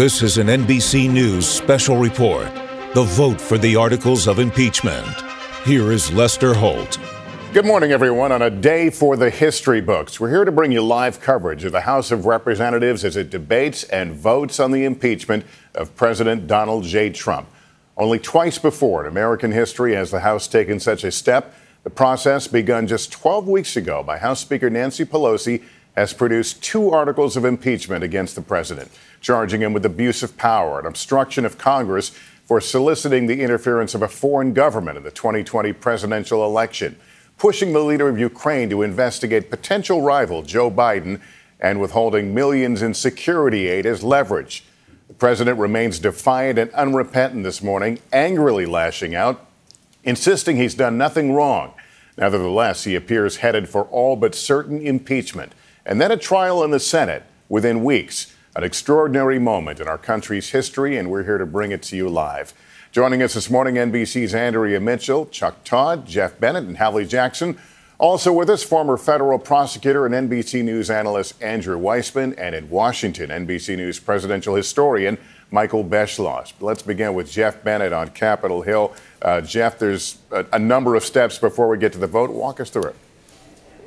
This is an NBC News special report. The vote for the articles of impeachment. Here is Lester Holt. Good morning, everyone. On a day for the history books, we're here to bring you live coverage of the House of Representatives as it debates and votes on the impeachment of President Donald J. Trump. Only twice before in American history has the House taken such a step. The process, begun just 12 weeks ago by House Speaker Nancy Pelosi, has produced 2 articles of impeachment against the president, charging him with abuse of power and obstruction of Congress for soliciting the interference of a foreign government in the 2020 presidential election, pushing the leader of Ukraine to investigate potential rival Joe Biden, and withholding millions in security aid as leverage. The president remains defiant and unrepentant this morning, angrily lashing out, insisting he's done nothing wrong. Nevertheless, he appears headed for all but certain impeachment, and then a trial in the Senate within weeks. An extraordinary moment in our country's history, and we're here to bring it to you live. Joining us this morning, NBC's Andrea Mitchell, Chuck Todd, Jeff Bennett, and Hallie Jackson. Also with us, former federal prosecutor and NBC News analyst Andrew Weissman, and in Washington, NBC News presidential historian Michael Beschloss. Let's begin with Jeff Bennett on Capitol Hill. Jeff, there's a number of steps before we get to the vote. Walk us through it.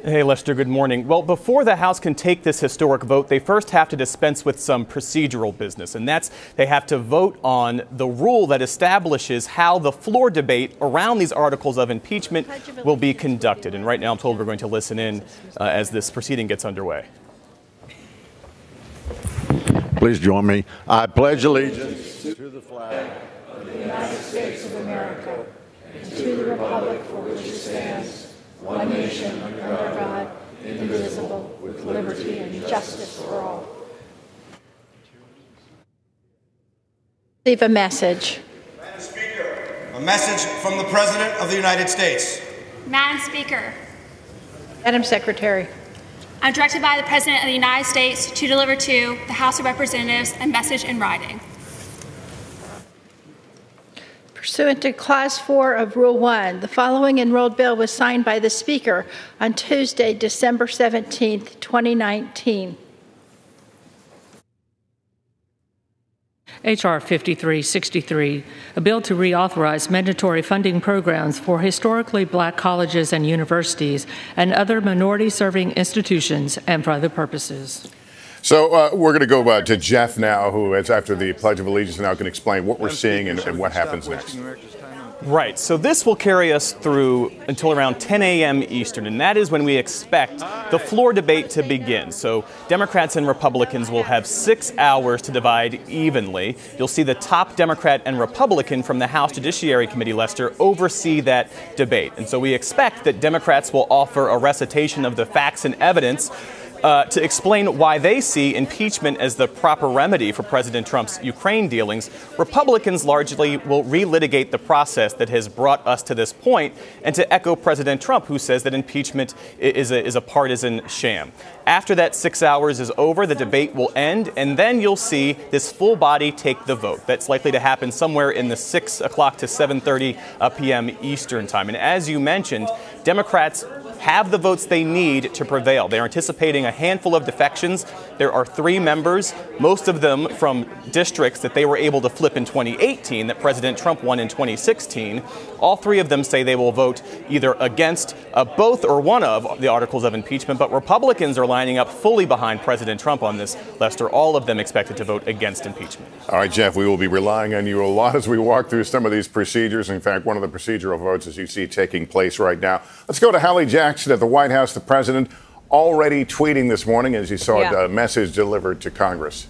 Hey, Lester, good morning. Well, before the House can take this historic vote, they first have to dispense with some procedural business, and that's they have to vote on the rule that establishes how the floor debate around these articles of impeachment will be conducted. And right now I'm told we're going to listen in as this proceeding gets underway. Please join me. I pledge allegiance to the flag of the United States of America and to the republic for which it stands, one nation, under God, indivisible, with liberty and justice for all. Leave a message. Madam Speaker, a message from the President of the United States. Madam Speaker. Madam Secretary. I'm directed by the President of the United States to deliver to the House of Representatives a message in writing. Pursuant to Clause 4 of Rule 1, the following enrolled bill was signed by the Speaker on Tuesday, December 17, 2019. H.R. 5363, a bill to reauthorize mandatory funding programs for historically black colleges and universities and other minority-serving institutions and for other purposes. So we're going to go to Jeff now, who is, after the Pledge of Allegiance, now can explain what we're seeing and what happens next. Right. So this will carry us through until around 10 a.m. Eastern, and that is when we expect the floor debate to begin. So Democrats and Republicans will have 6 hours to divide evenly. You'll see the top Democrat and Republican from the House Judiciary Committee, Lester, oversee that debate. And so we expect that Democrats will offer a recitation of the facts and evidence to explain why they see impeachment as the proper remedy for President Trump's Ukraine dealings. Republicans largely will relitigate the process that has brought us to this point, and to echo President Trump, who says that impeachment is a partisan sham. After that 6 hours is over, the debate will end, and then you'll see this full body take the vote. That's likely to happen somewhere in the 6 o'clock to 7:30 p.m. Eastern time. And as you mentioned, Democrats have the votes they need to prevail. They're anticipating a handful of defections. There are 3 members, most of them from districts that they were able to flip in 2018 that President Trump won in 2016. All 3 of them say they will vote either against both or one of the articles of impeachment, but Republicans are lining up fully behind President Trump on this, Lester. All of them expected to vote against impeachment. All right, Jeff, we will be relying on you a lot as we walk through some of these procedures. In fact, one of the procedural votes, as you see, taking place right now. Let's go to Hallie Jackson at the White House. The president already tweeting this morning as he saw a message delivered to Congress.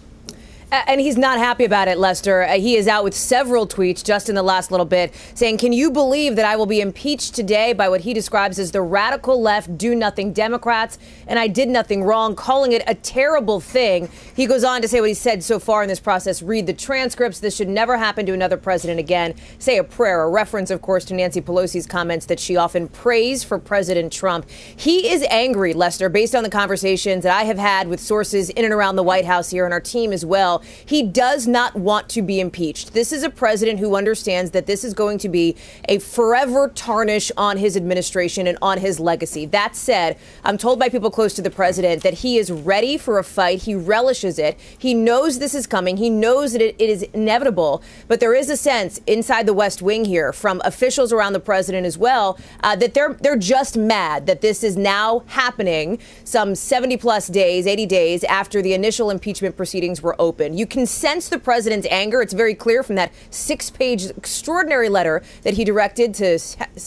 And he's not happy about it, Lester. He is out with several tweets just in the last little bit saying, "Can you believe that I will be impeached today by what he describes as the radical left do-nothing Democrats, and I did nothing wrong," calling it a terrible thing. He goes on to say what he said so far in this process: read the transcripts. This should never happen to another president again. Say a prayer, a reference, of course, to Nancy Pelosi's comments that she often prays for President Trump. He is angry, Lester, based on the conversations that I have had with sources in and around the White House here and our team as well. He does not want to be impeached. This is a president who understands that this is going to be a forever tarnish on his administration and on his legacy. That said, I'm told by people close to the president that he is ready for a fight. He relishes it. He knows this is coming. He knows that it is inevitable. But there is a sense inside the West Wing here from officials around the president as well that they're just mad that this is now happening some 70 plus days, 80 days after the initial impeachment proceedings were open. You can sense the president's anger. It's very clear from that 6-page extraordinary letter that he directed to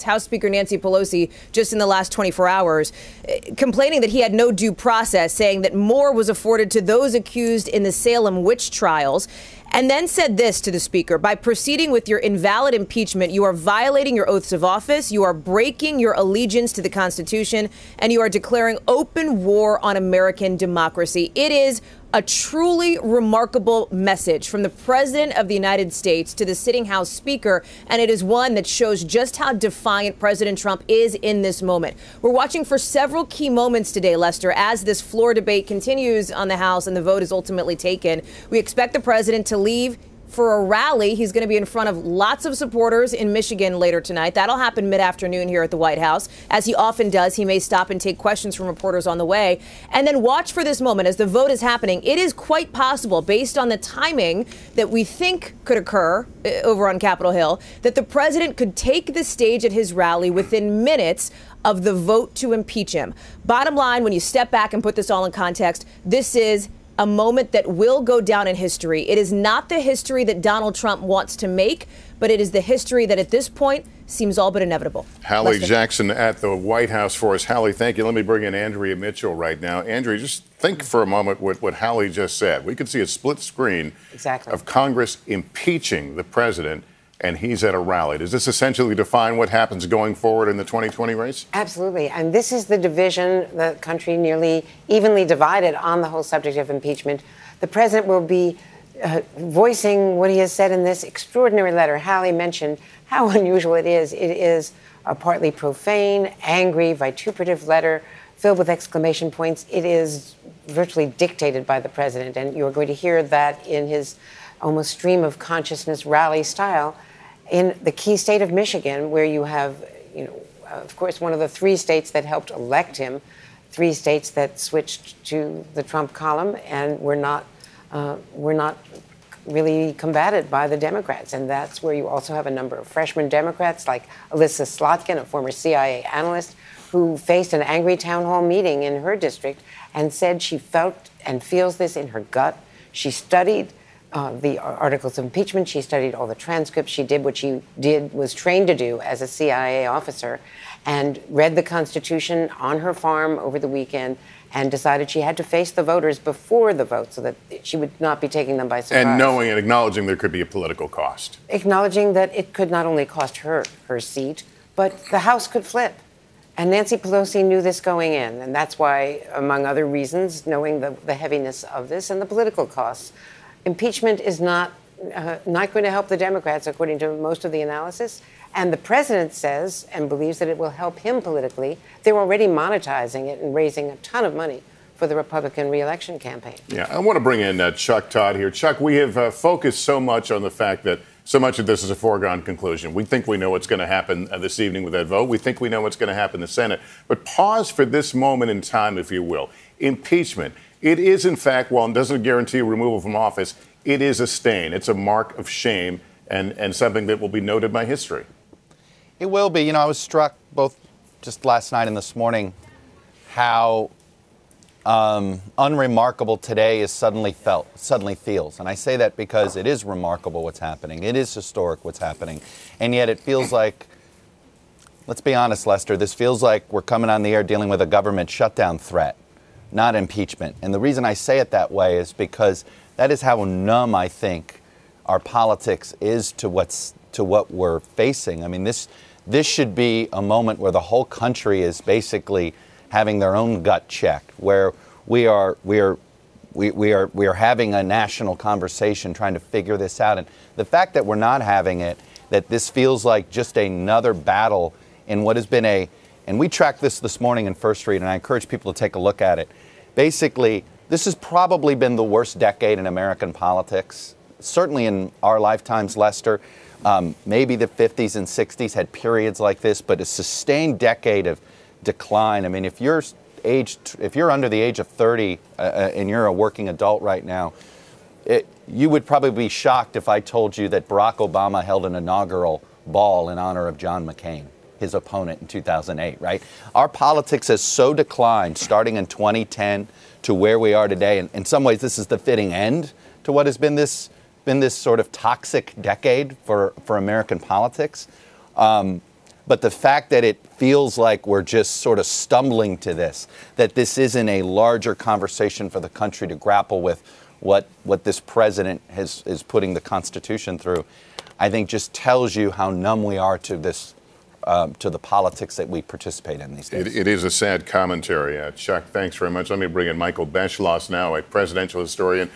House Speaker Nancy Pelosi just in the last 24 hours, complaining that he had no due process, saying that more was afforded to those accused in the Salem witch trials. And then said this to the speaker: by proceeding with your invalid impeachment, you are violating your oaths of office, you are breaking your allegiance to the Constitution, and you are declaring open war on American democracy. It is a truly remarkable message from the President of the United States to the sitting House Speaker, and it is one that shows just how defiant President Trump is in this moment. We're watching for several key moments today, Lester, as this floor debate continues on the House and the vote is ultimately taken. We expect the president to leave for a rally. He's going to be in front of lots of supporters in Michigan later tonight. That'll happen mid-afternoon here at the White House. As he often does, he may stop and take questions from reporters on the way. And then watch for this moment as the vote is happening. It is quite possible, based on the timing that we think could occur over on Capitol Hill, that the president could take the stage at his rally within minutes of the vote to impeach him. Bottom line, when you step back and put this all in context, this is a moment that will go down in history. It is not the history that Donald Trump wants to make, but it is the history that at this point seems all but inevitable. Hallie Jackson at the White House for us. Hallie, thank you. Let me bring in Andrea Mitchell right now. Andrea, just think for a moment what Hallie just said. We could see a split screen of Congress impeaching the president, and he's at a rally. Does this essentially define what happens going forward in the 2020 race? Absolutely. And this is the division, the country nearly evenly divided on the whole subject of impeachment. The president will be voicing what he has said in this extraordinary letter. Hallie mentioned how unusual it is. It is a partly profane, angry, vituperative letter filled with exclamation points. It is virtually dictated by the president. And you're going to hear that in his almost stream of consciousness rally style in the key state of Michigan, where you have, of course, one of the 3 states that helped elect him, 3 states that switched to the Trump column and were not really combated by the Democrats. And that's where you also have a number of freshman Democrats like Alyssa Slotkin, a former CIA analyst, who faced an angry town hall meeting in her district and said she felt and feels this in her gut. She studied the articles of impeachment. She studied all the transcripts. She did what she was trained to do as a CIA officer, and read the Constitution on her farm over the weekend and decided she had to face the voters before the vote so that she would not be taking them by surprise. And knowing and acknowledging there could be a political cost. Acknowledging that it could not only cost her seat, but the House could flip. And Nancy Pelosi knew this going in, and that's why, among other reasons, knowing the heaviness of this and the political costs, impeachment is not going to help the Democrats, according to most of the analysis. And the president says and believes that it will help him politically. They're already monetizing it and raising a ton of money for the Republican reelection campaign. Yeah, I want to bring in Chuck Todd here. Chuck, we have focused so much on the fact that so much of this is a foregone conclusion. We think we know what's going to happen this evening with that vote. We think we know what's going to happen in the Senate. But pause for this moment in time, if you will. Impeachment. It is, in fact, while it doesn't guarantee removal from office, it is a stain. It's a mark of shame and something that will be noted by history. It will be. I was struck both just last night and this morning how unremarkable today is suddenly feels. And I say that because it is remarkable what's happening. It is historic what's happening. And yet it feels like, let's be honest, Lester, this feels like we're coming on the air dealing with a government shutdown threat, not impeachment. And the reason I say it that way is because that is how numb I think our politics is to what we're facing. I mean, this should be a moment where the whole country is basically having their own gut checked, where we are having a national conversation trying to figure this out. And the fact that we're not having it, that this feels like just another battle in what has been and we tracked this morning in First Read, and I encourage people to take a look at it. Basically, This has probably been the worst decade in American politics, certainly in our lifetimes, Lester. Maybe the 50s and 60s had periods like this, but a sustained decade of decline. I mean, if you're under the age of 30 and you're a working adult right now, you would probably be shocked if I told you that Barack Obama held an inaugural ball in honor of John McCain, his opponent in 2008, right? Our politics has so declined starting in 2010 to where we are today. And in some ways, this is the fitting end to what has been this sort of toxic decade for American politics. But the fact that it feels like we're just sort of stumbling to this, that this isn't a larger conversation for the country to grapple with what this president is putting the Constitution through, I think just tells you how numb we are to this, to the politics that we participate in these days. It is a sad commentary. Chuck, thanks very much. Let me bring in Michael Beschloss now, a presidential historian.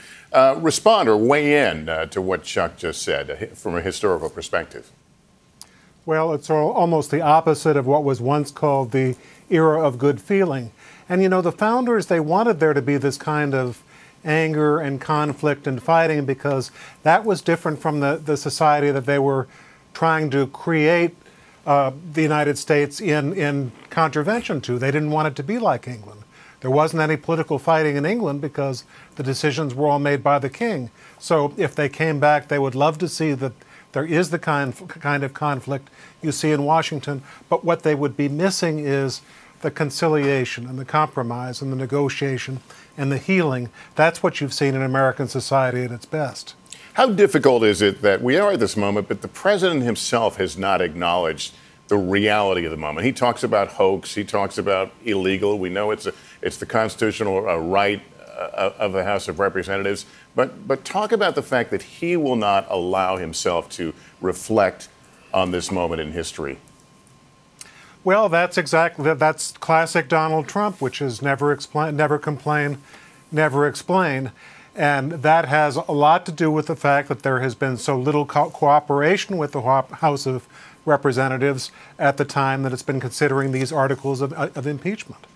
Respond or weigh in to what Chuck just said from a historical perspective. Well, it's almost the opposite of what was once called the era of good feeling. And, you know, the founders, they wanted there to be this kind of anger and conflict and fighting because that was different from the society that they were trying to create the United States in contravention to. They didn't want it to be like England. There wasn't any political fighting in England because the decisions were all made by the king. So if they came back, they would love to see that there is the kind of conflict you see in Washington, but what they would be missing is the conciliation and the compromise and the negotiation and the healing. That's what you've seen in American society at its best. How difficult is it that we are at this moment, but the president himself has not acknowledged the reality of the moment? He talks about hoax. He talks about illegal. We know it's the constitutional right of the House of Representatives. But talk about the fact that he will not allow himself to reflect on this moment in history. Well, that's classic Donald Trump, which is never complain, never explain. And that has a lot to do with the fact that there has been so little cooperation with the House of Representatives at the time that it's been considering these articles of impeachment.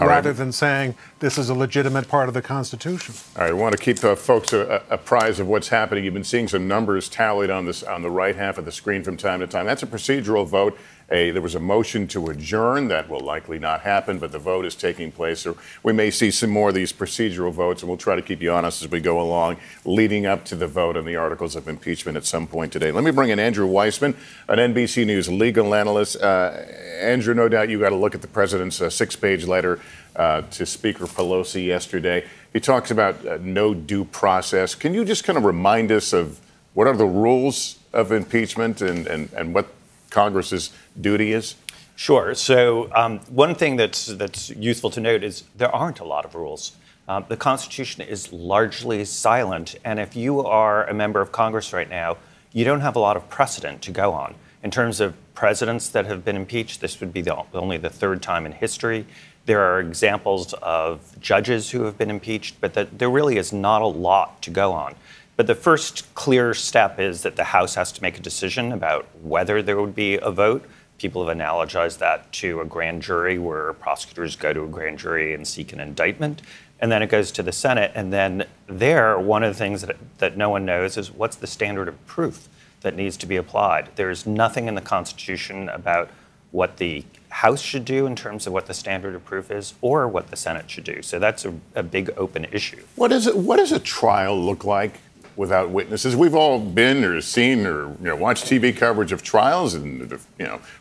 Rather than saying this is a legitimate part of the Constitution. All right, I want to keep folks apprised of what's happening. You've been seeing some numbers tallied on the right half of the screen from time to time. That's a procedural vote. There was a motion to adjourn. That will likely not happen, but the vote is taking place. So we may see some more of these procedural votes, and we'll try to keep you honest as we go along, leading up to the vote on the articles of impeachment at some point today. Let me bring in Andrew Weissmann, an NBC News legal analyst. Andrew, no doubt you got to look at the president's six-page letter to Speaker Pelosi yesterday. He talks about no due process. Can you just kind of remind us of what are the rules of impeachment and what Congress's duty is? Sure. So one thing that's useful to note is there aren't a lot of rules. The Constitution is largely silent, and if you are a member of Congress right now, you don't have a lot of precedent to go on. In terms of presidents that have been impeached, this would be only the third time in history. There are examples of judges who have been impeached, but there really is not a lot to go on. But the first clear step is that the House has to make a decision about whether there would be a vote. People have analogized that to a grand jury where prosecutors go to a grand jury and seek an indictment. And then it goes to the Senate. And then one of the things that no one knows is what's the standard of proof that needs to be applied. There's nothing in the Constitution about what the House should do in terms of what the standard of proof is or what the Senate should do. So that's a big open issue. What does a trial look like without witnesses? We've all been or seen or watched TV coverage of trials, and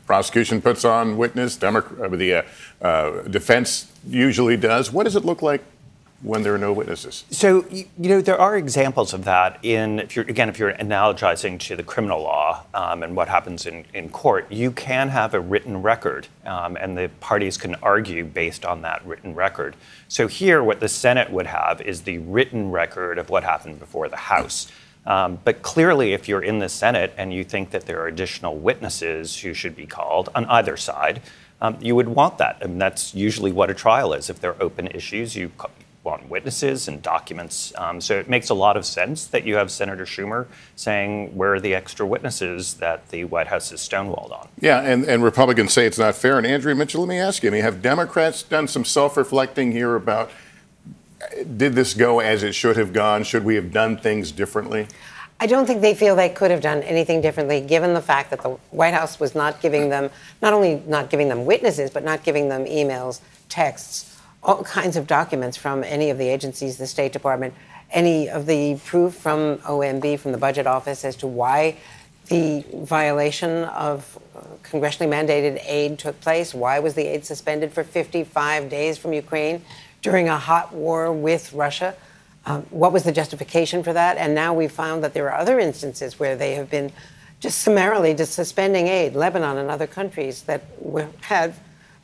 prosecution puts on witness. The defense usually does. What does it look like when there are no witnesses? So, there are examples of that if you're analogizing to the criminal law and what happens in court, you can have a written record and the parties can argue based on that written record. So here, what the Senate would have is the written record of what happened before the House. But clearly, if you're in the Senate and you think that there are additional witnesses who should be called on either side, you would want that. I mean, that's usually what a trial is. If there are open issues, you want witnesses and documents. So it makes a lot of sense that you have Senator Schumer saying, where are the extra witnesses that the White House is stonewalled on? Yeah, and Republicans say it's not fair. And Andrea Mitchell, let me ask you, have Democrats done some self-reflecting here about Did this go as it should have gone? Should we have done things differently? I don't think they feel they could have done anything differently, given the fact that the White House was not giving them, not only not giving them witnesses, but not giving them emails, texts, all kinds of documents from any of the agencies, the State Department, any of the proof from OMB, from the Budget Office, as to why the violation of congressionally mandated aid took place. Why was the aid suspended for 55 days from Ukraine during a hot war with Russia? What was the justification for that? And now we've found that there are other instances where they have been just summarily just suspending aid, Lebanon and other countries that had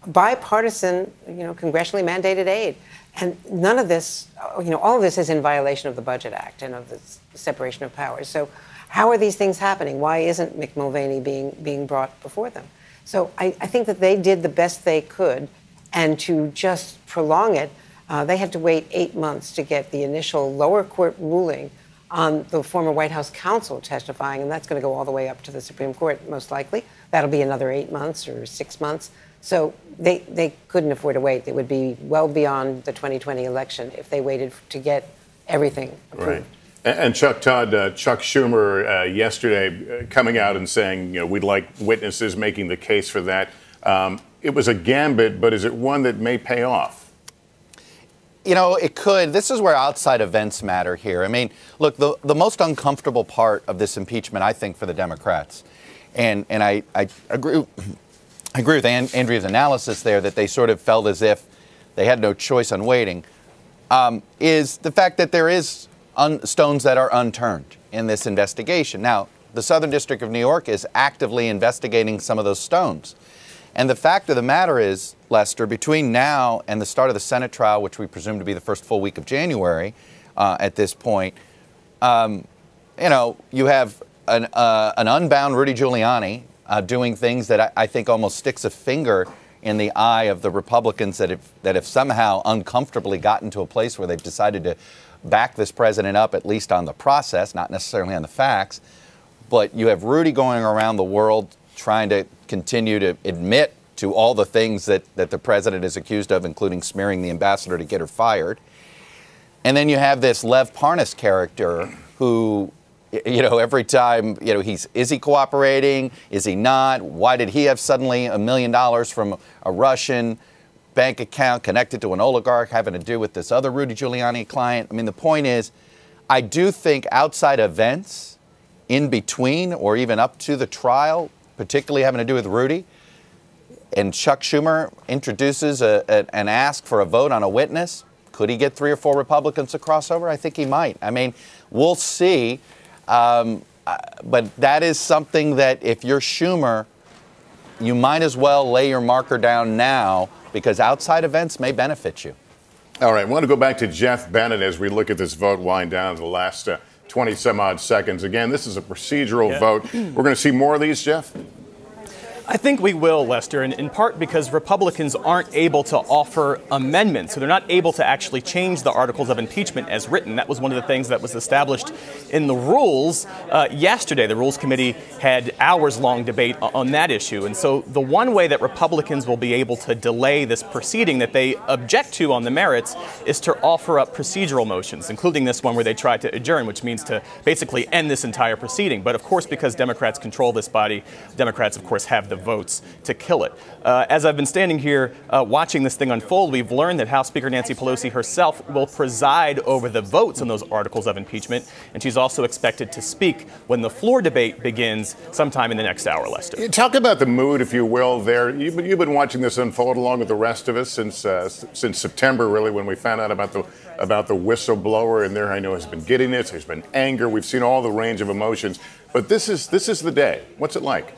bipartisan, congressionally mandated aid. And none of this, all of this is in violation of the Budget Act and of the separation of powers. So how are these things happening? Why isn't Mick Mulvaney being brought before them? So I think that they did the best they could, and to just prolong it, they had to wait 8 months to get the initial lower court ruling on the former White House counsel testifying, and that's going to go all the way up to the Supreme Court, most likely. That'll be another 8 months or 6 months. So they couldn't afford to wait. It would be well beyond the 2020 election if they waited to get everything approved. Right. And Chuck Todd, Chuck Schumer yesterday coming out and saying, we'd like witnesses, making the case for that. It was a gambit, but is it one that may pay off? It could. This is where outside events matter here. I mean, look, the most uncomfortable part of this impeachment, I think, for the Democrats, and I agree with Andrea's analysis there that they sort of felt as if they had no choice on waiting, is the fact that there is stones that are unturned in this investigation. Now, the Southern District of New York is actively investigating some of those stones. And the fact of the matter is, Lester, between now and the start of the Senate trial, which we presume to be the first full week of January at this point, you have an unbound Rudy Giuliani doing things that I think almost sticks a finger in the eye of the Republicans that have somehow uncomfortably gotten to a place where they've decided to back this president up, at least on the process, not necessarily on the facts. But you have Rudy going around the world trying to continue to admit to all the things that the president is accused of, including smearing the ambassador to get her fired. And then you have this Lev Parnas character who, every time, is he cooperating? Is he not? Why did he have suddenly $1 million from a Russian bank account connected to an oligarch having to do with this other Rudy Giuliani client? I mean, the point is, I do think outside events in between or even up to the trial, particularly having to do with Rudy, and Chuck Schumer introduces an ask for a vote on a witness, could he get 3 or 4 Republicans to cross over? I think he might. I mean, we'll see. But that is something that if you're Schumer, you might as well lay your marker down now, because outside events may benefit you. All right, I want to go back to Jeff Bennett as we look at this vote wind down to the last 20 some odd seconds. Again, this is a procedural vote. We're going to see more of these, Jeff? I think we will, Lester, in part because Republicans aren't able to offer amendments. So they're not able to actually change the articles of impeachment as written. That was one of the things that was established in the rules yesterday. The Rules Committee had hours-long debate on that issue. And so the one way that Republicans will be able to delay this proceeding that they object to on the merits is to offer up procedural motions, including this one where they try to adjourn, which means to basically end this entire proceeding. But of course, because Democrats control this body, Democrats, of course, have the votes to kill it. As I've been standing here watching this thing unfold, we've learned that House Speaker Nancy Pelosi herself will preside over the votes on those articles of impeachment, and she's also expected to speak when the floor debate begins sometime in the next hour, Lester. Talk about the mood, if you will, there. You've been watching this unfold along with the rest of us since September, really, when we found out about the whistleblower, and there I know has been giddiness, there's been anger, we've seen all the range of emotions. But this is the day. What's it like?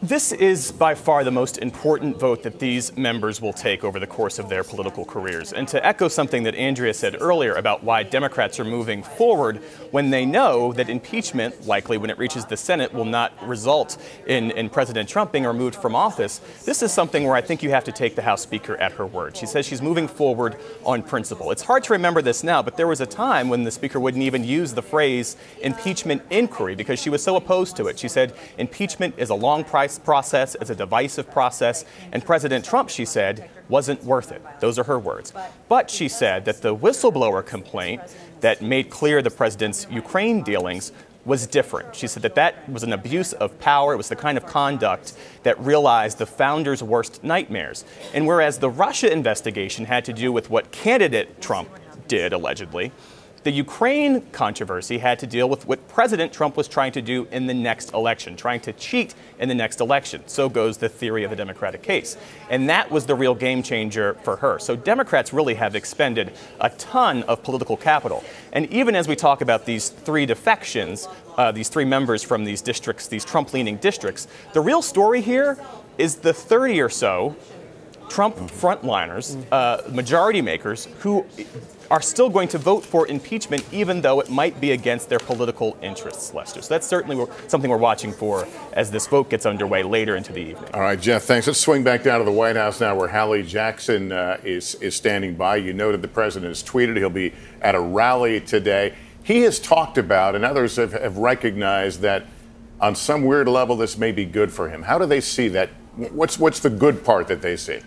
This is by far the most important vote that these members will take over the course of their political careers. And to echo something that Andrea said earlier about why Democrats are moving forward when they know that impeachment, likely when it reaches the Senate, will not result in President Trump being removed from office, this is something where I think you have to take the House Speaker at her word. She says she's moving forward on principle. It's hard to remember this now, but there was a time when the Speaker wouldn't even use the phrase impeachment inquiry because she was so opposed to it. She said impeachment is a long process. process, as a divisive process. And President Trump, she said, wasn't worth it. Those are her words. But she said that the whistleblower complaint that made clear the president's Ukraine dealings was different. She said that that was an abuse of power. It was the kind of conduct that realized the founders' worst nightmares. And whereas the Russia investigation had to do with what candidate Trump did, allegedly, the Ukraine controversy had to deal with what President Trump was trying to do in the next election, trying to cheat in the next election. So goes the theory of the Democratic case. And that was the real game changer for her. So Democrats really have expended a ton of political capital. And even as we talk about these three defections, these three members from these districts, these Trump-leaning districts, the real story here is the 30 or so Trump frontliners, majority makers, who are still going to vote for impeachment, even though it might be against their political interests, Lester. So that's certainly something we're watching for as this vote gets underway later into the evening. All right, Jeff, thanks. Let's swing back down to the White House now, where Hallie Jackson is standing by. You noted the president has tweeted he'll be at a rally today. He has talked about, and others have recognized, that on some weird level this may be good for him. How do they see that? What's the good part that they see?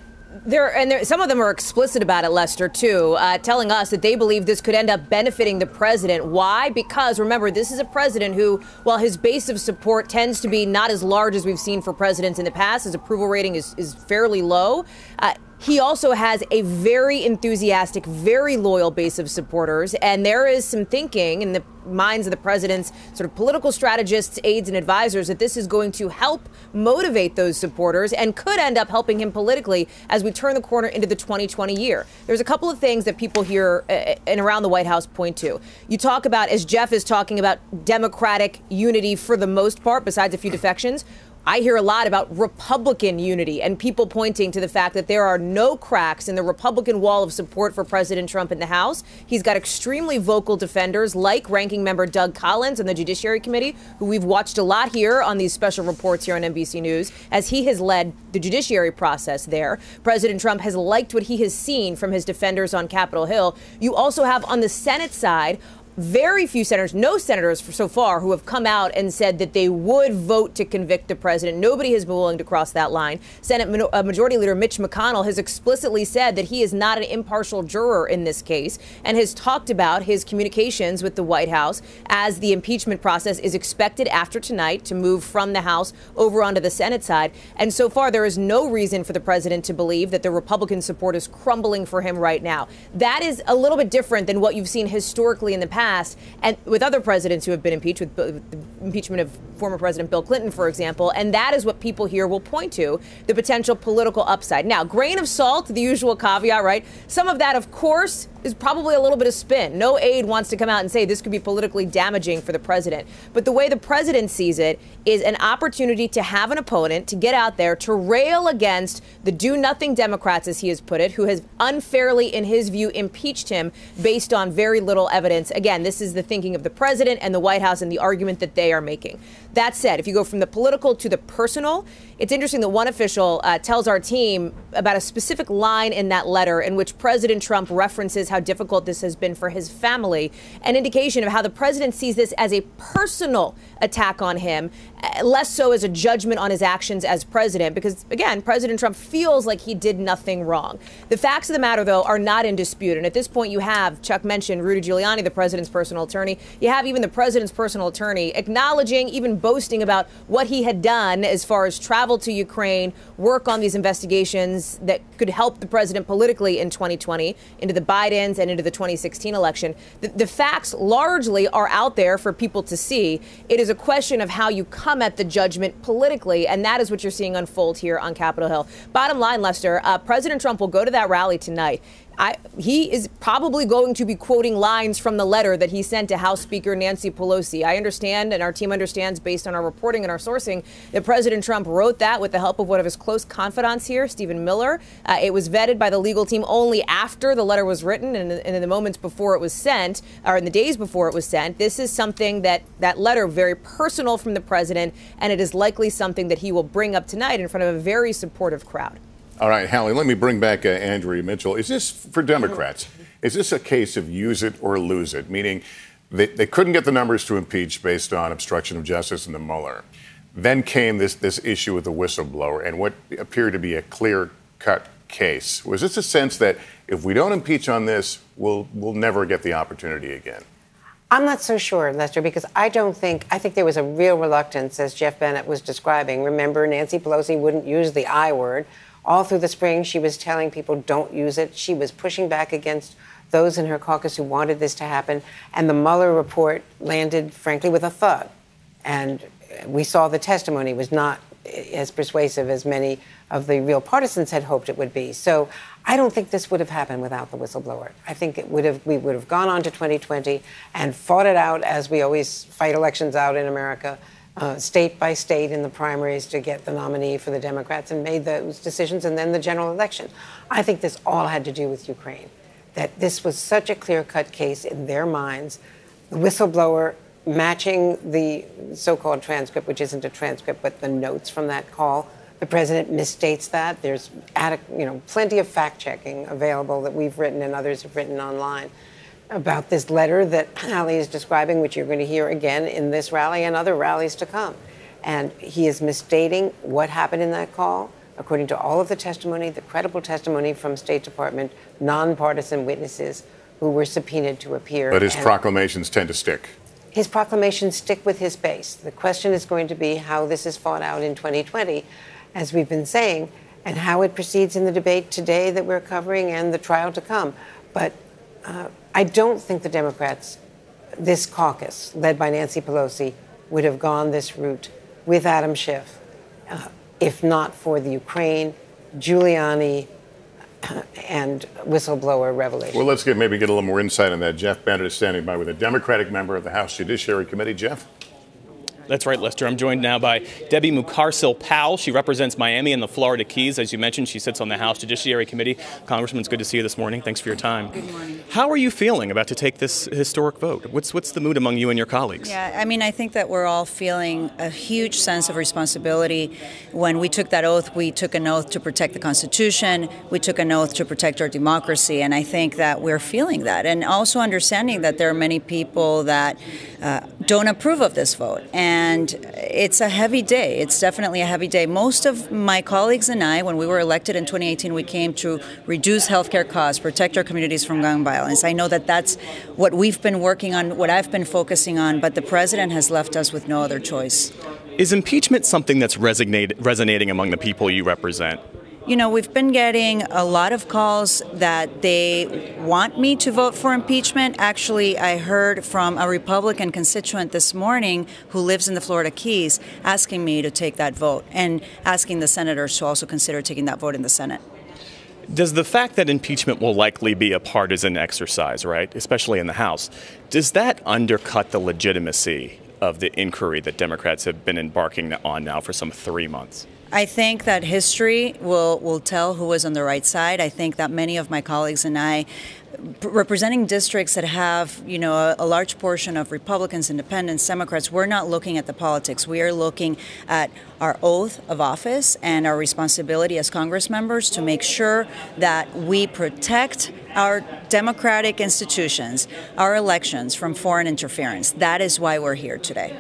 Some of them are explicit about it, Lester, too, telling us that they believe this could end up benefiting the president. Why? Because, remember, this is a president who, while his base of support tends to be not as large as we've seen for presidents in the past, his approval rating is fairly low, he also has a very enthusiastic, very loyal base of supporters. And there is some thinking in the minds of the president's sort of political strategists, aides, and advisors that this is going to help motivate those supporters and could end up helping him politically as we turn the corner into the 2020 year. There's a couple of things that people here and around the White House point to. You talk about, as Jeff is talking about, Democratic unity for the most part, besides a few defections. I hear a lot about Republican unity and people pointing to the fact that there are no cracks in the Republican wall of support for President Trump in the House. He's got extremely vocal defenders like Ranking Member Doug Collins on the Judiciary Committee, who we've watched a lot here on these special reports here on NBC News, as he has led the judiciary process there. President Trump has liked what he has seen from his defenders on Capitol Hill. You also have on the Senate side very few senators, no senators so far, who have come out and said that they would vote to convict the president. Nobody has been willing to cross that line. Senate Majority Leader Mitch McConnell has explicitly said that he is not an impartial juror in this case and has talked about his communications with the White House as the impeachment process is expected after tonight to move from the House over onto the Senate side. And so far, there is no reason for the president to believe that the Republican support is crumbling for him right now. That is a little bit different than what you've seen historically in the past. And with other presidents who have been impeached, with the impeachment of former President Bill Clinton, for example, and that is what people here will point to, the potential political upside. Now, grain of salt, the usual caveat, right? Some of that, of course, is probably a little bit of spin. No aide wants to come out and say this could be politically damaging for the president. But the way the president sees it is an opportunity to have an opponent, to get out there, to rail against the do-nothing Democrats, as he has put it, who has unfairly, in his view, impeached him based on very little evidence. Again, this is the thinking of the president and the White House and the argument that they are making. That said, if you go from the political to the personal, it's interesting that one official tells our team about a specific line in that letter in which President Trump references how difficult this has been for his family, an indication of how the president sees this as a personal attack on him, less so as a judgment on his actions as president, because, again, President Trump feels like he did nothing wrong. The facts of the matter, though, are not in dispute. And at this point, you have, Chuck mentioned, Rudy Giuliani, the president's personal attorney. You have even the president's personal attorney acknowledging, even boasting about what he had done as far as travel to Ukraine, work on these investigations that could help the president politically in 2020, into the Bidens and into the 2016 election. The facts largely are out there for people to see. It is a question of how you come at the judgment politically, and that is what you're seeing unfold here on Capitol Hill. Bottom line, Lester, President Trump will go to that rally tonight. He is probably going to be quoting lines from the letter that he sent to House Speaker Nancy Pelosi. I understand, and our team understands, based on our reporting and our sourcing, that President Trump wrote that with the help of one of his close confidants here, Stephen Miller. It was vetted by the legal team only after the letter was written and in the moments before it was sent, or in the days before it was sent. This is something that letter, very personal from the president, and it is likely something that he will bring up tonight in front of a very supportive crowd. All right, Hallie, let me bring back Andrea Mitchell. Is this, for Democrats, is this a case of use it or lose it? Meaning they couldn't get the numbers to impeach based on obstruction of justice and the Mueller. Then came this issue with the whistleblower and what appeared to be a clear-cut case. Was this a sense that if we don't impeach on this, we'll never get the opportunity again? I'm not so sure, Lester, because I think there was a real reluctance, as Jeff Bennett was describing. Remember, Nancy Pelosi wouldn't use the I word. All through the spring, she was telling people don't use it. She was pushing back against those in her caucus who wanted this to happen. And the Mueller report landed, frankly, with a thud. And we saw the testimony was not as persuasive as many of the real partisans had hoped it would be. So I don't think this would have happened without the whistleblower. I think we would have gone on to 2020 and fought it out as we always fight elections out in America, state by state in the primaries to get the nominee for the Democrats and made those decisions and then the general election. I think this all had to do with Ukraine, that this was such a clear-cut case in their minds. The whistleblower matching the so-called transcript, which isn't a transcript, but the notes from that call. The president misstates that. There's plenty of fact-checking available that we've written and others have written online about this letter that Hallie is describing, which you're going to hear again in this rally and other rallies to come. And he is misstating what happened in that call, according to all of the testimony, the credible testimony from State Department, nonpartisan witnesses who were subpoenaed to appear. But his proclamations tend to stick. His proclamations stick with his base. The question is going to be how this is fought out in 2020, as we've been saying, and how it proceeds in the debate today that we're covering and the trial to come. But I don't think the Democrats, this caucus, led by Nancy Pelosi, would have gone this route with Adam Schiff if not for the Ukraine, Giuliani, and whistleblower revelation. Well, let's maybe get a little more insight on that. Jeff Bennett is standing by with a Democratic member of the House Judiciary Committee. Jeff? That's right, Lester. I'm joined now by Debbie Mucarsel-Powell. She represents Miami and the Florida Keys. As you mentioned, she sits on the House Judiciary Committee. Congressman, it's good to see you this morning. Thanks for your time. Good morning. How are you feeling about to take this historic vote? What's the mood among you and your colleagues? Yeah, I mean, I think that we're all feeling a huge sense of responsibility. When we took that oath, we took an oath to protect the Constitution. We took an oath to protect our democracy. And I think that we're feeling that. And also understanding that there are many people that don't approve of this vote. And it's a heavy day. It's definitely a heavy day. Most of my colleagues and I, when we were elected in 2018, we came to reduce healthcare costs, protect our communities from gun violence. I know that that's what we've been working on, what I've been focusing on, but the president has left us with no other choice. Is impeachment something that's resonating among the people you represent? You know, we've been getting a lot of calls that they want me to vote for impeachment. Actually, I heard from a Republican constituent this morning who lives in the Florida Keys asking me to take that vote and asking the senators to also consider taking that vote in the Senate. Does the fact that impeachment will likely be a partisan exercise, right, especially in the House, does that undercut the legitimacy of the inquiry that Democrats have been embarking on now for some 3 months? I think that history will tell who is on the right side. I think that many of my colleagues and I, representing districts that have, you know, a large portion of Republicans, Independents, Democrats, we're not looking at the politics. We are looking at our oath of office and our responsibility as Congress members to make sure that we protect our democratic institutions, our elections from foreign interference. That is why we're here today.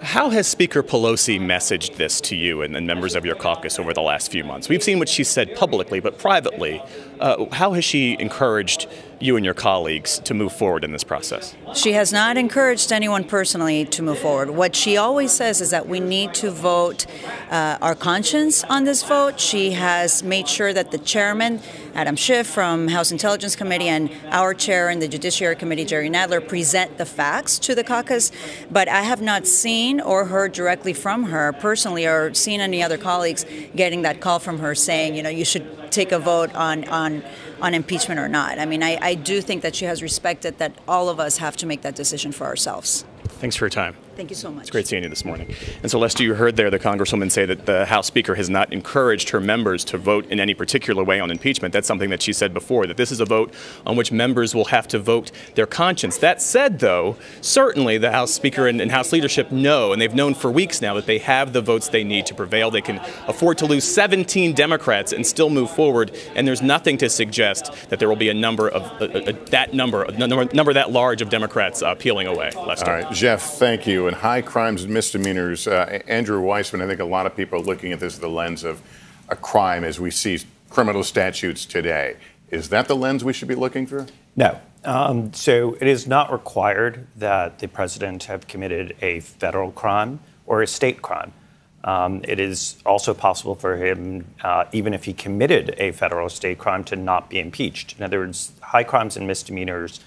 How has Speaker Pelosi messaged this to you and members of your caucus over the last few months? We've seen what she said publicly, but privately, how has she encouraged you and your colleagues to move forward in this process? She has not encouraged anyone personally to move forward. What she always says is that we need to vote our conscience on this vote. She has made sure that the chairman, Adam Schiff from House Intelligence Committee, and our chair in the Judiciary Committee, Jerry Nadler, present the facts to the caucus. But I have not seen or heard directly from her personally or seen any other colleagues getting that call from her saying, you know, you should take a vote on impeachment or not. I mean, I do think that she has respected that all of us have to make that decision for ourselves. Thanks for your time. Thank you so much. It's great seeing you this morning. And so, Lester, you heard there the Congresswoman say that the House Speaker has not encouraged her members to vote in any particular way on impeachment. That's something that she said before, that this is a vote on which members will have to vote their conscience. That said, though, certainly the House Speaker and House leadership know, and they've known for weeks now, that they have the votes they need to prevail. They can afford to lose 17 Democrats and still move forward, and there's nothing to suggest that there will be a number that large of Democrats peeling away, Lester. All right, Jeff, thank you. And high crimes and misdemeanors. Andrew Weissman, I think a lot of people are looking at this through the lens of a crime as we see criminal statutes today. Is that the lens we should be looking through? No. So it is not required that the president have committed a federal crime or a state crime. It is also possible for him, even if he committed a federal or state crime, to not be impeached. In other words, high crimes and misdemeanors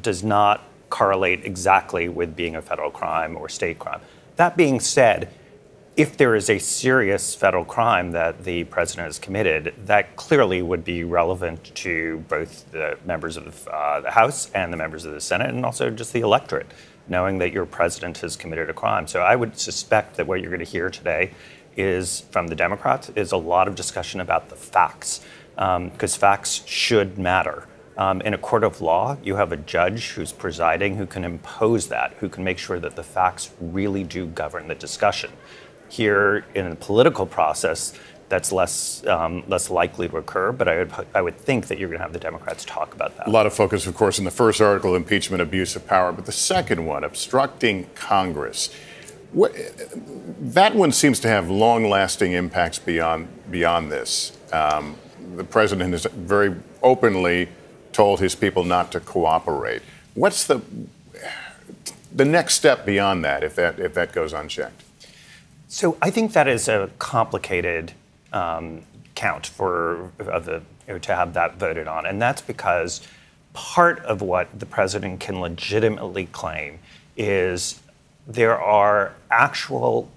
does not correlate exactly with being a federal crime or state crime. That being said, if there is a serious federal crime that the president has committed, that clearly would be relevant to both the members of the House and the members of the Senate, and also just the electorate, knowing that your president has committed a crime. So I would suspect that what you're going to hear today is, from the Democrats, is a lot of discussion about the facts, because facts should matter. In a court of law, you have a judge who's presiding who can impose that, who can make sure that the facts really do govern the discussion. Here in the political process, that's less likely to occur, but I would think that you're going to have the Democrats talk about that. A lot of focus, of course, in the first article, impeachment, abuse of power, but the second one, obstructing Congress. That one seems to have long-lasting impacts beyond this. The president has very openly told his people not to cooperate. What's the next step beyond that if that goes unchecked? So I think that is a complicated count to have that voted on, and that's because part of what the president can legitimately claim is there are actual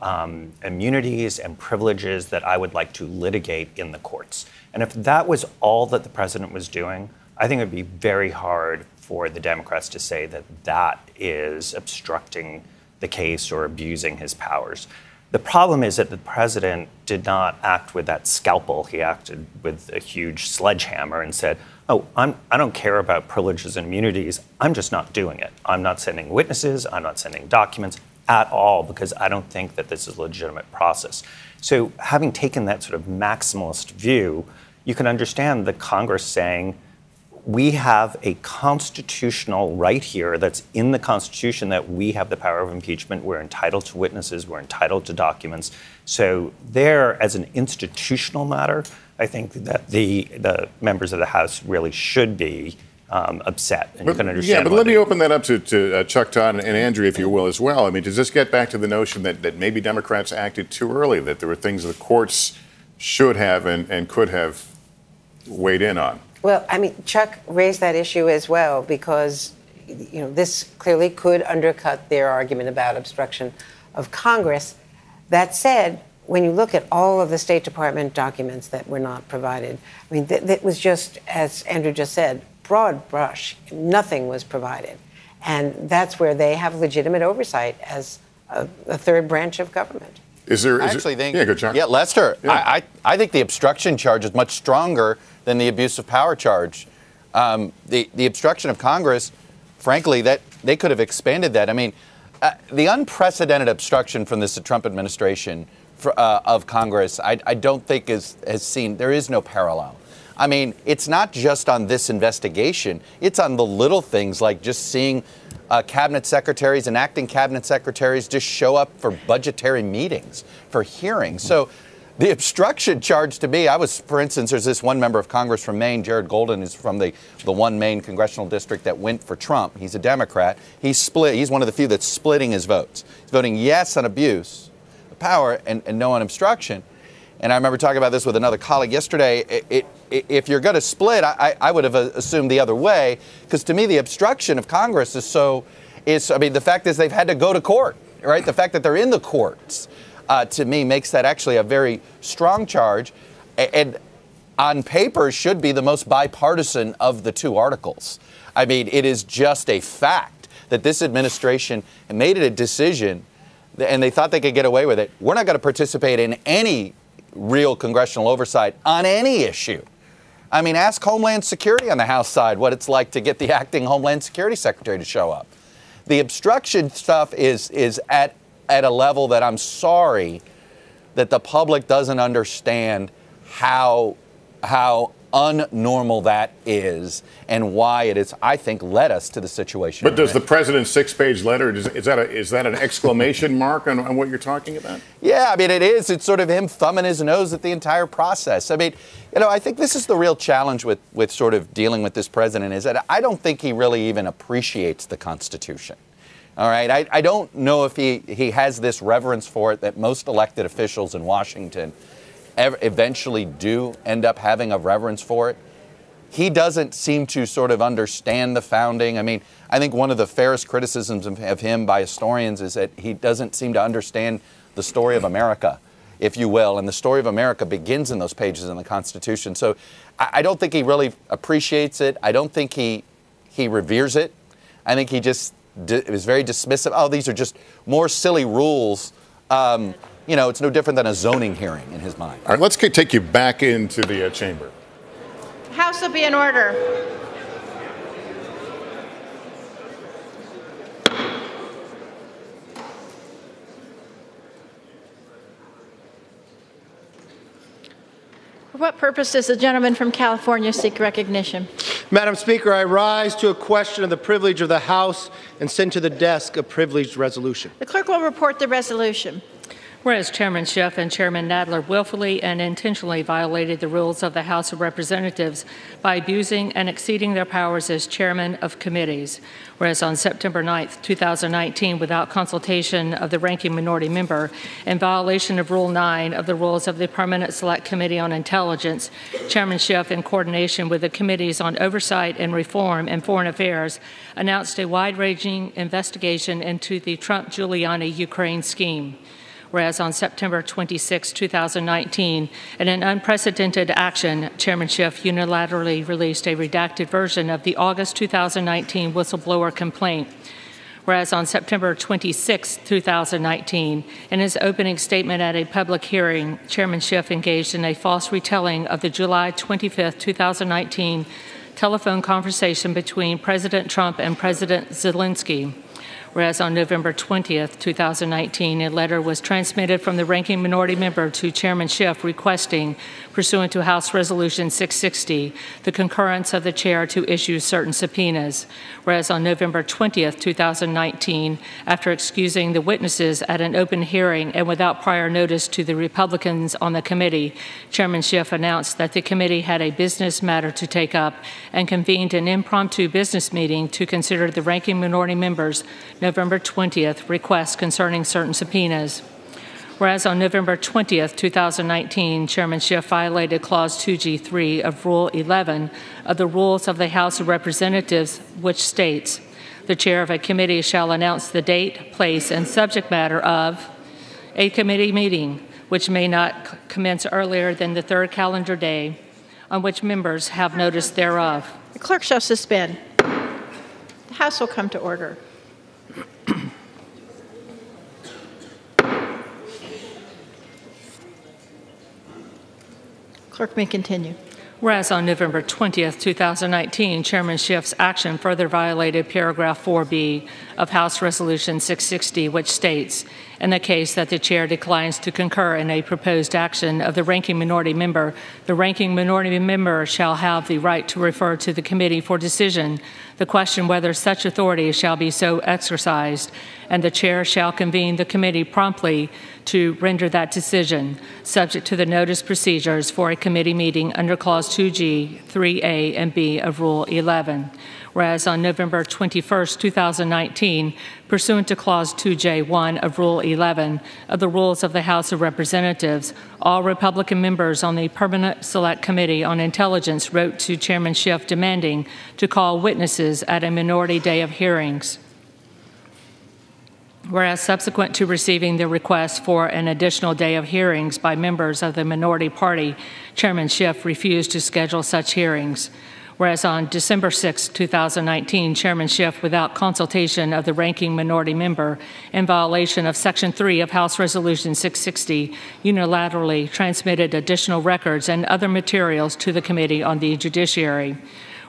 immunities and privileges that I would like to litigate in the courts. And if that was all that the president was doing, I think it would be very hard for the Democrats to say that that is obstructing the case or abusing his powers. The problem is that the president did not act with that scalpel. He acted with a huge sledgehammer and said, oh, I don't care about privileges and immunities. I'm just not doing it. I'm not sending witnesses. I'm not sending documents at all because I don't think that this is a legitimate process. So having taken that sort of maximalist view, you can understand the Congress saying, we have a constitutional right here that's in the Constitution that we have the power of impeachment. We're entitled to witnesses. We're entitled to documents. So there, as an institutional matter, I think that the members of the House really should be upset. And you can understand. Yeah, but let me open that up to Chuck Todd and Andrea, if you will, as well. I mean, does this get back to the notion that maybe Democrats acted too early, that there were things the courts should have and could have weighed in on? Well, I mean, Chuck raised that issue as well because, this clearly could undercut their argument about obstruction of Congress. That said, when you look at all of the State Department documents that were not provided, I mean, that was just, as Andrew just said, broad brush. Nothing was provided. And that's where they have legitimate oversight as a third branch of government. I actually think, yeah, good, Chuck. Yeah, Lester, Yeah. I think the obstruction charge is much stronger than the abuse of power charge. The obstruction of Congress, frankly, that they could have expanded that. I mean, the unprecedented obstruction from this Trump administration of Congress, I don't think has seen, there is no parallel. I mean, it's not just on this investigation. It's on the little things like just seeing cabinet secretaries and acting cabinet secretaries just show up for budgetary meetings, for hearings. So the obstruction charge to me, for instance, there's this one member of Congress from Maine, Jared Golden, is from the one Maine congressional district that went for Trump. He's a Democrat. He's split. He's one of the few that's splitting his votes. He's voting yes on abuse of power and no on obstruction. And I remember talking about this with another colleague yesterday. If you're going to split, I would have assumed the other way, because to me the obstruction of Congress I mean, the fact is they've had to go to court, right? The fact that they're in the courts, to me, makes that actually a very strong charge, and on paper should be the most bipartisan of the two articles. I mean, it is just a fact that this administration made it a decision, and they thought they could get away with it. We're not going to participate in any real congressional oversight on any issue. I mean, ask Homeland Security on the House side what it's like to get the acting Homeland Security Secretary to show up. The obstruction stuff is at a level that I'm sorry that the public doesn't understand how unnormal that is and why it is, I think, led us to the situation. But does the president's 6-page letter, is that an exclamation mark on what you're talking about? Yeah, I mean, it is. It's sort of him thumbing his nose at the entire process. I mean, you know, I think this is the real challenge with sort of dealing with this president, is that I don't think he really even appreciates the Constitution. All right, I don't know if he has this reverence for it that most elected officials in Washington eventually do end up having a reverence for it. He doesn't seem to sort of understand the founding. I mean, I think one of the fairest criticisms of him by historians is that he doesn't seem to understand the story of America, if you will. And the story of America begins in those pages in the Constitution. So I don't think he really appreciates it. I don't think he reveres it. I think he just is very dismissive. Oh, these are just more silly rules. You know, it's no different than a zoning hearing in his mind. All right, let's take you back into the chamber. House will be in order. For what purpose does the gentleman from California seek recognition? Madam Speaker, I rise to a question of the privilege of the House and send to the desk a privileged resolution. The clerk will report the resolution. Whereas Chairman Schiff and Chairman Nadler willfully and intentionally violated the rules of the House of Representatives by abusing and exceeding their powers as chairman of committees. Whereas on September 9, 2019, without consultation of the ranking minority member, in violation of Rule 9 of the rules of the Permanent Select Committee on Intelligence, Chairman Schiff, in coordination with the Committees on Oversight and Reform and Foreign Affairs, announced a wide-ranging investigation into the Trump-Giuliani-Ukraine scheme. Whereas on September 26, 2019, in an unprecedented action, Chairman Schiff unilaterally released a redacted version of the August 2019 whistleblower complaint. Whereas on September 26, 2019, in his opening statement at a public hearing, Chairman Schiff engaged in a false retelling of the July 25, 2019 telephone conversation between President Trump and President Zelensky. Whereas on November 20, 2019, a letter was transmitted from the ranking minority member to Chairman Schiff requesting, pursuant to House Resolution 660, the concurrence of the chair to issue certain subpoenas. Whereas on November 20, 2019, after excusing the witnesses at an open hearing and without prior notice to the Republicans on the committee, Chairman Schiff announced that the committee had a business matter to take up and convened an impromptu business meeting to consider the ranking minority members' November 20th request concerning certain subpoenas. Whereas on November 20th, 2019, Chairman Schiff violated Clause 2G3 of Rule 11 of the Rules of the House of Representatives, which states, the chair of a committee shall announce the date, place, and subject matter of a committee meeting, which may not commence earlier than the third calendar day on which members have notice thereof. The clerk shall suspend. The House will come to order. Clerk may continue. Whereas on November 20th, 2019, Chairman Schiff's action further violated paragraph 4B of House Resolution 660, which states, in the case that the chair declines to concur in a proposed action of the ranking minority member, the ranking minority member shall have the right to refer to the committee for decision the question whether such authority shall be so exercised, and the chair shall convene the committee promptly to render that decision, subject to the notice procedures for a committee meeting under Clause 2G, 3A, and B of Rule 11. Whereas on November 21, 2019, pursuant to Clause 2J1 of Rule 11 of the Rules of the House of Representatives, all Republican members on the Permanent Select Committee on Intelligence wrote to Chairman Schiff demanding to call witnesses at a minority day of hearings. Whereas subsequent to receiving the request for an additional day of hearings by members of the minority party, Chairman Schiff refused to schedule such hearings. Whereas on December 6, 2019, Chairman Schiff, without consultation of the ranking minority member, in violation of Section 3 of House Resolution 660, unilaterally transmitted additional records and other materials to the Committee on the Judiciary.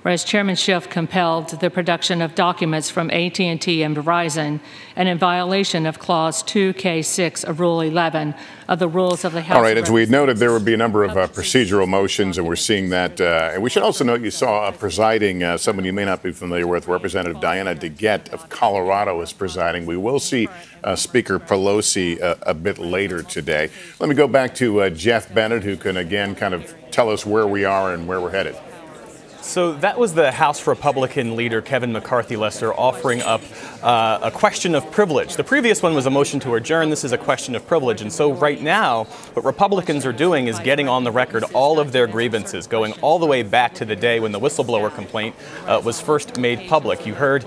whereas Chairman Schiff compelled the production of documents from AT&T and Verizon, and in violation of Clause 2K6 of Rule 11 of the Rules of the House. All right, as we noted, there would be a number of procedural motions, and we're seeing that. And we should also note you saw presiding, someone you may not be familiar with, Representative Diana DeGette of Colorado is presiding. We will see Speaker Pelosi a bit later today. Let me go back to Jeff Bennett, who can again kind of tell us where we are and where we're headed. So that was the House Republican leader, Kevin McCarthy, Lester, offering up a question of privilege. The previous one was a motion to adjourn. This is a question of privilege. And so right now, what Republicans are doing is getting on the record all of their grievances, going all the way back to the day when the whistleblower complaint was first made public. You heard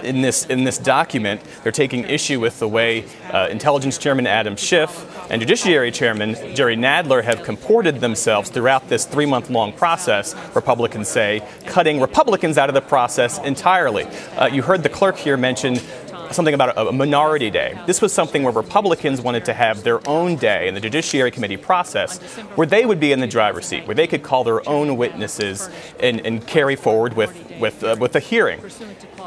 in this document, they're taking issue with the way Intelligence Chairman Adam Schiff and Judiciary Chairman Jerry Nadler have comported themselves throughout this 3-month-long process, Republicans say, cutting Republicans out of the process entirely. You heard the clerk here mention something about a minority day. This was something where Republicans wanted to have their own day in the Judiciary Committee process where they would be in the driver's seat, where they could call their own witnesses and carry forward with a hearing.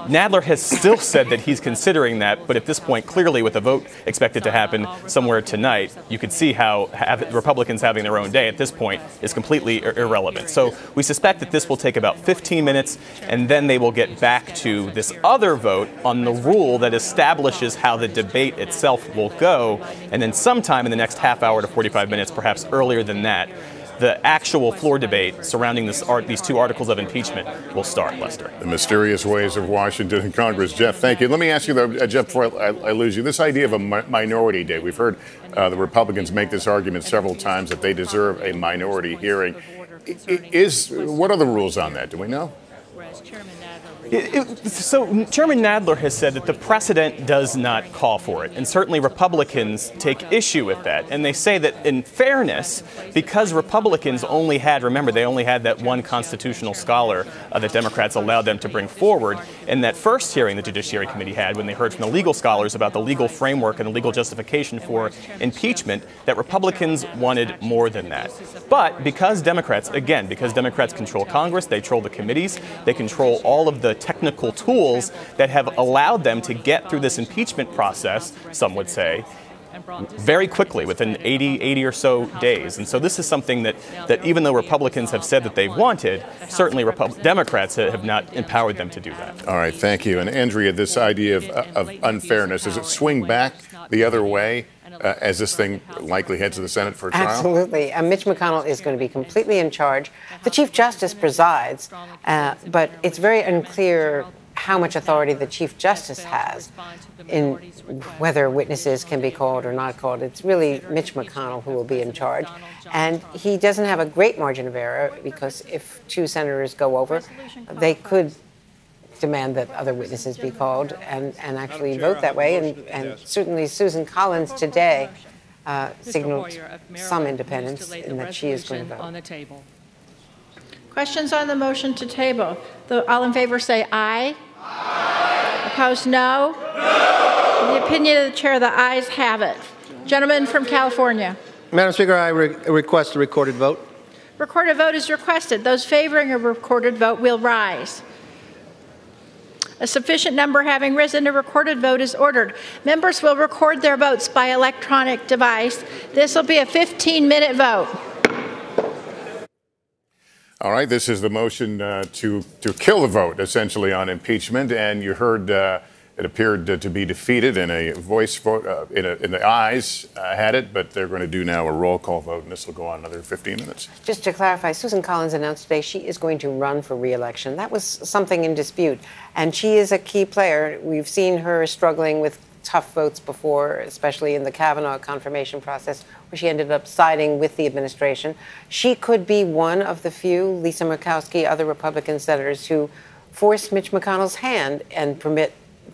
Nadler has still said that he's considering that, but at this point, clearly with a vote expected to happen somewhere tonight, you could see how Republicans having their own day at this point is completely irrelevant. So we suspect that this will take about 15 minutes, and then they will get back to this other vote on the rule that establishes how the debate itself will go, and then sometime in the next half hour to 45 minutes, perhaps earlier than that, the actual floor debate surrounding these two articles of impeachment will start, Lester. The mysterious ways of Washington and Congress. Jeff, thank you. Let me ask you, though, Jeff, before I lose you, this idea of a minority day. We've heard the Republicans make this argument several times that they deserve a minority hearing. What are the rules on that? Do we know? So Chairman Nadler has said that the precedent does not call for it, and certainly Republicans take issue with that. And they say that in fairness, because Republicans only had that one constitutional scholar that Democrats allowed them to bring forward in that first hearing the Judiciary Committee had when they heard from the legal scholars about the legal framework and the legal justification for impeachment, that Republicans wanted more than that. But because Democrats control Congress, they control the committees, they control all of the technical tools that have allowed them to get through this impeachment process, some would say, very quickly, within 80 or so days. And so this is something that even though Republicans have said that they wanted, certainly Democrats have not empowered them to do that. All right, thank you. And Andrea, this idea of unfairness, does it swing back the other way as this thing likely heads to the Senate for a trial? Absolutely. Mitch McConnell is going to be completely in charge. The Chief Justice presides, but it's very unclear how much authority the Chief Justice has in whether witnesses can be called or not called. It's really Mitch McConnell who will be in charge. And he doesn't have a great margin of error because if two senators go over, they could demand that other witnesses be called and actually vote that way. And certainly Susan Collins today signaled some independence in that she is going to vote. Questions on the motion to table? All in favor say aye. Aye. Opposed, no? No. In the opinion of the chair, the ayes have it. Gentleman from California. Madam Speaker, I request a recorded vote. Recorded vote is requested. Those favoring a recorded vote will rise. A sufficient number having risen, a recorded vote is ordered. Members will record their votes by electronic device. This will be a 15-minute vote. All right, this is the motion to kill the vote, essentially, on impeachment. And you heard it appeared to be defeated in a voice vote, in the ayes had it, but they're going to do now a roll call vote, and this will go on another 15 minutes. Just to clarify, Susan Collins announced today she is going to run for re-election. That was something in dispute, and she is a key player. We've seen her struggling with tough votes before, especially in the Kavanaugh confirmation process, where she ended up siding with the administration. She could be one of the few, Lisa Murkowski, other Republican senators, who force Mitch McConnell's hand and permit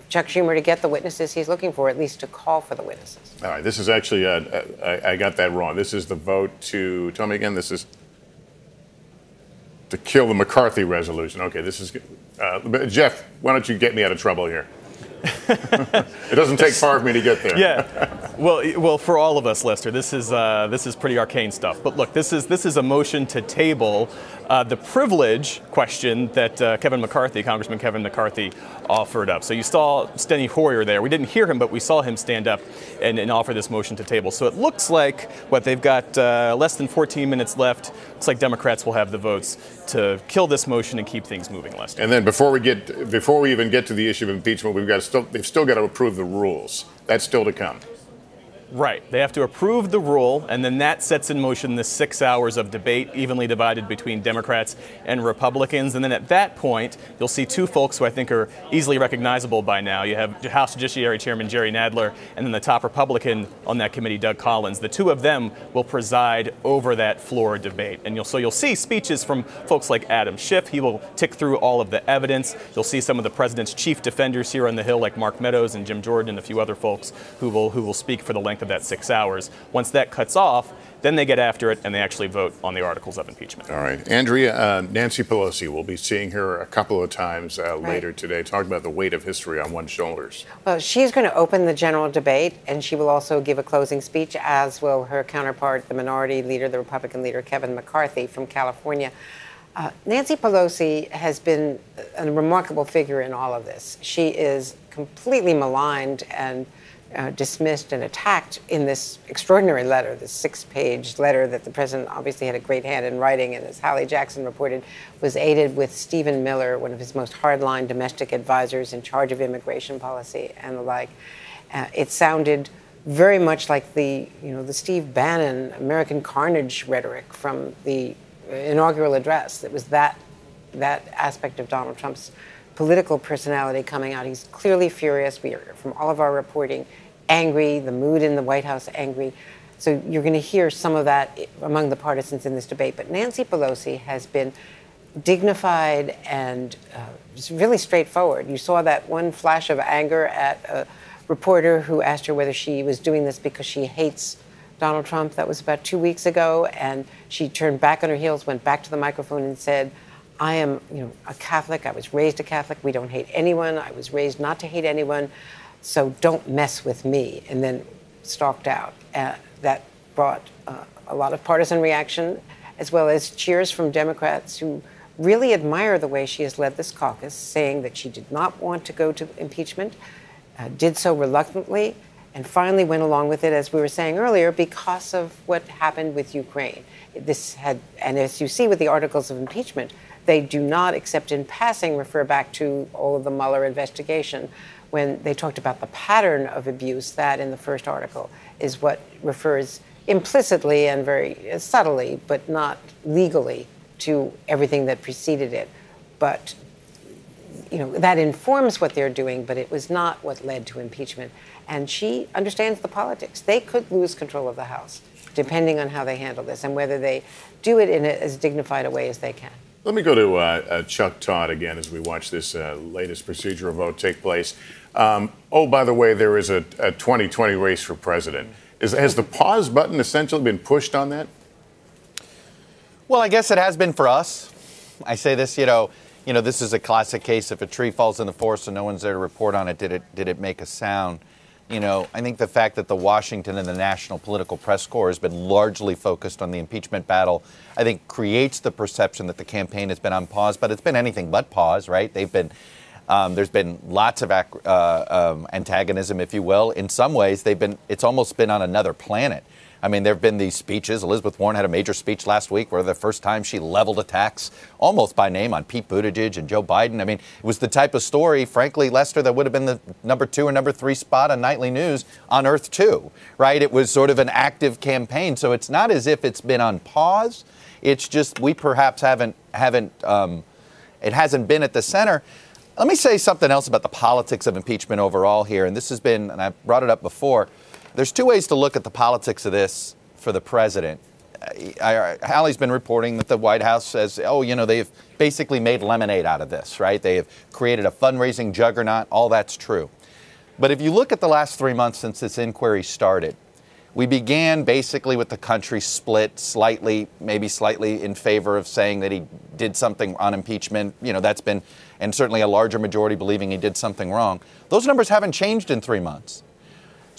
Chuck Schumer to get the witnesses he's looking for, at least to call for the witnesses. All right, this is actually, I got that wrong. This is the vote to, tell me again, this is to kill the McCarthy resolution. Okay, this is, Jeff, why don't you get me out of trouble here? It doesn't take far for me to get there. Yeah. Well, for all of us, Lester, this is pretty arcane stuff. But look, this is a motion to table the privilege question that Congressman Kevin McCarthy, offered up. So you saw Steny Hoyer there. We didn't hear him, but we saw him stand up and offer this motion to table. So it looks like they've got less than 14 minutes left. Looks like Democrats will have the votes to kill this motion and keep things moving, Lester. And then before we even get to the issue of impeachment, they've still got to approve the rules. That's still to come. Right. They have to approve the rule, and then that sets in motion the 6 hours of debate, evenly divided between Democrats and Republicans. And then at that point, you'll see two folks who I think are easily recognizable by now. You have House Judiciary Chairman Jerry Nadler, and then the top Republican on that committee, Doug Collins. The two of them will preside over that floor debate. And you'll see speeches from folks like Adam Schiff. He will tick through all of the evidence. You'll see some of the president's chief defenders here on the Hill, like Mark Meadows and Jim Jordan and a few other folks who will speak for the length of that 6 hours. Once that cuts off, then they get after it and they actually vote on the articles of impeachment. All right. Andrea, Nancy Pelosi, we'll be seeing her a couple of times later today, talking about the weight of history on one's shoulders. Well, she's going to open the general debate, and she will also give a closing speech, as will her counterpart, the minority leader, the Republican leader, Kevin McCarthy from California. Nancy Pelosi has been a remarkable figure in all of this. She is completely maligned and dismissed and attacked in this extraordinary letter, this 6-page letter that the president obviously had a great hand in writing, and as Hallie Jackson reported, was aided with Stephen Miller, one of his most hardline domestic advisors in charge of immigration policy and the like. It sounded very much like the Steve Bannon American carnage rhetoric from the inaugural address. It was that aspect of Donald Trump's political personality coming out. He's clearly furious. We are, from all of our reporting, angry, the mood in the White House angry. So you're going to hear some of that among the partisans in this debate. But Nancy Pelosi has been dignified and really straightforward. You saw that one flash of anger at a reporter who asked her whether she was doing this because she hates Donald Trump. That was about 2 weeks ago. And she turned back on her heels, went back to the microphone and said, I am, a Catholic. I was raised a Catholic. We don't hate anyone. I was raised not to hate anyone. So don't mess with me. And then stalked out. That brought a lot of partisan reaction, as well as cheers from Democrats who really admire the way she has led this caucus, saying that she did not want to go to impeachment, did so reluctantly, and finally went along with it, as we were saying earlier, because of what happened with Ukraine. And as you see with the articles of impeachment, they do not, except in passing, refer back to all of the Mueller investigation. When they talked about the pattern of abuse, that in the first article is what refers implicitly and very subtly, but not legally, to everything that preceded it. But, that informs what they're doing, but it was not what led to impeachment. And she understands the politics. They could lose control of the House, depending on how they handle this and whether they do it in as dignified a way as they can. Let me go to Chuck Todd again as we watch this latest procedural vote take place. By the way, there is a 2020 race for president. Has the pause button essentially been pushed on that? Well, I guess it has been for us. I say this, this is a classic case. If a tree falls in the forest and no one's there to report on it, did it make a sound? I think the fact that the Washington and the national political press corps has been largely focused on the impeachment battle, I think creates the perception that the campaign has been on pause, but it's been anything but pause, right? There's been lots of antagonism, if you will. In some ways, it's almost been on another planet. I mean, there have been these speeches. Elizabeth Warren had a major speech last week where the first time she leveled attacks almost by name on Pete Buttigieg and Joe Biden. I mean, it was the type of story, frankly, Lester, that would have been the number 2 or number 3 spot on nightly news on Earth 2, right? It was sort of an active campaign. So it's not as if it's been on pause. It's just we perhaps it hasn't been at the center. Let me say something else about the politics of impeachment overall here. And this has been, and I brought it up before, there's 2 ways to look at the politics of this for the president. Hallie's been reporting that the White House says, they've basically made lemonade out of this, right? They have created a fundraising juggernaut. All that's true. But if you look at the last 3 months since this inquiry started, we began basically with the country split maybe slightly in favor of saying that he did something on impeachment. That's been, and certainly a larger majority believing he did something wrong. Those numbers haven't changed in 3 months.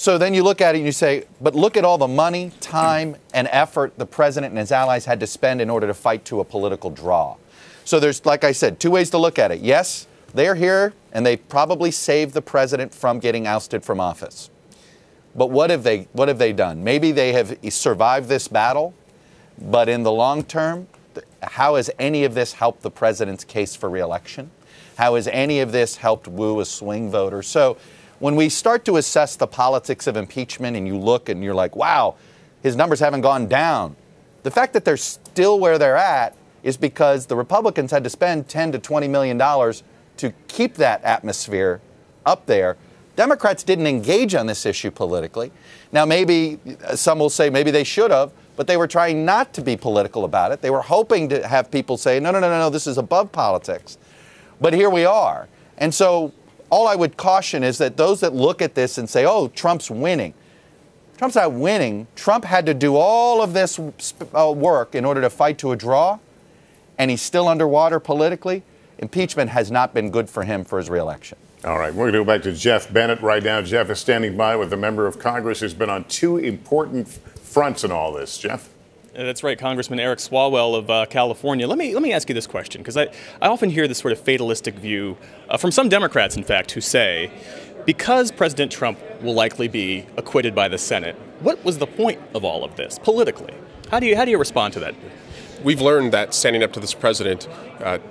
So then you look at it and you say, but look at all the money, time, and effort the president and his allies had to spend in order to fight to a political draw. So there's, like I said, two ways to look at it. Yes, they're here and they probably saved the president from getting ousted from office. But what have they done? Maybe they have survived this battle, but in the long term, how has any of this helped the president's case for re-election? How has any of this helped woo a swing voter? So when we start to assess the politics of impeachment and you look and you're like, wow, his numbers haven't gone down. The fact that they're still where they're at is because the Republicans had to spend $10 to $20 million to keep that atmosphere up there. Democrats didn't engage on this issue politically. Now, maybe some will say maybe they should have, but they were trying not to be political about it. They were hoping to have people say, no, this is above politics. But here we are. And so all I would caution is that those that look at this and say, oh, Trump's winning. Trump's not winning. Trump had to do all of this work in order to fight to a draw, and he's still underwater politically. Impeachment has not been good for him for his reelection. All right, we're going to go back to Jeff Bennett right now. Jeff is standing by with a member of Congress who's been on two important fronts in all this. Jeff? That's right, Congressman Eric Swalwell of California. Let me ask you this question, because I often hear this sort of fatalistic view from some Democrats, in fact, who say, because President Trump will likely be acquitted by the Senate, what was the point of all of this politically? How do you respond to that? We've learned that standing up to this president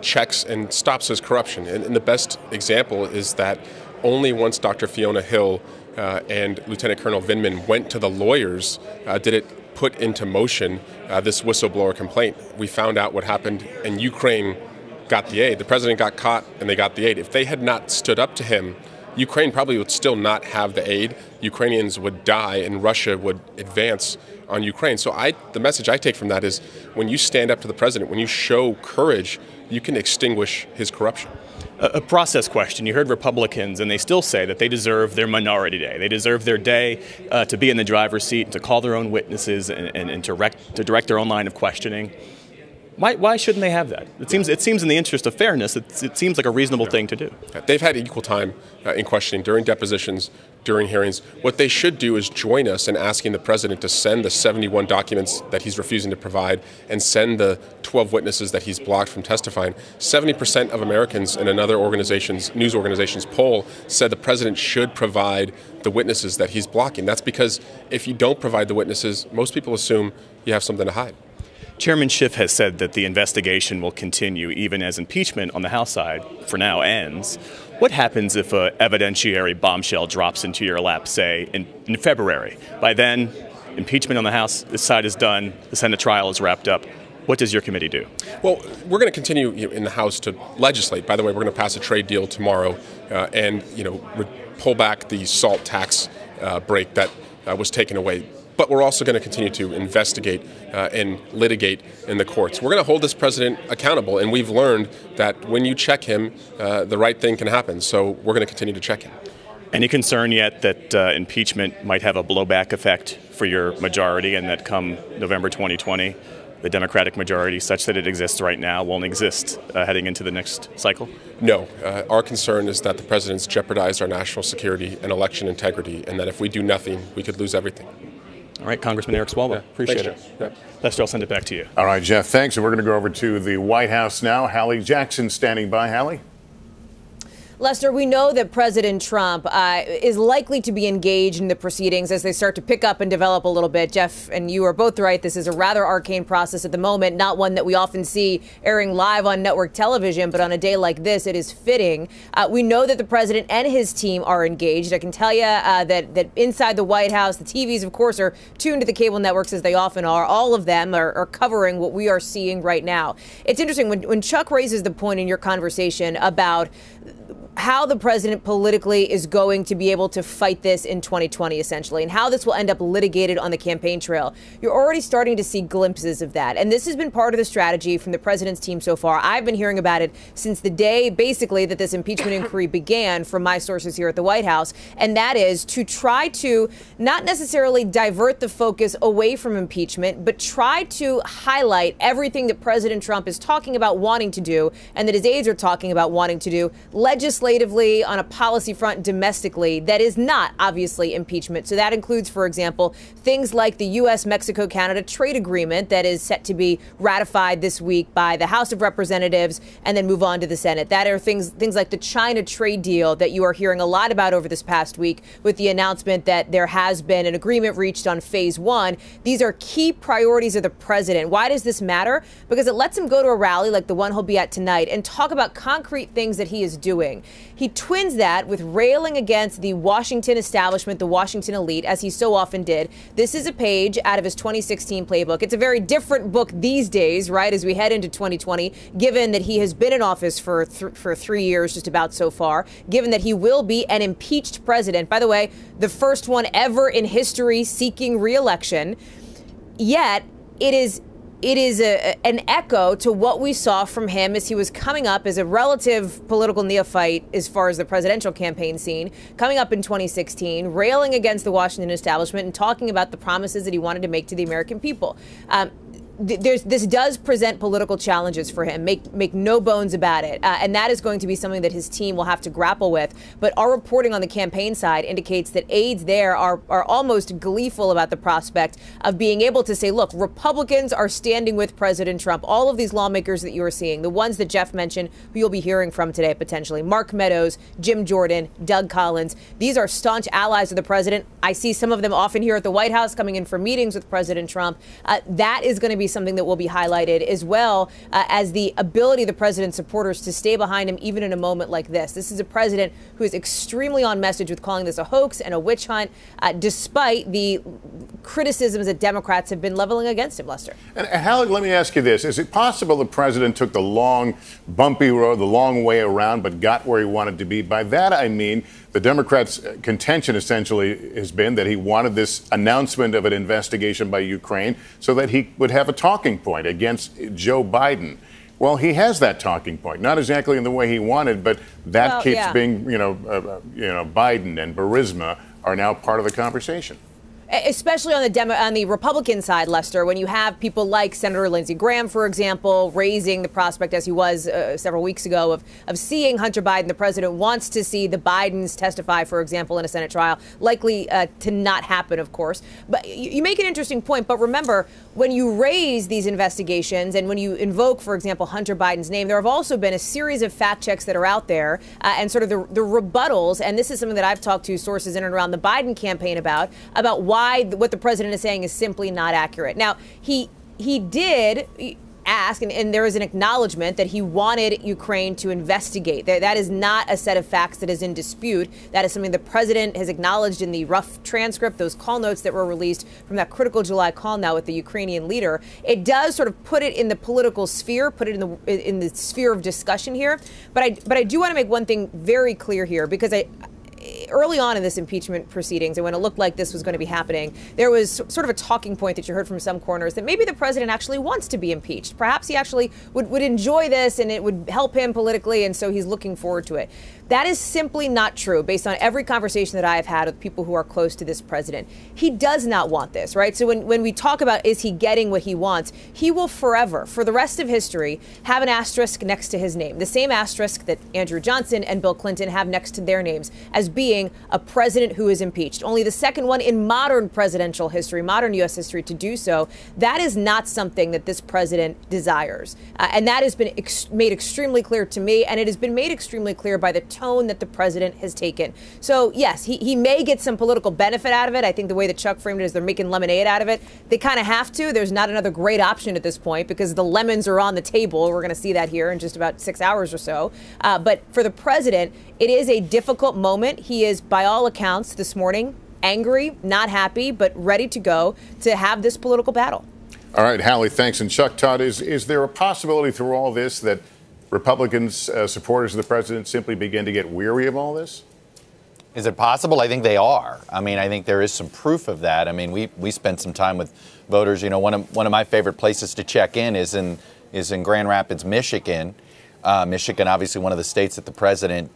checks and stops his corruption. And the best example is that only once Dr. Fiona Hill and Lieutenant Colonel Vindman went to the lawyers did it put into motion this whistleblower complaint. We found out what happened, and Ukraine got the aid. The president got caught, and they got the aid. If they had not stood up to him, Ukraine probably would still not have the aid. Ukrainians would die, and Russia would advance on Ukraine. So the message I take from that is when you stand up to the president, when you show courage, you can extinguish his corruption. A process question. You heard Republicans, and they still say that they deserve their minority day. They deserve their day to be in the driver's seat, and to call their own witnesses, and to direct their own line of questioning. Why shouldn't they have that? It seems in the interest of fairness, it seems like a reasonable thing to do. They've had equal time in questioning during depositions, during hearings. What they should do is join us in asking the president to send the 71 documents that he's refusing to provide and send the 12 witnesses that he's blocked from testifying. 70% of Americans in another news organization's poll said the president should provide the witnesses that he's blocking. That's because if you don't provide the witnesses, most people assume you have something to hide. Chairman Schiff has said that the investigation will continue even as impeachment on the House side, for now, ends. What happens if an evidentiary bombshell drops into your lap, say, in February? By then, impeachment on the House side is done, the Senate trial is wrapped up. What does your committee do? Well, we're going to continue in the House to legislate. By the way, we're going to pass a trade deal tomorrow and pull back the SALT tax break that was taken away. But we're also going to continue to investigate and litigate in the courts. We're going to hold this president accountable, and we've learned that when you check him, the right thing can happen. So we're going to continue to check him. Any concern yet that impeachment might have a blowback effect for your majority, and that come November 2020, the Democratic majority, such that it exists right now, won't exist heading into the next cycle? No. Our concern is that the president's jeopardized our national security and election integrity, and that if we do nothing, we could lose everything. All right, Congressman Eric Swalwell, appreciate it. Yeah. Lester, I'll send it back to you. All right, Jeff, thanks. And we're going to go over to the White House now. Hallie Jackson standing by. Hallie? Lester, we know that President Trump is likely to be engaged in the proceedings as they start to pick up and develop a little bit. Jeff and you are both right. This is a rather arcane process at the moment, not one that we often see airing live on network television, but on a day like this, it is fitting. We know that the president and his team are engaged. I can tell you that inside the White House, the TVs, of course, are tuned to the cable networks as they often are. All of them are covering what we are seeing right now. It's interesting when Chuck raises the point in your conversation about how the president politically is going to be able to fight this in 2020, essentially, and how this will end up litigated on the campaign trail. You're already starting to see glimpses of that. And this has been part of the strategy from the president's team so far. I've been hearing about it since the day, basically, that this impeachment inquiry began from my sources here at the White House. And that is to try to not necessarily divert the focus away from impeachment, but try to highlight everything that President Trump is talking about wanting to do and that his aides are talking about wanting to do legislatively legislatively, on a policy front, domestically, that is not obviously impeachment. So that includes, for example, things like the U.S. Mexico-Canada trade agreement that is set to be ratified this week by the House of Representatives and then move on to the Senate. That are things like the China trade deal that you are hearing a lot about over this past week with the announcement that there has been an agreement reached on phase one. These are key priorities of the president. Why does this matter? Because it lets him go to a rally like the one he'll be at tonight and talk about concrete things that he is doing. He twins that with railing against the Washington establishment, the Washington elite, as he so often did. This is a page out of his 2016 playbook. It's a very different book these days, right, as we head into 2020, given that he has been in office for 3 years, just about so far, given that he will be an impeached president. By the way, the first one ever in history seeking re-election. Yet it is an echo to what we saw from him as he was coming up as a relative political neophyte as far as the presidential campaign scene, coming up in 2016, railing against the Washington establishment and talking about the promises that he wanted to make to the American people. This does present political challenges for him, make no bones about it. And that is going to be something that his team will have to grapple with. But our reporting on the campaign side indicates that aides there are almost gleeful about the prospect of being able to say, look, Republicans are standing with President Trump. All of these lawmakers that you are seeing, the ones that Jeff mentioned, who you'll be hearing from today potentially, Mark Meadows, Jim Jordan, Doug Collins, these are staunch allies of the president. I see some of them often here at the White House coming in for meetings with President Trump. That is going to be something that will be highlighted, as well as the ability of the president's supporters to stay behind him even in a moment like this. This is a president who is extremely on message with calling this a hoax and a witch hunt, despite the criticisms that Democrats have been leveling against him, Lester. And Hallie, let me ask you this. Is it possible the president took the long, bumpy road, the long way around, but got where he wanted to be? By that, I mean the Democrats' contention essentially has been that he wanted this announcement of an investigation by Ukraine so that he would have a talking point against Joe Biden. Well, he has that talking point, not exactly in the way he wanted, but that keeps being, Biden and Burisma are now part of the conversation. Especially on the Republican side, Lester, when you have people like Senator Lindsey Graham, for example, raising the prospect, as he was several weeks ago, of seeing Hunter Biden. The president wants to see the Bidens testify, for example, in a Senate trial. Likely to not happen, of course. But you make an interesting point. But remember, when you raise these investigations and when you invoke, for example, Hunter Biden's name, there have also been a series of fact checks that are out there and sort of the rebuttals. And this is something that I've talked to sources in and around the Biden campaign about why what the president is saying is simply not accurate. Now, he did ask, and there is an acknowledgement that he wanted Ukraine to investigate. That is not a set of facts that is in dispute. That is something the president has acknowledged in the rough transcript, those call notes that were released from that critical July call now with the Ukrainian leader. It does sort of put it in the political sphere, put it in the sphere of discussion here. But I do want to make one thing very clear here, because early on in this impeachment proceedings, and when it looked like this was going to be happening, there was sort of a talking point that you heard from some corners that maybe the president actually wants to be impeached. Perhaps he actually would enjoy this and it would help him politically, and so he's looking forward to it. That is simply not true based on every conversation that I have had with people who are close to this president. He does not want this, right? So when we talk about is he getting what he wants, he will forever, for the rest of history, have an asterisk next to his name. The same asterisk that Andrew Johnson and Bill Clinton have next to their names as being a president who is impeached. Only the second one in modern presidential history, modern U.S. history, to do so. That is not something that this president desires. And that has been made extremely clear to me, and it has been made extremely clear by the tone that the president has taken. So, yes, he may get some political benefit out of it. I think the way that Chuck framed it is they're making lemonade out of it. They kind of have to. There's not another great option at this point because the lemons are on the table. We're going to see that here in just about 6 hours or so. But for the president, it is a difficult moment. He is, by all accounts, this morning, angry, not happy, but ready to go to have this political battle. All right, Hallie, thanks. And Chuck Todd, is there a possibility through all this that Republicans, supporters of the president, simply begin to get weary of all this? Is it possible? I think they are. I mean, I think there is some proof of that. I mean, we spent some time with voters. You know, one of my favorite places to check in is in Grand Rapids, Michigan. Michigan, obviously one of the states that the president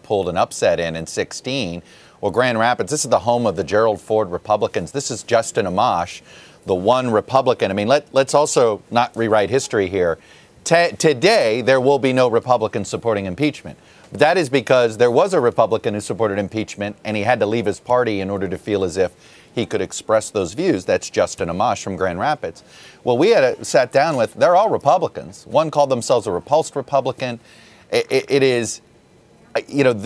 pulled an upset in 2016. Well, Grand Rapids, this is the home of the Gerald Ford Republicans. This is Justin Amash, the one Republican. I mean, let's also not rewrite history here. Today, there will be no Republicans supporting impeachment. That is because there was a Republican who supported impeachment, and he had to leave his party in order to feel as if he could express those views. That's Justin Amash from Grand Rapids. Well, we had sat down with, they're all Republicans. One called themselves a repulsed Republican. It is, you know,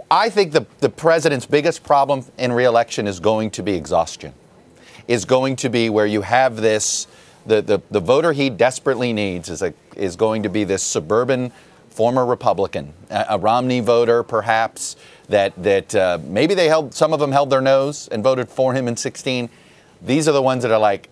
I think the president's biggest problem in re-election is going to be exhaustion, is going to be where you have this, the voter he desperately needs is going to be this suburban former Republican, a Romney voter perhaps, that maybe some of them held their nose and voted for him in 2016. These are the ones that are like,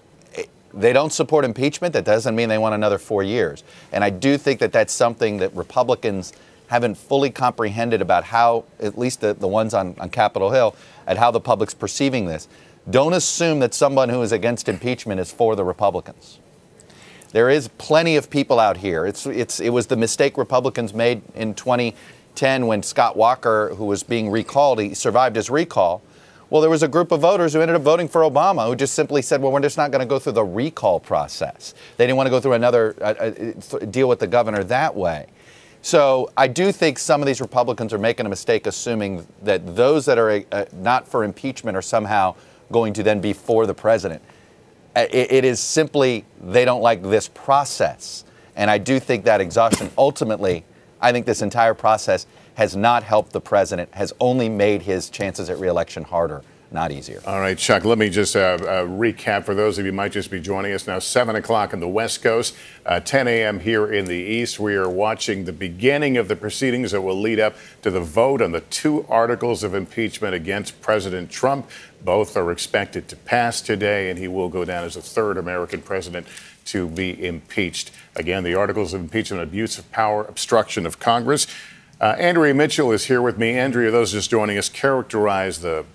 they don't support impeachment. That doesn't mean they want another 4 years. And I do think that that's something that Republicans haven't fully comprehended about how, at least the ones on Capitol Hill, at how the public's perceiving this. Don't assume that someone who is against impeachment is for the Republicans. There is plenty of people out here. It was the mistake Republicans made in 2010 when Scott Walker, who was being recalled, he survived his recall. Well, there was a group of voters who ended up voting for Obama who just simply said, well, we're just not going to go through the recall process. They didn't want to go through another deal with the governor that way. So I do think some of these Republicans are making a mistake assuming that those that are not for impeachment are somehow going to then be for the president. It is simply they don't like this process. And I do think that exhaustion, ultimately, I think this entire process has not helped the president, has only made his chances at re-election harder, not easier. All right, Chuck, let me just recap for those of you who might just be joining us now. 7 o'clock on the West Coast, 10 a.m. here in the East. We are watching the beginning of the proceedings that will lead up to the vote on the 2 articles of impeachment against President Trump. Both are expected to pass today, and he will go down as the 3rd American president to be impeached. Again, the articles of impeachment: abuse of power, obstruction of Congress. Andrea Mitchell is here with me. Andrea, those just joining us, characterize the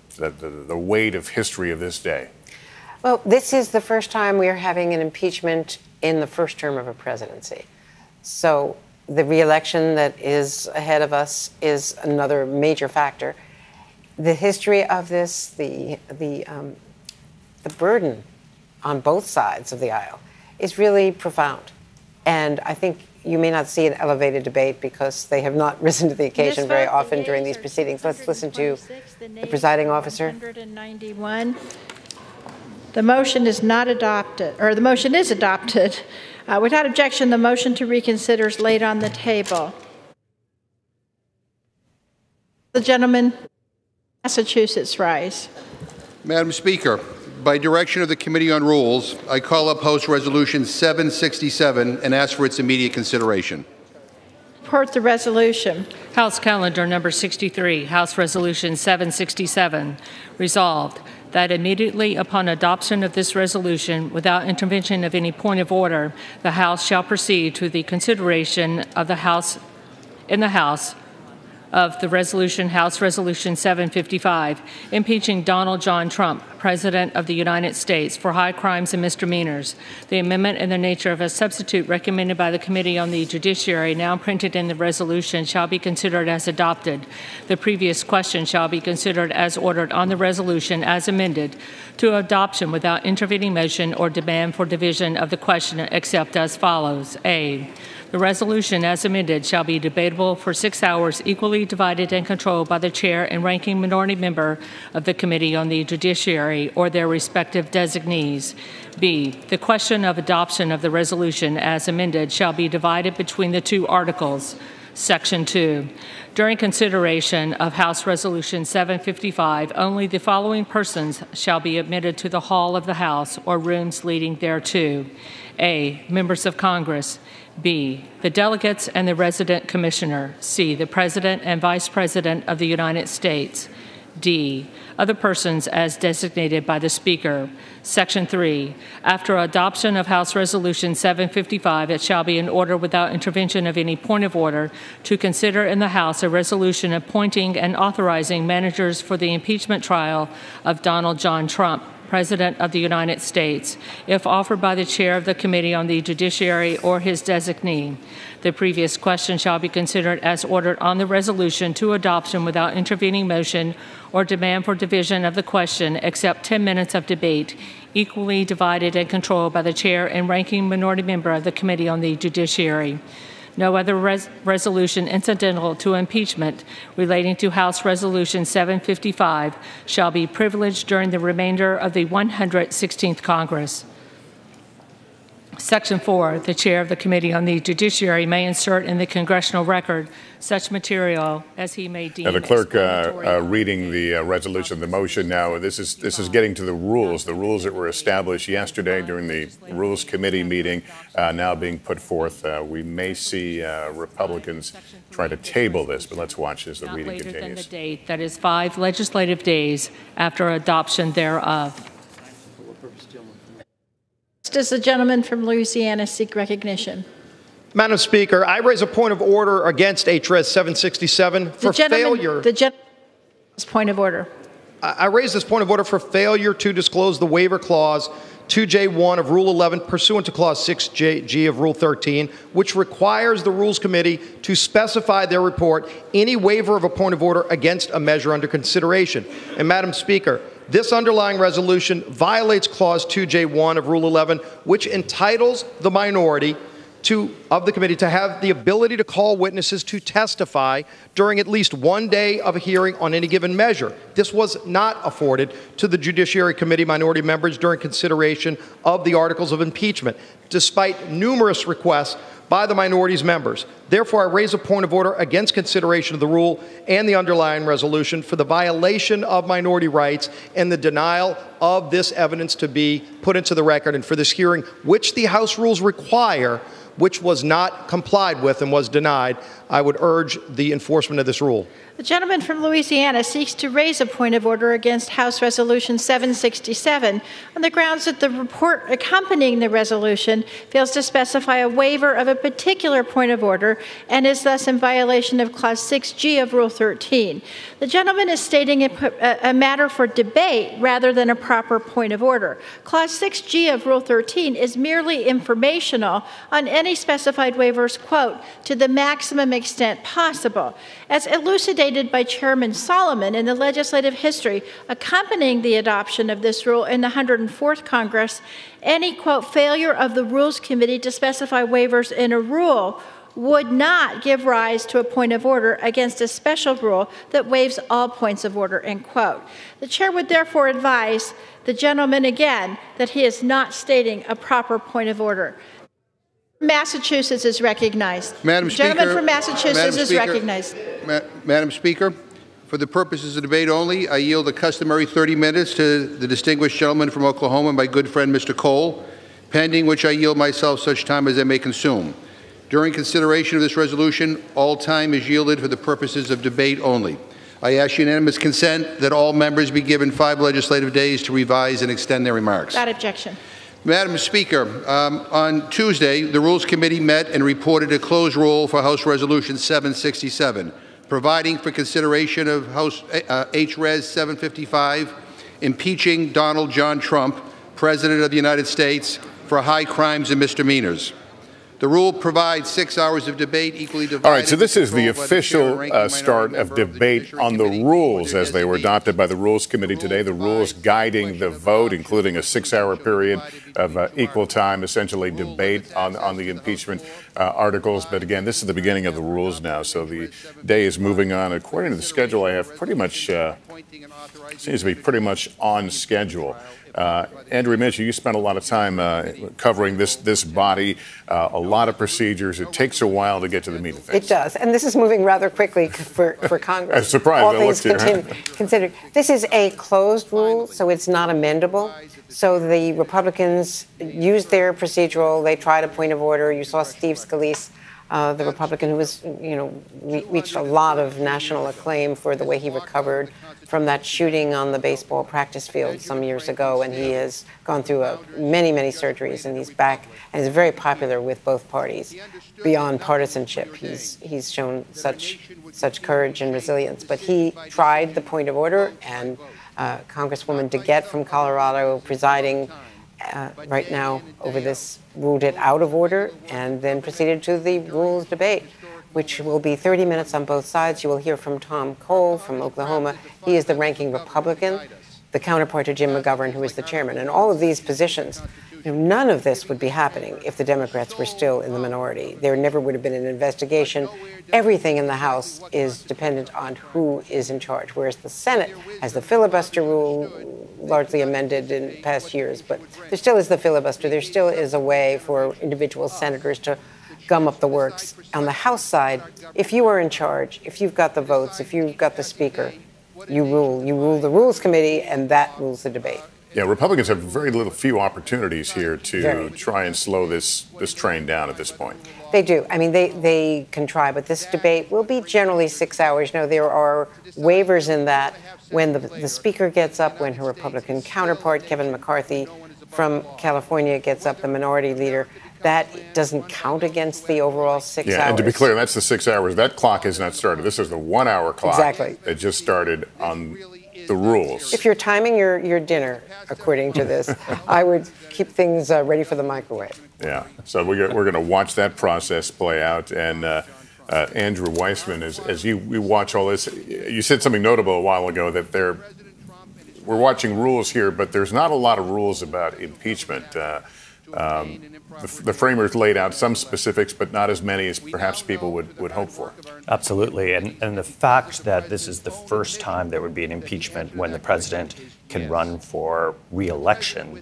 weight of history of this day. Well, this is the first time we are having an impeachment in the first term of a presidency. So the re-election that is ahead of us is another major factor. The history of this, the burden on both sides of the aisle is really profound. And I think you may not see an elevated debate because they have not risen to the occasion very often during these proceedings. Let's listen to the presiding officer. 191. The motion is not adopted, or the motion is adopted. Without objection, the motion to reconsider is laid on the table. The gentleman, Massachusetts, rise. Madam Speaker, by direction of the Committee on Rules, I call up House Resolution 767 and ask for its immediate consideration. Support the resolution. House Calendar Number 63, House Resolution 767. Resolved that immediately upon adoption of this resolution, without intervention of any point of order, the House shall proceed to the consideration of the House of the resolution, House Resolution 755, impeaching Donald John Trump, President of the United States, for high crimes and misdemeanors. The amendment in the nature of a substitute recommended by the Committee on the Judiciary, now printed in the resolution, shall be considered as adopted. The previous question shall be considered as ordered on the resolution as amended to adoption without intervening motion or demand for division of the question, except as follows. A. The resolution as amended shall be debatable for 6 hours, equally divided and controlled by the chair and ranking minority member of the Committee on the Judiciary or their respective designees. B. The question of adoption of the resolution as amended shall be divided between the 2 articles. Section 2. During consideration of House Resolution 755, only the following persons shall be admitted to the hall of the House or rooms leading thereto. A. Members of Congress. B. The delegates and the resident commissioner. C. The President and Vice President of the United States. D. Other persons as designated by the Speaker. Section 3. After adoption of House Resolution 755, it shall be in order without intervention of any point of order to consider in the House a resolution appointing and authorizing managers for the impeachment trial of Donald John Trump, President of the United States, if offered by the chair of the Committee on the Judiciary or his designee. The previous question shall be considered as ordered on the resolution to adoption without intervening motion or demand for division of the question, except 10 minutes of debate, equally divided and controlled by the chair and ranking minority member of the Committee on the Judiciary. No other resolution incidental to impeachment relating to House Resolution 755 shall be privileged during the remainder of the 116th Congress. Section 4, the chair of the Committee on the Judiciary may insert in the congressional record such material as he may deem. Now, the clerk reading the resolution, the motion now. This is getting to the rules that were established yesterday during the Rules Committee meeting, now being put forth. We may see Republicans try to table this, but let's watch as the reading continues. Not later than the date, that is 5 legislative days after adoption thereof. Does the gentleman from Louisiana seek recognition? Madam Speaker, I raise a point of order against HRES 767 for failure. The gentleman's point of order. I raise this point of order for failure to disclose the waiver clause 2J1 of Rule 11 pursuant to Clause 6G of Rule 13, which requires the Rules Committee to specify their report any waiver of a point of order against a measure under consideration. And Madam Speaker, this underlying resolution violates Clause 2J1 of Rule 11, which entitles the minority of the committee to have the ability to call witnesses to testify during at least one day of a hearing on any given measure. This was not afforded to the Judiciary Committee minority members during consideration of the articles of impeachment, despite numerous requests by the minority's members. Therefore, I raise a point of order against consideration of the rule and the underlying resolution for the violation of minority rights and the denial of this evidence to be put into the record and for this hearing, which the House rules require, which was not complied with and was denied. I would urge the enforcement of this rule. The gentleman from Louisiana seeks to raise a point of order against House Resolution 767 on the grounds that the report accompanying the resolution fails to specify a waiver of a particular point of order and is thus in violation of Clause 6G of Rule 13. The gentleman is stating a matter for debate rather than a proper point of order. Clause 6G of Rule 13 is merely informational on any specified waivers, quote, to the maximum extent possible. As elucidated by Chairman Solomon in the legislative history accompanying the adoption of this rule in the 104th Congress, any, quote, failure of the Rules Committee to specify waivers in a rule would not give rise to a point of order against a special rule that waives all points of order, end quote. The chair would therefore advise the gentleman again that he is not stating a proper point of order. Massachusetts is recognized. Madam Speaker, gentleman from Massachusetts is recognized. Madam Speaker, for the purposes of debate only, I yield the customary 30 minutes to the distinguished gentleman from Oklahoma, my good friend Mr. Cole, pending which I yield myself such time as I may consume. During consideration of this resolution, all time is yielded for the purposes of debate only. I ask unanimous consent that all members be given 5 legislative days to revise and extend their remarks. Without objection. Madam Speaker, on Tuesday, the Rules Committee met and reported a closed rule for House Resolution 767, providing for consideration of House HRES 755, impeaching Donald John Trump, President of the United States, for high crimes and misdemeanors. The rule provides 6 hours of debate equally divided. All right, so this is the official start of debate on the rules as they were adopted by the Rules Committee today. The rules guiding the vote, including a 6-hour period of equal time, essentially debate on the impeachment articles. But again, this is the beginning of the rules now, so the day is moving on. According to the schedule I have, pretty much seems to be pretty much on schedule. Andrew Minchin, you spent a lot of time covering this body, a lot of procedures. It takes a while to get to the meat of things. It does, and this is moving rather quickly for Congress. I'm surprised. All things considered. This is a closed rule, so it's not amendable. So the Republicans used their procedural. They tried a point of order. You saw Steve Scalise, the Republican who was, reached a lot of national acclaim for the way he recovered from that shooting on the baseball practice field some years ago, and he has gone through many surgeries, and he's back and is very popular with both parties beyond partisanship. He's shown such courage and resilience. But he tried the point of order, and Congresswoman DeGette from Colorado presiding right now over this ruled it out of order and then proceeded to the rules debate, which will be 30 minutes on both sides. You will hear from Tom Cole from Oklahoma. He is the ranking Republican the counterpart to Jim McGovern, who is the chairman. And all of these positions, none of this would be happening if the Democrats were still in the minority. There never would have been an investigation. Everything in the House is dependent on who is in charge, whereas the Senate has the filibuster rule, largely amended in past years. But there still is the filibuster. There still is a way for individual senators to gum up the works. On the House side, if you are in charge, if you've got the votes, if you've got the speaker, you rule. You rule the Rules Committee, and that rules the debate. Yeah, Republicans have few opportunities here to try and slow this train down at this point. They do. I mean, they can try, but this debate will be generally 6 hours. You know, there are waivers in that when the speaker gets up, when her Republican counterpart, Kevin McCarthy from California, gets up, the minority leader. That doesn't count against the overall 6 hours. Yeah, and to be clear, that's the 6 hours. That clock has not started. This is the 1 hour clock. Exactly. That just started on the rules. If you're timing your dinner, according to this, I would keep things ready for the microwave. Yeah, so we're going to watch that process play out. And Andrew Weissmann, as you watch all this, you said something notable a while ago that we're watching rules here, but there's not a lot of rules about impeachment. The framers laid out some specifics, but not as many as perhaps people would hope for. Absolutely. And the fact that this is the first time there would be an impeachment when the president can run for re-election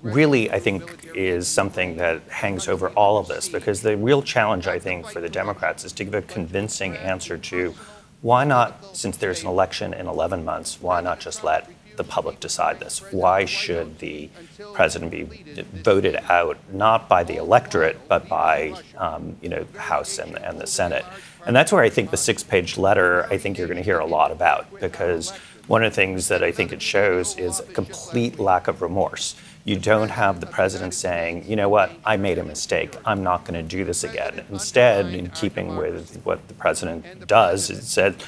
really, I think, is something that hangs over all of this, because the real challenge, I think, for the Democrats is to give a convincing answer to why not, since there's an election in 11 months, why not just let the public decide this? Why should the president be voted out, not by the electorate, but by the House and the Senate? And that's where I think the 6-page letter, I think you're going to hear a lot about, because one of the things that I think it shows is a complete lack of remorse. You don't have the president saying, you know what, I made a mistake. I'm not going to do this again. Instead, in keeping with what the president does, it said,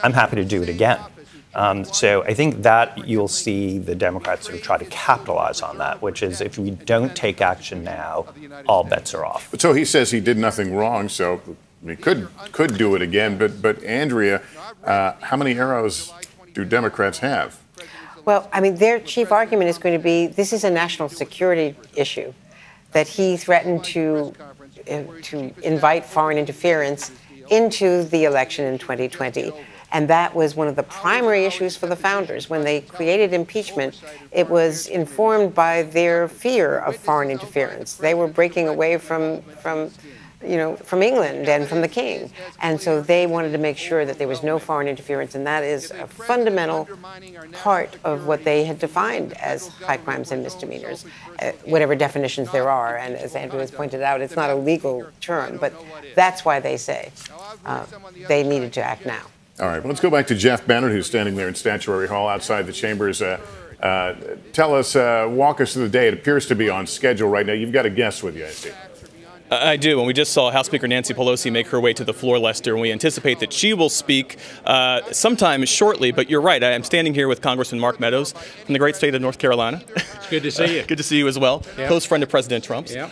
I'm happy to do it again. So I think that you'll see the Democrats sort of try to capitalize on that, which is if we don't take action now, all bets are off. So he says he did nothing wrong, so he could do it again. But Andrea, how many arrows do Democrats have? Well, I mean, their chief argument is going to be this is a national security issue, that he threatened to invite foreign interference into the election in 2020. And that was one of the primary issues for the founders. When they created impeachment, it was informed by their fear of foreign interference. They were breaking away from England and from the king. And so they wanted to make sure that there was no foreign interference. And that is a fundamental part of what they had defined as high crimes and misdemeanors, whatever definitions there are. And as Andrew has pointed out, it's not a legal term. But that's why they say they needed to act now. All right, well, let's go back to Jeff Bennett, who's standing there in Statuary Hall outside the chambers. Tell us, walk us through the day. It appears to be on schedule right now. You've got a guest with you, I see. I do, and we just saw House Speaker Nancy Pelosi make her way to the floor, Lester, and we anticipate that she will speak sometime shortly. But you're right, I'm standing here with Congressman Mark Meadows from the great state of North Carolina. It's good to see you. Good to see you as well. Yep. Close friend of President Trump's. Yep.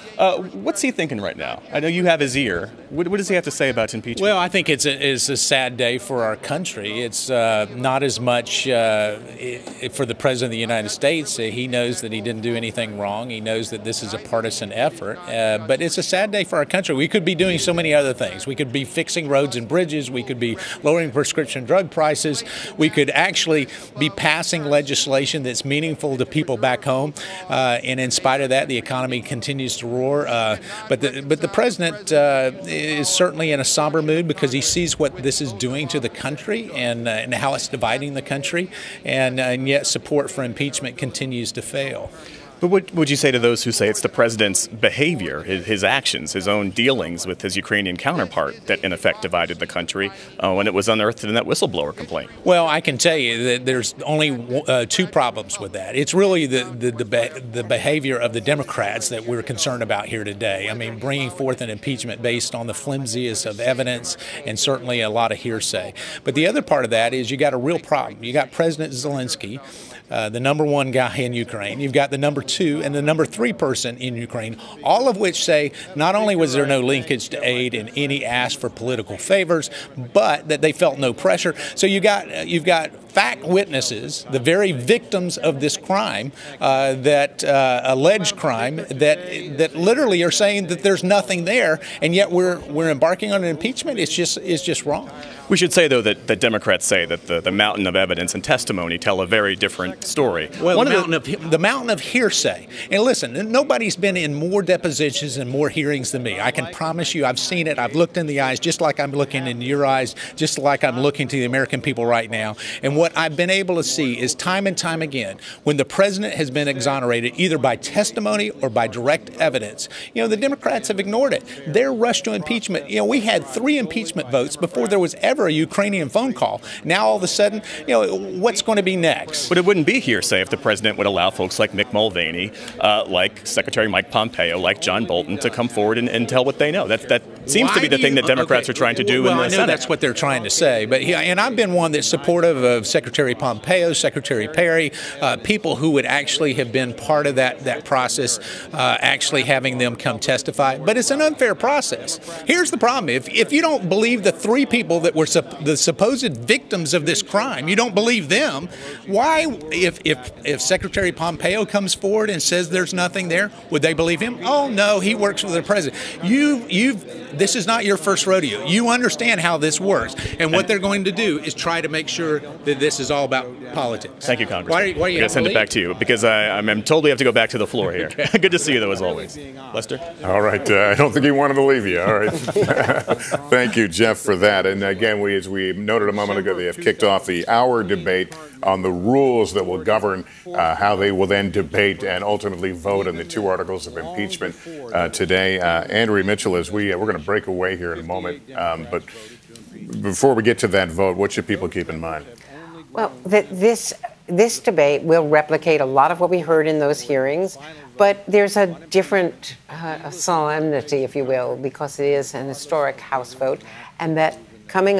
What's he thinking right now? I know you have his ear. What does he have to say about impeachment? Well, I think it's a sad day for our country. It's not as much for the President of the United States. He knows that he didn't do anything wrong. He knows that this is a partisan effort. But it's a sad day for our country. We could be doing so many other things. We could be fixing roads and bridges. We could be lowering prescription drug prices. We could actually be passing legislation that's meaningful to people back home. And in spite of that, the economy continues to roar. But the president is certainly in a somber mood because he sees what this is doing to the country and how it's dividing the country. And yet support for impeachment continues to fail. But what would you say to those who say it's the president's behavior, his actions, his own dealings with his Ukrainian counterpart that in effect divided the country when it was unearthed in that whistleblower complaint? Well, I can tell you that there's only two problems with that. It's really the behavior of the Democrats that we're concerned about here today. I mean, bringing forth an impeachment based on the flimsiest of evidence and certainly a lot of hearsay. But the other part of that is you got a real problem. You got President Zelensky, the #1 guy in Ukraine. You've got the #2 2 and the number 3 person in Ukraine, all of which say not only was there no linkage to aid and any ask for political favors, but that they felt no pressure. So you've got fact witnesses, the very victims of this crime, that alleged crime, that literally are saying that there's nothing there, and yet we're embarking on an impeachment. It's just wrong. We should say, though, that Democrats say that the mountain of evidence and testimony tell a very different story. Well, the mountain of hearsay. And listen, nobody's been in more depositions and more hearings than me. I can promise you, I've seen it. I've looked in the eyes, just like I'm looking in your eyes, just like I'm looking to the American people right now. And what I've been able to see is time and time again, when the president has been exonerated, either by testimony or by direct evidence, the Democrats have ignored it. Their rush to impeachment, we had 3 impeachment votes before there was ever a Ukrainian phone call. Now, all of a sudden, what's going to be next? But it wouldn't be hearsay if the president would allow folks like Mick Mulvaney, like Secretary Mike Pompeo, like John Bolton, to come forward and tell what they know. That seems to be the thing that Democrats are trying to do in the Senate. That's what they're trying to say. But and I've been one that's supportive of Secretary Pompeo, Secretary Perry, people who would actually have been part of that process, actually having them come testify. But it's an unfair process. Here's the problem. If you don't believe the 3 people that were the supposed victims of this crime, you don't believe them, why, if Secretary Pompeo comes forward and says there's nothing there, would they believe him? Oh, no, he works for the president. This is not your first rodeo. You understand how this works. And what they're going to do is try to make sure that this is all about politics. Thank you, Congressman. Why are you going to send it back to you? Because I'm told we have to go back to the floor here. Okay. Good to see you, though, as always. Lester? All right. I don't think he wanted to leave you. All right. Thank you, Jeff, for that. And again, as we noted a moment ago, they have kicked off the hour debate on the rules that will govern how they will then debate and ultimately vote on the 2 articles of impeachment today. Andrea Mitchell, we're going to break away here in a moment. But before we get to that vote, what should people keep in mind? Well, this debate will replicate a lot of what we heard in those hearings, but there's a different solemnity, if you will, because it is an historic House vote, and that coming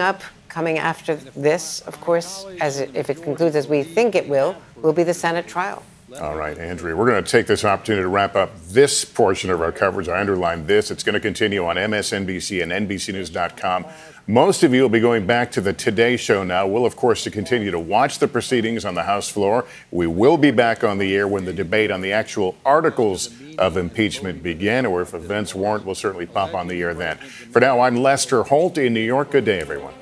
after this, of course, if it concludes as we think it will be the Senate trial. All right, Andrea, we're going to take this opportunity to wrap up this portion of our coverage. I underline this. It's going to continue on MSNBC and NBCNews.com. Most of you will be going back to the Today Show now. We'll, of course, continue to watch the proceedings on the House floor. We will be back on the air when the debate on the actual articles of impeachment begin, or if events warrant, we'll certainly pop on the air then. For now, I'm Lester Holt in New York. Good day, everyone.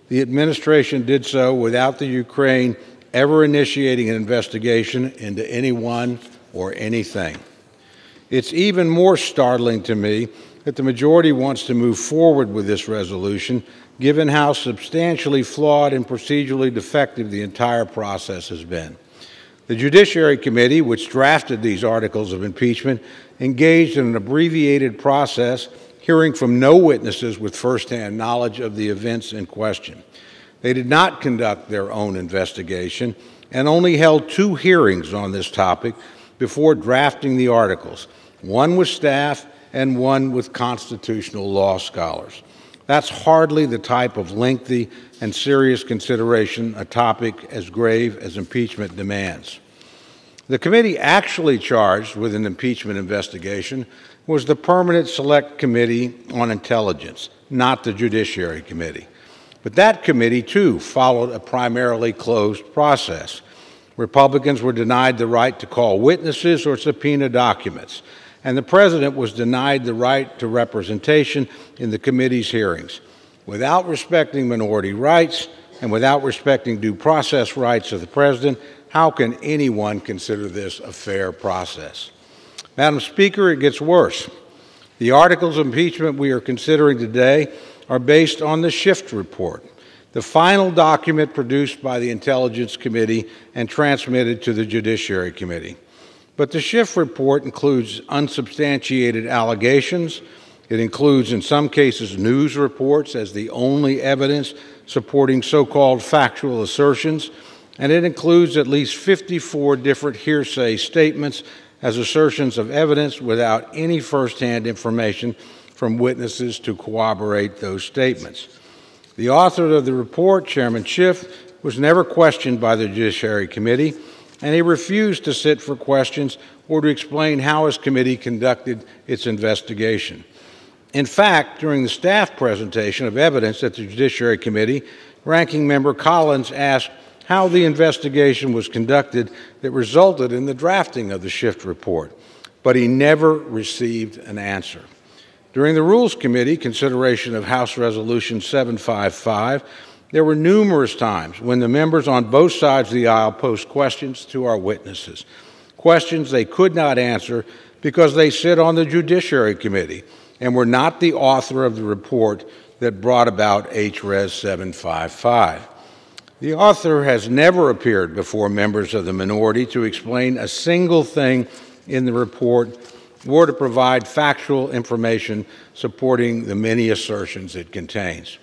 The administration did so without the Ukraine ever initiating an investigation into anyone or anything. It's even more startling to me that the majority wants to move forward with this resolution, given how substantially flawed and procedurally defective the entire process has been. The Judiciary Committee, which drafted these articles of impeachment, engaged in an abbreviated process, hearing from no witnesses with firsthand knowledge of the events in question. They did not conduct their own investigation and only held 2 hearings on this topic before drafting the articles, one with staff and one with constitutional law scholars. That's hardly the type of lengthy and serious consideration a topic as grave as impeachment demands. The committee actually charged with an impeachment investigation was the Permanent Select Committee on Intelligence, not the Judiciary Committee. But that committee, too, followed a primarily closed process. Republicans were denied the right to call witnesses or subpoena documents, and the president was denied the right to representation in the committee's hearings. Without respecting minority rights and without respecting due process rights of the president, how can anyone consider this a fair process? Madam Speaker, it gets worse. The articles of impeachment we are considering today are based on the Schiff report, the final document produced by the Intelligence Committee and transmitted to the Judiciary Committee. But the Schiff report includes unsubstantiated allegations. It includes, in some cases, news reports as the only evidence supporting so-called factual assertions, and it includes at least 54 different hearsay statements as assertions of evidence without any firsthand information from witnesses to corroborate those statements. The author of the report, Chairman Schiff, was never questioned by the Judiciary Committee, and he refused to sit for questions or to explain how his committee conducted its investigation. In fact, during the staff presentation of evidence at the Judiciary Committee, Ranking Member Collins asked how the investigation was conducted that resulted in the drafting of the Schiff report, but he never received an answer. During the Rules Committee consideration of House Resolution 755, there were numerous times when the members on both sides of the aisle posed questions to our witnesses, questions they could not answer because they sit on the Judiciary Committee and were not the author of the report that brought about HRes 755. The author has never appeared before members of the minority to explain a single thing in the report or to provide factual information supporting the many assertions it contains.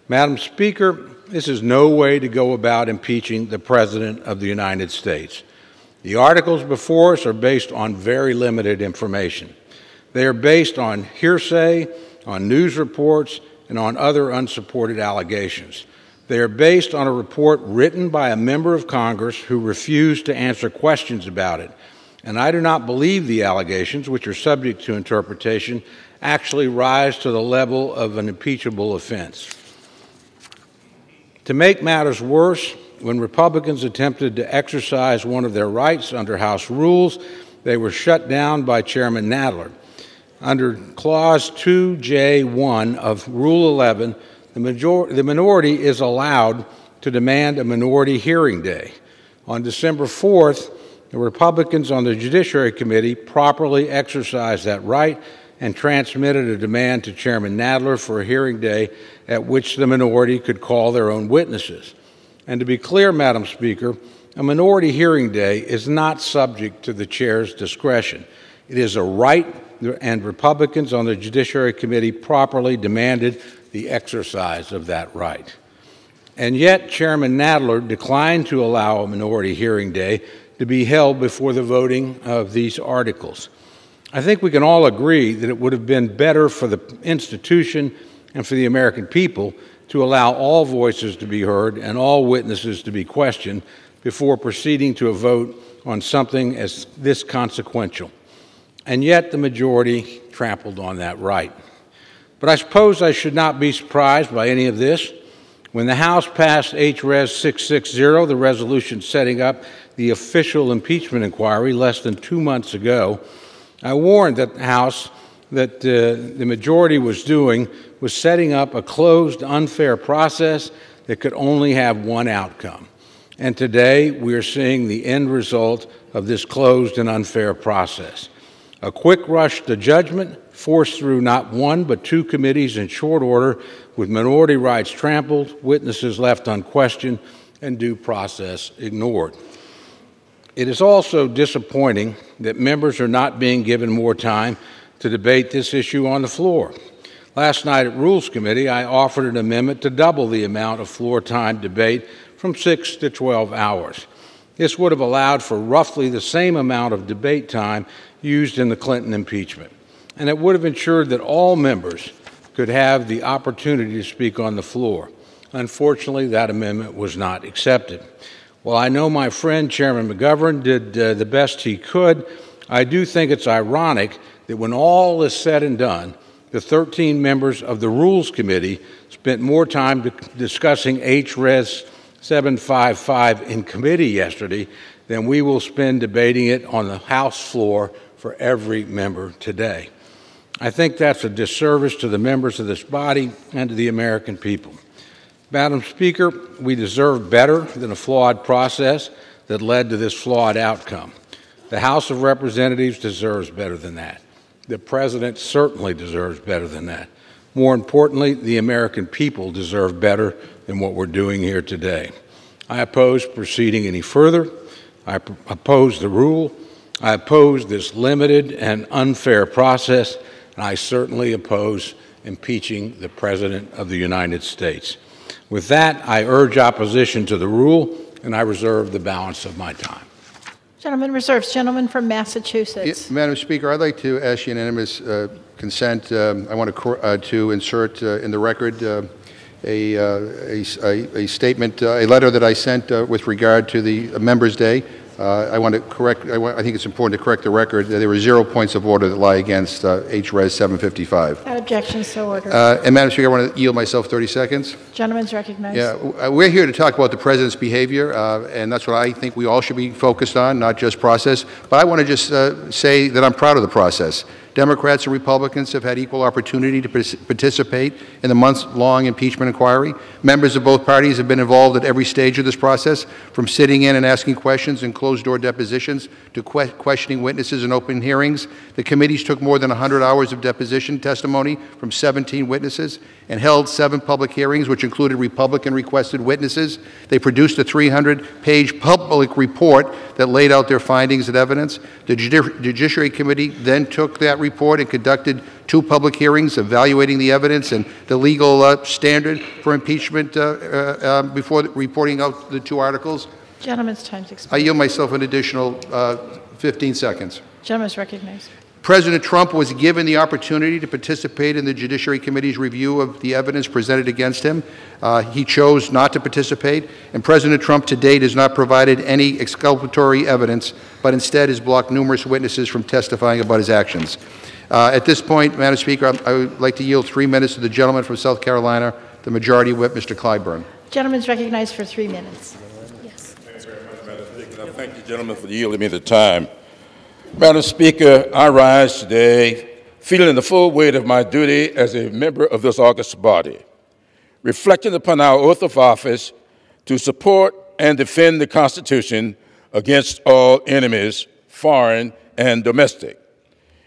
Madam Speaker, this is no way to go about impeaching the President of the United States. The articles before us are based on very limited information. They are based on hearsay, on news reports, and on other unsupported allegations. They are based on a report written by a member of Congress who refused to answer questions about it. And I do not believe the allegations, which are subject to interpretation, actually rise to the level of an impeachable offense. To make matters worse, when Republicans attempted to exercise one of their rights under House rules, they were shut down by Chairman Nadler. Under Clause 2J1 of Rule 11, the minority is allowed to demand a minority hearing day. On December 4th, the Republicans on the Judiciary Committee properly exercised that right and transmitted a demand to Chairman Nadler for a hearing day at which the minority could call their own witnesses. And to be clear, Madam Speaker, a minority hearing day is not subject to the chair's discretion. It is a right, and Republicans on the Judiciary Committee properly demanded the exercise of that right. And yet, Chairman Nadler declined to allow a minority hearing day to be held before the voting of these articles. I think we can all agree that it would have been better for the institution and for the American people to allow all voices to be heard and all witnesses to be questioned before proceeding to a vote on something as this consequential. And yet the majority trampled on that right. But I suppose I should not be surprised by any of this. When the House passed HRes 660, the resolution setting up the official impeachment inquiry less than 2 months ago, I warned that the House that the majority was doing was setting up a closed, unfair process that could only have one outcome. And today we are seeing the end result of this closed and unfair process. A quick rush to judgment forced through not one but two committees in short order, with minority rights trampled, witnesses left unquestioned, and due process ignored. It is also disappointing that members are not being given more time to debate this issue on the floor. Last night at Rules Committee, I offered an amendment to double the amount of floor time debate from 6 to 12 hours. This would have allowed for roughly the same amount of debate time used in the Clinton impeachment, and it would have ensured that all members could have the opportunity to speak on the floor. Unfortunately, that amendment was not accepted. While I know my friend Chairman McGovern did the best he could, I do think it's ironic that when all is said and done, the 13 members of the Rules Committee spent more time discussing HRes 755 in committee yesterday than we will spend debating it on the House floor for every member today. I think that's a disservice to the members of this body and to the American people. Madam Speaker, we deserve better than a flawed process that led to this flawed outcome. The House of Representatives deserves better than that. The President certainly deserves better than that. More importantly, the American people deserve better than what we're doing here today. I oppose proceeding any further. I oppose the rule. I oppose this limited and unfair process, and I certainly oppose impeaching the President of the United States. With that, I urge opposition to the rule, and I reserve the balance of my time. Gentleman reserves. Gentleman from Massachusetts. Madam Speaker, I'd like to ask unanimous consent. I want to insert in the record a statement, a letter that I sent with regard to the Members' Day. I want to correct, I think it's important to correct the record that there were 0 points of order that lie against HRES 755. Without objection, so ordered. And Madam Speaker, I want to yield myself 30 seconds. Gentleman's recognized. Yeah, we're here to talk about the President's behavior, and that's what I think we all should be focused on, not just process. But I want to just say that I'm proud of the process. Democrats and Republicans have had equal opportunity to participate in the months-long impeachment inquiry. Members of both parties have been involved at every stage of this process, from sitting in and asking questions in closed-door depositions to questioning witnesses in open hearings. The committees took more than 100 hours of deposition testimony from 17 witnesses and held 7 public hearings, which included Republican-requested witnesses. They produced a 300-page public report that laid out their findings and evidence. The Judiciary Committee then took that report and conducted 2 public hearings evaluating the evidence and the legal standard for impeachment before reporting out the 2 articles. Gentleman's time's I expired. yield myself an additional 15 seconds. Gentleman's recognized. President Trump was given the opportunity to participate in the Judiciary Committee's review of the evidence presented against him. He chose not to participate, and President Trump to date has not provided any exculpatory evidence, but instead has blocked numerous witnesses from testifying about his actions. At this point, Madam Speaker, I would like to yield 3 minutes to the gentleman from South Carolina, the Majority Whip, Mr. Clyburn. Gentleman's recognized for 3 minutes. Yes. Thank you very much, Madam Speaker. I thank you, gentlemen, for yielding me the time. Madam Speaker, I rise today feeling the full weight of my duty as a member of this august body, reflecting upon our oath of office to support and defend the Constitution against all enemies, foreign and domestic.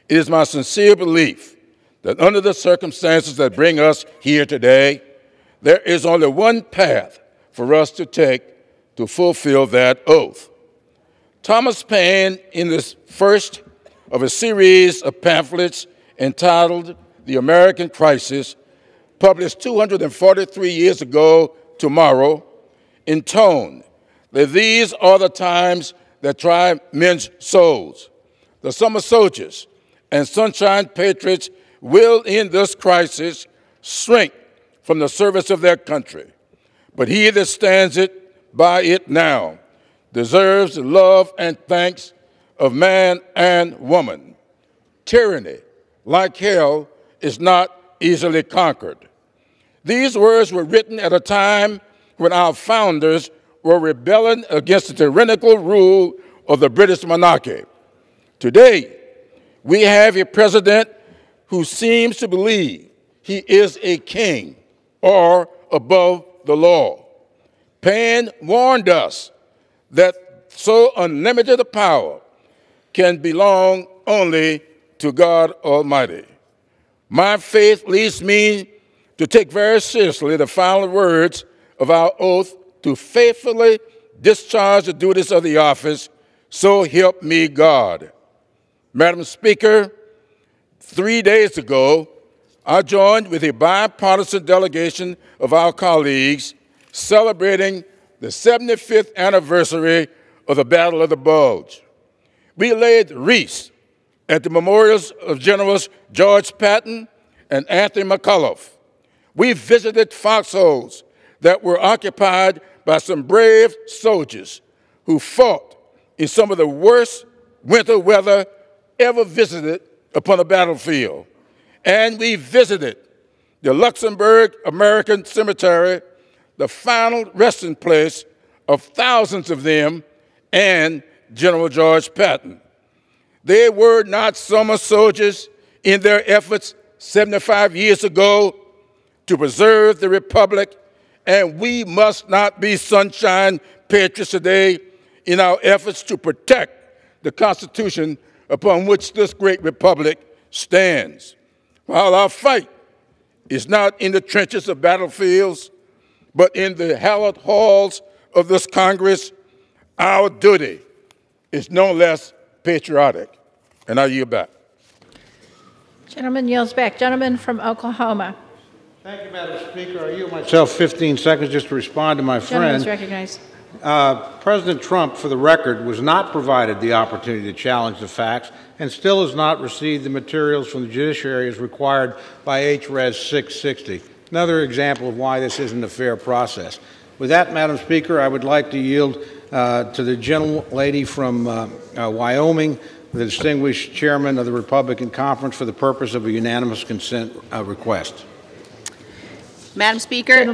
It is my sincere belief that under the circumstances that bring us here today, there is only one path for us to take to fulfill that oath. Thomas Paine, in this first of a series of pamphlets entitled The American Crisis, published 243 years ago tomorrow, intoned that these are the times that try men's souls. The summer soldiers and sunshine patriots will, in this crisis, shrink from the service of their country. But he that stands by it now deserves the love and thanks of man and woman. Tyranny, like hell, is not easily conquered. These words were written at a time when our founders were rebelling against the tyrannical rule of the British monarchy. Today, we have a president who seems to believe he is a king or above the law. Paine warned us that so unlimited a power can belong only to God Almighty. My faith leads me to take very seriously the final words of our oath to faithfully discharge the duties of the office, so help me God. Madam Speaker, 3 days ago, I joined with a bipartisan delegation of our colleagues celebrating the 75th anniversary of the Battle of the Bulge. We laid wreaths at the memorials of Generals George Patton and Anthony McCullough. We visited foxholes that were occupied by some brave soldiers who fought in some of the worst winter weather ever visited upon a battlefield. And we visited the Luxembourg American Cemetery, the final resting place of thousands of them and General George Patton. They were not summer soldiers in their efforts 75 years ago to preserve the Republic, and we must not be sunshine patriots today in our efforts to protect the Constitution upon which this great Republic stands. While our fight is not in the trenches of battlefields, but in the hallowed halls of this Congress, our duty is no less patriotic. And I yield back. Gentleman yields back. Gentleman from Oklahoma. Thank you, Madam Speaker. I yield myself 15 seconds just to respond to my friend. Gentleman's recognized. President Trump, for the record, was not provided the opportunity to challenge the facts and still has not received the materials from the judiciary as required by HRES 660. another example of why this isn't a fair process. With that, Madam Speaker, I would like to yield to the gentlelady from Wyoming, the distinguished chairman of the Republican Conference, for the purpose of a unanimous consent request. Madam Speaker,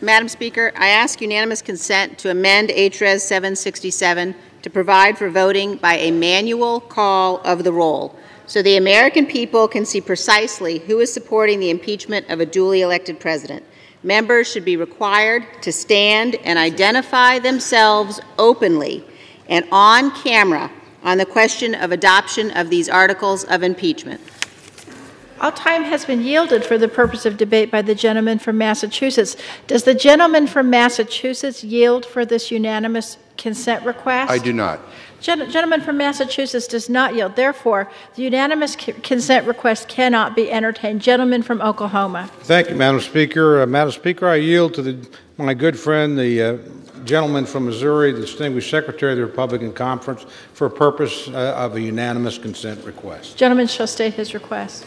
Madam Speaker, I ask unanimous consent to amend HRES 767 to provide for voting by a manual call of the roll, so the American people can see precisely who is supporting the impeachment of a duly elected president. Members should be required to stand and identify themselves openly and on camera on the question of adoption of these articles of impeachment. All time has been yielded for the purpose of debate by the gentleman from Massachusetts. Does the gentleman from Massachusetts yield for this unanimous consent request? I do not. Gentleman from Massachusetts does not yield. Therefore, the unanimous consent request cannot be entertained. Gentleman from Oklahoma. Thank you, Madam Speaker. Madam Speaker, I yield to my good friend, the gentleman from Missouri, the distinguished secretary of the Republican Conference, for a purpose of a unanimous consent request. Gentleman shall state his request.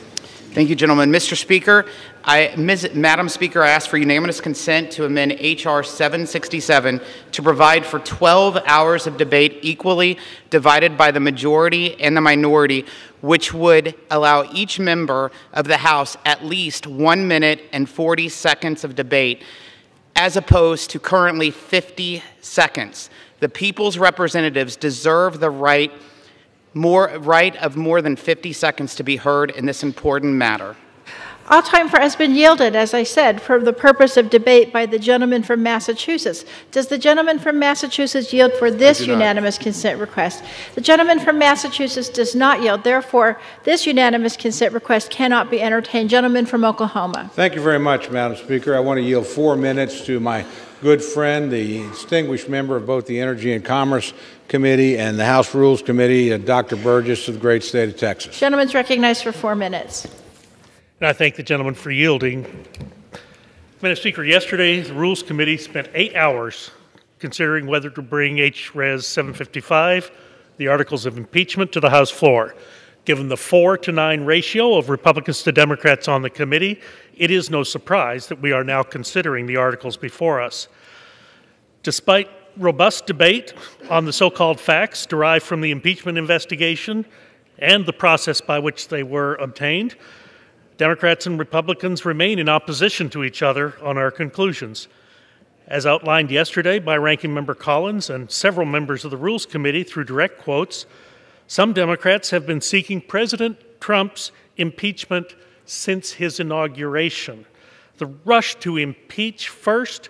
Thank you, gentlemen. Mr. Speaker, Madam Speaker, I ask for unanimous consent to amend H.R. 767 to provide for 12 hours of debate equally divided by the majority and the minority, which would allow each member of the House at least 1 minute and 40 seconds of debate, as opposed to currently 50 seconds. The people's representatives deserve the right of more than 50 seconds to be heard in this important matter. All time has been yielded, as I said, for the purpose of debate by the gentleman from Massachusetts. Does the gentleman from Massachusetts yield for this unanimous consent request? The gentleman from Massachusetts does not yield. Therefore, this unanimous consent request cannot be entertained. Gentleman from Oklahoma. Thank you very much, Madam Speaker. I want to yield 4 minutes to my good friend, the distinguished member of both the Energy and Commerce Committee and the House Rules Committee, Dr. Burgess of the great state of Texas. Gentleman's recognized for 4 minutes. And I thank the gentleman for yielding. Madam Speaker, yesterday the Rules Committee spent 8 hours considering whether to bring HRES 755, the Articles of Impeachment, to the House floor. Given the 4-to-9 ratio of Republicans to Democrats on the committee, it is no surprise that we are now considering the articles before us. Despite robust debate on the so-called facts derived from the impeachment investigation and the process by which they were obtained, Democrats and Republicans remain in opposition to each other on our conclusions. As outlined yesterday by Ranking Member Collins and several members of the Rules Committee through direct quotes, some Democrats have been seeking President Trump's impeachment since his inauguration. The rush to impeach first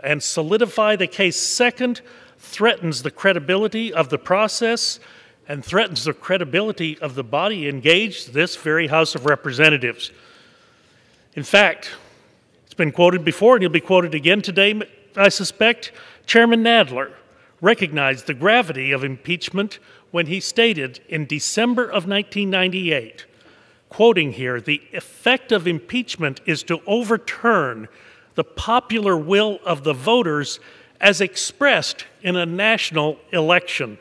and solidify the case second threatens the credibility of the process and threatens the credibility of the body engaged, this very House of Representatives. In fact, it's been quoted before and you'll be quoted again today, I suspect. Chairman Nadler recognized the gravity of impeachment when he stated in December of 1998, quoting here, "The effect of impeachment is to overturn the popular will of the voters as expressed in a national election.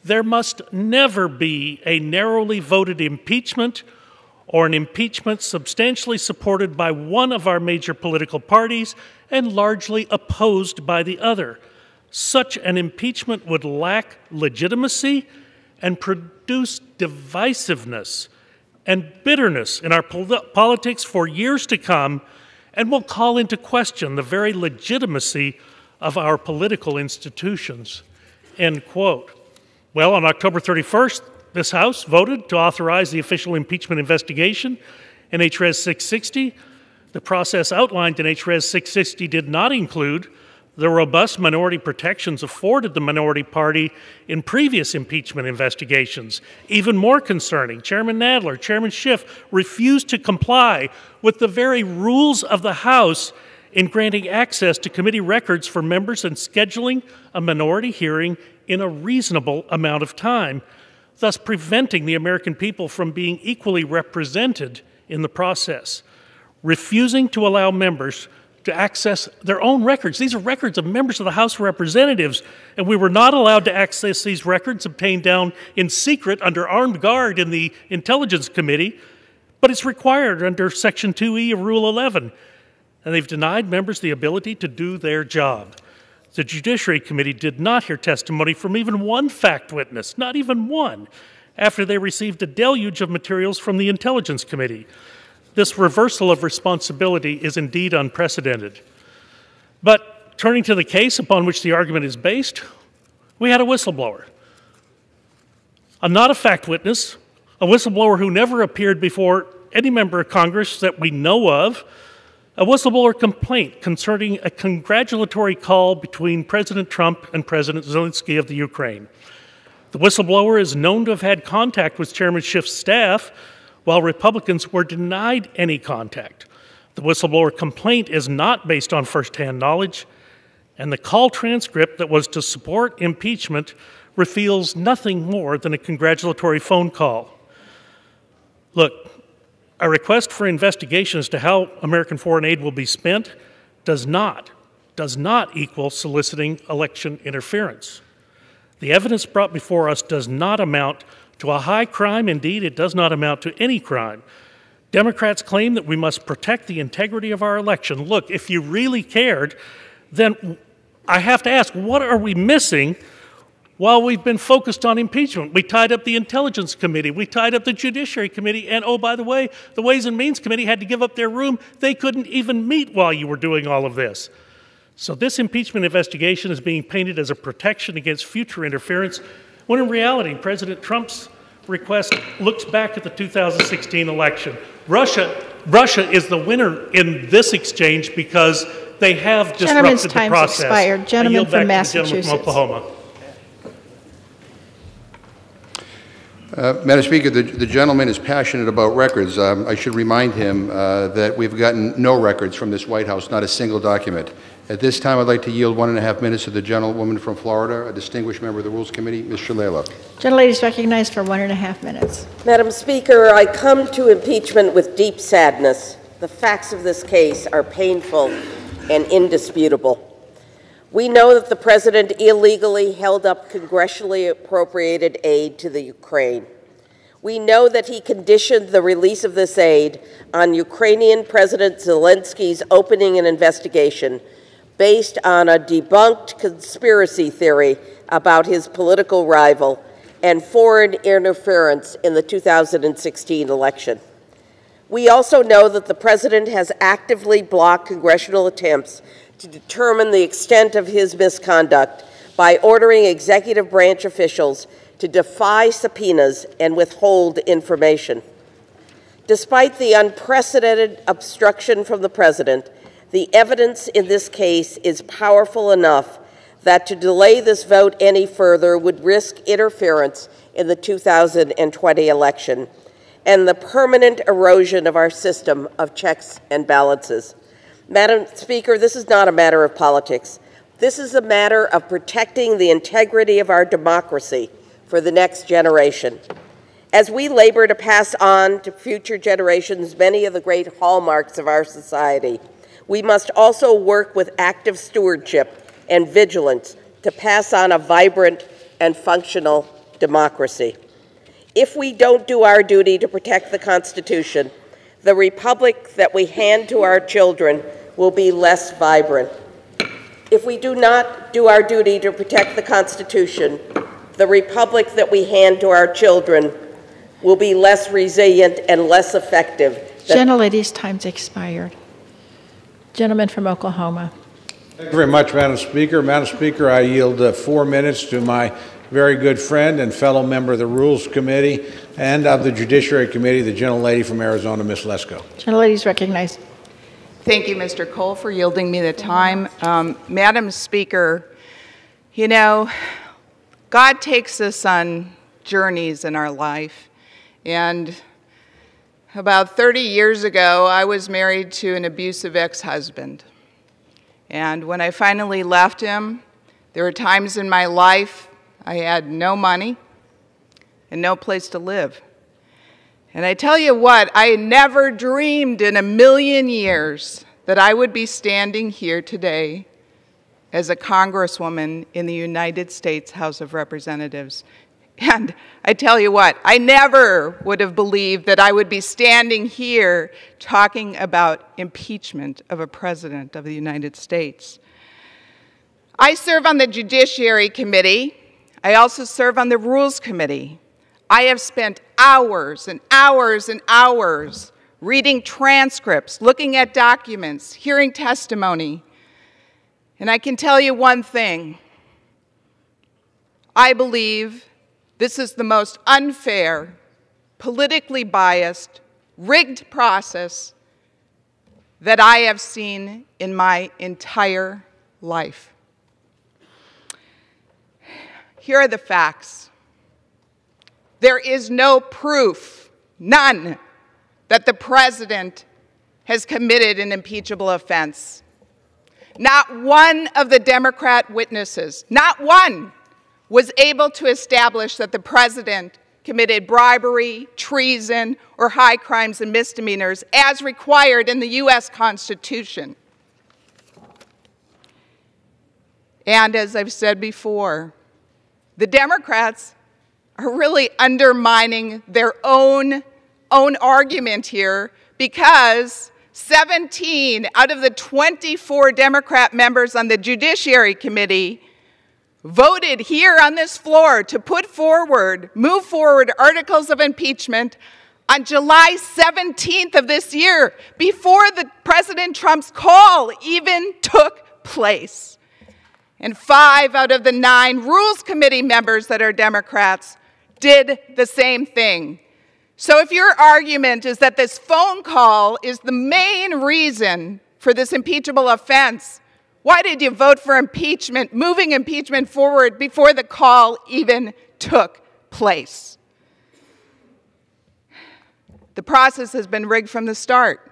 There must never be a narrowly voted impeachment or an impeachment substantially supported by one of our major political parties and largely opposed by the other. Such an impeachment would lack legitimacy and produce divisiveness and bitterness in our politics for years to come and will call into question the very legitimacy of our political institutions." End quote. Well, on October 31st, this House voted to authorize the official impeachment investigation in HRES 660. The process outlined in HRES 660 did not include the robust minority protections afforded the minority party in previous impeachment investigations. Even more concerning, Chairman Nadler, Chairman Schiff refused to comply with the very rules of the House in granting access to committee records for members and scheduling a minority hearing in a reasonable amount of time, thus preventing the American people from being equally represented in the process. Refusing to allow members to access their own records. These are records of members of the House of Representatives, and we were not allowed to access these records obtained down in secret under armed guard in the Intelligence Committee But it's required under Section 2E of Rule 11, and they've denied members the ability to do their job. The Judiciary Committee did not hear testimony from even one fact witness, not even one, after they received a deluge of materials from the Intelligence Committee. This reversal of responsibility is indeed unprecedented. But turning to the case upon which the argument is based, we had a whistleblower. Not a fact witness, a whistleblower who never appeared before any member of Congress that we know of, a whistleblower complaint concerning a congratulatory call between President Trump and President Zelensky of the Ukraine. The whistleblower is known to have had contact with Chairman Schiff's staff, while Republicans were denied any contact. The whistleblower complaint is not based on firsthand knowledge, and the call transcript that was to support impeachment reveals nothing more than a congratulatory phone call. Look, a request for investigation as to how American foreign aid will be spent does not equal soliciting election interference. The evidence brought before us does not amount to a high crime. Indeed, it does not amount to any crime. Democrats claim that we must protect the integrity of our election. Look, if you really cared, then I have to ask, what are we missing while we've been focused on impeachment? We tied up the Intelligence Committee, we tied up the Judiciary Committee, and oh, by the way, the Ways and Means Committee had to give up their room. They couldn't even meet while you were doing all of this. So this impeachment investigation is being painted as a protection against future interference, when in reality, President Trump's request looks back at the 2016 election. Russia is the winner in this exchange because they have disrupted the process. Gentleman's time's expired. Gentleman from Massachusetts. Gentleman from Oklahoma. Madam Speaker, the gentleman is passionate about records. I should remind him that we've gotten no records from this White House, not a single document. At this time, I'd like to yield 1.5 minutes to the gentlewoman from Florida, a distinguished member of the Rules Committee, Ms. Shalala. Gentlelady is recognized for 1.5 minutes. Madam Speaker, I come to impeachment with deep sadness. The facts of this case are painful and indisputable. We know that the President illegally held up congressionally appropriated aid to the Ukraine. We know that he conditioned the release of this aid on Ukrainian President Zelensky's opening an investigation based on a debunked conspiracy theory about his political rival and foreign interference in the 2016 election. We also know that the President has actively blocked congressional attempts to determine the extent of his misconduct by ordering executive branch officials to defy subpoenas and withhold information. Despite the unprecedented obstruction from the President, the evidence in this case is powerful enough that to delay this vote any further would risk interference in the 2020 election and the permanent erosion of our system of checks and balances. Madam Speaker, this is not a matter of politics. This is a matter of protecting the integrity of our democracy for the next generation. As we labor to pass on to future generations many of the great hallmarks of our society, we must also work with active stewardship and vigilance to pass on a vibrant and functional democracy. If we don't do our duty to protect the Constitution, the republic that we hand to our children will be less vibrant. If we do not do our duty to protect the Constitution, the republic that we hand to our children will be less resilient and less effective. Gentlelady's time's expired. Gentleman from Oklahoma. Thank you very much, Madam Speaker. Madam Speaker, I yield 4 minutes to my very good friend and fellow member of the Rules Committee and of the Judiciary Committee, the gentlelady from Arizona, Ms. Lesko. Gentlelady's recognized. Thank you, Mr. Cole, for yielding me the time. Madam Speaker, you know, God takes us on journeys in our life. And about 30 years ago, I was married to an abusive ex-husband. And when I finally left him, there were times in my life I had no money and no place to live. And I tell you what, I never dreamed in a million years that I would be standing here today as a congresswoman in the United States House of Representatives. And I tell you what, I never would have believed that I would be standing here talking about impeachment of a president of the United States. I serve on the Judiciary Committee. I also serve on the Rules Committee. I have spent hours and hours and hours reading transcripts, looking at documents, hearing testimony. And I can tell you one thing. I believe this is the most unfair, politically biased, rigged process that I have seen in my entire life. Here are the facts. There is no proof, none, that the president has committed an impeachable offense. Not one of the Democrat witnesses, not one, was able to establish that the president committed bribery, treason, or high crimes and misdemeanors as required in the U.S. Constitution. And as I've said before, the Democrats are really undermining their own argument here, because 17 out of the 24 Democrat members on the Judiciary Committee voted here on this floor to move forward articles of impeachment on July 17th of this year, before President Trump's call even took place. And 5 out of the 9 Rules Committee members that are Democrats did the same thing. So if your argument is that this phone call is the main reason for this impeachable offense, why did you vote for impeachment, moving impeachment forward before the call even took place? The process has been rigged from the start.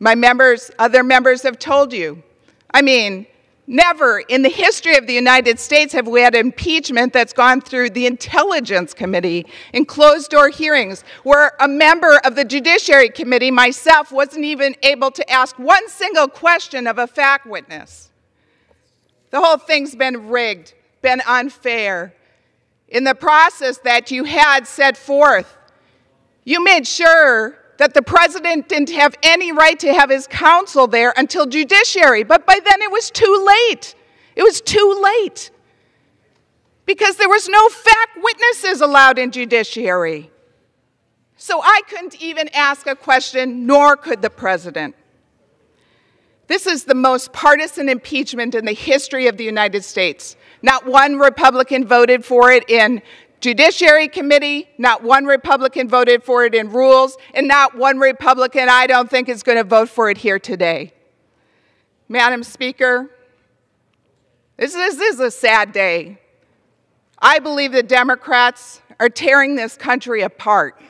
Other members have told you. I mean, never in the history of the United States have we had impeachment that's gone through the Intelligence Committee in closed-door hearings, where a member of the Judiciary Committee, myself, wasn't even able to ask one single question of a fact witness. The whole thing's been rigged, been unfair. In the process that you had set forth, you made sure that the president didn't have any right to have his counsel there until judiciary, but by then it was too late. It was too late, because there was no fact witnesses allowed in judiciary. So I couldn't even ask a question, nor could the president. This is the most partisan impeachment in the history of the United States. Not one Republican voted for it in Judiciary Committee, not one Republican voted for it in Rules, and not one Republican, I don't think, is going to vote for it here today. Madam Speaker, this is a sad day. I believe the Democrats are tearing this country apart.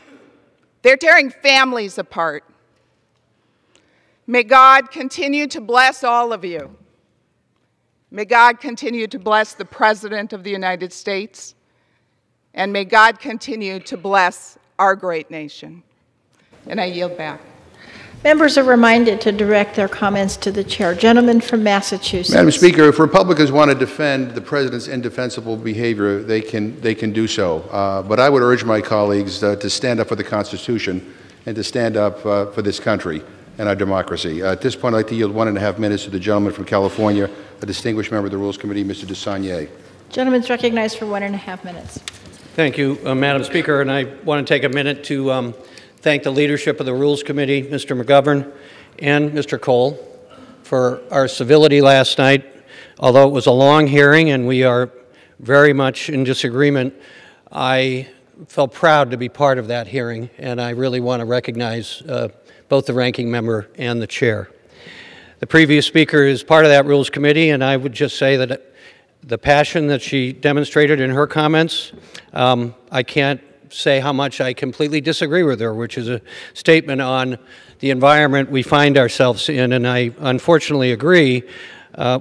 They're tearing families apart. May God continue to bless all of you. May God continue to bless the President of the United States. And may God continue to bless our great nation. And I yield back. Members are reminded to direct their comments to the chair. Gentleman from Massachusetts. Madam Speaker, if Republicans want to defend the president's indefensible behavior, they can do so. But I would urge my colleagues to stand up for the Constitution and to stand up for this country and our democracy. At this point, I'd like to yield 1.5 minutes to the gentleman from California, a distinguished member of the Rules Committee, Mr. DeSaulnier. Gentleman's recognized for 1.5 minutes. Thank you, Madam Speaker, and I want to take a minute to thank the leadership of the Rules Committee, Mr. McGovern and Mr. Cole, for our civility last night. Although it was a long hearing and we are very much in disagreement, I felt proud to be part of that hearing, and I really want to recognize both the ranking member and the chair. The previous speaker is part of that Rules Committee, and I would just say that the passion that she demonstrated in her comments, I can't say how much I completely disagree with her, which is a statement on the environment we find ourselves in, and I unfortunately agree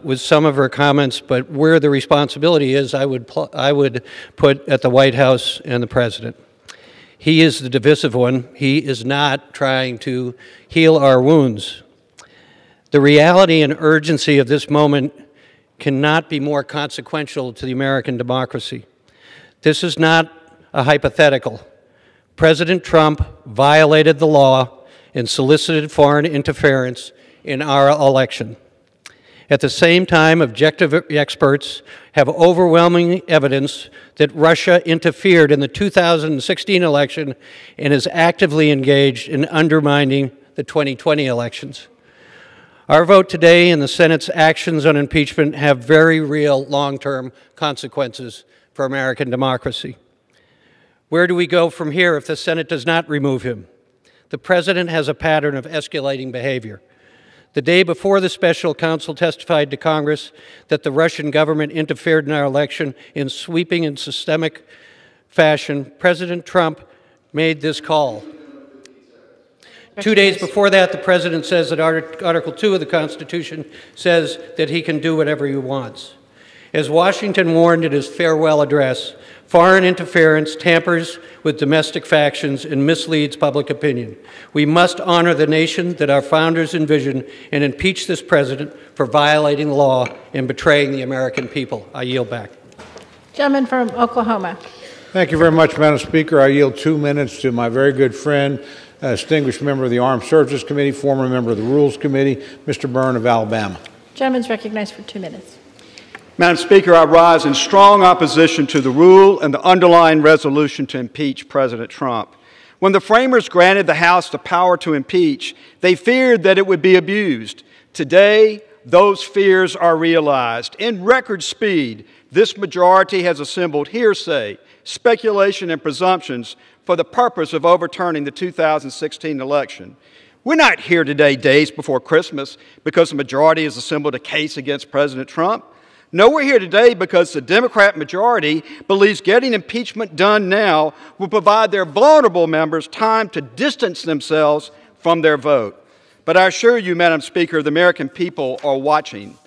with some of her comments, but where the responsibility is, I would put at the White House and the President. He is the divisive one. He is not trying to heal our wounds. The reality and urgency of this moment cannot be more consequential to the American democracy. This is not a hypothetical. President Trump violated the law and solicited foreign interference in our election. At the same time, objective experts have overwhelming evidence that Russia interfered in the 2016 election and is actively engaged in undermining the 2020 elections. Our vote today and the Senate's actions on impeachment have very real long-term consequences for American democracy. Where do we go from here if the Senate does not remove him? The President has a pattern of escalating behavior. The day before the special counsel testified to Congress that the Russian government interfered in our election in sweeping and systemic fashion, President Trump made this call. 2 days before that, the President says that Article 2 of the Constitution says that he can do whatever he wants. As Washington warned in his farewell address, foreign interference tampers with domestic factions and misleads public opinion. We must honor the nation that our founders envisioned and impeach this president for violating the law and betraying the American people. I yield back. Gentleman from Oklahoma. Thank you very much, Madam Speaker. I yield 2 minutes to my very good friend, distinguished member of the Armed Services Committee, former member of the Rules Committee, Mr. Byrne of Alabama. Gentleman's recognized for 2 minutes. Madam Speaker, I rise in strong opposition to the rule and the underlying resolution to impeach President Trump. When the framers granted the House the power to impeach, they feared that it would be abused. Today, those fears are realized. In record speed, this majority has assembled hearsay, speculation, and presumptions for the purpose of overturning the 2016 election. We're not here today, days before Christmas, because the majority has assembled a case against President Trump. No, we're here today because the Democrat majority believes getting impeachment done now will provide their vulnerable members time to distance themselves from their vote. But I assure you, Madam Speaker, the American people are watching.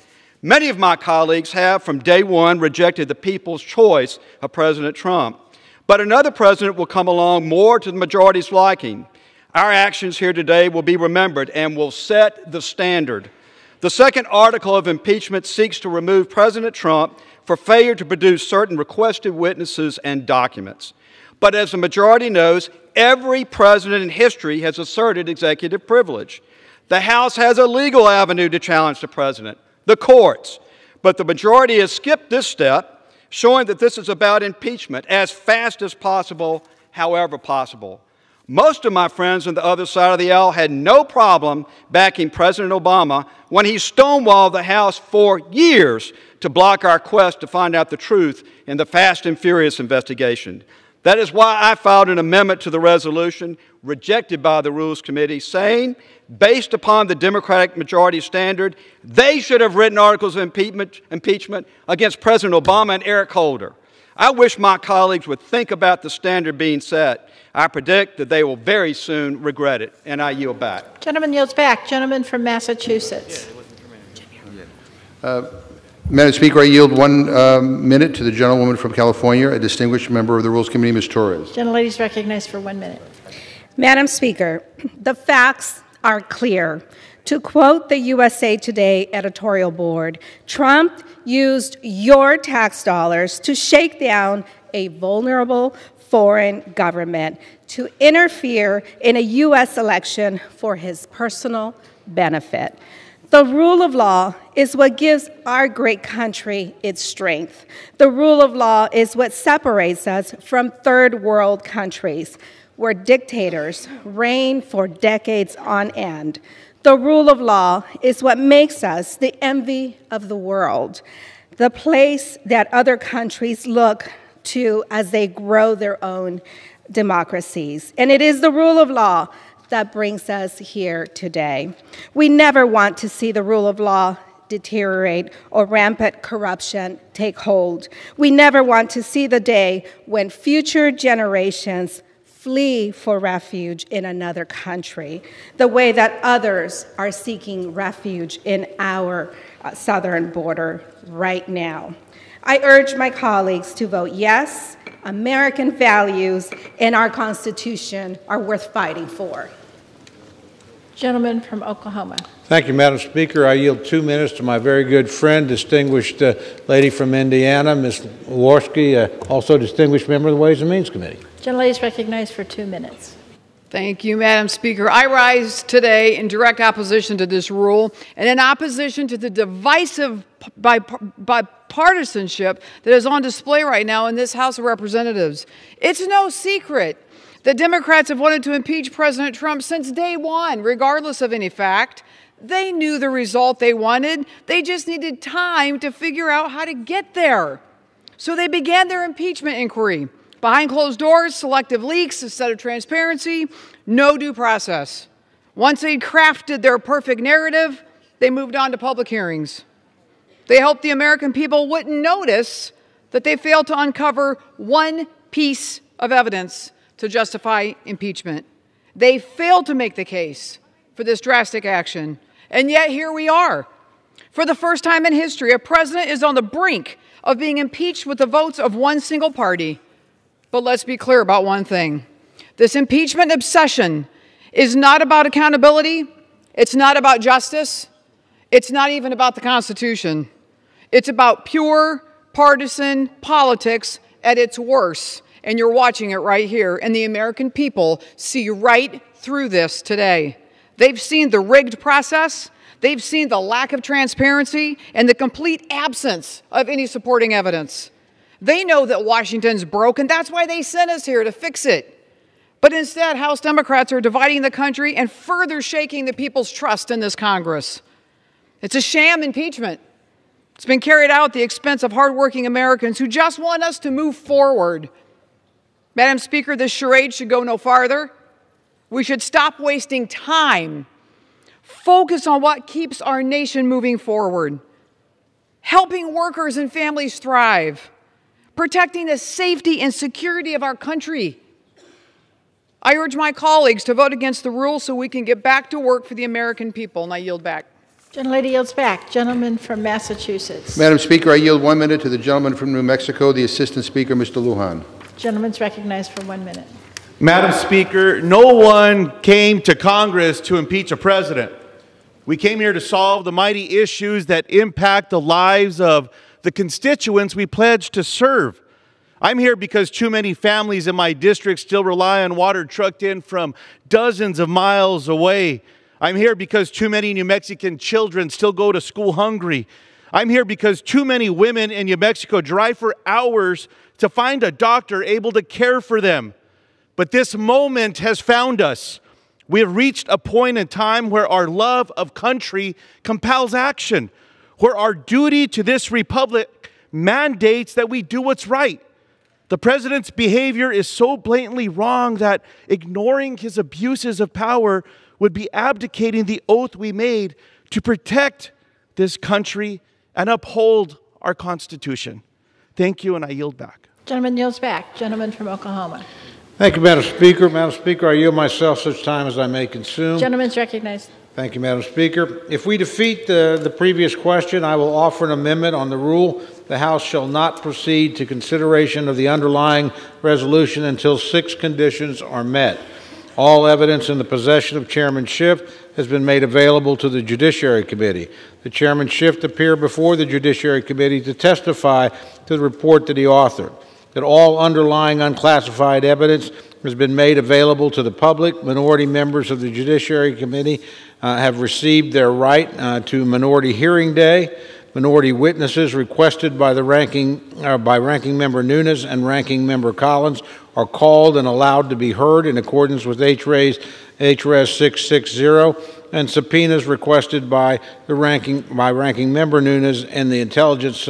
Many of my colleagues have, from day one, rejected the people's choice of President Trump. But another president will come along more to the majority's liking. Our actions here today will be remembered and will set the standard. The second article of impeachment seeks to remove President Trump for failure to produce certain requested witnesses and documents. But as the majority knows, every president in history has asserted executive privilege. The House has a legal avenue to challenge the president, the courts. But the majority has skipped this step, showing that this is about impeachment as fast as possible, however possible. Most of my friends on the other side of the aisle had no problem backing President Obama when he stonewalled the House for years to block our quest to find out the truth in the Fast and Furious investigation. That is why I filed an amendment to the resolution rejected by the Rules Committee saying, based upon the Democratic majority standard, they should have written articles of impeachment against President Obama and Eric Holder. I wish my colleagues would think about the standard being set. I predict that they will very soon regret it, and I yield back. Gentleman yields back. Gentleman from Massachusetts. Madam Speaker, I yield 1 minute to the gentlewoman from California, a distinguished member of the Rules Committee, Ms. Torres. Gentlelady is recognized for 1 minute. Madam Speaker, the facts are clear. To quote the USA Today editorial board, Trump used your tax dollars to shake down a vulnerable foreign government to interfere in a U.S. election for his personal benefit. The rule of law is what gives our great country its strength. The rule of law is what separates us from third world countries, where dictators reign for decades on end. The rule of law is what makes us the envy of the world, the place that other countries look to as they grow their own democracies. And it is the rule of law that brings us here today. We never want to see the rule of law deteriorate or rampant corruption take hold. We never want to see the day when future generations flee for refuge in another country, the way that others are seeking refuge in our southern border right now. I urge my colleagues to vote yes. American values and our Constitution are worth fighting for. Gentleman from Oklahoma. Thank you, Madam Speaker. I yield 2 minutes to my very good friend, distinguished lady from Indiana, Ms. Lewinsky, also distinguished member of the Ways and Means Committee. Gentlelady is recognized for 2 minutes. Thank you, Madam Speaker. I rise today in direct opposition to this rule and in opposition to the divisive bipartisanship that is on display right now in this House of Representatives. It's no secret that Democrats have wanted to impeach President Trump since day one, regardless of any fact. They knew the result they wanted. They just needed time to figure out how to get there. So they began their impeachment inquiry. Behind closed doors, selective leaks instead of transparency, no due process. Once they'd crafted their perfect narrative, they moved on to public hearings. They hoped the American people wouldn't notice that they failed to uncover one piece of evidence to justify impeachment. They failed to make the case for this drastic action. And yet here we are. For the first time in history, a president is on the brink of being impeached with the votes of one single party. But let's be clear about one thing. This impeachment obsession is not about accountability. It's not about justice. It's not even about the Constitution. It's about pure partisan politics at its worst. And you're watching it right here. And the American people see right through this today. They've seen the rigged process. They've seen the lack of transparency and the complete absence of any supporting evidence. They know that Washington's broken. That's why they sent us here, to fix it. But instead, House Democrats are dividing the country and further shaking the people's trust in this Congress. It's a sham impeachment. It's been carried out at the expense of hardworking Americans who just want us to move forward. Madam Speaker, this charade should go no farther. We should stop wasting time. Focus on what keeps our nation moving forward. Helping workers and families thrive. Protecting the safety and security of our country. I urge my colleagues to vote against the rule so we can get back to work for the American people, and I yield back. Gentlelady yields back. Gentleman from Massachusetts. Madam Speaker, I yield 1 minute to the gentleman from New Mexico, the Assistant Speaker, Mr. Lujan. Gentleman's recognized for 1 minute. Madam Speaker, no one came to Congress to impeach a president. We came here to solve the mighty issues that impact the lives of the constituents we pledged to serve. I'm here because too many families in my district still rely on water trucked in from dozens of miles away. I'm here because too many New Mexican children still go to school hungry. I'm here because too many women in New Mexico drive for hours to find a doctor able to care for them. But this moment has found us. We have reached a point in time where our love of country compels action, where our duty to this republic mandates that we do what's right. The president's behavior is so blatantly wrong that ignoring his abuses of power would be abdicating the oath we made to protect this country and uphold our Constitution. Thank you, and I yield back. Gentleman yields back. Gentleman from Oklahoma. Thank you, Madam Speaker. Madam Speaker, I yield myself such time as I may consume. Gentleman's recognized. Thank you, Madam Speaker. If we defeat the previous question, I will offer an amendment on the rule. The House shall not proceed to consideration of the underlying resolution until 6 conditions are met. All evidence in the possession of Chairman Schiff has been made available to the Judiciary Committee. The Chairman Schiff appeared before the Judiciary Committee to testify to the report that he authored. That all underlying unclassified evidence has been made available to the public. Minority members of the Judiciary Committee have received their right to Minority Hearing Day. Minority witnesses requested by Ranking Member Nunes and Ranking Member Collins are called and allowed to be heard in accordance with HRES 660, and subpoenas requested by Ranking Member Nunes and the Intelligence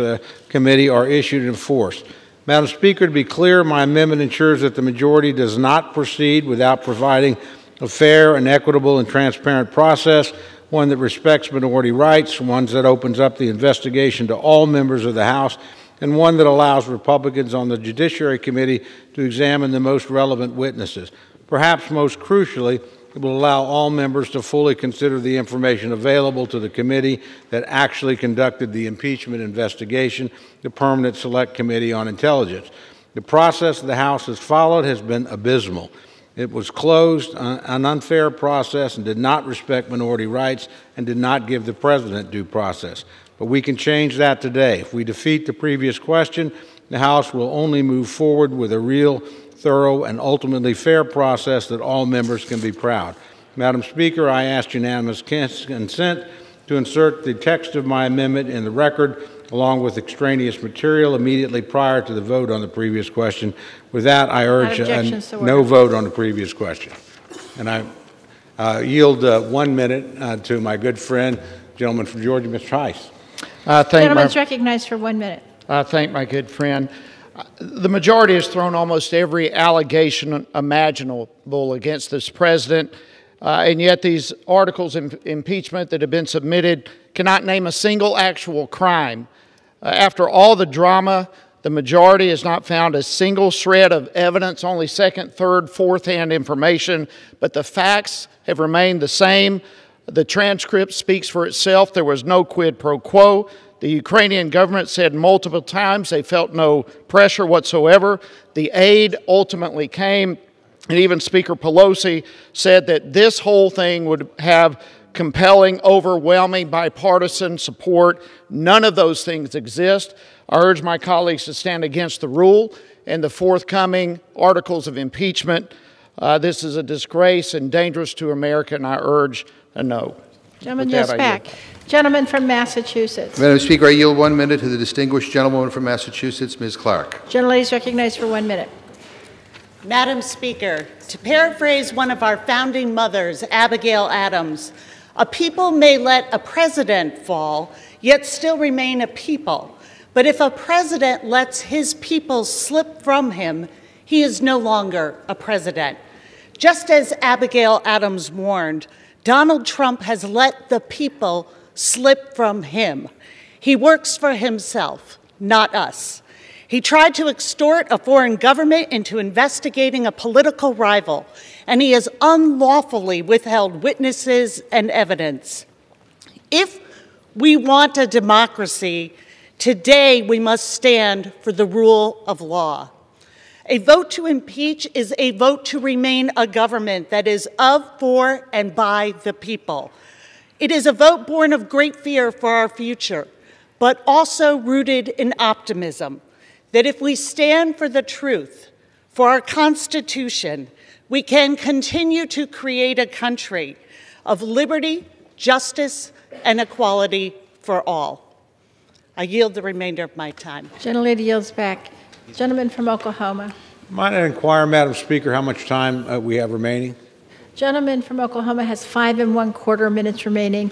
Committee are issued and enforced. Madam Speaker, to be clear, my amendment ensures that the majority does not proceed without providing a fair and equitable and transparent process, one that respects minority rights, one that opens up the investigation to all members of the House, and one that allows Republicans on the Judiciary Committee to examine the most relevant witnesses. Perhaps most crucially, it will allow all members to fully consider the information available to the committee that actually conducted the impeachment investigation, the Permanent Select Committee on Intelligence. The process the House has followed has been abysmal. It was closed, an unfair process, and did not respect minority rights and did not give the president due process. But we can change that today. If we defeat the previous question, the House will only move forward with a real, thorough, and ultimately fair process that all members can be proud. Madam Speaker, I ask unanimous consent to insert the text of my amendment in the record, along with extraneous material immediately prior to the vote on the previous question. With that, I urge a no vote on the previous question. And I yield 1 minute to my good friend, gentleman from Georgia, Mr. Heiss. Gentleman is recognized for 1 minute. Thank my good friend. The majority has thrown almost every allegation imaginable against this president, and yet these articles of impeachment that have been submitted cannot name a single actual crime. After all the drama, the majority has not found a single shred of evidence, only second, third, fourth-hand information, but the facts have remained the same. The transcript speaks for itself. There was no quid pro quo. The Ukrainian government said multiple times they felt no pressure whatsoever. The aid ultimately came, and even Speaker Pelosi said that this whole thing would have compelling, overwhelming bipartisan support. None of those things exist. I urge my colleagues to stand against the rule and the forthcoming articles of impeachment. This is a disgrace and dangerous to America, and I urge a no. Gentleman yields back. Gentleman from Massachusetts. Madam Speaker, I yield 1 minute to the distinguished gentlewoman from Massachusetts, Ms. Clark. Gentlelady is recognized for 1 minute. Madam Speaker, to paraphrase one of our founding mothers, Abigail Adams, a people may let a president fall, yet still remain a people. But if a president lets his people slip from him, he is no longer a president. Just as Abigail Adams warned, Donald Trump has let the people slip from him. He works for himself, not us. He tried to extort a foreign government into investigating a political rival, and he has unlawfully withheld witnesses and evidence. If we want a democracy, today we must stand for the rule of law. A vote to impeach is a vote to remain a government that is of, for, and by the people. It is a vote born of great fear for our future, but also rooted in optimism, that if we stand for the truth, for our Constitution, we can continue to create a country of liberty, justice, and equality for all. I yield the remainder of my time. Gentlelady yields back. Gentleman from Oklahoma. Might I inquire, Madam Speaker, how much time we have remaining? Gentleman from Oklahoma has 5 1/4 minutes remaining.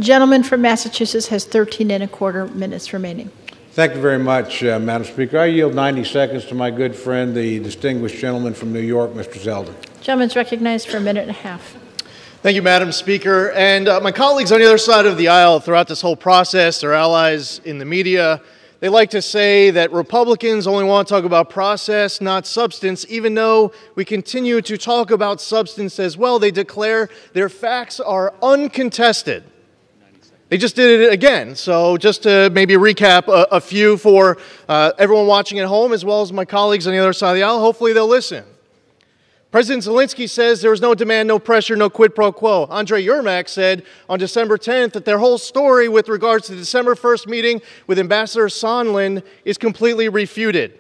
Gentleman from Massachusetts has 13 1/4 minutes remaining. Thank you very much, Madam Speaker. I yield 90 seconds to my good friend, the distinguished gentleman from New York, Mr. Zeldin. Gentleman's recognized for 1.5 minutes. Thank you, Madam Speaker. And my colleagues on the other side of the aisle throughout this whole process, their allies in the media, they like to say that Republicans only want to talk about process, not substance, even though we continue to talk about substance as well. They declare their facts are uncontested. They just did it again. So just to maybe recap a few for everyone watching at home, as well as my colleagues on the other side of the aisle, hopefully they'll listen. President Zelensky says there was no demand, no pressure, no quid pro quo. Andrei Yermak said on December 10th that their whole story with regards to the December 1st meeting with Ambassador Sondland is completely refuted.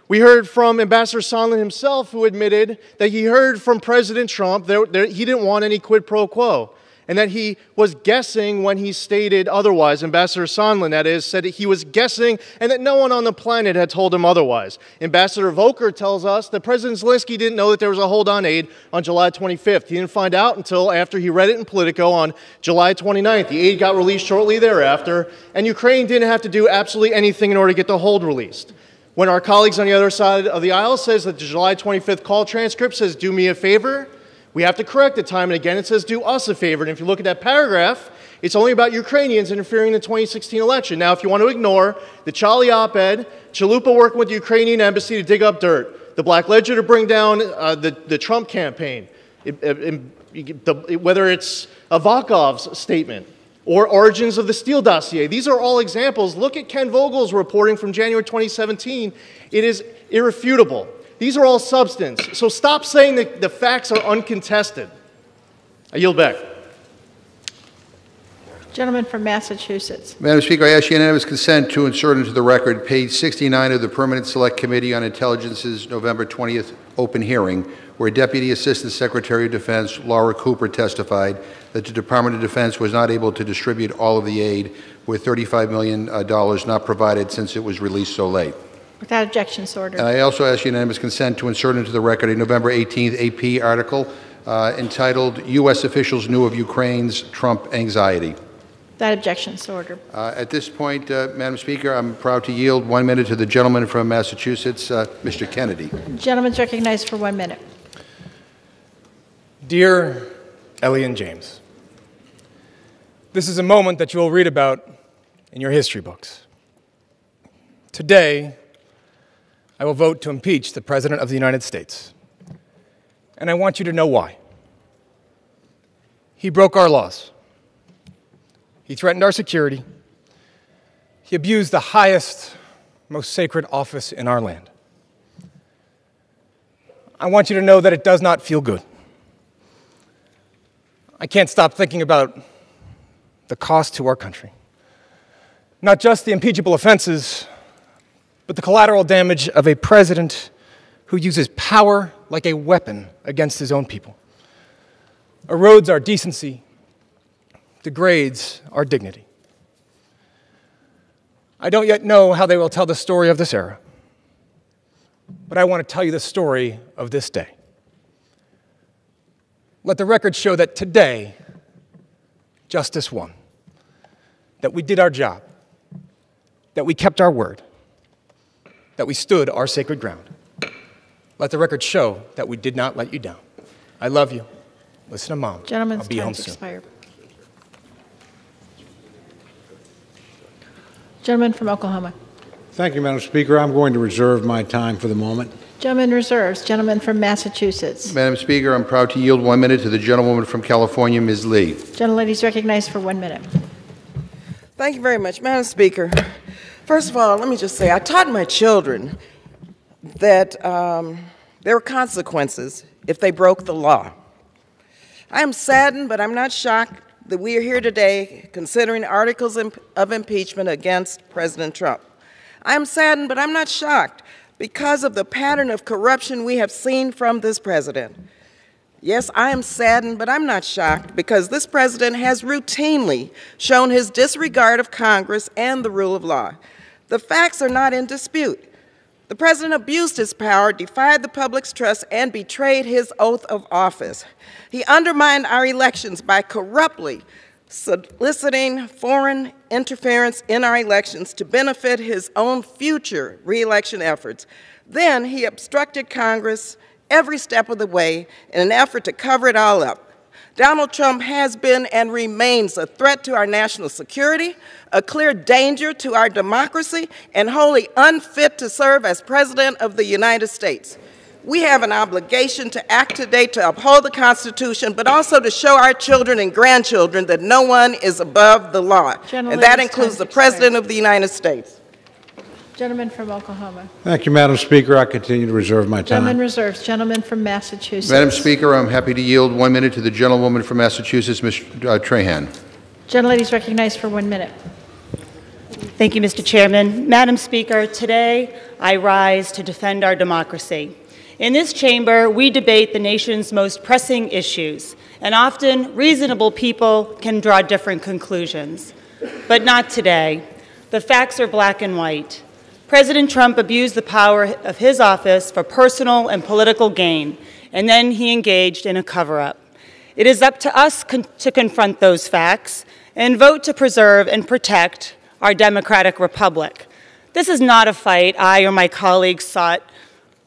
We heard from Ambassador Sondland himself, who admitted that he heard from President Trump that he didn't want any quid pro quo, and that he was guessing when he stated otherwise. Ambassador Sondland, that is, said that he was guessing and that no one on the planet had told him otherwise. Ambassador Volker tells us that President Zelensky didn't know that there was a hold on aid on July 25th. He didn't find out until after he read it in Politico on July 29th. The aid got released shortly thereafter, and Ukraine didn't have to do absolutely anything in order to get the hold released. When our colleagues on the other side of the aisle says that the July 25th call transcript says, "Do me a favor," we have to correct it time and again. It says, "Do us a favor." And if you look at that paragraph, it's only about Ukrainians interfering in the 2016 election. Now, if you want to ignore the Charlie op-ed, Chalupa working with the Ukrainian embassy to dig up dirt, the Black Ledger to bring down the Trump campaign, whether it's Avakov's statement or origins of the Steele dossier, these are all examples. Look at Ken Vogel's reporting from January 2017. It is irrefutable. These are all substance. So stop saying that the facts are uncontested. I yield back. Gentleman from Massachusetts. Madam Speaker, I ask unanimous consent to insert into the record page 69 of the Permanent Select Committee on Intelligence's November 20th open hearing, where Deputy Assistant Secretary of Defense Laura Cooper testified that the Department of Defense was not able to distribute all of the aid, with $35 million not provided since it was released so late. Without objection, so ordered. And I also ask unanimous consent to insert into the record a November 18th AP article entitled, U.S. Officials Knew of Ukraine's Trump Anxiety. Without objection, so ordered. At this point, Madam Speaker, I'm proud to yield 1 minute to the gentleman from Massachusetts, Mr. Kennedy. The gentleman's recognized for 1 minute. Dear Ellie and James, this is a moment that you will read about in your history books. Today, I will vote to impeach the President of the United States. And I want you to know why. He broke our laws. He threatened our security. He abused the highest, most sacred office in our land. I want you to know that it does not feel good. I can't stop thinking about the cost to our country. Not just the impeachable offenses, but the collateral damage of a president who uses power like a weapon against his own people, erodes our decency, degrades our dignity. I don't yet know how they will tell the story of this era, but I want to tell you the story of this day. Let the record show that today, justice won, that we did our job, that we kept our word, that we stood our sacred ground. Let the record show that we did not let you down. I love you. Listen to Mom. Gentleman's I'll be home time's soon. expired. Gentleman from Oklahoma. Thank you, Madam Speaker. I'm going to reserve my time for the moment. Gentleman reserves. Gentleman from Massachusetts. Madam Speaker, I'm proud to yield 1 minute to the gentlewoman from California, Ms. Lee. Gentlelady's recognized for 1 minute. Thank you very much, Madam Speaker. First of all, let me just say, I taught my children that there were consequences if they broke the law. I am saddened, but I'm not shocked that we are here today considering articles of impeachment against President Trump. I am saddened, but I'm not shocked because of the pattern of corruption we have seen from this president. Yes, I am saddened, but I'm not shocked because this president has routinely shown his disregard of Congress and the rule of law. The facts are not in dispute. The president abused his power, defied the public's trust, and betrayed his oath of office. He undermined our elections by corruptly soliciting foreign interference in our elections to benefit his own future re-election efforts. Then he obstructed Congress every step of the way in an effort to cover it all up. Donald Trump has been and remains a threat to our national security, a clear danger to our democracy, and wholly unfit to serve as President of the United States. We have an obligation to act today to uphold the Constitution, but also to show our children and grandchildren that no one is above the law, and that includes the President of the United States. Gentleman from Oklahoma. Thank you, Madam Speaker. I continue to reserve my time. Gentleman reserves. Gentleman from Massachusetts. Madam Speaker, I'm happy to yield 1 minute to the gentlewoman from Massachusetts, Ms. Trahan. Gentlelady's recognized for 1 minute. Thank you, Mr. Chairman. Madam Speaker, today I rise to defend our democracy. In this chamber, we debate the nation's most pressing issues, and often reasonable people can draw different conclusions. But not today. The facts are black and white. President Trump abused the power of his office for personal and political gain, and then he engaged in a cover-up. It is up to us to confront those facts and vote to preserve and protect our democratic republic. This is not a fight I or my colleagues sought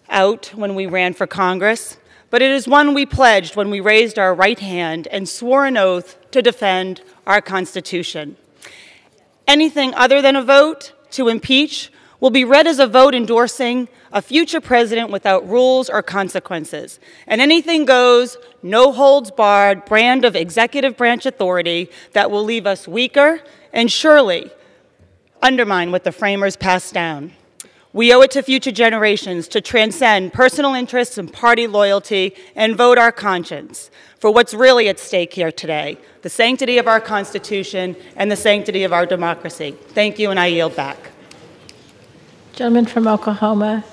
out when we ran for Congress, but it is one we pledged when we raised our right hand and swore an oath to defend our Constitution. Anything other than a vote to impeach will be read as a vote endorsing a future president without rules or consequences. And anything goes, no holds barred brand of executive branch authority that will leave us weaker and surely undermine what the framers passed down. We owe it to future generations to transcend personal interests and party loyalty and vote our conscience for what's really at stake here today, the sanctity of our Constitution and the sanctity of our democracy. Thank you, and I yield back. Gentleman from Oklahoma.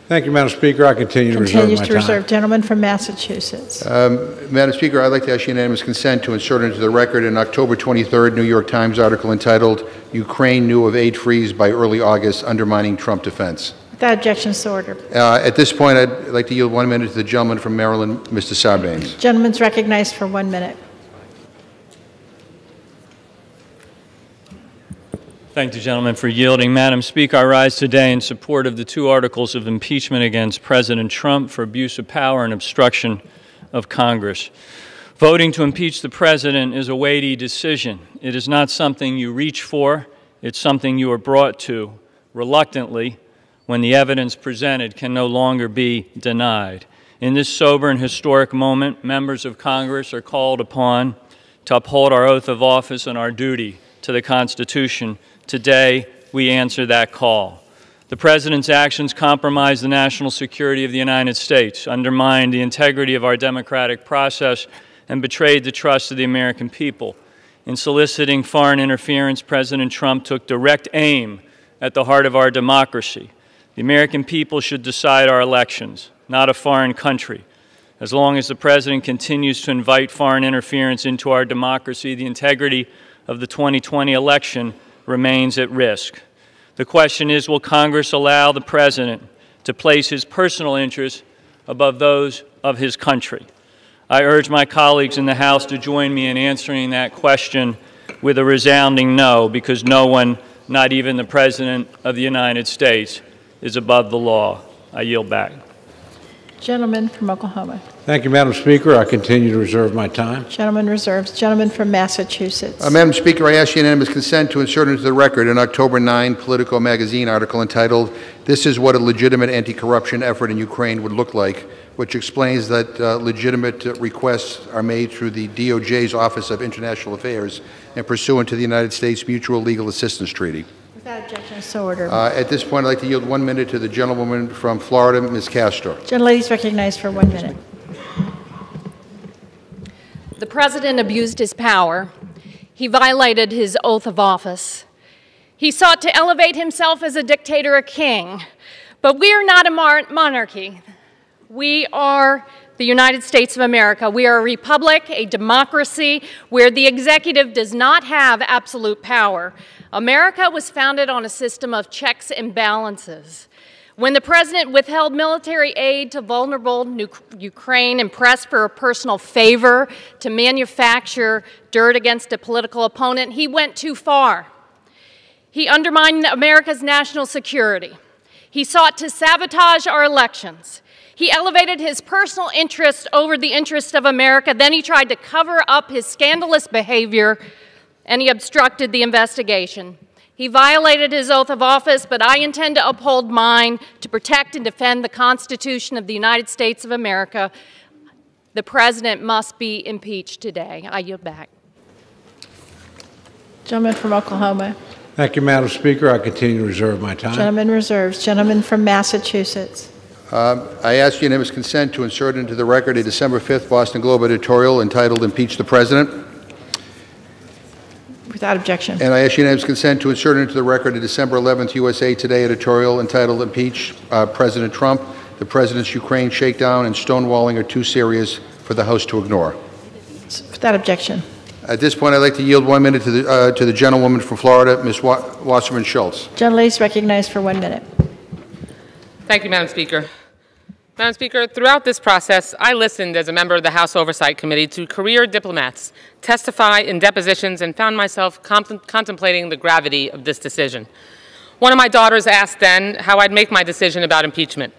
Thank you, Madam Speaker. I continue to reserve my time. Continues to reserve. Gentleman from Massachusetts. Madam Speaker, I'd like to ask unanimous consent to insert into the record an October 23rd New York Times article entitled, "Ukraine Knew of Aid Freeze by Early August, Undermining Trump Defense." Without objection, so ordered. At this point, I'd like to yield 1 minute to the gentleman from Maryland, Mr. Sarbanes. Gentleman's recognized for 1 minute. Thank the gentleman for yielding. Madam Speaker, I rise today in support of the 2 articles of impeachment against President Trump for abuse of power and obstruction of Congress. Voting to impeach the president is a weighty decision. It is not something you reach for. It's something you are brought to reluctantly when the evidence presented can no longer be denied. In this sober and historic moment, members of Congress are called upon to uphold our oath of office and our duty to the Constitution. Today, we answer that call. The President's actions compromise the national security of the United States, undermined the integrity of our democratic process, and betrayed the trust of the American people. In soliciting foreign interference, President Trump took direct aim at the heart of our democracy. The American people should decide our elections, not a foreign country. As long as the President continues to invite foreign interference into our democracy, the integrity of the 2020 election remains at risk. The question is, will Congress allow the President to place his personal interests above those of his country? I urge my colleagues in the House to join me in answering that question with a resounding no, because no one, not even the President of the United States, is above the law. I yield back. Gentleman from Oklahoma. Thank you, Madam Speaker. I continue to reserve my time. Gentleman reserves. Gentleman from Massachusetts. Madam Speaker, I ask unanimous consent to insert into the record an October 9 Politico magazine article entitled, "This is what a legitimate anti-corruption effort in Ukraine would look like," which explains that legitimate requests are made through the DOJ's Office of International Affairs and pursuant to the United States Mutual Legal Assistance Treaty. Without objection, so ordered. At this point, I'd like to yield 1 minute to the gentlewoman from Florida, Ms. Castro. Gentlelady is recognized for 1 minute. The President abused his power. He violated his oath of office. He sought to elevate himself as a dictator, a king. But we are not a monarchy. We are the United States of America. We are a republic, a democracy, where the executive does not have absolute power. America was founded on a system of checks and balances. When the President withheld military aid to vulnerable Ukraine and pressed for a personal favor to manufacture dirt against a political opponent, he went too far. He undermined America's national security. He sought to sabotage our elections. He elevated his personal interest over the interest of America. Then he tried to cover up his scandalous behavior, and he obstructed the investigation. He violated his oath of office, but I intend to uphold mine to protect and defend the Constitution of the United States of America. The President must be impeached today. I yield back. Gentleman from Oklahoma. Thank you, Madam Speaker. I continue to reserve my time. Gentleman reserves. Gentleman from Massachusetts. I ask unanimous consent to insert into the record a December 5th Boston Globe editorial entitled "Impeach the President." Without objection. And I ask unanimous consent to insert into the record a December 11th USA Today editorial entitled "Impeach President Trump. The President's Ukraine shakedown and stonewalling are too serious for the House to ignore." Without objection. At this point, I'd like to yield 1 minute to the gentlewoman from Florida, Ms. Wasserman Schultz. Gentlelady is recognized for 1 minute. Thank you, Madam Speaker. Madam Speaker, throughout this process, I listened as a member of the House Oversight Committee to career diplomats testify in depositions and found myself contemplating the gravity of this decision. One of my daughters asked then how I'd make my decision about impeachment.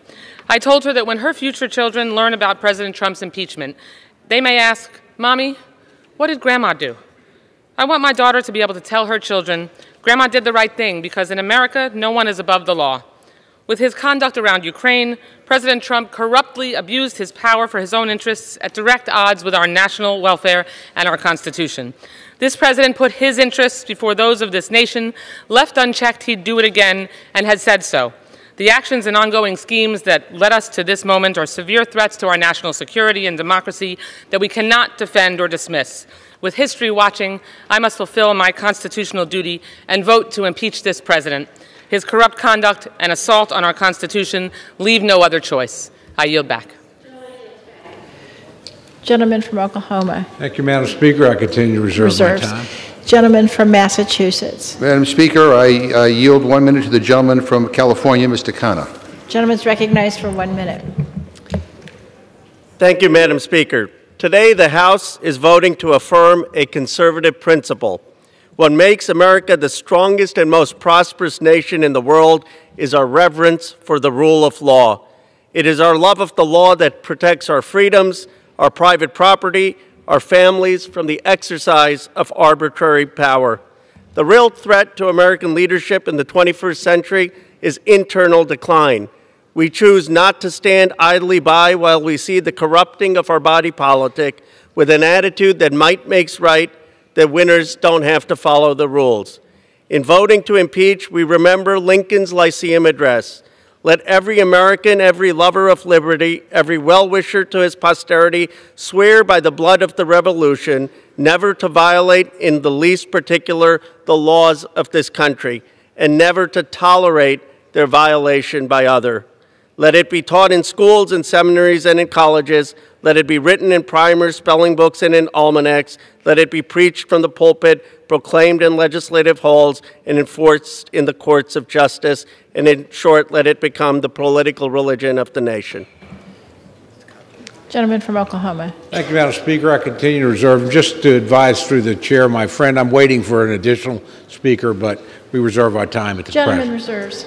I told her that when her future children learn about President Trump's impeachment, they may ask, "Mommy, what did Grandma do?" I want my daughter to be able to tell her children, "Grandma did the right thing, because in America, no one is above the law." With his conduct around Ukraine, President Trump corruptly abused his power for his own interests at direct odds with our national welfare and our Constitution. This president put his interests before those of this nation. Left unchecked, he'd do it again, and has said so. The actions and ongoing schemes that led us to this moment are severe threats to our national security and democracy that we cannot defend or dismiss. With history watching, I must fulfill my constitutional duty and vote to impeach this president. His corrupt conduct and assault on our Constitution leave no other choice. I yield back. Gentleman from Oklahoma. Thank you, Madam Speaker. I continue to reserve my time. Gentleman from Massachusetts. Madam Speaker, I yield 1 minute to the gentleman from California, Mr. Khanna. Gentleman's recognized for 1 minute. Thank you, Madam Speaker. Today, the House is voting to affirm a conservative principle. What makes America the strongest and most prosperous nation in the world is our reverence for the rule of law. It is our love of the law that protects our freedoms, our private property, our families from the exercise of arbitrary power. The real threat to American leadership in the 21st century is internal decline. We choose not to stand idly by while we see the corrupting of our body politic with an attitude that might makes right, that winners don't have to follow the rules. In voting to impeach, we remember Lincoln's Lyceum Address. Let every American, every lover of liberty, every well-wisher to his posterity swear by the blood of the Revolution never to violate in the least particular the laws of this country, and never to tolerate their violation by other. Let it be taught in schools and seminaries and in colleges. Let it be written in primers, spelling books, and in almanacs. Let it be preached from the pulpit, proclaimed in legislative halls, and enforced in the courts of justice. And in short, let it become the political religion of the nation. Gentleman from Oklahoma. Thank you, Madam Speaker. I continue to reserve. Just to advise through the chair, my friend, I'm waiting for an additional speaker, but we reserve our time at the Gentleman press. reserves.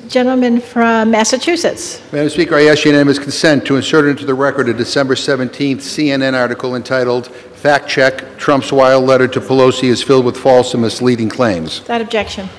Gentleman from Massachusetts. Madam Speaker, I ask unanimous consent to insert into the record a December 17th CNN article entitled, "Fact Check, Trump's Wild Letter to Pelosi is Filled with False and Misleading Claims." Without objection.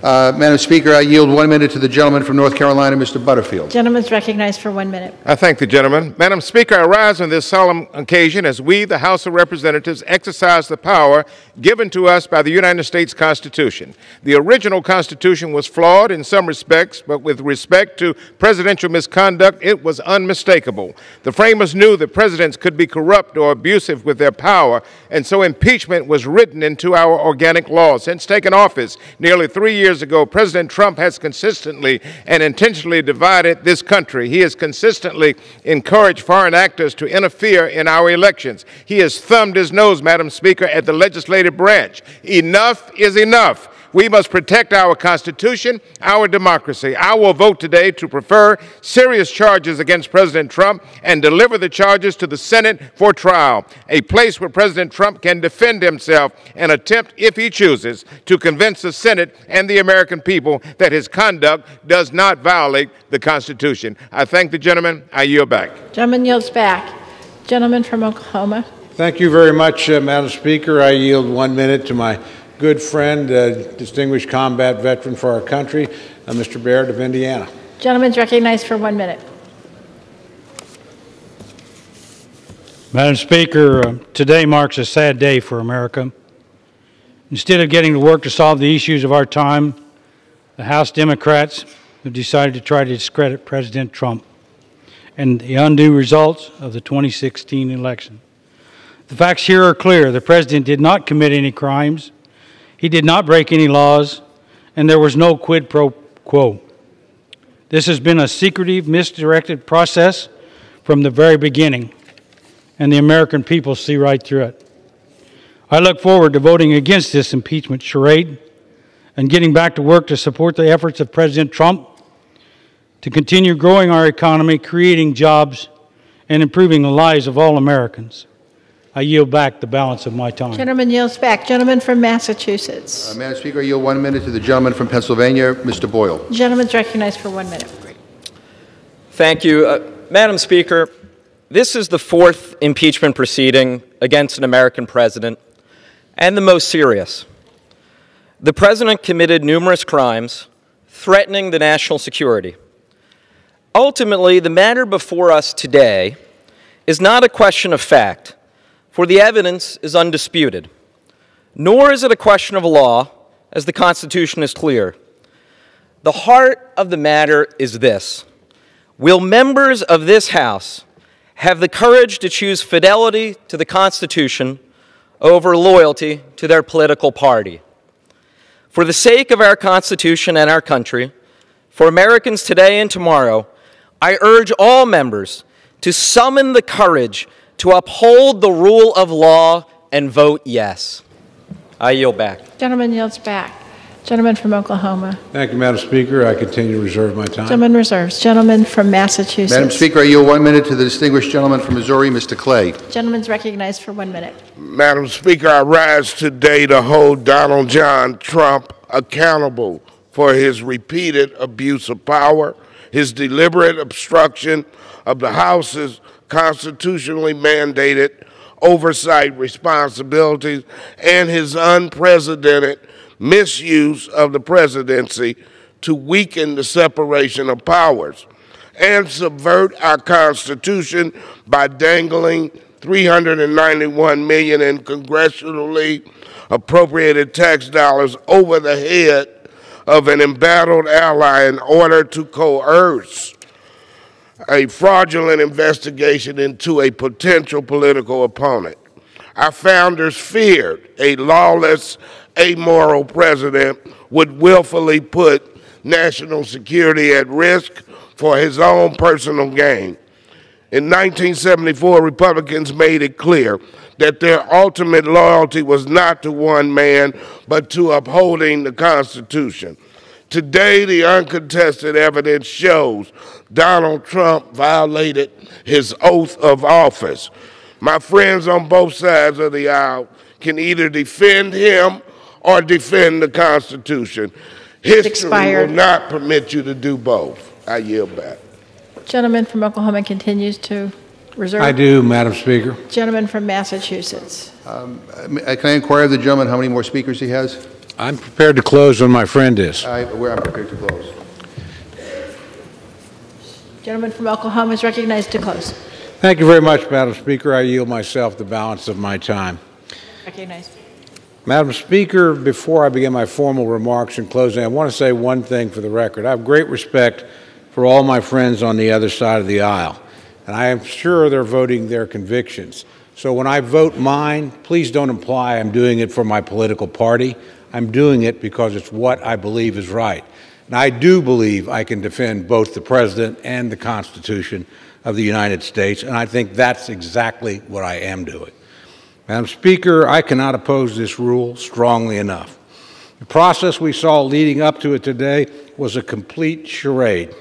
Madam Speaker, I yield 1 minute to the gentleman from North Carolina, Mr. Butterfield. Gentleman's recognized for 1 minute. I thank the gentleman. Madam Speaker, I rise on this solemn occasion as we, the House of Representatives, exercise the power given to us by the United States Constitution. The original Constitution was flawed in some respects, but with respect to presidential misconduct, it was unmistakable. The framers knew that presidents could be corrupt or abusive with their power, and so impeachment was written into our organic law. Since taking office nearly 3 years ago, President Trump has consistently and intentionally divided this country. He has consistently encouraged foreign actors to interfere in our elections. He has thumbed his nose, Madam Speaker, at the legislative branch. Enough is enough. We must protect our Constitution, our democracy. I will vote today to prefer serious charges against President Trump and deliver the charges to the Senate for trial, a place where President Trump can defend himself and attempt, if he chooses, to convince the Senate and the American people that his conduct does not violate the Constitution. I thank the gentleman. I yield back. Gentleman yields back. Gentleman from Oklahoma. Thank you very much, Madam Speaker. I yield 1 minute to my good friend, distinguished combat veteran for our country, Mr. Baird of Indiana. Gentleman's recognized for 1 minute. Madam Speaker, today marks a sad day for America. Instead of getting to work to solve the issues of our time, the House Democrats have decided to try to discredit President Trump and the undue results of the 2016 election. The facts here are clear. The President did not commit any crimes. He did not break any laws, and there was no quid pro quo. This has been a secretive, misdirected process from the very beginning, and the American people see right through it. I look forward to voting against this impeachment charade and getting back to work to support the efforts of President Trump to continue growing our economy, creating jobs, and improving the lives of all Americans. I yield back the balance of my time. Gentleman yields back. Gentleman from Massachusetts. Madam Speaker, I yield 1 minute to the gentleman from Pennsylvania, Mr. Boyle. Gentleman's recognized for 1 minute. Thank you. Madam Speaker, this is the fourth impeachment proceeding against an American president, and the most serious. The president committed numerous crimes threatening the national security. Ultimately, the matter before us today is not a question of fact, for the evidence is undisputed, nor is it a question of law, as the Constitution is clear. The heart of the matter is this: will members of this House have the courage to choose fidelity to the Constitution over loyalty to their political party? For the sake of our Constitution and our country, for Americans today and tomorrow, I urge all members to summon the courage to uphold the rule of law and vote yes. I yield back. Gentleman yields back. Gentleman from Oklahoma. Thank you, Madam Speaker. I continue to reserve my time. Gentleman reserves. Gentleman from Massachusetts. Madam Speaker, I yield 1 minute to the distinguished gentleman from Missouri, Mr. Clay. Gentleman's recognized for 1 minute. Madam Speaker, I rise today to hold Donald John Trump accountable for his repeated abuse of power, his deliberate obstruction of the House's constitutionally mandated oversight responsibilities, and his unprecedented misuse of the presidency to weaken the separation of powers and subvert our Constitution by dangling $391 million in congressionally appropriated tax dollars over the head of an embattled ally in order to coerce a fraudulent investigation into a potential political opponent. Our founders feared a lawless, amoral president would willfully put national security at risk for his own personal gain. In 1974, Republicans made it clear that their ultimate loyalty was not to one man, but to upholding the Constitution. Today, the uncontested evidence shows Donald Trump violated his oath of office. My friends on both sides of the aisle can either defend him or defend the Constitution. History will not permit you to do both. I yield back. Gentleman from Oklahoma continues to reserve. I do, Madam Speaker. Gentleman from Massachusetts. Can I inquire of the gentleman how many more speakers he has? I'm prepared to close when my friend is. I'm prepared to close. Gentleman from Oklahoma is recognized to close. Thank you very much, Madam Speaker. I yield myself the balance of my time. Recognized. Madam Speaker, before I begin my formal remarks in closing, I want to say one thing for the record. I have great respect for all my friends on the other side of the aisle, and I am sure they're voting their convictions. So when I vote mine, please don't imply I'm doing it for my political party. I'm doing it because it's what I believe is right. And I do believe I can defend both the President and the Constitution of the United States, and I think that's exactly what I am doing. Madam Speaker, I cannot oppose this rule strongly enough. The process we saw leading up to it today was a complete charade.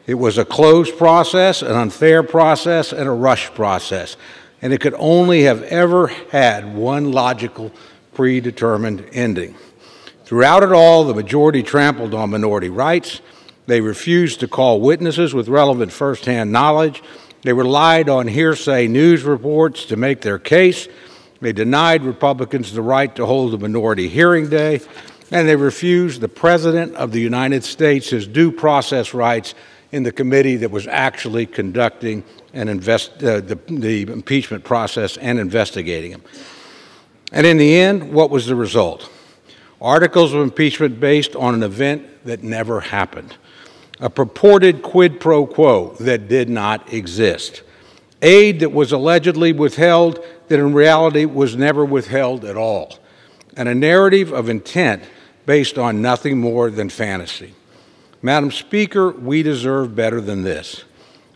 It was a closed process, an unfair process, and a rushed process, and it could only have ever had one logical, predetermined ending. Throughout it all, the majority trampled on minority rights. They refused to call witnesses with relevant firsthand knowledge. They relied on hearsay news reports to make their case. They denied Republicans the right to hold a minority hearing day, and they refused the President of the United States his due process rights in the committee that was actually conducting the impeachment process and investigating him. And in the end, what was the result? Articles of impeachment based on an event that never happened, a purported quid pro quo that did not exist, aid that was allegedly withheld that in reality was never withheld at all, and a narrative of intent based on nothing more than fantasy. Madam Speaker, we deserve better than this.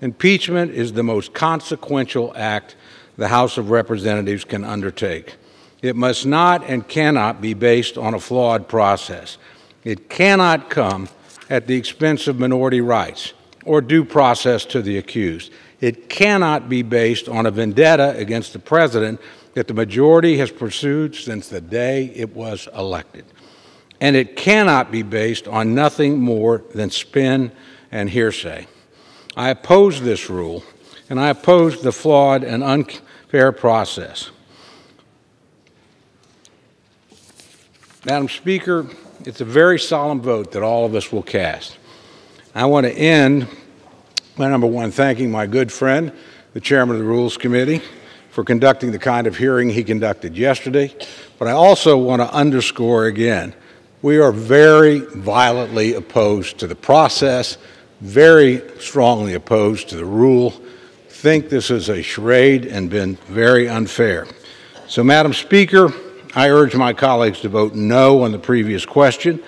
Impeachment is the most consequential act the House of Representatives can undertake. It must not and cannot be based on a flawed process. It cannot come at the expense of minority rights or due process to the accused. It cannot be based on a vendetta against the President that the majority has pursued since the day it was elected. And it cannot be based on nothing more than spin and hearsay. I oppose this rule, and I oppose the flawed and unfair process. Madam Speaker, it's a very solemn vote that all of us will cast. I want to end by, number one, thanking my good friend, the chairman of the Rules Committee, for conducting the kind of hearing he conducted yesterday. But I also want to underscore again We are very violently opposed to the process, very strongly opposed to the rule, think this is a charade and been very unfair. So, Madam Speaker, I urge my colleagues to vote no on the previous question,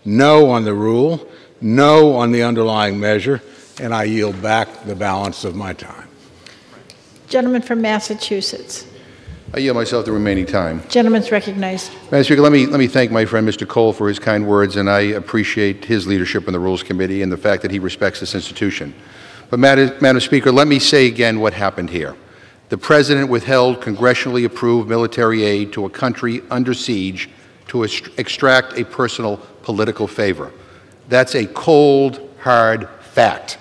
no on the rule, no on the underlying measure, and I yield back the balance of my time. Gentleman from Massachusetts. I yield myself the remaining time. Gentleman's recognized. Madam Speaker, let me thank my friend Mr. Cole for his kind words, and I appreciate his leadership in the Rules Committee and the fact that he respects this institution. But Madam Speaker, let me say again what happened here. The President withheld congressionally approved military aid to a country under siege to extract a personal political favor. That's a cold, hard fact.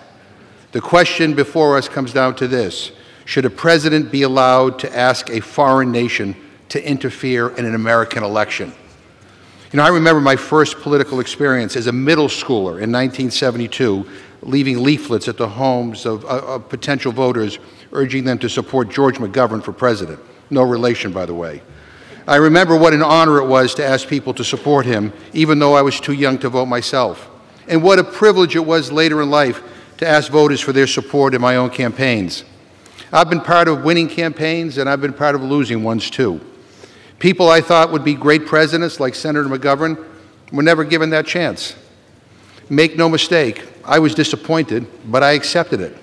The question before us comes down to this. Should a president be allowed to ask a foreign nation to interfere in an American election? You know, I remember my first political experience as a middle schooler in 1972, leaving leaflets at the homes of potential voters urging them to support George McGovern for president. No relation, by the way. I remember what an honor it was to ask people to support him, even though I was too young to vote myself. And what a privilege it was later in life to ask voters for their support in my own campaigns. I've been part of winning campaigns, and I've been part of losing ones, too. People I thought would be great presidents, like Senator McGovern, were never given that chance. Make no mistake, I was disappointed, but I accepted it.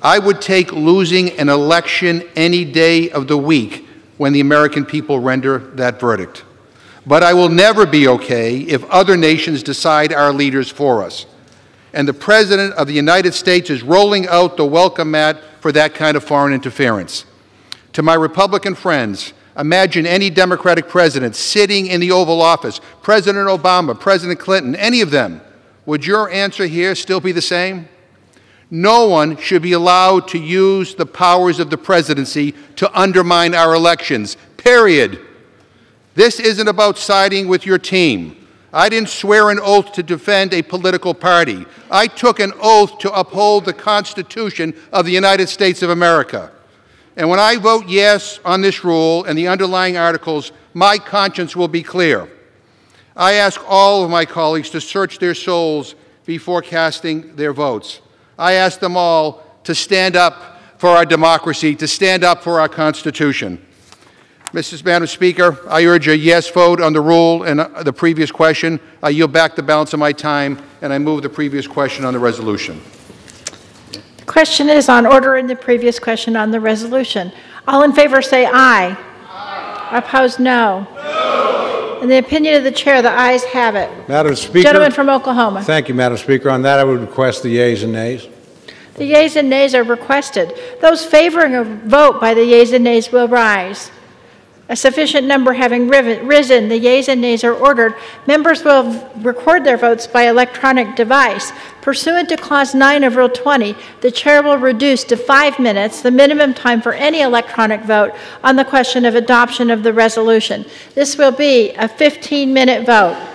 I would take losing an election any day of the week when the American people render that verdict. But I will never be okay if other nations decide our leaders for us. And the President of the United States is rolling out the welcome mat for that kind of foreign interference. To my Republican friends, imagine any Democratic president sitting in the Oval Office, President Obama, President Clinton, any of them. Would your answer here still be the same? No one should be allowed to use the powers of the presidency to undermine our elections, period. This isn't about siding with your team. I didn't swear an oath to defend a political party. I took an oath to uphold the Constitution of the United States of America. And when I vote yes on this rule and the underlying articles, my conscience will be clear. I ask all of my colleagues to search their souls before casting their votes. I ask them all to stand up for our democracy, to stand up for our Constitution. Madam Speaker, I urge a yes vote on the rule and the previous question. I yield back the balance of my time, and I move the previous question on the resolution. The question is on order in the previous question on the resolution. All in favor say aye. Aye. Opposed, no. No. In the opinion of the chair, the ayes have it. Madam Speaker. Gentleman from Oklahoma. Thank you, Madam Speaker. On that, I would request the yeas and nays. The yeas and nays are requested. Those favoring a vote by the yeas and nays will rise. A sufficient number having risen, the yeas and nays are ordered. Members will record their votes by electronic device. Pursuant to Clause 9 of Rule 20, the chair will reduce to 5 minutes the minimum time for any electronic vote on the question of adoption of the resolution. This will be a 15-minute vote.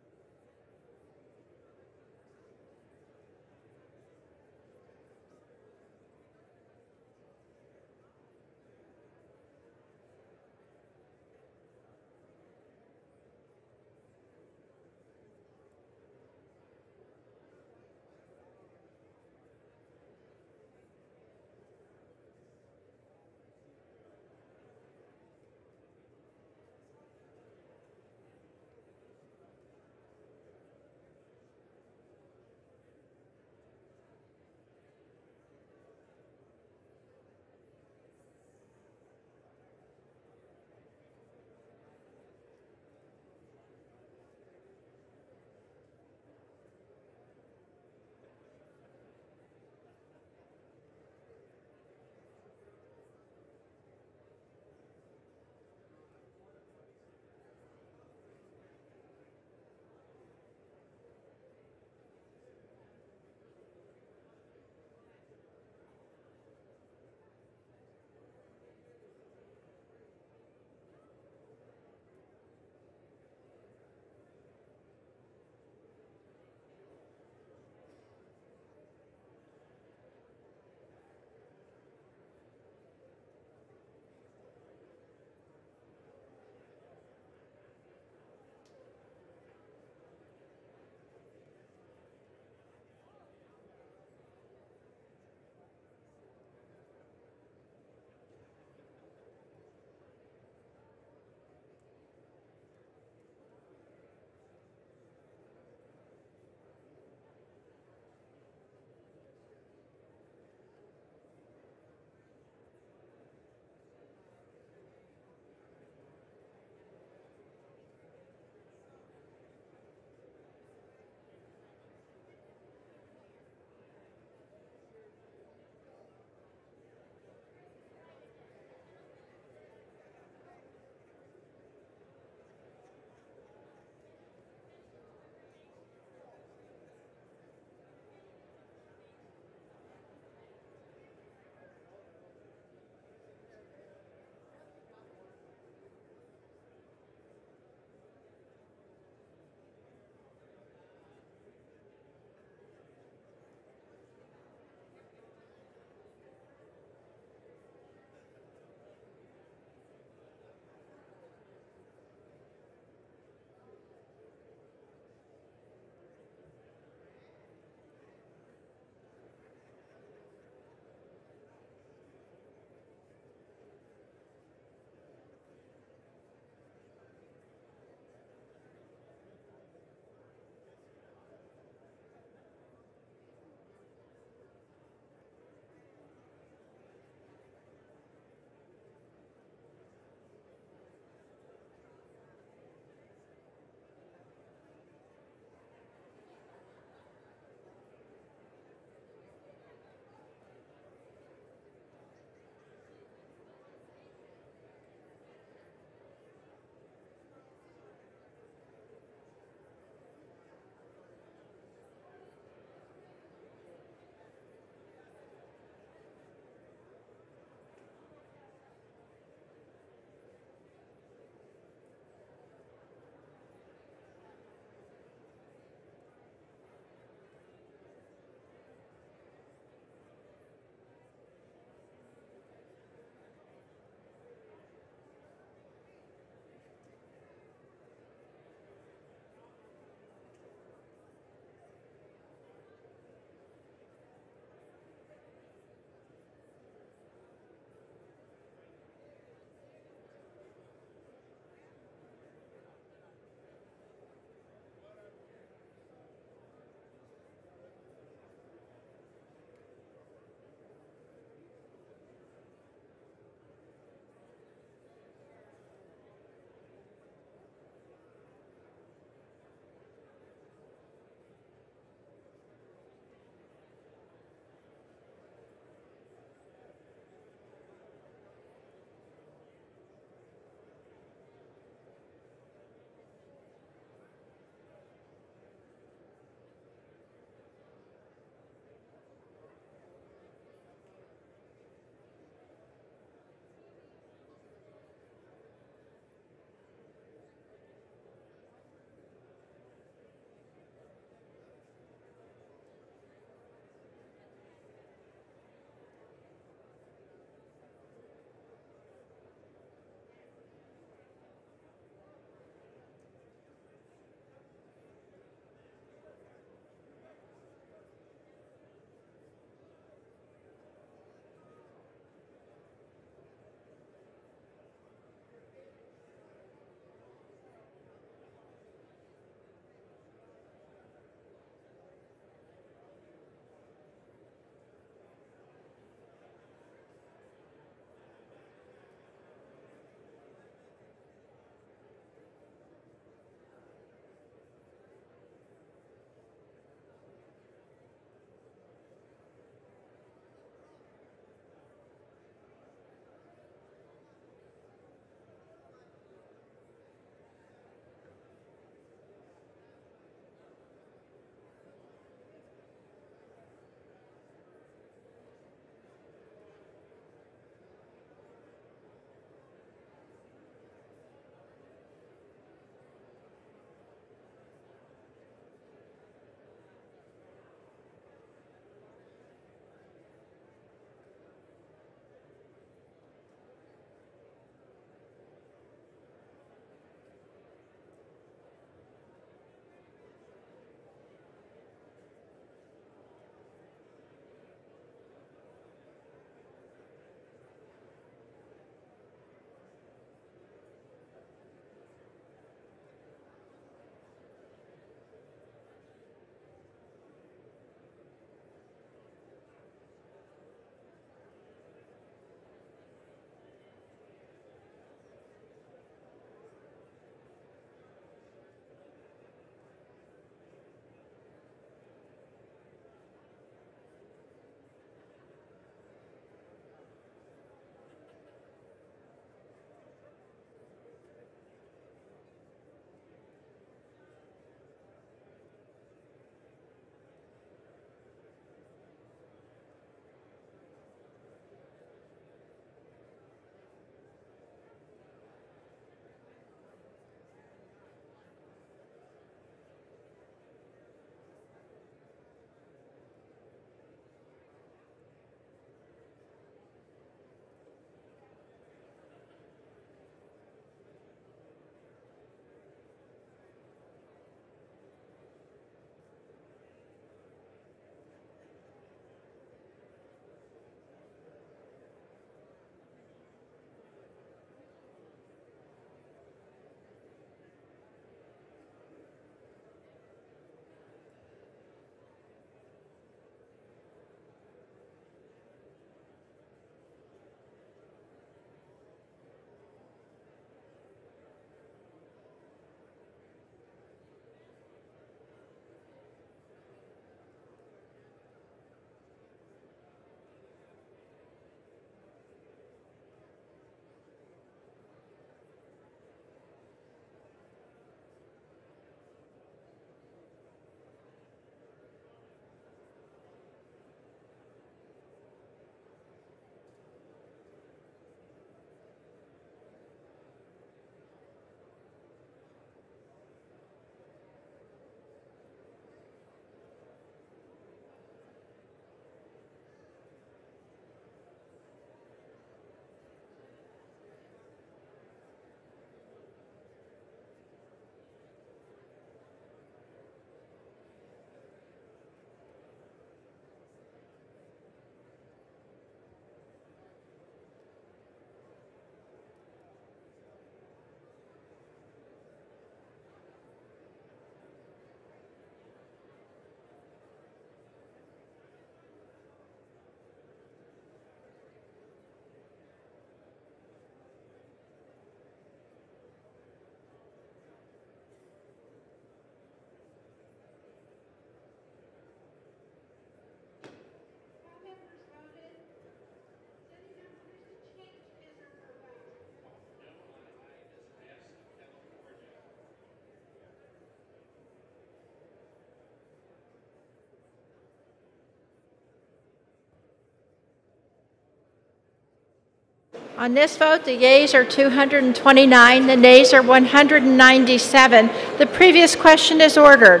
On this vote, the yeas are 229, the nays are 197. The previous question is ordered.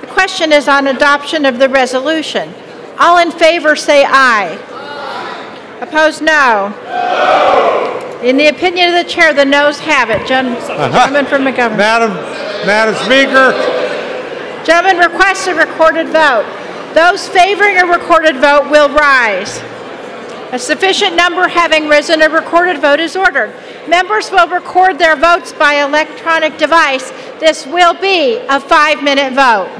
The question is on adoption of the resolution. All in favor say aye. Opposed, no. In the opinion of the chair, the noes have it. Gentleman from McGovern. Madam Speaker. Gentleman requests a recorded vote. Those favoring a recorded vote will rise. A sufficient number having risen, a recorded vote is ordered. Members will record their votes by electronic device. This will be a 5-minute vote.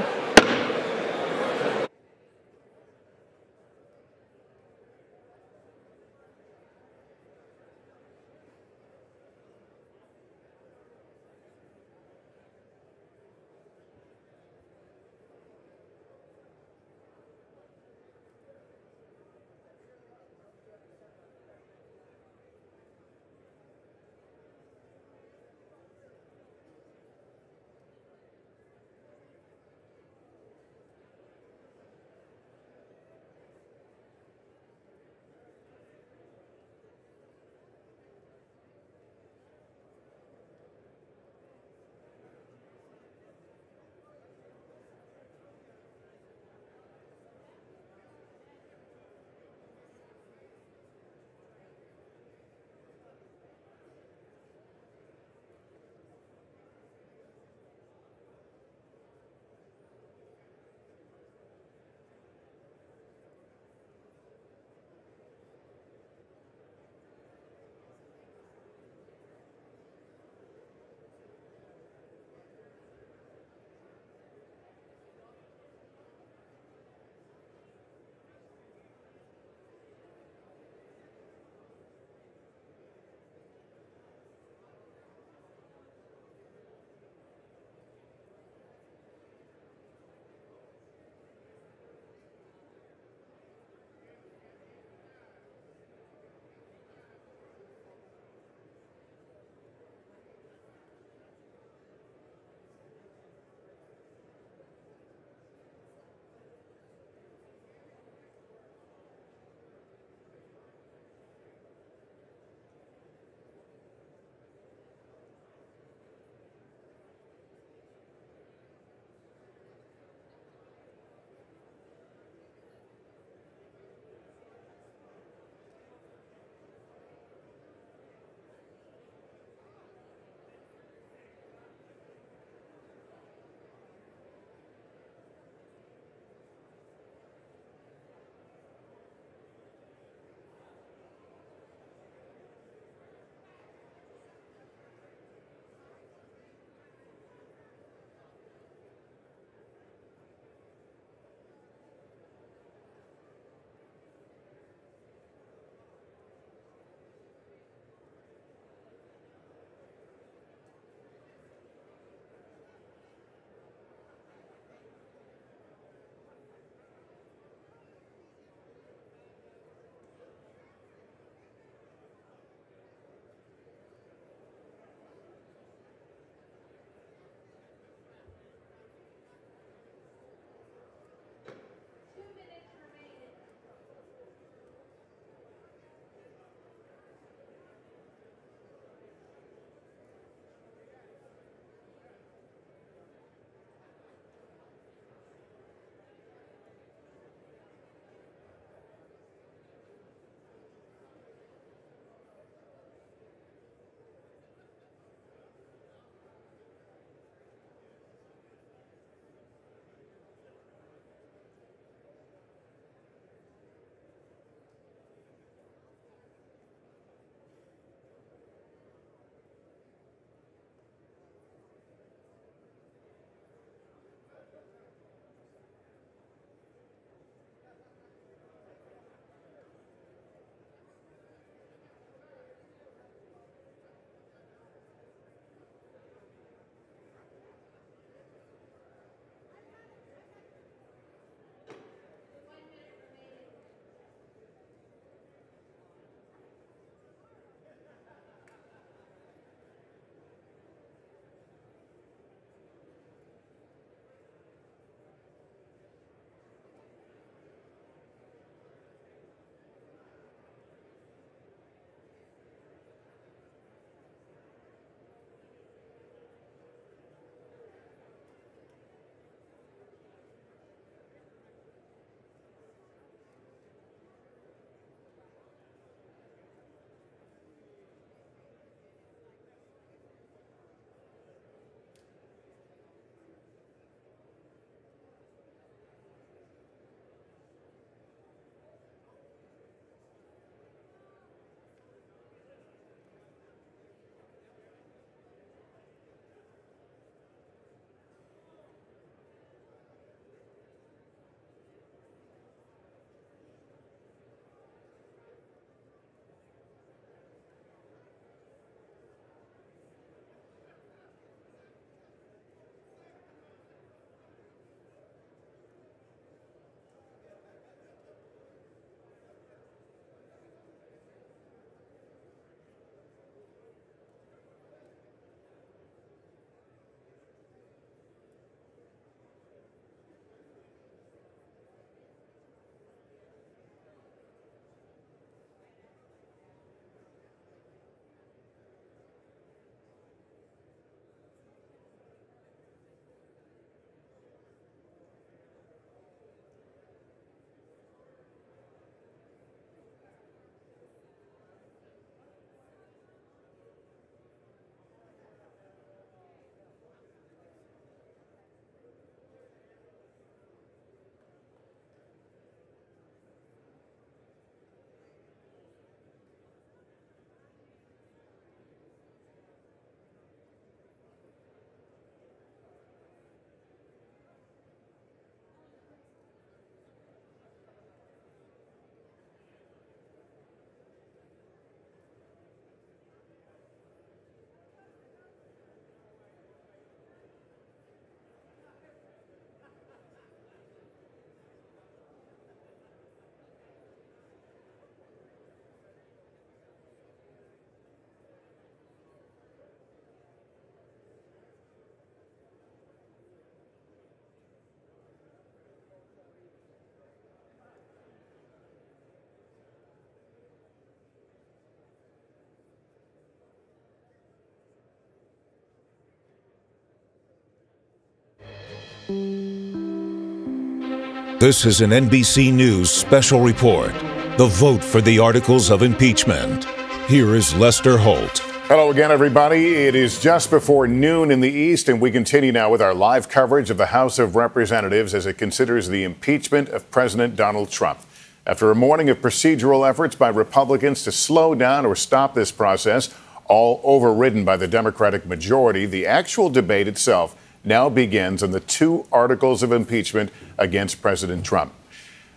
This is an NBC News special report. The vote for the articles of impeachment. Here is Lester Holt. Hello again, everybody. It is just before noon in the East, and we continue now with our live coverage of the House of Representatives as it considers the impeachment of President Donald Trump. After a morning of procedural efforts by Republicans to slow down or stop this process, all overridden by the Democratic majority, the actual debate itself now begins on the 2 articles of impeachment against President Trump.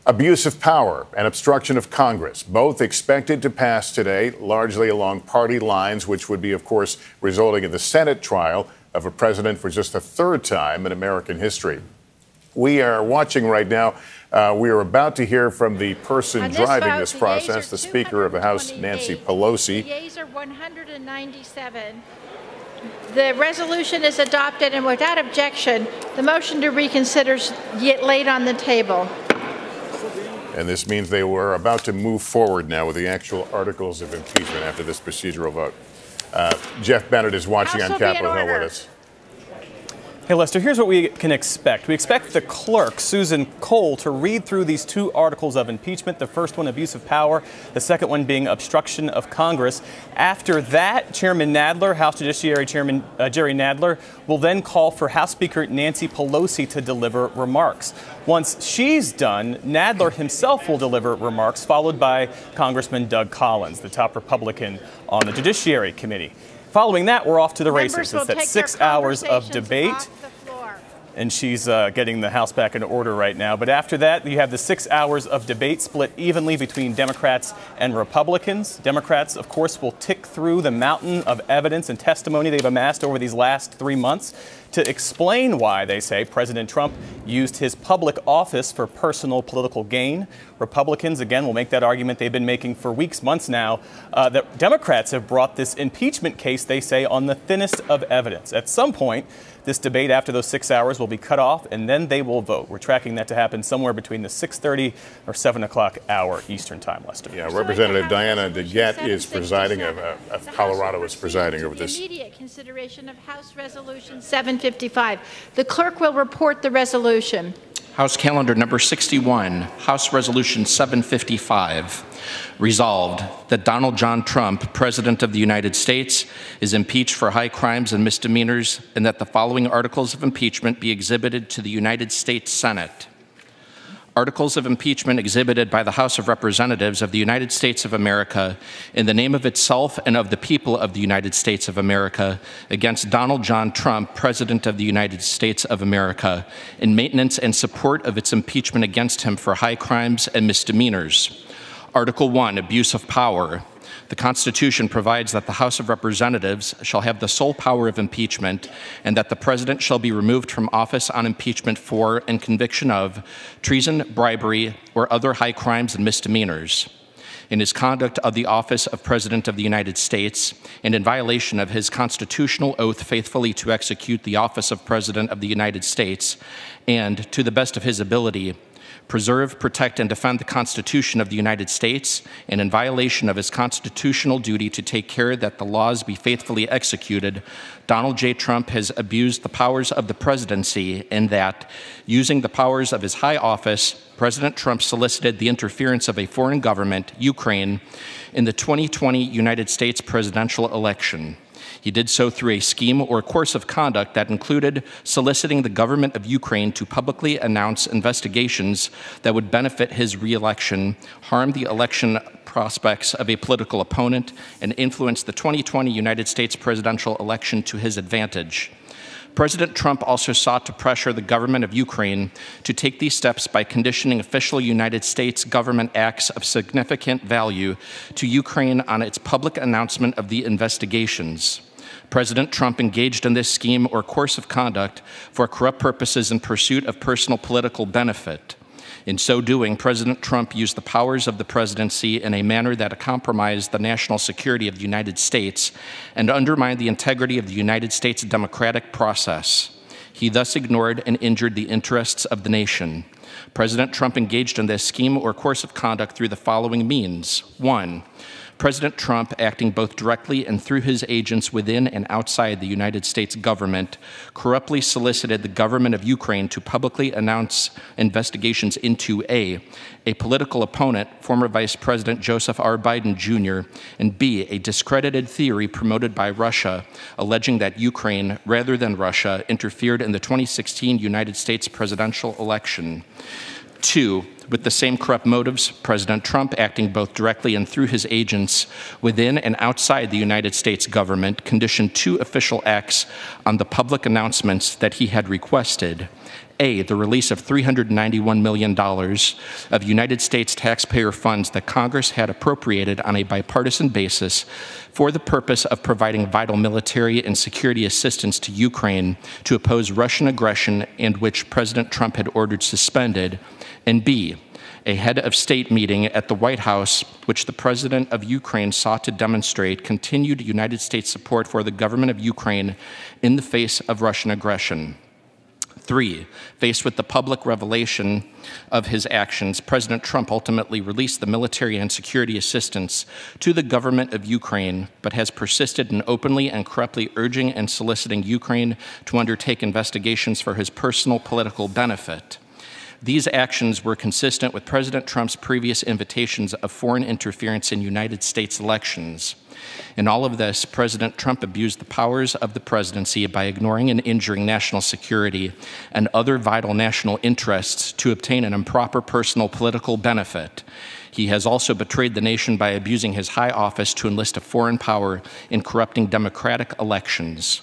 Abuse of power and obstruction of Congress, both expected to pass today, largely along party lines, which would be, of course, resulting in the Senate trial of a president for just the 3rd time in American history. We are watching right now. We are about to hear from the person driving this process, the Speaker of the House, Nancy Pelosi. The yeas are 197. The resolution is adopted, and without objection, the motion to reconsider is laid on the table. And this means they were about to move forward now with the actual articles of impeachment after this procedural vote. Jeff Bennett is watching on Capitol Hill with us. Hey, Lester, here's what we can expect. We expect the clerk, Susan Cole, to read through these 2 articles of impeachment, the first one, abuse of power, the second one being obstruction of Congress. After that, Chairman Nadler, House Judiciary Chairman Jerry Nadler, will then call for House Speaker Nancy Pelosi to deliver remarks. Once she's done, Nadler himself will deliver remarks, followed by Congressman Doug Collins, the top Republican on the Judiciary Committee. Following that, we're off to the races. It's that 6 hours of debate, and she's getting the House back in order right now. But after that, you have the 6 hours of debate split evenly between Democrats and Republicans. Democrats, of course, will tick through the mountain of evidence and testimony they've amassed over these last 3 months to explain why, they say, President Trump used his public office for personal political gain. Republicans, again, will make that argument they've been making for weeks, months now, that Democrats have brought this impeachment case, they say, on the thinnest of evidence. At some point, this debate after those 6 hours will be cut off, and then they will vote. We're tracking that to happen somewhere between the 6:30 or 7 o'clock hour Eastern time, Lester. Yeah, Representative Diana DeGette is presiding, of Colorado is presiding over this. Immediate consideration of House Resolution 755. The clerk will report the resolution. House Calendar number 61, House Resolution 755. Resolved that Donald John Trump, President of the United States, is impeached for high crimes and misdemeanors, and that the following articles of impeachment be exhibited to the United States Senate. Articles of impeachment exhibited by the House of Representatives of the United States of America in the name of itself and of the people of the United States of America against Donald John Trump, President of the United States of America, in maintenance and support of its impeachment against him for high crimes and misdemeanors. Article 1, Abuse of Power. The Constitution provides that the House of Representatives shall have the sole power of impeachment, and that the President shall be removed from office on impeachment for and conviction of treason, bribery, or other high crimes and misdemeanors. In his conduct of the office of President of the United States, and in violation of his constitutional oath faithfully to execute the office of President of the United States, and, to the best of his ability, preserve, protect, and defend the Constitution of the United States, and in violation of his constitutional duty to take care that the laws be faithfully executed, Donald J. Trump has abused the powers of the presidency in that, using the powers of his high office, President Trump solicited the interference of a foreign government, Ukraine, in the 2020 United States presidential election. He did so through a scheme or course of conduct that included soliciting the government of Ukraine to publicly announce investigations that would benefit his re-election, harm the election prospects of a political opponent, and influence the 2020 United States presidential election to his advantage. President Trump also sought to pressure the government of Ukraine to take these steps by conditioning official United States government acts of significant value to Ukraine on its public announcement of the investigations. President Trump engaged in this scheme or course of conduct for corrupt purposes in pursuit of personal political benefit. In so doing, President Trump used the powers of the presidency in a manner that compromised the national security of the United States and undermined the integrity of the United States democratic process. He thus ignored and injured the interests of the nation. President Trump engaged in this scheme or course of conduct through the following means. 1, President Trump, acting both directly and through his agents within and outside the United States government, corruptly solicited the government of Ukraine to publicly announce investigations into A, political opponent, former Vice President Joseph R. Biden Jr., and B, a discredited theory promoted by Russia, alleging that Ukraine, rather than Russia, interfered in the 2016 United States presidential election. 2, with the same corrupt motives, President Trump, acting both directly and through his agents within and outside the United States government, conditioned 2 official acts on the public announcements that he had requested. A, the release of $391 million of United States taxpayer funds that Congress had appropriated on a bipartisan basis for the purpose of providing vital military and security assistance to Ukraine to oppose Russian aggression, and which President Trump had ordered suspended. And B, a head of state meeting at the White House, which the president of Ukraine sought to demonstrate continued United States support for the government of Ukraine in the face of Russian aggression. 3, faced with the public revelation of his actions, President Trump ultimately released the military and security assistance to the government of Ukraine, but has persisted in openly and corruptly urging and soliciting Ukraine to undertake investigations for his personal political benefit. These actions were consistent with President Trump's previous invitations of foreign interference in United States elections. In all of this, President Trump abused the powers of the presidency by ignoring and injuring national security and other vital national interests to obtain an improper personal political benefit. He has also betrayed the nation by abusing his high office to enlist a foreign power in corrupting democratic elections.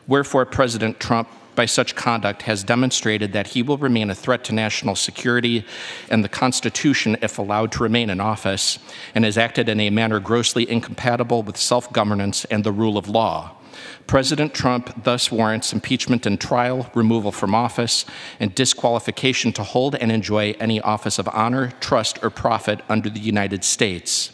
Wherefore, President Trump, by such conduct, has demonstrated that he will remain a threat to national security and the Constitution if allowed to remain in office, and has acted in a manner grossly incompatible with self-governance and the rule of law. President Trump thus warrants impeachment and trial, removal from office, and disqualification to hold and enjoy any office of honor, trust, or profit under the United States.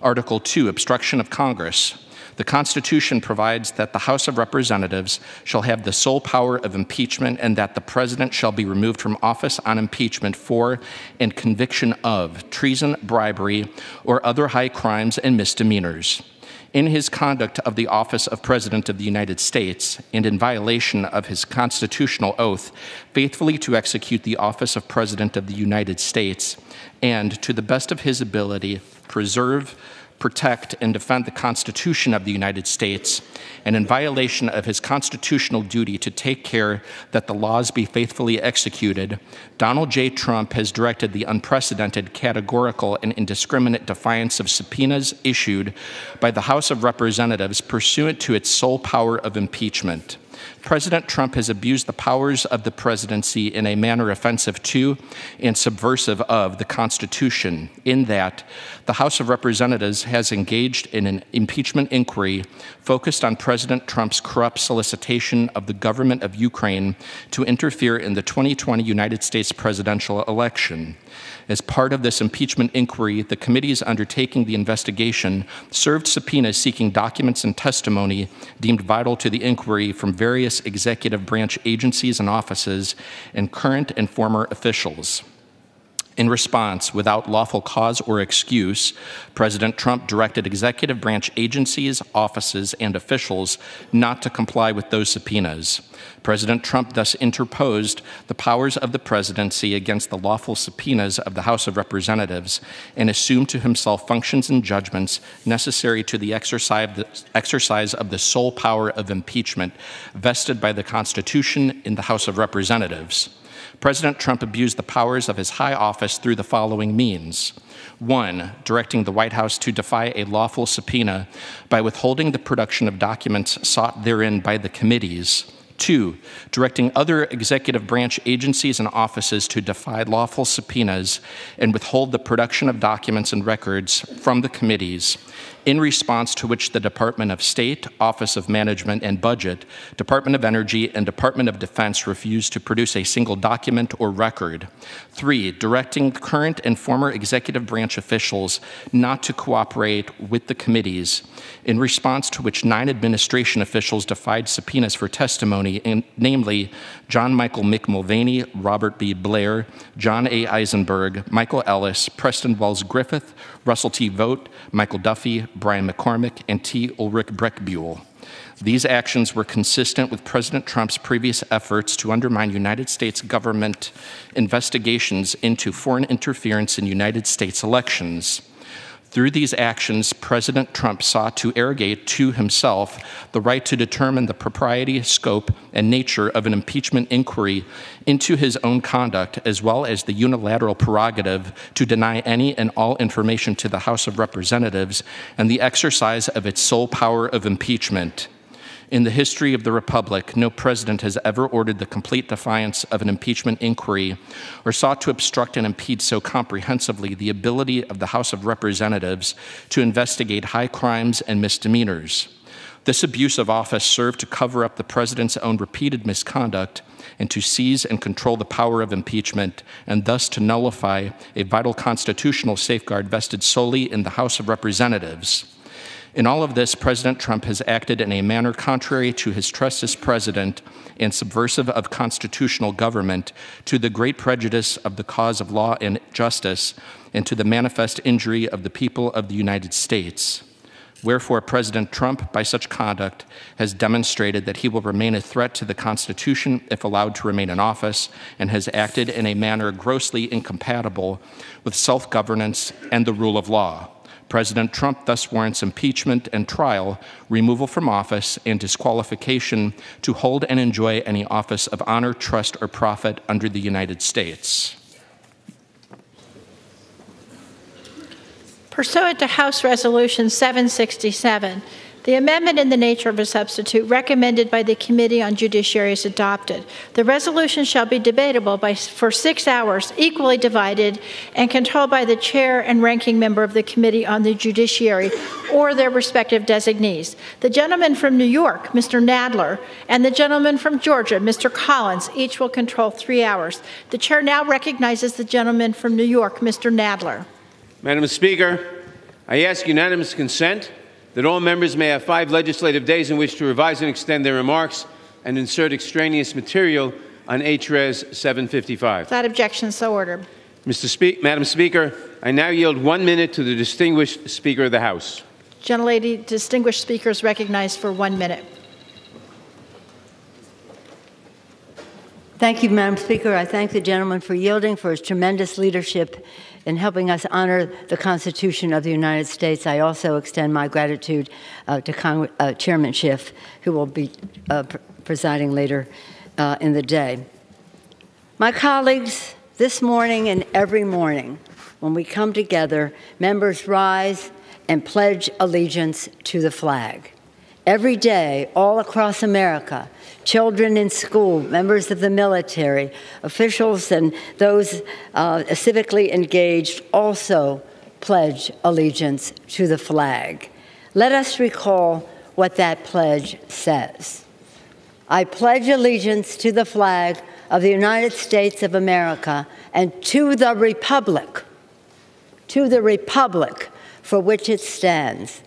Article 2, obstruction of Congress. The Constitution provides that the House of Representatives shall have the sole power of impeachment, and that the President shall be removed from office on impeachment for and conviction of treason, bribery, or other high crimes and misdemeanors. In his conduct of the office of President of the United States, and in violation of his constitutional oath faithfully to execute the office of President of the United States, and to the best of his ability preserve, protect, and defend the Constitution of the United States, and in violation of his constitutional duty to take care that the laws be faithfully executed, Donald J. Trump has directed the unprecedented, categorical, and indiscriminate defiance of subpoenas issued by the House of Representatives pursuant to its sole power of impeachment. President Trump has abused the powers of the presidency in a manner offensive to and subversive of the Constitution, in that the House of Representatives has engaged in an impeachment inquiry focused on President Trump's corrupt solicitation of the government of Ukraine to interfere in the 2020 United States presidential election. As part of this impeachment inquiry, the committees undertaking the investigation served subpoenas seeking documents and testimony deemed vital to the inquiry from various executive branch agencies and offices and current and former officials. In response, without lawful cause or excuse, President Trump directed executive branch agencies, offices, and officials not to comply with those subpoenas. President Trump thus interposed the powers of the presidency against the lawful subpoenas of the House of Representatives and assumed to himself functions and judgments necessary to the exercise of the sole power of impeachment vested by the Constitution in the House of Representatives. President Trump abused the powers of his high office through the following means. 1, directing the White House to defy a lawful subpoena by withholding the production of documents sought therein by the committees. 2, directing other executive branch agencies and offices to defy lawful subpoenas and withhold the production of documents and records from the committees, in response to which the Department of State, Office of Management and Budget, Department of Energy, and Department of Defense refused to produce a single document or record. 3, directing current and former executive branch officials not to cooperate with the committees, in response to which 9 administration officials defied subpoenas for testimony, namely John Michael Mick Mulvaney, Robert B. Blair, John A. Eisenberg, Michael Ellis, Preston Wells Griffith, Russell T. Vogt, Michael Duffy, Brian McCormick, and T. Ulrich Breckbuhl. These actions were consistent with President Trump's previous efforts to undermine United States government investigations into foreign interference in United States elections. Through these actions, President Trump sought to arrogate to himself the right to determine the propriety, scope, and nature of an impeachment inquiry into his own conduct, as well as the unilateral prerogative to deny any and all information to the House of Representatives and the exercise of its sole power of impeachment. In the history of the Republic, no president has ever ordered the complete defiance of an impeachment inquiry or sought to obstruct and impede so comprehensively the ability of the House of Representatives to investigate high crimes and misdemeanors. This abuse of office served to cover up the president's own repeated misconduct and to seize and control the power of impeachment, and thus to nullify a vital constitutional safeguard vested solely in the House of Representatives. In all of this, President Trump has acted in a manner contrary to his trust as president and subversive of constitutional government, to the great prejudice of the cause of law and justice, and to the manifest injury of the people of the United States. Wherefore, President Trump, by such conduct, has demonstrated that he will remain a threat to the Constitution if allowed to remain in office, and has acted in a manner grossly incompatible with self-governance and the rule of law. President Trump thus warrants impeachment and trial, removal from office, and disqualification to hold and enjoy any office of honor, trust, or profit under the United States. Pursuant to House Resolution 767, the amendment in the nature of a substitute recommended by the Committee on Judiciary is adopted. The resolution shall be debatable for 6 hours, equally divided, and controlled by the chair and ranking member of the Committee on the Judiciary or their respective designees. The gentleman from New York, Mr. Nadler, and the gentleman from Georgia, Mr. Collins, each will control 3 hours. The chair now recognizes the gentleman from New York, Mr. Nadler. Madam Speaker, I ask unanimous consent that all members may have 5 legislative days in which to revise and extend their remarks and insert extraneous material on H.Res. 755. Without objection, so ordered. Madam Speaker, I now yield 1 minute to the distinguished Speaker of the House. Gentlelady, distinguished speakers recognized for 1 minute. Thank you, Madam Speaker. I thank the gentleman for yielding, for his tremendous leadership in helping us honor the Constitution of the United States. I also extend my gratitude to Chairman Schiff, who will be presiding later in the day. My colleagues, this morning and every morning, when we come together, members rise and pledge allegiance to the flag. Every day, all across America, children in school, members of the military, officials, and those civically engaged also pledge allegiance to the flag. Let us recall what that pledge says. I pledge allegiance to the flag of the United States of America and to the republic for which it stands,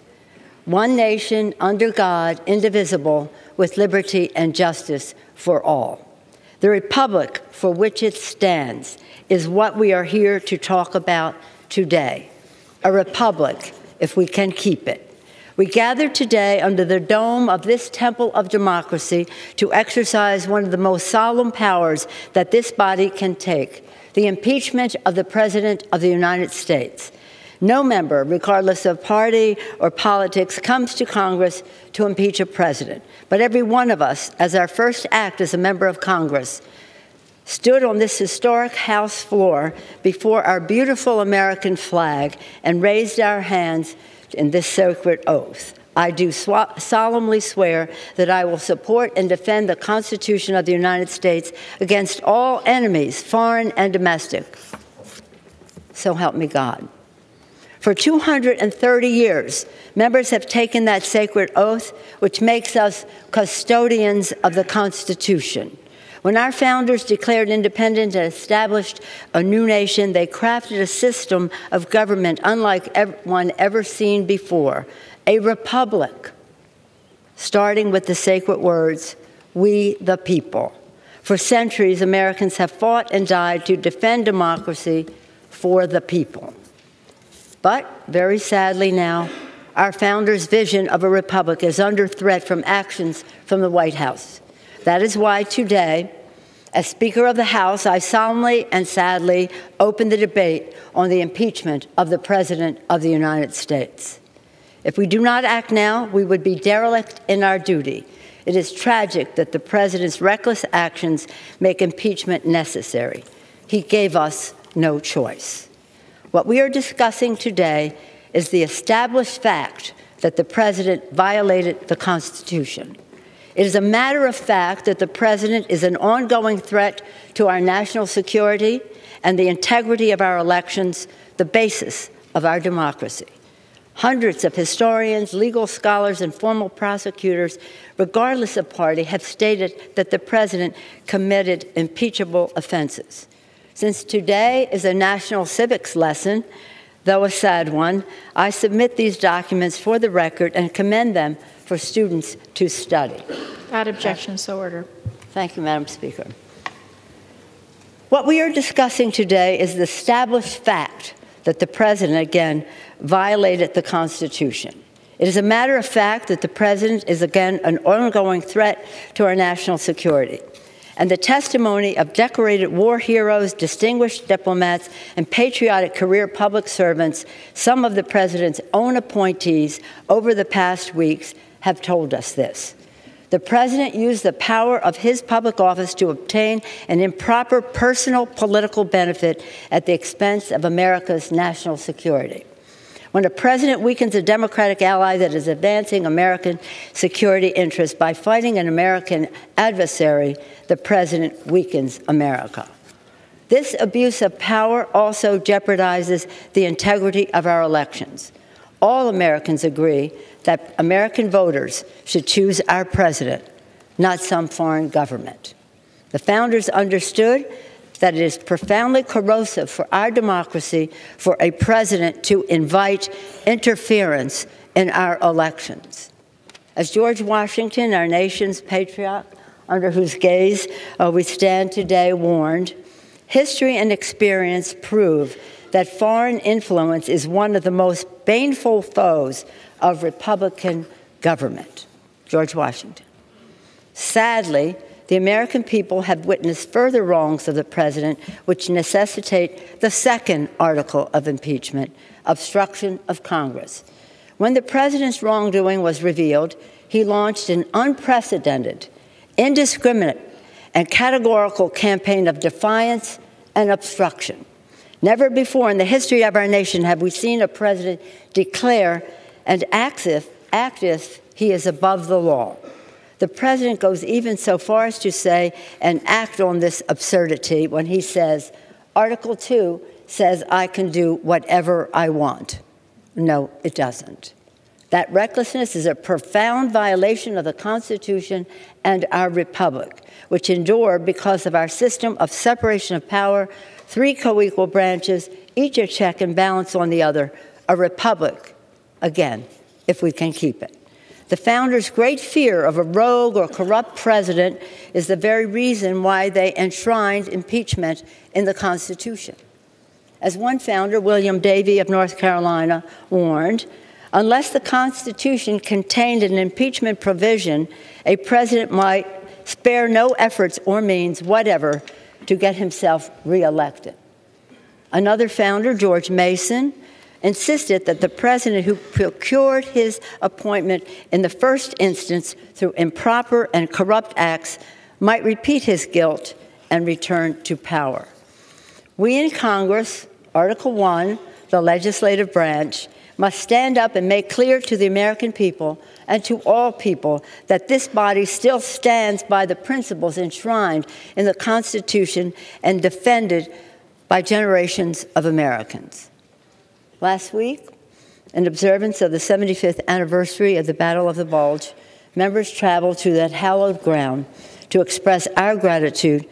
one nation under God, indivisible, with liberty and justice for all. The republic for which it stands is what we are here to talk about today. A republic, if we can keep it. We gather today under the dome of this temple of democracy to exercise one of the most solemn powers that this body can take, the impeachment of the President of the United States. No member, regardless of party or politics, comes to Congress to impeach a president. But every one of us, as our first act as a member of Congress, stood on this historic House floor before our beautiful American flag and raised our hands in this sacred oath. I do solemnly swear that I will support and defend the Constitution of the United States against all enemies, foreign and domestic. So help me God. For 230 years, members have taken that sacred oath, which makes us custodians of the Constitution. When our founders declared independence and established a new nation, they crafted a system of government unlike one ever seen before, a republic, starting with the sacred words, "We the people." For centuries, Americans have fought and died to defend democracy for the people. But very sadly now, Our founders' vision of a republic is under threat from actions from the White House. That is why today, as Speaker of the House, I solemnly and sadly open the debate on the impeachment of the President of the United States. If we do not act now, we would be derelict in our duty. It is tragic that the President's reckless actions make impeachment necessary. He gave us no choice. What we are discussing today is the established fact that the President violated the Constitution. It is a matter of fact that the President is an ongoing threat to our national security and the integrity of our elections, the basis of our democracy. Hundreds of historians, legal scholars, and former prosecutors, regardless of party, have stated that the President committed impeachable offenses. Since today is a national civics lesson, though a sad one, I submit these documents for the record and commend them for students to study. Without objection, so ordered. Thank you, Madam Speaker. What we are discussing today is the established fact that the President, again, violated the Constitution. It is a matter of fact that the President is, again, an ongoing threat to our national security. And the testimony of decorated war heroes, distinguished diplomats, and patriotic career public servants, some of the President's own appointees over the past weeks, have told us this. The President used the power of his public office to obtain an improper personal political benefit at the expense of America's national security. When a president weakens a Democratic ally that is advancing American security interests by fighting an American adversary, the president weakens America. This abuse of power also jeopardizes the integrity of our elections. All Americans agree that American voters should choose our president, not some foreign government. The founders understood that it is profoundly corrosive for our democracy for a president to invite interference in our elections. As George Washington, our nation's patriot, under whose gaze we stand today, warned, history and experience prove that foreign influence is one of the most baneful foes of Republican government. George Washington. Sadly, the American people have witnessed further wrongs of the President, which necessitate the second article of impeachment, obstruction of Congress. When the President's wrongdoing was revealed, he launched an unprecedented, indiscriminate, and categorical campaign of defiance and obstruction. Never before in the history of our nation have we seen a president declare and act as he is above the law. The President goes even so far as to say and act on this absurdity when he says, Article 2 says I can do whatever I want. No, it doesn't. That recklessness is a profound violation of the Constitution and our republic, which endure because of our system of separation of power, 3 co-equal branches, each a check and balance on the other, a republic, again, if we can keep it. The founders' great fear of a rogue or corrupt president is the very reason why they enshrined impeachment in the Constitution. As one founder, William Davey of North Carolina, warned, unless the Constitution contained an impeachment provision, a president might spare no efforts or means whatever to get himself reelected. Another founder, George Mason, insisted that the president who procured his appointment in the first instance through improper and corrupt acts might repeat his guilt and return to power. We in Congress, Article 1, the legislative branch, must stand up and make clear to the American people and to all people that this body still stands by the principles enshrined in the Constitution and defended by generations of Americans. Last week, in observance of the 75th anniversary of the Battle of the Bulge, members traveled to that hallowed ground to express our gratitude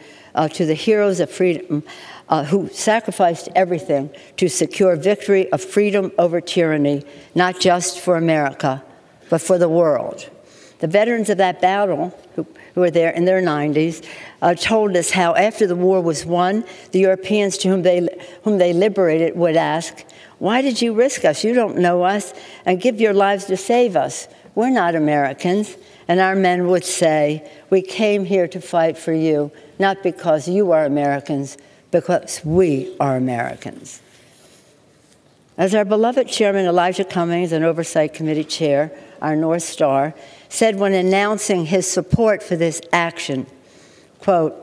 to the heroes of freedom who sacrificed everything to secure victory of freedom over tyranny, not just for America, but for the world. The veterans of that battle, who were there in their 90s, told us how after the war was won, the Europeans to whom they liberated would ask, Why did you risk us? You don't know us, and give your lives to save us. We're not Americans. And our men would say, we came here to fight for you, not because you are Americans, because we are Americans. As our beloved Chairman Elijah Cummings, an Oversight Committee Chair, our North Star, said when announcing his support for this action, quote,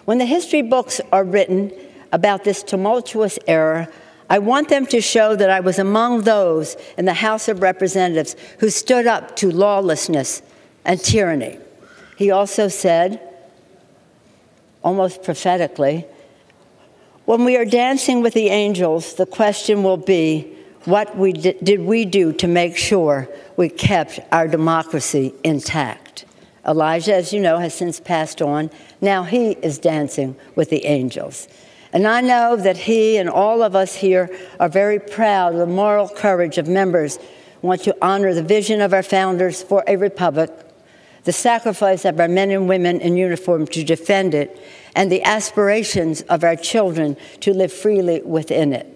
"When the history books are written about this tumultuous era, I want them to show that I was among those in the House of Representatives who stood up to lawlessness and tyranny." He also said, almost prophetically, "When we are dancing with the angels, the question will be, what did we do to make sure we kept our democracy intact?" Elijah, as you know, has since passed on. Now he is dancing with the angels. And I know that he and all of us here are very proud of the moral courage of members who want to honor the vision of our founders for a republic, the sacrifice of our men and women in uniform to defend it, and the aspirations of our children to live freely within it.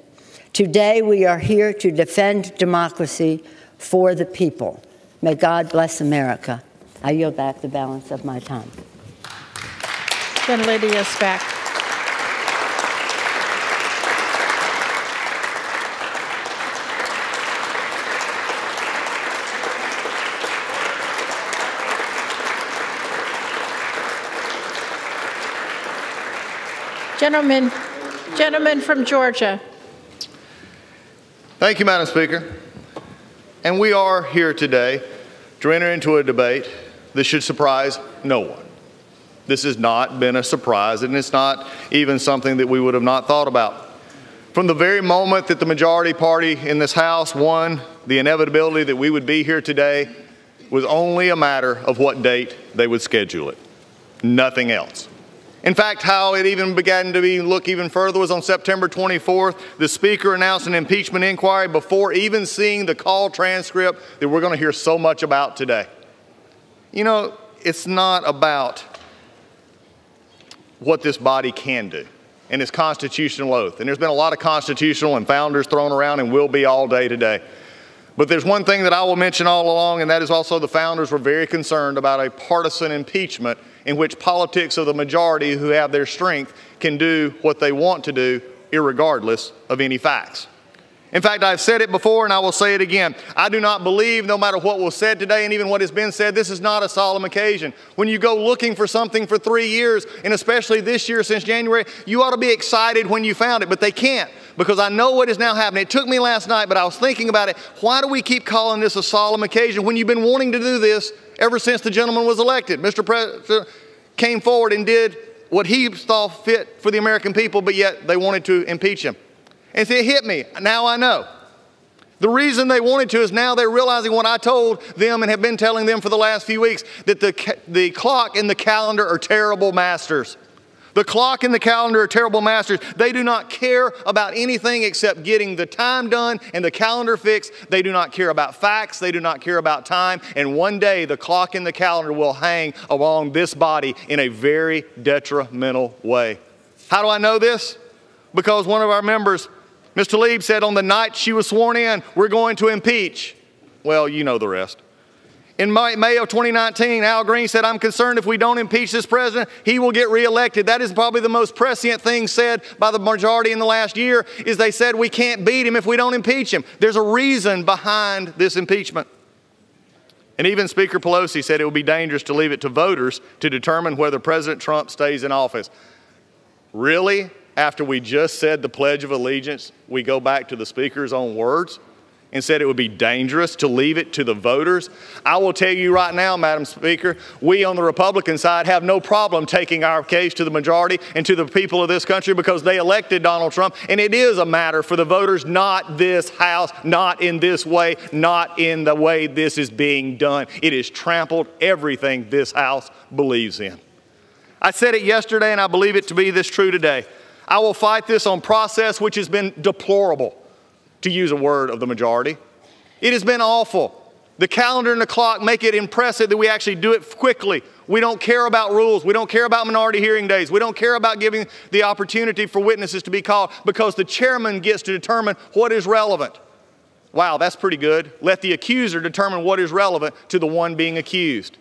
Today, we are here to defend democracy for the people. May God bless America. I yield back the balance of my time. Gentlelady is back. Gentleman from Georgia. Thank you, Madam Speaker. And we are here today to enter into a debate that should surprise no one. This has not been a surprise, and it's not even something that we would have not thought about. From the very moment that the majority party in this House won the inevitability that we would be here today was only a matter of what date they would schedule it. Nothing else. In fact, how it even began to look even further was on September 24th, the Speaker announced an impeachment inquiry before even seeing the call transcript that we're going to hear so much about today. You know, it's not about what this body can do and its constitutional oath. And there's been a lot of constitutional and founders thrown around and will be all day today. But there's one thing that I will mention all along, and that is also the founders were very concerned about a partisan impeachment in which politics of the majority who have their strength can do what they want to do irregardless of any facts. In fact, I've said it before and I will say it again. I do not believe, no matter what was said today and even what has been said, this is not a solemn occasion. When you go looking for something for 3 years, and especially this year since January, you ought to be excited when you found it, but they can't, because I know what is now happening. It took me last night, but I was thinking about it. Why do we keep calling this a solemn occasion when you've been wanting to do this ever since the gentleman was elected? Mr. President came forward and did what he saw fit for the American people, but yet they wanted to impeach him. And it hit me. Now I know. The reason they wanted to is now they're realizing what I told them and have been telling them for the last few weeks, that the clock and the calendar are terrible masters. The clock and the calendar are terrible masters. They do not care about anything except getting the time done and the calendar fixed. They do not care about facts. They do not care about time. And one day the clock and the calendar will hang along this body in a very detrimental way. How do I know this? Because one of our members, Ms. Tlaib, said on the night she was sworn in, we're going to impeach. Well, you know the rest. In May of 2019, Al Green said, I'm concerned if we don't impeach this president, he will get reelected. That is probably the most prescient thing said by the majority in the last year, is they said we can't beat him if we don't impeach him. There's a reason behind this impeachment. And even Speaker Pelosi said it would be dangerous to leave it to voters to determine whether President Trump stays in office. Really? After we just said the Pledge of Allegiance, we go back to the Speaker's own words and said it would be dangerous to leave it to the voters? I will tell you right now, Madam Speaker, we on the Republican side have no problem taking our case to the majority and to the people of this country, because they elected Donald Trump, and it is a matter for the voters, not this House, not in this way, not in the way this is being done. It has trampled everything this House believes in. I said it yesterday, and I believe it to be this true today. I will fight this on process, which has been deplorable, to use a word of the majority. It has been awful. The calendar and the clock make it impressive that we actually do it quickly. We don't care about rules. We don't care about minority hearing days. We don't care about giving the opportunity for witnesses to be called because the chairman gets to determine what is relevant. Wow, that's pretty good. Let the accuser determine what is relevant to the one being accused.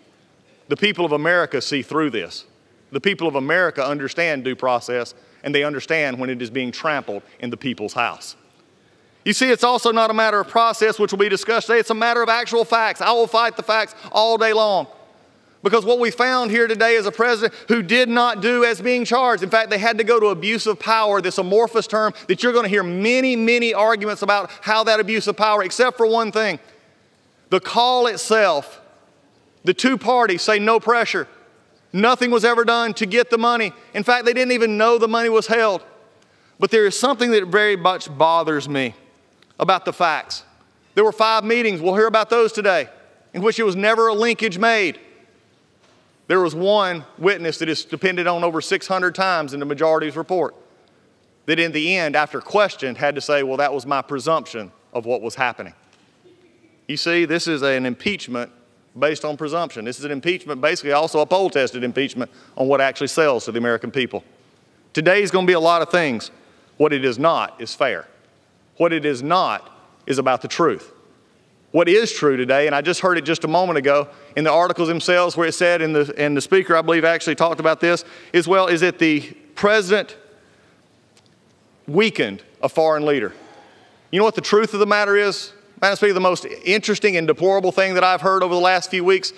The people of America see through this. The people of America understand due process, and they understand when it is being trampled in the people's house. You see, it's also not a matter of process, which will be discussed today. It's a matter of actual facts. I will fight the facts all day long. Because what we found here today is a president who did not do as being charged. In fact, they had to go to abuse of power, this amorphous term that you're going to hear many, many arguments about how that abuse of power, except for one thing. The call itself, the two parties say no pressure. Nothing was ever done to get the money. In fact, they didn't even know the money was held. But there is something that very much bothers me about the facts. There were 5 meetings, we'll hear about those today, in which it was never a linkage made. There was one witness that is depended on over 600 times in the majority's report that in the end, after questioned, had to say, well, that was my presumption of what was happening. You see, this is an impeachment based on presumption. This is an impeachment, basically also a poll-tested impeachment on what actually sells to the American people. Today is going to be a lot of things. What it is not is fair. What it is not is about the truth. What is true today, and I just heard it just a moment ago in the articles themselves where it said, and the speaker, I believe, actually talked about this as well, is that the president weakened a foreign leader. You know what the truth of the matter is? Madam Speaker, the most interesting and deplorable thing that I've heard over the last few weeks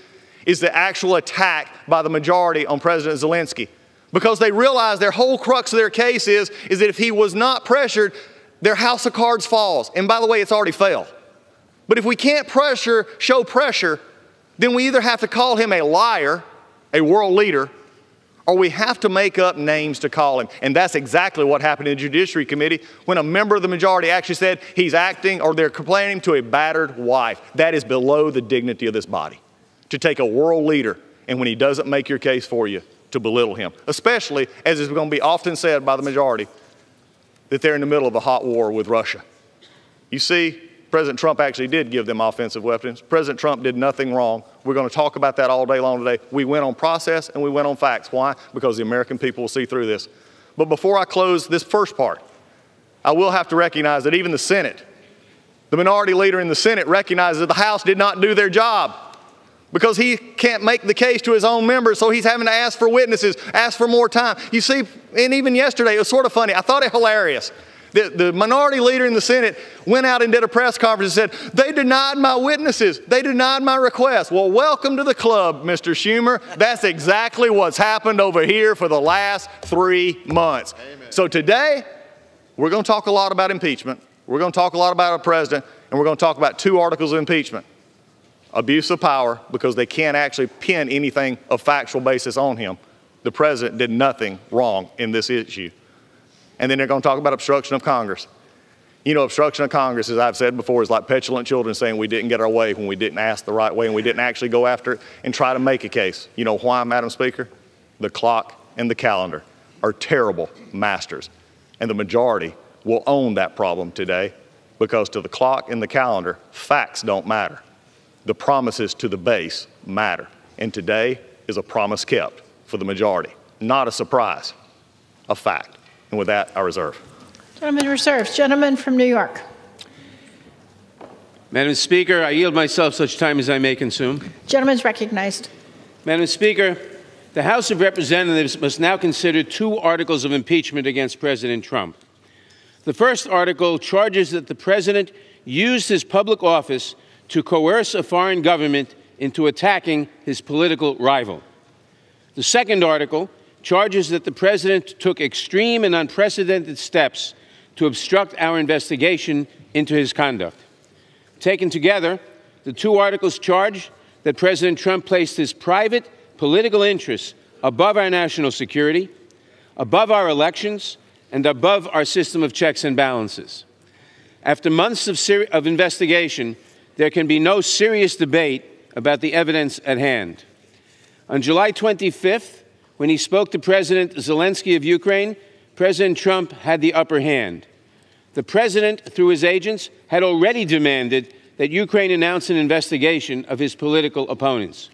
is the actual attack by the majority on President Zelensky. Because they realize their whole crux of their case is that if he was not pressured, their house of cards falls. And by the way, it's already fell. But if we can't show pressure, then we either have to call him a liar, a world leader, or we have to make up names to call him. And that's exactly what happened in the Judiciary Committee when a member of the majority actually said he's acting, or they're complaining to a battered wife. That is below the dignity of this body. To take a world leader, and when he doesn't make your case for you, to belittle him. Especially, as is going to be often said by the majority, that they're in the middle of a hot war with Russia. You see, President Trump actually did give them offensive weapons. President Trump did nothing wrong. We're going to talk about that all day long today. We went on process and we went on facts. Why? Because the American people will see through this. But before I close this first part, I will have to recognize that even the Senate, the minority leader in the Senate, recognizes that the House did not do their job. Because he can't make the case to his own members, so he's having to ask for witnesses, ask for more time. You see, and even yesterday, it was sort of funny. I thought it hilarious. The minority leader in the Senate went out and did a press conference and said, they denied my witnesses. They denied my request. Well, welcome to the club, Mr. Schumer. That's exactly what's happened over here for the last 3 months. Amen. So today, we're going to talk a lot about impeachment. We're going to talk a lot about a president, and we're going to talk about 2 articles of impeachment. Abuse of power, because they can't actually pin anything of factual basis on him. The president did nothing wrong in this issue. And then they're going to talk about obstruction of Congress. You know, obstruction of Congress, as I've said before, is like petulant children saying we didn't get our way when we didn't ask the right way and we didn't actually go after it and try to make a case. You know why, Madam Speaker? The clock and the calendar are terrible masters. And the majority will own that problem today, because to the clock and the calendar, facts don't matter. The promises to the base matter. And today is a promise kept for the majority. Not a surprise, a fact. And with that, I reserve. Gentleman reserves. Gentleman from New York. Madam Speaker, I yield myself such time as I may consume. Gentleman's recognized. Madam Speaker, the House of Representatives must now consider 2 articles of impeachment against President Trump. The first article charges that the president used his public office to coerce a foreign government into attacking his political rival. The second article charges that the president took extreme and unprecedented steps to obstruct our investigation into his conduct. Taken together, the 2 articles charge that President Trump placed his private political interests above our national security, above our elections, and above our system of checks and balances. After months of investigation, there can be no serious debate about the evidence at hand. On July 25th, when he spoke to President Zelensky of Ukraine, President Trump had the upper hand. The president, through his agents, had already demanded that Ukraine announce an investigation of his political opponents.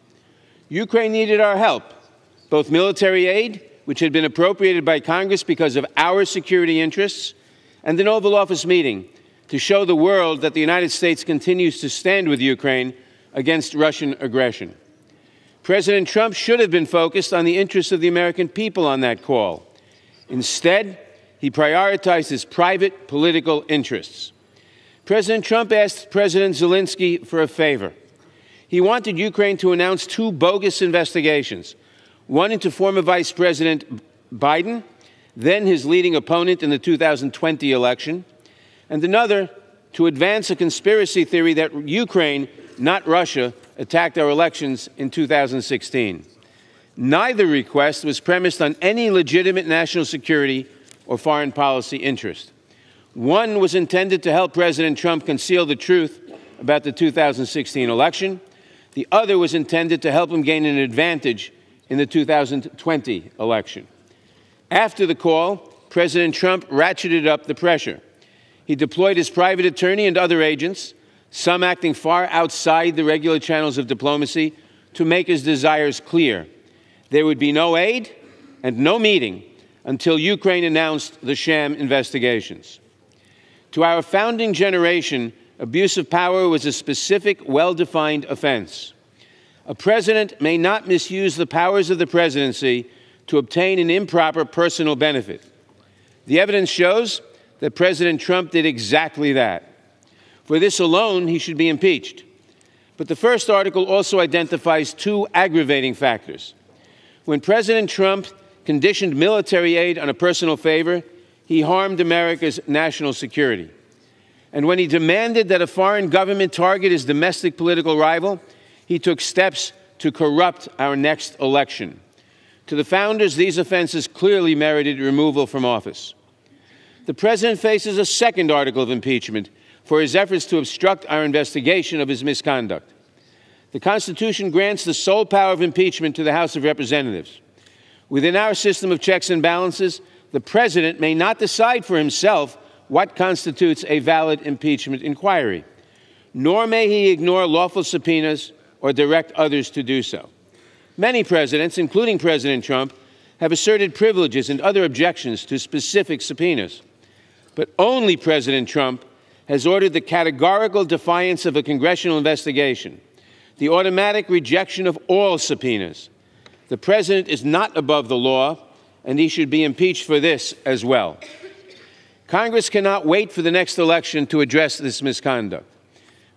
Ukraine needed our help, both military aid, which had been appropriated by Congress because of our security interests, and an Oval Office meeting to show the world that the United States continues to stand with Ukraine against Russian aggression. President Trump should have been focused on the interests of the American people on that call. Instead, he prioritized his private political interests. President Trump asked President Zelensky for a favor. He wanted Ukraine to announce 2 bogus investigations, one into former Vice President Biden, then his leading opponent in the 2020 election, and another to advance a conspiracy theory that Ukraine, not Russia, attacked our elections in 2016. Neither request was premised on any legitimate national security or foreign policy interest. One was intended to help President Trump conceal the truth about the 2016 election. The other was intended to help him gain an advantage in the 2020 election. After the call, President Trump ratcheted up the pressure. He deployed his private attorney and other agents, some acting far outside the regular channels of diplomacy, to make his desires clear. There would be no aid and no meeting until Ukraine announced the sham investigations. To our founding generation, abuse of power was a specific, well-defined offense. A president may not misuse the powers of the presidency to obtain an improper personal benefit. The evidence shows that President Trump did exactly that. For this alone, he should be impeached. But the first article also identifies 2 aggravating factors. When President Trump conditioned military aid on a personal favor, he harmed America's national security. And when he demanded that a foreign government target his domestic political rival, he took steps to corrupt our next election. To the founders, these offenses clearly merited removal from office. The president faces a second article of impeachment for his efforts to obstruct our investigation of his misconduct. The Constitution grants the sole power of impeachment to the House of Representatives. Within our system of checks and balances, the president may not decide for himself what constitutes a valid impeachment inquiry, nor may he ignore lawful subpoenas or direct others to do so. Many presidents, including President Trump, have asserted privileges and other objections to specific subpoenas. But only President Trump has ordered the categorical defiance of a congressional investigation, the automatic rejection of all subpoenas. The president is not above the law, and he should be impeached for this as well. Congress cannot wait for the next election to address this misconduct.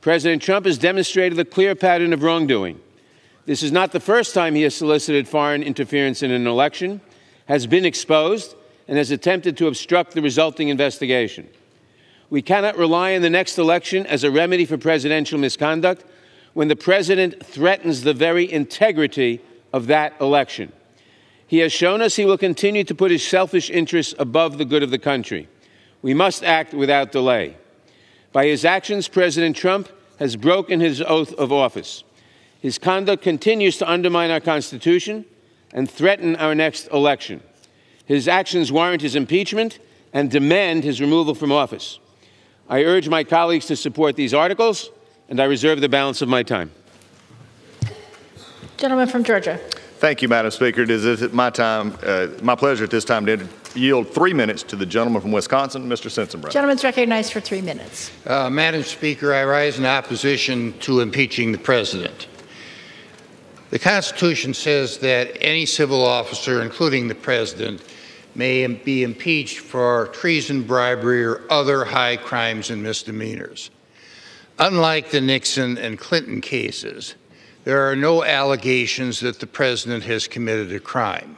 President Trump has demonstrated a clear pattern of wrongdoing. This is not the first time he has solicited foreign interference in an election, has been exposed, and has attempted to obstruct the resulting investigation. We cannot rely on the next election as a remedy for presidential misconduct when the president threatens the very integrity of that election. He has shown us he will continue to put his selfish interests above the good of the country. We must act without delay. By his actions, President Trump has broken his oath of office. His conduct continues to undermine our Constitution and threaten our next election. His actions warrant his impeachment and demand his removal from office. I urge my colleagues to support these articles, and I reserve the balance of my time. Gentleman from Georgia. Thank you, Madam Speaker. It is my pleasure at this time to yield 3 minutes to the gentleman from Wisconsin, Mr. Sensenbrenner. Gentleman's recognized for 3 minutes. Madam Speaker, I rise in opposition to impeaching the president. The Constitution says that any civil officer, including the president, may be impeached for treason, bribery, or other high crimes and misdemeanors. Unlike the Nixon and Clinton cases, there are no allegations that the president has committed a crime.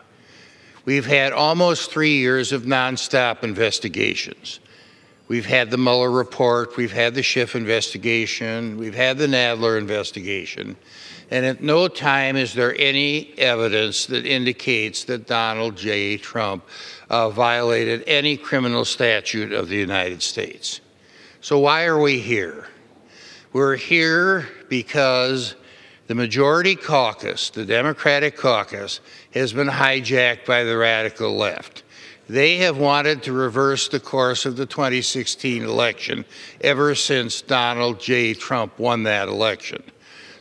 We've had almost 3 years of nonstop investigations. We've had the Mueller report, we've had the Schiff investigation, we've had the Nadler investigation, and at no time is there any evidence that indicates that Donald J. Trump violated any criminal statute of the United States. So why are we here? We're here because the majority caucus, the Democratic caucus, has been hijacked by the radical left. They have wanted to reverse the course of the 2016 election ever since Donald J. Trump won that election.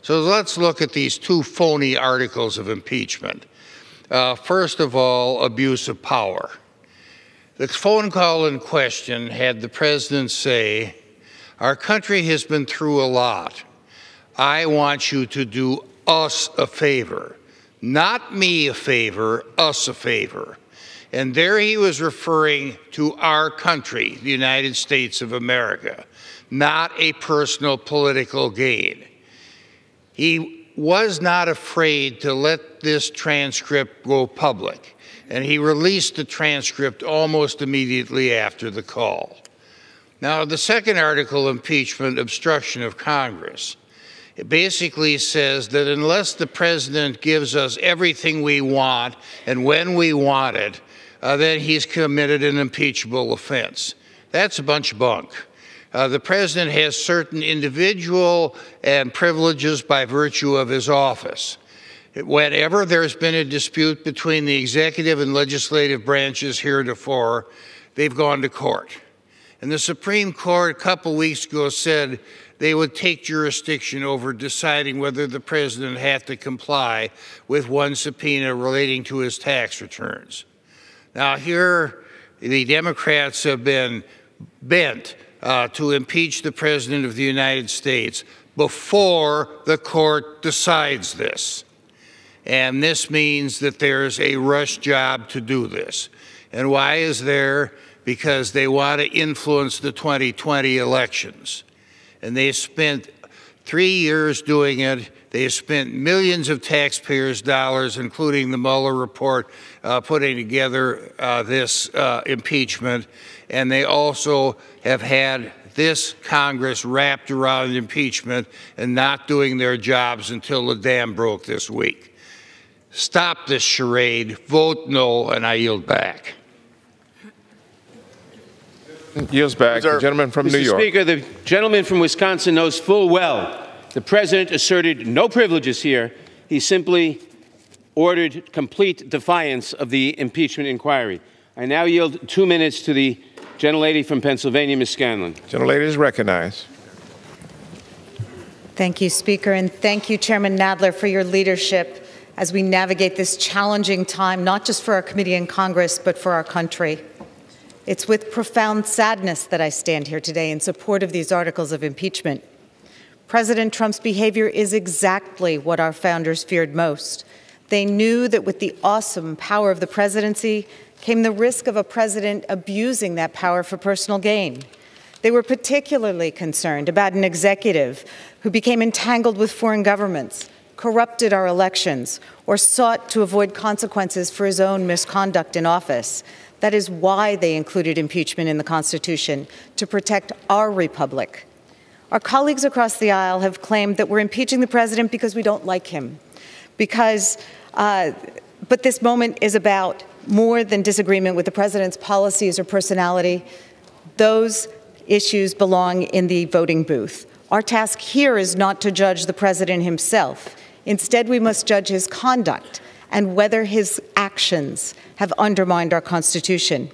So let's look at these two phony articles of impeachment. First of all, abuse of power. The phone call in question had the president say, "Our country has been through a lot. I want you to do us a favor. Not me a favor, us a favor." And there he was referring to our country, the United States of America, not a personal political gain. He was not afraid to let this transcript go public, and he released the transcript almost immediately after the call. Now, the second article, impeachment, obstruction of Congress, it basically says that unless the president gives us everything we want and when we want it, then he's committed an impeachable offense. That's a bunch of bunk. The president has certain individual and privileges by virtue of his office. Whenever there's been a dispute between the executive and legislative branches heretofore, they've gone to court. And the Supreme Court a couple weeks ago said they would take jurisdiction over deciding whether the president had to comply with one subpoena relating to his tax returns. Now here, the Democrats have been bent to impeach the President of the United States before the court decides this. And this means that there's a rush job to do this. And why is there? Because they want to influence the 2020 elections. And they spent 3 years doing it. They spent millions of taxpayers' dollars, including the Mueller report, putting together this impeachment. And they also have had this Congress wrapped around impeachment and not doing their jobs until the dam broke this week. Stop this charade, vote no, and I yield back. Yields back. The gentleman from New York. Mr. Speaker, the gentleman from Wisconsin knows full well the president asserted no privileges here. He simply ordered complete defiance of the impeachment inquiry. I now yield 2 minutes to the gentlelady from Pennsylvania, Ms. Scanlon. Gentlelady is recognized. Thank you, Speaker, and thank you, Chairman Nadler, for your leadership as we navigate this challenging time, not just for our committee and Congress, but for our country. It's with profound sadness that I stand here today in support of these articles of impeachment. President Trump's behavior is exactly what our founders feared most. They knew that with the awesome power of the presidency came the risk of a president abusing that power for personal gain. They were particularly concerned about an executive who became entangled with foreign governments, corrupted our elections, or sought to avoid consequences for his own misconduct in office. That is why they included impeachment in the Constitution, to protect our republic. Our colleagues across the aisle have claimed that we're impeaching the president because we don't like him. But this moment is about more than disagreement with the president's policies or personality. Those issues belong in the voting booth. Our task here is not to judge the president himself. Instead, we must judge his conduct and whether his actions have undermined our Constitution.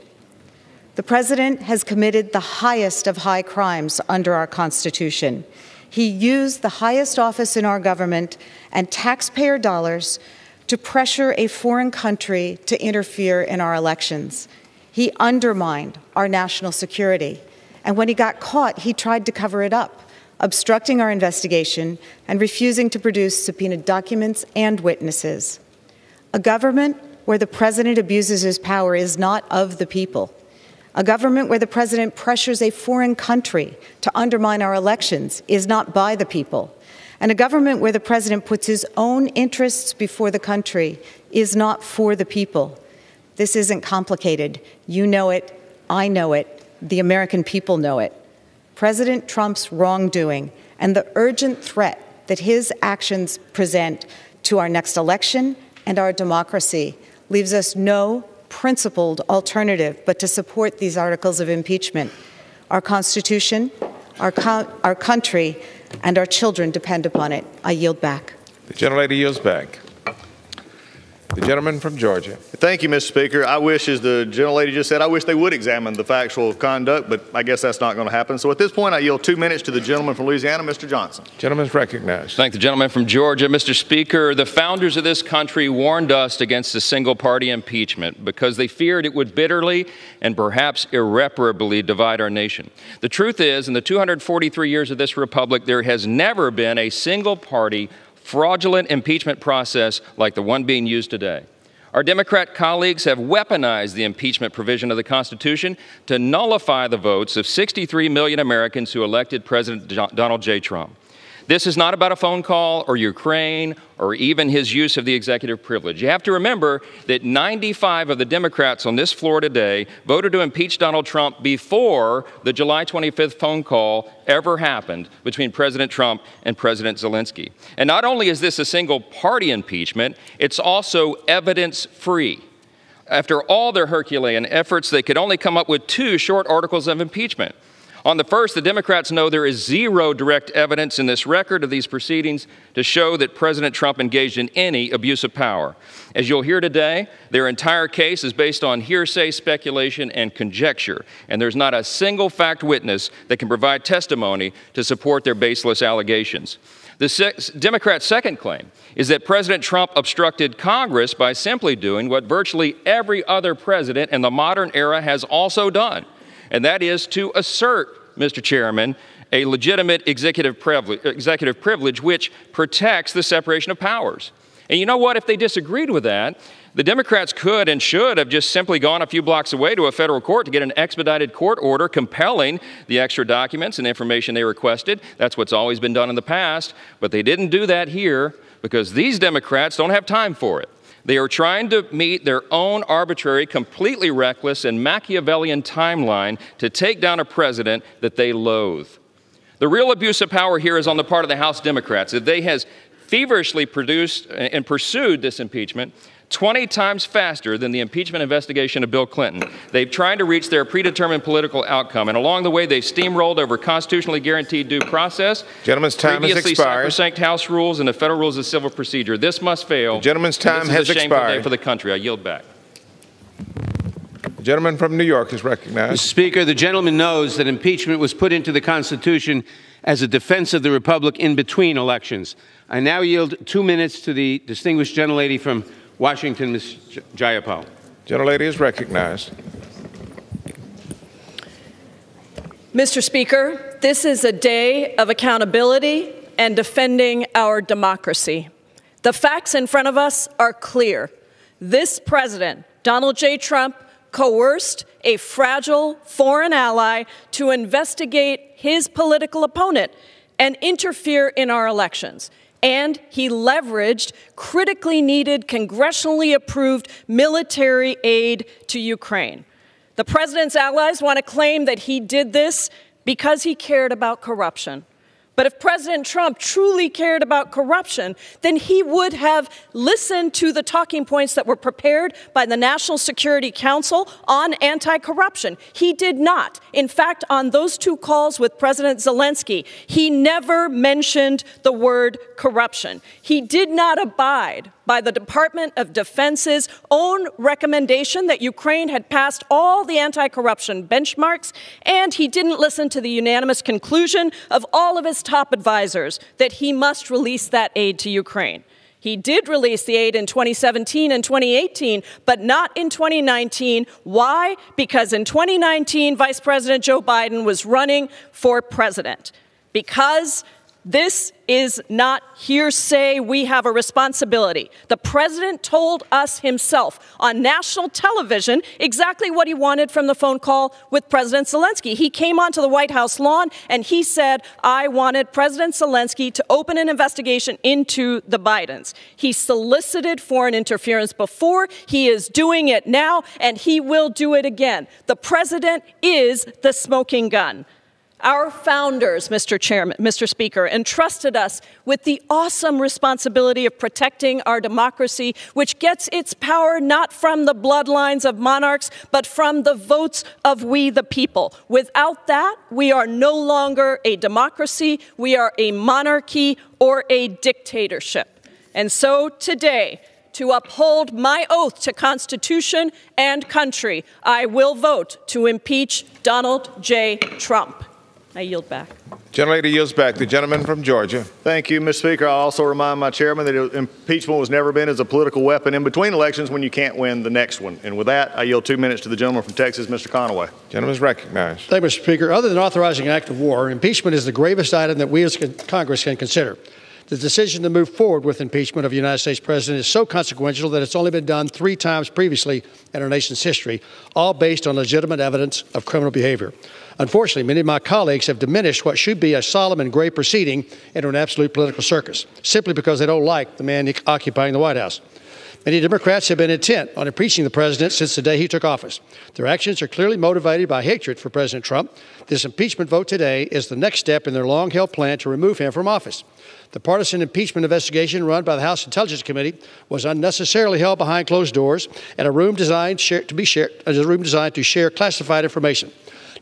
The president has committed the highest of high crimes under our Constitution. He used the highest office in our government and taxpayer dollars to pressure a foreign country to interfere in our elections. He undermined our national security. And when he got caught, he tried to cover it up, obstructing our investigation and refusing to produce subpoenaed documents and witnesses. A government where the president abuses his power is not of the people. A government where the president pressures a foreign country to undermine our elections is not by the people. And a government where the president puts his own interests before the country is not for the people. This isn't complicated. You know it. I know it. The American people know it. President Trump's wrongdoing and the urgent threat that his actions present to our next election and our democracy leaves us no principled alternative but to support these articles of impeachment. Our Constitution, our country, and our children depend upon it. I yield back. The gentlelady yields back. The gentleman from Georgia. Thank you, Mr. Speaker. I wish, as the gentlelady just said, I wish they would examine the factual conduct, but I guess that's not going to happen. So at this point, I yield 2 minutes to the gentleman from Louisiana, Mr. Johnson. Gentleman's recognized. Thank the gentleman from Georgia. Mr. Speaker, the founders of this country warned us against a single-party impeachment because they feared it would bitterly and perhaps irreparably divide our nation. The truth is, in the 243 years of this republic, there has never been a single-party fraudulent impeachment process like the one being used today. Our Democrat colleagues have weaponized the impeachment provision of the Constitution to nullify the votes of 63 million Americans who elected President Donald J. Trump. This is not about a phone call or Ukraine or even his use of the executive privilege. You have to remember that 95 of the Democrats on this floor today voted to impeach Donald Trump before the July 25th phone call ever happened between President Trump and President Zelensky. And not only is this a single-party impeachment, it's also evidence-free. After all their Herculean efforts, they could only come up with 2 short articles of impeachment. On the first, the Democrats know there is zero direct evidence in this record of these proceedings to show that President Trump engaged in any abuse of power. As you'll hear today, their entire case is based on hearsay, speculation, and conjecture, and there's not a single fact witness that can provide testimony to support their baseless allegations. The Democrats' second claim is that President Trump obstructed Congress by simply doing what virtually every other president in the modern era has also done, and that is to assert, Mr. Chairman, a legitimate executive privilege which protects the separation of powers. And you know what? If they disagreed with that, the Democrats could and should have just simply gone a few blocks away to a federal court to get an expedited court order compelling the extra documents and information they requested. That's what's always been done in the past. But they didn't do that here because these Democrats don't have time for it. They are trying to meet their own arbitrary, completely reckless, and Machiavellian timeline to take down a president that they loathe. The real abuse of power here is on the part of the House Democrats. They has feverishly produced and pursued this impeachment 20 times faster than the impeachment investigation of Bill Clinton. They've tried to reach their predetermined political outcome, and along the way, they've steamrolled over constitutionally guaranteed due process. Gentleman's time has expired. Previously sacrosanct House rules and the federal rules of civil procedure. This must fail. The gentleman's time has expired. This is a shameful day for the country. I yield back. The gentleman from New York is recognized. Mr. Speaker, the gentleman knows that impeachment was put into the Constitution as a defense of the Republic in between elections. I now yield 2 minutes to the distinguished gentlelady from Washington, Ms. Jayapal. Gentlelady is recognized. Mr. Speaker, this is a day of accountability and defending our democracy. The facts in front of us are clear. This president, Donald J. Trump, coerced a fragile foreign ally to investigate his political opponent and interfere in our elections. And he leveraged critically needed, congressionally approved military aid to Ukraine. The president's allies want to claim that he did this because he cared about corruption. But if President Trump truly cared about corruption, then he would have listened to the talking points that were prepared by the National Security Council on anti-corruption. He did not. In fact, on those 2 calls with President Zelensky, he never mentioned the word corruption. He did not abide by the Department of Defense's own recommendation that Ukraine had passed all the anti-corruption benchmarks, and he didn't listen to the unanimous conclusion of all of his top advisors that he must release that aid to Ukraine. He did release the aid in 2017 and 2018, but not in 2019. Why? Because in 2019, Vice President Joe Biden was running for president. Because this is not hearsay. We have a responsibility. The president told us himself on national television exactly what he wanted from the phone call with President Zelensky. He came onto the White House lawn and he said, I wanted President Zelensky to open an investigation into the Bidens. He solicited foreign interference before. He is doing it now, and he will do it again. The president is the smoking gun. Our founders, Mr. Speaker, entrusted us with the awesome responsibility of protecting our democracy, which gets its power not from the bloodlines of monarchs, but from the votes of we the people. Without that, we are no longer a democracy, we are a monarchy or a dictatorship. And so today, to uphold my oath to Constitution and country, I will vote to impeach Donald J. Trump. I yield back. Gentlelady yields back. The gentleman from Georgia. Thank you, Mr. Speaker. I'll also remind my chairman that impeachment was never been as a political weapon in between elections when you can't win the next one. And with that, I yield 2 minutes to the gentleman from Texas, Mr. Conaway. Gentleman is recognized. Thank you, Mr. Speaker. Other than authorizing an act of war, impeachment is the gravest item that we as Congress can consider. The decision to move forward with impeachment of a United States president is so consequential that it's only been done 3 times previously in our nation's history, all based on legitimate evidence of criminal behavior. Unfortunately, many of my colleagues have diminished what should be a solemn and grave proceeding into an absolute political circus, simply because they don't like the man occupying the White House. Many Democrats have been intent on impeaching the president since the day he took office. Their actions are clearly motivated by hatred for President Trump. This impeachment vote today is the next step in their long-held plan to remove him from office. The partisan impeachment investigation run by the House Intelligence Committee was unnecessarily held behind closed doors at a room designed to share classified information.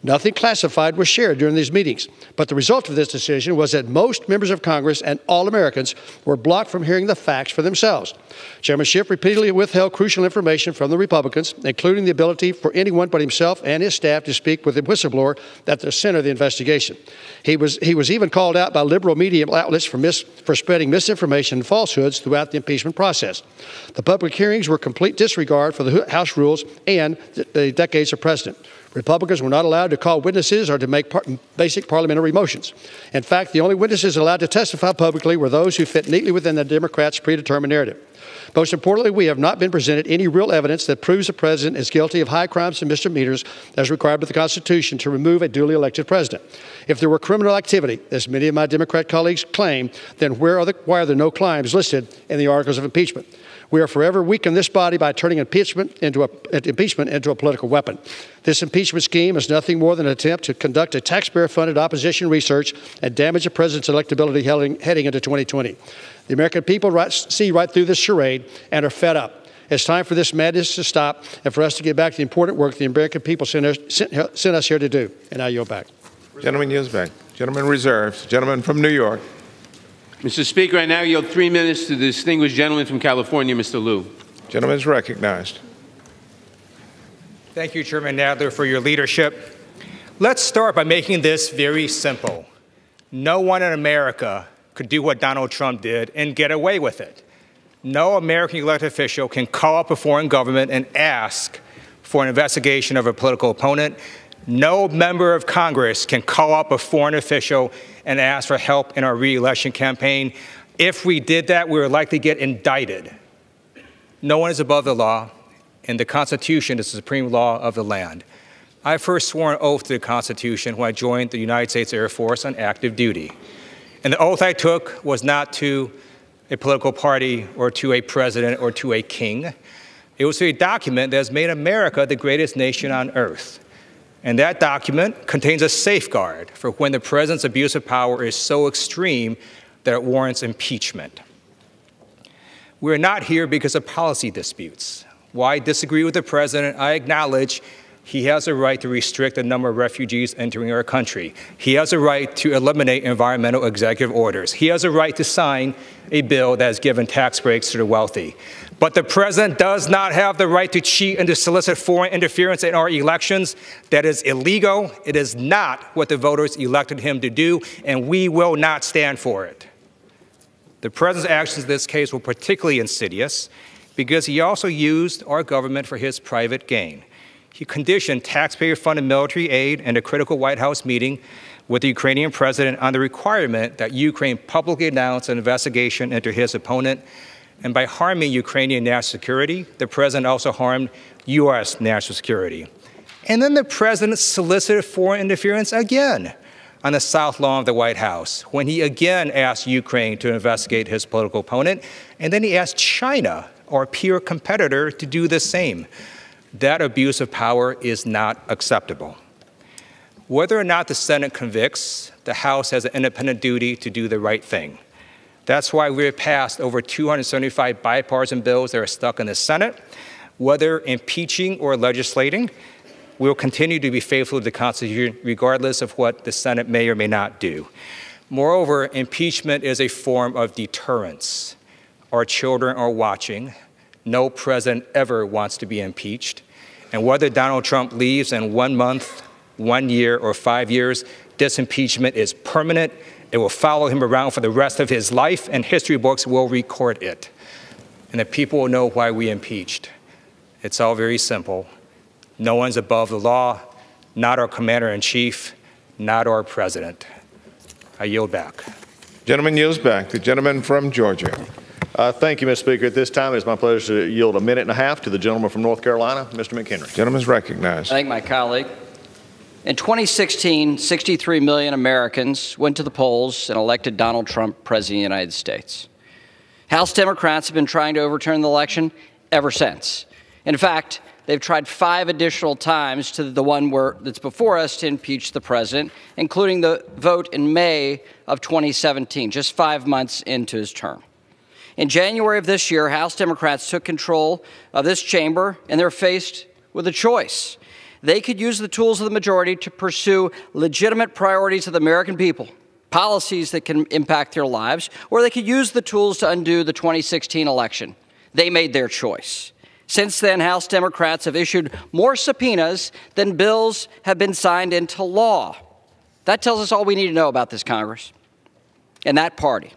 Nothing classified was shared during these meetings, but the result of this decision was that most members of Congress and all Americans were blocked from hearing the facts for themselves. Chairman Schiff repeatedly withheld crucial information from the Republicans, including the ability for anyone but himself and his staff to speak with the whistleblower at the center of the investigation. He was even called out by liberal media outlets for spreading misinformation and falsehoods throughout the impeachment process. The public hearings were complete disregard for the House rules and the decades of precedent. Republicans were not allowed to call witnesses or to make basic parliamentary motions. In fact, the only witnesses allowed to testify publicly were those who fit neatly within the Democrats' predetermined narrative. Most importantly, we have not been presented any real evidence that proves the president is guilty of high crimes and misdemeanors as required by the Constitution to remove a duly elected president. If there were criminal activity, as many of my Democrat colleagues claim, then why are there no crimes listed in the articles of impeachment? We are forever weakening this body by turning impeachment into a political weapon. This impeachment scheme is nothing more than an attempt to conduct a taxpayer-funded opposition research and damage the president's electability heading into 2020. The American people see right through this charade and are fed up. It's time for this madness to stop and for us to get back to the important work the American people sent us here to do. And I yield back. Gentleman yields back. Gentleman reserves. Gentleman from New York. Mr. Speaker, I now yield 3 minutes to the distinguished gentleman from California, Mr. Liu. Gentleman is recognized. Thank you, Chairman Nadler, for your leadership. Let's start by making this very simple. No one in America could do what Donald Trump did and get away with it. No American elected official can call up a foreign government and ask for an investigation of a political opponent. No member of Congress can call up a foreign official and ask for help in our re-election campaign. If we did that, we would likely get indicted. No one is above the law, and the Constitution is the supreme law of the land. I first swore an oath to the Constitution when I joined the United States Air Force on active duty. And the oath I took was not to a political party or to a president or to a king. It was to a document that has made America the greatest nation on earth. And that document contains a safeguard for when the president's abuse of power is so extreme that it warrants impeachment. We're not here because of policy disputes. While I disagree with the president, I acknowledge he has a right to restrict the number of refugees entering our country. He has a right to eliminate environmental executive orders. He has a right to sign a bill that has given tax breaks to the wealthy. But the president does not have the right to cheat and to solicit foreign interference in our elections. That is illegal. It is not what the voters elected him to do, and we will not stand for it. The president's actions in this case were particularly insidious because he also used our government for his private gain. He conditioned taxpayer-funded military aid and a critical White House meeting with the Ukrainian president on the requirement that Ukraine publicly announce an investigation into his opponent. And by harming Ukrainian national security, the president also harmed U.S. national security. And then the president solicited foreign interference again on the south lawn of the White House, when he again asked Ukraine to investigate his political opponent, and then he asked China, our peer competitor, to do the same. That abuse of power is not acceptable. Whether or not the Senate convicts, the House has an independent duty to do the right thing. That's why we have passed over 275 bipartisan bills that are stuck in the Senate. Whether impeaching or legislating, we will continue to be faithful to the Constitution regardless of what the Senate may or may not do. Moreover, impeachment is a form of deterrence. Our children are watching. No president ever wants to be impeached. And whether Donald Trump leaves in 1 month, 1 year, or 5 years, this impeachment is permanent. It will follow him around for the rest of his life, and history books will record it. And the people will know why we impeached. It's all very simple. No one's above the law, not our commander-in-chief, not our president. I yield back. Gentleman yields back. The gentleman from Georgia. Thank you, Mr. Speaker. At this time, it's my pleasure to yield 1.5 minutes to the gentleman from North Carolina, Mr. McHenry. Gentleman is recognized. I thank my colleague. In 2016, 63 million Americans went to the polls and elected Donald Trump President of the United States. House Democrats have been trying to overturn the election ever since. In fact, they've tried 5 additional times to the one that's before us to impeach the president, including the vote in May of 2017, just 5 months into his term. In January of this year, House Democrats took control of this chamber, and they're faced with a choice. They could use the tools of the majority to pursue legitimate priorities of the American people, policies that can impact their lives, or they could use the tools to undo the 2016 election. They made their choice. Since then, House Democrats have issued more subpoenas than bills have been signed into law. That tells us all we need to know about this Congress and that party.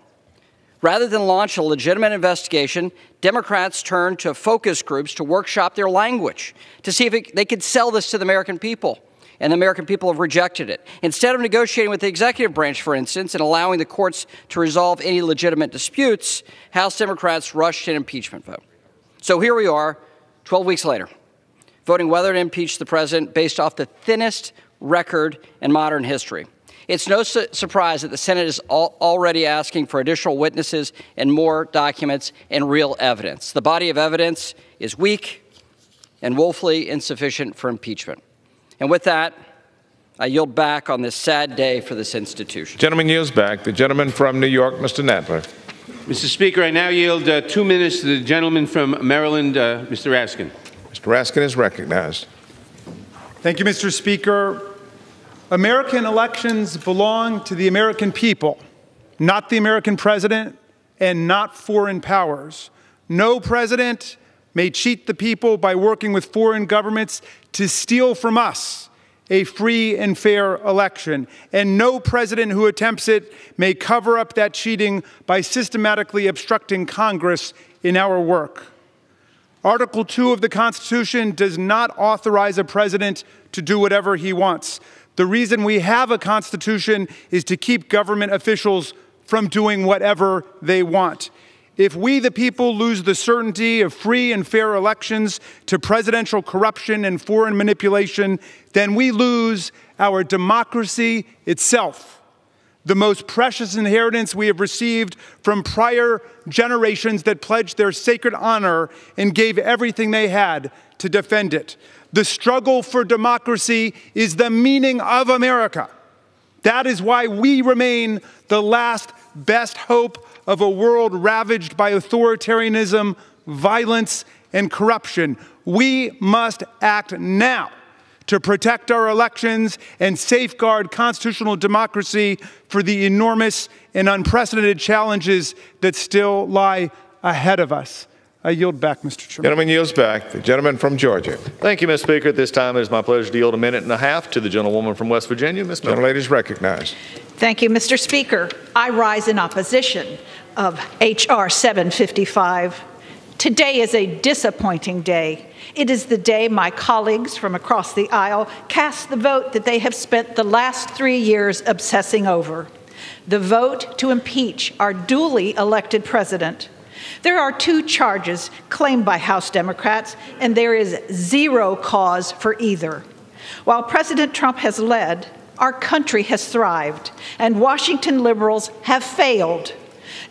Rather than launch a legitimate investigation, Democrats turned to focus groups to workshop their language to see if they could sell this to the American people. And the American people have rejected it. Instead of negotiating with the executive branch, for instance, and allowing the courts to resolve any legitimate disputes, House Democrats rushed an impeachment vote. So here we are, 12 weeks later, voting whether to impeach the president based off the thinnest record in modern history. It's no surprise that the Senate is already asking for additional witnesses and more documents and real evidence. The body of evidence is weak and woefully insufficient for impeachment. And with that, I yield back on this sad day for this institution. Gentleman yields back. The gentleman from New York, Mr. Nadler. Mr. Speaker, I now yield 2 minutes to the gentleman from Maryland, Mr. Raskin. Mr. Raskin is recognized. Thank you, Mr. Speaker. American elections belong to the American people, not the American president and not foreign powers. No president may cheat the people by working with foreign governments to steal from us a free and fair election. And no president who attempts it may cover up that cheating by systematically obstructing Congress in our work. Article 2 of the Constitution does not authorize a president to do whatever he wants. The reason we have a Constitution is to keep government officials from doing whatever they want. If we, the people, lose the certainty of free and fair elections to presidential corruption and foreign manipulation, then we lose our democracy itself, the most precious inheritance we have received from prior generations that pledged their sacred honor and gave everything they had to defend it. The struggle for democracy is the meaning of America. That is why we remain the last best hope of a world ravaged by authoritarianism, violence, and corruption. We must act now to protect our elections and safeguard constitutional democracy for the enormous and unprecedented challenges that still lie ahead of us. I yield back, Mr. Chairman. Gentleman yields back. The gentleman from Georgia. Thank you, Mr. Speaker. At this time, it is my pleasure to yield 1.5 minutes to the gentlewoman from West Virginia, Ms. Miller. Gentlelady is recognized. Thank you, Mr. Speaker. I rise in opposition of H.R. 755. Today is a disappointing day. It is the day my colleagues from across the aisle cast the vote that they have spent the last 3 years obsessing over. The vote to impeach our duly elected president. There are 2 charges claimed by House Democrats, and there is 0 cause for either. While President Trump has led, our country has thrived, and Washington liberals have failed.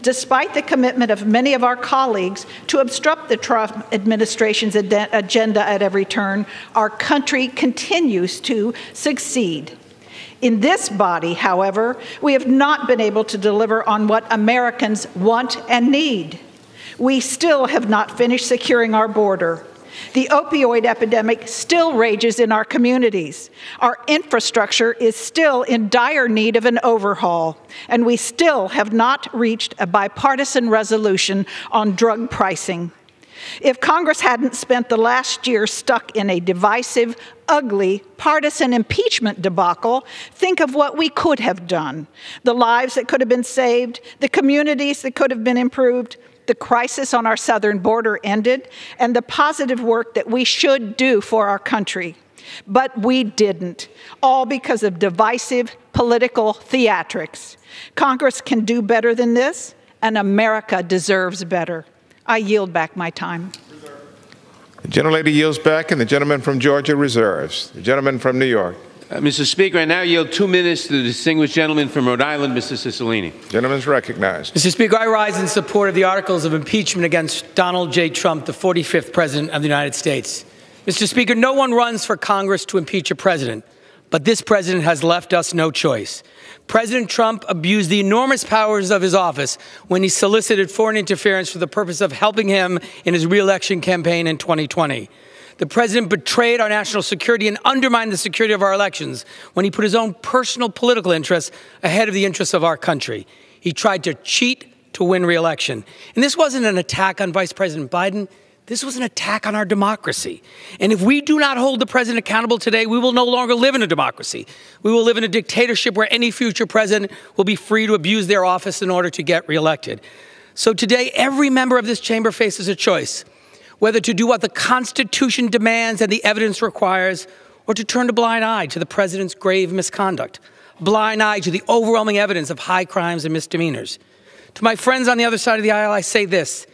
Despite the commitment of many of our colleagues to obstruct the Trump administration's agenda at every turn, our country continues to succeed. In this body, however, we have not been able to deliver on what Americans want and need. We still have not finished securing our border. The opioid epidemic still rages in our communities. Our infrastructure is still in dire need of an overhaul, and we still have not reached a bipartisan resolution on drug pricing. If Congress hadn't spent the last year stuck in a divisive, ugly, partisan impeachment debacle, think of what we could have done. The lives that could have been saved, the communities that could have been improved, the crisis on our southern border ended, and the positive work that we should do for our country. But we didn't, all because of divisive political theatrics. Congress can do better than this, and America deserves better. I yield back my time. The gentlelady yields back, and the gentleman from Georgia reserves. The gentleman from New York. Mr. Speaker, I now yield 2 minutes to the distinguished gentleman from Rhode Island, Mr. Cicilline. Gentleman is recognized. Mr. Speaker, I rise in support of the articles of impeachment against Donald J. Trump, the 45th President of the United States. Mr. Speaker, no one runs for Congress to impeach a president, but this president has left us no choice. President Trump abused the enormous powers of his office when he solicited foreign interference for the purpose of helping him in his re-election campaign in 2020. The president betrayed our national security and undermined the security of our elections when he put his own personal political interests ahead of the interests of our country. He tried to cheat to win re-election. And this wasn't an attack on Vice President Biden. This was an attack on our democracy. And if we do not hold the president accountable today, we will no longer live in a democracy. We will live in a dictatorship where any future president will be free to abuse their office in order to get reelected. So today, every member of this chamber faces a choice, whether to do what the Constitution demands and the evidence requires, or to turn a blind eye to the president's grave misconduct, blind eye to the overwhelming evidence of high crimes and misdemeanors. To my friends on the other side of the aisle, I say this.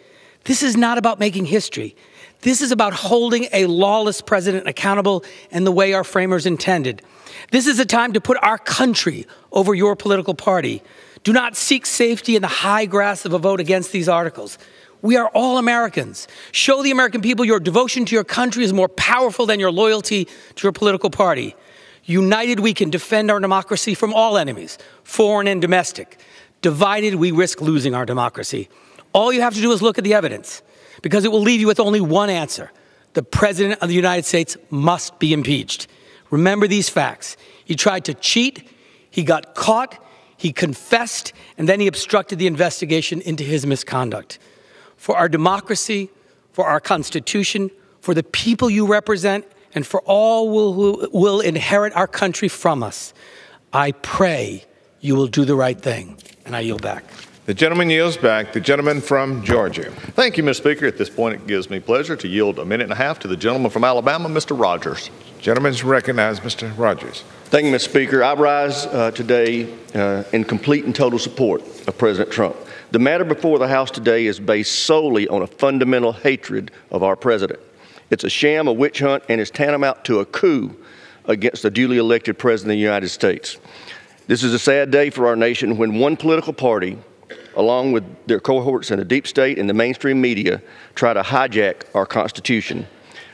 This is not about making history. This is about holding a lawless president accountable in the way our framers intended. This is a time to put our country over your political party. Do not seek safety in the high grass of a vote against these articles. We are all Americans. Show the American people your devotion to your country is more powerful than your loyalty to your political party. United, we can defend our democracy from all enemies, foreign and domestic. Divided, we risk losing our democracy. All you have to do is look at the evidence, because it will leave you with only one answer. The President of the United States must be impeached. Remember these facts. He tried to cheat, he got caught, he confessed, and then he obstructed the investigation into his misconduct. For our democracy, for our Constitution, for the people you represent, and for all who will inherit our country from us, I pray you will do the right thing. And I yield back. The gentleman yields back. The gentleman from Georgia. Thank you, Mr. Speaker. At this point, it gives me pleasure to yield a minute and a half to the gentleman from Alabama, Mr. Rogers. Gentleman's recognized, Mr. Rogers. Thank you, Mr. Speaker. I rise today in complete and total support of President Trump. The matter before the House today is based solely on a fundamental hatred of our president. It's a sham, a witch hunt, and is tantamount to a coup against the duly elected president of the United States. This is a sad day for our nation when one political party, along with their cohorts in the deep state and the mainstream media, try to hijack our Constitution.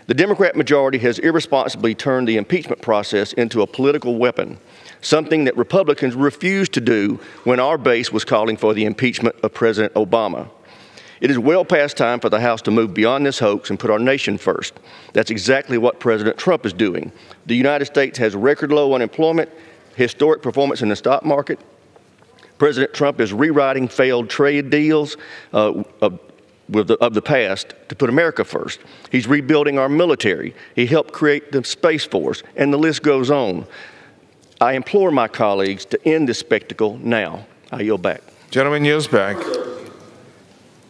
The Democrat majority has irresponsibly turned the impeachment process into a political weapon, something that Republicans refused to do when our base was calling for the impeachment of President Obama. It is well past time for the House to move beyond this hoax and put our nation first. That's exactly what President Trump is doing. The United States has record low unemployment, historic performance in the stock market. President Trump is rewriting failed trade deals of the past to put America first. He's rebuilding our military. He helped create the Space Force, and the list goes on. I implore my colleagues to end this spectacle now. I yield back. Gentleman yields back.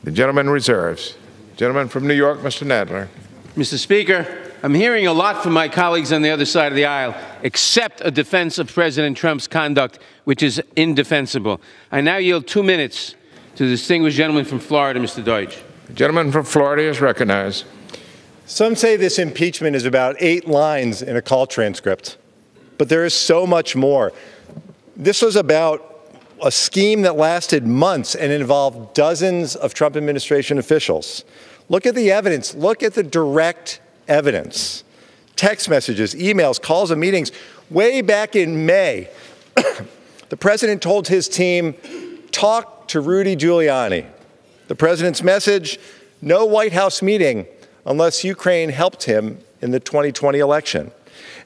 The gentleman reserves. Gentleman from New York, Mr. Nadler. Mr. Speaker, I'm hearing a lot from my colleagues on the other side of the aisle, except a defense of President Trump's conduct, which is indefensible. I now yield 2 minutes to the distinguished gentleman from Florida, Mr. Deutsch. The gentleman from Florida is recognized. Some say this impeachment is about 8 lines in a call transcript, but there is so much more. This was about a scheme that lasted months and involved dozens of Trump administration officials. Look at the evidence. Look at the direct evidence. Text messages, emails, calls, and meetings. Way back in May, the president told his team, talk to Rudy Giuliani. The president's message, no White House meeting unless Ukraine helped him in the 2020 election.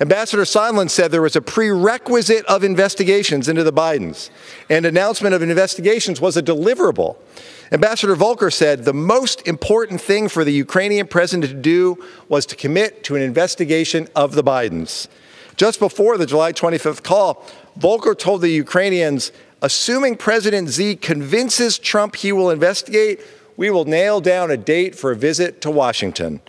Ambassador Sondland said there was a prerequisite of investigations into the Bidens, and announcement of investigations was a deliverable. Ambassador Volker said the most important thing for the Ukrainian president to do was to commit to an investigation of the Bidens. Just before the July 25th call, Volker told the Ukrainians, assuming President Z convinces Trump he will investigate, we will nail down a date for a visit to Washington.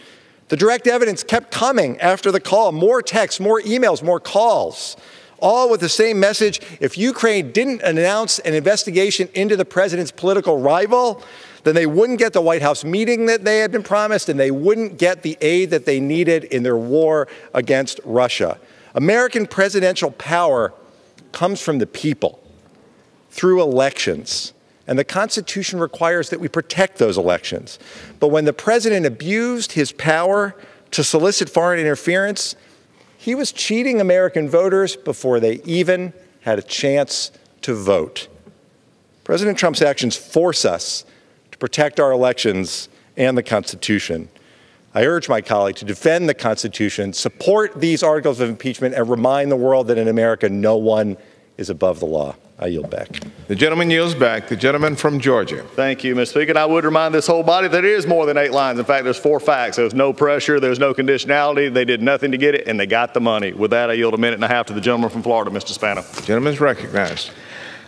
The direct evidence kept coming after the call, more texts, more emails, more calls, all with the same message. If Ukraine didn't announce an investigation into the president's political rival, then they wouldn't get the White House meeting that they had been promised, and they wouldn't get the aid that they needed in their war against Russia. American presidential power comes from the people through elections. And the Constitution requires that we protect those elections. But when the president abused his power to solicit foreign interference, he was cheating American voters before they even had a chance to vote. President Trump's actions force us to protect our elections and the Constitution. I urge my colleague to defend the Constitution, support these articles of impeachment, and remind the world that in America no one is above the law. I yield back. The gentleman yields back. The gentleman from Georgia. Thank you, Mr. Speaker. And I would remind this whole body that it is more than 8 lines. In fact, there's 4 facts. There's no pressure. There's no conditionality. They did nothing to get it, and they got the money. With that, I yield a minute and a half to the gentleman from Florida, Mr. Spano. The gentleman is recognized.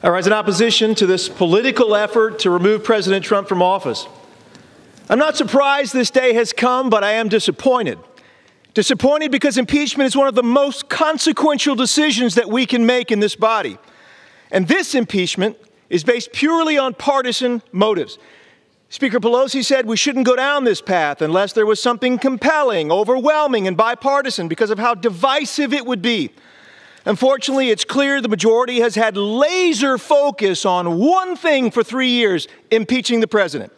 I rise in opposition to this political effort to remove President Trump from office. I'm not surprised this day has come, but I am disappointed. Disappointed because impeachment is one of the most consequential decisions that we can make in this body. And this impeachment is based purely on partisan motives. Speaker Pelosi said we shouldn't go down this path unless there was something compelling, overwhelming, and bipartisan because of how divisive it would be. Unfortunately, it's clear the majority has had laser focus on one thing for 3 years, impeaching the president.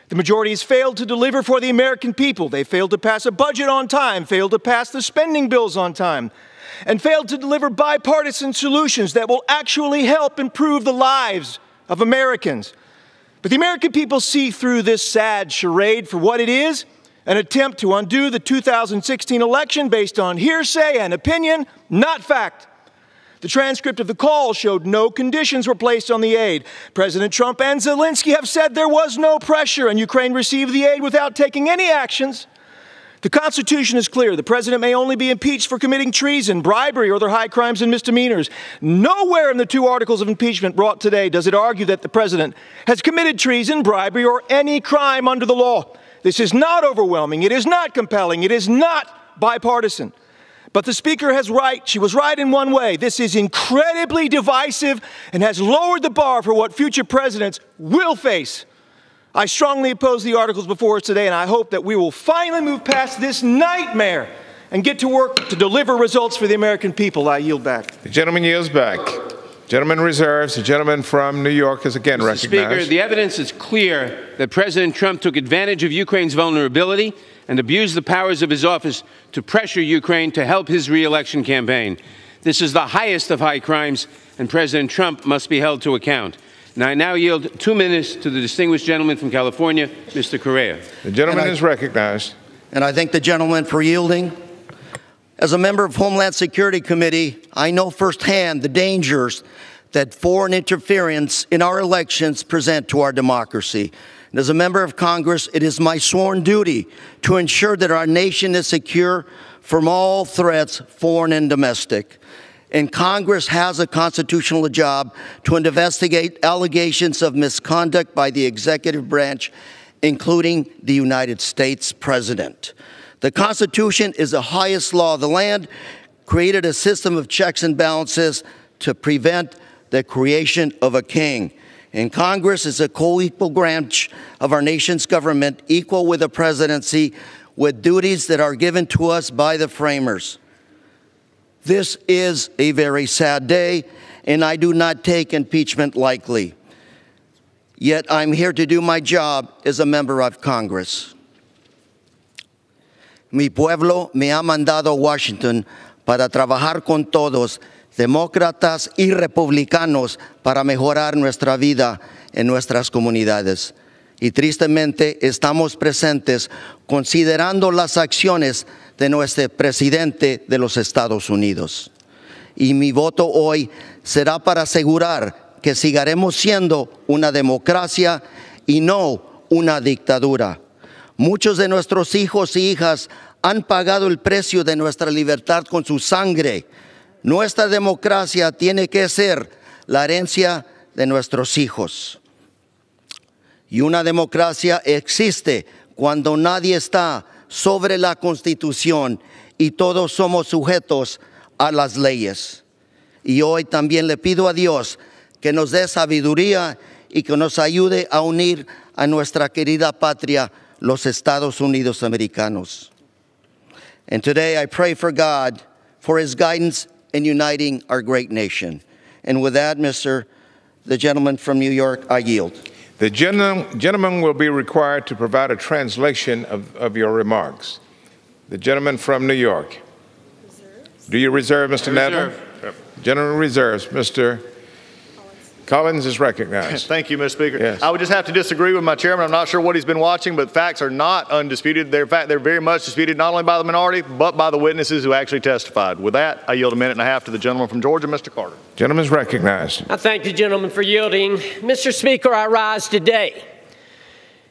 The majority has failed to deliver for the American people. They failed to pass a budget on time, failed to pass the spending bills on time, and failed to deliver bipartisan solutions that will actually help improve the lives of Americans. But the American people see through this sad charade for what it is, an attempt to undo the 2016 election based on hearsay and opinion, not fact. The transcript of the call showed no conditions were placed on the aid. President Trump and Zelensky have said there was no pressure and Ukraine received the aid without taking any actions. The Constitution is clear. The president may only be impeached for committing treason, bribery, or other high crimes and misdemeanors. Nowhere in the 2 articles of impeachment brought today does it argue that the president has committed treason, bribery, or any crime under the law. This is not overwhelming. It is not compelling. It is not bipartisan. But the Speaker has right. She was right in one way. This is incredibly divisive and has lowered the bar for what future presidents will face. I strongly oppose the articles before us today, and I hope that we will finally move past this nightmare and get to work to deliver results for the American people. I yield back. The gentleman yields back. Gentleman reserves. The gentleman from New York is again recognized. Mr. Speaker, the evidence is clear that President Trump took advantage of Ukraine's vulnerability and abused the powers of his office to pressure Ukraine to help his re-election campaign. This is the highest of high crimes, and President Trump must be held to account. And I now yield 2 minutes to the distinguished gentleman from California, Mr. Correa. The gentleman is recognized. And I thank the gentleman for yielding. As a member of Homeland Security Committee, I know firsthand the dangers that foreign interference in our elections present to our democracy. And as a member of Congress, it is my sworn duty to ensure that our nation is secure from all threats, foreign and domestic. And Congress has a constitutional job to investigate allegations of misconduct by the executive branch, including the United States President. The Constitution is the highest law of the land, created a system of checks and balances to prevent the creation of a king. And Congress is a co-equal branch of our nation's government, equal with the presidency, with duties that are given to us by the framers. This is a very sad day, and I do not take impeachment lightly. Yet I'm here to do my job as a member of Congress. Mi pueblo me ha mandado a Washington para trabajar con todos, demócratas y republicanos, para mejorar nuestra vida en nuestras comunidades. y tristemente estamos presentes considerando las acciones de nuestro presidente de los Estados Unidos. Y mi voto hoy será para asegurar que seguiremos siendo una democracia y no una dictadura. Muchos de nuestros hijos y hijas han pagado el precio de nuestra libertad con su sangre. Nuestra democracia tiene que ser la herencia de nuestros hijos. Y una democracia existe cuando nadie está sobre la Constitución y todos somos sujetos a las leyes. Y hoy también le pido a Dios que nos dé sabiduría y que nos ayude a unir a nuestra querida patria, los Estados Unidos americanos. And today I pray for God for His guidance in uniting our great nation. And with that, the gentleman from New York, I yield. The gentleman will be required to provide a translation of your remarks. The gentleman from New York. Do you reserve, Mr. Nadler? Gentleman reserves. Mr. Collins is recognized. Thank you, Mr. Speaker. Yes. I would just have to disagree with my chairman. I'm not sure what he's been watching, but facts are not undisputed. In fact, they're very much disputed, not only by the minority, but by the witnesses who actually testified. With that, I yield a minute and a half to the gentleman from Georgia, Mr. Carter. Gentleman is recognized. I thank the gentleman for yielding. Mr. Speaker, I rise today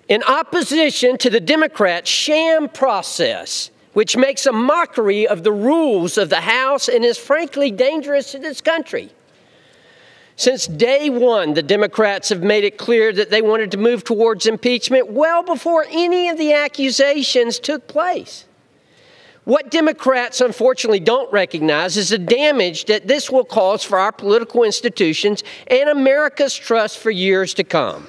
in opposition to the Democrats' sham process, which makes a mockery of the rules of the House and is frankly dangerous to this country. Since day one, the Democrats have made it clear that they wanted to move towards impeachment well before any of the accusations took place. What Democrats unfortunately don't recognize is the damage that this will cause for our political institutions and America's trust for years to come.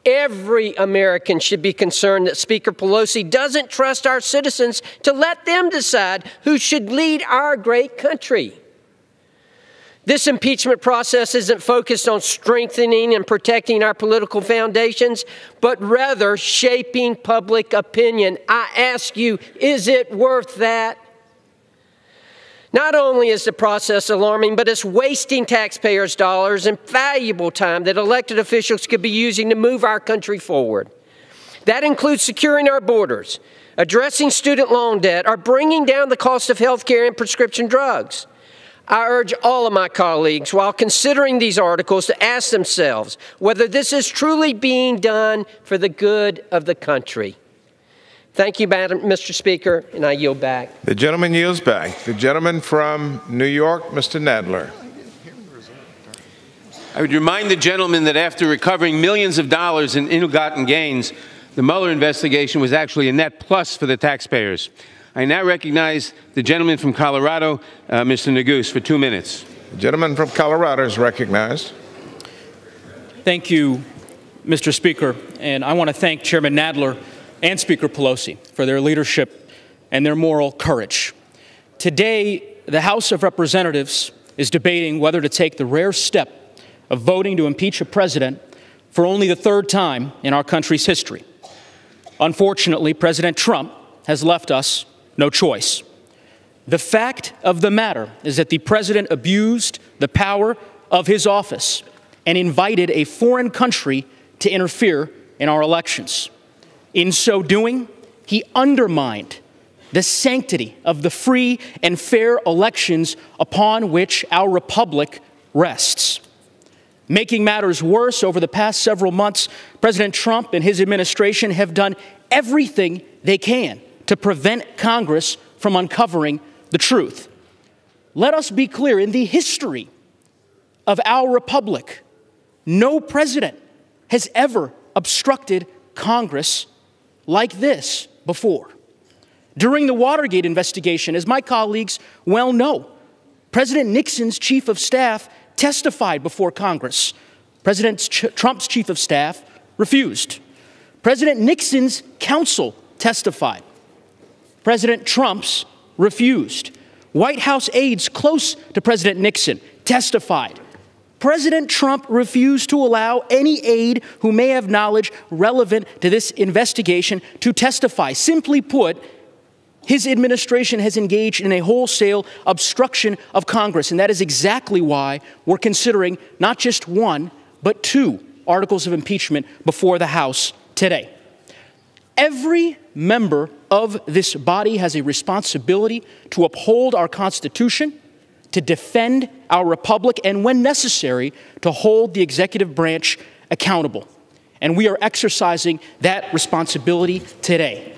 Every American should be concerned that Speaker Pelosi doesn't trust our citizens to let them decide who should lead our great country. This impeachment process isn't focused on strengthening and protecting our political foundations, but rather shaping public opinion. I ask you, is it worth that? Not only is the process alarming, but it's wasting taxpayers' dollars and valuable time that elected officials could be using to move our country forward. That includes securing our borders, addressing student loan debt, or bringing down the cost of health care and prescription drugs. I urge all of my colleagues, while considering these articles, to ask themselves whether this is truly being done for the good of the country. Thank you, Mr. Speaker, and I yield back. The gentleman yields back. The gentleman from New York, Mr. Nadler. I would remind the gentleman that after recovering millions of dollars in ill-gotten gains, the Mueller investigation was actually a net plus for the taxpayers. I now recognize the gentleman from Colorado, Mr. Neguse, for 2 minutes. The gentleman from Colorado is recognized. Thank you, Mr. Speaker, and I want to thank Chairman Nadler and Speaker Pelosi for their leadership and their moral courage. Today, the House of Representatives is debating whether to take the rare step of voting to impeach a president for only the third time in our country's history. Unfortunately, President Trump has left us no choice. The fact of the matter is that the president abused the power of his office and invited a foreign country to interfere in our elections. In so doing, he undermined the sanctity of the free and fair elections upon which our republic rests. Making matters worse, over the past several months, President Trump and his administration have done everything they can to prevent Congress from uncovering the truth. Let us be clear, in the history of our republic, no president has ever obstructed Congress like this before. During the Watergate investigation, as my colleagues well know, President Nixon's chief of staff testified before Congress. President Trump's chief of staff refused. President Nixon's counsel testified. President Trump's refused. White House aides close to President Nixon testified. President Trump refused to allow any aide who may have knowledge relevant to this investigation to testify. Simply put, his administration has engaged in a wholesale obstruction of Congress, and that is exactly why we're considering not just one, but two articles of impeachment before the House today. Every member of this body has a responsibility to uphold our Constitution, to defend our republic, and when necessary, to hold the executive branch accountable. And we are exercising that responsibility today.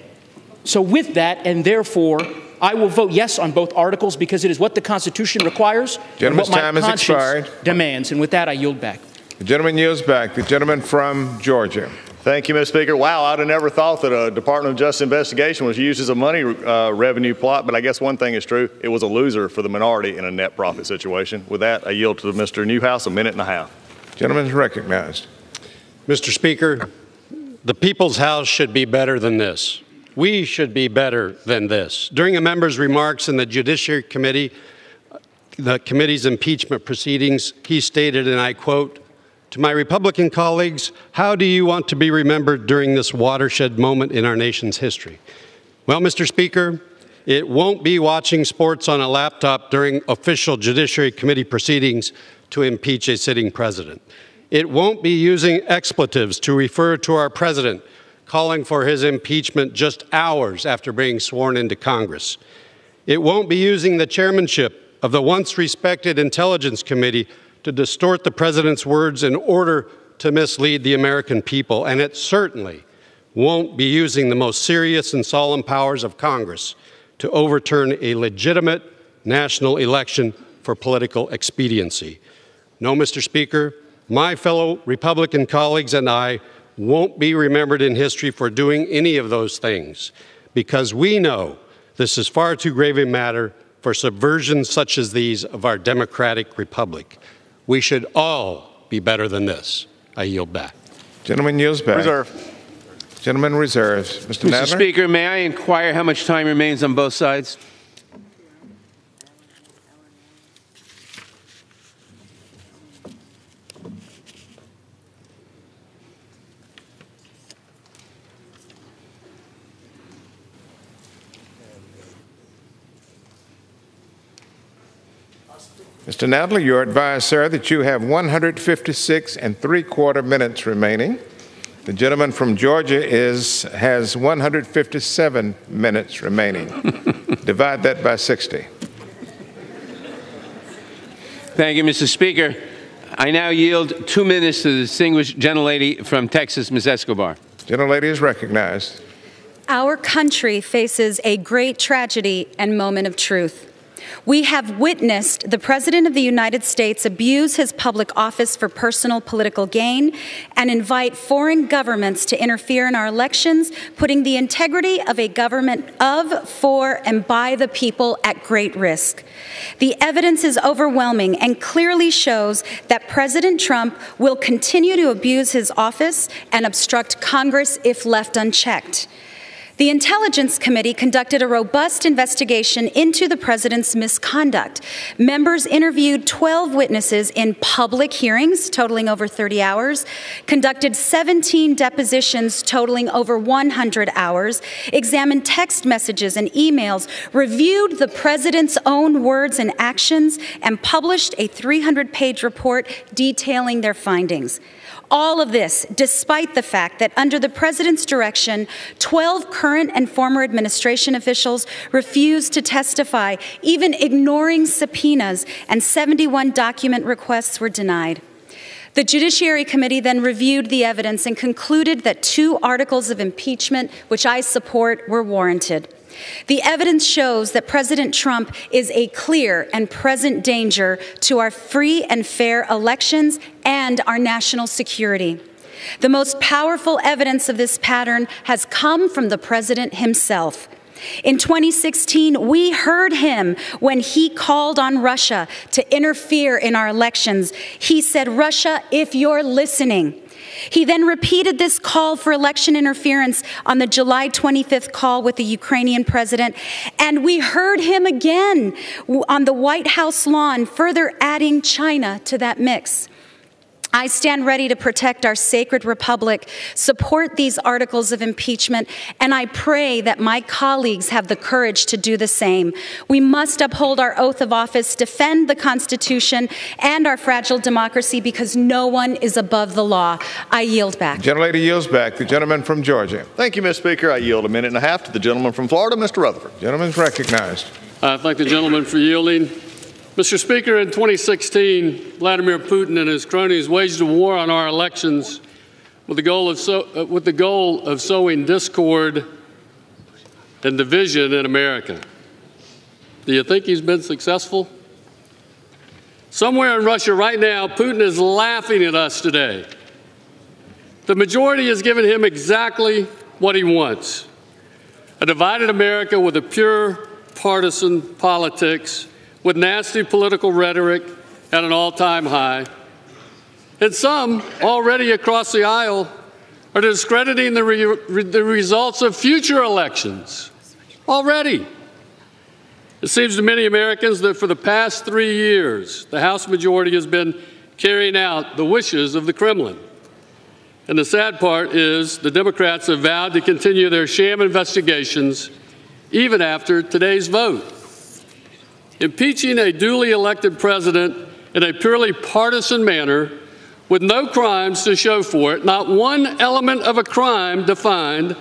So with that, and therefore, I will vote yes on both articles because it is what the Constitution requires and what my conscience demands. And with that, I yield back. The gentleman yields back. The gentleman from Georgia. Thank you, Mr. Speaker. Wow, I'd have never thought that a Department of Justice investigation was used as a money revenue plot, but I guess one thing is true. It was a loser for the minority in a net profit situation. With that, I yield to Mr. Newhouse, a minute and a half. Gentleman is recognized. Mr. Speaker, the People's House should be better than this. We should be better than this. During a member's remarks in the Judiciary Committee, the committee's impeachment proceedings, he stated, and I quote, "To my Republican colleagues, how do you want to be remembered during this watershed moment in our nation's history?" Well, Mr. Speaker, it won't be watching sports on a laptop during official Judiciary Committee proceedings to impeach a sitting president. It won't be using expletives to refer to our president calling for his impeachment just hours after being sworn into Congress. It won't be using the chairmanship of the once respected Intelligence Committee to distort the president's words in order to mislead the American people. And it certainly won't be using the most serious and solemn powers of Congress to overturn a legitimate national election for political expediency. No, Mr. Speaker, my fellow Republican colleagues and I won't be remembered in history for doing any of those things, because we know this is far too grave a matter for subversions such as these of our democratic republic. We should all be better than this. I yield back. Gentleman yields back. Reserve. Gentleman reserves. Mr. Nadler? Mr. Speaker, may I inquire how much time remains on both sides? Mr. Nadler, you're advised, sir, that you have 156 3/4 minutes remaining. The gentleman from Georgia has 157 minutes remaining. Divide that by 60. Thank you, Mr. Speaker. I now yield 2 minutes to the distinguished gentlelady from Texas, Ms. Escobar. Gentlelady is recognized. Our country faces a great tragedy and moment of truth. We have witnessed the President of the United States abuse his public office for personal political gain and invite foreign governments to interfere in our elections, putting the integrity of a government of, for, and by the people at great risk. The evidence is overwhelming and clearly shows that President Trump will continue to abuse his office and obstruct Congress if left unchecked. The Intelligence Committee conducted a robust investigation into the president's misconduct. Members interviewed 12 witnesses in public hearings totaling over 30 hours, conducted 17 depositions totaling over 100 hours, examined text messages and emails, reviewed the president's own words and actions, and published a 300-page report detailing their findings. All of this, despite the fact that under the president's direction, 12 current and former administration officials refused to testify, even ignoring subpoenas, and 71 document requests were denied. The Judiciary Committee then reviewed the evidence and concluded that 2 articles of impeachment, which I support, were warranted. The evidence shows that President Trump is a clear and present danger to our free and fair elections and our national security. The most powerful evidence of this pattern has come from the president himself. In 2016, we heard him when he called on Russia to interfere in our elections. He said, "Russia, if you're listening." He then repeated this call for election interference on the July 25th call with the Ukrainian president, and we heard him again on the White House lawn, further adding China to that mix. I stand ready to protect our sacred republic, support these articles of impeachment, and I pray that my colleagues have the courage to do the same. We must uphold our oath of office, defend the Constitution and our fragile democracy, because no one is above the law. I yield back. The gentlelady yields back. The gentleman from Georgia. Thank you, Mr. Speaker. I yield a minute and a half to the gentleman from Florida, Mr. Rutherford. Gentleman's recognized. I thank the gentleman for yielding. Mr. Speaker, in 2016, Vladimir Putin and his cronies waged a war on our elections with the goal of sowing discord and division in America. Do you think he's been successful? Somewhere in Russia right now, Putin is laughing at us today. The majority has given him exactly what he wants: a divided America with a pure partisan politics, with nasty political rhetoric at an all-time high. And some, already across the aisle, are discrediting the results of future elections. Already. It seems to many Americans that for the past 3 years, the House majority has been carrying out the wishes of the Kremlin. And the sad part is the Democrats have vowed to continue their sham investigations even after today's vote. Impeaching a duly elected president in a purely partisan manner with no crimes to show for it, not one element of a crime defined,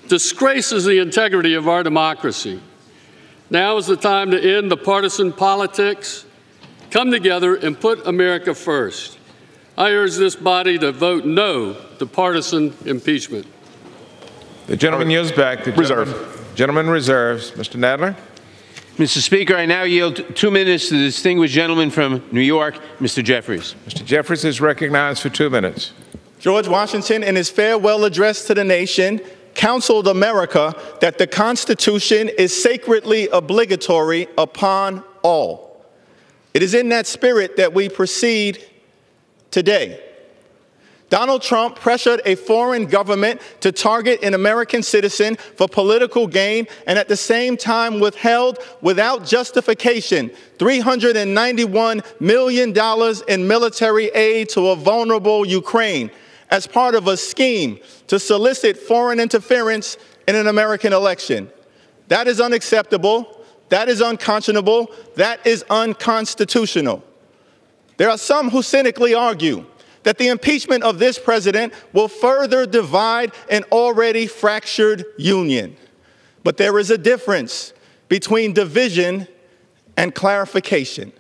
disgraces the integrity of our democracy. Now is the time to end the partisan politics, come together and put America first. I urge this body to vote no to partisan impeachment. The gentleman yields back. The gentleman reserves. Mr. Nadler. Mr. Speaker, I now yield 2 minutes to the distinguished gentleman from New York, Mr. Jeffries. Mr. Jeffries is recognized for 2 minutes. George Washington, in his farewell address to the nation, counseled America that the Constitution is sacredly obligatory upon all. It is in that spirit that we proceed today. Donald Trump pressured a foreign government to target an American citizen for political gain and at the same time withheld without justification $391 million in military aid to a vulnerable Ukraine as part of a scheme to solicit foreign interference in an American election. That is unacceptable. That is unconscionable. That is unconstitutional. There are some who cynically argue that the impeachment of this president will further divide an already fractured union. But there is a difference between division and clarification.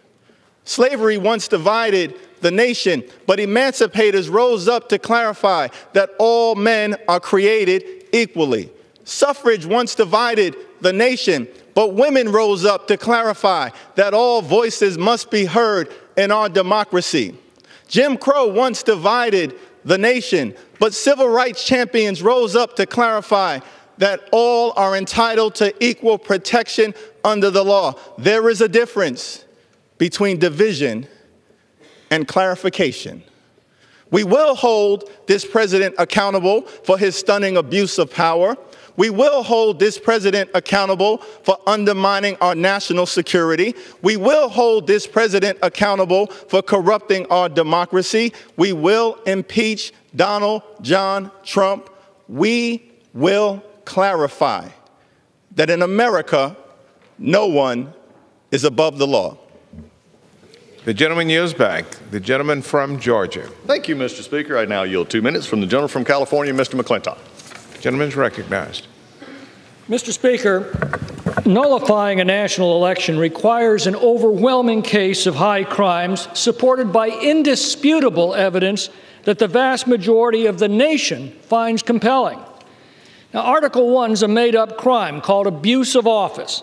Slavery once divided the nation, but emancipators rose up to clarify that all men are created equally. Suffrage once divided the nation, but women rose up to clarify that all voices must be heard in our democracy. Jim Crow once divided the nation, but civil rights champions rose up to clarify that all are entitled to equal protection under the law. There is a difference between division and clarification. We will hold this president accountable for his stunning abuse of power. We will hold this president accountable for undermining our national security. We will hold this president accountable for corrupting our democracy. We will impeach Donald John Trump. We will clarify that in America, no one is above the law. The gentleman yields back. The gentleman from Georgia. Thank you, Mr. Speaker. I now yield 2 minutes from the gentleman from California, Mr. McClintock. Gentleman is recognized. Mr. Speaker, nullifying a national election requires an overwhelming case of high crimes supported by indisputable evidence that the vast majority of the nation finds compelling. Now, Article 1 is a made-up crime called abuse of office.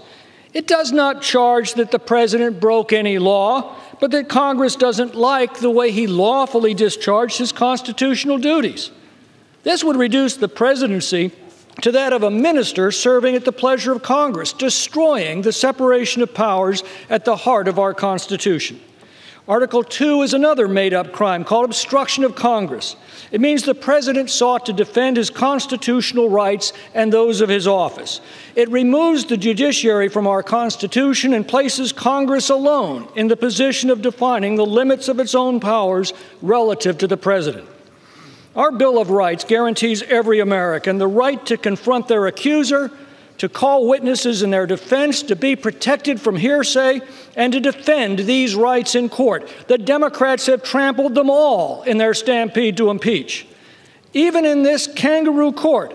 It does not charge that the president broke any law, but that Congress doesn't like the way he lawfully discharged his constitutional duties. This would reduce the presidency to that of a minister serving at the pleasure of Congress, destroying the separation of powers at the heart of our Constitution. Article 2 is another made-up crime called obstruction of Congress. It means the president sought to defend his constitutional rights and those of his office. It removes the judiciary from our Constitution and places Congress alone in the position of defining the limits of its own powers relative to the president. Our Bill of Rights guarantees every American the right to confront their accuser, to call witnesses in their defense, to be protected from hearsay, and to defend these rights in court. The Democrats have trampled them all in their stampede to impeach. Even in this kangaroo court,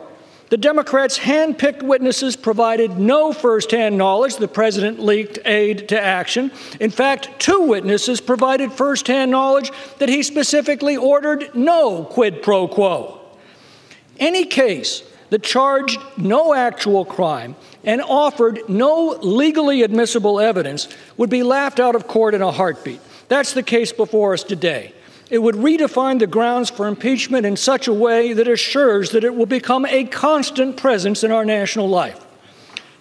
the Democrats handpicked witnesses provided no firsthand knowledge the president leaked aid to action. In fact, 2 witnesses provided firsthand knowledge that he specifically ordered no quid pro quo. Any case that charged no actual crime and offered no legally admissible evidence would be laughed out of court in a heartbeat. That's the case before us today. It would redefine the grounds for impeachment in such a way that assures that it will become a constant presence in our national life.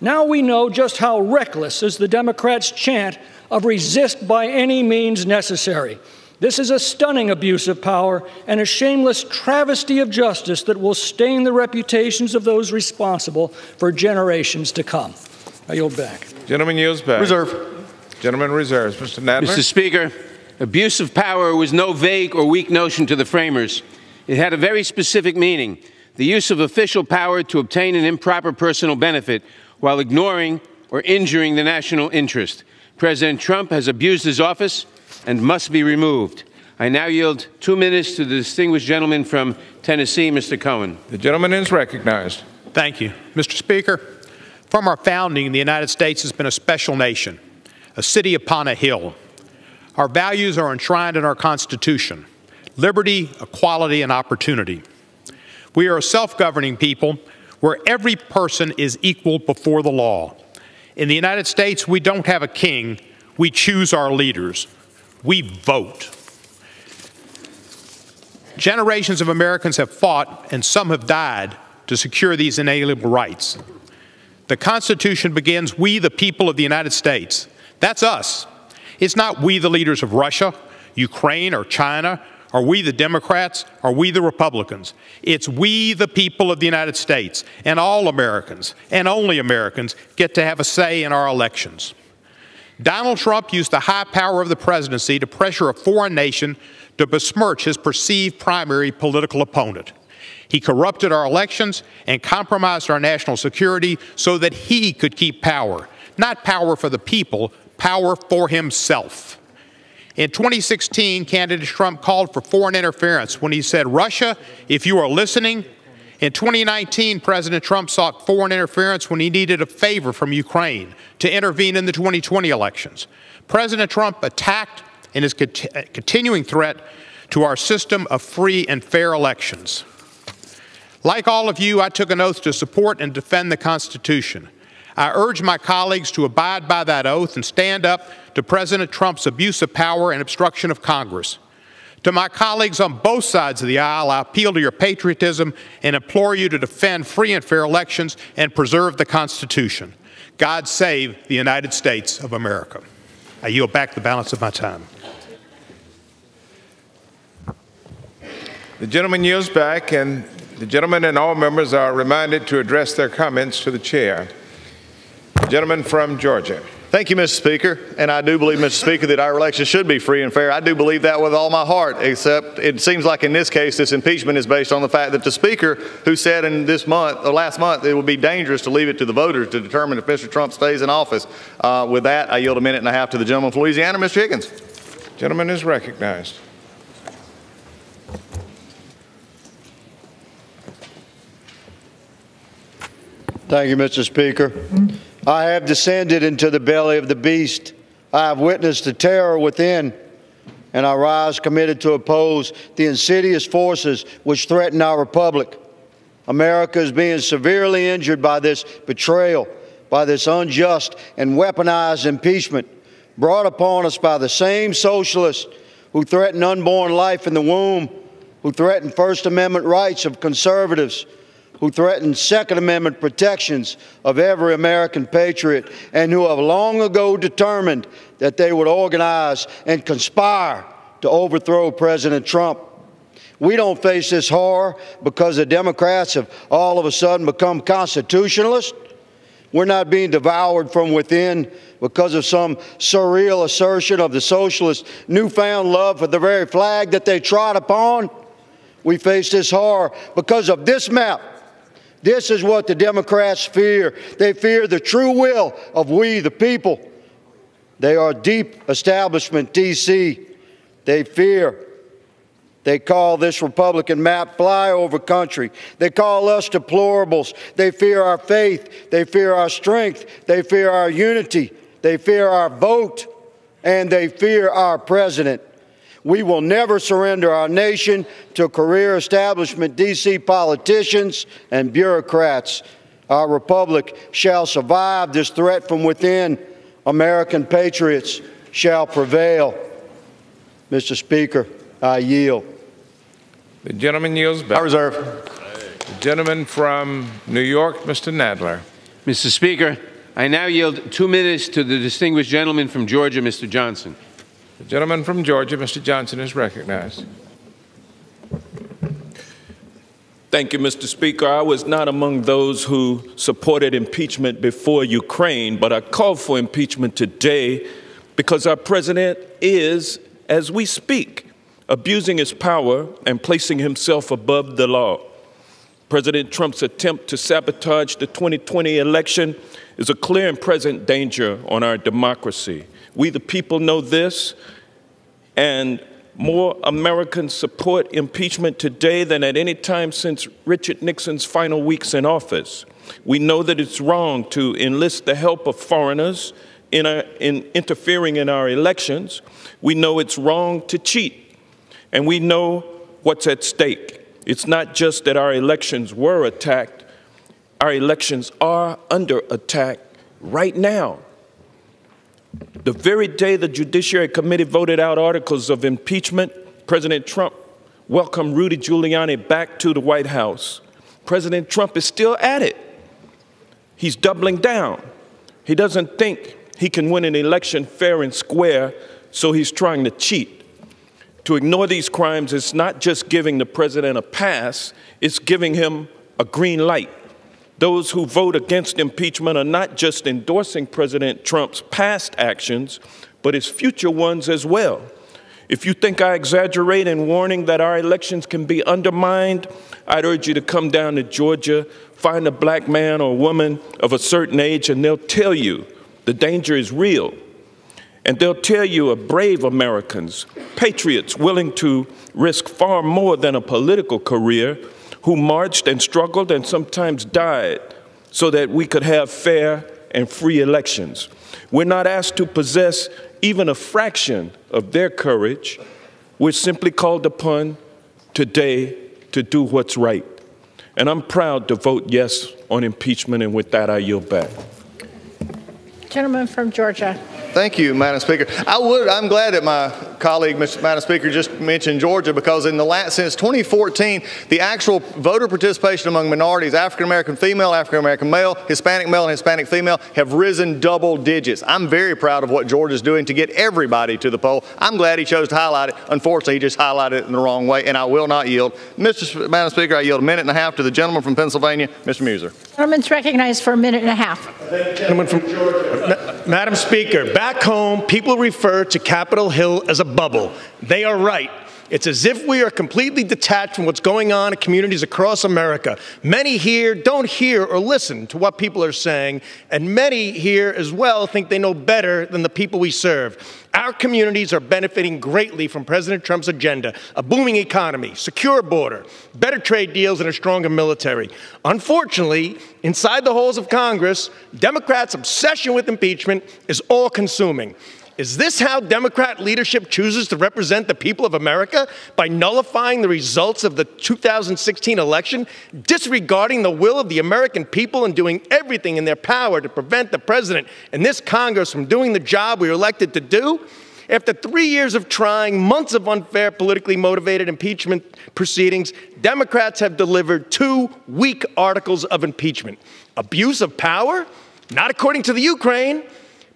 Now we know just how reckless is the Democrats' chant of resist by any means necessary. This is a stunning abuse of power and a shameless travesty of justice that will stain the reputations of those responsible for generations to come. I yield back. Gentleman yields back. Reserve. Gentleman reserves. Mr. Nadler. Mr. Speaker, abuse of power was no vague or weak notion to the framers. It had a very specific meaning: the use of official power to obtain an improper personal benefit while ignoring or injuring the national interest. President Trump has abused his office and must be removed. I now yield 2 minutes to the distinguished gentleman from Tennessee, Mr. Cohen. The gentleman is recognized. Thank you. Mr. Speaker, from our founding, the United States has been a special nation, a city upon a hill. Our values are enshrined in our Constitution: liberty, equality, and opportunity. We are a self-governing people where every person is equal before the law. In the United States, we don't have a king. We choose our leaders. We vote. Generations of Americans have fought, and some have died, to secure these inalienable rights. The Constitution begins, "We, the people of the United States." That's us. It's not we, the leaders of Russia, Ukraine, or China, or we, the Democrats, or we, the Republicans. It's we, the people of the United States, and all Americans, and only Americans, get to have a say in our elections. Donald Trump used the high power of the presidency to pressure a foreign nation to besmirch his perceived primary political opponent. He corrupted our elections and compromised our national security so that he could keep power. Not power for the people, power for himself. In 2016, candidate Trump called for foreign interference when he said, "Russia, if you are listening." In 2019, President Trump sought foreign interference when he needed a favor from Ukraine to intervene in the 2020 elections. President Trump attacked and is continuing threat to our system of free and fair elections. Like all of you, I took an oath to support and defend the Constitution. I urge my colleagues to abide by that oath and stand up to President Trump's abuse of power and obstruction of Congress. To my colleagues on both sides of the aisle, I appeal to your patriotism and implore you to defend free and fair elections and preserve the Constitution. God save the United States of America. I yield back the balance of my time. The gentleman yields back, and the gentleman and all members are reminded to address their comments to the chair. The gentleman from Georgia. Thank you, Mr. Speaker. And I do believe, Mr. Speaker, that our election should be free and fair. I do believe that with all my heart, except it seems like in this case, this impeachment is based on the fact that the Speaker, who said in this month, or last month, it would be dangerous to leave it to the voters to determine if Mr. Trump stays in office. With that, I yield a minute and a half to the gentleman from Louisiana, Mr. Higgins. Gentleman is recognized. Thank you, Mr. Speaker. I have descended into the belly of the beast. I have witnessed the terror within, and I rise committed to oppose the insidious forces which threaten our republic. America is being severely injured by this betrayal, by this unjust and weaponized impeachment brought upon us by the same socialists who threaten unborn life in the womb, who threaten First Amendment rights of conservatives, who threaten Second Amendment protections of every American patriot, and who have long ago determined that they would organize and conspire to overthrow President Trump. We don't face this horror because the Democrats have all of a sudden become constitutionalists. We're not being devoured from within because of some surreal assertion of the socialists' newfound love for the very flag that they trod upon. We face this horror because of this map. This is what the Democrats fear. They fear the true will of we, the people. They are deep establishment, D.C. They fear. They call this Republican map flyover country. They call us deplorables. They fear our faith. They fear our strength. They fear our unity. They fear our vote. And they fear our president. We will never surrender our nation to career establishment D.C. politicians and bureaucrats. Our republic shall survive this threat from within. American patriots shall prevail. Mr. Speaker, I yield. The gentleman yields back. I reserve. The gentleman from New York, Mr. Nadler. Mr. Speaker, I now yield 2 minutes to the distinguished gentleman from Georgia, Mr. Johnson. The gentleman from Georgia, Mr. Johnson, is recognized. Thank you, Mr. Speaker. I was not among those who supported impeachment before Ukraine, but I called for impeachment today because our president is, as we speak, abusing his power and placing himself above the law. President Trump's attempt to sabotage the 2020 election is a clear and present danger on our democracy. We, the people, know this, and more Americans support impeachment today than at any time since Richard Nixon's final weeks in office. We know that it's wrong to enlist the help of foreigners in interfering in our elections. We know it's wrong to cheat, and we know what's at stake. It's not just that our elections were attacked, our elections are under attack right now. The very day the Judiciary Committee voted out articles of impeachment, President Trump welcomed Rudy Giuliani back to the White House. President Trump is still at it. He's doubling down. He doesn't think he can win an election fair and square, so he's trying to cheat. To ignore these crimes is not just giving the president a pass, it's giving him a green light. Those who vote against impeachment are not just endorsing President Trump's past actions, but his future ones as well. If you think I exaggerate in warning that our elections can be undermined, I'd urge you to come down to Georgia, find a black man or woman of a certain age, and they'll tell you the danger is real. And they'll tell you of brave Americans, patriots willing to risk far more than a political career, who marched and struggled and sometimes died so that we could have fair and free elections. We're not asked to possess even a fraction of their courage. We're simply called upon today to do what's right. And I'm proud to vote yes on impeachment, and with that, I yield back. Gentleman from Georgia. Thank you, Madam Speaker. I'm glad that my colleague, Madam Speaker, just mentioned Georgia, because since 2014, the actual voter participation among minorities, African-American female, African-American male, and Hispanic female, have risen double digits. I'm very proud of what Georgia's doing to get everybody to the poll. I'm glad he chose to highlight it. Unfortunately, he just highlighted it in the wrong way, and I will not yield. Madam Speaker, I yield a minute and a half to the gentleman from Pennsylvania, Mr. Muser. Gentleman's recognized for a minute and a half. Gentleman from Georgia. Madam Speaker, back home, people refer to Capitol Hill as a bubble. They are right. It's as if we are completely detached from what's going on in communities across America. Many here don't hear or listen to what people are saying, and many here as well think they know better than the people we serve. Our communities are benefiting greatly from President Trump's agenda: a booming economy, secure border, better trade deals, and a stronger military. Unfortunately, inside the halls of Congress, Democrats' obsession with impeachment is all-consuming. Is this how Democrat leadership chooses to represent the people of America? By nullifying the results of the 2016 election, disregarding the will of the American people, and doing everything in their power to prevent the president and this Congress from doing the job we were elected to do? After 3 years of trying, months of unfair, politically motivated impeachment proceedings, Democrats have delivered 2 weak articles of impeachment. Abuse of power? Not according to the Ukraine.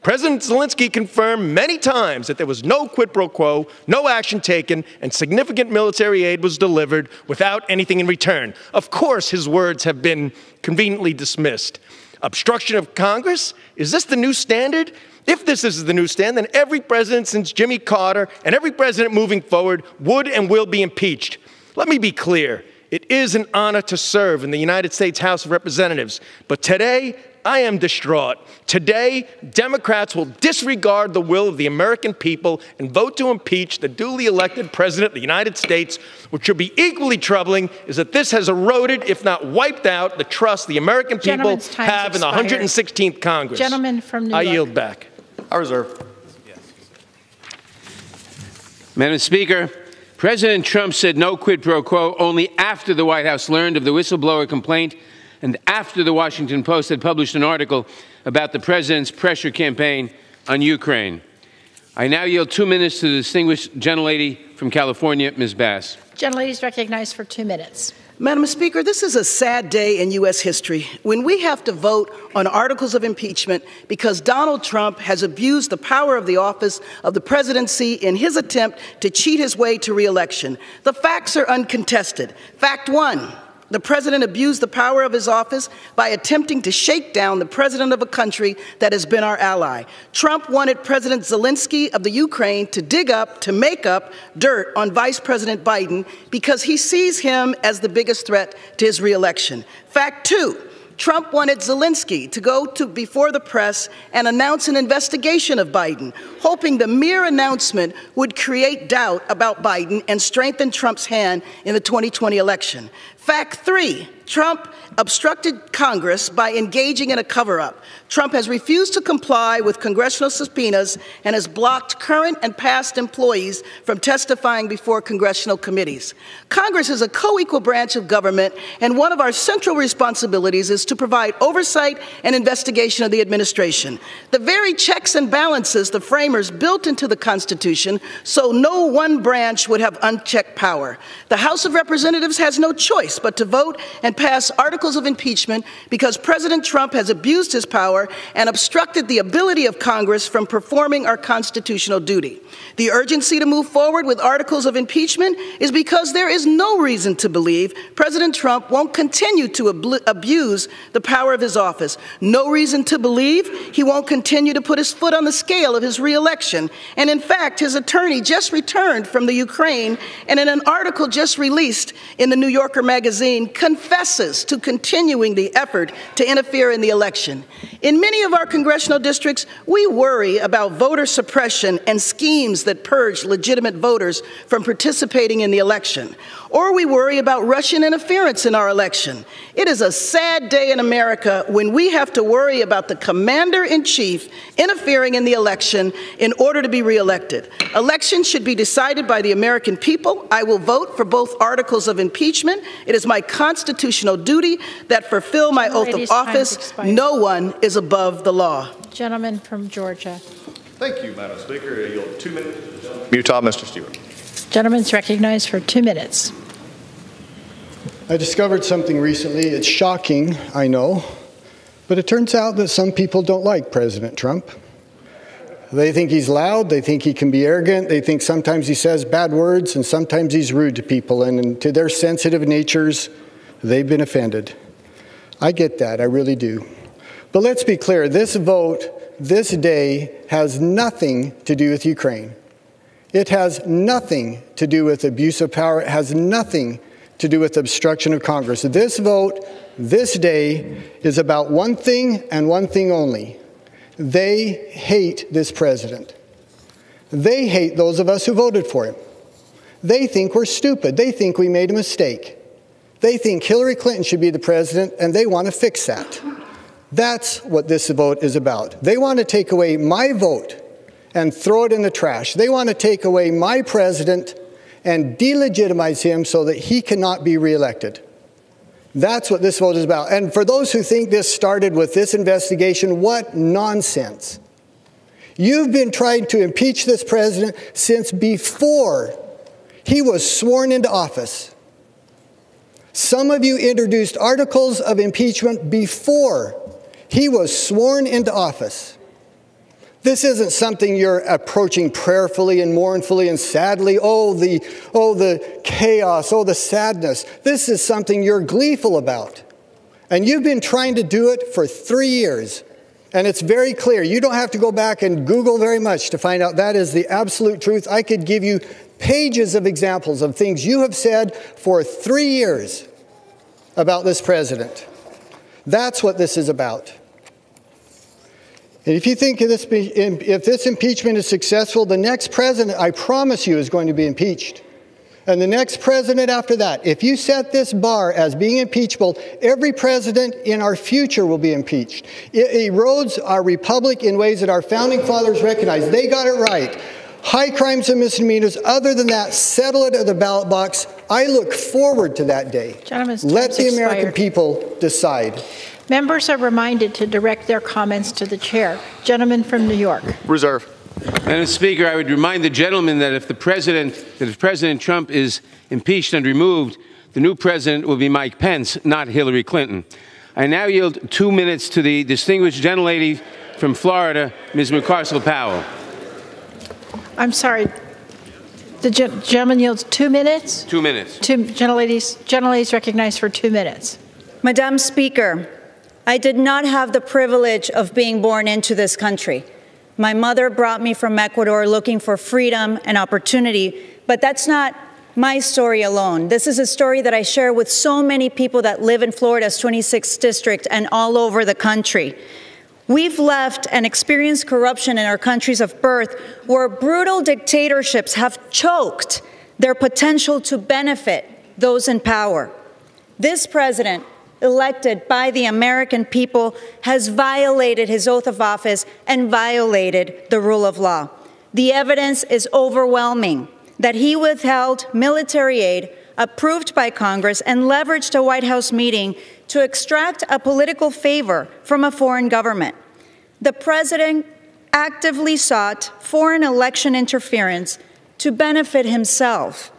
President Zelensky confirmed many times that there was no quid pro quo, no action taken, and significant military aid was delivered without anything in return. Of course, his words have been conveniently dismissed. Obstruction of Congress? Is this the new standard? If this is the new standard, then every president since Jimmy Carter and every president moving forward would and will be impeached. Let me be clear. It is an honor to serve in the United States House of Representatives, but today, I am distraught. Today, Democrats will disregard the will of the American people and vote to impeach the duly elected President of the United States. What should be equally troubling is that this has eroded, if not wiped out, the trust the American people have in the 116th Congress. Gentleman from New York. I yield back. I reserve. Madam Speaker, President Trump said no quid pro quo only after the White House learned of the whistleblower complaint and after the Washington Post had published an article about the president's pressure campaign on Ukraine. I now yield 2 minutes to the distinguished gentlelady from California, Ms. Bass. Gentlelady is recognized for 2 minutes. Madam Speaker, this is a sad day in U.S. history when we have to vote on articles of impeachment because Donald Trump has abused the power of the office of the presidency in his attempt to cheat his way to re-election. The facts are uncontested. Fact 1. The president abused the power of his office by attempting to shake down the president of a country that has been our ally. Trump wanted President Zelensky of the Ukraine to make up dirt on Vice President Biden because he sees him as the biggest threat to his re-election. Fact 2. Trump wanted Zelensky to go before the press and announce an investigation of Biden, hoping the mere announcement would create doubt about Biden and strengthen Trump's hand in the 2020 election. Fact 3, Trump obstructed Congress by engaging in a cover-up. Trump has refused to comply with congressional subpoenas and has blocked current and past employees from testifying before congressional committees. Congress is a co-equal branch of government, and one of our central responsibilities is to provide oversight and investigation of the administration. The very checks and balances the framers built into the Constitution so no one branch would have unchecked power. The House of Representatives has no choice but to vote and pass articles of impeachment because President Trump has abused his power and obstructed the ability of Congress from performing our constitutional duty. The urgency to move forward with articles of impeachment is because there is no reason to believe President Trump won't continue to abuse the power of his office. No reason to believe he won't continue to put his foot on the scale of his re-election. And in fact, his attorney just returned from the Ukraine and in an article just released in the New Yorker magazine confesses to continuing the effort to interfere in the election. In many of our congressional districts, we worry about voter suppression and schemes that purge legitimate voters from participating in the election. Or we worry about Russian interference in our election. It is a sad day in America when we have to worry about the commander-in-chief interfering in the election in order to be reelected. Elections should be decided by the American people. I will vote for both articles of impeachment. It is my constitutional duty that fulfill my oath of office. No one is above the law. Gentleman from Georgia. Thank you, Madam Speaker. I yield 2 minutes. Utah, Mr. Stewart. Gentleman's recognized for 2 minutes. I discovered something recently. It's shocking, I know, but it turns out that some people don't like President Trump. They think he's loud, they think he can be arrogant, they think sometimes he says bad words, and sometimes he's rude to people, and to their sensitive natures, they've been offended. I get that, I really do. But let's be clear, this vote, this day, has nothing to do with Ukraine. It has nothing to do with abuse of power. It has nothing to do with obstruction of Congress. This vote, this day, is about one thing and one thing only. They hate this president. They hate those of us who voted for him. They think we're stupid. They think we made a mistake. They think Hillary Clinton should be the president, and they want to fix that. That's what this vote is about. They want to take away my vote and throw it in the trash. They want to take away my president and delegitimize him so that he cannot be reelected. That's what this vote is about. And for those who think this started with this investigation, what nonsense. You've been trying to impeach this president since before he was sworn into office. Some of you introduced articles of impeachment before he was sworn into office. This isn't something you're approaching prayerfully and mournfully and sadly. Oh, the chaos, oh, the sadness. This is something you're gleeful about. And you've been trying to do it for 3 years. And it's very clear. You don't have to go back and Google very much to find out that is the absolute truth. I could give you pages of examples of things you have said for 3 years about this president. That's what this is about. And if you think if this impeachment is successful, the next president, I promise you, is going to be impeached. And the next president after that, if you set this bar as being impeachable, every president in our future will be impeached. It erodes our republic in ways that our founding fathers recognized. They got it right. High crimes and misdemeanors. Other than that, settle it at the ballot box. I look forward to that day. Let the American people decide. Members are reminded to direct their comments to the chair. Gentleman from New York. Reserve. Madam Speaker, I would remind the gentleman that if President Trump is impeached and removed, the new president will be Mike Pence, not Hillary Clinton. I now yield 2 minutes to the distinguished gentlelady from Florida, Ms. McCarcel-Powell. I'm sorry. The gentleman yields 2 minutes? 2 minutes. Gentleladies recognized for 2 minutes. Madam Speaker, I did not have the privilege of being born into this country. My mother brought me from Ecuador looking for freedom and opportunity, but that's not my story alone. This is a story that I share with so many people that live in Florida's 26th district and all over the country. We've left and experienced corruption in our countries of birth where brutal dictatorships have choked their potential to benefit those in power. This president, elected by the American people, has violated his oath of office and violated the rule of law. The evidence is overwhelming that he withheld military aid approved by Congress and leveraged a White House meeting to extract a political favor from a foreign government. The president actively sought foreign election interference to benefit himself.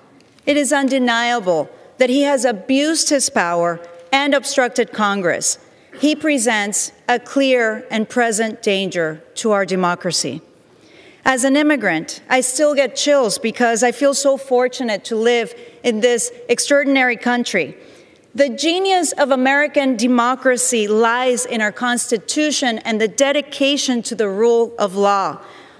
It is undeniable that he has abused his power and obstructed Congress. He presents a clear and present danger to our democracy. As an immigrant, I still get chills because I feel so fortunate to live in this extraordinary country. The genius of American democracy lies in our Constitution and the dedication to the rule of law.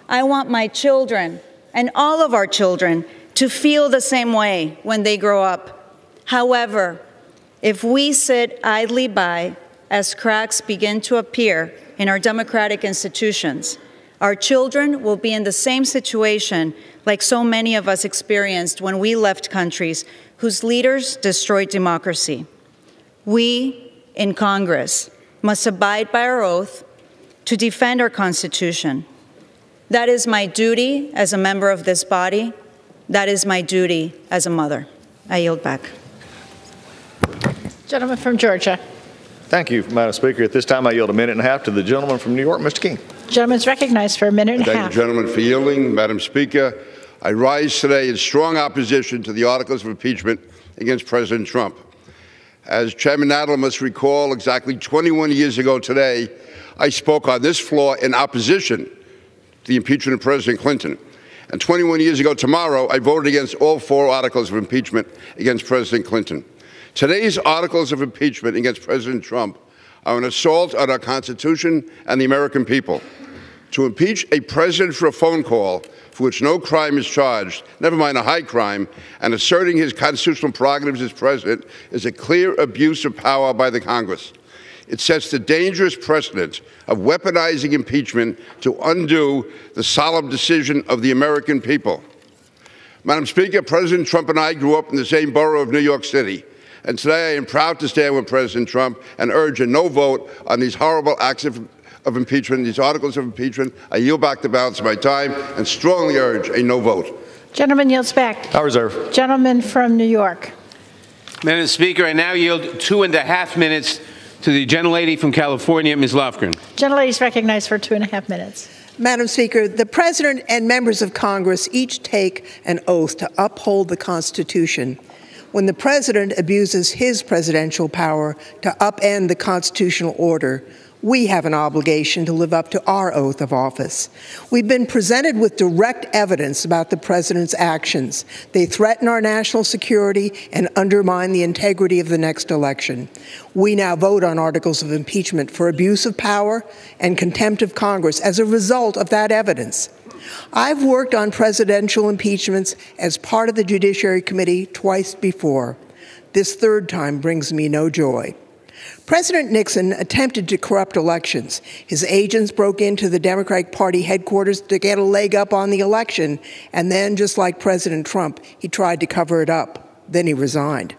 I want my children and all of our children to feel the same way when they grow up. However, if we sit idly by as cracks begin to appear in our democratic institutions, our children will be in the same situation like so many of us experienced when we left countries whose leaders destroyed democracy. We in Congress must abide by our oath to defend our Constitution. That is my duty as a member of this body. That is my duty as a mother. I yield back. Gentleman from Georgia. Thank you, Madam Speaker. At this time, I yield 1.5 minutes to the gentleman from New York, Mr. King. Gentleman is recognized for 1.5 minutes. Thank you, gentlemen, for yielding. Madam Speaker, I rise today in strong opposition to the articles of impeachment against President Trump. As Chairman Nadler must recall, exactly 21 years ago today, I spoke on this floor in opposition to the impeachment of President Clinton. And 21 years ago tomorrow, I voted against all 4 articles of impeachment against President Clinton. Today's articles of impeachment against President Trump are an assault on our Constitution and the American people. To impeach a president for a phone call for which no crime is charged, never mind a high crime, and asserting his constitutional prerogatives as president is a clear abuse of power by the Congress. It sets the dangerous precedent of weaponizing impeachment to undo the solemn decision of the American people. Madam Speaker, President Trump and I grew up in the same borough of New York City. And today I am proud to stand with President Trump and urge a no vote on these horrible acts of impeachment, these articles of impeachment. I yield back the balance of my time and strongly urge a no vote. Gentleman yields back. I reserve. Gentleman from New York. Madam Speaker, I now yield 2.5 minutes to the gentlelady from California, Ms. Lofgren. Gentlelady is recognized for 2.5 minutes. Madam Speaker, the President and members of Congress each take an oath to uphold the Constitution. When the President abuses his presidential power to upend the constitutional order, we have an obligation to live up to our oath of office. We've been presented with direct evidence about the President's actions. They threaten our national security and undermine the integrity of the next election. We now vote on articles of impeachment for abuse of power and contempt of Congress as a result of that evidence. I've worked on presidential impeachments as part of the Judiciary Committee twice before. This third time brings me no joy. President Nixon attempted to corrupt elections. His agents broke into the Democratic Party headquarters to get a leg up on the election, and then, just like President Trump, he tried to cover it up. Then he resigned.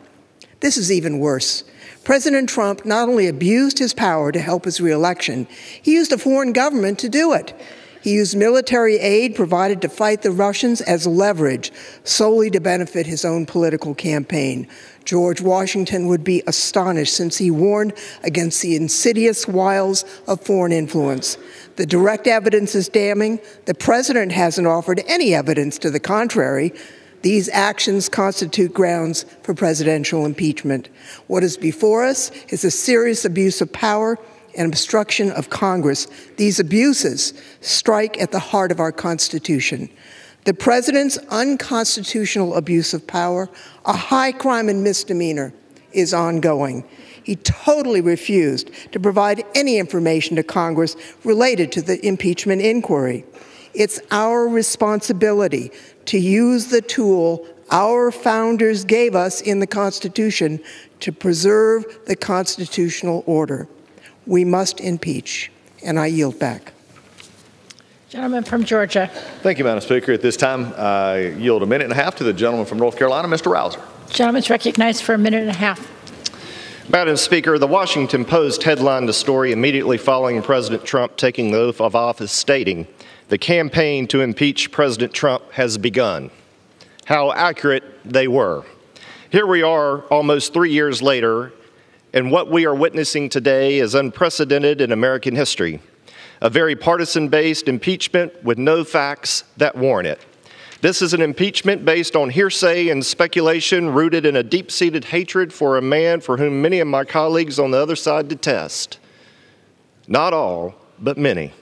This is even worse. President Trump not only abused his power to help his reelection, he used a foreign government to do it. He used military aid provided to fight the Russians as leverage, solely to benefit his own political campaign. George Washington would be astonished, since he warned against the insidious wiles of foreign influence. The direct evidence is damning. The President hasn't offered any evidence to the contrary. These actions constitute grounds for presidential impeachment. What is before us is a serious abuse of power and obstruction of Congress. These abuses strike at the heart of our Constitution. The President's unconstitutional abuse of power, a high crime and misdemeanor, is ongoing. He totally refused to provide any information to Congress related to the impeachment inquiry. It's our responsibility to use the tool our founders gave us in the Constitution to preserve the constitutional order. We must impeach, and I yield back. Gentleman from Georgia. Thank you, Madam Speaker. At this time, I yield a minute and a half to the gentleman from North Carolina, Mr. Rouser. Gentleman's recognized for a minute and a half. Madam Speaker, the Washington Post headlined a story immediately following President Trump taking the oath of office, stating, "The campaign to impeach President Trump has begun." How accurate they were. Here we are almost 3 years later, and what we are witnessing today is unprecedented in American history. A very partisan-based impeachment with no facts that warrant it. This is an impeachment based on hearsay and speculation rooted in a deep-seated hatred for a man for whom many of my colleagues on the other side detest. Not all, but many.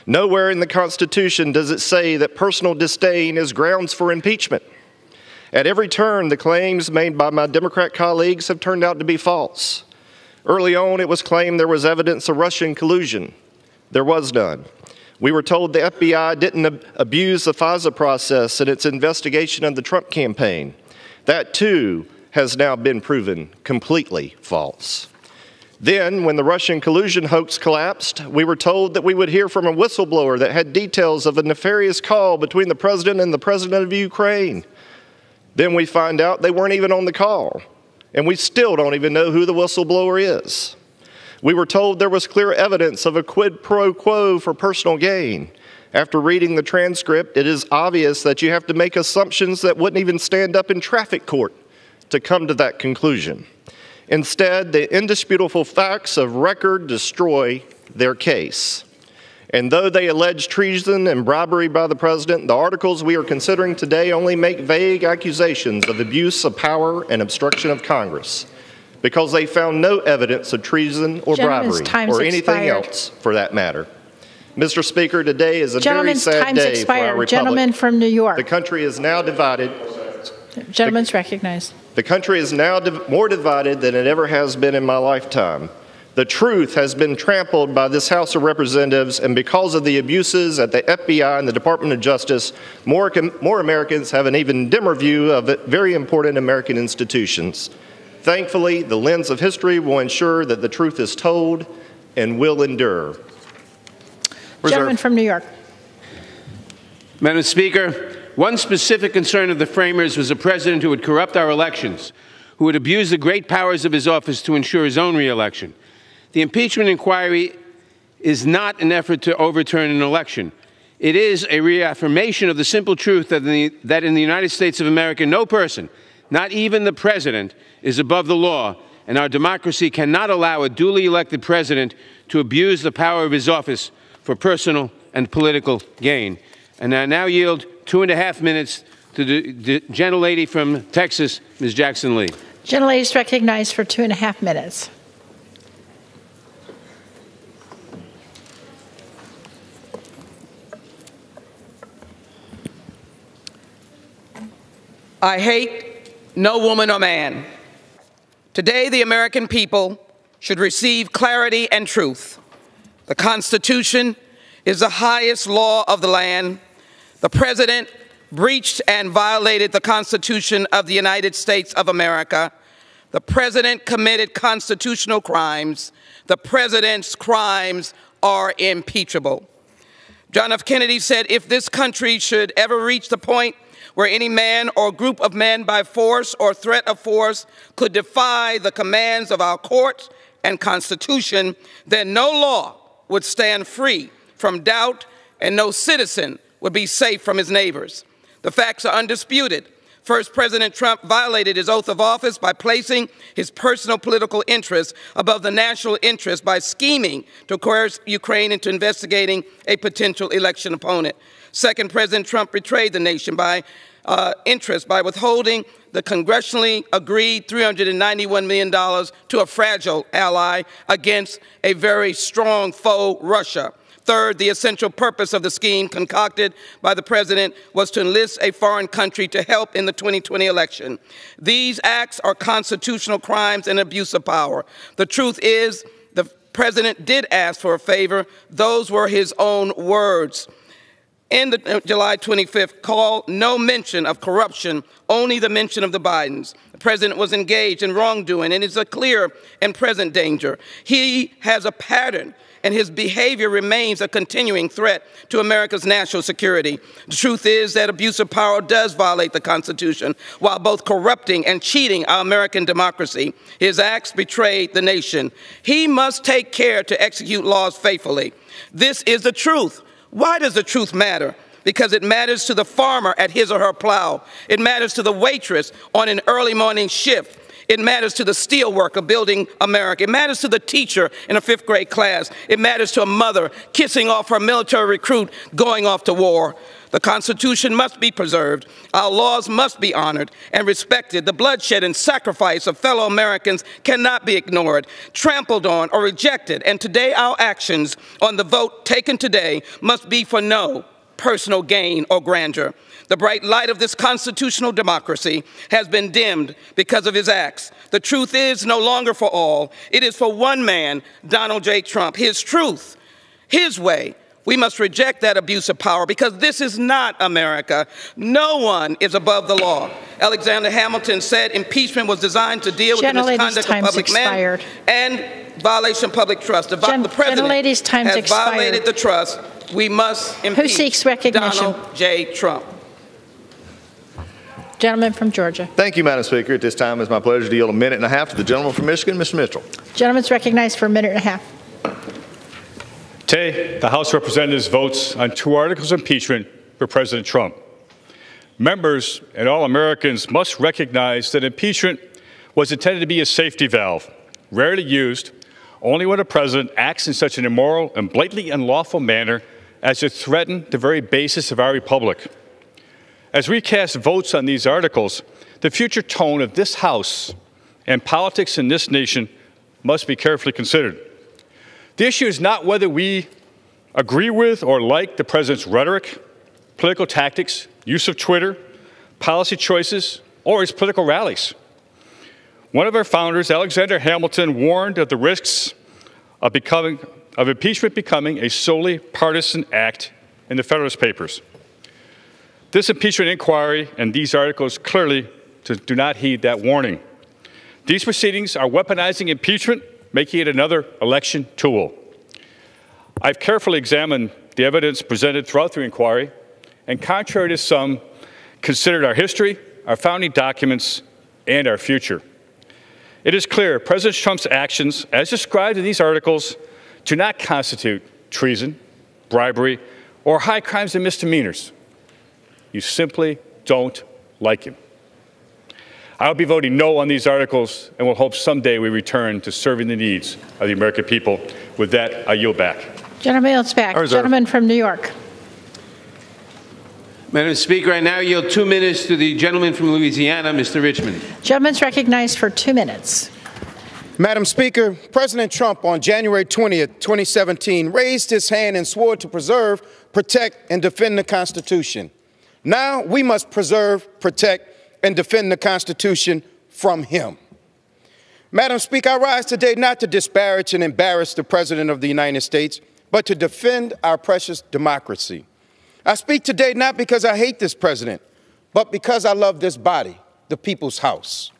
Nowhere in the Constitution does it say that personal disdain is grounds for impeachment. At every turn, the claims made by my Democrat colleagues have turned out to be false. Early on, it was claimed there was evidence of Russian collusion. There was none. We were told the FBI didn't abuse the FISA process in its investigation of the Trump campaign. That, too, has now been proven completely false. Then, when the Russian collusion hoax collapsed, we were told that we would hear from a whistleblower that had details of a nefarious call between the president and the president of Ukraine. Then we find out they weren't even on the call, and we still don't even know who the whistleblower is. We were told there was clear evidence of a quid pro quo for personal gain. After reading the transcript, it is obvious that you have to make assumptions that wouldn't even stand up in traffic court to come to that conclusion. Instead, the indisputable facts of record destroy their case. And though they allege treason and bribery by the president, the articles we are considering today only make vague accusations of abuse of power and obstruction of Congress, because they found no evidence of treason or bribery or anything else for that matter. Mr. Speaker, today is a very sad day for our republic. Gentleman from New York. The country is now divided. Gentleman's recognized. The country is now more divided than it ever has been in my lifetime. The truth has been trampled by this House of Representatives, and because of the abuses at the FBI and the Department of Justice, more Americans have an even dimmer view of very important American institutions. Thankfully, the lens of history will ensure that the truth is told and will endure. Gentleman from New York. Madam Speaker, one specific concern of the framers was a president who would corrupt our elections, who would abuse the great powers of his office to ensure his own reelection. The impeachment inquiry is not an effort to overturn an election. It is a reaffirmation of the simple truth that in the United States of America, no person, not even the president, is above the law, and our democracy cannot allow a duly elected president to abuse the power of his office for personal and political gain. And I now yield 2.5 minutes to the gentlelady from Texas, Ms. Jackson Lee. Gentlelady is recognized for 2.5 minutes. I hate no woman or man. Today, the American people should receive clarity and truth. The Constitution is the highest law of the land. The President breached and violated the Constitution of the United States of America. The President committed constitutional crimes. The President's crimes are impeachable. John F. Kennedy said, if this country should ever reach the point where any man or group of men by force or threat of force could defy the commands of our courts and Constitution, then no law would stand free from doubt and no citizen would be safe from his neighbors. The facts are undisputed. First, President Trump violated his oath of office by placing his personal political interests above the national interest by scheming to coerce Ukraine into investigating a potential election opponent. Second, President Trump betrayed the nation by interest by withholding the congressionally agreed $391 million to a fragile ally against a very strong foe, Russia. Third, the essential purpose of the scheme concocted by the President was to enlist a foreign country to help in the 2020 election. These acts are constitutional crimes and abuse of power. The truth is, the President did ask for a favor. Those were his own words. In the July 25th call, no mention of corruption, only the mention of the Bidens. The President was engaged in wrongdoing and is a clear and present danger. He has a pattern, and his behavior remains a continuing threat to America's national security. The truth is that abuse of power does violate the Constitution, while both corrupting and cheating our American democracy. His acts betrayed the nation. He must take care to execute laws faithfully. This is the truth. Why does the truth matter? Because it matters to the farmer at his or her plow. It matters to the waitress on an early morning shift. It matters to the steel worker building America. It matters to the teacher in a 5th grade class. It matters to a mother kissing off her military recruit going off to war. The Constitution must be preserved. Our laws must be honored and respected. The bloodshed and sacrifice of fellow Americans cannot be ignored, trampled on, or rejected. And today, our actions on the vote taken today must be for no personal gain or grandeur. The bright light of this constitutional democracy has been dimmed because of his acts. The truth is no longer for all. It is for one man, Donald J. Trump, his truth, his way. We must reject that abuse of power because this is not America. No one is above the law. Alexander Hamilton said impeachment was designed to deal with the misconduct of public men and violation of public trust. The President has violated the trust. We must impeach Donald J. Trump. Gentleman from Georgia. Thank you, Madam Speaker. At this time, it's my pleasure to yield 1.5 minutes to the gentleman from Michigan, Mr. Mitchell. Gentleman's recognized for 1.5 minutes. Today, the House of Representatives votes on 2 articles of impeachment for President Trump. Members and all Americans must recognize that impeachment was intended to be a safety valve, rarely used only when a president acts in such an immoral and blatantly unlawful manner as to threaten the very basis of our republic. As we cast votes on these articles, the future tone of this House and politics in this nation must be carefully considered. The issue is not whether we agree with or like the president's rhetoric, political tactics, use of Twitter, policy choices, or his political rallies. One of our founders, Alexander Hamilton, warned of the risks of impeachment becoming a solely partisan act in the Federalist Papers. This impeachment inquiry and these articles clearly do not heed that warning. These proceedings are weaponizing impeachment, making it another election tool. I've carefully examined the evidence presented throughout the inquiry, and contrary to some, considered our history, our founding documents, and our future. It is clear President Trump's actions, as described in these articles, do not constitute treason, bribery, or high crimes and misdemeanors. You simply don't like him. I'll be voting no on these articles and will hope someday we return to serving the needs of the American people. With that, I yield back. Gentleman yields back. Gentleman from New York. Madam Speaker, I now yield 2 minutes to the gentleman from Louisiana, Mr. Richmond. Gentleman's recognized for 2 minutes. Madam Speaker, President Trump on January 20th, 2017 raised his hand and swore to preserve, protect, and defend the Constitution. Now we must preserve, protect, and defend the Constitution from him. Madam Speaker, I rise today not to disparage and embarrass the President of the United States, but to defend our precious democracy. I speak today not because I hate this president, but because I love this body, the people's house.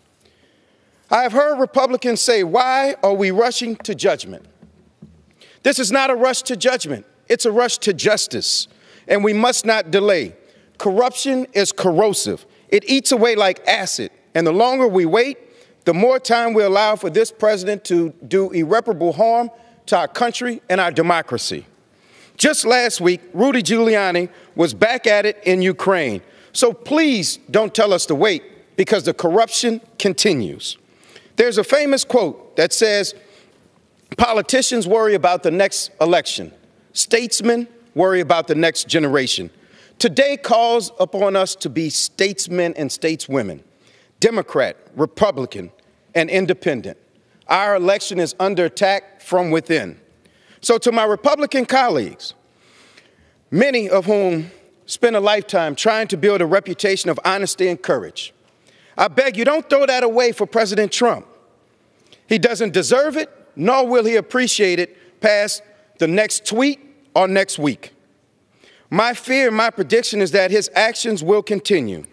I have heard Republicans say, why are we rushing to judgment? This is not a rush to judgment. It's a rush to justice, and we must not delay. Corruption is corrosive. It eats away like acid, and the longer we wait, the more time we allow for this president to do irreparable harm to our country and our democracy. Just last week, Rudy Giuliani was back at it in Ukraine. So please don't tell us to wait, because the corruption continues. There's a famous quote that says, politicians worry about the next election. Statesmen worry about the next generation. Today calls upon us to be statesmen and stateswomen, Democrat, Republican, and independent. Our election is under attack from within. So to my Republican colleagues, many of whom spend a lifetime trying to build a reputation of honesty and courage, I beg you, don't throw that away for President Trump. He doesn't deserve it, nor will he appreciate it past the next tweet or next week. My fear and my prediction is that his actions will continue.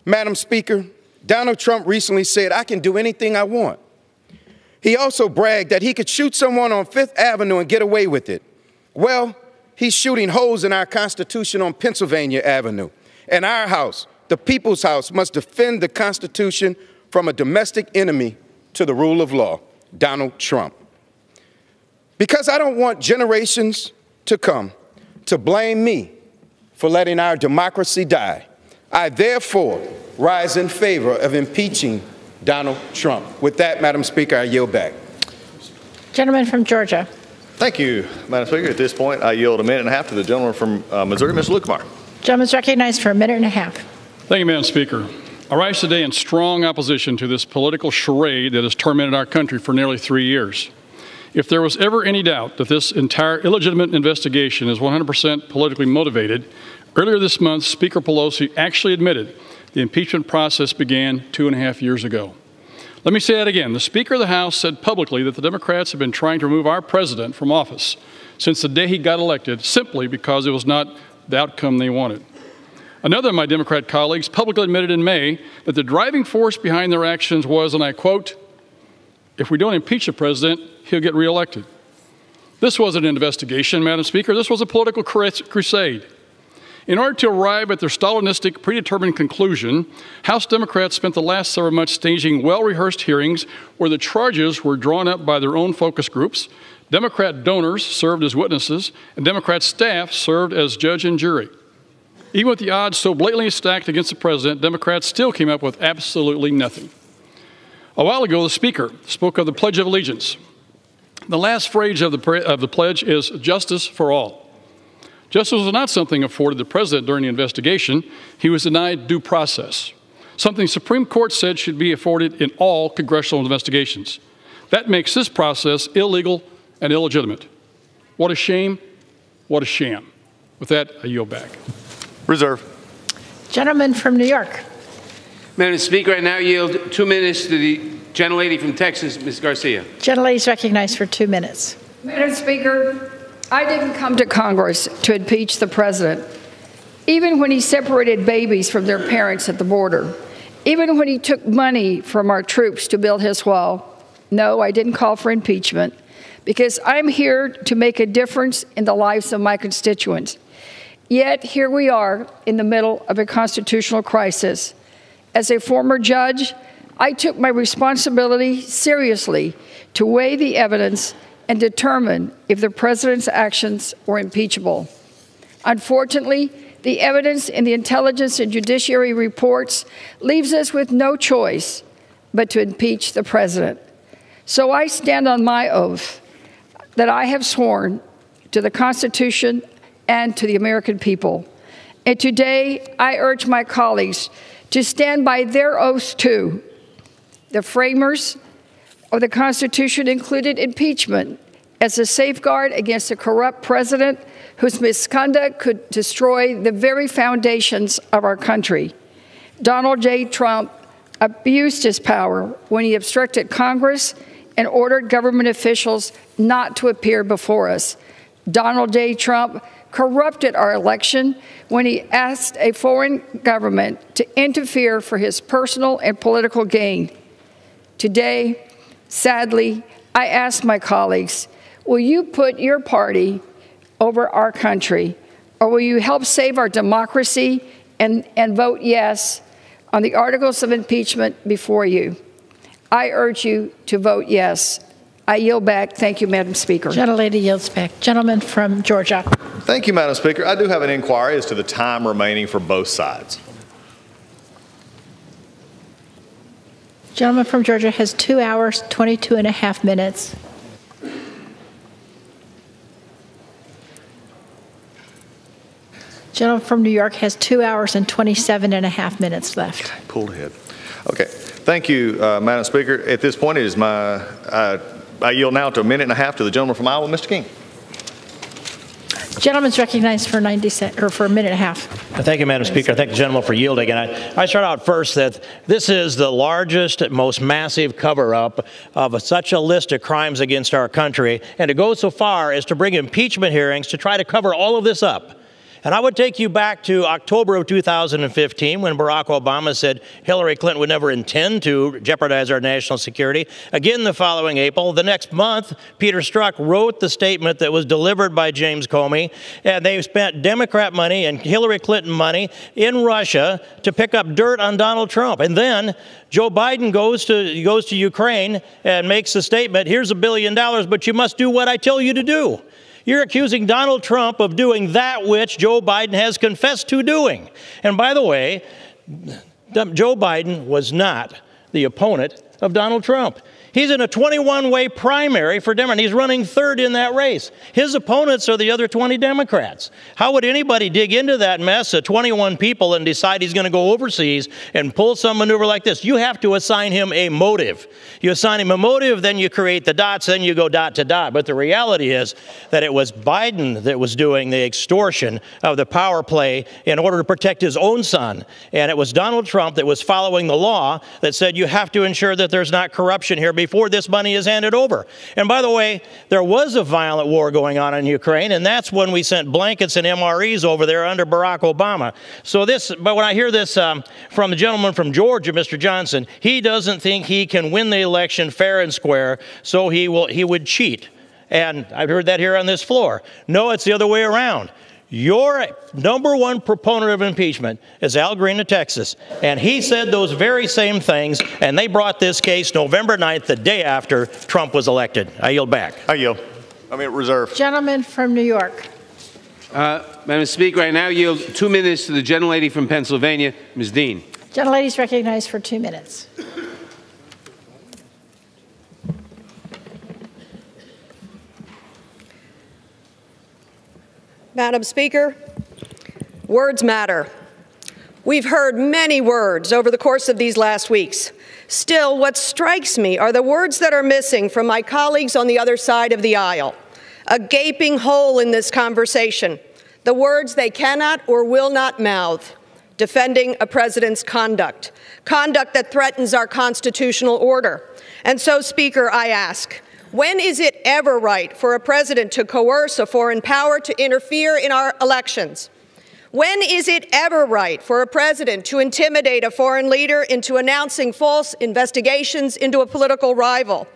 Madam Speaker, Donald Trump recently said, I can do anything I want. He also bragged that he could shoot someone on Fifth Avenue and get away with it. Well, he's shooting holes in our Constitution on Pennsylvania Avenue. And our house, the people's house, must defend the Constitution from a domestic enemy to the rule of law, Donald Trump. Because I don't want generations to come to blame me for letting our democracy die, I therefore rise in favor of impeaching Donald Trump. With that, Madam Speaker, I yield back. Gentleman from Georgia. Thank you, Madam Speaker. At this point, I yield 1.5 minutes to the gentleman from Missouri, Mr. Lukemeyer. Gentleman's recognized for 1.5 minutes. Thank you, Madam Speaker. I rise today in strong opposition to this political charade that has tormented our country for nearly 3 years. If there was ever any doubt that this entire illegitimate investigation is 100% politically motivated, earlier this month, Speaker Pelosi actually admitted the impeachment process began 2.5 years ago. Let me say that again. The Speaker of the House said publicly that the Democrats have been trying to remove our president from office since the day he got elected, simply because it was not the outcome they wanted. Another of my Democrat colleagues publicly admitted in May that the driving force behind their actions was, and I quote, if we don't impeach the president, he'll get reelected. This wasn't an investigation, Madam Speaker. This was a political crusade. In order to arrive at their Stalinistic, predetermined conclusion, House Democrats spent the last several months staging well-rehearsed hearings where the charges were drawn up by their own focus groups, Democrat donors served as witnesses, and Democrat staff served as judge and jury. Even with the odds so blatantly stacked against the president, Democrats still came up with absolutely nothing. A while ago, the Speaker spoke of the Pledge of Allegiance. The last phrase of the pledge is justice for all. Justice was not something afforded the president during the investigation. He was denied due process, something the Supreme Court said should be afforded in all congressional investigations. That makes this process illegal and illegitimate. What a shame. What a sham. With that, I yield back. Reserve. Gentleman from New York. Madam Speaker, I now yield 2 minutes to the gentlelady from Texas, Ms. Garcia. Gentlelady is recognized for 2 minutes. Madam Speaker, I didn't come to Congress to impeach the president. Even when he separated babies from their parents at the border, even when he took money from our troops to build his wall, no, I didn't call for impeachment, because I'm here to make a difference in the lives of my constituents. Yet here we are in the middle of a constitutional crisis. As a former judge, I took my responsibility seriously to weigh the evidence and determine if the president's actions were impeachable. Unfortunately, the evidence in the intelligence and judiciary reports leaves us with no choice but to impeach the president. So I stand on my oath that I have sworn to the Constitution, and to the American people. And today, I urge my colleagues to stand by their oaths too. The framers of the Constitution included impeachment as a safeguard against a corrupt president whose misconduct could destroy the very foundations of our country. Donald J. Trump abused his power when he obstructed Congress and ordered government officials not to appear before us. Donald J. Trump corrupted our election when he asked a foreign government to interfere for his personal and political gain. Today, sadly, I ask my colleagues, will you put your party over our country, or will you help save our democracy and vote yes on the articles of impeachment before you? I urge you to vote yes. I yield back. Thank you, Madam Speaker. Gentlelady yields back. Gentleman from Georgia. Thank you, Madam Speaker. I do have an inquiry as to the time remaining for both sides. Gentleman from Georgia has 2 hours, 22 and a half minutes. Gentleman from New York has 2 hours and 27 and a half minutes left. Pulled ahead. Okay. Thank you, Madam Speaker. At this point, it is my, I yield now to a minute and a half to the gentleman from Iowa, Mr. King. Gentleman's recognized for 90 seconds, or for a minute and a half. Thank you, Madam Speaker. I thank the gentleman for yielding. And I start out first that this is the largest, most massive cover-up of such a list of crimes against our country, and to go so far as to bring impeachment hearings to try to cover all of this up. And I would take you back to October of 2015 when Barack Obama said Hillary Clinton would never intend to jeopardize our national security. Again, the following April, the next month, Peter Strzok wrote the statement that was delivered by James Comey, and they spent Democrat money and Hillary Clinton money in Russia to pick up dirt on Donald Trump. And then Joe Biden goes to Ukraine and makes the statement, here's $1 billion, but you must do what I tell you to do. You're accusing Donald Trump of doing that which Joe Biden has confessed to doing. And by the way, Joe Biden was not the opponent of Donald Trump. He's in a 21-way primary for Democrats. He's running third in that race. His opponents are the other 20 Democrats. How would anybody dig into that mess of 21 people and decide he's going to go overseas and pull some maneuver like this? You have to assign him a motive. You assign him a motive, then you create the dots, then you go dot to dot. But the reality is that it was Biden that was doing the extortion of the power play in order to protect his own son. And it was Donald Trump that was following the law that said you have to ensure that there's not corruption here before this money is handed over. And by the way, there was a violent war going on in Ukraine, and that's when we sent blankets and MREs over there under Barack Obama. But when I hear this from the gentleman from Georgia, Mr. Johnson, he doesn't think he can win the election fair and square, so he would cheat. And I've heard that here on this floor. No, it's the other way around. Your number one proponent of impeachment is Al Green of Texas, and he said those very same things, and they brought this case November 9th, the day after Trump was elected. I yield back. I yield. Reserve. Gentleman from New York. Madam Speaker, I now yield 2 minutes to the gentlelady from Pennsylvania, Ms. Dean. Gentlelady is recognized for 2 minutes. Madam Speaker, words matter. We've heard many words over the course of these last weeks. Still, what strikes me are the words that are missing from my colleagues on the other side of the aisle. A gaping hole in this conversation. The words they cannot or will not mouth. Defending a president's conduct. Conduct that threatens our constitutional order. And so, Speaker, I ask, when is it ever right for a president to coerce a foreign power to interfere in our elections? When is it ever right for a president to intimidate a foreign leader into announcing false investigations into a political rival?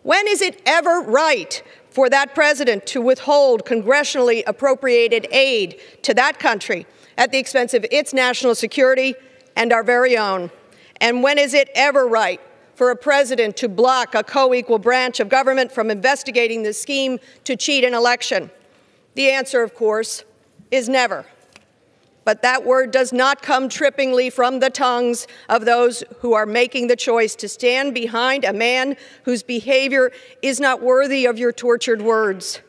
When is it ever right for that president to withhold congressionally appropriated aid to that country at the expense of its national security and our very own? And when is it ever right for a president to block a co-equal branch of government from investigating the scheme to cheat an election? The answer, of course, is never. But that word does not come trippingly from the tongues of those who are making the choice to stand behind a man whose behavior is not worthy of your tortured words.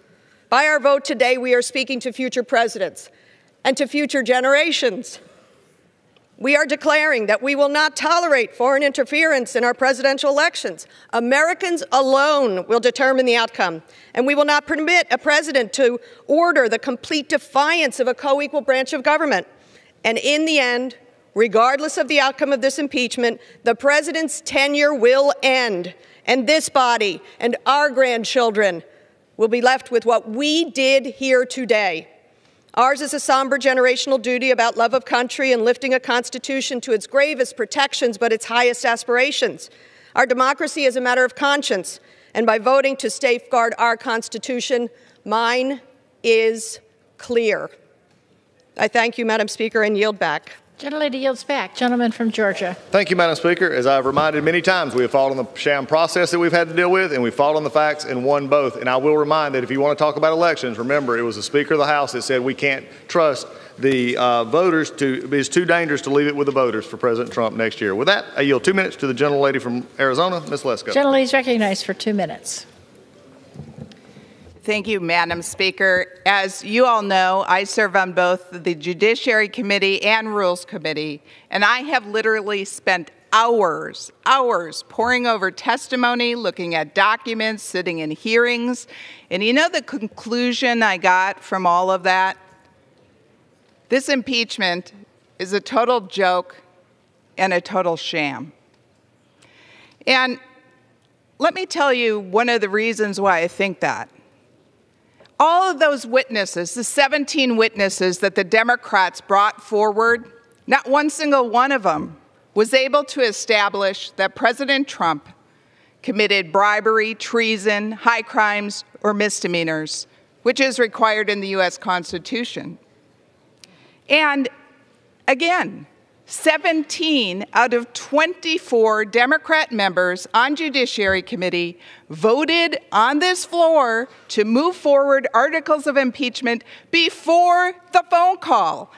By our vote today, we are speaking to future presidents and to future generations. We are declaring that we will not tolerate foreign interference in our presidential elections. Americans alone will determine the outcome, and we will not permit a president to order the complete defiance of a co-equal branch of government. And in the end, regardless of the outcome of this impeachment, the president's tenure will end, and this body and our grandchildren will be left with what we did here today. Ours is a somber generational duty about love of country and lifting a Constitution to its gravest protections but its highest aspirations. Our democracy is a matter of conscience, and by voting to safeguard our Constitution, mine is clear. I thank you, Madam Speaker, and yield back. Gentlelady yields back. Gentleman from Georgia. Thank you, Madam Speaker. As I've reminded many times, we have fought on the sham process that we've had to deal with, and we fought on the facts and won both. And I will remind that if you want to talk about elections, remember it was the Speaker of the House that said we can't trust the voters it's too dangerous to leave it with the voters for President Trump next year. With that, I yield 2 minutes to the gentlelady from Arizona, Ms. Lesko. Gentlelady is recognized for 2 minutes. Thank you, Madam Speaker. As you all know, I serve on both the Judiciary Committee and Rules Committee, and I have literally spent hours poring over testimony, looking at documents, sitting in hearings. And you know the conclusion I got from all of that? This impeachment is a total joke and a total sham. And let me tell you one of the reasons why I think that. All of those witnesses, the 17 witnesses that the Democrats brought forward, not one single one of them was able to establish that President Trump committed bribery, treason, high crimes, or misdemeanors, which is required in the U.S. Constitution. And again, 17 out of 24 Democrat members on Judiciary Committee voted on this floor to move forward articles of impeachment before the phone call.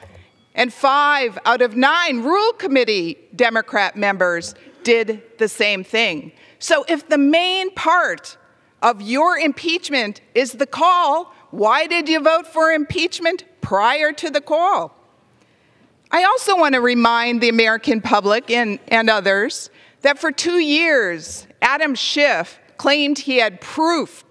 And 5 out of 9 Rule Committee Democrat members did the same thing. So if the main part of your impeachment is the call, why did you vote for impeachment prior to the call? I also want to remind the American public and others that for 2 years, Adam Schiff claimed he had proof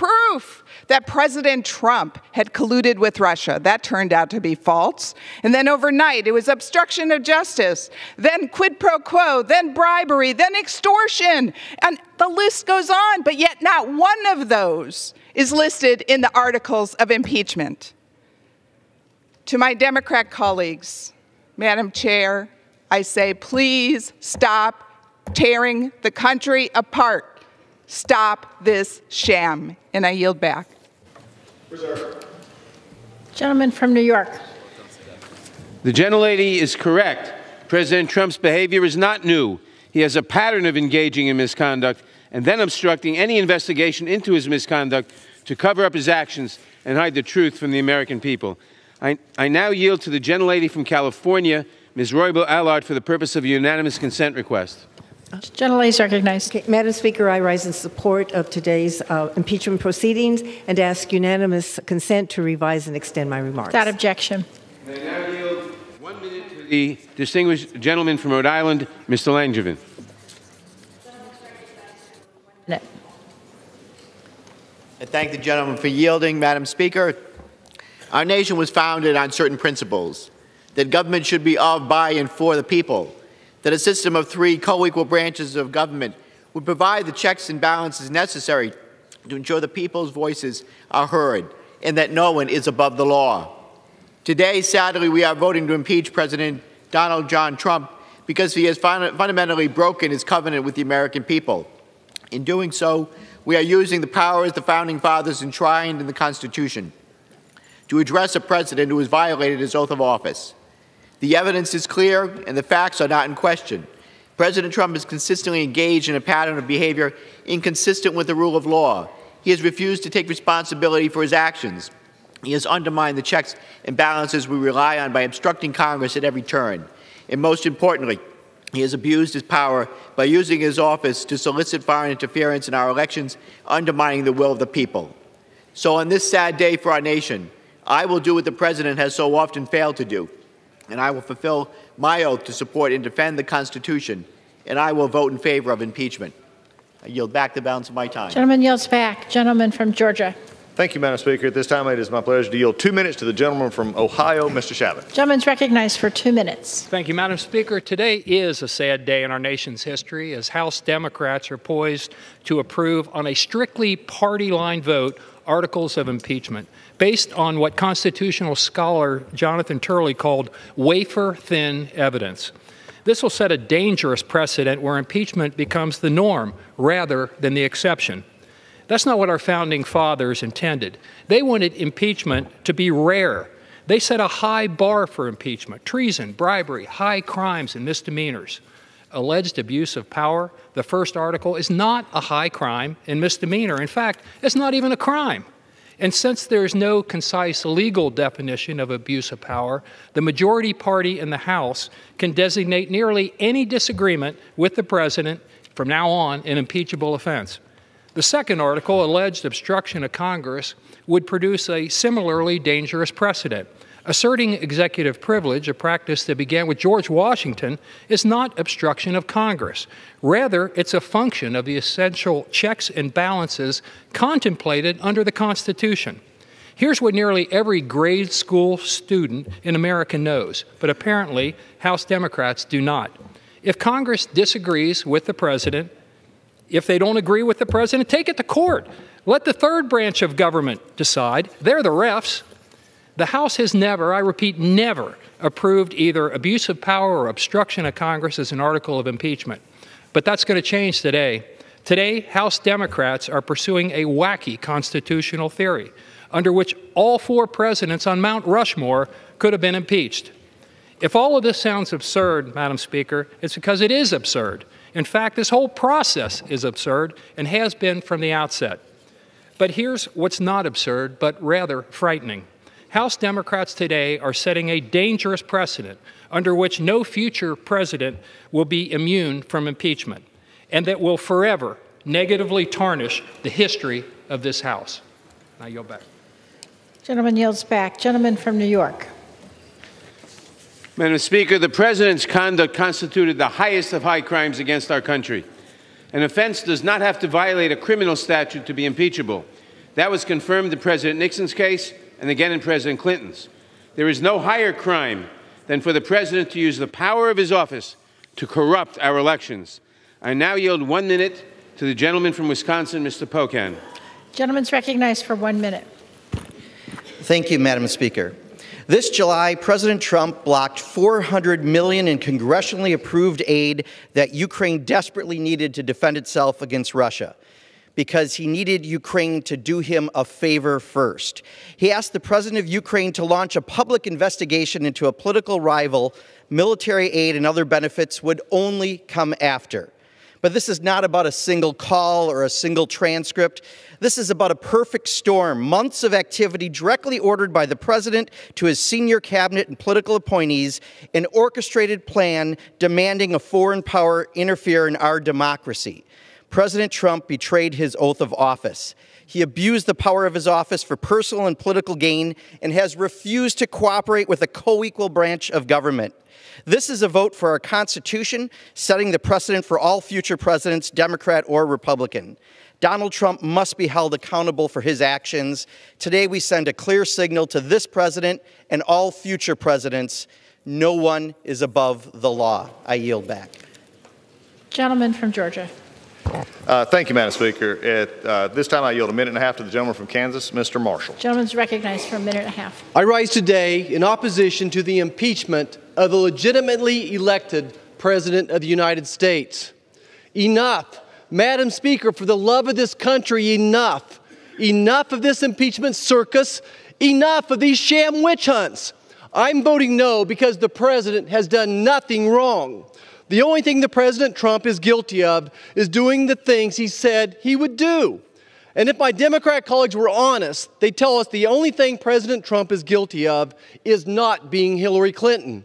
that President Trump had colluded with Russia. That turned out to be false. And then overnight, it was obstruction of justice, then quid pro quo, then bribery, then extortion. And the list goes on, but yet not one of those is listed in the articles of impeachment. To my Democrat colleagues, Madam Chair, I say, please stop tearing the country apart. Stop this sham. And I yield back. Reserve. Gentleman from New York. The gentlelady is correct. President Trump's behavior is not new. He has a pattern of engaging in misconduct and then obstructing any investigation into his misconduct to cover up his actions and hide the truth from the American people. I now yield to the gentlelady from California, Ms. Roybal Allard, for the purpose of a unanimous consent request. Gentlelady is recognized. Okay, Madam Speaker, I rise in support of today's impeachment proceedings and ask unanimous consent to revise and extend my remarks. Without objection. I now yield 1 minute to the distinguished gentleman from Rhode Island, Mr. Langevin. I thank the gentleman for yielding, Madam Speaker. Our nation was founded on certain principles: that government should be of, by, and for the people, that a system of 3 co-equal branches of government would provide the checks and balances necessary to ensure the people's voices are heard, and that no one is above the law. Today, sadly, we are voting to impeach President Donald John Trump because he has fundamentally broken his covenant with the American people. In doing so, we are using the powers the Founding Fathers enshrined in the Constitution to address a president who has violated his oath of office. The evidence is clear and the facts are not in question. President Trump has consistently engaged in a pattern of behavior inconsistent with the rule of law. He has refused to take responsibility for his actions. He has undermined the checks and balances we rely on by obstructing Congress at every turn. And most importantly, he has abused his power by using his office to solicit foreign interference in our elections, undermining the will of the people. So on this sad day for our nation, I will do what the President has so often failed to do, and I will fulfill my oath to support and defend the Constitution, and I will vote in favor of impeachment. I yield back the balance of my time. Gentleman yields back. Gentleman from Georgia. Thank you, Madam Speaker. At this time, it is my pleasure to yield 2 minutes to the gentleman from Ohio, Mr. Chavez. Gentleman's recognized for 2 minutes. Thank you, Madam Speaker. Today is a sad day in our nation's history as House Democrats are poised to approve on a strictly party line vote articles of impeachment based on what constitutional scholar Jonathan Turley called wafer-thin evidence. This will set a dangerous precedent where impeachment becomes the norm rather than the exception. That's not what our founding fathers intended. They wanted impeachment to be rare. They set a high bar for impeachment: treason, bribery, high crimes, and misdemeanors. Alleged abuse of power, the first article, is not a high crime and misdemeanor. In fact, it's not even a crime. And since there is no concise legal definition of abuse of power, the majority party in the House can designate nearly any disagreement with the President from now on an impeachable offense. The second article, alleged obstruction of Congress, would produce a similarly dangerous precedent. Asserting executive privilege, a practice that began with George Washington, is not obstruction of Congress. Rather, it's a function of the essential checks and balances contemplated under the Constitution. Here's what nearly every grade school student in America knows, but apparently House Democrats do not. If Congress disagrees with the President, if they don't agree with the President, take it to court. Let the third branch of government decide. They're the refs. The House has never, I repeat, never approved either abuse of power or obstruction of Congress as an article of impeachment. But that's going to change today. Today, House Democrats are pursuing a wacky constitutional theory under which all 4 presidents on Mount Rushmore could have been impeached. If all of this sounds absurd, Madam Speaker, it's because it is absurd. In fact, this whole process is absurd and has been from the outset. But here's what's not absurd, but rather frightening. House Democrats today are setting a dangerous precedent under which no future president will be immune from impeachment, and that will forever negatively tarnish the history of this House. Now yield back. Gentleman yields back. Gentleman from New York. Madam Speaker, the President's conduct constituted the highest of high crimes against our country. An offense does not have to violate a criminal statute to be impeachable. That was confirmed in President Nixon's case and again in President Clinton's. There is no higher crime than for the President to use the power of his office to corrupt our elections. I now yield 1 minute to the gentleman from Wisconsin, Mr. Pocan. Gentleman's recognized for 1 minute. Thank you, Madam Speaker. This July, President Trump blocked $400 million in congressionally approved aid that Ukraine desperately needed to defend itself against Russia, because he needed Ukraine to do him a favor first. He asked the president of Ukraine to launch a public investigation into a political rival. Military aid and other benefits would only come after. But this is not about a single call or a single transcript. This is about a perfect storm, months of activity directly ordered by the president to his senior cabinet and political appointees, an orchestrated plan demanding a foreign power interfere in our democracy. President Trump betrayed his oath of office. He abused the power of his office for personal and political gain and has refused to cooperate with a co-equal branch of government. This is a vote for our Constitution, setting the precedent for all future presidents, Democrat or Republican. Donald Trump must be held accountable for his actions. Today we send a clear signal to this president and all future presidents: no one is above the law. I yield back. Gentleman from Georgia. Thank you, Madam Speaker. At this time, I yield 1.5 minutes to the gentleman from Kansas, Mr. Marshall. Gentleman's recognized for 1.5 minutes. I rise today in opposition to the impeachment of the legitimately elected President of the United States. Enough. Madam Speaker, for the love of this country, enough. Enough of this impeachment circus. Enough of these sham witch hunts. I'm voting no because the President has done nothing wrong. The only thing the President Trump is guilty of is doing the things he said he would do. And if my Democrat colleagues were honest, they'd tell us the only thing President Trump is guilty of is not being Hillary Clinton.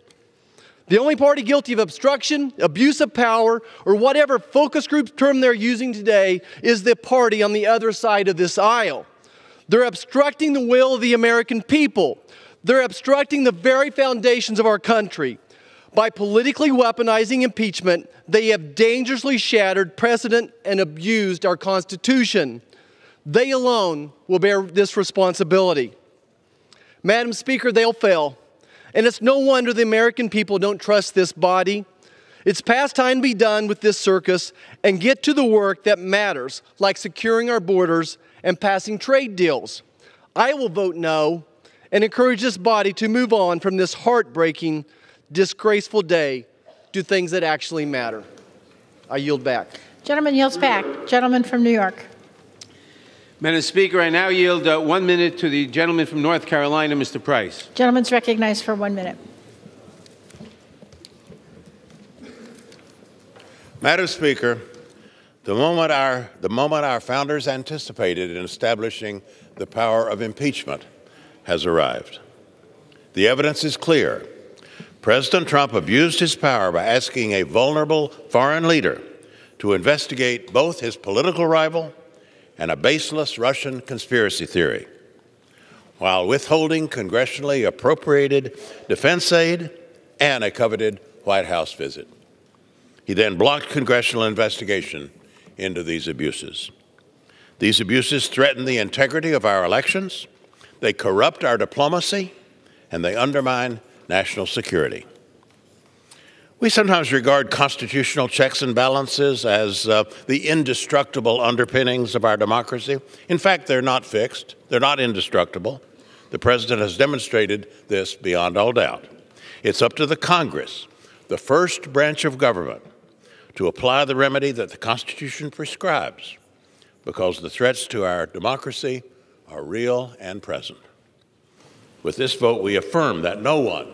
The only party guilty of obstruction, abuse of power, or whatever focus group term they're using today is the party on the other side of this aisle. They're obstructing the will of the American people. They're obstructing the very foundations of our country. By politically weaponizing impeachment, they have dangerously shattered precedent and abused our Constitution. They alone will bear this responsibility. Madam Speaker, they'll fail. And it's no wonder the American people don't trust this body. It's past time to be done with this circus and get to the work that matters, like securing our borders and passing trade deals. I will vote no and encourage this body to move on from this heartbreaking, disgraceful day to things that actually matter. I yield back. Gentleman yields back. Gentleman from New York. Madam Speaker, I now yield 1 minute to the gentleman from North Carolina, Mr. Price. Gentleman's recognized for 1 minute. Madam Speaker, the moment our founders anticipated in establishing the power of impeachment has arrived. The evidence is clear. President Trump abused his power by asking a vulnerable foreign leader to investigate both his political rival and a baseless Russian conspiracy theory, while withholding congressionally appropriated defense aid and a coveted White House visit. He then blocked congressional investigation into these abuses. These abuses threaten the integrity of our elections, they corrupt our diplomacy, and they undermine national security. We sometimes regard constitutional checks and balances as the indestructible underpinnings of our democracy. In fact, they're not fixed. They're not indestructible. The President has demonstrated this beyond all doubt. It's up to the Congress, the first branch of government, to apply the remedy that the Constitution prescribes, because the threats to our democracy are real and present. With this vote, we affirm that no one,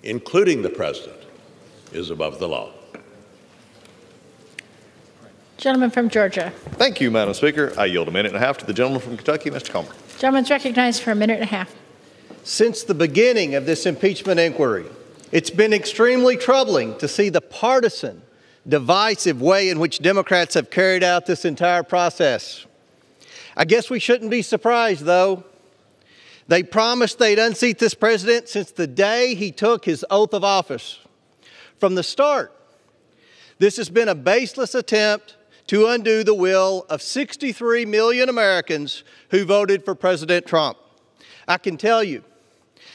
including the President, is above the law. Gentleman from Georgia. Thank you, Madam Speaker. I yield 1.5 minutes to the gentleman from Kentucky, Mr. Comer. Gentleman's recognized for 1.5 minutes. Since the beginning of this impeachment inquiry, it's been extremely troubling to see the partisan, divisive way in which Democrats have carried out this entire process. I guess we shouldn't be surprised, though. They promised they'd unseat this president since the day he took his oath of office. From the start, this has been a baseless attempt to undo the will of 63 million Americans who voted for President Trump. I can tell you,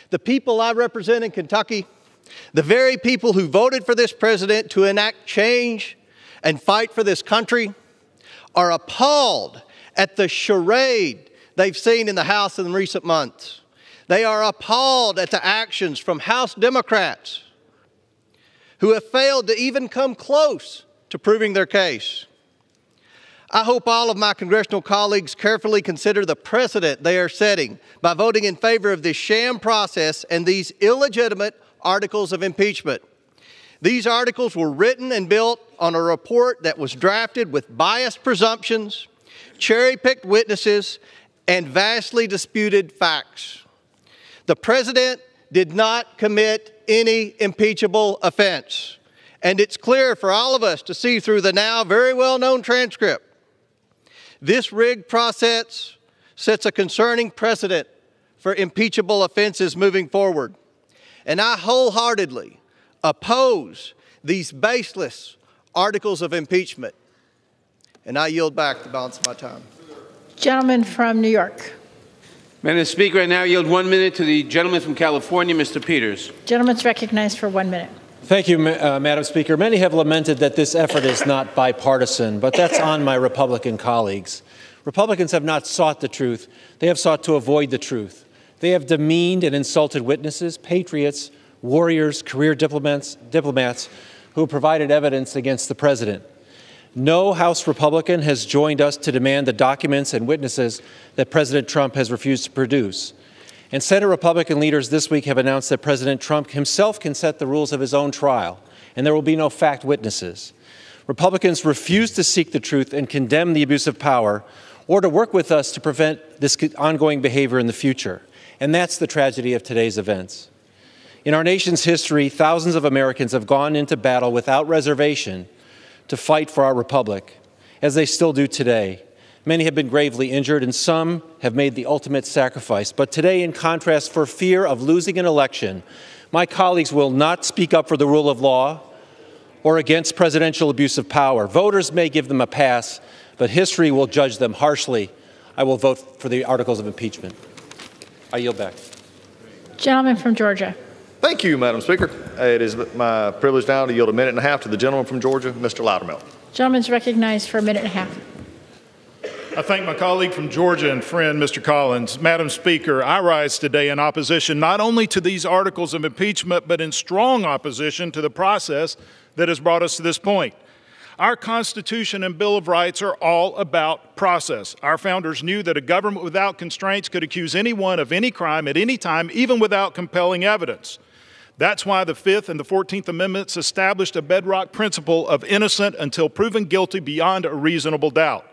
the people I represent in Kentucky, the very people who voted for this president to enact change and fight for this country, are appalled at the charade they've seen in the House in recent months. They are appalled at the actions from House Democrats who have failed to even come close to proving their case. I hope all of my congressional colleagues carefully consider the precedent they are setting by voting in favor of this sham process and these illegitimate articles of impeachment. These articles were written and built on a report that was drafted with biased presumptions, cherry-picked witnesses, and vastly disputed facts. The president did not commit any impeachable offense, and it's clear for all of us to see through the now very well-known transcript. This rigged process sets a concerning precedent for impeachable offenses moving forward, and I wholeheartedly oppose these baseless articles of impeachment. And I yield back the balance of my time. Gentleman from New York. Madam Speaker, I now yield 1 minute to the gentleman from California, Mr. Peters. Gentleman's recognized for 1 minute. Thank you, Madam Speaker. Many have lamented that this effort is not bipartisan, but that's on my Republican colleagues. Republicans have not sought the truth. They have sought to avoid the truth. They have demeaned and insulted witnesses, patriots, warriors, career diplomats who provided evidence against the president. No House Republican has joined us to demand the documents and witnesses that President Trump has refused to produce. And Senate Republican leaders this week have announced that President Trump himself can set the rules of his own trial, and there will be no fact witnesses. Republicans refuse to seek the truth and condemn the abuse of power, or to work with us to prevent this ongoing behavior in the future. And that's the tragedy of today's events. In our nation's history, thousands of Americans have gone into battle without reservation to fight for our republic, as they still do today. Many have been gravely injured, and some have made the ultimate sacrifice. But today, in contrast, for fear of losing an election, my colleagues will not speak up for the rule of law or against presidential abuse of power. Voters may give them a pass, but history will judge them harshly. I will vote for the articles of impeachment. I yield back. Gentleman from Georgia. Thank you, Madam Speaker. It is my privilege now to yield a minute and a half to the gentleman from Georgia, Mr. Loudermilk. Gentleman's recognized for a minute and a half. I thank my colleague from Georgia and friend, Mr. Collins. Madam Speaker, I rise today in opposition not only to these articles of impeachment, but in strong opposition to the process that has brought us to this point. Our Constitution and Bill of Rights are all about process. Our founders knew that a government without constraints could accuse anyone of any crime at any time, even without compelling evidence. That's why the 5th and the 14th Amendments established a bedrock principle of innocent until proven guilty beyond a reasonable doubt.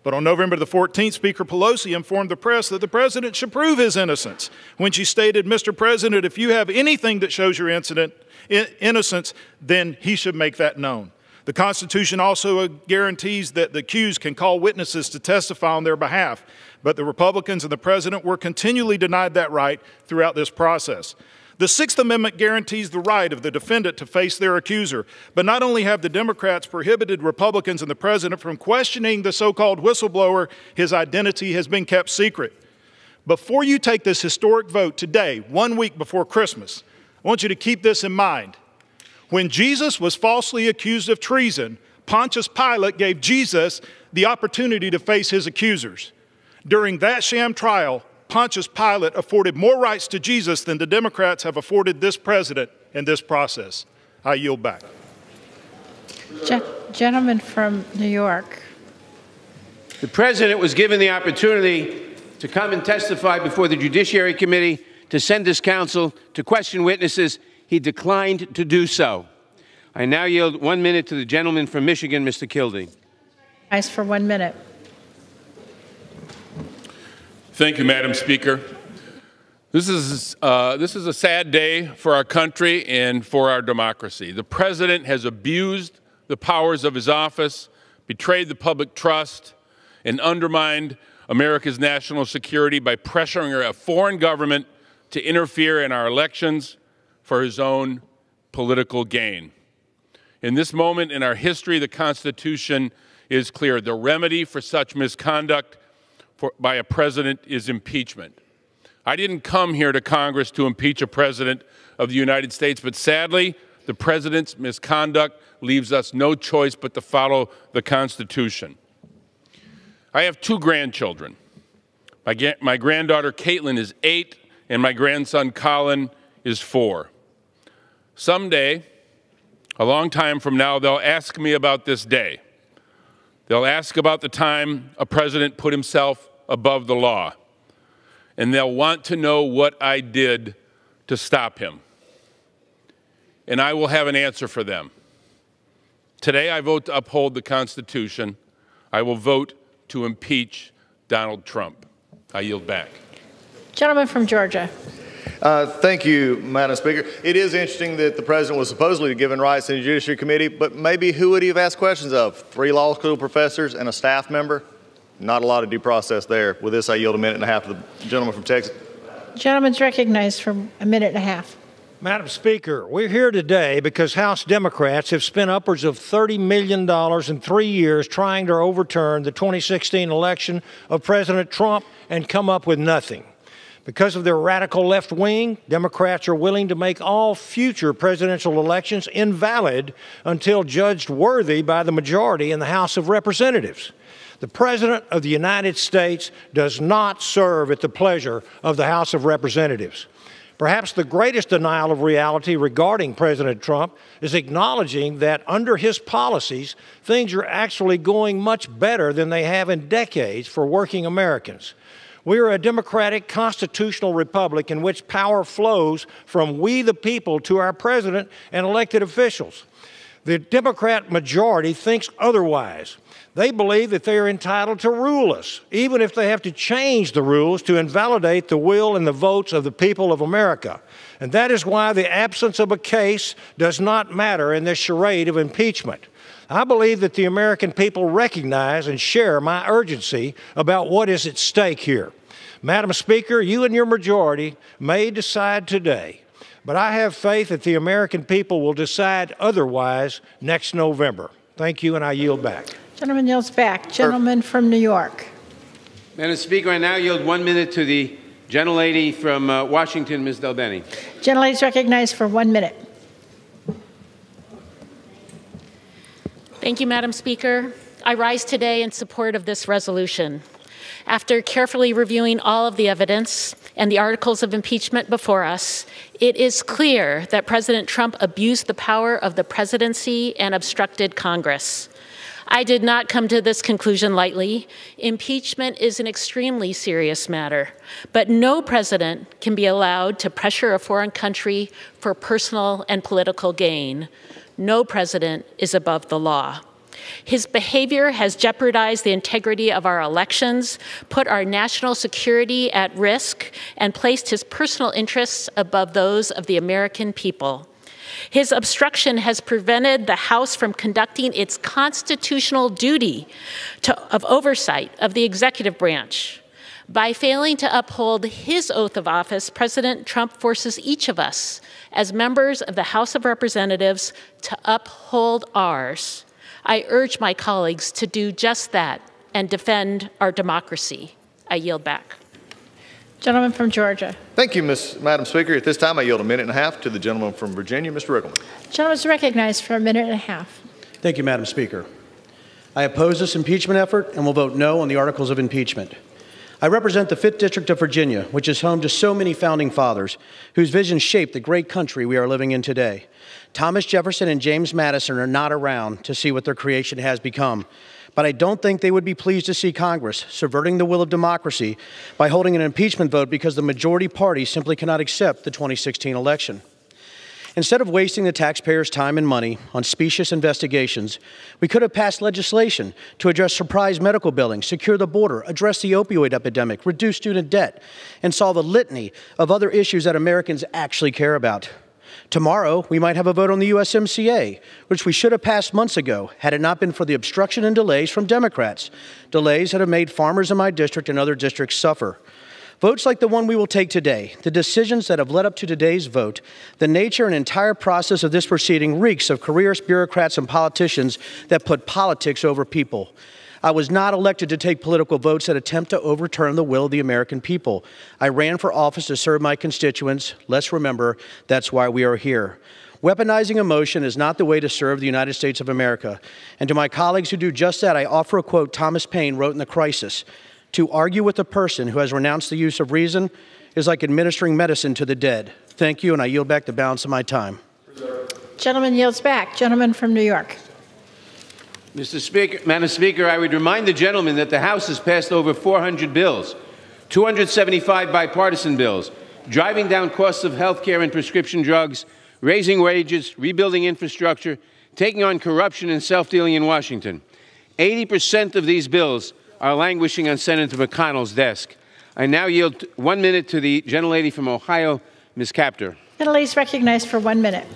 But on November the 14th, Speaker Pelosi informed the press that the president should prove his innocence when she stated, "Mr. President, if you have anything that shows your innocence, then he should make that known." The Constitution also guarantees that the accused can call witnesses to testify on their behalf, but the Republicans and the president were continually denied that right throughout this process. The Sixth Amendment guarantees the right of the defendant to face their accuser, but not only have the Democrats prohibited Republicans and the president from questioning the so-called whistleblower, his identity has been kept secret. Before you take this historic vote today, 1 week before Christmas, I want you to keep this in mind. When Jesus was falsely accused of treason, Pontius Pilate gave Jesus the opportunity to face his accusers. During that sham trial, Pontius Pilate afforded more rights to Jesus than the Democrats have afforded this president in this process. I yield back. Gentleman from New York. The president was given the opportunity to come and testify before the Judiciary Committee, to send his counsel, to question witnesses. He declined to do so. I now yield 1 minute to the gentleman from Michigan, Mr. Kildee. Nice for 1 minute. Thank you, Madam Speaker. This is a sad day for our country and for our democracy. The president has abused the powers of his office, betrayed the public trust, and undermined America's national security by pressuring a foreign government to interfere in our elections for his own political gain. In this moment in our history, the Constitution is clear. The remedy for such misconduct by a president is impeachment. I didn't come here to Congress to impeach a president of the United States, but sadly, the president's misconduct leaves us no choice but to follow the Constitution. I have 2 grandchildren. My granddaughter Caitlin is 8, and my grandson Colin is 4. Someday, a long time from now, they'll ask me about this day. They'll ask about the time a president put himself above the law, and they'll want to know what I did to stop him. And I will have an answer for them. Today, I vote to uphold the Constitution. I will vote to impeach Donald Trump. I yield back. Gentleman from Georgia. Thank you, Madam Speaker. It is interesting that the president was supposedly given rights in the Judiciary Committee, but maybe who would he have asked questions of? 3 law school professors and a staff member? Not a lot of due process there. With this, I yield a minute and a half to the gentleman from Texas. Gentleman's recognized for a minute and a half. Madam Speaker, we're here today because House Democrats have spent upwards of $30 million in 3 years trying to overturn the 2016 election of President Trump and come up with nothing. Because of their radical left wing, Democrats are willing to make all future presidential elections invalid until judged worthy by the majority in the House of Representatives. The President of the United States does not serve at the pleasure of the House of Representatives. Perhaps the greatest denial of reality regarding President Trump is acknowledging that under his policies, things are actually going much better than they have in decades for working Americans. We are a democratic constitutional republic in which power flows from we the people to our president and elected officials. The Democrat majority thinks otherwise. They believe that they are entitled to rule us, even if they have to change the rules to invalidate the will and the votes of the people of America. And that is why the absence of a case does not matter in this charade of impeachment. I believe that the American people recognize and share my urgency about what is at stake here. Madam Speaker, you and your majority may decide today, but I have faith that the American people will decide otherwise next November. Thank you, and I yield back. Gentleman yields back. Gentleman from New York. Madam Speaker, I now yield 1 minute to the gentlelady from Washington, Ms. Del Bene. Gentlelady is recognized for 1 minute. Thank you, Madam Speaker. I rise today in support of this resolution. After carefully reviewing all of the evidence and the articles of impeachment before us, it is clear that President Trump abused the power of the presidency and obstructed Congress. I did not come to this conclusion lightly. Impeachment is an extremely serious matter, but no president can be allowed to pressure a foreign country for personal and political gain. No president is above the law. His behavior has jeopardized the integrity of our elections, put our national security at risk, and placed his personal interests above those of the American people. His obstruction has prevented the House from conducting its constitutional duty of oversight of the executive branch. By failing to uphold his oath of office, President Trump forces each of us, as members of the House of Representatives, to uphold ours. I urge my colleagues to do just that and defend our democracy. I yield back. Gentleman from Georgia. Thank you, Madam Speaker. At this time, I yield 1.5 minutes to the gentleman from Virginia, Mr. Rickleman. Gentleman is recognized for 1.5 minutes. Thank you, Madam Speaker. I oppose this impeachment effort and will vote no on the articles of impeachment. I represent the 5th District of Virginia, which is home to so many founding fathers whose visions shaped the great country we are living in today. Thomas Jefferson and James Madison are not around to see what their creation has become, but I don't think they would be pleased to see Congress subverting the will of democracy by holding an impeachment vote because the majority party simply cannot accept the 2016 election. Instead of wasting the taxpayers' time and money on specious investigations, we could have passed legislation to address surprise medical billing, secure the border, address the opioid epidemic, reduce student debt, and solve a litany of other issues that Americans actually care about. Tomorrow, we might have a vote on the USMCA, which we should have passed months ago had it not been for the obstruction and delays from Democrats, delays that have made farmers in my district and other districts suffer. Votes like the one we will take today, the decisions that have led up to today's vote, the nature and entire process of this proceeding reeks of careerist bureaucrats and politicians that put politics over people. I was not elected to take political votes that attempt to overturn the will of the American people. I ran for office to serve my constituents. Let's remember, that's why we are here. Weaponizing emotion is not the way to serve the United States of America. And to my colleagues who do just that, I offer a quote Thomas Paine wrote in The Crisis. To argue with a person who has renounced the use of reason is like administering medicine to the dead. Thank you, and I yield back the balance of my time. Gentleman yields back. Gentleman from New York. Mr. Speaker, Madam Speaker, I would remind the gentleman that the House has passed over 400 bills, 275 bipartisan bills, driving down costs of health care and prescription drugs, raising wages, rebuilding infrastructure, taking on corruption and self-dealing in Washington. 80% of these bills are languishing on Senator McConnell's desk. I now yield 1 minute to the gentlelady from Ohio, Ms. Kaptur. Gentlelady is recognized for 1 minute.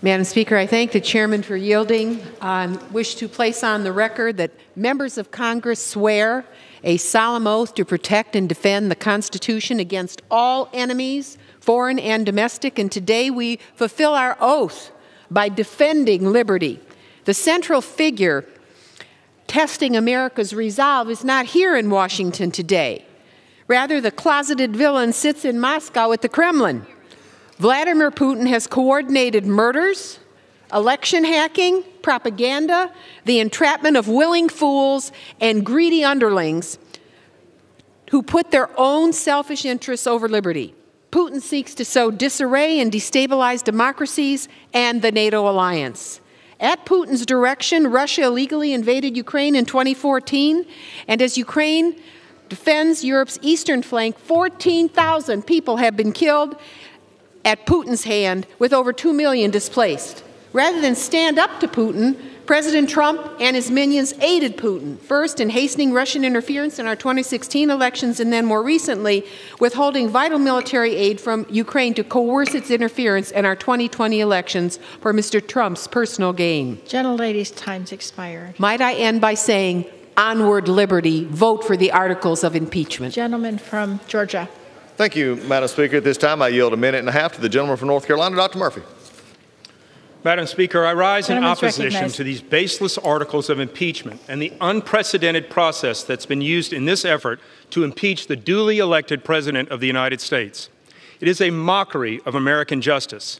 Madam Speaker, I thank the chairman for yielding. I wish to place on the record that members of Congress swear a solemn oath to protect and defend the Constitution against all enemies, foreign and domestic, and today we fulfill our oath by defending liberty. The central figure testing America's resolve is not here in Washington today. Rather, the closeted villain sits in Moscow at the Kremlin. Vladimir Putin has coordinated murders, election hacking, propaganda, the entrapment of willing fools and greedy underlings who put their own selfish interests over liberty. Putin seeks to sow disarray and destabilize democracies and the NATO alliance. At Putin's direction, Russia illegally invaded Ukraine in 2014, and as Ukraine defends Europe's eastern flank, 14,000 people have been killed at Putin's hand, with over 2 million displaced. Rather than stand up to Putin, President Trump and his minions aided Putin, first in hastening Russian interference in our 2016 elections, and then more recently withholding vital military aid from Ukraine to coerce its interference in our 2020 elections for Mr. Trump's personal gain. Gentlelady's time's expired. Might I end by saying, onward liberty, vote for the articles of impeachment. Gentleman from Georgia. Thank you, Madam Speaker. At this time, I yield a minute and a half to the gentleman from North Carolina, Dr. Murphy. Madam Speaker, I rise in Gentleman's opposition recognized. to these baseless articles of impeachment and the unprecedented process that's been used in this effort to impeach the duly elected President of the United States. It is a mockery of American justice.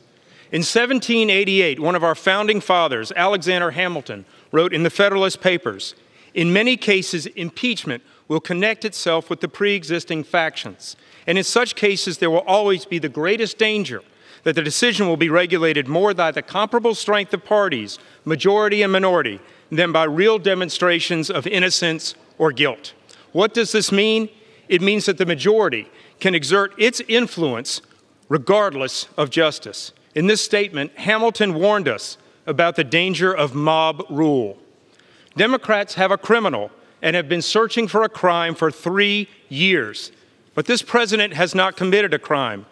In 1788, one of our founding fathers, Alexander Hamilton, wrote in the Federalist Papers, "In many cases, impeachment will connect itself with the pre-existing factions, and in such cases there will always be the greatest danger that the decision will be regulated more by the comparable strength of parties, majority and minority, than by real demonstrations of innocence or guilt." What does this mean? It means that the majority can exert its influence regardless of justice. In this statement, Hamilton warned us about the danger of mob rule. Democrats have a criminal and have been searching for a crime for 3 years. But this president has not committed a crime.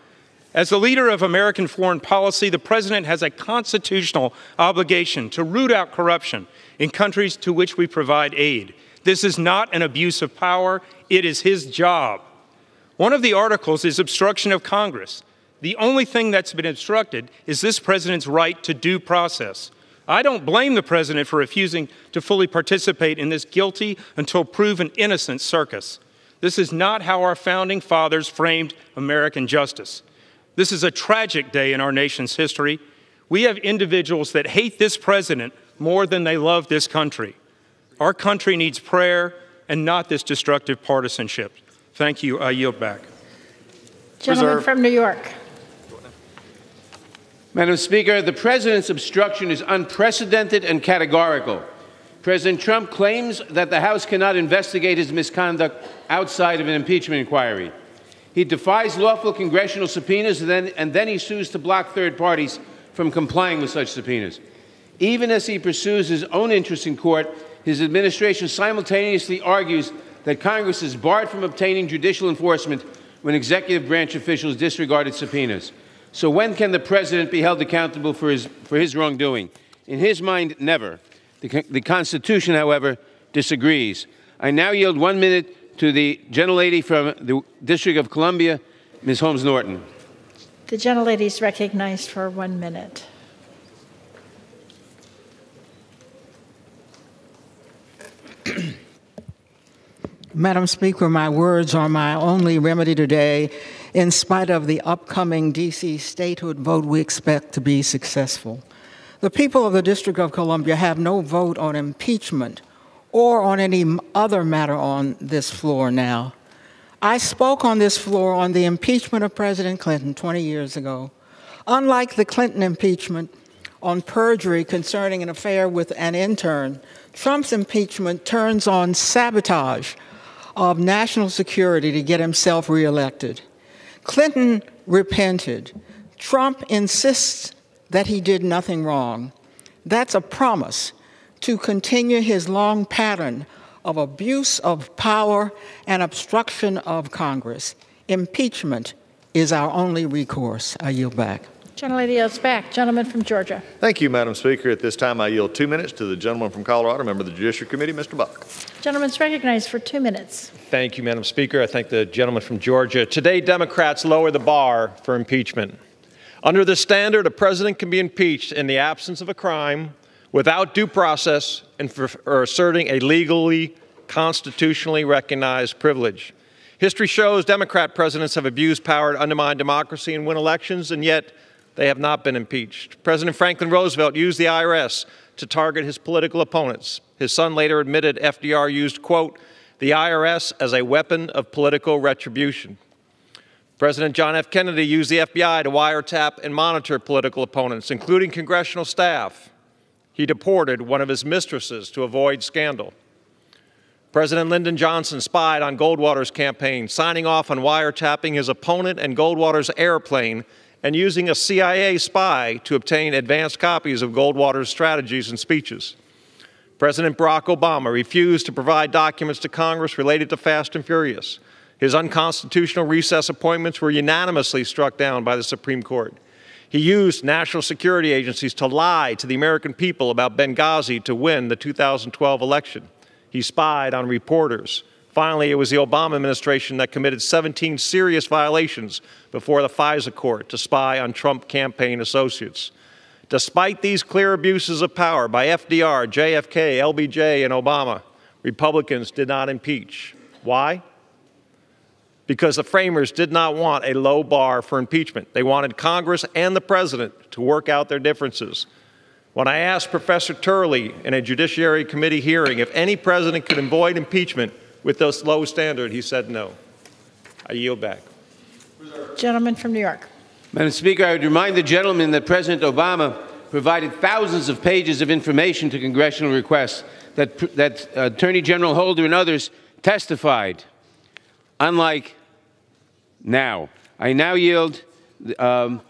As the leader of American foreign policy, the president has a constitutional obligation to root out corruption in countries to which we provide aid. This is not an abuse of power. It is his job. One of the articles is obstruction of Congress. The only thing that's been obstructed is this president's right to due process. I don't blame the president for refusing to fully participate in this guilty until proven innocent circus. This is not how our founding fathers framed American justice. This is a tragic day in our nation's history. We have individuals that hate this president more than they love this country. Our country needs prayer and not this destructive partisanship. Thank you. I yield back. Gentleman from New York. Madam Speaker, the president's obstruction is unprecedented and categorical. President Trump claims that the House cannot investigate his misconduct outside of an impeachment inquiry. He defies lawful congressional subpoenas and then he sues to block third parties from complying with such subpoenas. Even as he pursues his own interests in court, his administration simultaneously argues that Congress is barred from obtaining judicial enforcement when executive branch officials disregarded subpoenas. So when can the president be held accountable for his wrongdoing? In his mind, never. The Constitution, however, disagrees. I now yield 1 minute to the gentlelady from the District of Columbia, Ms. Holmes Norton. The gentlelady is recognized for 1 minute. Madam Speaker, my words are my only remedy today. In spite of the upcoming D.C. statehood vote, we expect to be successful. The people of the District of Columbia have no vote on impeachment or on any other matter on this floor now. I spoke on this floor on the impeachment of President Clinton 20 years ago. Unlike the Clinton impeachment on perjury concerning an affair with an intern, Trump's impeachment turns on sabotage of national security to get himself reelected. Clinton repented. Trump insists that he did nothing wrong. That's a promise to continue his long pattern of abuse of power and obstruction of Congress. Impeachment is our only recourse. I yield back. Gentlelady yields back. Gentleman from Georgia. Thank you, Madam Speaker. At this time, I yield 2 minutes to the gentleman from Colorado, member of the Judiciary Committee, Mr. Buck. Gentleman's recognized for 2 minutes. Thank you, Madam Speaker. I thank the gentleman from Georgia. Today, Democrats lower the bar for impeachment. Under the standard, a president can be impeached in the absence of a crime, without due process, and for asserting a legally, constitutionally recognized privilege. History shows Democrat presidents have abused power to undermine democracy and win elections, and yet they have not been impeached. President Franklin Roosevelt used the IRS to target his political opponents. His son later admitted FDR used, quote, the IRS as a weapon of political retribution. President John F. Kennedy used the FBI to wiretap and monitor political opponents, including congressional staff. He deported one of his mistresses to avoid scandal. President Lyndon Johnson spied on Goldwater's campaign, signing off on wiretapping his opponent and Goldwater's airplane and using a CIA spy to obtain advanced copies of Goldwater's strategies and speeches. President Barack Obama refused to provide documents to Congress related to Fast and Furious. His unconstitutional recess appointments were unanimously struck down by the Supreme Court. He used national security agencies to lie to the American people about Benghazi to win the 2012 election. He spied on reporters. Finally, it was the Obama administration that committed 17 serious violations before the FISA court to spy on Trump campaign associates. Despite these clear abuses of power by FDR, JFK, LBJ, and Obama, Republicans did not impeach. Why? Because the framers did not want a low bar for impeachment. They wanted Congress and the president to work out their differences. When I asked Professor Turley in a Judiciary Committee hearing if any president could avoid impeachment with this low standard, he said no. I yield back. Gentleman from New York. Madam Speaker, I would remind the gentleman that President Obama provided thousands of pages of information to congressional requests that Attorney General Holder and others testified, unlike now. I now yield 1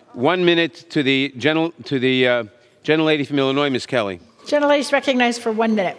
minute to the gentlelady from Illinois, Ms. Kelly. Gentlelady is recognized for 1 minute.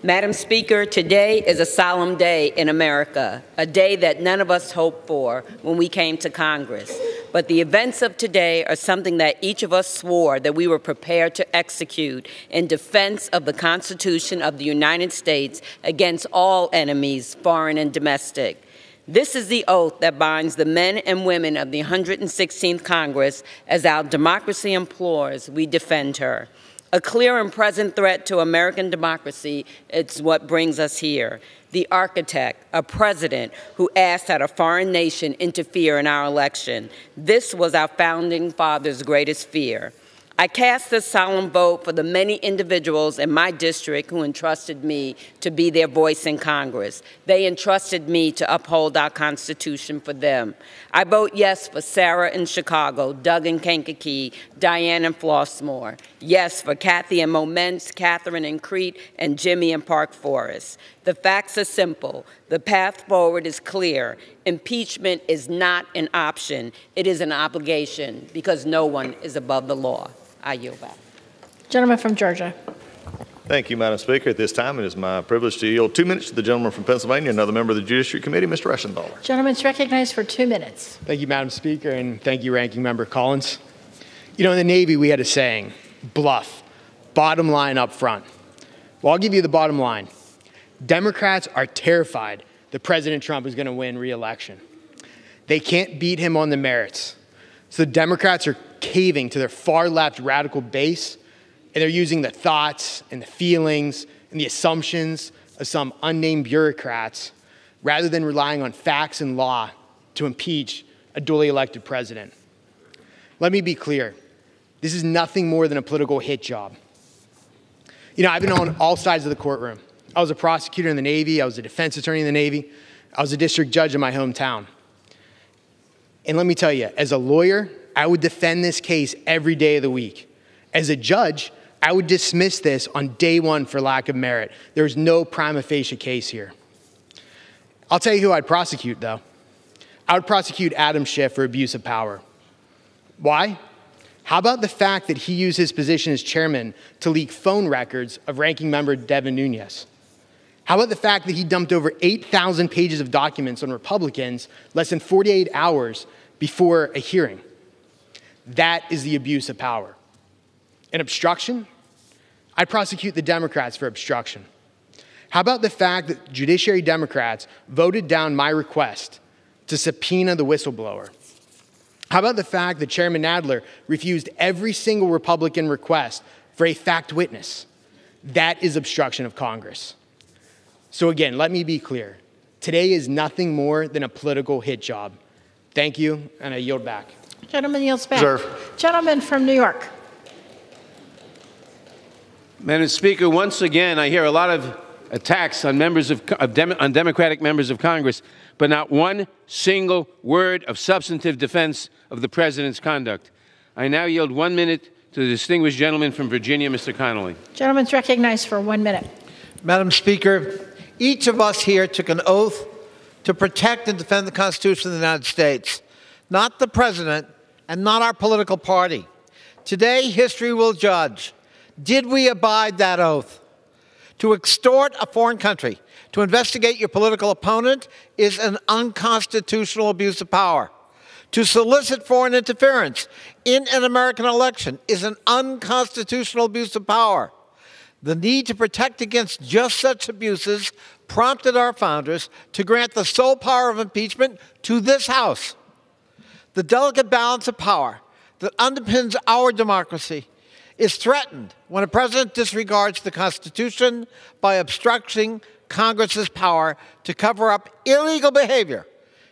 Madam Speaker, today is a solemn day in America, a day that none of us hoped for when we came to Congress. But the events of today are something that each of us swore that we were prepared to execute in defense of the Constitution of the United States against all enemies, foreign and domestic. This is the oath that binds the men and women of the 116th Congress. As our democracy implores, we defend her. A clear and present threat to American democracy is what brings us here. The architect, a president who asked that a foreign nation interfere in our election. This was our founding fathers' greatest fear. I cast this solemn vote for the many individuals in my district who entrusted me to be their voice in Congress. They entrusted me to uphold our Constitution for them. I vote yes for Sarah in Chicago, Doug in Kankakee, Diane in Flossmoor. Yes for Kathy in Momence, Catherine in Crete, and Jimmy in Park Forest. The facts are simple. The path forward is clear. Impeachment is not an option. It is an obligation because no one is above the law. I yield back. Gentleman from Georgia. Thank you, Madam Speaker. At this time, it is my privilege to yield 2 minutes to the gentleman from Pennsylvania, another member of the Judiciary Committee, Mr. Reschenthaler. Gentleman's recognized for 2 minutes. Thank you, Madam Speaker, and thank you, Ranking Member Collins. You know, in the Navy, we had a saying, bluff, bottom line up front. Well, I'll give you the bottom line. Democrats are terrified that President Trump is going to win re-election. They can't beat him on the merits. So the Democrats are caving to their far-left radical base, and they're using the thoughts and the feelings and the assumptions of some unnamed bureaucrats rather than relying on facts and law to impeach a duly elected president. Let me be clear. This is nothing more than a political hit job. You know, I've been on all sides of the courtroom. I was a prosecutor in the Navy. I was a defense attorney in the Navy. I was a district judge in my hometown. And let me tell you, as a lawyer, I would defend this case every day of the week. As a judge, I would dismiss this on day one for lack of merit. There's no prima facie case here. I'll tell you who I'd prosecute, though. I would prosecute Adam Schiff for abuse of power. Why? How about the fact that he used his position as chairman to leak phone records of Ranking Member Devin Nunes? How about the fact that he dumped over 8,000 pages of documents on Republicans less than 48 hours before a hearing? That is the abuse of power. And obstruction? I'd prosecute the Democrats for obstruction. How about the fact that Judiciary Democrats voted down my request to subpoena the whistleblower? How about the fact that Chairman Nadler refused every single Republican request for a fact witness? That is obstruction of Congress. So again, let me be clear. Today is nothing more than a political hit job. Thank you, and I yield back. Gentleman yields back. Reserve. Gentleman from New York. Madam Speaker, once again, I hear a lot of attacks on Democratic members of Congress, but not one single word of substantive defense of the President's conduct. I now yield 1 minute to the distinguished gentleman from Virginia, Mr. Connolly. Gentleman's recognized for 1 minute. Madam Speaker, each of us here took an oath to protect and defend the Constitution of the United States, not the President and not our political party. Today, history will judge. Did we abide that oath? To extort a foreign country, to investigate your political opponent is an unconstitutional abuse of power. To solicit foreign interference in an American election is an unconstitutional abuse of power. The need to protect against just such abuses prompted our founders to grant the sole power of impeachment to this House. The delicate balance of power that underpins our democracy is threatened when a president disregards the Constitution by obstructing Congress's power to cover up illegal behavior.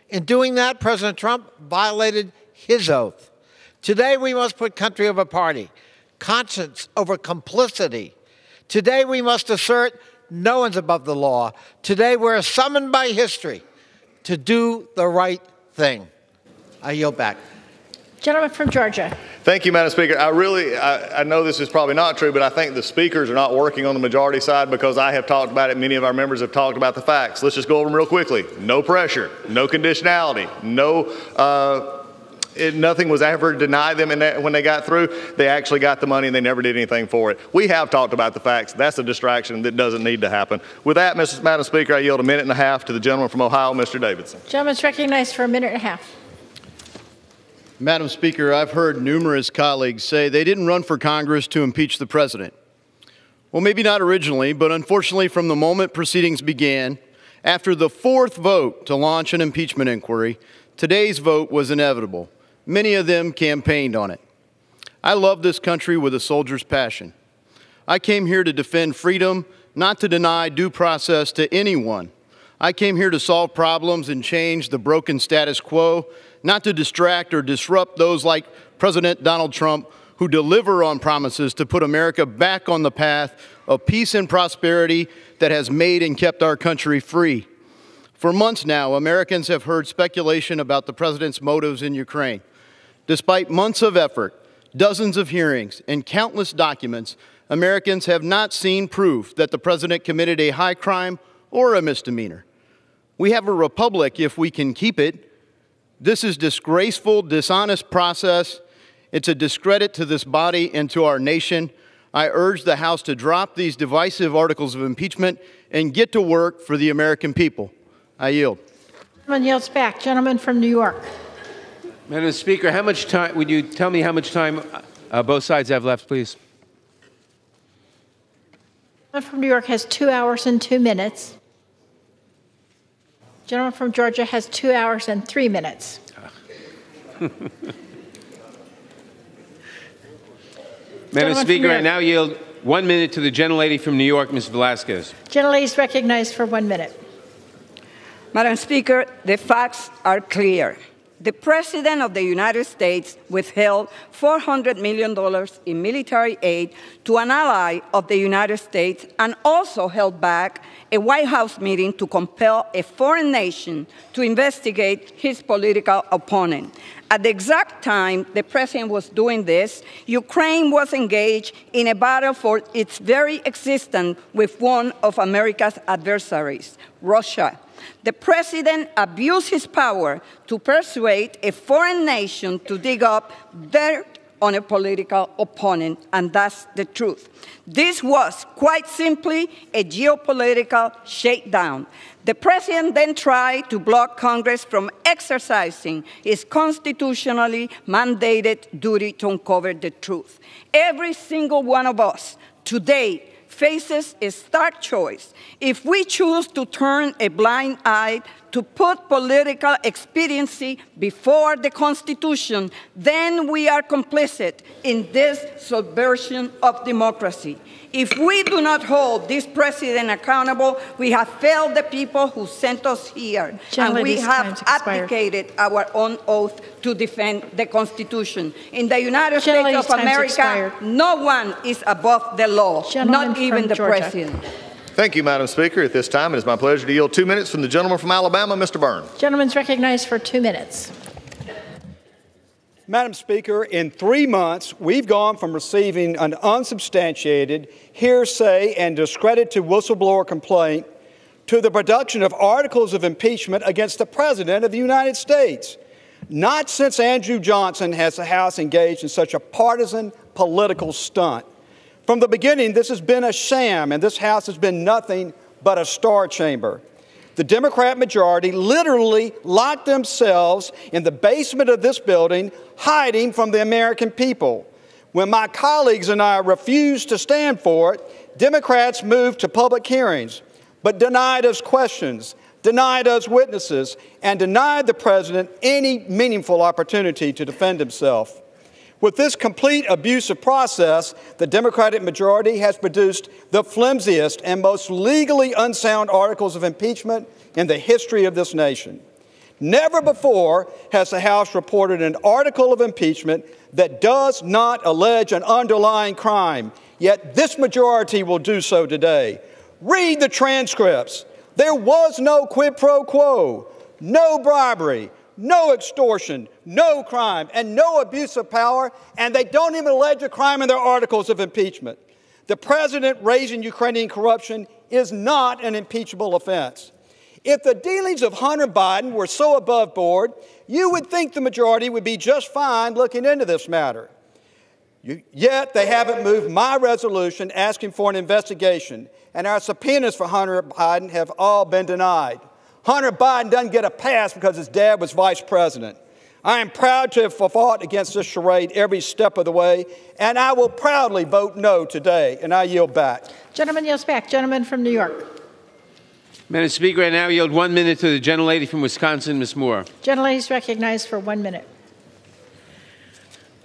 In doing that, President Trump violated his oath. Today, we must put country over party, conscience over complicity. Today, we must assert no one's above the law. Today, we're summoned by history to do the right thing. I yield back. Gentleman from Georgia. Thank you, Madam Speaker. I know this is probably not true, but I think the speakers are not working on the majority side because I have talked about it. Many of our members have talked about the facts. Let's just go over them real quickly. No pressure, no conditionality, nothing was ever denied them when they got through. They actually got the money and they never did anything for it. We have talked about the facts. That's a distraction that doesn't need to happen. With that, Madam Speaker, I yield a minute and a half to the gentleman from Ohio, Mr. Davidson. Gentleman's recognized for a minute and a half. Madam Speaker, I've heard numerous colleagues say they didn't run for Congress to impeach the president. Well, maybe not originally, but unfortunately from the moment proceedings began, after the fourth vote to launch an impeachment inquiry, today's vote was inevitable. Many of them campaigned on it. I love this country with a soldier's passion. I came here to defend freedom, not to deny due process to anyone. I came here to solve problems and change the broken status quo, not to distract or disrupt those like President Donald Trump who deliver on promises to put America back on the path of peace and prosperity that has made and kept our country free. For months now, Americans have heard speculation about the president's motives in Ukraine. Despite months of effort, dozens of hearings, and countless documents, Americans have not seen proof that the president committed a high crime or a misdemeanor. We have a republic if we can keep it. This is disgraceful, dishonest process. It's a discredit to this body and to our nation. I urge the House to drop these divisive articles of impeachment and get to work for the American people. I yield. Gentleman yields back. Gentleman from New York. Madam Speaker, how much time, would you tell me how much time both sides have left, please? Gentleman from New York has 2 hours and 2 minutes. Gentleman from Georgia has 2 hours and 3 minutes. Madam Speaker, I now yield 1 minute to the gentlelady from New York, Ms. Velasquez. Gentlelady is recognized for 1 minute. Madam Speaker, the facts are clear. The President of the United States withheld $400 million in military aid to an ally of the United States and also held back a White House meeting to compel a foreign nation to investigate his political opponent. At the exact time the President was doing this, Ukraine was engaged in a battle for its very existence with one of America's adversaries, Russia. The President abused his power to persuade a foreign nation to dig up dirt on a political opponent, and that's the truth. This was quite simply a geopolitical shakedown. The President then tried to block Congress from exercising its constitutionally mandated duty to uncover the truth. Every single one of us today faces a stark choice. If we choose to turn a blind eye to put political expediency before the Constitution, then we are complicit in this subversion of democracy. If we do not hold this President accountable, we have failed the people who sent us here, and we have abdicated our own oath to defend the Constitution. In the United States of America, no one is above the law, not even the President. Thank you, Madam Speaker. At this time, it is my pleasure to yield 2 minutes from the gentleman from Alabama, Mr. Byrne. Gentleman's recognized for 2 minutes. Madam Speaker, in 3 months, we've gone from receiving an unsubstantiated, hearsay, and discredited whistleblower complaint to the production of articles of impeachment against the President of the United States. Not since Andrew Johnson has the House engaged in such a partisan political stunt. From the beginning, this has been a sham, and this House has been nothing but a star chamber. The Democrat majority literally locked themselves in the basement of this building, hiding from the American people. When my colleagues and I refused to stand for it, Democrats moved to public hearings, but denied us questions, denied us witnesses, and denied the president any meaningful opportunity to defend himself. With this complete abusive process, the Democratic majority has produced the flimsiest and most legally unsound articles of impeachment in the history of this nation. Never before has the House reported an article of impeachment that does not allege an underlying crime, yet this majority will do so today. Read the transcripts. There was no quid pro quo, no bribery, no extortion, no crime, and no abuse of power, and they don't even allege a crime in their articles of impeachment. The president raising Ukrainian corruption is not an impeachable offense. If the dealings of Hunter Biden were so above board, you would think the majority would be just fine looking into this matter. Yet they haven't moved my resolution asking for an investigation, and our subpoenas for Hunter Biden have all been denied. Hunter Biden doesn't get a pass because his dad was vice president. I am proud to have fought against this charade every step of the way, and I will proudly vote no today, and I yield back. Gentleman yields back. Gentleman from New York. Madam Speaker, I now yield 1 minute to the gentlelady from Wisconsin, Ms. Moore. Gentlelady is recognized for 1 minute.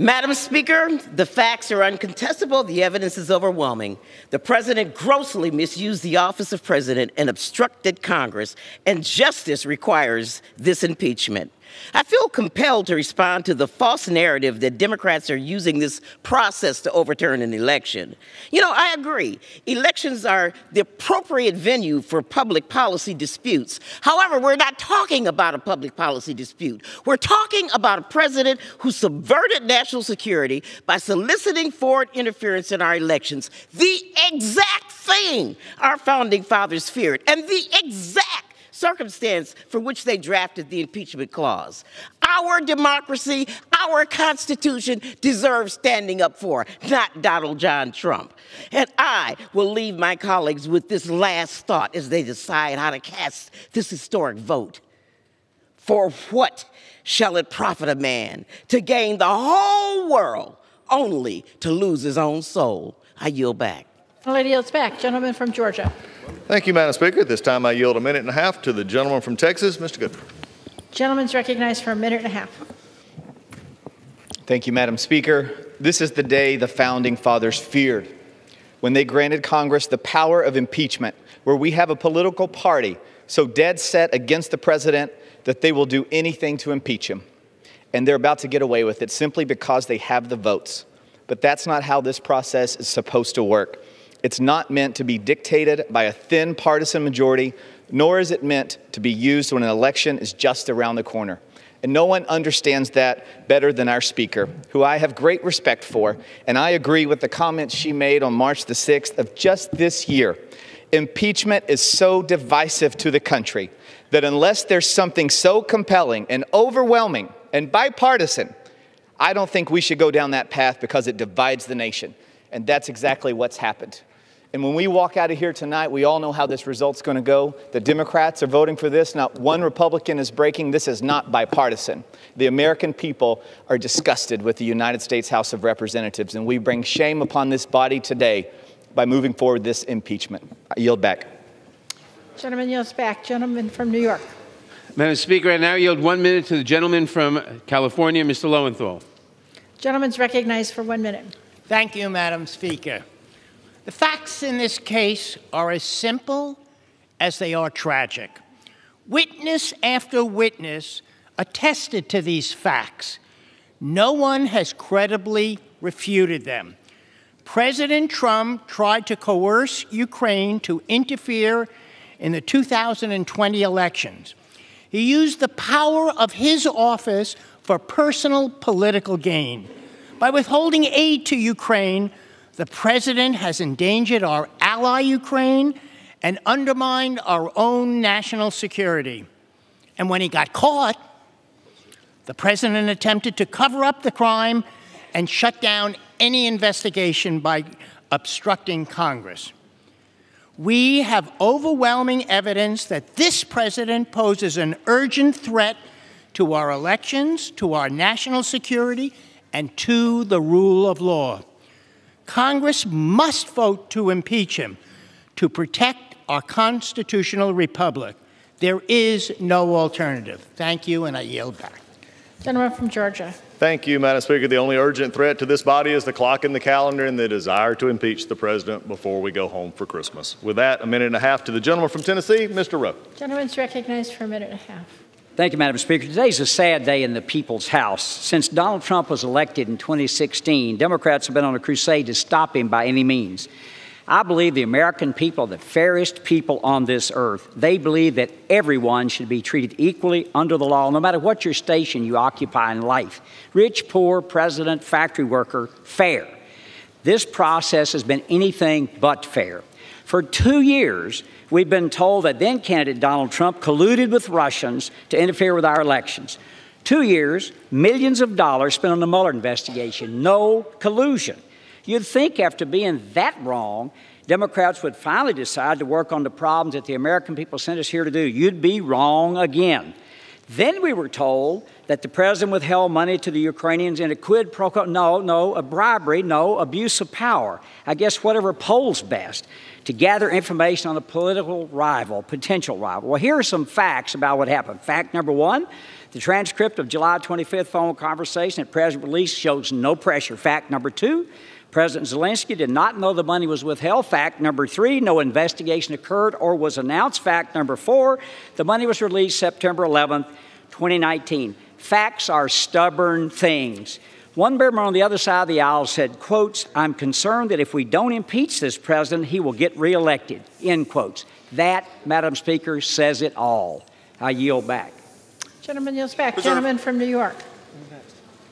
Madam Speaker, the facts are uncontestable. The evidence is overwhelming. The president grossly misused the office of president and obstructed Congress, and justice requires this impeachment. I feel compelled to respond to the false narrative that Democrats are using this process to overturn an election. You know, I agree. Elections are the appropriate venue for public policy disputes. However, we're not talking about a public policy dispute. We're talking about a president who subverted national security by soliciting foreign interference in our elections, the exact thing our founding fathers feared, and the exact circumstance for which they drafted the impeachment clause. Our democracy, our Constitution deserves standing up for, not Donald John Trump. And I will leave my colleagues with this last thought as they decide how to cast this historic vote. For what shall it profit a man to gain the whole world only to lose his own soul? I yield back. The lady yields back. Gentleman from Georgia. Thank you, Madam Speaker. At this time, I yield 1.5 minutes to the gentleman from Texas, Mr. Goodman. Gentleman's recognized for 1.5 minutes. Thank you, Madam Speaker. This is the day the Founding Fathers feared, when they granted Congress the power of impeachment, where we have a political party so dead set against the president that they will do anything to impeach him. And they're about to get away with it simply because they have the votes. But that's not how this process is supposed to work. It's not meant to be dictated by a thin partisan majority, nor is it meant to be used when an election is just around the corner. And no one understands that better than our Speaker, who I have great respect for, and I agree with the comments she made on March the 6th of just this year. Impeachment is so divisive to the country that unless there's something so compelling and overwhelming and bipartisan, I don't think we should go down that path because it divides the nation. And that's exactly what's happened. And when we walk out of here tonight, we all know how this result's going to go. The Democrats are voting for this. Not one Republican is breaking. This is not bipartisan. The American people are disgusted with the United States House of Representatives, and we bring shame upon this body today by moving forward this impeachment. I yield back. Gentleman yields back. Gentleman from New York. Madam Speaker, I now yield 1 minute to the gentleman from California, Mr. Lowenthal. Gentleman's recognized for 1 minute. Thank you, Madam Speaker. The facts in this case are as simple as they are tragic. Witness after witness attested to these facts. No one has credibly refuted them. President Trump tried to coerce Ukraine to interfere in the 2020 elections. He used the power of his office for personal political gain. By withholding aid to Ukraine, the president has endangered our ally Ukraine and undermined our own national security. And when he got caught, the president attempted to cover up the crime and shut down any investigation by obstructing Congress. We have overwhelming evidence that this president poses an urgent threat to our elections, to our national security, and to the rule of law. Congress must vote to impeach him to protect our constitutional republic. There is no alternative. Thank you, and I yield back. Gentleman from Georgia. Thank you, Madam Speaker. The only urgent threat to this body is the clock in the calendar and the desire to impeach the president before we go home for Christmas. With that, a minute and a half to the gentleman from Tennessee, Mr. Rowe. Gentleman's recognized for a minute and a half. Thank you, Madam Speaker. Today's a sad day in the People's House. Since Donald Trump was elected in 2016, Democrats have been on a crusade to stop him by any means. I believe the American people are the fairest people on this earth. They believe that everyone should be treated equally under the law, no matter what your station you occupy in life. Rich, poor, president, factory worker, fair. This process has been anything but fair. For 2 years, we've been told that then candidate Donald Trump colluded with Russians to interfere with our elections. 2 years, millions of dollars spent on the Mueller investigation. No collusion. You'd think after being that wrong, Democrats would finally decide to work on the problems that the American people sent us here to do. You'd be wrong again. Then we were told that the president withheld money to the Ukrainians in a quid pro quo. No, a bribery, no, abuse of power. I guess whatever polls best, to gather information on a political rival, potential rival. Well, here are some facts about what happened. Fact number one, the transcript of July 25th phone conversation that President released shows no pressure. Fact number two, President Zelensky did not know the money was withheld. Fact number three, no investigation occurred or was announced. Fact number four, the money was released September 11th, 2019. Facts are stubborn things. One member on the other side of the aisle said, quotes, "I'm concerned that if we don't impeach this president, he will get reelected," end quotes. That, Madam Speaker, says it all. I yield back. Gentleman yields back. Gentleman from New York.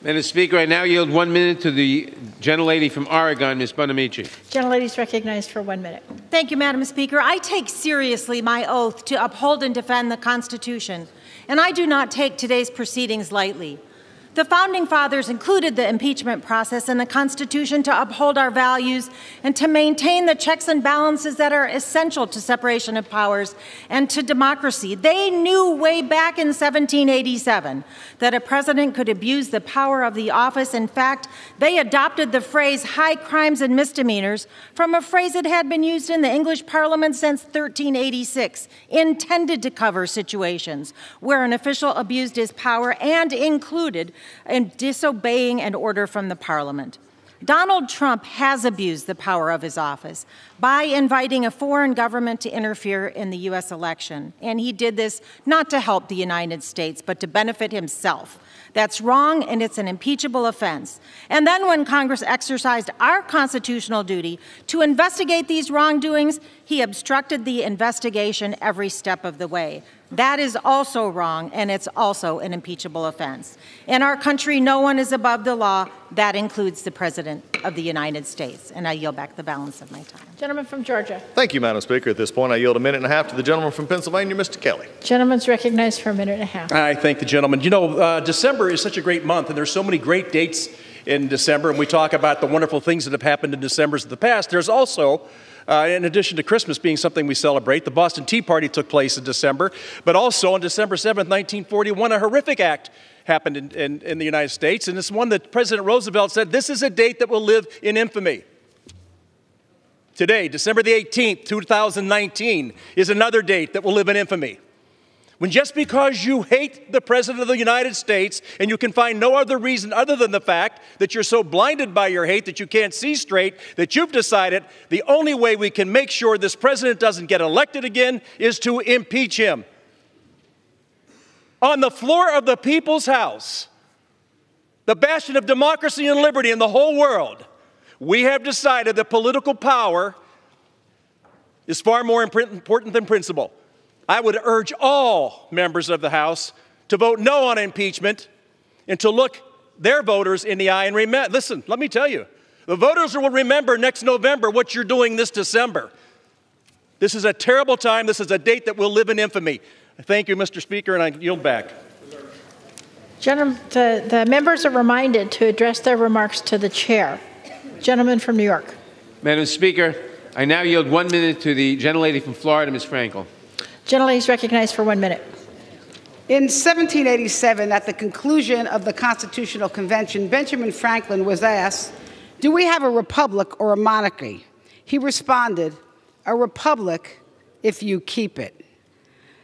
Madam Speaker, I now yield 1 minute to the gentlelady from Oregon, Ms. Bonamici. Gentlelady is recognized for 1 minute. Thank you, Madam Speaker. I take seriously my oath to uphold and defend the Constitution, and I do not take today's proceedings lightly. The Founding Fathers included the impeachment process in the Constitution to uphold our values and to maintain the checks and balances that are essential to separation of powers and to democracy. They knew way back in 1787 that a president could abuse the power of the office. In fact, they adopted the phrase high crimes and misdemeanors from a phrase that had been used in the English Parliament since 1386, intended to cover situations where an official abused his power and included in disobeying an order from the Parliament. Donald Trump has abused the power of his office by inviting a foreign government to interfere in the U.S. election. And he did this not to help the United States, but to benefit himself. That's wrong, and it's an impeachable offense. And then when Congress exercised our constitutional duty to investigate these wrongdoings, he obstructed the investigation every step of the way. That is also wrong, and it's also an impeachable offense. In our country, no one is above the law. That includes the President of the United States. And I yield back the balance of my time. Gentleman from Georgia. Thank you, Madam Speaker. At this point, I yield a minute and a half to the gentleman from Pennsylvania, Mr. Kelly. Gentleman's recognized for a minute and a half. I thank the gentleman. You know, December is such a great month, and there's so many great dates in December, and we talk about the wonderful things that have happened in Decembers of the past. There's also, in addition to Christmas being something we celebrate, the Boston Tea Party took place in December, but also on December 7th, 1941, a horrific act happened in the United States, and it's one that President Roosevelt said, this is a date that will live in infamy. Today, December the 18th, 2019, is another date that will live in infamy. When just because you hate the President of the United States and you can find no other reason other than the fact that you're so blinded by your hate that you can't see straight, that you've decided the only way we can make sure this president doesn't get elected again is to impeach him. On the floor of the People's House, the bastion of democracy and liberty in the whole world, we have decided that political power is far more important than principle. I would urge all members of the House to vote no on impeachment and to look their voters in the eye and remember. Listen, let me tell you, the voters will remember next November what you're doing this December. This is a terrible time. This is a date that will live in infamy. Thank you, Mr. Speaker, and I yield back. Gentlemen, the members are reminded to address their remarks to the chair. Gentleman from New York. Madam Speaker, I now yield 1 minute to the gentlelady from Florida, Ms. Frankel. Gentlelady is recognized for 1 minute. In 1787, at the conclusion of the Constitutional Convention, Benjamin Franklin was asked, "Do we have a republic or a monarchy?" He responded, "A republic if you keep it."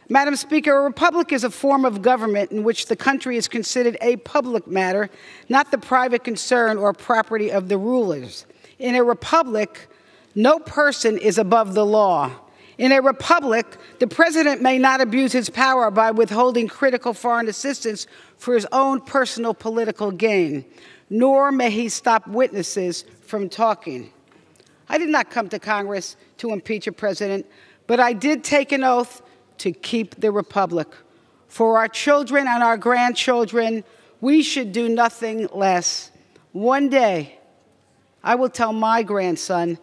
Madam Speaker, a republic is a form of government in which the country is considered a public matter, not the private concern or property of the rulers. In a republic, no person is above the law. In a republic, the president may not abuse his power by withholding critical foreign assistance for his own personal political gain, nor may he stop witnesses from talking. I did not come to Congress to impeach a president, but I did take an oath to keep the republic. For our children and our grandchildren, we should do nothing less. One day, I will tell my grandson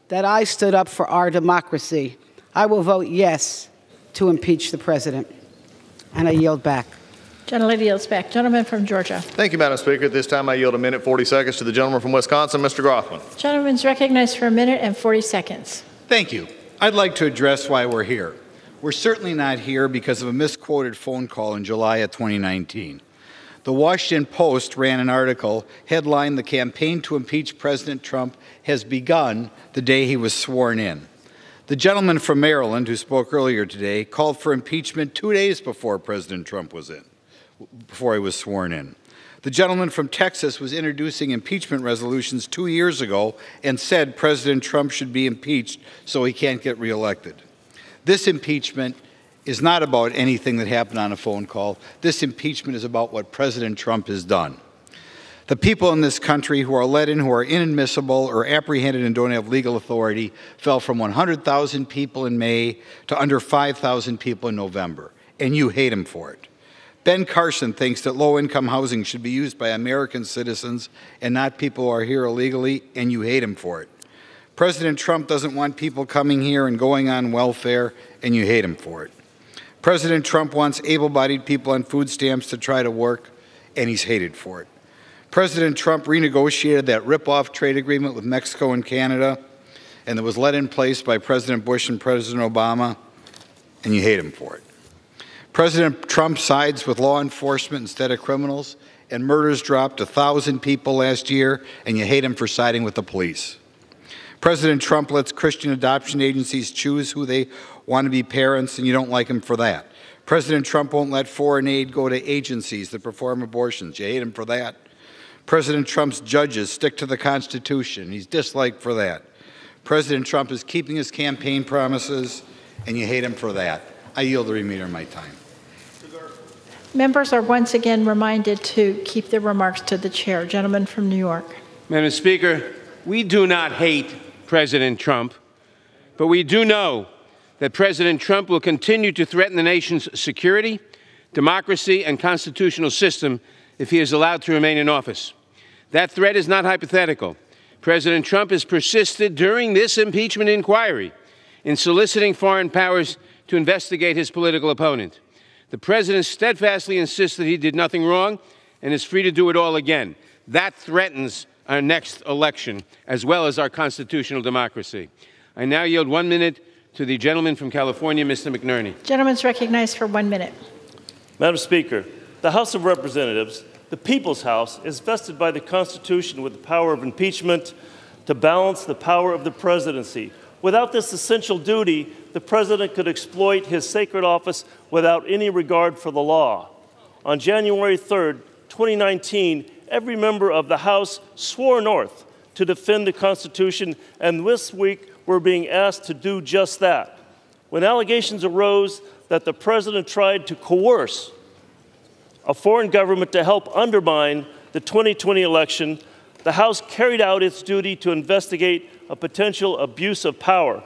that I stood up for our democracy. I will vote yes to impeach the president. And I yield back. Gentlelady yields back. Gentleman from Georgia. Thank you, Madam Speaker. At this time, I yield 1 minute 40 seconds to the gentleman from Wisconsin, Mr. Grothman. Gentleman is recognized for 1 minute and 40 seconds. Thank you. I'd like to address why we're here. We're certainly not here because of a misquoted phone call in July of 2019. The Washington Post ran an article headlined, "The campaign to impeach President Trump has begun the day he was sworn in." The gentleman from Maryland who spoke earlier today called for impeachment 2 days before President Trump was before he was sworn in. The gentleman from Texas was introducing impeachment resolutions 2 years ago and said President Trump should be impeached so he can't get reelected. This impeachment is not about anything that happened on a phone call. This impeachment is about what President Trump has done. The people in this country who are let in, who are inadmissible or apprehended and don't have legal authority, fell from 100,000 people in May to under 5,000 people in November, and you hate him for it. Ben Carson thinks that low-income housing should be used by American citizens and not people who are here illegally, and you hate him for it. President Trump doesn't want people coming here and going on welfare, and you hate him for it. President Trump wants able-bodied people on food stamps to try to work, and he's hated for it. President Trump renegotiated that rip-off trade agreement with Mexico and Canada, and that was let in place by President Bush and President Obama, and you hate him for it. President Trump sides with law enforcement instead of criminals, and murders dropped 1,000 people last year, and you hate him for siding with the police. President Trump lets Christian adoption agencies choose who they want to be parents, and you don't like him for that. President Trump won't let foreign aid go to agencies that perform abortions. You hate him for that. President Trump's judges stick to the Constitution. He's disliked for that. President Trump is keeping his campaign promises, and you hate him for that. I yield the remainder of my time. Members are once again reminded to keep their remarks to the chair. Gentleman from New York. Madam Speaker, we do not hate President Trump, but we do know that President Trump will continue to threaten the nation's security, democracy, and constitutional system if he is allowed to remain in office. That threat is not hypothetical. President Trump has persisted during this impeachment inquiry in soliciting foreign powers to investigate his political opponent. The president steadfastly insists that he did nothing wrong and is free to do it all again. That threatens our next election, as well as our constitutional democracy. I now yield 1 minute to the gentleman from California, Mr. McNerney. Gentleman's recognized for 1 minute. Madam Speaker, the House of Representatives, the People's House, is vested by the Constitution with the power of impeachment to balance the power of the presidency. Without this essential duty, the president could exploit his sacred office without any regard for the law. On January 3rd, 2019, every member of the House swore an oath to defend the Constitution, and this week we're being asked to do just that. When allegations arose that the president tried to coerce a foreign government to help undermine the 2020 election, the House carried out its duty to investigate a potential abuse of power.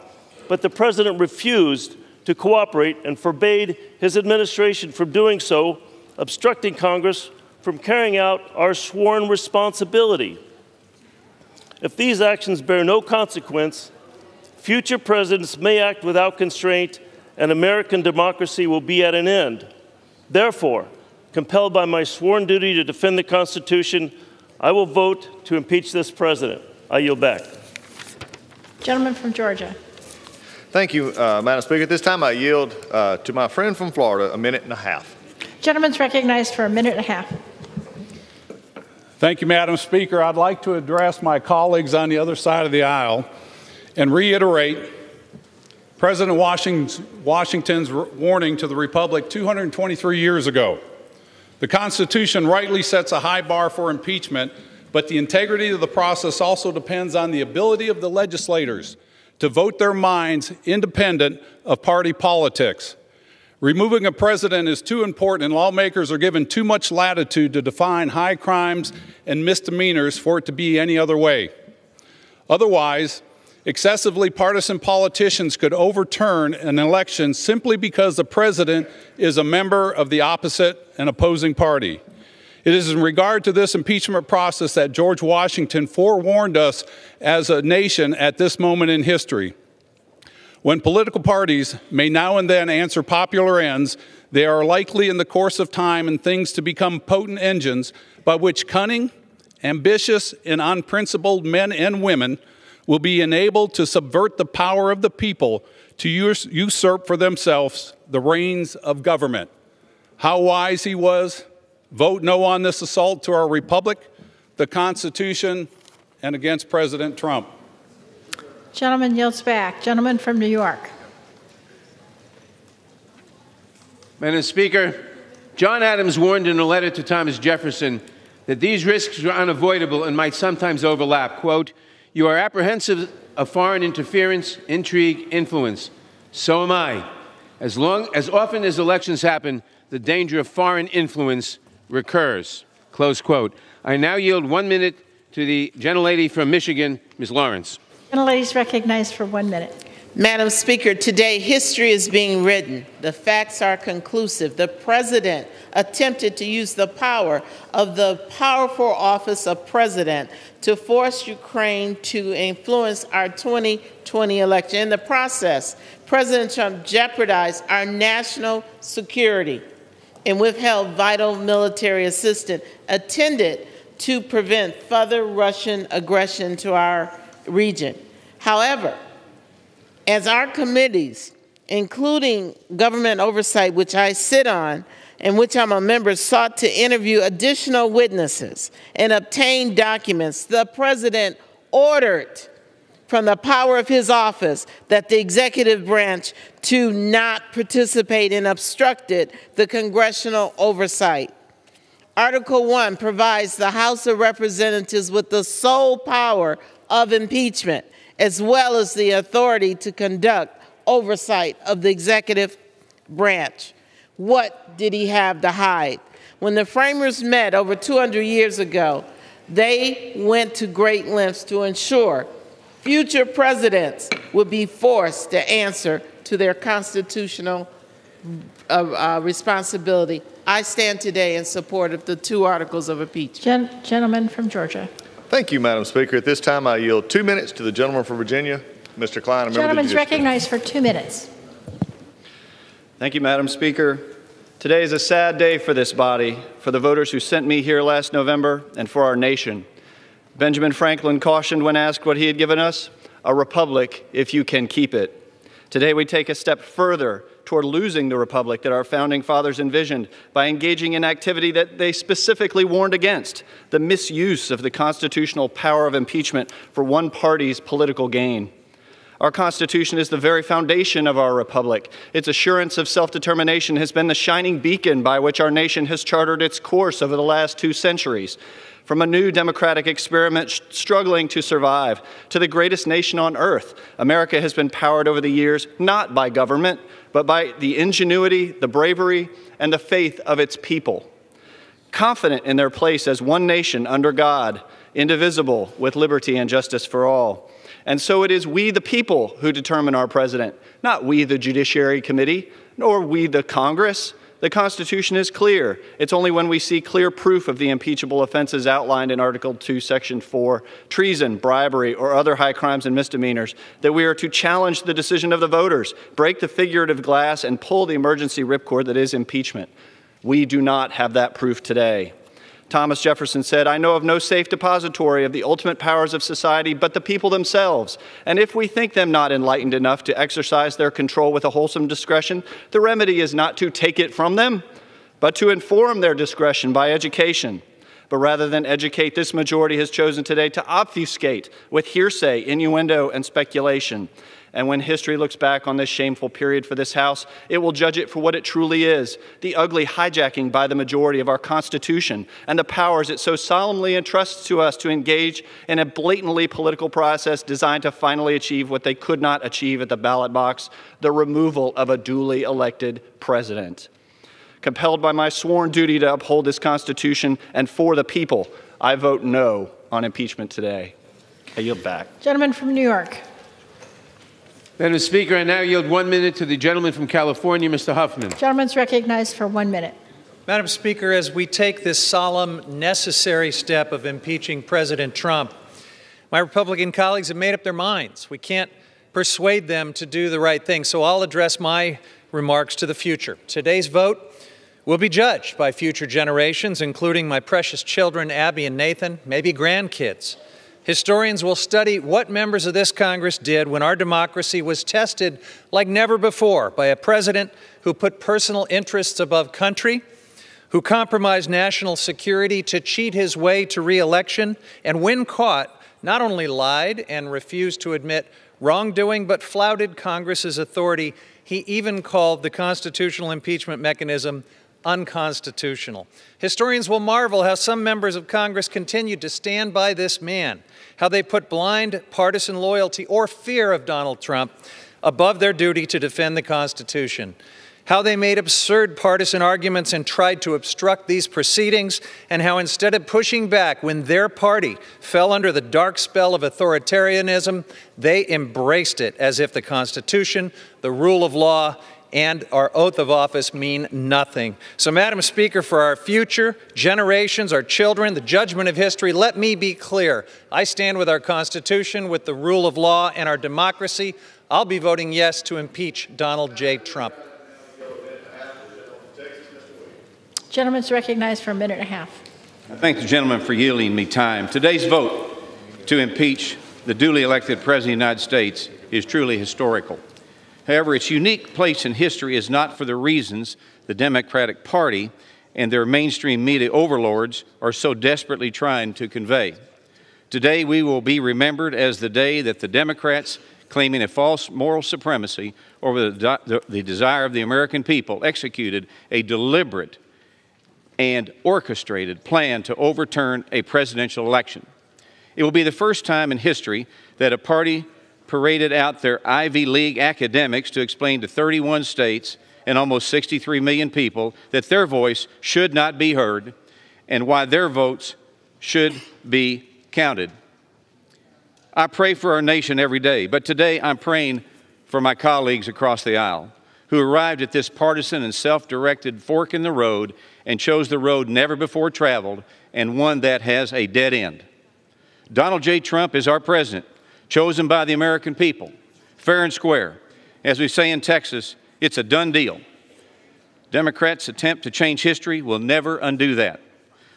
But the president refused to cooperate and forbade his administration from doing so, obstructing Congress from carrying out our sworn responsibility. If these actions bear no consequence, future presidents may act without constraint, and American democracy will be at an end. Therefore, compelled by my sworn duty to defend the Constitution, I will vote to impeach this president. I yield back. Gentleman from Georgia. Thank you, Madam Speaker. At this time, I yield to my friend from Florida a minute and a half. Gentleman's recognized for a minute and a half. Thank you, Madam Speaker. I'd like to address my colleagues on the other side of the aisle and reiterate President Washington's warning to the Republic 223 years ago. The Constitution rightly sets a high bar for impeachment, but the integrity of the process also depends on the ability of the legislators to vote their minds independent of party politics. Removing a president is too important, and lawmakers are given too much latitude to define high crimes and misdemeanors for it to be any other way. Otherwise, excessively partisan politicians could overturn an election simply because the president is a member of the opposite and opposing party. It is in regard to this impeachment process that George Washington forewarned us as a nation at this moment in history. When political parties may now and then answer popular ends, they are likely in the course of time and things to become potent engines by which cunning, ambitious, and unprincipled men and women will be enabled to subvert the power of the people to usurp for themselves the reins of government. How wise he was. Vote no on this assault to our republic, the Constitution, and against President Trump. Gentleman yields back. Gentleman from New York. Madam Speaker, John Adams warned in a letter to Thomas Jefferson that these risks were unavoidable and might sometimes overlap. Quote, "You are apprehensive of foreign interference, intrigue, influence. So am I. As often as elections happen, the danger of foreign influence recurs." Close quote. I now yield 1 minute to the gentlelady from Michigan, Ms. Lawrence. Gentlelady is recognized for 1 minute. Madam Speaker, today history is being written. The facts are conclusive. The president attempted to use the power of the powerful office of president to force Ukraine to influence our 2020 election. In the process, President Trump jeopardized our national security and withheld vital military assistance intended to prevent further Russian aggression to our region. However, as our committees, including government oversight, which I sit on, and which I'm a member, sought to interview additional witnesses and obtain documents, the president ordered from the power of his office that the executive branch to not participate and obstructed the congressional oversight. Article 1 provides the House of Representatives with the sole power of impeachment, as well as the authority to conduct oversight of the executive branch. What did he have to hide? When the framers met over 200 years ago, they went to great lengths to ensure future presidents would be forced to answer to their constitutional responsibility. I stand today in support of the 2 articles of impeachment. Gentleman from Georgia. Thank you, Madam Speaker. At this time, I yield 2 minutes to the gentleman from Virginia, Mr. Klein. A Gentleman's recognized for 2 minutes. Thank you, Madam Speaker. Today is a sad day for this body, for the voters who sent me here last November, and for our nation. Benjamin Franklin cautioned when asked what he had given us, a republic if you can keep it. Today we take a step further toward losing the republic that our founding fathers envisioned by engaging in activity that they specifically warned against, the misuse of the constitutional power of impeachment for one party's political gain. Our Constitution is the very foundation of our republic. Its assurance of self-determination has been the shining beacon by which our nation has chartered its course over the last 2 centuries. From a new democratic experiment struggling to survive to the greatest nation on earth, America has been powered over the years not by government, but by the ingenuity, the bravery, and the faith of its people. Confident in their place as one nation under God, indivisible, with liberty and justice for all. And so it is we, the people, who determine our president, not we, the Judiciary Committee, nor we, the Congress. The Constitution is clear. It's only when we see clear proof of the impeachable offenses outlined in Article 2, Section 4, treason, bribery, or other high crimes and misdemeanors, that we are to challenge the decision of the voters, break the figurative glass, and pull the emergency ripcord that is impeachment. We do not have that proof today. Thomas Jefferson said, "I know of no safe depository of the ultimate powers of society but the people themselves. And if we think them not enlightened enough to exercise their control with a wholesome discretion, the remedy is not to take it from them, but to inform their discretion by education. But rather than educate, this majority has chosen today to obfuscate with hearsay, innuendo, and speculation. And when history looks back on this shameful period for this House, it will judge it for what it truly is, the ugly hijacking by the majority of our Constitution and the powers it so solemnly entrusts to us to engage in a blatantly political process designed to finally achieve what they could not achieve at the ballot box, the removal of a duly elected president. Compelled by my sworn duty to uphold this Constitution and for the people, I vote no on impeachment today." I yield back. Gentleman from New York. Madam Speaker, I now yield 1 minute to the gentleman from California, Mr. Huffman. Gentleman's recognized for 1 minute. Madam Speaker, as we take this solemn, necessary step of impeaching President Trump, my Republican colleagues have made up their minds. We can't persuade them to do the right thing, so I'll address my remarks to the future. Today's vote will be judged by future generations, including my precious children, Abby and Nathan, maybe grandkids. Historians will study what members of this Congress did when our democracy was tested like never before by a president who put personal interests above country, who compromised national security to cheat his way to re-election, and when caught, not only lied and refused to admit wrongdoing, but flouted Congress's authority. He even called the constitutional impeachment mechanism unconstitutional. Historians will marvel how some members of Congress continued to stand by this man, how they put blind partisan loyalty or fear of Donald Trump above their duty to defend the Constitution, how they made absurd partisan arguments and tried to obstruct these proceedings, and how instead of pushing back when their party fell under the dark spell of authoritarianism, they embraced it as if the Constitution, the rule of law, and our oath of office mean nothing. So, Madam Speaker, for our future generations, our children, the judgment of history, let me be clear. I stand with our Constitution, with the rule of law, and our democracy. I'll be voting yes to impeach Donald J. Trump. Gentleman's recognized for 1.5 minutes. I thank the gentleman for yielding me time. Today's vote to impeach the duly elected President of the United States is truly historical. However, its unique place in history is not for the reasons the Democratic Party and their mainstream media overlords are so desperately trying to convey. Today, we will be remembered as the day that the Democrats, claiming a false moral supremacy over the desire of the American people, executed a deliberate and orchestrated plan to overturn a presidential election. It will be the first time in history that a party paraded out their Ivy League academics to explain to 31 states and almost 63 million people that their voice should not be heard and why their votes should be counted. I pray for our nation every day, but today I'm praying for my colleagues across the aisle who arrived at this partisan and self-directed fork in the road and chose the road never before traveled and one that has a dead end. Donald J. Trump is our president, chosen by the American people, fair and square. As we say in Texas, it's a done deal. Democrats' attempt to change history will never undo that.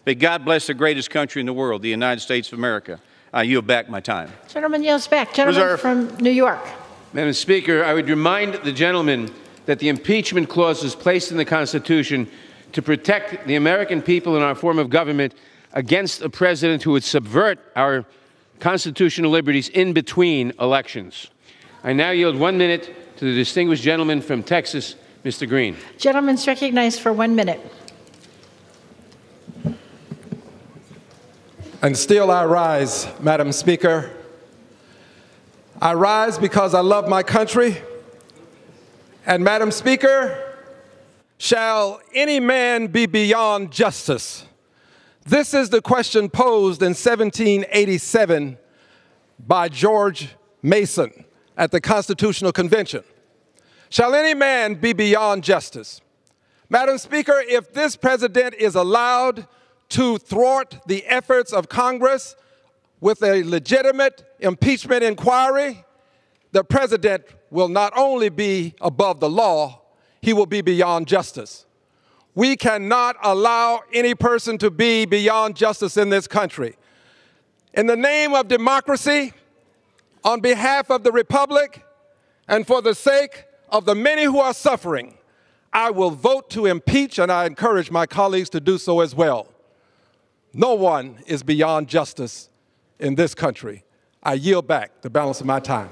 May God bless the greatest country in the world, the United States of America. I yield back my time. Gentleman yields back. Gentleman from New York. Madam Speaker, I would remind the gentleman that the impeachment clause was placed in the Constitution to protect the American people and our form of government against a president who would subvert our constitutional liberties in between elections. I now yield 1 minute to the distinguished gentleman from Texas, Mr. Green. Gentleman's recognized for 1 minute. And still I rise, Madam Speaker. I rise because I love my country. And Madam Speaker, shall any man be beyond justice? This is the question posed in 1787 by George Mason at the Constitutional Convention. Shall any man be beyond justice? Madam Speaker, if this president is allowed to thwart the efforts of Congress with a legitimate impeachment inquiry, the president will not only be above the law, he will be beyond justice. We cannot allow any person to be beyond justice in this country. In the name of democracy, on behalf of the Republic, and for the sake of the many who are suffering, I will vote to impeach, and I encourage my colleagues to do so as well. No one is beyond justice in this country. I yield back the balance of my time.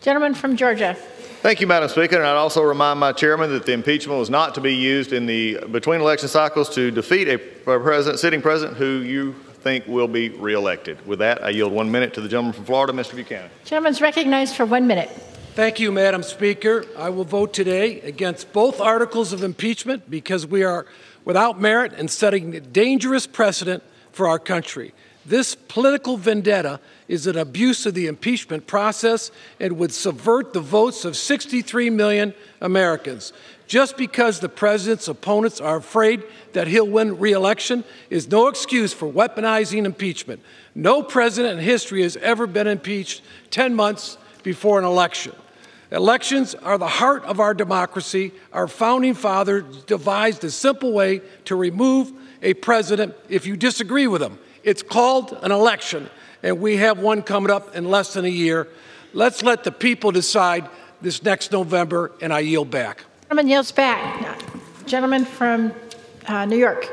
Gentleman from Georgia. Thank you, Madam Speaker. And I'd also remind my chairman that the impeachment was not to be used in the between election cycles to defeat a sitting president who you think will be reelected. With that, I yield 1 minute to the gentleman from Florida, Mr. Buchanan. Gentleman's recognized for 1 minute. Thank you, Madam Speaker. I will vote today against both articles of impeachment because we are without merit and setting a dangerous precedent for our country. This political vendetta is an abuse of the impeachment process and would subvert the votes of 63 million Americans. Just because the president's opponents are afraid that he'll win re-election is no excuse for weaponizing impeachment. No president in history has ever been impeached 10 months before an election. Elections are the heart of our democracy. Our founding fathers devised a simple way to remove a president if you disagree with him. It's called an election, and we have one coming up in less than a year. Let's let the people decide this next November, and I yield back. Gentleman yields back. Gentleman from New York.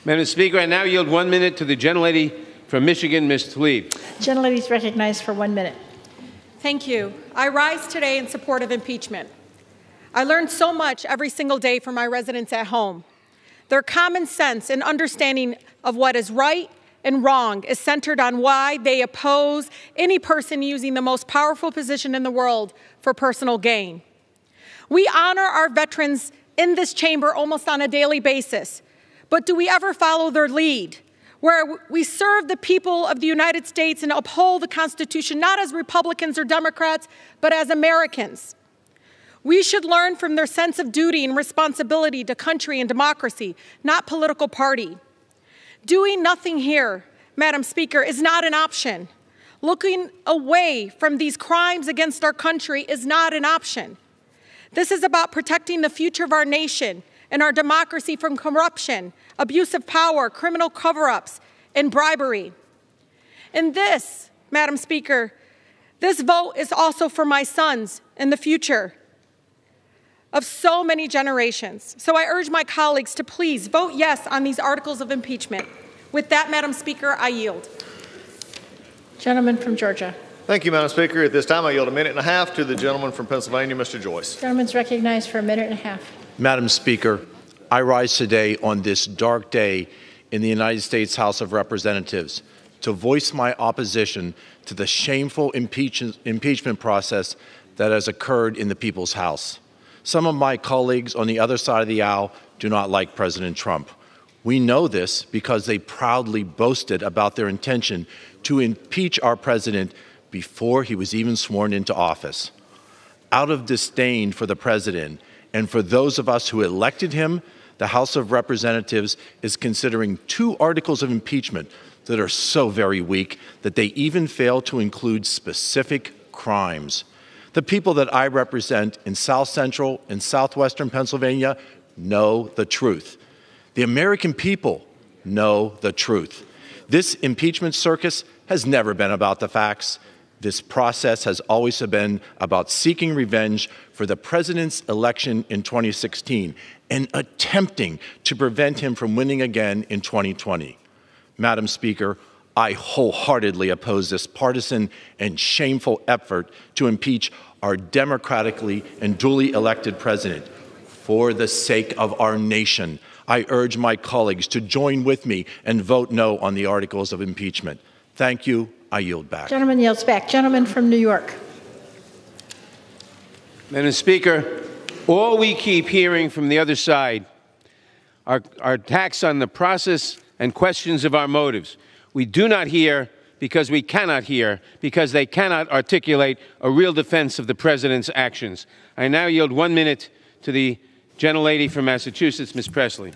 Madam Speaker, I now yield 1 minute to the gentlelady from Michigan, Ms. Tlaib. Gentlelady is recognized for 1 minute. Thank you. I rise today in support of impeachment. I learn so much every single day from my residents at home. Their common sense and understanding of what is right and wrong is centered on why they oppose any person using the most powerful position in the world for personal gain. We honor our veterans in this chamber almost on a daily basis, but do we ever follow their lead? Where we serve the people of the United States and uphold the Constitution, not as Republicans or Democrats, but as Americans. We should learn from their sense of duty and responsibility to country and democracy, not political party. Doing nothing here, Madam Speaker, is not an option. Looking away from these crimes against our country is not an option. This is about protecting the future of our nation and our democracy from corruption, abuse of power, criminal cover-ups, and bribery. And this, Madam Speaker, this vote is also for my sons and the future of so many generations. So I urge my colleagues to please vote yes on these articles of impeachment. With that, Madam Speaker, I yield. Gentleman from Georgia. Thank you, Madam Speaker. At this time, I yield 1.5 minutes to the gentleman from Pennsylvania, Mr. Joyce. Gentleman's recognized for 1.5 minutes. Madam Speaker, I rise today on this dark day in the United States House of Representatives to voice my opposition to the shameful impeachment process that has occurred in the People's House. Some of my colleagues on the other side of the aisle do not like President Trump. We know this because they proudly boasted about their intention to impeach our president before he was even sworn into office. Out of disdain for the president and for those of us who elected him, the House of Representatives is considering 2 articles of impeachment that are so very weak that they even fail to include specific crimes. The people that I represent in South Central and Southwestern Pennsylvania know the truth. The American people know the truth. This impeachment circus has never been about the facts. This process has always been about seeking revenge for the president's election in 2016 and attempting to prevent him from winning again in 2020. Madam Speaker, I wholeheartedly oppose this partisan and shameful effort to impeach our democratically and duly elected president. For the sake of our nation, I urge my colleagues to join with me and vote no on the articles of impeachment. Thank you. I yield back. Gentleman yields back. Gentleman from New York. Madam Speaker, all we keep hearing from the other side are attacks on the process and questions of our motives. We do not hear because we cannot hear, because they cannot articulate a real defense of the president's actions. I now yield 1 minute to the gentlelady from Massachusetts, Ms. Presley.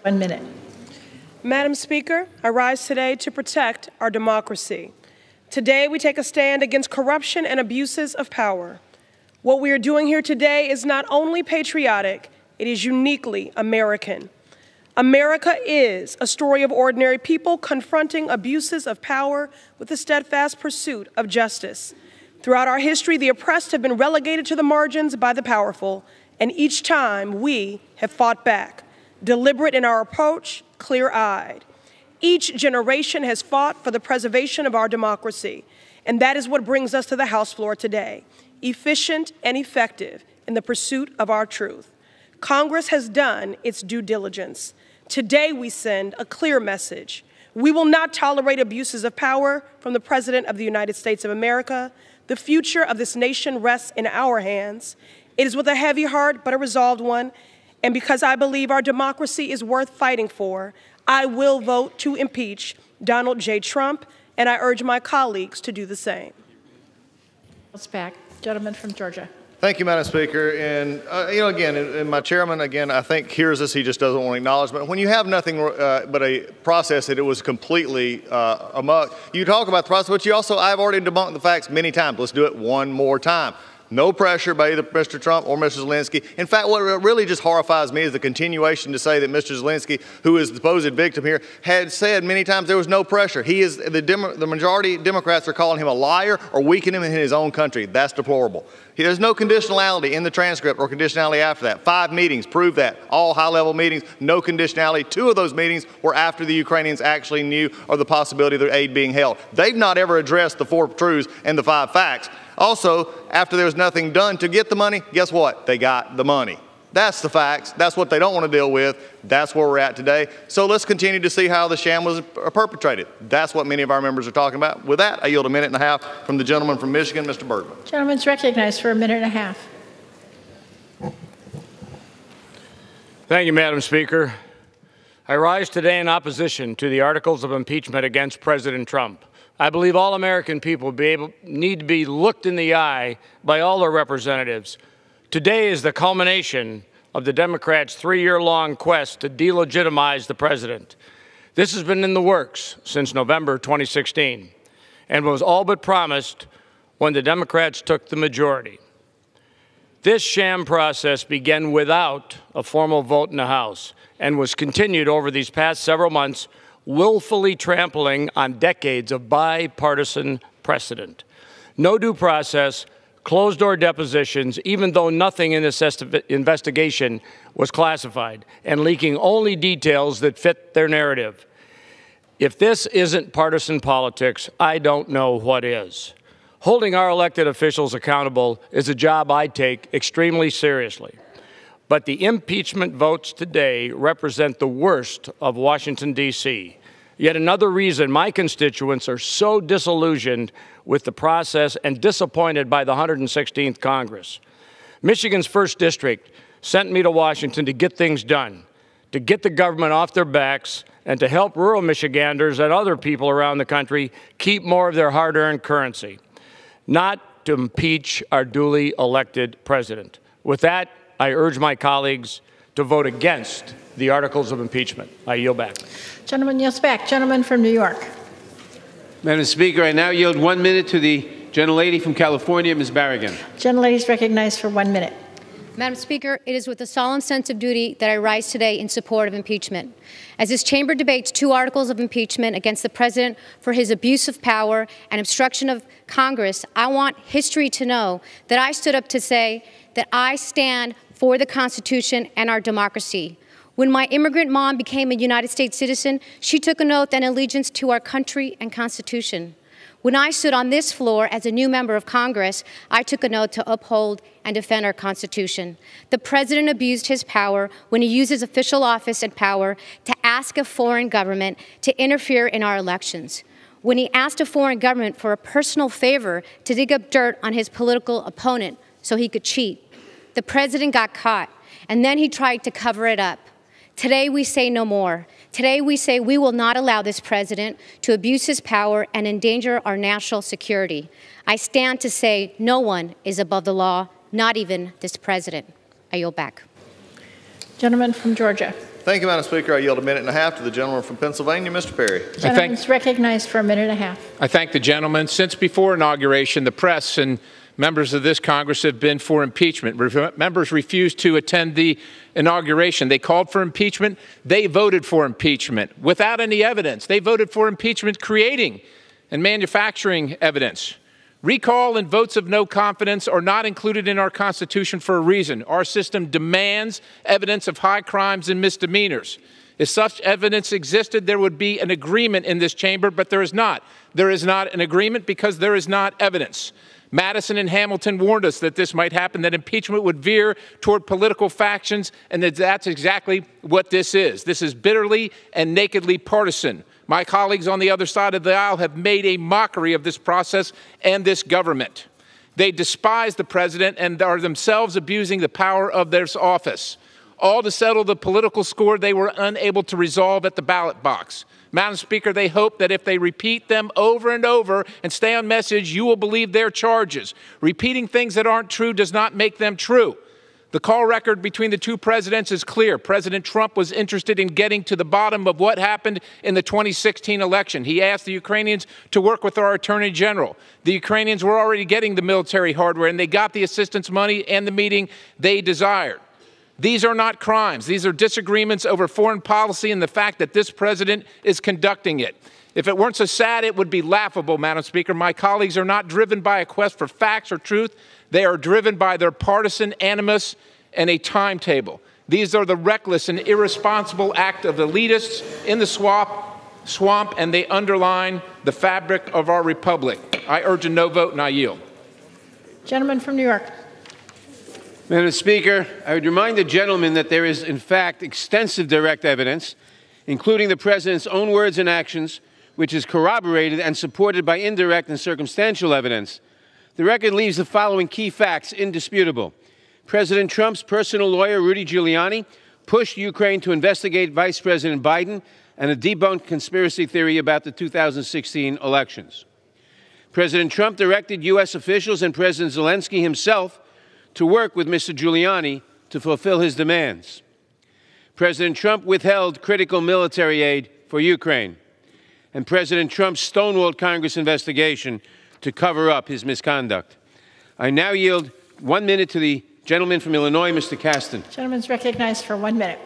1 minute. Madam Speaker, I rise today to protect our democracy. Today, we take a stand against corruption and abuses of power. What we are doing here today is not only patriotic, it is uniquely American. America is a story of ordinary people confronting abuses of power with a steadfast pursuit of justice. Throughout our history, the oppressed have been relegated to the margins by the powerful, and each time we have fought back, deliberate in our approach, clear-eyed. Each generation has fought for the preservation of our democracy, and that is what brings us to the House floor today, efficient and effective in the pursuit of our truth. Congress has done its due diligence. Today we send a clear message. We will not tolerate abuses of power from the President of the United States of America. The future of this nation rests in our hands. It is with a heavy heart, but a resolved one. And because I believe our democracy is worth fighting for, I will vote to impeach Donald J. Trump, and I urge my colleagues to do the same. Back. Gentleman from Georgia. Thank you, Madam Speaker. And, again, and my chairman, again, I think hears us. He just doesn't want acknowledgement. When you have nothing but a process that it was completely amok, you talk about the process, but you also, I've already debunked the facts many times. Let's do it one more time. No pressure by either Mr. Trump or Mr. Zelensky. In fact, what really just horrifies me is the continuation to say that Mr. Zelensky, who is the supposed victim here, had said many times there was no pressure. He is the majority Democrats are calling him a liar or weakening him in his own country. That's deplorable. There's no conditionality in the transcript or conditionality after that. 5 meetings prove that. All high-level meetings, no conditionality. 2 of those meetings were after the Ukrainians actually knew of the possibility of their aid being held. They've not ever addressed the 4 truths and the 5 facts. Also, after there was nothing done to get the money, guess what? They got the money. That's the facts. That's what they don't want to deal with. That's where we're at today. So let's continue to see how the sham was perpetrated. That's what many of our members are talking about. With that, I yield a minute and a half from the gentleman from Michigan, Mr. Bergman. Gentleman's recognized for a minute and a half. Thank you, Madam Speaker. I rise today in opposition to the articles of impeachment against President Trump. I believe all American people need to be looked in the eye by all their representatives. Today is the culmination of the Democrats' 3-year-long quest to delegitimize the president. This has been in the works since November 2016 and was all but promised when the Democrats took the majority. This sham process began without a formal vote in the House and was continued over these past several months, willfully trampling on decades of bipartisan precedent. No due process, closed-door depositions, even though nothing in this investigation was classified, and leaking only details that fit their narrative. If this isn't partisan politics, I don't know what is. Holding our elected officials accountable is a job I take extremely seriously. But the impeachment votes today represent the worst of Washington, D.C. Yet another reason my constituents are so disillusioned with the process and disappointed by the 116th Congress. Michigan's 1st District sent me to Washington to get things done, to get the government off their backs, and to help rural Michiganders and other people around the country keep more of their hard-earned currency, not to impeach our duly elected president. With that, I urge my colleagues to vote against the articles of impeachment. I yield back. Gentleman yields back. Gentleman from New York. Madam Speaker, I now yield 1 minute to the gentlelady from California, Ms. Barragan. Gentlelady is recognized for 1 minute. Madam Speaker, it is with a solemn sense of duty that I rise today in support of impeachment. As this chamber debates 2 articles of impeachment against the president for his abuse of power and obstruction of Congress, I want history to know that I stood up to say that I stand for the Constitution and our democracy. When my immigrant mom became a United States citizen, she took an oath and allegiance to our country and Constitution. When I stood on this floor as a new member of Congress, I took an oath to uphold and defend our Constitution. The president abused his power when he used his official office and power to ask a foreign government to interfere in our elections. When he asked a foreign government for a personal favor to dig up dirt on his political opponent so he could cheat. The president got caught, and then he tried to cover it up. Today we say no more. Today we say we will not allow this president to abuse his power and endanger our national security. I stand to say no one is above the law, not even this president. I yield back. Gentleman from Georgia. Thank you, Madam Speaker. I yield a minute and a half to the gentleman from Pennsylvania, Mr. Perry. Gentleman is recognized for a minute and a half. I thank the gentleman. Since before inauguration, the press and members of this Congress have been for impeachment. Members refused to attend the inauguration. They called for impeachment. They voted for impeachment without any evidence. They voted for impeachment creating and manufacturing evidence. Recall and votes of no confidence are not included in our Constitution for a reason. Our system demands evidence of high crimes and misdemeanors. If such evidence existed, there would be an agreement in this chamber, but there is not. There is not an agreement because there is not evidence. Madison and Hamilton warned us that this might happen, that impeachment would veer toward political factions, and that's exactly what this is. This is bitterly and nakedly partisan. My colleagues on the other side of the aisle have made a mockery of this process and this government. They despise the president and are themselves abusing the power of their office, all to settle the political score they were unable to resolve at the ballot box. Madam Speaker, they hope that if they repeat them over and over and stay on message, you will believe their charges. Repeating things that aren't true does not make them true. The call record between the two presidents is clear. President Trump was interested in getting to the bottom of what happened in the 2016 election. He asked the Ukrainians to work with our Attorney General. The Ukrainians were already getting the military hardware, and they got the assistance money and the meeting they desired. These are not crimes. These are disagreements over foreign policy and the fact that this president is conducting it. If it weren't so sad, it would be laughable, Madam Speaker. My colleagues are not driven by a quest for facts or truth. They are driven by their partisan animus and a timetable. These are the reckless and irresponsible act of elitists in the swamp, and they underline the fabric of our republic. I urge a no vote, and I yield. Gentleman from New York. Madam Speaker, I would remind the gentleman that there is, in fact, extensive direct evidence, including the President's own words and actions, which is corroborated and supported by indirect and circumstantial evidence. The record leaves the following key facts indisputable. President Trump's personal lawyer, Rudy Giuliani, pushed Ukraine to investigate Vice President Biden and a debunked conspiracy theory about the 2016 elections. President Trump directed U.S. officials and President Zelensky himself to work with Mr. Giuliani to fulfill his demands. President Trump withheld critical military aid for Ukraine, and President Trump stonewalled Congress investigation to cover up his misconduct. I now yield 1 minute to the gentleman from Illinois, Mr. Kasten. Gentleman's recognized for 1 minute.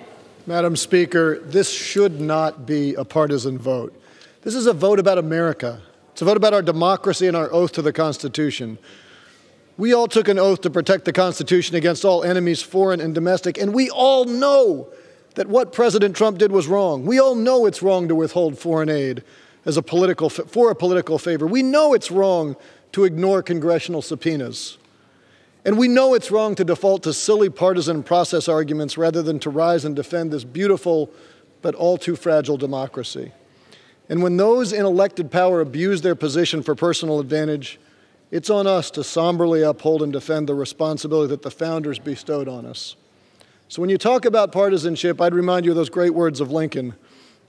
Madam Speaker, this should not be a partisan vote. This is a vote about America. It's a vote about our democracy and our oath to the Constitution. We all took an oath to protect the Constitution against all enemies, foreign and domestic, and we all know that what President Trump did was wrong. We all know it's wrong to withhold foreign aid as a political favor. We know it's wrong to ignore congressional subpoenas. And we know it's wrong to default to silly partisan process arguments rather than to rise and defend this beautiful but all too fragile democracy. And when those in elected power abuse their position for personal advantage, it's on us to somberly uphold and defend the responsibility that the founders bestowed on us. So when you talk about partisanship, I'd remind you of those great words of Lincoln.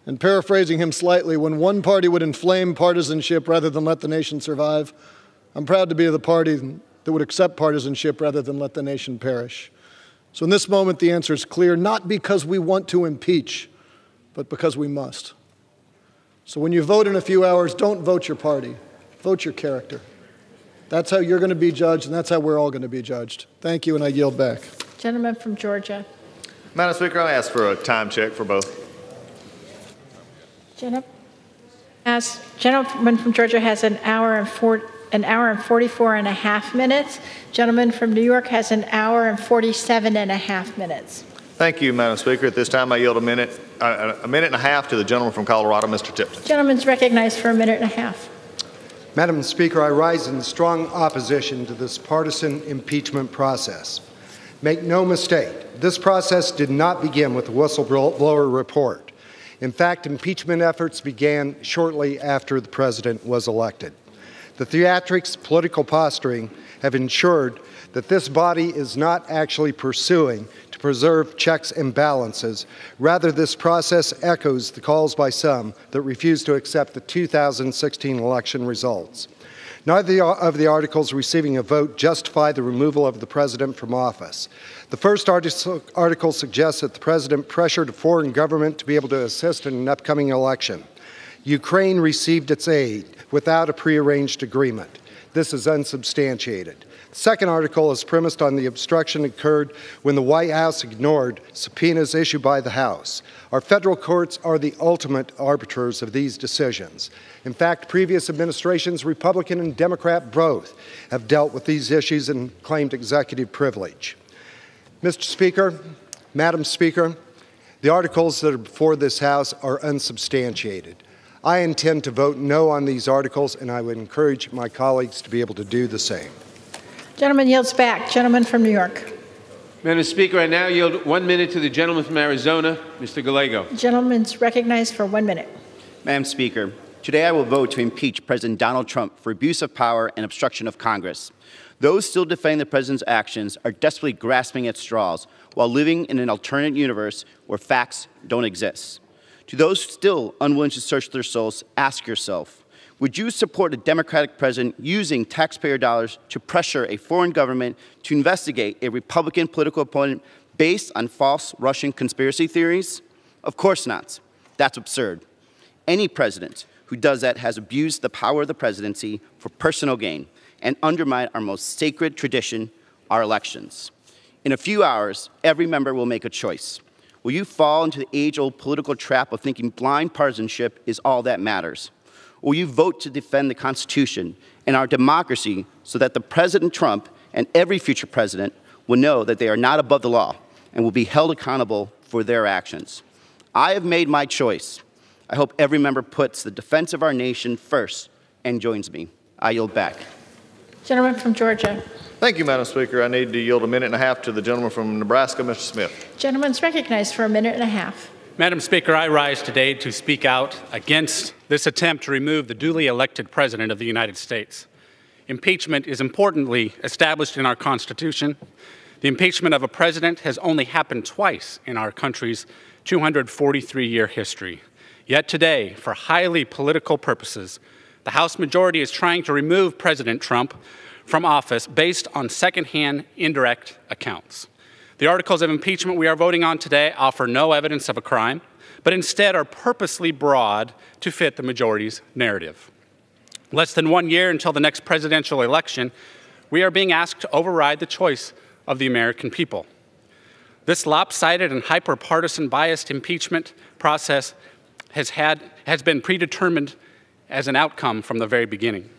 And paraphrasing him slightly, when one party would inflame partisanship rather than let the nation survive, I'm proud to be the party that would accept partisanship rather than let the nation perish. So in this moment, the answer is clear, not because we want to impeach, but because we must. So when you vote in a few hours, don't vote your party, vote your character. That's how you're going to be judged, and that's how we're all going to be judged. Thank you, and I yield back. Gentleman from Georgia. Madam Speaker, I ask for a time check for both. Gentleman from Georgia has an hour and 44 and a half minutes. Gentleman from New York has an hour and 47 and a half minutes. Thank you, Madam Speaker. At this time, I yield a minute and a half to the gentleman from Colorado, Mr. Tipton. Gentleman's recognized for a minute and a half. Madam Speaker, I rise in strong opposition to this partisan impeachment process. Make no mistake, this process did not begin with the whistleblower report. In fact, impeachment efforts began shortly after the president was elected. The theatrics, political posturing have ensured that this body is not actually pursuing to preserve checks and balances. Rather, this process echoes the calls by some that refuse to accept the 2016 election results. Neither of the articles receiving a vote justify the removal of the president from office. The first article suggests that the president pressured a foreign government to be able to assist in an upcoming election. Ukraine received its aid without a prearranged agreement. This is unsubstantiated. The second article is premised on the obstruction occurred when the White House ignored subpoenas issued by the House. Our federal courts are the ultimate arbiters of these decisions. In fact, previous administrations, Republican and Democrat both, have dealt with these issues and claimed executive privilege. Mr. Speaker, Madam Speaker, the articles that are before this House are unsubstantiated. I intend to vote no on these articles, and I would encourage my colleagues to be able to do the same. Gentleman yields back. Gentleman from New York. Madam Speaker, I now yield 1 minute to the gentleman from Arizona, Mr. Gallego. Gentleman's recognized for 1 minute. Madam Speaker, today I will vote to impeach President Donald Trump for abuse of power and obstruction of Congress. Those still defending the president's actions are desperately grasping at straws while living in an alternate universe where facts don't exist. To those still unwilling to search their souls, ask yourself, would you support a Democratic president using taxpayer dollars to pressure a foreign government to investigate a Republican political opponent based on false Russian conspiracy theories? Of course not. That's absurd. Any president who does that has abused the power of the presidency for personal gain and undermined our most sacred tradition, our elections. In a few hours, every member will make a choice. Will you fall into the age-old political trap of thinking blind partisanship is all that matters? Or will you vote to defend the Constitution and our democracy so that the President Trump and every future president will know that they are not above the law and will be held accountable for their actions? I have made my choice. I hope every member puts the defense of our nation first and joins me. I yield back. Gentleman from Georgia. Thank you, Madam Speaker. I need to yield 1.5 minutes to the gentleman from Nebraska, Mr. Smith. Gentleman's recognized for 1.5 minutes. Madam Speaker, I rise today to speak out against this attempt to remove the duly elected President of the United States. Impeachment is importantly established in our Constitution. The impeachment of a president has only happened twice in our country's 243-year history. Yet today, for highly political purposes, the House majority is trying to remove President Trump from office based on secondhand indirect accounts. The articles of impeachment we are voting on today offer no evidence of a crime, but instead are purposely broad to fit the majority's narrative. Less than 1 year until the next presidential election, we are being asked to override the choice of the American people. This lopsided and hyper-partisan biased impeachment process has been predetermined as an outcome from the very beginning.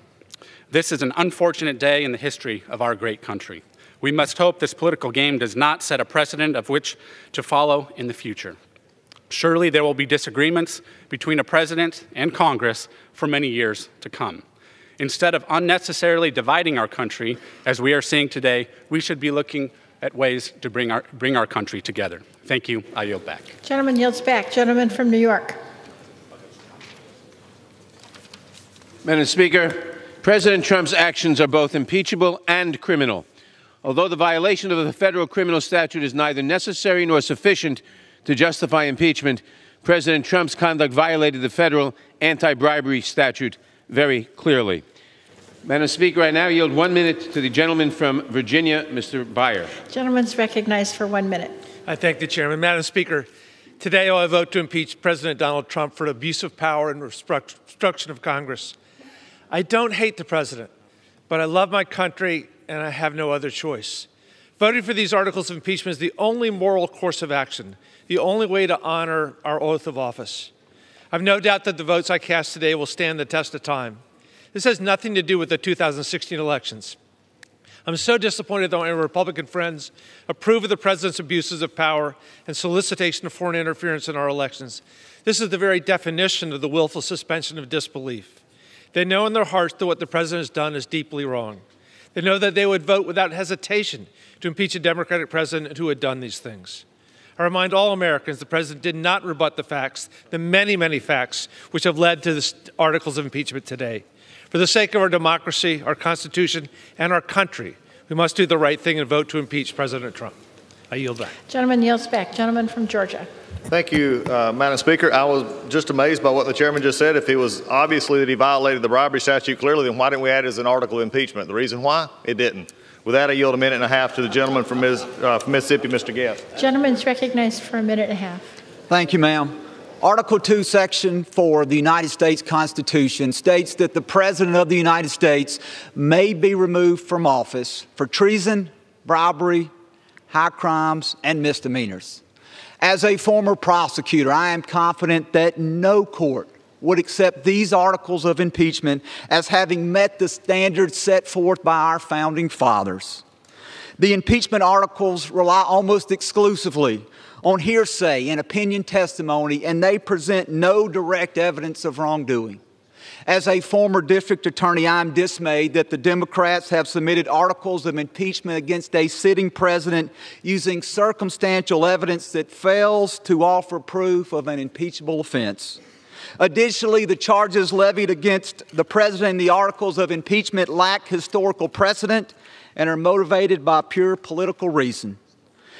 This is an unfortunate day in the history of our great country. We must hope this political game does not set a precedent of which to follow in the future. Surely there will be disagreements between a president and Congress for many years to come. Instead of unnecessarily dividing our country, as we are seeing today, we should be looking at ways to bring our country together. Thank you. I yield back. Gentleman yields back. Gentleman from New York. Madam Speaker, President Trump's actions are both impeachable and criminal. Although the violation of the federal criminal statute is neither necessary nor sufficient to justify impeachment, President Trump's conduct violated the federal anti-bribery statute very clearly. Madam Speaker, I now yield 1 minute to the gentleman from Virginia, Mr. Beyer. Gentleman's recognized for 1 minute. I thank the chairman. Madam Speaker, today I vote to impeach President Donald Trump for abuse of power and obstruction of Congress. I don't hate the president, but I love my country and I have no other choice. Voting for these articles of impeachment is the only moral course of action, the only way to honor our oath of office. I have no doubt that the votes I cast today will stand the test of time. This has nothing to do with the 2016 elections. I'm so disappointed that my Republican friends approve of the president's abuses of power and solicitation of foreign interference in our elections. This is the very definition of the willful suspension of disbelief. They know in their hearts that what the president has done is deeply wrong. They know that they would vote without hesitation to impeach a Democratic president who had done these things. I remind all Americans the president did not rebut the facts, the many, many facts, which have led to the articles of impeachment today. For the sake of our democracy, our Constitution, and our country, we must do the right thing and vote to impeach President Trump. I yield back. Gentleman yields back. Gentleman from Georgia. Thank you, Madam Speaker. I was just amazed by what the chairman just said. If it was obviously that he violated the bribery statute clearly, then why didn't we add it as an article of impeachment? The reason why? It didn't. With that, I yield 1.5 minutes to the gentleman from Mississippi, Mr. Guest. Gentleman's recognized for 1.5 minutes. Thank you, ma'am. Article 2, Section 4 of the United States Constitution states that the President of the United States may be removed from office for treason, bribery, high crimes, and misdemeanors. As a former prosecutor, I am confident that no court would accept these articles of impeachment as having met the standards set forth by our founding fathers. The impeachment articles rely almost exclusively on hearsay and opinion testimony, and they present no direct evidence of wrongdoing. As a former district attorney, I am dismayed that the Democrats have submitted articles of impeachment against a sitting president using circumstantial evidence that fails to offer proof of an impeachable offense. Additionally, the charges levied against the president in the articles of impeachment lack historical precedent and are motivated by pure political reason.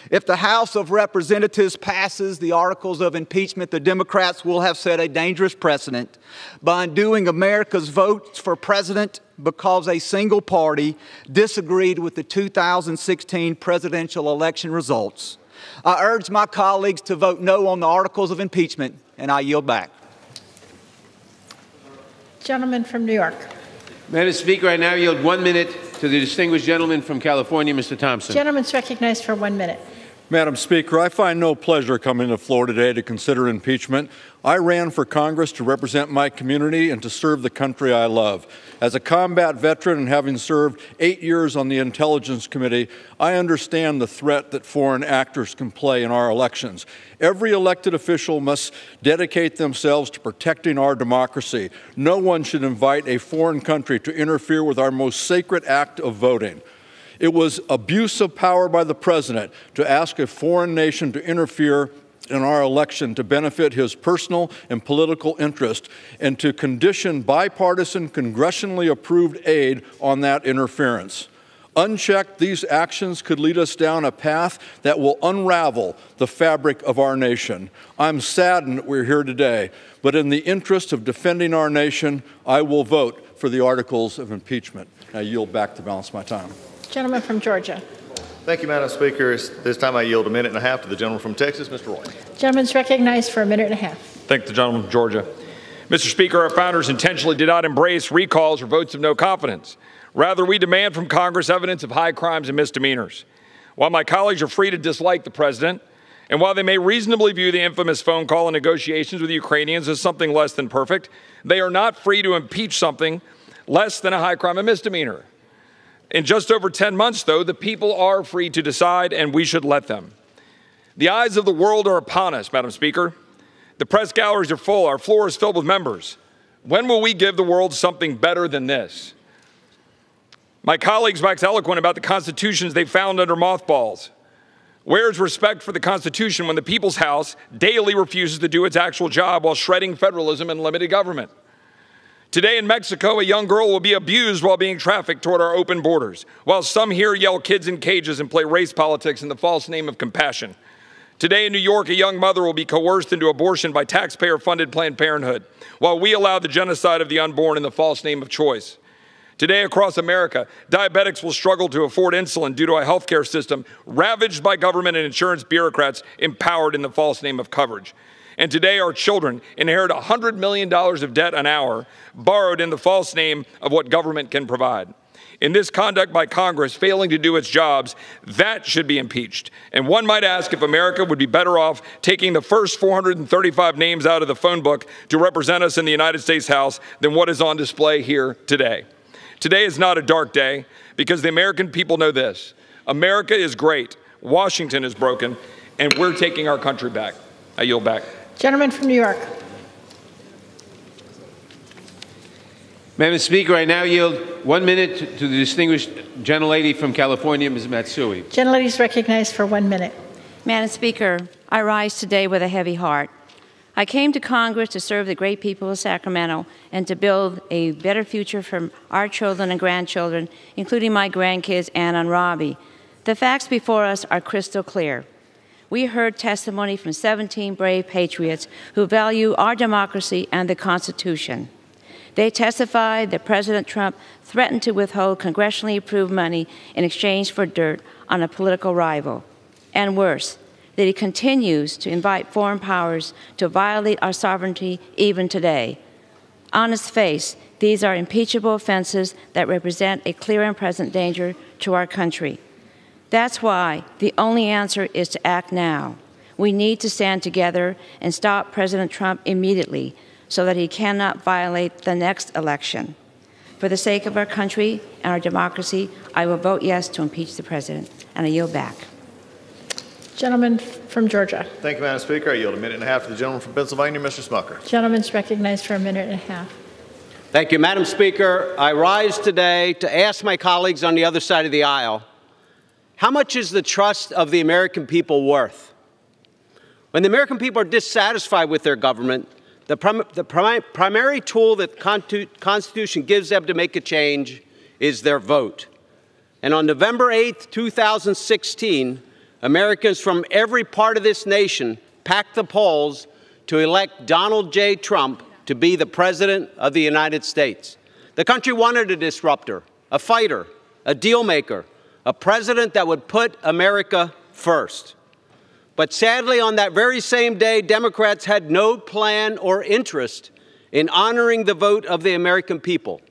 If the House of Representatives passes the articles of impeachment, the Democrats will have set a dangerous precedent by undoing America's votes for president because a single party disagreed with the 2016 presidential election results. I urge my colleagues to vote no on the articles of impeachment, and I yield back. Gentleman from New York. Madam Speaker, I now yield 1 minute to the distinguished gentleman from California, Mr. Thompson. Gentleman's recognized for 1 minute. Madam Speaker, I find no pleasure coming to the floor today to consider impeachment. I ran for Congress to represent my community and to serve the country I love. As a combat veteran and having served 8 years on the Intelligence Committee, I understand the threat that foreign actors can play in our elections. Every elected official must dedicate themselves to protecting our democracy. No one should invite a foreign country to interfere with our most sacred act of voting. It was abuse of power by the president to ask a foreign nation to interfere in our election to benefit his personal and political interest and to condition bipartisan, congressionally approved aid on that interference. Unchecked, these actions could lead us down a path that will unravel the fabric of our nation. I'm saddened that we're here today, but in the interest of defending our nation, I will vote for the articles of impeachment. I yield back to balance my time. Gentleman from Georgia. Thank you, Madam Speaker. This time I yield 1.5 minutes to the gentleman from Texas, Mr. Roy. Gentleman's recognized for 1.5 minutes. Thank the gentleman from Georgia. Mr. Speaker, our founders intentionally did not embrace recalls or votes of no confidence. Rather, we demand from Congress evidence of high crimes and misdemeanors. While my colleagues are free to dislike the president, and while they may reasonably view the infamous phone call and negotiations with the Ukrainians as something less than perfect, they are not free to impeach something less than a high crime and misdemeanor. In just over 10 months, though, the people are free to decide, and we should let them. The eyes of the world are upon us, Madam Speaker. The press galleries are full. Our floor is filled with members. When will we give the world something better than this? My colleagues wax eloquent about the constitutions they found under mothballs. Where is respect for the Constitution when the People's House daily refuses to do its actual job while shredding federalism and limited government? Today in Mexico, a young girl will be abused while being trafficked toward our open borders, while some here yell kids in cages and play race politics in the false name of compassion. Today in New York, a young mother will be coerced into abortion by taxpayer-funded Planned Parenthood, while we allow the genocide of the unborn in the false name of choice. Today across America, diabetics will struggle to afford insulin due to a healthcare system ravaged by government and insurance bureaucrats empowered in the false name of coverage. And today our children inherit $100 million of debt an hour, borrowed in the false name of what government can provide. In this conduct by Congress failing to do its jobs, that should be impeached. And one might ask if America would be better off taking the first 435 names out of the phone book to represent us in the United States House than what is on display here today. Today is not a dark day because the American people know this. America is great, Washington is broken, and we're taking our country back. I yield back. Gentleman from New York. Madam Speaker, I now yield 1 minute to the distinguished gentlelady from California, Ms. Matsui. Gentlelady is recognized for 1 minute. Madam Speaker, I rise today with a heavy heart. I came to Congress to serve the great people of Sacramento and to build a better future for our children and grandchildren, including my grandkids, Anna and Robbie. The facts before us are crystal clear. We heard testimony from 17 brave patriots who value our democracy and the Constitution. They testified that President Trump threatened to withhold congressionally approved money in exchange for dirt on a political rival. And worse, that he continues to invite foreign powers to violate our sovereignty even today. On its face, these are impeachable offenses that represent a clear and present danger to our country. That's why the only answer is to act now. We need to stand together and stop President Trump immediately so that he cannot violate the next election. For the sake of our country and our democracy, I will vote yes to impeach the president, and I yield back. Gentleman from Georgia. Thank you, Madam Speaker. I yield a minute and a half to the gentleman from Pennsylvania, Mr. Smucker. Gentleman's recognized for a minute and a half. Thank you, Madam Speaker. I rise today to ask my colleagues on the other side of the aisle, how much is the trust of the American people worth? When the American people are dissatisfied with their government, the primary tool that the Constitution gives them to make a change is their vote. And on November 8th, 2016, Americans from every part of this nation packed the polls to elect Donald J. Trump to be the President of the United States. The country wanted a disruptor, a fighter, a deal maker, a president that would put America first. But sadly, on that very same day, Democrats had no plan or interest in honoring the vote of the American people.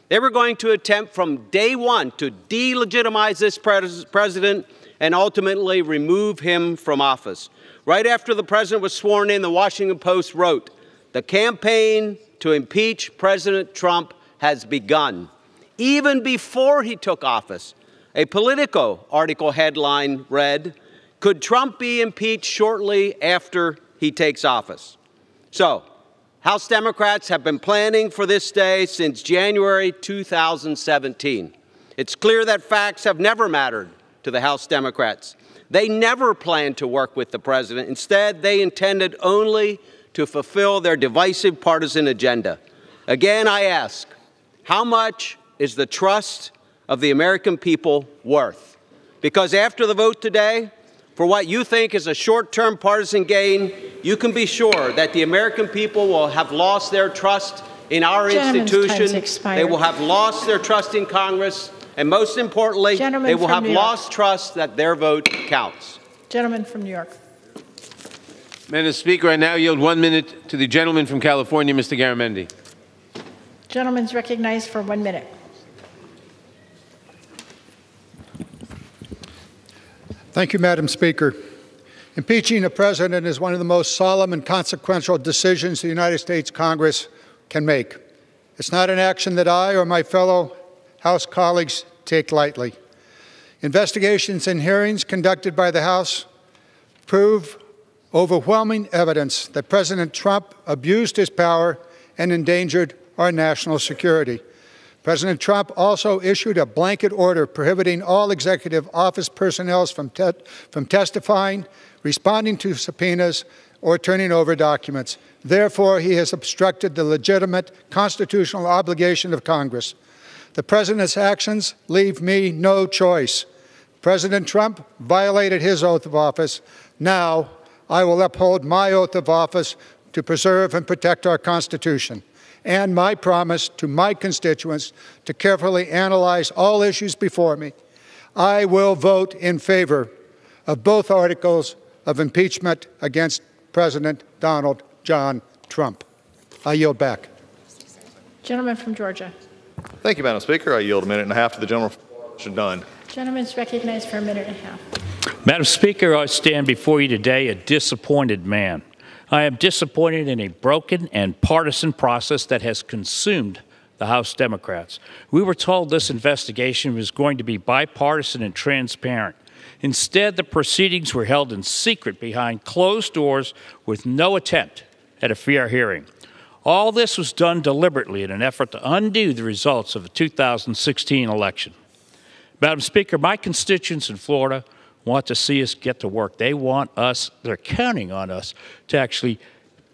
They were going to attempt from day one to delegitimize this president and ultimately remove him from office. Right after the president was sworn in, the Washington Post wrote, "The campaign to impeach President Trump has begun." Even before he took office, a Politico article headline read, "Could Trump be impeached shortly after he takes office?" So, House Democrats have been planning for this day since January 2017. It's clear that facts have never mattered to the House Democrats. They never planned to work with the president. Instead, they intended only to fulfill their divisive partisan agenda. Again, I ask, how much is the trust of the American people worth? Because after the vote today, for what you think is a short-term partisan gain, you can be sure that the American people will have lost their trust in our institution. They will have lost their trust in Congress. And most importantly, they will have lost trust that their vote counts. Gentleman from New York. Madam Speaker, I now yield 1 minute to the gentleman from California, Mr. Garamendi. Gentleman's recognized for 1 minute. Thank you, Madam Speaker. Impeaching a president is one of the most solemn and consequential decisions the United States Congress can make. It's not an action that I or my fellow House colleagues take lightly. Investigations and hearings conducted by the House prove overwhelming evidence that President Trump abused his power and endangered our national security. President Trump also issued a blanket order prohibiting all executive office personnel from testifying, responding to subpoenas, or turning over documents. Therefore, he has obstructed the legitimate constitutional obligation of Congress. The president's actions leave me no choice. President Trump violated his oath of office. Now, I will uphold my oath of office to preserve and protect our Constitution, and my promise to my constituents to carefully analyze all issues before me. I will vote in favor of both articles of impeachment against President Donald John Trump. I yield back. Gentleman from Georgia. Thank you, Madam Speaker. I yield a minute and a half to the gentleman from Dunn. Gentleman's recognized for a minute and a half. Madam Speaker, I stand before you today a disappointed man. I am disappointed in a broken and partisan process that has consumed the House Democrats. We were told this investigation was going to be bipartisan and transparent. Instead, the proceedings were held in secret behind closed doors with no attempt at a fair hearing. All this was done deliberately in an effort to undo the results of the 2016 election. Madam Speaker, my constituents in Florida want to see us get to work. They want us, they're counting on us to actually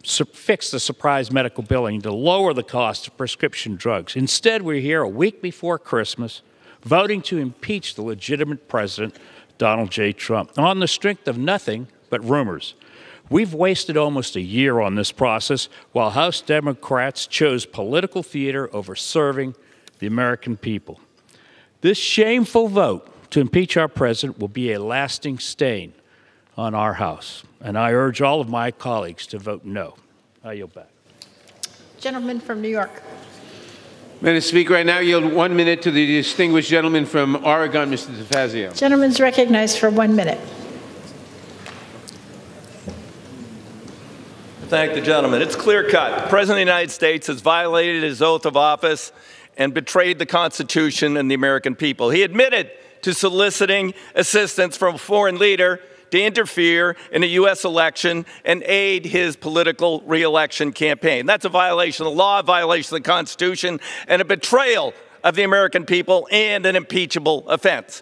fix the surprise medical billing, to lower the cost of prescription drugs. Instead, we're here a week before Christmas voting to impeach the legitimate president, Donald J. Trump, on the strength of nothing but rumors. We've wasted almost a year on this process while House Democrats chose political theater over serving the American people. This shameful vote to impeach our president will be a lasting stain on our House, and I urge all of my colleagues to vote no. I yield back. Gentleman from New York. Madam Speaker, I now yield 1 minute to the distinguished gentleman from Oregon, Mr. DeFazio. Gentleman's recognized for 1 minute. Thank the gentleman. It's clear-cut. The President of the United States has violated his oath of office and betrayed the Constitution and the American people. He admitted to soliciting assistance from a foreign leader to interfere in a U.S. election and aid his political re-election campaign. That's a violation of the law, a violation of the Constitution, and a betrayal of the American people and an impeachable offense.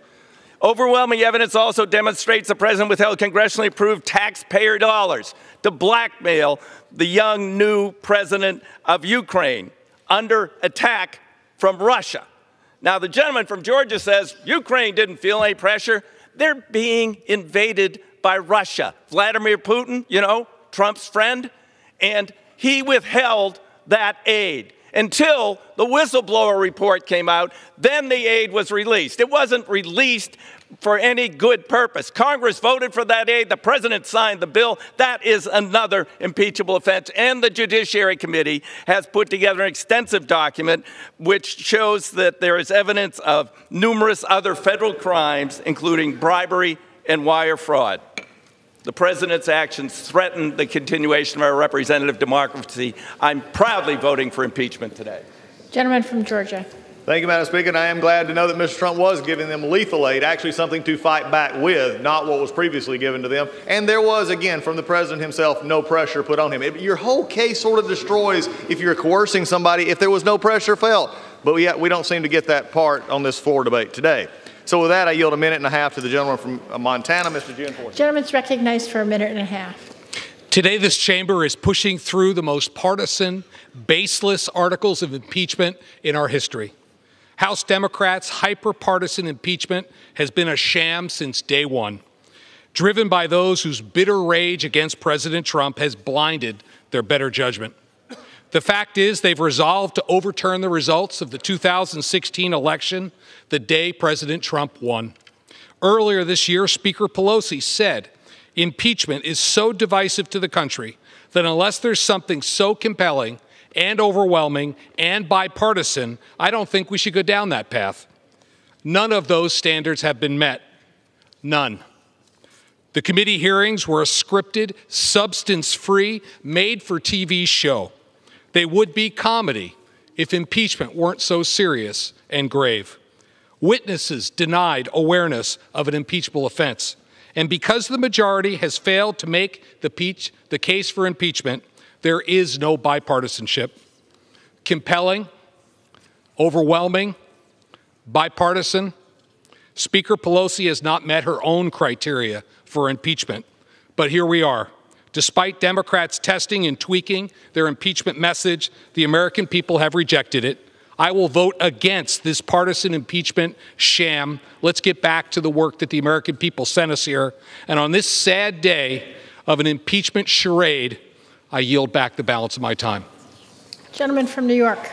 Overwhelming evidence also demonstrates the President withheld congressionally approved taxpayer dollars to blackmail the young new President of Ukraine under attack from Russia. Now, the gentleman from Georgia says Ukraine didn't feel any pressure. They're being invaded by Russia. Vladimir Putin, you know, Trump's friend, and he withheld that aid until the whistleblower report came out. Then the aid was released. It wasn't released for any good purpose. Congress voted for that aid. The President signed the bill. That is another impeachable offense. And the Judiciary Committee has put together an extensive document which shows that there is evidence of numerous other federal crimes, including bribery and wire fraud. The President's actions threaten the continuation of our representative democracy. I'm proudly voting for impeachment today. Gentleman from Georgia. Thank you, Madam Speaker. And I am glad to know that Mr. Trump was giving them lethal aid, actually something to fight back with, not what was previously given to them. And there was, again, from the President himself, no pressure put on him. Your whole case sort of destroys if you're coercing somebody if there was no pressure felt. But yet we don't seem to get that part on this floor debate today. So with that, I yield 1.5 minutes to the gentleman from Montana, Mr. Gianforte. Gentleman's recognized for 1.5 minutes. Today, this chamber is pushing through the most partisan, baseless articles of impeachment in our history. House Democrats' hyper-partisan impeachment has been a sham since day one, driven by those whose bitter rage against President Trump has blinded their better judgment. The fact is they've resolved to overturn the results of the 2016 election the day President Trump won. Earlier this year, Speaker Pelosi said, impeachment is so divisive to the country that unless there's something so compelling and overwhelming and bipartisan, I don't think we should go down that path. None of those standards have been met. None. The committee hearings were a scripted, substance-free, made-for-TV show. They would be comedy if impeachment weren't so serious and grave. Witnesses denied awareness of an impeachable offense. And because the majority has failed to make the case for impeachment, there is no bipartisanship. Compelling, overwhelming, bipartisan. Speaker Pelosi has not met her own criteria for impeachment. But here we are. Despite Democrats testing and tweaking their impeachment message, the American people have rejected it. I will vote against this partisan impeachment sham. Let's get back to the work that the American people sent us here. And on this sad day of an impeachment charade, I yield back the balance of my time. Gentleman from New York.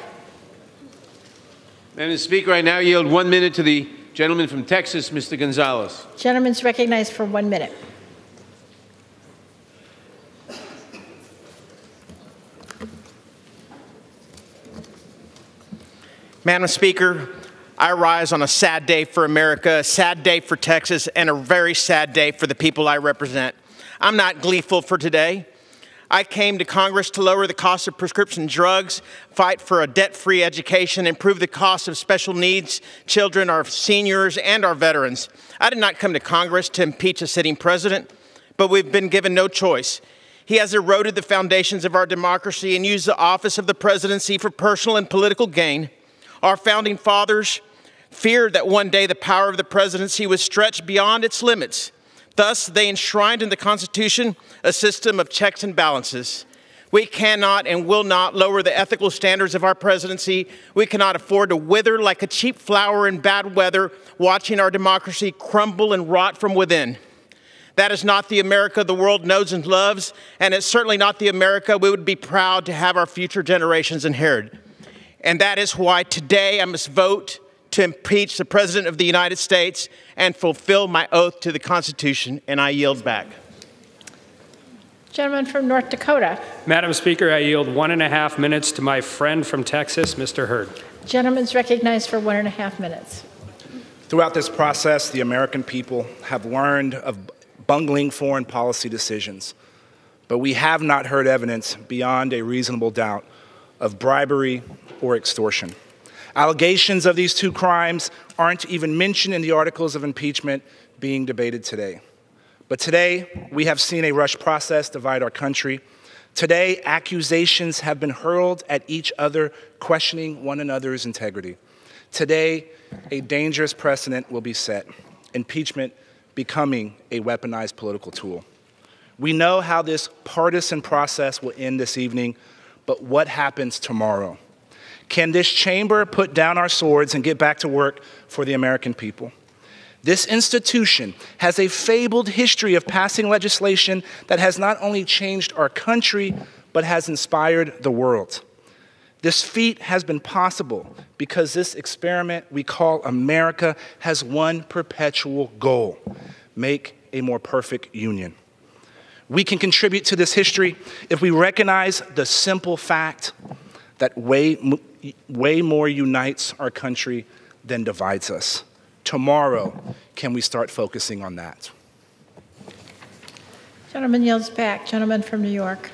Madam Speaker, I now yield 1 minute to the gentleman from Texas, Mr. Gonzalez. Gentleman's recognized for 1 minute. Madam Speaker, I rise on a sad day for America, a sad day for Texas, and a very sad day for the people I represent. I'm not gleeful for today. I came to Congress to lower the cost of prescription drugs, fight for a debt-free education, improve the cost of special needs children, our seniors, and our veterans. I did not come to Congress to impeach a sitting president, but we've been given no choice. He has eroded the foundations of our democracy and used the office of the presidency for personal and political gain. Our founding fathers feared that one day the power of the presidency was stretched beyond its limits. Thus, they enshrined in the Constitution a system of checks and balances. We cannot and will not lower the ethical standards of our presidency. We cannot afford to wither like a cheap flower in bad weather, watching our democracy crumble and rot from within. That is not the America the world knows and loves, and it's certainly not the America we would be proud to have our future generations inherit. And that is why today I must vote to impeach the President of the United States and fulfill my oath to the Constitution, and I yield back. Gentleman from North Dakota. Madam Speaker, I yield 1.5 minutes to my friend from Texas, Mr. Hurd. Gentleman's recognized for 1.5 minutes. Throughout this process, the American people have learned of bungling foreign policy decisions, but we have not heard evidence beyond a reasonable doubt of bribery or extortion. Allegations of these two crimes aren't even mentioned in the articles of impeachment being debated today. But today, we have seen a rushed process divide our country. Today, accusations have been hurled at each other, questioning one another's integrity. Today, a dangerous precedent will be set, impeachment becoming a weaponized political tool. We know how this partisan process will end this evening, but what happens tomorrow? Can this chamber put down our swords and get back to work for the American people? This institution has a fabled history of passing legislation that has not only changed our country, but has inspired the world. This feat has been possible because this experiment we call America has one perpetual goal: make a more perfect union. We can contribute to this history if we recognize the simple fact that way more unites our country than divides us. Tomorrow, can we start focusing on that? Gentleman yields back. Gentleman from New York.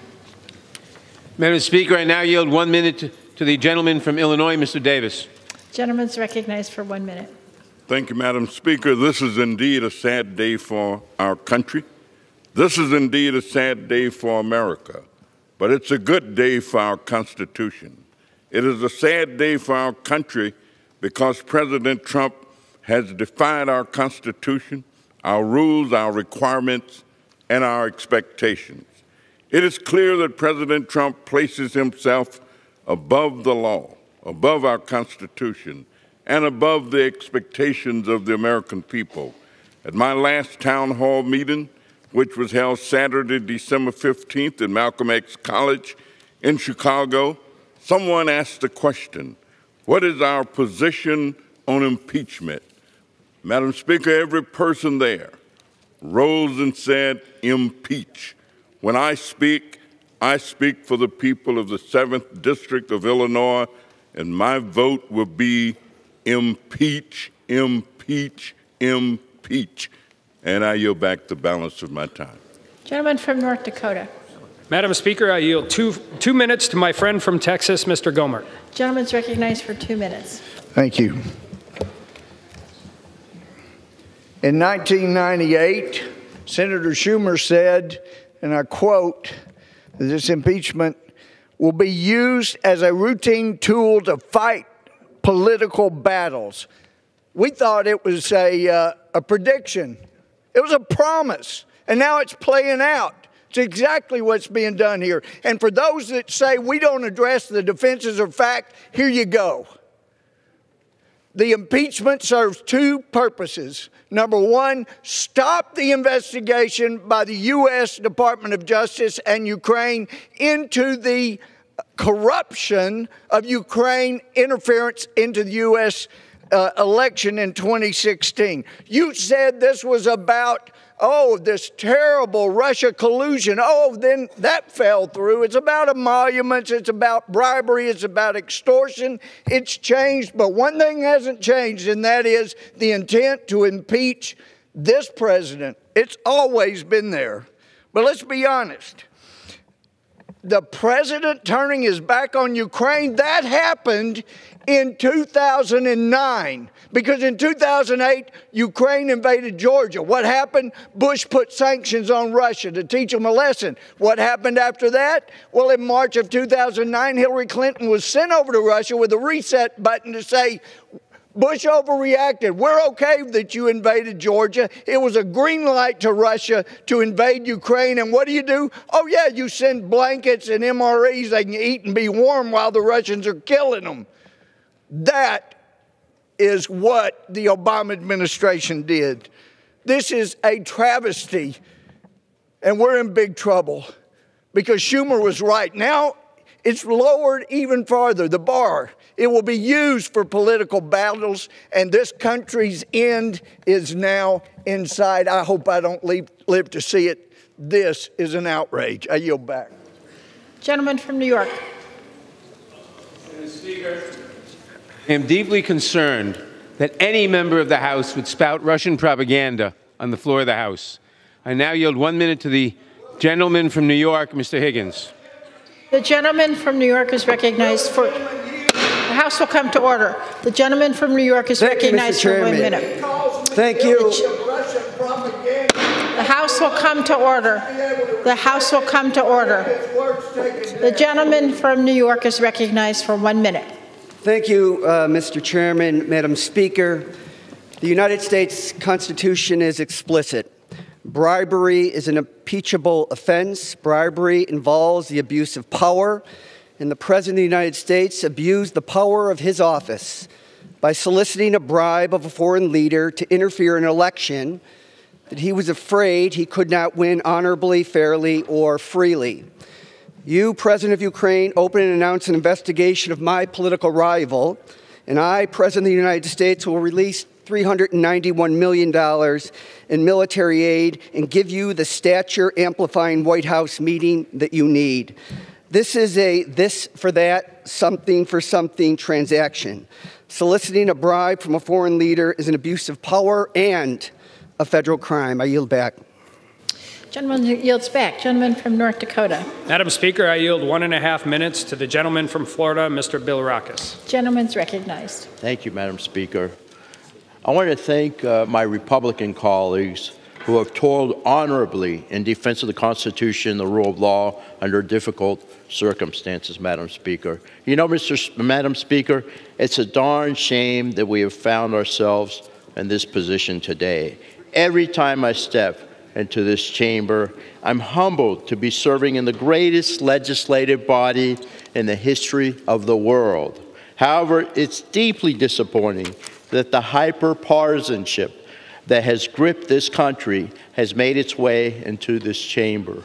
Madam Speaker, I now yield 1 minute to the gentleman from Illinois, Mr. Davis. Gentleman's recognized for 1 minute. Thank you, Madam Speaker. This is indeed a sad day for our country. This is indeed a sad day for America, but it's a good day for our Constitution. It is a sad day for our country because President Trump has defied our Constitution, our rules, our requirements, and our expectations. It is clear that President Trump places himself above the law, above our Constitution, and above the expectations of the American people. At my last town hall meeting, which was held Saturday, December 15th at Malcolm X College in Chicago, someone asked the question, what is our position on impeachment? Madam Speaker, every person there rose and said, impeach. When I speak for the people of the 7th District of Illinois, and my vote will be impeach, impeach, impeach. And I yield back the balance of my time. Gentleman from North Dakota. Madam Speaker, I yield two minutes to my friend from Texas, Mr. Gohmert. Gentleman's recognized for 2 minutes. Thank you. In 1998, Senator Schumer said, and I quote, this impeachment will be used as a routine tool to fight political battles. We thought it was a prediction. It was a promise, and now it's playing out. It's exactly what's being done here. And for those that say we don't address the defenses of fact, here you go. The impeachment serves two purposes. Number one, stop the investigation by the U.S. Department of Justice and Ukraine into the corruption of Ukraine interference into the U.S. Election in 2016. You said this was about, this terrible Russia collusion. Then that fell through. It's about emoluments. It's about bribery. It's about extortion. It's changed, but one thing hasn't changed, and that is the intent to impeach this president. It's always been there. But let's be honest. The president turning his back on Ukraine, that happened in 2009, because in 2008, Ukraine invaded Georgia. What happened? Bush put sanctions on Russia to teach them a lesson. What happened after that? Well, in March of 2009, Hillary Clinton was sent over to Russia with a reset button to say, Bush overreacted. We're okay that you invaded Georgia. It was a green light to Russia to invade Ukraine. And what do? Oh, yeah, you send blankets and MREs they can eat and be warm while the Russians are killing them. That is what the Obama administration did. This is a travesty, and we're in big trouble because Schumer was right. Now it's lowered even farther, the bar. It will be used for political battles, and this country's end is now in sight. I hope I don't live to see it. This is an outrage. I yield back. Gentleman from New York. Mr. Speaker, I am deeply concerned that any member of the House would spout Russian propaganda on the floor of the House. I now yield 1 minute to the gentleman from New York, Mr. Higgins. The gentleman from New York is recognized for... The House will come to order. The gentleman from New York is recognized for 1 minute. Thank you. The House will come to order. The House will come to order. The gentleman from New York is recognized for 1 minute. Thank you, Mr. Chairman, Madam Speaker. The United States Constitution is explicit. Bribery is an impeachable offense. Bribery involves the abuse of power, and the President of the United States abused the power of his office by soliciting a bribe of a foreign leader to interfere in an election that he was afraid he could not win honorably, fairly, or freely. You, President of Ukraine, open and announce an investigation of my political rival, and I, President of the United States, will release $391 million in military aid and give you the stature-amplifying White House meeting that you need. This is a this for that, something for something transaction. Soliciting a bribe from a foreign leader is an abuse of power and a federal crime. I yield back. Gentleman yields back. Gentleman from North Dakota. Madam Speaker, I yield 1.5 minutes to the gentleman from Florida, Mr. Bilirakis. Gentleman's recognized. Thank you, Madam Speaker. I want to thank my Republican colleagues who have toiled honorably in defense of the Constitution and the rule of law under difficult circumstances, Madam Speaker. You know, Madam Speaker, it's a darn shame that we have found ourselves in this position today. Every time I step into this chamber, I'm humbled to be serving in the greatest legislative body in the history of the world. However, it's deeply disappointing that the hyper-partisanship that has gripped this country has made its way into this chamber.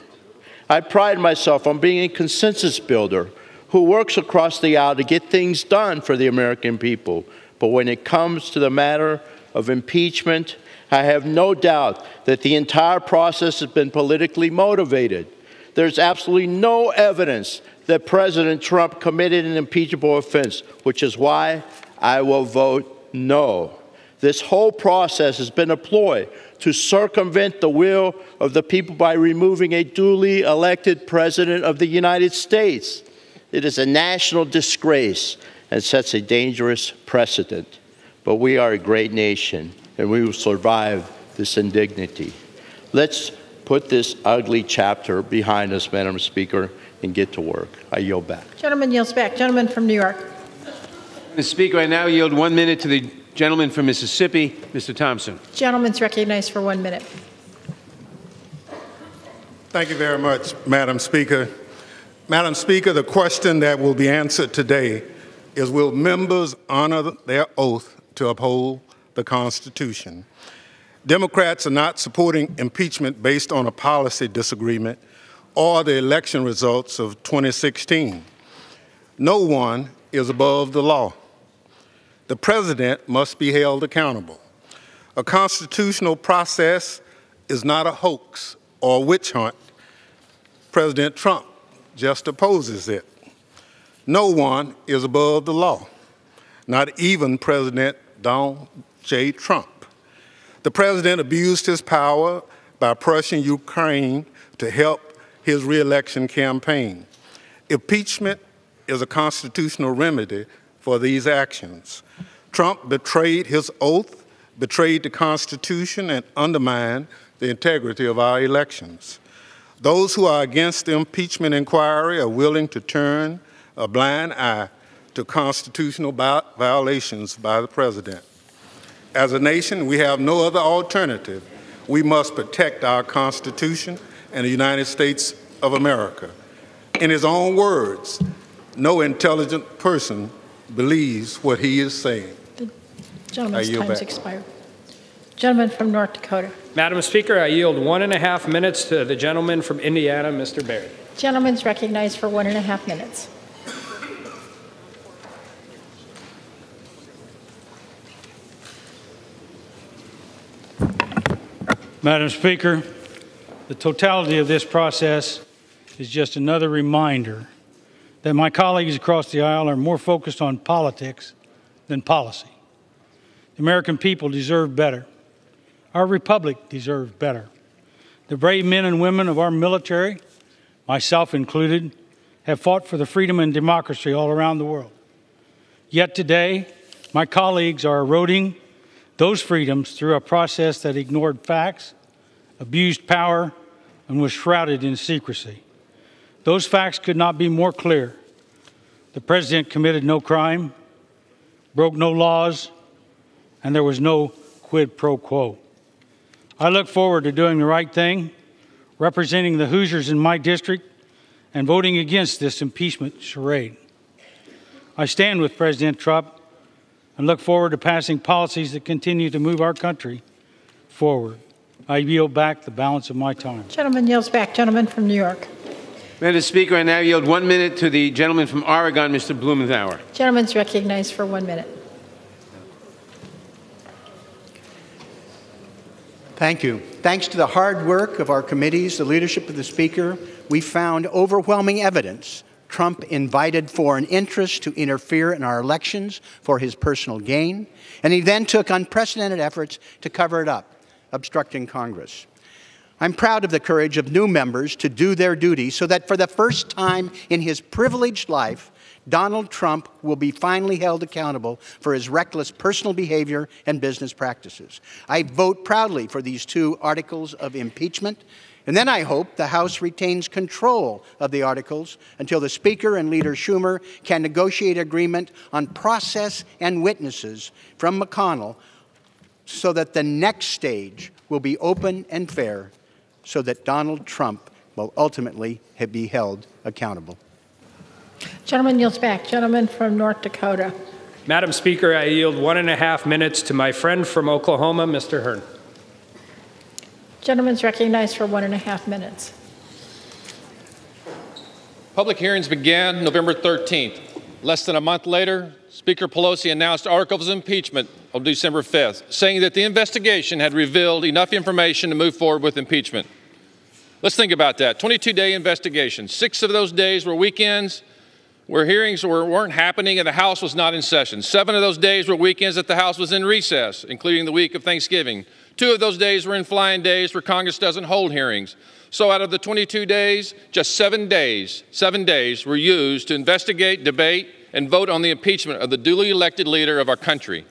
I pride myself on being a consensus builder who works across the aisle to get things done for the American people. But when it comes to the matter of impeachment, I have no doubt that the entire process has been politically motivated. There's absolutely no evidence that President Trump committed an impeachable offense, which is why I will vote no. This whole process has been a ploy to circumvent the will of the people by removing a duly elected President of the United States. It is a national disgrace and sets a dangerous precedent. But we are a great nation, and we will survive this indignity. Let's put this ugly chapter behind us, Madam Speaker, and get to work. I yield back. Gentleman yields back. Gentleman from New York. Mr. Speaker, I now yield 1 minute to the gentleman from Mississippi, Mr. Thompson. Gentleman's recognized for 1 minute. Thank you very much, Madam Speaker. Madam Speaker, the question that will be answered today is, will members honor their oath to uphold the Constitution? Democrats are not supporting impeachment based on a policy disagreement or the election results of 2016. No one is above the law. The president must be held accountable. A constitutional process is not a hoax or witch hunt. President Trump just opposes it. No one is above the law, not even President Donald J. Trump. The president abused his power by pressuring Ukraine to help his re-election campaign. Impeachment is a constitutional remedy for these actions. Trump betrayed his oath, betrayed the Constitution, and undermined the integrity of our elections. Those who are against the impeachment inquiry are willing to turn a blind eye to constitutional violations by the president. As a nation, we have no other alternative. We must protect our Constitution and the United States of America. In his own words, no intelligent person believes what he is saying. The gentleman's time's expired. Gentleman from North Dakota. Madam Speaker, I yield 1.5 minutes to the gentleman from Indiana, Mr. Barry. Gentleman's recognized for 1.5 minutes. Madam Speaker, The totality of this process is just another reminder that my colleagues across the aisle are more focused on politics than policy. The American people deserve better. Our republic deserves better. The brave men and women of our military, myself included, have fought for the freedom and democracy all around the world. Yet today, my colleagues are eroding those freedoms through a process that ignored facts, abused power, and was shrouded in secrecy. Those facts could not be more clear. The president committed no crime, broke no laws, and there was no quid pro quo. I look forward to doing the right thing, representing the Hoosiers in my district, and voting against this impeachment charade. I stand with President Trump and look forward to passing policies that continue to move our country forward. I yield back the balance of my time. Gentleman yields back. Gentleman from New York. Madam Speaker, I now yield 1 minute to the gentleman from Oregon, Mr. Blumenauer. Gentleman's recognized for 1 minute. Thank you. Thanks to the hard work of our committees, the leadership of the Speaker, we found overwhelming evidence Trump invited foreign interests to interfere in our elections for his personal gain, and he then took unprecedented efforts to cover it up, obstructing Congress. I'm proud of the courage of new members to do their duty so that for the first time in his privileged life, Donald Trump will be finally held accountable for his reckless personal behavior and business practices. I vote proudly for these 2 articles of impeachment, and then I hope the House retains control of the articles until the Speaker and Leader Schumer can negotiate agreement on process and witnesses from McConnell so that the next stage will be open and fair, so that Donald Trump will ultimately be held accountable. Gentleman yields back. Gentleman from North Dakota. Madam Speaker, I yield 1.5 minutes to my friend from Oklahoma, Mr. Hearn. Gentleman's recognized for 1.5 minutes. Public hearings began November 13th. Less than a month later, Speaker Pelosi announced articles of impeachment on December 5th, saying that the investigation had revealed enough information to move forward with impeachment. Let's think about that. 22-day investigation. 6 of those days were weekends where hearings weren't happening and the House was not in session. 7 of those days were weekends that the House was in recess, including the week of Thanksgiving. 2 of those days were in flying days where Congress doesn't hold hearings. So out of the 22 days, just 7 days were used to investigate, debate, and vote on the impeachment of the duly elected leader of our country.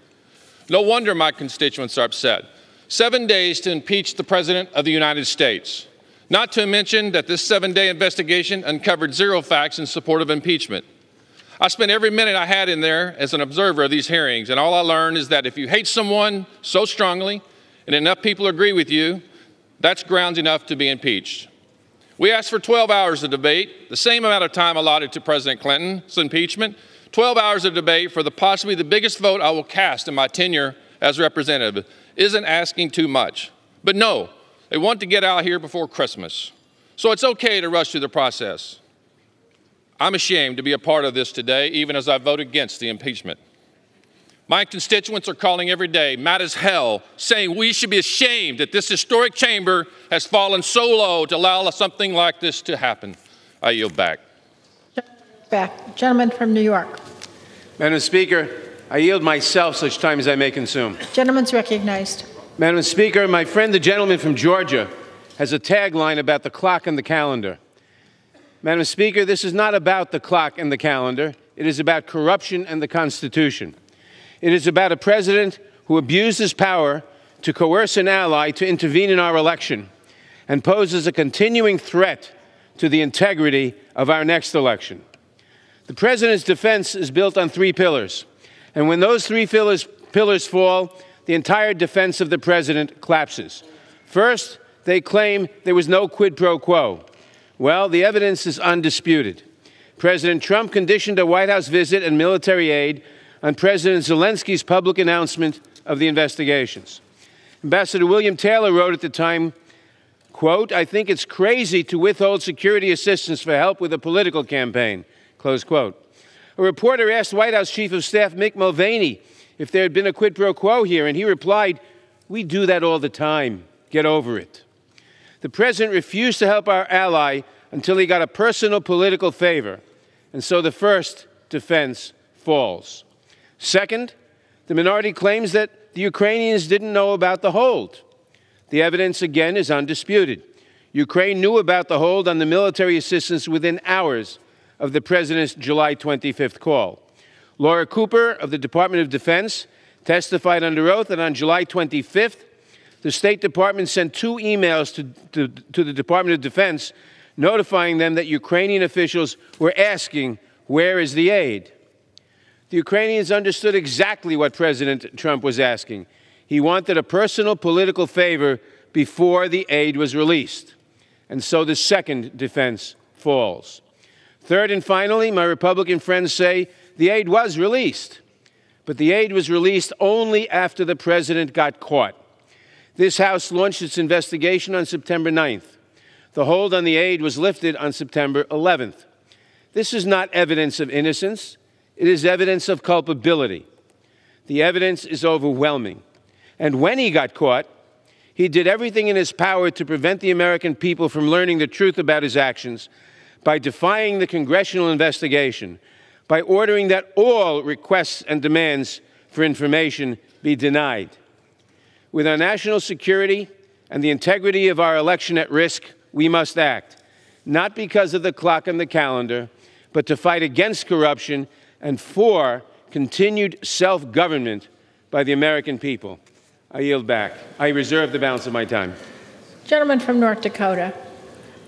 No wonder my constituents are upset. 7 days to impeach the President of the United States. Not to mention that this 7-day investigation uncovered 0 facts in support of impeachment. I spent every minute I had in there as an observer of these hearings, and all I learned is that if you hate someone so strongly and enough people agree with you, that's grounds enough to be impeached. We asked for 12 hours of debate, the same amount of time allotted to President Clinton's impeachment, 12 hours of debate for possibly the biggest vote I will cast in my tenure as representative. Isn't asking too much. But no, they want to get out here before Christmas. So it's okay to rush through the process. I'm ashamed to be a part of this today, even as I vote against the impeachment. My constituents are calling every day, mad as hell, saying we should be ashamed that this historic chamber has fallen so low to allow something like this to happen. I yield back. Back. Gentleman from New York. Madam Speaker, I yield myself such time as I may consume. Gentleman's recognized. Madam Speaker, my friend, the gentleman from Georgia, has a tagline about the clock and the calendar. Madam Speaker, this is not about the clock and the calendar. It is about corruption and the Constitution. It is about a president who abused his power to coerce an ally to intervene in our election and poses a continuing threat to the integrity of our next election. The president's defense is built on 3 pillars, and when those 3 pillars fall, the entire defense of the president collapses. First, they claim there was no quid pro quo. Well, the evidence is undisputed. President Trump conditioned a White House visit and military aid on President Zelensky's public announcement of the investigations. Ambassador William Taylor wrote at the time, quote, "I think it's crazy to withhold security assistance for help with a political campaign," close quote. A reporter asked White House Chief of Staff Mick Mulvaney if there had been a quid pro quo here, and he replied, "We do that all the time. Get over it." The president refused to help our ally until he got a personal political favor, and so the first defense falls. Second, the minority claims that the Ukrainians didn't know about the hold. The evidence, again, is undisputed. Ukraine knew about the hold on the military assistance within hours of the president's July 25th call. Laura Cooper of the Department of Defense testified under oath that on July 25th, the State Department sent 2 emails to the Department of Defense notifying them that Ukrainian officials were asking, "Where is the aid?" The Ukrainians understood exactly what President Trump was asking. He wanted a personal political favor before the aid was released. And so the second defense falls. Third and finally, my Republican friends say the aid was released. But the aid was released only after the president got caught. This House launched its investigation on September 9th. The hold on the aid was lifted on September 11th. This is not evidence of innocence. It is evidence of culpability. The evidence is overwhelming. And when he got caught, he did everything in his power to prevent the American people from learning the truth about his actions by defying the congressional investigation, by ordering that all requests and demands for information be denied. With our national security and the integrity of our election at risk, we must act, not because of the clock on the calendar, but to fight against corruption and for continued self-government by the American people. I yield back. I reserve the balance of my time. Gentleman from North Dakota.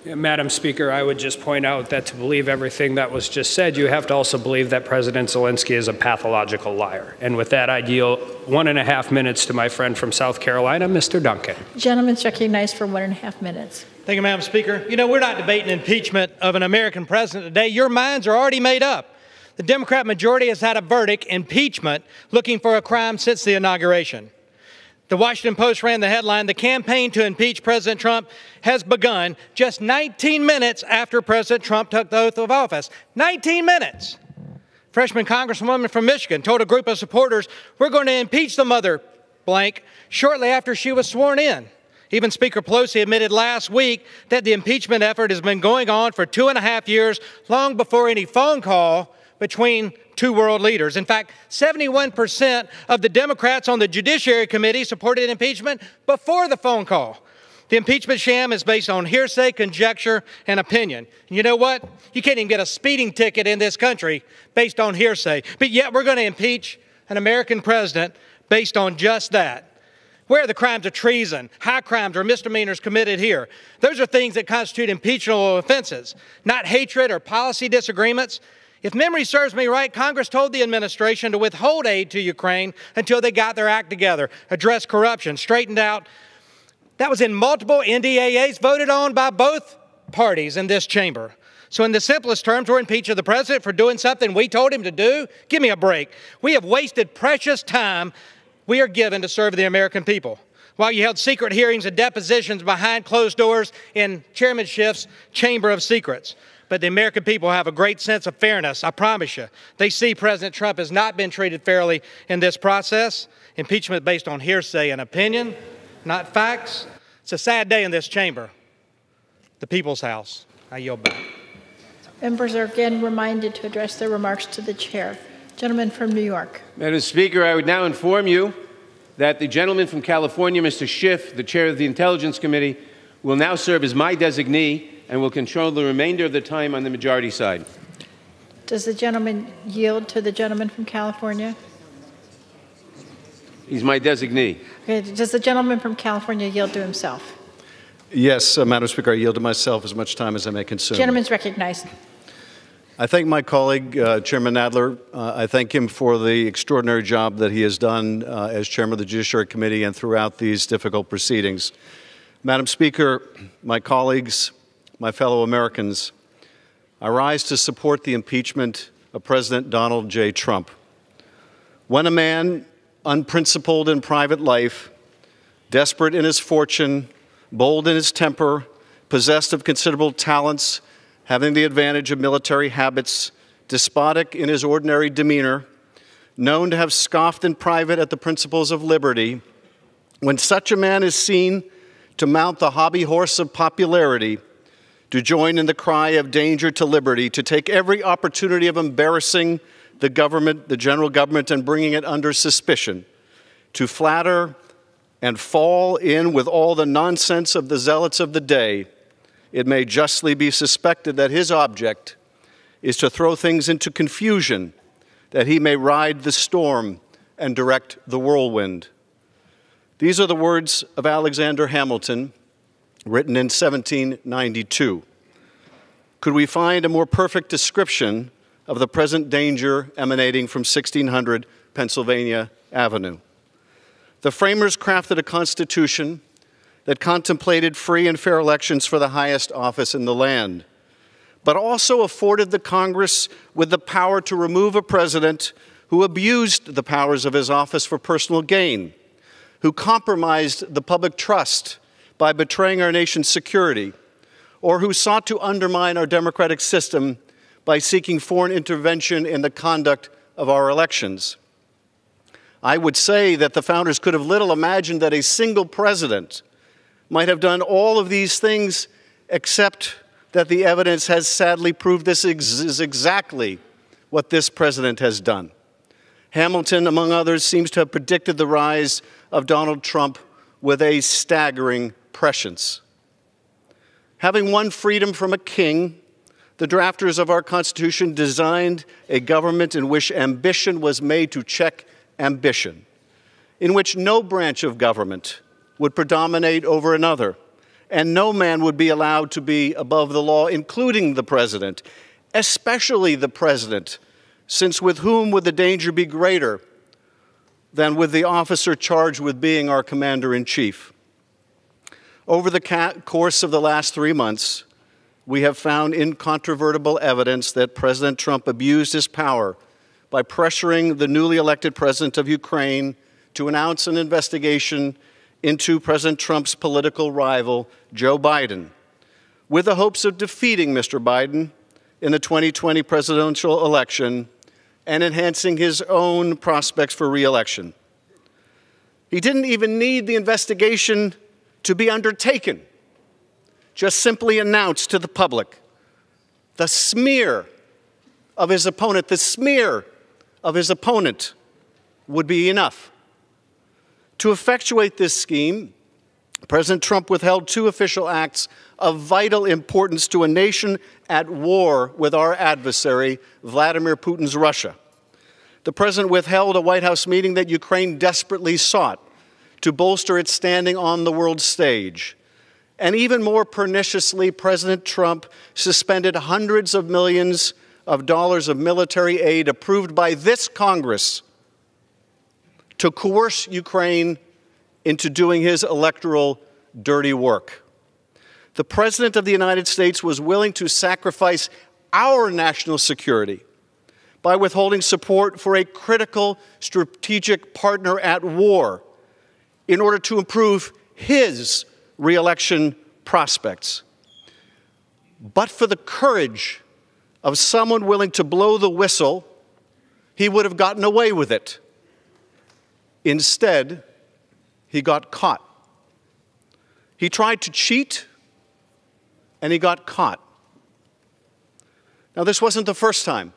Madam Speaker, I would just point out that to believe everything that was just said, you have to also believe that President Zelensky is a pathological liar. And with that, I yield 1.5 minutes to my friend from South Carolina, Mr. Duncan. Gentleman's recognized for 1.5 minutes. Thank you, Madam Speaker. You know, we're not debating impeachment of an American president today. Your minds are already made up. The Democrat majority has had a verdict, impeachment, looking for a crime since the inauguration. The Washington Post ran the headline, "The campaign to impeach President Trump has begun," just 19 minutes after President Trump took the oath of office. 19 minutes. Freshman Congresswoman from Michigan told a group of supporters, "We're going to impeach the mother blank," shortly after she was sworn in. Even Speaker Pelosi admitted last week that the impeachment effort has been going on for 2.5 years, long before any phone call between 2 world leaders. In fact, 71% of the Democrats on the Judiciary Committee supported impeachment before the phone call. The impeachment sham is based on hearsay, conjecture, and opinion. And you know what? You can't even get a speeding ticket in this country based on hearsay. But yet we're going to impeach an American president based on just that. Where are the crimes of treason, high crimes, or misdemeanors committed here? Those are things that constitute impeachable offenses, not hatred or policy disagreements. If memory serves me right, Congress told the administration to withhold aid to Ukraine until they got their act together, addressed corruption, straightened out. That was in multiple NDAAs voted on by both parties in this chamber. So in the simplest terms, we're impeaching the president for doing something we told him to do? Give me a break. We have wasted precious time we are given to serve the American people. While you held secret hearings and depositions behind closed doors in Chairman Schiff's Chamber of Secrets. But the American people have a great sense of fairness, I promise you. They see President Trump has not been treated fairly in this process. Impeachment based on hearsay and opinion, not facts. It's a sad day in this chamber, the People's House. I yield back. Members are again reminded to address their remarks to the chair. Gentleman from New York. Madam Speaker, I would now inform you that the gentleman from California, Mr. Schiff, the chair of the Intelligence Committee, will now serve as my designee and will control the remainder of the time on the majority side. Does the gentleman yield to the gentleman from California? He's my designee. Okay. Does the gentleman from California yield to himself? Yes, Madam Speaker, I yield to myself as much time as I may consume. Gentleman's recognized. I thank my colleague, Chairman Nadler. I thank him for the extraordinary job that he has done as chairman of the Judiciary Committee and throughout these difficult proceedings. Madam Speaker, my colleagues, my fellow Americans, I rise to support the impeachment of President Donald J. Trump. When a man, unprincipled in private life, desperate in his fortune, bold in his temper, possessed of considerable talents, having the advantage of military habits, despotic in his ordinary demeanor, known to have scoffed in private at the principles of liberty, when such a man is seen to mount the hobby horse of popularity, to join in the cry of danger to liberty, to take every opportunity of embarrassing the government, the general government, and bringing it under suspicion, to flatter and fall in with all the nonsense of the zealots of the day, it may justly be suspected that his object is to throw things into confusion, that he may ride the storm and direct the whirlwind. These are the words of Alexander Hamilton, written in 1792. Could we find a more perfect description of the present danger emanating from 1600 Pennsylvania Avenue? The framers crafted a constitution that contemplated free and fair elections for the highest office in the land, but also afforded the Congress with the power to remove a president who abused the powers of his office for personal gain, who compromised the public trust by betraying our nation's security, or who sought to undermine our democratic system by seeking foreign intervention in the conduct of our elections. I would say that the founders could have little imagined that a single president might have done all of these things, except that the evidence has sadly proved this is exactly what this president has done. Hamilton, among others, seems to have predicted the rise of Donald Trump with a staggering prescience. Having won freedom from a king, the drafters of our Constitution designed a government in which ambition was made to check ambition, in which no branch of government would predominate over another, and no man would be allowed to be above the law, including the president, especially the president, since with whom would the danger be greater than with the officer charged with being our commander-in-chief? Over the course of the last 3 months, we have found incontrovertible evidence that President Trump abused his power by pressuring the newly elected president of Ukraine to announce an investigation into President Trump's political rival, Joe Biden, with the hopes of defeating Mr. Biden in the 2020 presidential election and enhancing his own prospects for re-election. He didn't even need the investigation to be undertaken, just simply announced to the public. The smear of his opponent, would be enough. To effectuate this scheme, President Trump withheld 2 official acts of vital importance to a nation at war with our adversary, Vladimir Putin's Russia. The president withheld a White House meeting that Ukraine desperately sought to bolster its standing on the world stage. And even more perniciously, President Trump suspended hundreds of millions of dollars of military aid approved by this Congress to coerce Ukraine into doing his electoral dirty work. The President of the United States was willing to sacrifice our national security by withholding support for a critical strategic partner at war in order to improve his re-election prospects. But for the courage of someone willing to blow the whistle, he would have gotten away with it. Instead, he got caught. He tried to cheat, and he got caught. Now, this wasn't the first time.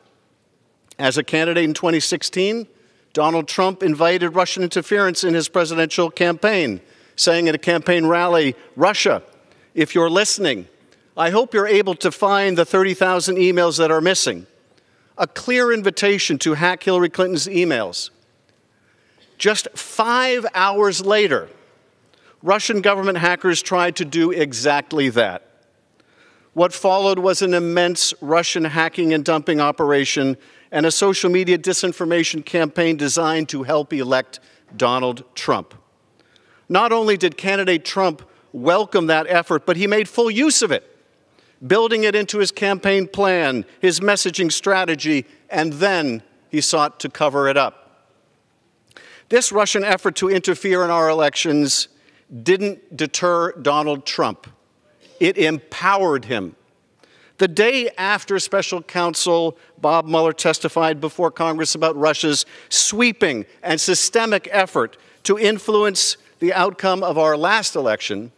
As a candidate in 2016, Donald Trump invited Russian interference in his presidential campaign, saying at a campaign rally, "Russia, if you're listening, I hope you're able to find the 30,000 emails that are missing." A clear invitation to hack Hillary Clinton's emails. Just 5 hours later, Russian government hackers tried to do exactly that. What followed was an immense Russian hacking and dumping operation and a social media disinformation campaign designed to help elect Donald Trump. Not only did candidate Trump welcome that effort, but he made full use of it, building it into his campaign plan, his messaging strategy, and then he sought to cover it up. This Russian effort to interfere in our elections didn't deter Donald Trump. It empowered him. The day after Special Counsel Bob Mueller testified before Congress about Russia's sweeping and systemic effort to influence the outcome of our last election,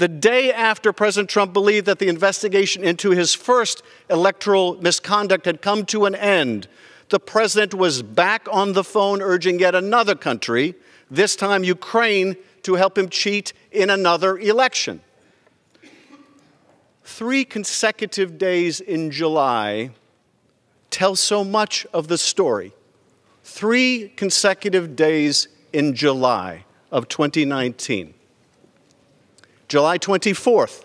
The day after President Trump believed that the investigation into his first electoral misconduct had come to an end, the president was back on the phone urging yet another country, this time Ukraine, to help him cheat in another election. 3 consecutive days in July tell so much of the story. 3 consecutive days in July of 2019. July 24th,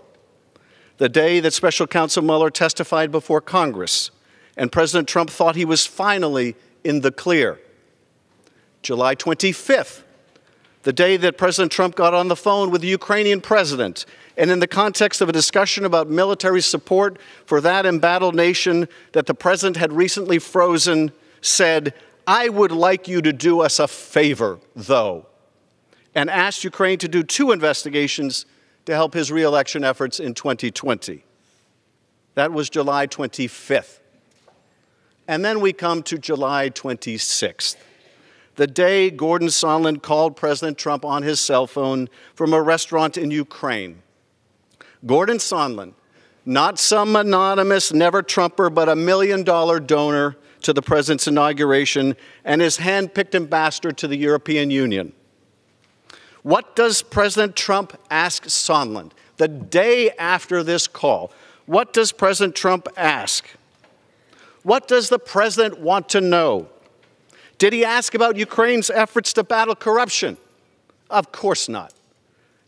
the day that Special Counsel Mueller testified before Congress, and President Trump thought he was finally in the clear. July 25th, the day that President Trump got on the phone with the Ukrainian president, and in the context of a discussion about military support for that embattled nation that the president had recently frozen, said, "I would like you to do us a favor, though," and asked Ukraine to do 2 investigations to help his re-election efforts in 2020. That was July 25th. And then we come to July 26th, the day Gordon Sondland called President Trump on his cell phone from a restaurant in Ukraine. Gordon Sondland, not some anonymous never-Trumper, but $1 million donor to the president's inauguration and his hand-picked ambassador to the European Union. What does President Trump ask Sondland the day after this call? What does President Trump ask? What does the president want to know? Did he ask about Ukraine's efforts to battle corruption? Of course not.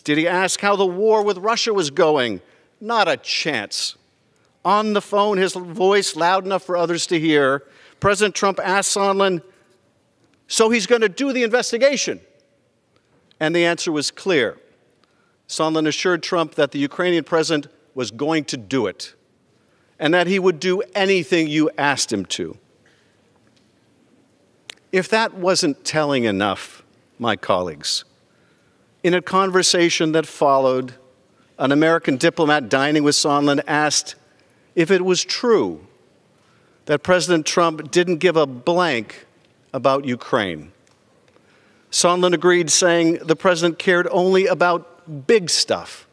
Did he ask how the war with Russia was going? Not a chance. On the phone, his voice loud enough for others to hear, President Trump asked Sondland, "So he's going to do the investigation?" And the answer was clear. Sondland assured Trump that the Ukrainian president was going to do it, and that he would do anything you asked him to. If that wasn't telling enough, my colleagues, in a conversation that followed, an American diplomat dining with Sondland asked if it was true that President Trump didn't give a blank about Ukraine. Sondland agreed, saying the president cared only about big stuff.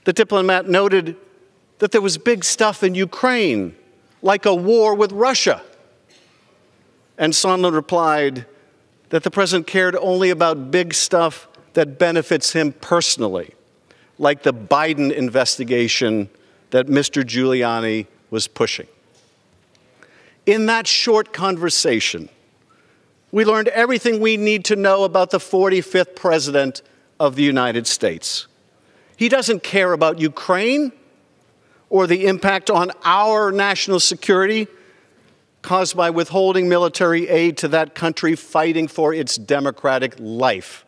The diplomat noted that there was big stuff in Ukraine, like a war with Russia. And Sondland replied that the president cared only about big stuff that benefits him personally, like the Biden investigation that Mr. Giuliani was pushing. In that short conversation, we learned everything we need to know about the 45th president of the United States. He doesn't care about Ukraine or the impact on our national security caused by withholding military aid to that country fighting for its democratic life.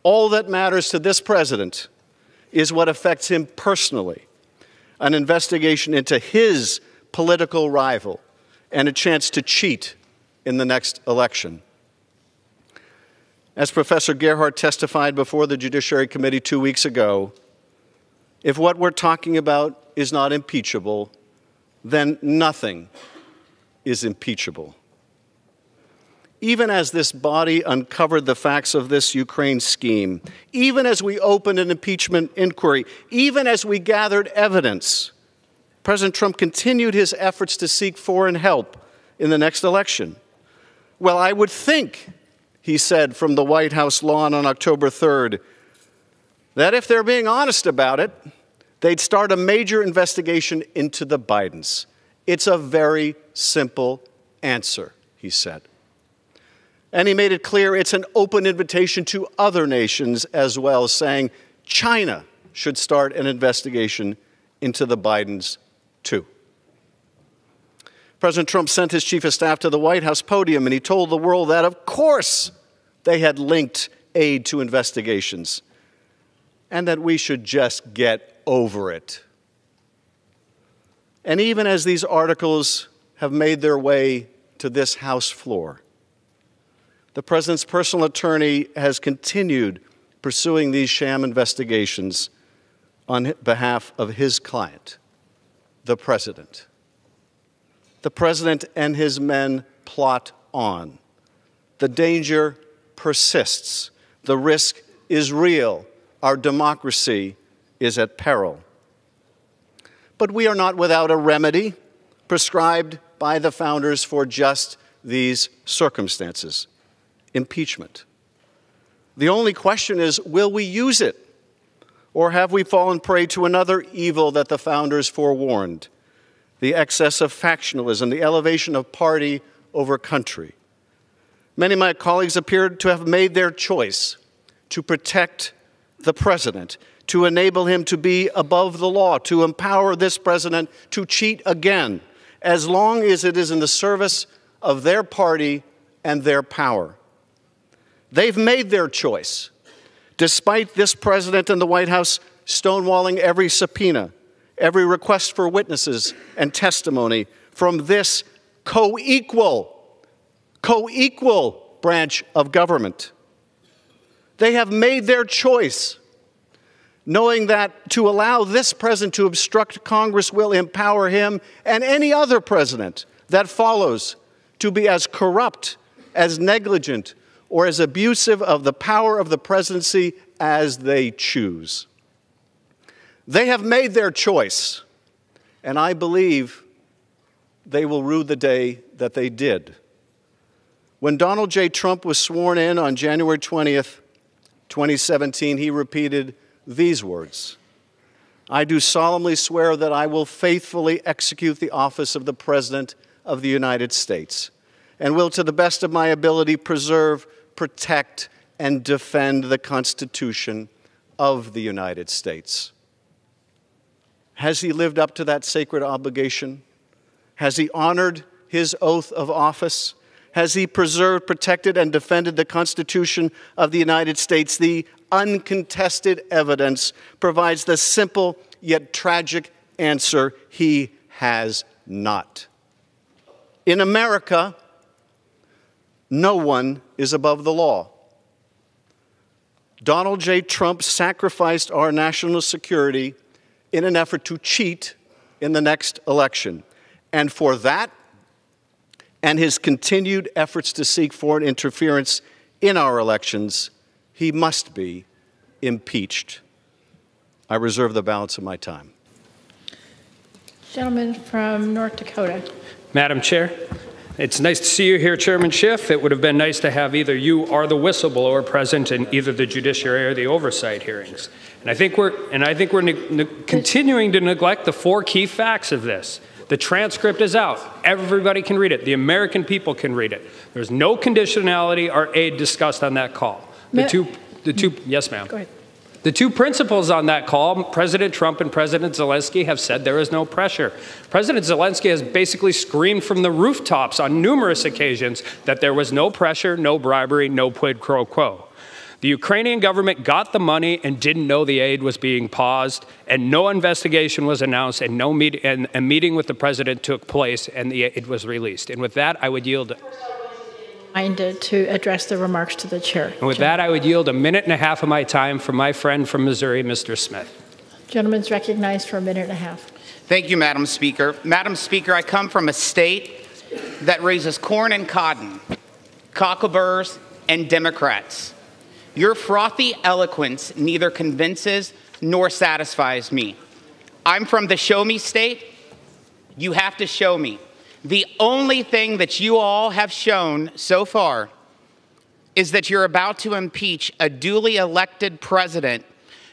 All that matters to this president is what affects him personally, an investigation into his political rival and a chance to cheat in the next election. As Professor Gerhardt testified before the Judiciary Committee 2 weeks ago, if what we're talking about is not impeachable, then nothing is impeachable. Even as this body uncovered the facts of this Ukraine scheme, even as we opened an impeachment inquiry, even as we gathered evidence, President Trump continued his efforts to seek foreign help in the next election. Well, I would think, he said from the White House lawn on October 3rd, that if they're being honest about it, they'd start a major investigation into the Bidens. It's a very simple answer, he said. And he made it clear it's an open invitation to other nations as well, saying China should start an investigation into the Bidens too. President Trump sent his chief of staff to the White House podium, and he told the world that, of course, they had linked aid to investigations, and that we should just get over it. And even as these articles have made their way to this House floor, the president's personal attorney has continued pursuing these sham investigations on behalf of his client, the president. The president and his men plot on. The danger persists. The risk is real. our democracy is at peril. But we are not without a remedy prescribed by the founders for just these circumstances: impeachment. The only question is, will we use it? Or have we fallen prey to another evil that the founders forewarned? The excess of factionalism, the elevation of party over country. Many of my colleagues appeared to have made their choice to protect the president, to enable him to be above the law, to empower this president to cheat again, as long as it is in the service of their party and their power. They've made their choice, despite this president and the White House stonewalling every subpoena, every request for witnesses and testimony from this co-equal branch of government. They have made their choice, knowing that to allow this president to obstruct Congress will empower him and any other president that follows to be as corrupt, as negligent, or as abusive of the power of the presidency as they choose. They have made their choice, and I believe they will rue the day that they did. When Donald J. Trump was sworn in on January 20th, 2017, he repeated these words: "I do solemnly swear that I will faithfully execute the office of the President of the United States and will, to the best of my ability, preserve, protect, and defend the Constitution of the United States." Has he lived up to that sacred obligation? Has he honored his oath of office? Has he preserved, protected, and defended the Constitution of the United States? The uncontested evidence provides the simple yet tragic answer: he has not. In America, no one is above the law. Donald J. Trump sacrificed our national security in an effort to cheat in the next election. And for that, and his continued efforts to seek foreign interference in our elections, he must be impeached. I reserve the balance of my time. Gentleman from North Dakota. Madam Chair, it's nice to see you here, Chairman Schiff. It would have been nice to have either you or the whistleblower present in either the judiciary or the oversight hearings. And I think we're continuing to neglect the four key facts of this. The transcript is out. Everybody can read it. The American people can read it. There's no conditionality or aid discussed on that call. Yes, ma'am. Go ahead. The two principals on that call, President Trump and President Zelensky, have said there is no pressure. President Zelensky has basically screamed from the rooftops on numerous occasions that there was no pressure, no bribery, no quid pro quo. The Ukrainian government got the money and didn't know the aid was being paused, and no investigation was announced, and a meeting with the president took place, and the aid was released. And with that, I would yield. To address the remarks to the chair. And with that, I would yield a minute and a half of my time for my friend from Missouri, Mr. Smith. Gentleman's recognized for a minute and a half. Thank you, Madam Speaker. Madam Speaker, I come from a state that raises corn and cotton, cockleburrs, and Democrats. Your frothy eloquence neither convinces nor satisfies me. I'm from the show me state. You have to show me. The only thing that you all have shown so far is that you're about to impeach a duly elected president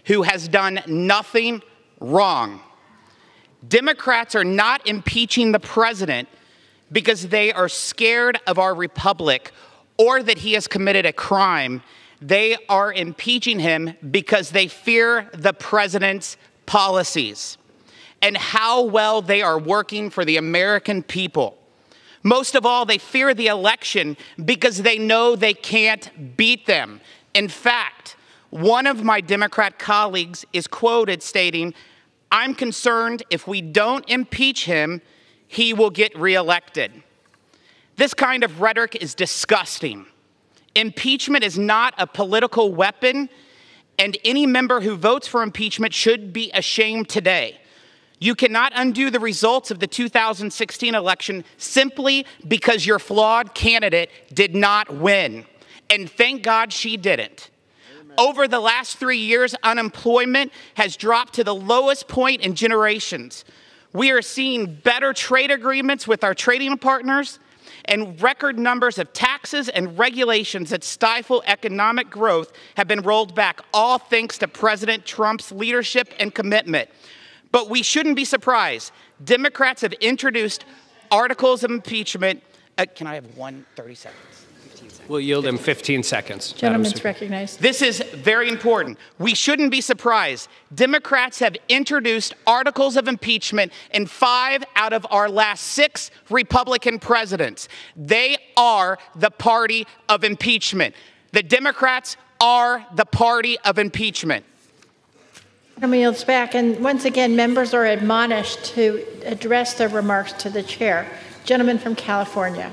who has done nothing wrong. Democrats are not impeaching the president because they are scared of our republic or that he has committed a crime. They are impeaching him because they fear the president's policies and how well they are working for the American people. Most of all, they fear the election because they know they can't beat them. In fact, one of my Democrat colleagues is quoted stating, "I'm concerned if we don't impeach him, he will get reelected." This kind of rhetoric is disgusting. Impeachment is not a political weapon, and any member who votes for impeachment should be ashamed today. You cannot undo the results of the 2016 election simply because your flawed candidate did not win. And thank God she didn't. Over the last 3 years, unemployment has dropped to the lowest point in generations. We are seeing better trade agreements with our trading partners, and record numbers of taxes and regulations that stifle economic growth have been rolled back, all thanks to President Trump's leadership and commitment. But we shouldn't be surprised. Democrats have introduced articles of impeachment. Can I have 30 seconds? We'll yield him 15 seconds. Gentleman's recognized. This is very important. We shouldn't be surprised. Democrats have introduced articles of impeachment in 5 out of our last 6 Republican presidents. They are the party of impeachment. The Democrats are the party of impeachment. Gentleman yields back. And once again, members are admonished to address their remarks to the chair. Gentleman from California.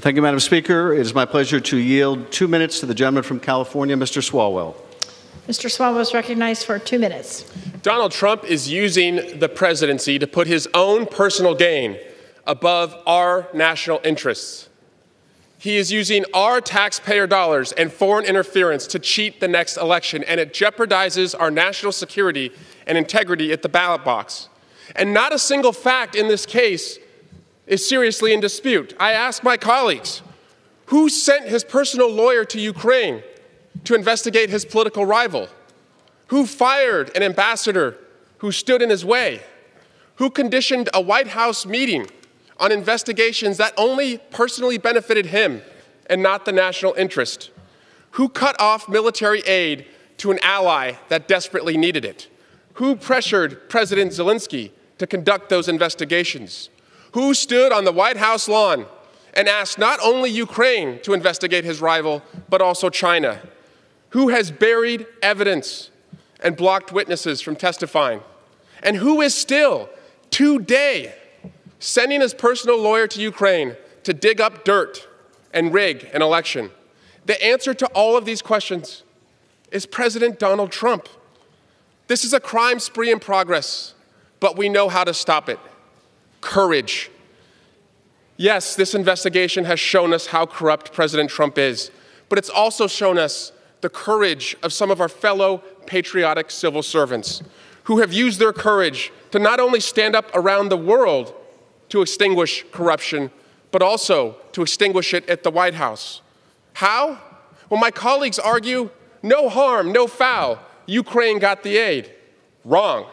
Thank you, Madam Speaker. It is my pleasure to yield 2 minutes to the gentleman from California, Mr. Swalwell. Mr. Swalwell is recognized for 2 minutes. Donald Trump is using the presidency to put his own personal gain above our national interests. He is using our taxpayer dollars and foreign interference to cheat the next election, and it jeopardizes our national security and integrity at the ballot box. And not a single fact in this case is seriously in dispute. I ask my colleagues, who sent his personal lawyer to Ukraine to investigate his political rival? Who fired an ambassador who stood in his way? Who conditioned a White House meeting on investigations that only personally benefited him and not the national interest? Who cut off military aid to an ally that desperately needed it? Who pressured President Zelensky to conduct those investigations? Who stood on the White House lawn and asked not only Ukraine to investigate his rival, but also China? Who has buried evidence and blocked witnesses from testifying? And who is still, today, sending his personal lawyer to Ukraine to dig up dirt and rig an election? The answer to all of these questions is President Donald Trump. This is a crime spree in progress, but we know how to stop it. Courage. Yes, this investigation has shown us how corrupt President Trump is, but it's also shown us the courage of some of our fellow patriotic civil servants who have used their courage to not only stand up around the world to extinguish corruption, but also to extinguish it at the White House. How? Well, my colleagues argue, no harm, no foul. Ukraine got the aid. Wrong.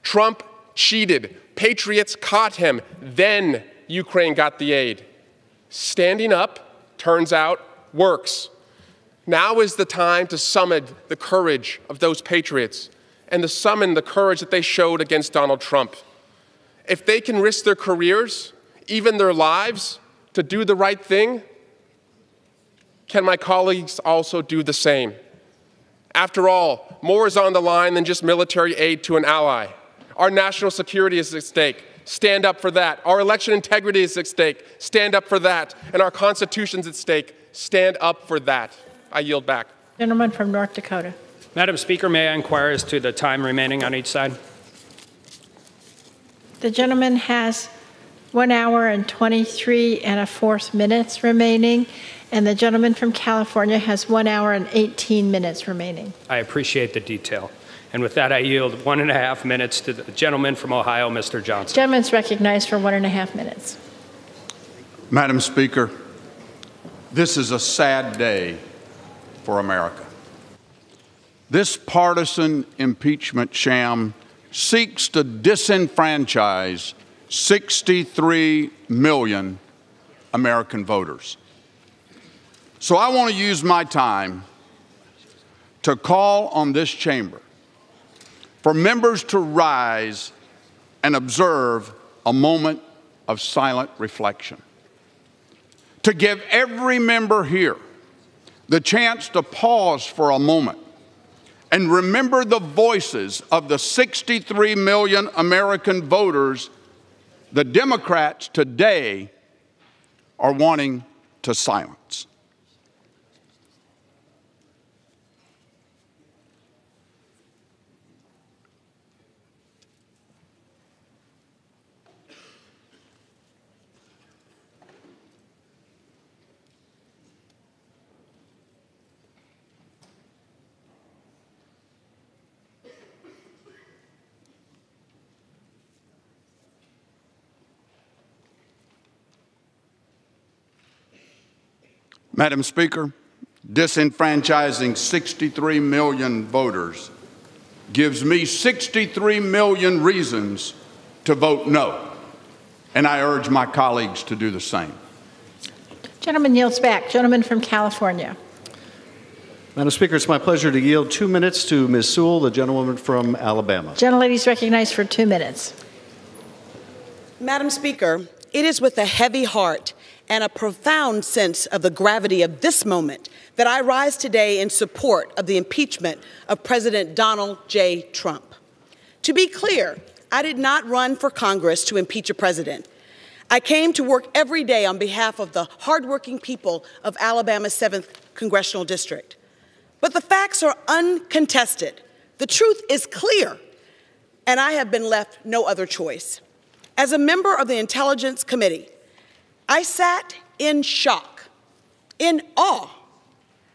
Trump cheated. Patriots caught him. Then Ukraine got the aid. Standing up, turns out, works. Now is the time to summon the courage of those patriots and to summon the courage that they showed against Donald Trump. If they can risk their careers, even their lives, to do the right thing, can my colleagues also do the same? After all, more is on the line than just military aid to an ally. Our national security is at stake. Stand up for that. Our election integrity is at stake. Stand up for that. And our Constitution's at stake. Stand up for that. I yield back. Gentleman from North Dakota. Madam Speaker, may I inquire as to the time remaining on each side? The gentleman has 1 hour and 23 1/4 minutes remaining, and the gentleman from California has 1 hour and 18 minutes remaining. I appreciate the detail. And with that, I yield 1.5 minutes to the gentleman from Ohio, Mr. Johnson. Gentleman's recognized for 1.5 minutes. Madam Speaker, this is a sad day for America. This partisan impeachment sham seeks to disenfranchise 63 million American voters. So I want to use my time to call on this chamber for members to rise and observe a moment of silent reflection, to give every member here the chance to pause for a moment and remember the voices of the 63 million American voters the Democrats today are wanting to silence. Madam Speaker, disenfranchising 63 million voters gives me 63 million reasons to vote no, and I urge my colleagues to do the same. Gentleman yields back. Gentleman from California. Madam Speaker, it's my pleasure to yield 2 minutes to Ms. Sewell, the gentlewoman from Alabama. Gentlelady is recognized for 2 minutes. Madam Speaker, it is with a heavy heart and a profound sense of the gravity of this moment that I rise today in support of the impeachment of President Donald J. Trump. To be clear, I did not run for Congress to impeach a president. I came to work every day on behalf of the hardworking people of Alabama's 7th Congressional District. But the facts are uncontested. The truth is clear, and I have been left no other choice. As a member of the Intelligence Committee, I sat in shock, in awe,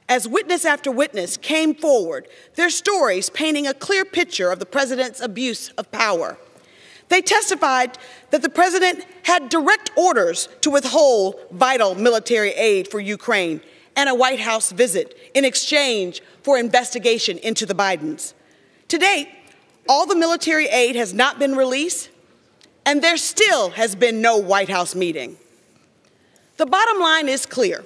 as witness after witness came forward, their stories painting a clear picture of the president's abuse of power. They testified that the president had direct orders to withhold vital military aid for Ukraine and a White House visit in exchange for investigation into the Bidens. To date, all the military aid has not been released, and there still has been no White House meeting. The bottom line is clear.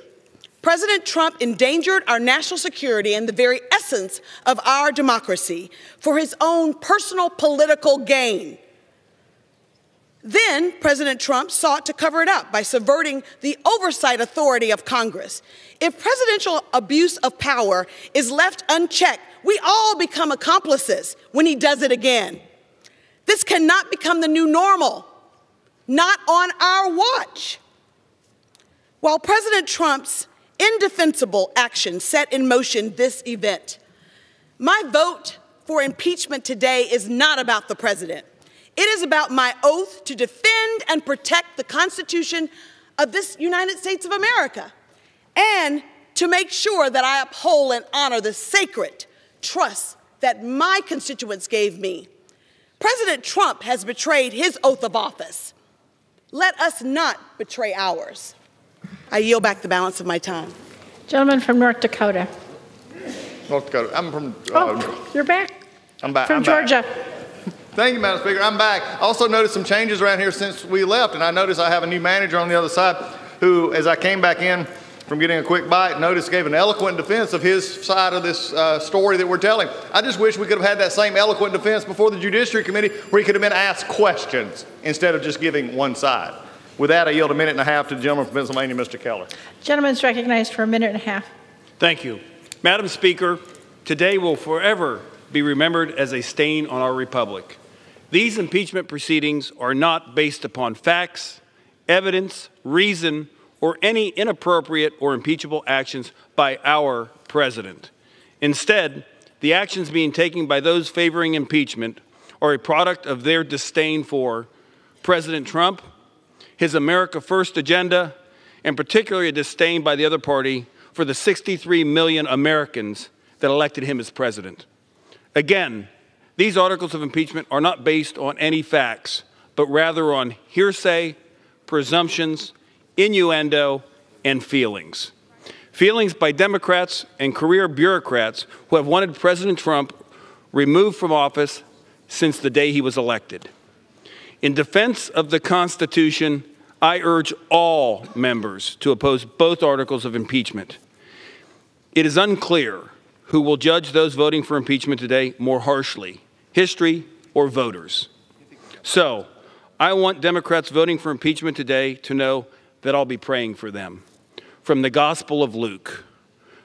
President Trump endangered our national security and the very essence of our democracy for his own personal political gain. Then President Trump sought to cover it up by subverting the oversight authority of Congress. If presidential abuse of power is left unchecked, we all become accomplices when he does it again. This cannot become the new normal, not on our watch. While President Trump's indefensible actions set in motion this event, my vote for impeachment today is not about the president. It is about my oath to defend and protect the Constitution of this United States of America and to make sure that I uphold and honor the sacred trust that my constituents gave me. President Trump has betrayed his oath of office. Let us not betray ours. I yield back the balance of my time. Gentleman from North Dakota. North Dakota. I'm from... You're back. I'm back. From Georgia. Thank you, Madam Speaker. I'm back. I also noticed some changes around here since we left, and I noticed I have a new manager on the other side who, as I came back in from getting a quick bite, noticed gave an eloquent defense of his side of this story that we're telling. I just wish we could have had that same eloquent defense before the Judiciary Committee where he could have been asked questions instead of just giving one side. With that, I yield a minute and a half to the gentleman from Pennsylvania, Mr. Keller. Gentleman is recognized for a minute and a half. Thank you. Madam Speaker, today will forever be remembered as a stain on our republic. These impeachment proceedings are not based upon facts, evidence, reason, or any inappropriate or impeachable actions by our president. Instead, the actions being taken by those favoring impeachment are a product of their disdain for President Trump, his America First agenda, and particularly a disdain by the other party for the 63 million Americans that elected him as president. Again, these articles of impeachment are not based on any facts, but rather on hearsay, presumptions, innuendo, and feelings. Feelings by Democrats and career bureaucrats who have wanted President Trump removed from office since the day he was elected. In defense of the Constitution, I urge all members to oppose both articles of impeachment. It is unclear who will judge those voting for impeachment today more harshly, history or voters. So, I want Democrats voting for impeachment today to know that I'll be praying for them. From the Gospel of Luke,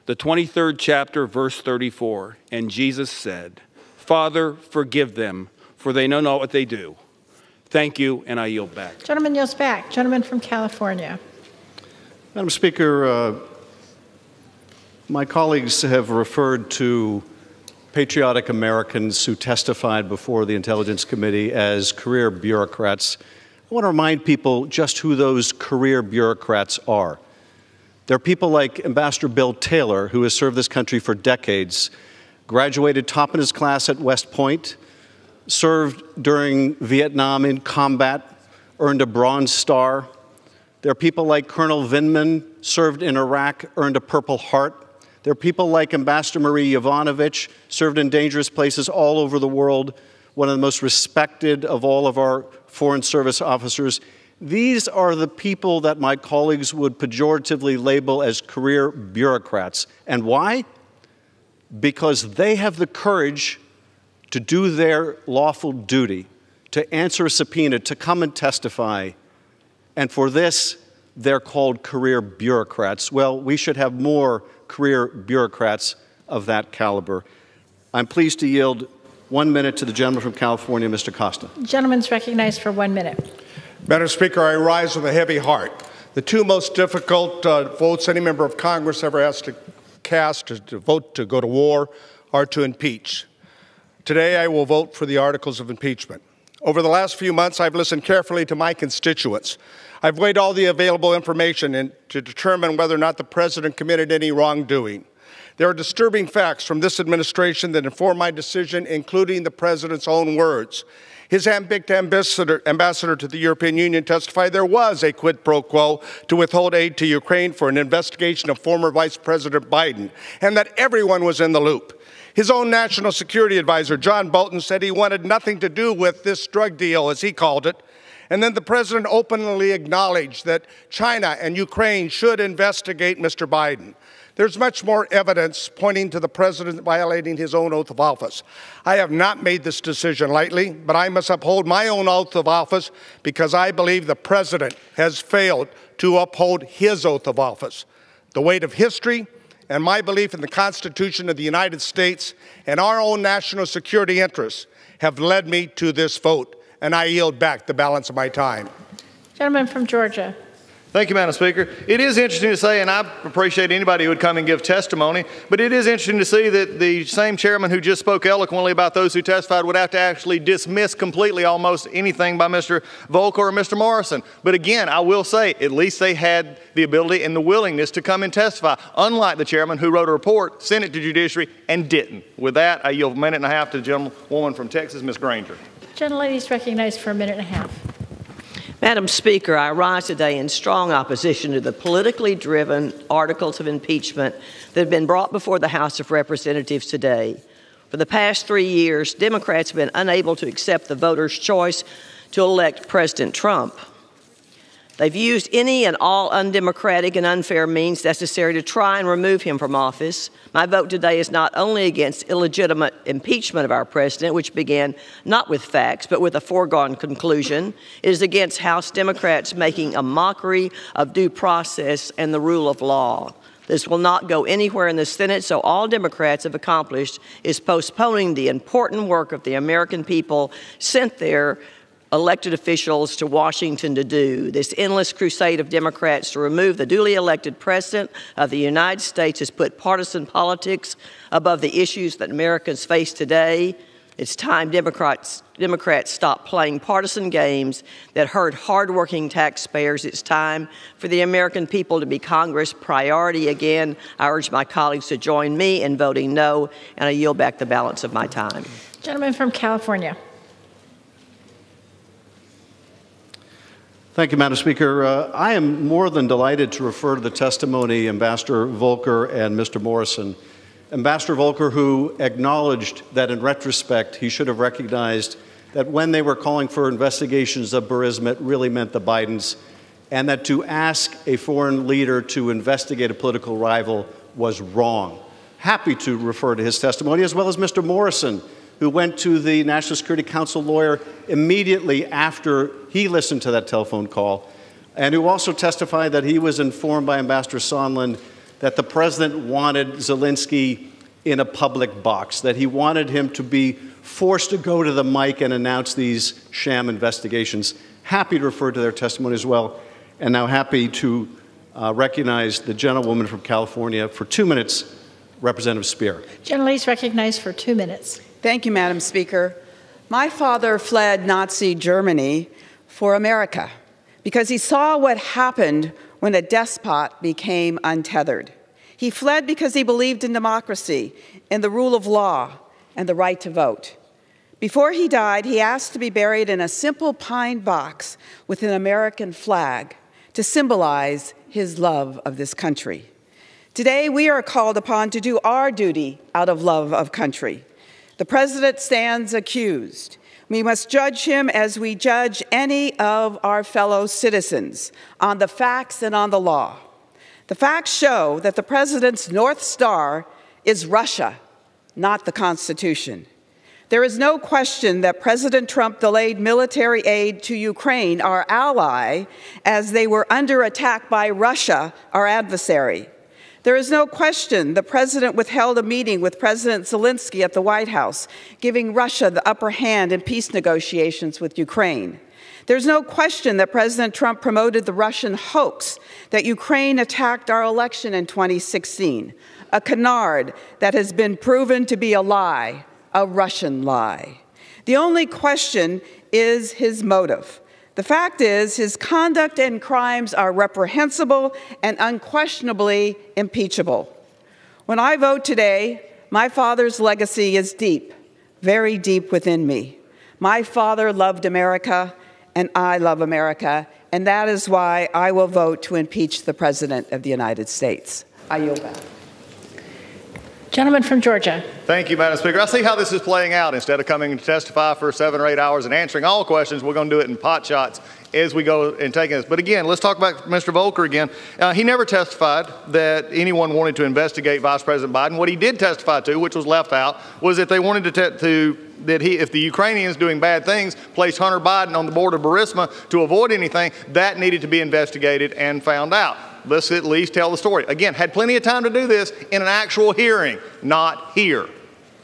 the 23rd chapter, verse 34, and Jesus said, "Father, forgive them, for they know not what they do." Thank you, and I yield back. Gentleman yields back. Gentleman from California. Madam Speaker, my colleagues have referred to patriotic Americans who testified before the Intelligence Committee as career bureaucrats. I want to remind people just who those career bureaucrats are. They're people like Ambassador Bill Taylor, who has served this country for decades, graduated top in his class at West Point, served during Vietnam in combat, earned a Bronze Star, There are people like Colonel Vindman, served in Iraq, earned a Purple Heart. There are people like Ambassador Marie Yovanovitch, served in dangerous places all over the world, one of the most respected of all of our Foreign Service officers. These are the people that my colleagues would pejoratively label as career bureaucrats. And why? Because they have the courage to do their lawful duty, to answer a subpoena, to come and testify. And for this, they're called career bureaucrats. Well, we should have more career bureaucrats of that caliber. I'm pleased to yield 1 minute to the gentleman from California, Mr. Costa. The gentleman's recognized for 1 minute. Madam Speaker, I rise with a heavy heart. The two most difficult votes any member of Congress ever has to cast to vote to go to war are to impeach. Today, I will vote for the articles of impeachment. Over the last few months, I've listened carefully to my constituents. I've weighed all the available information to determine whether or not the President committed any wrongdoing. There are disturbing facts from this administration that inform my decision, including the President's own words. His ambassador to the European Union testified there was a quid pro quo to withhold aid to Ukraine for an investigation of former Vice President Biden, and that everyone was in the loop. His own national security advisor, John Bolton, said he wanted nothing to do with this drug deal, as he called it. And then the President openly acknowledged that China and Ukraine should investigate Mr. Biden. There's much more evidence pointing to the President violating his own oath of office. I have not made this decision lightly, but I must uphold my own oath of office because I believe the President has failed to uphold his oath of office. The weight of history and my belief in the Constitution of the United States and our own national security interests have led me to this vote, and I yield back the balance of my time. Gentleman from Georgia. Thank you, Madam Speaker. It is interesting to say, and I appreciate anybody who would come and give testimony, but it is interesting to see that the same chairman who just spoke eloquently about those who testified would have to actually dismiss completely almost anything by Mr. Volker or Mr. Morrison. But again, I will say, at least they had the ability and the willingness to come and testify, unlike the chairman who wrote a report, sent it to judiciary, and didn't. With that, I yield a minute and a half to the gentlewoman from Texas, Ms. Granger. Gentlelady is recognized for a minute and a half. Madam Speaker, I rise today in strong opposition to the politically driven articles of impeachment that have been brought before the House of Representatives today. For the past 3 years, Democrats have been unable to accept the voters' choice to elect President Trump. They've used any and all undemocratic and unfair means necessary to try and remove him from office. My vote today is not only against illegitimate impeachment of our president, which began not with facts, but with a foregone conclusion. It is against House Democrats making a mockery of due process and the rule of law. This will not go anywhere in the Senate, so all Democrats have accomplished is postponing the important work of the American people sent there elected officials to Washington to do. This endless crusade of Democrats to remove the duly elected President of the United States has put partisan politics above the issues that Americans face today. It's time Democrats stop playing partisan games that hurt hardworking taxpayers. It's time for the American people to be Congress' priority again. I urge my colleagues to join me in voting no, and I yield back the balance of my time. Gentleman from California. Thank you, Madam Speaker. I am more than delighted to refer to the testimony of Ambassador Volker and Mr. Morrison. Ambassador Volker, who acknowledged that in retrospect he should have recognized that when they were calling for investigations of Burisma, it really meant the Bidens, and that to ask a foreign leader to investigate a political rival was wrong. Happy to refer to his testimony, as well as Mr. Morrison, who went to the National Security Council lawyer immediately after he listened to that telephone call, and who also testified that he was informed by Ambassador Sondland that the president wanted Zelensky in a public box, that he wanted him to be forced to go to the mic and announce these sham investigations. Happy to refer to their testimony as well, and now happy to recognize the gentlewoman from California for 2 minutes, Representative Speer. Gentlelady is recognized for 2 minutes. Thank you, Madam Speaker. My father fled Nazi Germany for America because he saw what happened when a despot became untethered. He fled because he believed in democracy, in the rule of law, and the right to vote. Before he died, he asked to be buried in a simple pine box with an American flag to symbolize his love of this country. Today, we are called upon to do our duty out of love of country. The president stands accused. We must judge him as we judge any of our fellow citizens on the facts and on the law. The facts show that the president's North Star is Russia, not the Constitution. There is no question that President Trump delayed military aid to Ukraine, our ally, as they were under attack by Russia, our adversary. There is no question the president withheld a meeting with President Zelensky at the White House, giving Russia the upper hand in peace negotiations with Ukraine. There's no question that President Trump promoted the Russian hoax that Ukraine attacked our election in 2016, a canard that has been proven to be a lie, a Russian lie. The only question is his motive. The fact is, his conduct and crimes are reprehensible and unquestionably impeachable. When I vote today, my father's legacy is deep, very deep within me. My father loved America, and I love America, and that is why I will vote to impeach the President of the United States. I yield back. Gentleman from Georgia. Thank you, Madam Speaker. I see how this is playing out. Instead of coming to testify for 7 or 8 hours and answering all questions, we're going to do it in pot shots as we go and take this. But again, let's talk about Mr. Volker again. He never testified that anyone wanted to investigate Vice President Biden. What he did testify to, which was left out, was that they wanted if the Ukrainians doing bad things placed Hunter Biden on the board of Burisma to avoid anything, that needed to be investigated and found out. Let's at least tell the story. Again, had plenty of time to do this in an actual hearing, not here.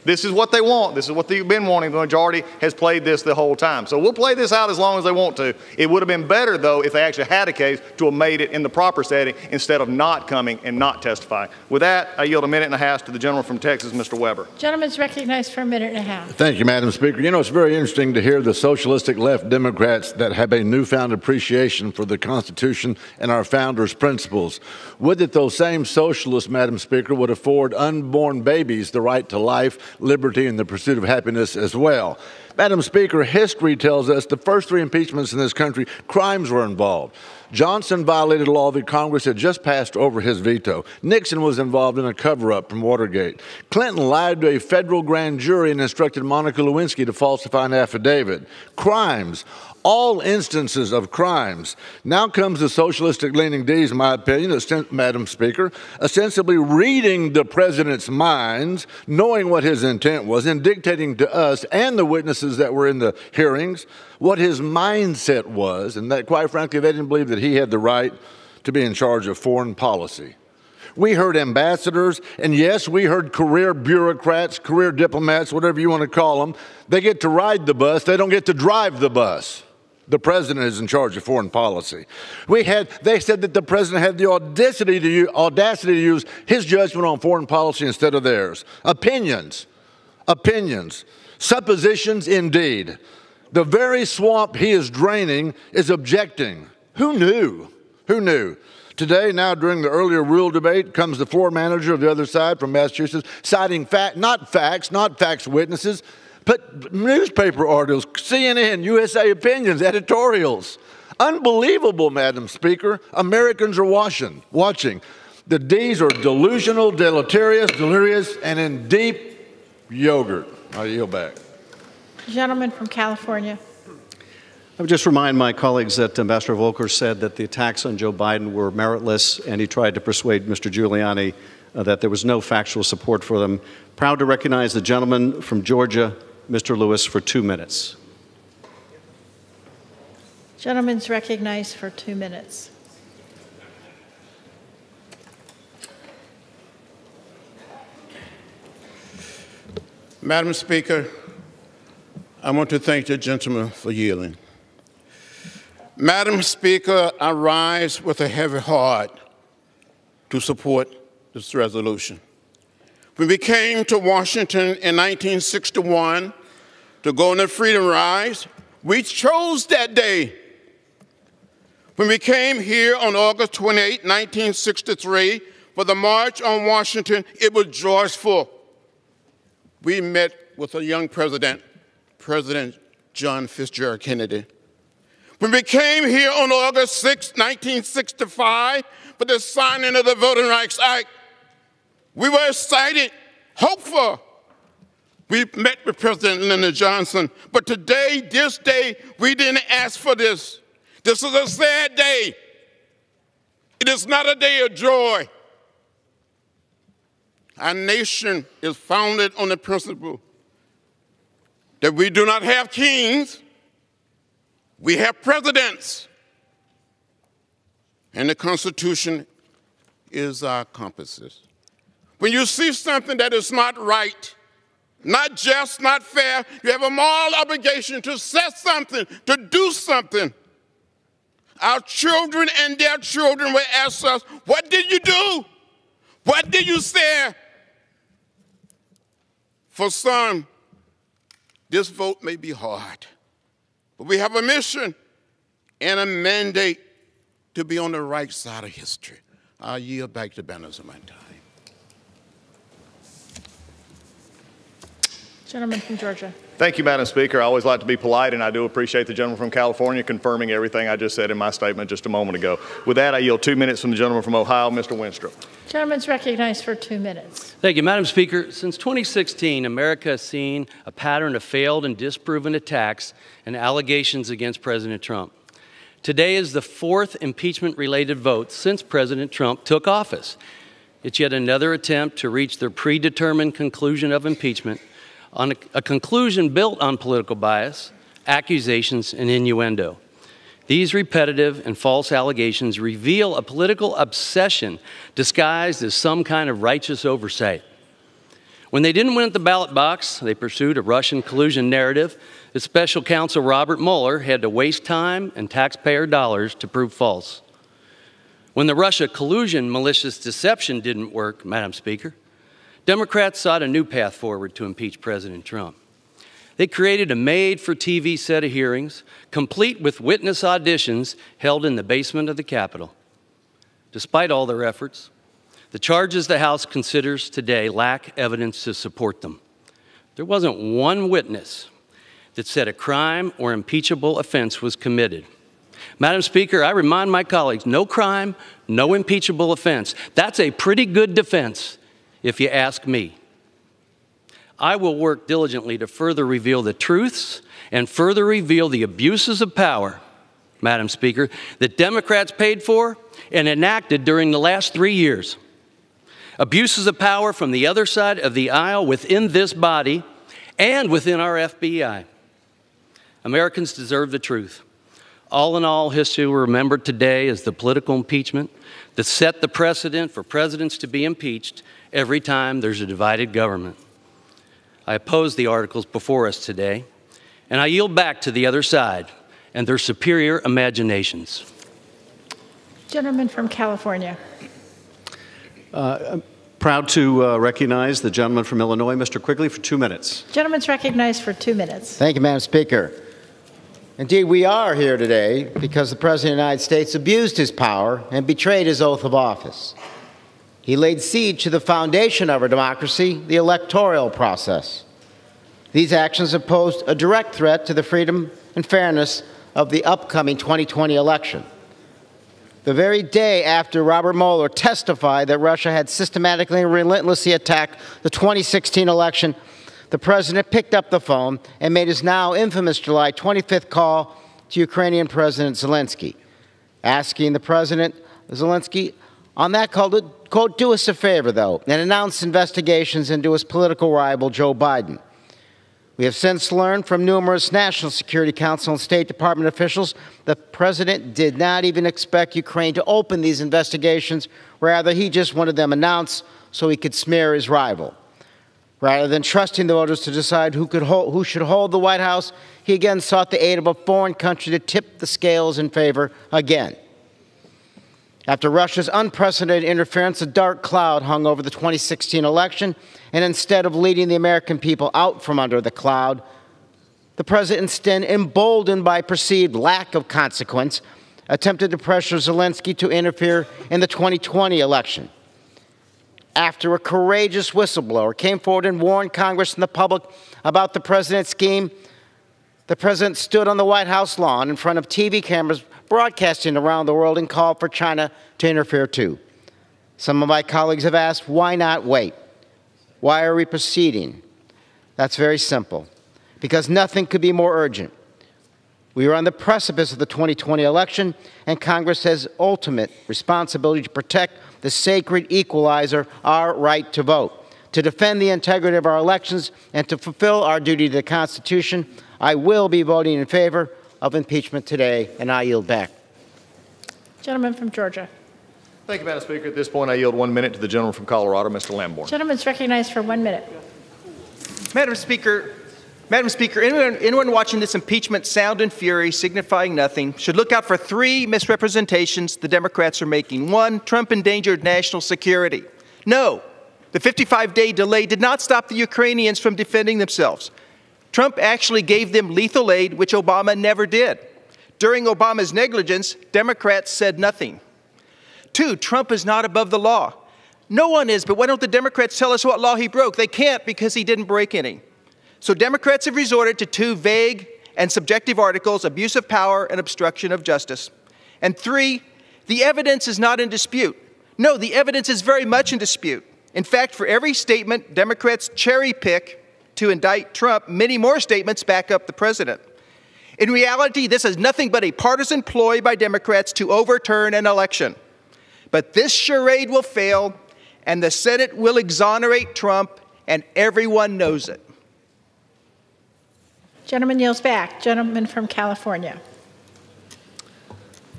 This is what they want. This is what they've been wanting. The majority has played this the whole time. So we'll play this out as long as they want to. It would have been better, though, if they actually had a case to have made it in the proper setting instead of not coming and not testifying. With that, I yield 1.5 minutes to the gentleman from Texas, Mr. Weber. Gentleman's recognized for 1.5 minutes. Thank you, Madam Speaker. You know, it's very interesting to hear the socialistic left Democrats that have a newfound appreciation for the Constitution and our founders' principles. Would that those same socialists, Madam Speaker, would afford unborn babies the right to life, liberty, and the pursuit of happiness as well. Madam Speaker, history tells us the first 3 impeachments in this country, crimes were involved. Johnson violated a law that Congress had just passed over his veto. Nixon was involved in a cover-up from Watergate. Clinton lied to a federal grand jury and instructed Monica Lewinsky to falsify an affidavit. Crimes. All instances of crimes. Now comes the socialistic-leaning D's, in my opinion, Madam Speaker, ostensibly reading the president's minds, knowing what his intent was, and dictating to us and the witnesses that were in the hearings what his mindset was, and that, quite frankly, they didn't believe that he had the right to be in charge of foreign policy. We heard ambassadors, and yes, we heard career bureaucrats, career diplomats, whatever you want to call them. They get to ride the bus. They don't get to drive the bus. The president is in charge of foreign policy. They said that the president had the audacity to use his judgment on foreign policy instead of theirs. Opinions, suppositions indeed. The very swamp he is draining is objecting. Who knew? Who knew? Today, now during the earlier rule debate, comes the floor manager of the other side from Massachusetts, citing not facts witnesses, but newspaper articles, CNN, USA Opinions, editorials. Unbelievable, Madam Speaker. Americans are watching. The D's are delusional, deleterious, delirious, and in deep yogurt. I yield back. Gentleman from California. I would just remind my colleagues that Ambassador Volker said that the attacks on Joe Biden were meritless, and he tried to persuade Mr. Giuliani that there was no factual support for them. Proud to recognize the gentleman from Georgia, Mr. Lewis, for 2 minutes. Gentleman's recognized for 2 minutes. Madam Speaker, I want to thank the gentleman for yielding. Madam Speaker, I rise with a heavy heart to support this resolution. When we came to Washington in 1961 to go on the Freedom Rise, we chose that day. When we came here on August 28, 1963, for the March on Washington, it was joyful. We met with a young president, President John Fitzgerald Kennedy. When we came here on August 6, 1965, for the signing of the Voting Rights Act, we were excited, hopeful. We met with President Lyndon Johnson, but today, this day, we didn't ask for this. This is a sad day. It is not a day of joy. Our nation is founded on the principle that we do not have kings, we have presidents. And the Constitution is our compasses. When you see something that is not right, not just, not fair, you have a moral obligation to say something, to do something. Our children and their children will ask us, what did you do? What did you say? For some, this vote may be hard, but we have a mission and a mandate to be on the right side of history. I'll yield back to Banners of my time. Gentleman from Georgia. Thank you, Madam Speaker. I always like to be polite, and I do appreciate the gentleman from California confirming everything I just said in my statement just a moment ago. With that, I yield 2 minutes from the gentleman from Ohio, Mr. Winstrup. Gentleman's recognized for 2 minutes. Thank you, Madam Speaker. Since 2016, America has seen a pattern of failed and disproven attacks and allegations against President Trump. Today is the 4th impeachment-related vote since President Trump took office. It's yet another attempt to reach their predetermined conclusion of impeachment on a conclusion built on political bias, accusations, and innuendo. These repetitive and false allegations reveal a political obsession disguised as some kind of righteous oversight. When they didn't win at the ballot box, they pursued a Russian collusion narrative that Special Counsel Robert Mueller had to waste time and taxpayer dollars to prove false. When the Russia collusion malicious deception didn't work, Madam Speaker, Democrats sought a new path forward to impeach President Trump. They created a made-for-TV set of hearings, complete with witness auditions held in the basement of the Capitol. Despite all their efforts, the charges the House considers today lack evidence to support them. There wasn't one witness that said a crime or impeachable offense was committed. Madam Speaker, I remind my colleagues, no crime, no impeachable offense. That's a pretty good defense, if you ask me. I will work diligently to further reveal the truths and further reveal the abuses of power, Madam Speaker, that Democrats paid for and enacted during the last 3 years. Abuses of power from the other side of the aisle within this body and within our FBI. Americans deserve the truth. All in all, history will remember today as the political impeachment that set the precedent for presidents to be impeached every time there's a divided government. I oppose the articles before us today, and I yield back to the other side and their superior imaginations. Gentleman from California. I'm proud to recognize the gentleman from Illinois, Mr. Quigley, for 2 minutes. Gentleman's recognized for 2 minutes. Thank you, Madam Speaker. Indeed, we are here today because the President of the United States abused his power and betrayed his oath of office. He laid siege to the foundation of our democracy, the electoral process. These actions have posed a direct threat to the freedom and fairness of the upcoming 2020 election. The very day after Robert Mueller testified that Russia had systematically and relentlessly attacked the 2016 election, the President picked up the phone and made his now infamous July 25th call to Ukrainian President Zelensky, asking the President, Zelensky, on that call to, quote, do us a favor, though, and announce investigations into his political rival, Joe Biden. We have since learned from numerous National Security Council and State Department officials the President did not even expect Ukraine to open these investigations. Rather, he just wanted them announced so he could smear his rival. Rather than trusting the voters to decide who should hold the White House, he again sought the aid of a foreign country to tip the scales in favor again. After Russia's unprecedented interference, a dark cloud hung over the 2016 election, and instead of leading the American people out from under the cloud, the President, instead, emboldened by perceived lack of consequence, attempted to pressure Zelensky to interfere in the 2020 election. After a courageous whistleblower came forward and warned Congress and the public about the President's scheme, The president stood on the White House lawn in front of TV cameras broadcasting around the world and called for China to interfere too. Some of my colleagues have asked, why not wait? Why are we proceeding? That's very simple. Because nothing could be more urgent. We are on the precipice of the 2020 election, and Congress has ultimate responsibility to protect the sacred equalizer, our right to vote, to defend the integrity of our elections, and to fulfill our duty to the Constitution. I will be voting in favor of impeachment today, and I yield back. Gentleman from Georgia. Thank you, Madam Speaker. At this point, I yield 1 minute to the gentleman from Colorado, Mr. Lamborn. Gentleman's recognized for 1 minute. Madam Speaker, anyone watching this impeachment sound and fury signifying nothing should look out for 3 misrepresentations the Democrats are making. 1, Trump endangered national security. No, the 55-day delay did not stop the Ukrainians from defending themselves. Trump actually gave them lethal aid, which Obama never did. During Obama's negligence, Democrats said nothing. 2, Trump is not above the law. No one is, but why don't the Democrats tell us what law he broke? They can't because he didn't break any. So Democrats have resorted to 2 vague and subjective articles, abuse of power and obstruction of justice. And 3, the evidence is not in dispute. No, the evidence is very much in dispute. In fact, for every statement Democrats cherry pick to indict Trump, many more statements back up the president. In reality, this is nothing but a partisan ploy by Democrats to overturn an election. But this charade will fail, and the Senate will exonerate Trump, and everyone knows it. Gentleman yields back. Gentleman from California.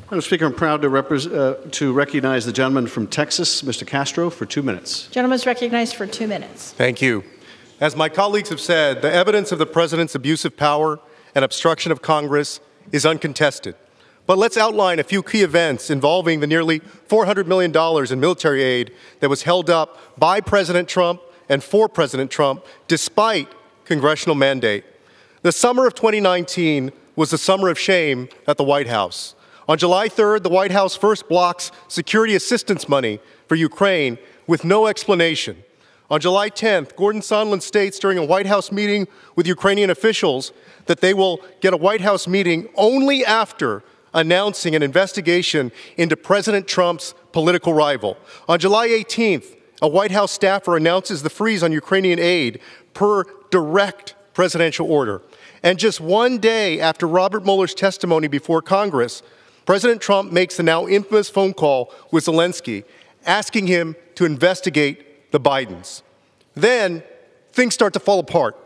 Madam Speaker, I'm proud to recognize the gentleman from Texas, Mr. Castro, for 2 minutes. Gentleman's recognized for 2 minutes. Thank you. As my colleagues have said, the evidence of the president's abuse of power and obstruction of Congress is uncontested. But let's outline a few key events involving the nearly $400 million in military aid that was held up by President Trump and for President Trump despite congressional mandate. The summer of 2019 was the summer of shame at the White House. On July 3rd, the White House first blocks security assistance money for Ukraine with no explanation. On July 10th, Gordon Sondland states during a White House meeting with Ukrainian officials that they will get a White House meeting only after announcing an investigation into President Trump's political rival. On July 18th, a White House staffer announces the freeze on Ukrainian aid per direct presidential order. And just 1 day after Robert Mueller's testimony before Congress, President Trump makes the now infamous phone call with Zelensky, asking him to investigate the Bidens. Then things start to fall apart.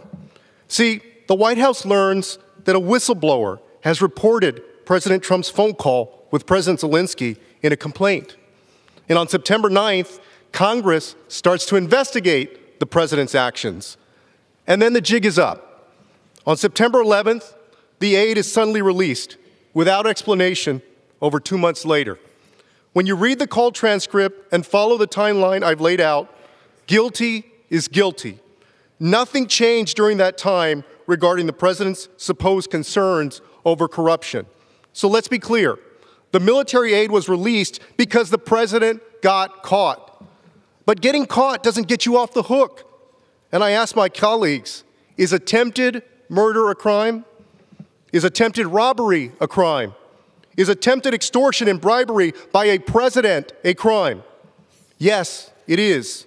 See, the White House learns that a whistleblower has reported President Trump's phone call with President Zelensky in a complaint. And on September 9th, Congress starts to investigate the president's actions. And then the jig is up. On September 11th, the aid is suddenly released without explanation over 2 months later. When you read the call transcript and follow the timeline I've laid out, guilty is guilty. Nothing changed during that time regarding the president's supposed concerns over corruption. So let's be clear. The military aid was released because the president got caught. But getting caught doesn't get you off the hook. And I ask my colleagues, is attempted murder a crime? Is attempted robbery a crime? Is attempted extortion and bribery by a president a crime? Yes, it is.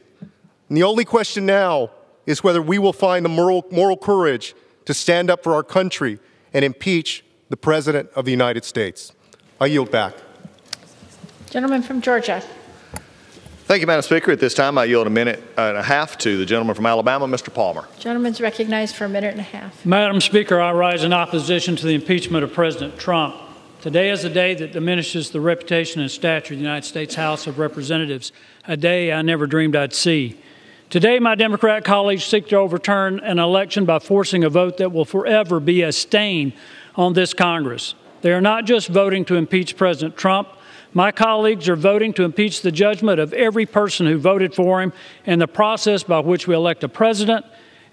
And the only question now is whether we will find the moral courage to stand up for our country and impeach the President of the United States. I yield back. Gentleman from Georgia. Thank you, Madam Speaker. At this time, I yield 1.5 minutes to the gentleman from Alabama, Mr. Palmer. Gentleman's recognized for 1.5 minutes. Madam Speaker, I rise in opposition to the impeachment of President Trump. Today is a day that diminishes the reputation and stature of the United States House of Representatives, a day I never dreamed I'd see. Today, my Democrat colleagues seek to overturn an election by forcing a vote that will forever be a stain on this Congress. They are not just voting to impeach President Trump. My colleagues are voting to impeach the judgment of every person who voted for him and the process by which we elect a president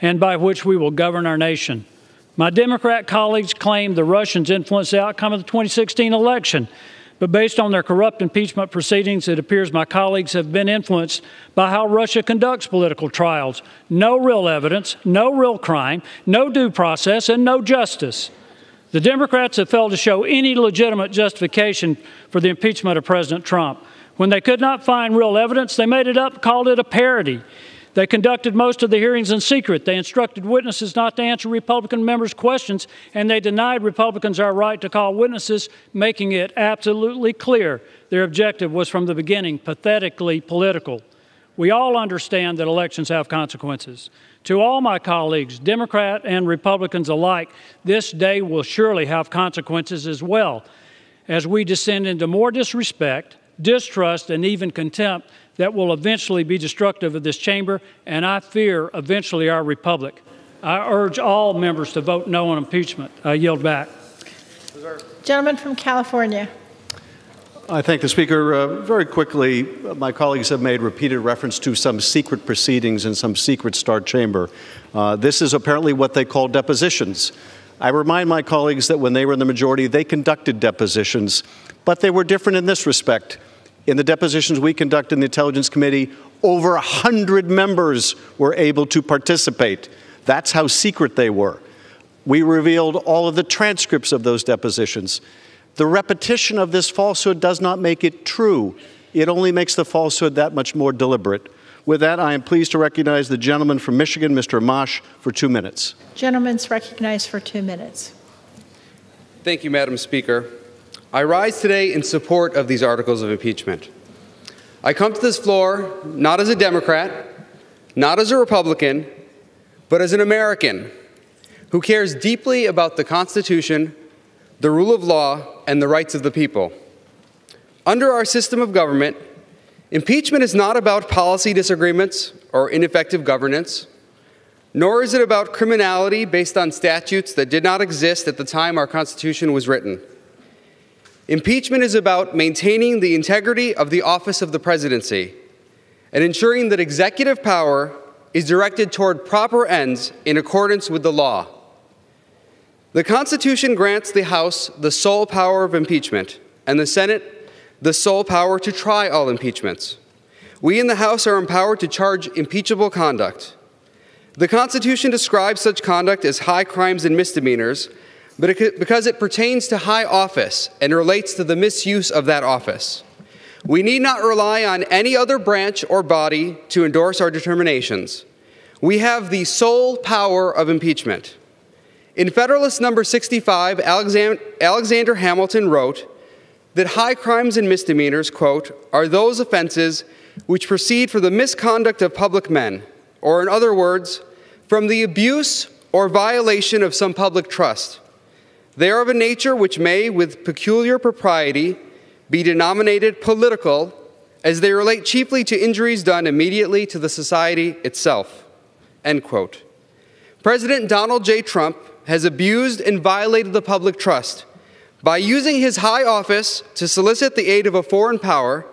and by which we will govern our nation. My Democrat colleagues claim the Russians influenced the outcome of the 2016 election. But based on their corrupt impeachment proceedings, it appears my colleagues have been influenced by how Russia conducts political trials. No real evidence, no real crime, no due process, and no justice. The Democrats have failed to show any legitimate justification for the impeachment of President Trump. When they could not find real evidence, they made it up, called it a parody. They conducted most of the hearings in secret. They instructed witnesses not to answer Republican members' questions, and they denied Republicans our right to call witnesses, making it absolutely clear their objective was from the beginning pathetically political. We all understand that elections have consequences. To all my colleagues, Democrat and Republicans alike, this day will surely have consequences as well, as we descend into more disrespect, distrust, and even contempt that will eventually be destructive of this chamber, and I fear eventually our republic. I urge all members to vote no on impeachment. I yield back. Gentleman from California. I thank the Speaker. Very quickly, my colleagues have made repeated reference to some secret proceedings in some secret Star chamber. This is apparently what they call depositions. I remind my colleagues that when they were in the majority, they conducted depositions, but they were different in this respect. In the depositions we conducted in the Intelligence Committee, over 100 members were able to participate. That's how secret they were. We revealed all of the transcripts of those depositions. The repetition of this falsehood does not make it true. It only makes the falsehood that much more deliberate. With that, I am pleased to recognize the gentleman from Michigan, Mr. Amash, for 2 minutes. Gentleman's recognized for 2 minutes. Thank you, Madam Speaker. I rise today in support of these articles of impeachment. I come to this floor not as a Democrat, not as a Republican, but as an American who cares deeply about the Constitution, the rule of law, and the rights of the people. Under our system of government, impeachment is not about policy disagreements or ineffective governance, nor is it about criminality based on statutes that did not exist at the time our Constitution was written. Impeachment is about maintaining the integrity of the office of the presidency and ensuring that executive power is directed toward proper ends in accordance with the law. The Constitution grants the House the sole power of impeachment and the Senate the sole power to try all impeachments. We in the House are empowered to charge impeachable conduct. The Constitution describes such conduct as high crimes and misdemeanors, but because it pertains to high office and relates to the misuse of that office. We need not rely on any other branch or body to endorse our determinations. We have the sole power of impeachment. In Federalist Number 65, Alexander Hamilton wrote that high crimes and misdemeanors, quote, are those offenses which proceed from the misconduct of public men, or in other words, from the abuse or violation of some public trust. They are of a nature which may, with peculiar propriety, be denominated political, as they relate chiefly to injuries done immediately to the society itself. End quote. President Donald J. Trump has abused and violated the public trust by using his high office to solicit the aid of a foreign power,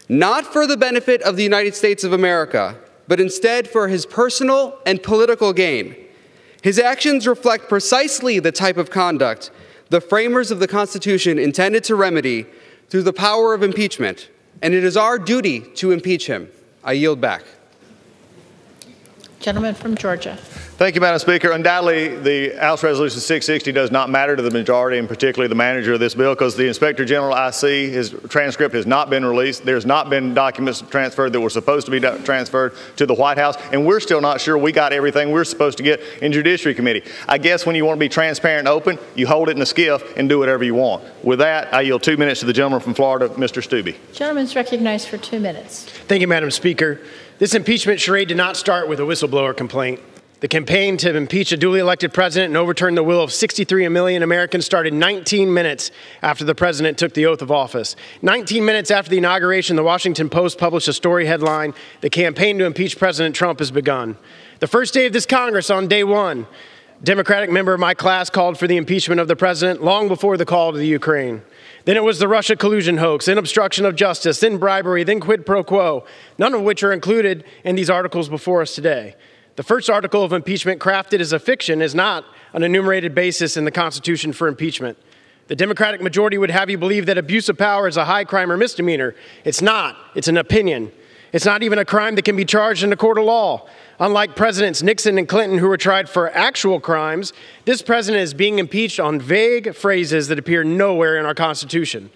not for the benefit of the United States of America, but instead for his personal and political gain. His actions reflect precisely the type of conduct the framers of the Constitution intended to remedy through the power of impeachment, and it is our duty to impeach him. I yield back. Gentleman from Georgia. Thank you, Madam Speaker. Undoubtedly, the House Resolution 660 does not matter to the majority, and particularly the manager of this bill, because the Inspector General, I see, his transcript has not been released. There's not been documents transferred that were supposed to be transferred to the White House, and we're still not sure we got everything we're supposed to get in Judiciary Committee. I guess when you want to be transparent and open, you hold it in a skiff and do whatever you want. With that, I yield 2 minutes to the gentleman from Florida, Mr. Stubbe. Gentleman's recognized for 2 minutes. Thank you, Madam Speaker. This impeachment charade did not start with a whistleblower complaint. The campaign to impeach a duly elected president and overturn the will of 63 million Americans started 19 minutes after the president took the oath of office. 19 minutes after the inauguration, the Washington Post published a story headline, "The campaign to impeach President Trump has begun." The first day of this Congress, on day one, a Democratic member of my class called for the impeachment of the president long before the call to the Ukraine. Then it was the Russia collusion hoax, then obstruction of justice, then bribery, then quid pro quo, none of which are included in these articles before us today. The first article of impeachment, crafted as a fiction, is not an enumerated basis in the Constitution for impeachment. The Democratic majority would have you believe that abuse of power is a high crime or misdemeanor. It's not. It's an opinion. It's not even a crime that can be charged in a court of law. Unlike Presidents Nixon and Clinton, who were tried for actual crimes, this president is being impeached on vague phrases that appear nowhere in our Constitution.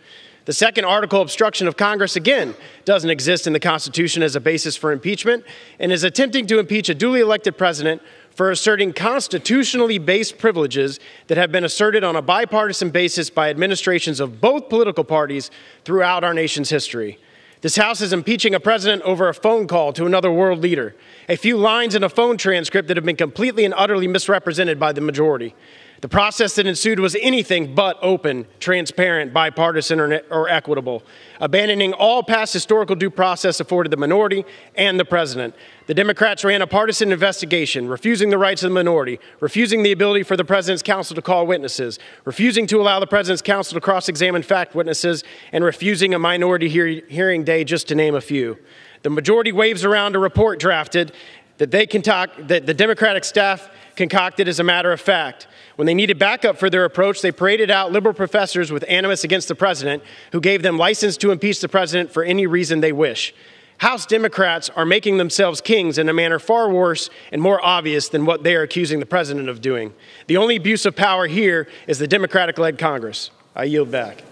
The second article, obstruction of Congress, again, doesn't exist in the Constitution as a basis for impeachment and is attempting to impeach a duly elected president for asserting constitutionally based privileges that have been asserted on a bipartisan basis by administrations of both political parties throughout our nation's history. This House is impeaching a president over a phone call to another world leader, a few lines in a phone transcript that have been completely and utterly misrepresented by the majority. The process that ensued was anything but open, transparent, bipartisan, or equitable, abandoning all past historical due process afforded the minority and the president. The Democrats ran a partisan investigation, refusing the rights of the minority, refusing the ability for the president's counsel to call witnesses, refusing to allow the president's counsel to cross-examine fact witnesses, and refusing a minority hearing day, just to name a few. The majority waves around a report drafted that the Democratic staff concocted as a matter of fact. When they needed backup for their approach, they paraded out liberal professors with animus against the president who gave them license to impeach the president for any reason they wish. House Democrats are making themselves kings in a manner far worse and more obvious than what they are accusing the president of doing. The only abuse of power here is the Democratic-led Congress. I yield back.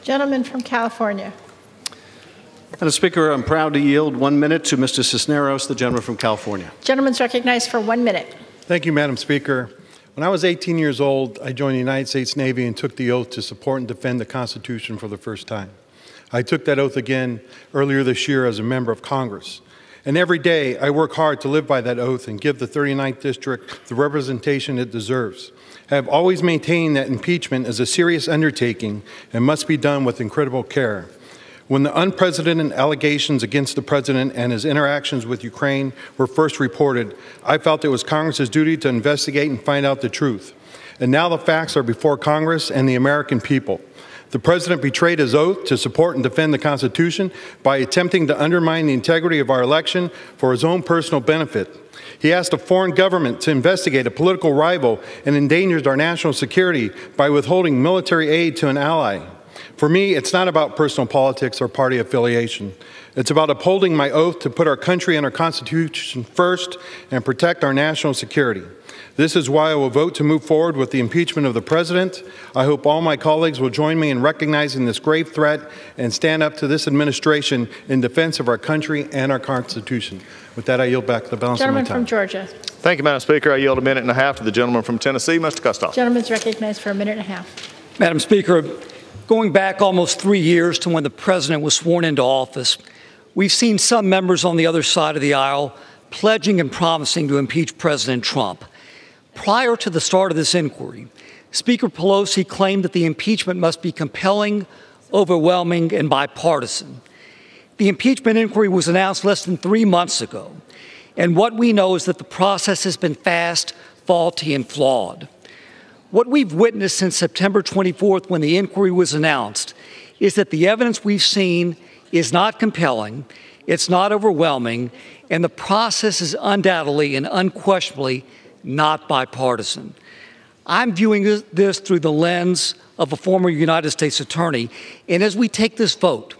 Gentleman from California. Madam Speaker, I'm proud to yield 1 minute to Mr. Cisneros, the gentleman from California. Gentleman's recognized for 1 minute. Thank you, Madam Speaker. When I was 18 years old, I joined the United States Navy and took the oath to support and defend the Constitution for the first time. I took that oath again earlier this year as a member of Congress. And every day, I work hard to live by that oath and give the 39th District the representation it deserves. I have always maintained that impeachment is a serious undertaking and must be done with incredible care. When the unprecedented allegations against the president and his interactions with Ukraine were first reported, I felt it was Congress's duty to investigate and find out the truth. And now the facts are before Congress and the American people. The president betrayed his oath to support and defend the Constitution by attempting to undermine the integrity of our election for his own personal benefit. He asked a foreign government to investigate a political rival and endangered our national security by withholding military aid to an ally. For me, it's not about personal politics or party affiliation. It's about upholding my oath to put our country and our Constitution first and protect our national security. This is why I will vote to move forward with the impeachment of the president. I hope all my colleagues will join me in recognizing this grave threat and stand up to this administration in defense of our country and our Constitution. With that, I yield back the balance of my time. Gentleman from Georgia. Thank you, Madam Speaker. I yield a minute and a half to the gentleman from Tennessee, Mr. Kustoff. Gentleman's recognized for a minute and a half. Madam Speaker, going back almost 3 years to when the president was sworn into office, we've seen some members on the other side of the aisle pledging and promising to impeach President Trump. Prior to the start of this inquiry, Speaker Pelosi claimed that the impeachment must be compelling, overwhelming, and bipartisan. The impeachment inquiry was announced less than 3 months ago, and what we know is that the process has been fast, faulty, and flawed. What we've witnessed since September 24th, when the inquiry was announced, is that the evidence we've seen is not compelling, it's not overwhelming, and the process is undoubtedly and unquestionably not bipartisan. I'm viewing this through the lens of a former United States attorney, and as we take this vote,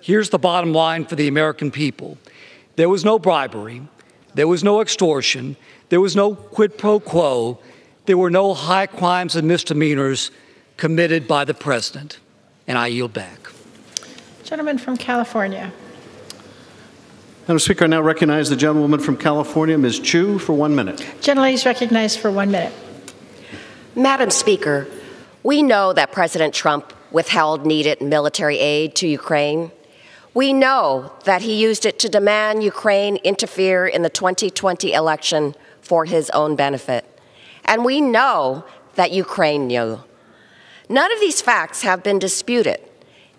here's the bottom line for the American people. There was no bribery, there was no extortion, there was no quid pro quo, there were no high crimes and misdemeanors committed by the president. And I yield back. Gentleman from California. Madam Speaker, I now recognize the gentlewoman from California, Ms. Chu, for 1 minute. Gentlelady is recognized for 1 minute. Madam Speaker, we know that President Trump withheld needed military aid to Ukraine. We know that he used it to demand Ukraine interfere in the 2020 election for his own benefit. And we know that Ukraine knew. None of these facts have been disputed.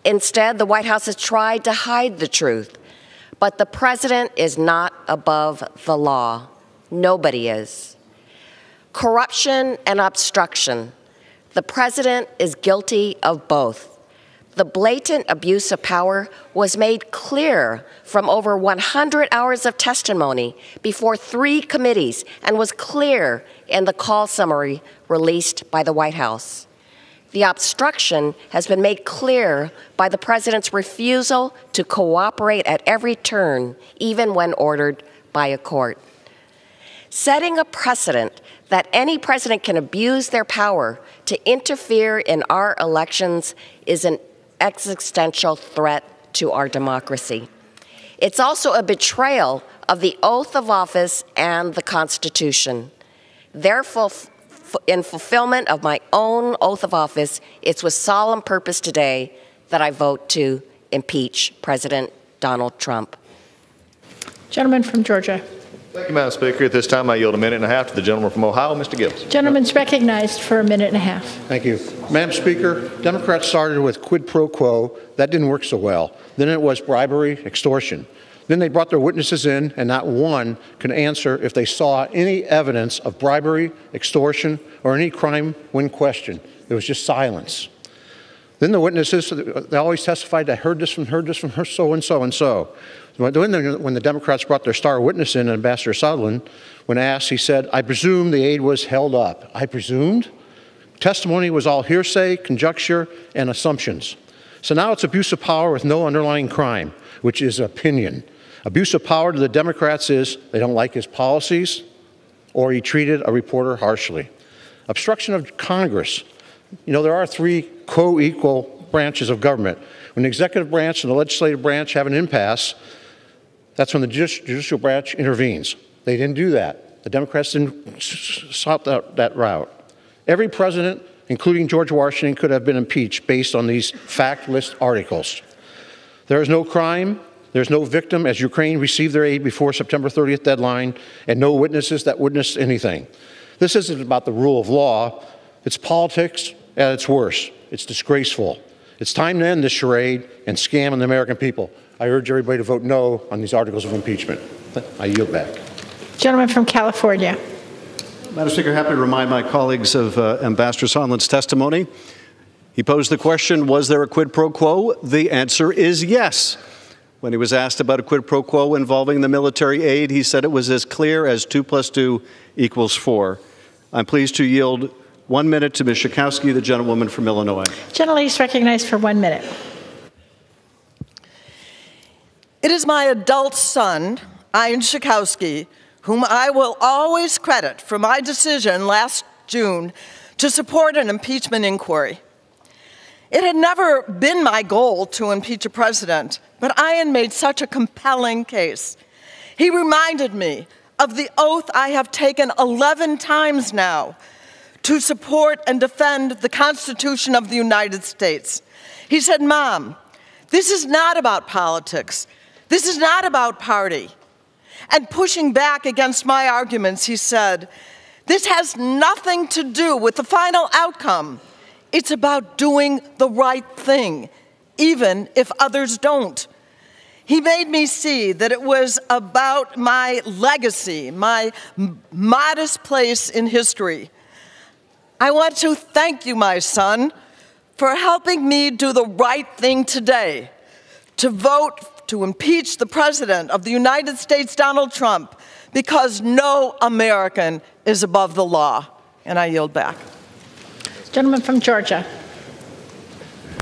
Instead, the White House has tried to hide the truth. But the president is not above the law. Nobody is. Corruption and obstruction. The president is guilty of both. The blatant abuse of power was made clear from over 100 hours of testimony before 3 committees and was clear in the call summary released by the White House. The obstruction has been made clear by the president's refusal to cooperate at every turn, even when ordered by a court. Setting a precedent that any president can abuse their power to interfere in our elections is an existential threat to our democracy. It's also a betrayal of the oath of office and the Constitution. Therefore, in fulfillment of my own oath of office, it's with solemn purpose today that I vote to impeach President Donald Trump. Gentleman from Georgia. Thank you, Madam Speaker. At this time, I yield a minute and a half to the gentleman from Ohio, Mr. Gibbs. Gentleman's recognized for a minute and a half. Thank you. Madam Speaker, Democrats started with quid pro quo. That didn't work so well. Then it was bribery, extortion. Then they brought their witnesses in, and not one could answer if they saw any evidence of bribery, extortion, or any crime when questioned. There was just silence. Then the witnesses, they always testified, I heard this from her, so and so and so. When the Democrats brought their star witness in, Ambassador Sondland, when asked, he said, I presume the aid was held up. I presumed? Testimony was all hearsay, conjecture, and assumptions. So now it's abuse of power with no underlying crime, which is opinion. Abuse of power to the Democrats is they don't like his policies, or he treated a reporter harshly. Obstruction of Congress. You know, there are three co-equal branches of government. When the executive branch and the legislative branch have an impasse, that's when the judicial branch intervenes. They didn't do that. The Democrats didn't sought that route. Every president, including George Washington, could have been impeached based on these fact-less articles. There is no crime. There's no victim as Ukraine received their aid before September 30th deadline, and no witnesses that witnessed anything. This isn't about the rule of law. It's politics at its worst. It's disgraceful. It's time to end this charade and scam on the American people. I urge everybody to vote no on these articles of impeachment. I yield back. Gentleman from California. Madam Speaker, happy to remind my colleagues of Ambassador Sondland's testimony. He posed the question, was there a quid pro quo? The answer is yes. When he was asked about a quid pro quo involving the military aid, he said it was as clear as 2 + 2 = 4. I'm pleased to yield 1 minute to Ms. Schakowsky, the gentlewoman from Illinois. Gentleman is recognized for 1 minute. It is my adult son, Ian Schakowsky, whom I will always credit for my decision last June to support an impeachment inquiry. It had never been my goal to impeach a president, but Ian made such a compelling case. He reminded me of the oath I have taken 11 times now to support and defend the Constitution of the United States. He said, Mom, this is not about politics. This is not about party. And pushing back against my arguments, he said, this has nothing to do with the final outcome. It's about doing the right thing, even if others don't. He made me see that it was about my legacy, my modest place in history. I want to thank you, my son, for helping me do the right thing today, to vote to impeach the President of the United States, Donald Trump, because no American is above the law. And I yield back. Gentleman from Georgia.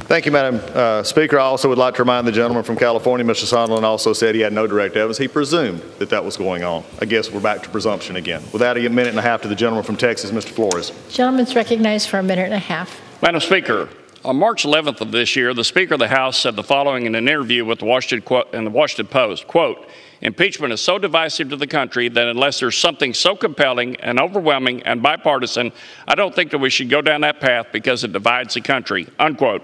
Thank you, Madam Speaker. I also would like to remind the gentleman from California, Mr. Sondland, also said he had no direct evidence. He presumed that that was going on. I guess we're back to presumption again. Without a minute and a half to the gentleman from Texas, Mr. Flores. Gentleman's recognized for a minute and a half. Madam Speaker, on March 11th of this year, the Speaker of the House said the following in an interview with the Washington Post, quote, impeachment is so divisive to the country that unless there's something so compelling and overwhelming and bipartisan, I don't think that we should go down that path because it divides the country, unquote.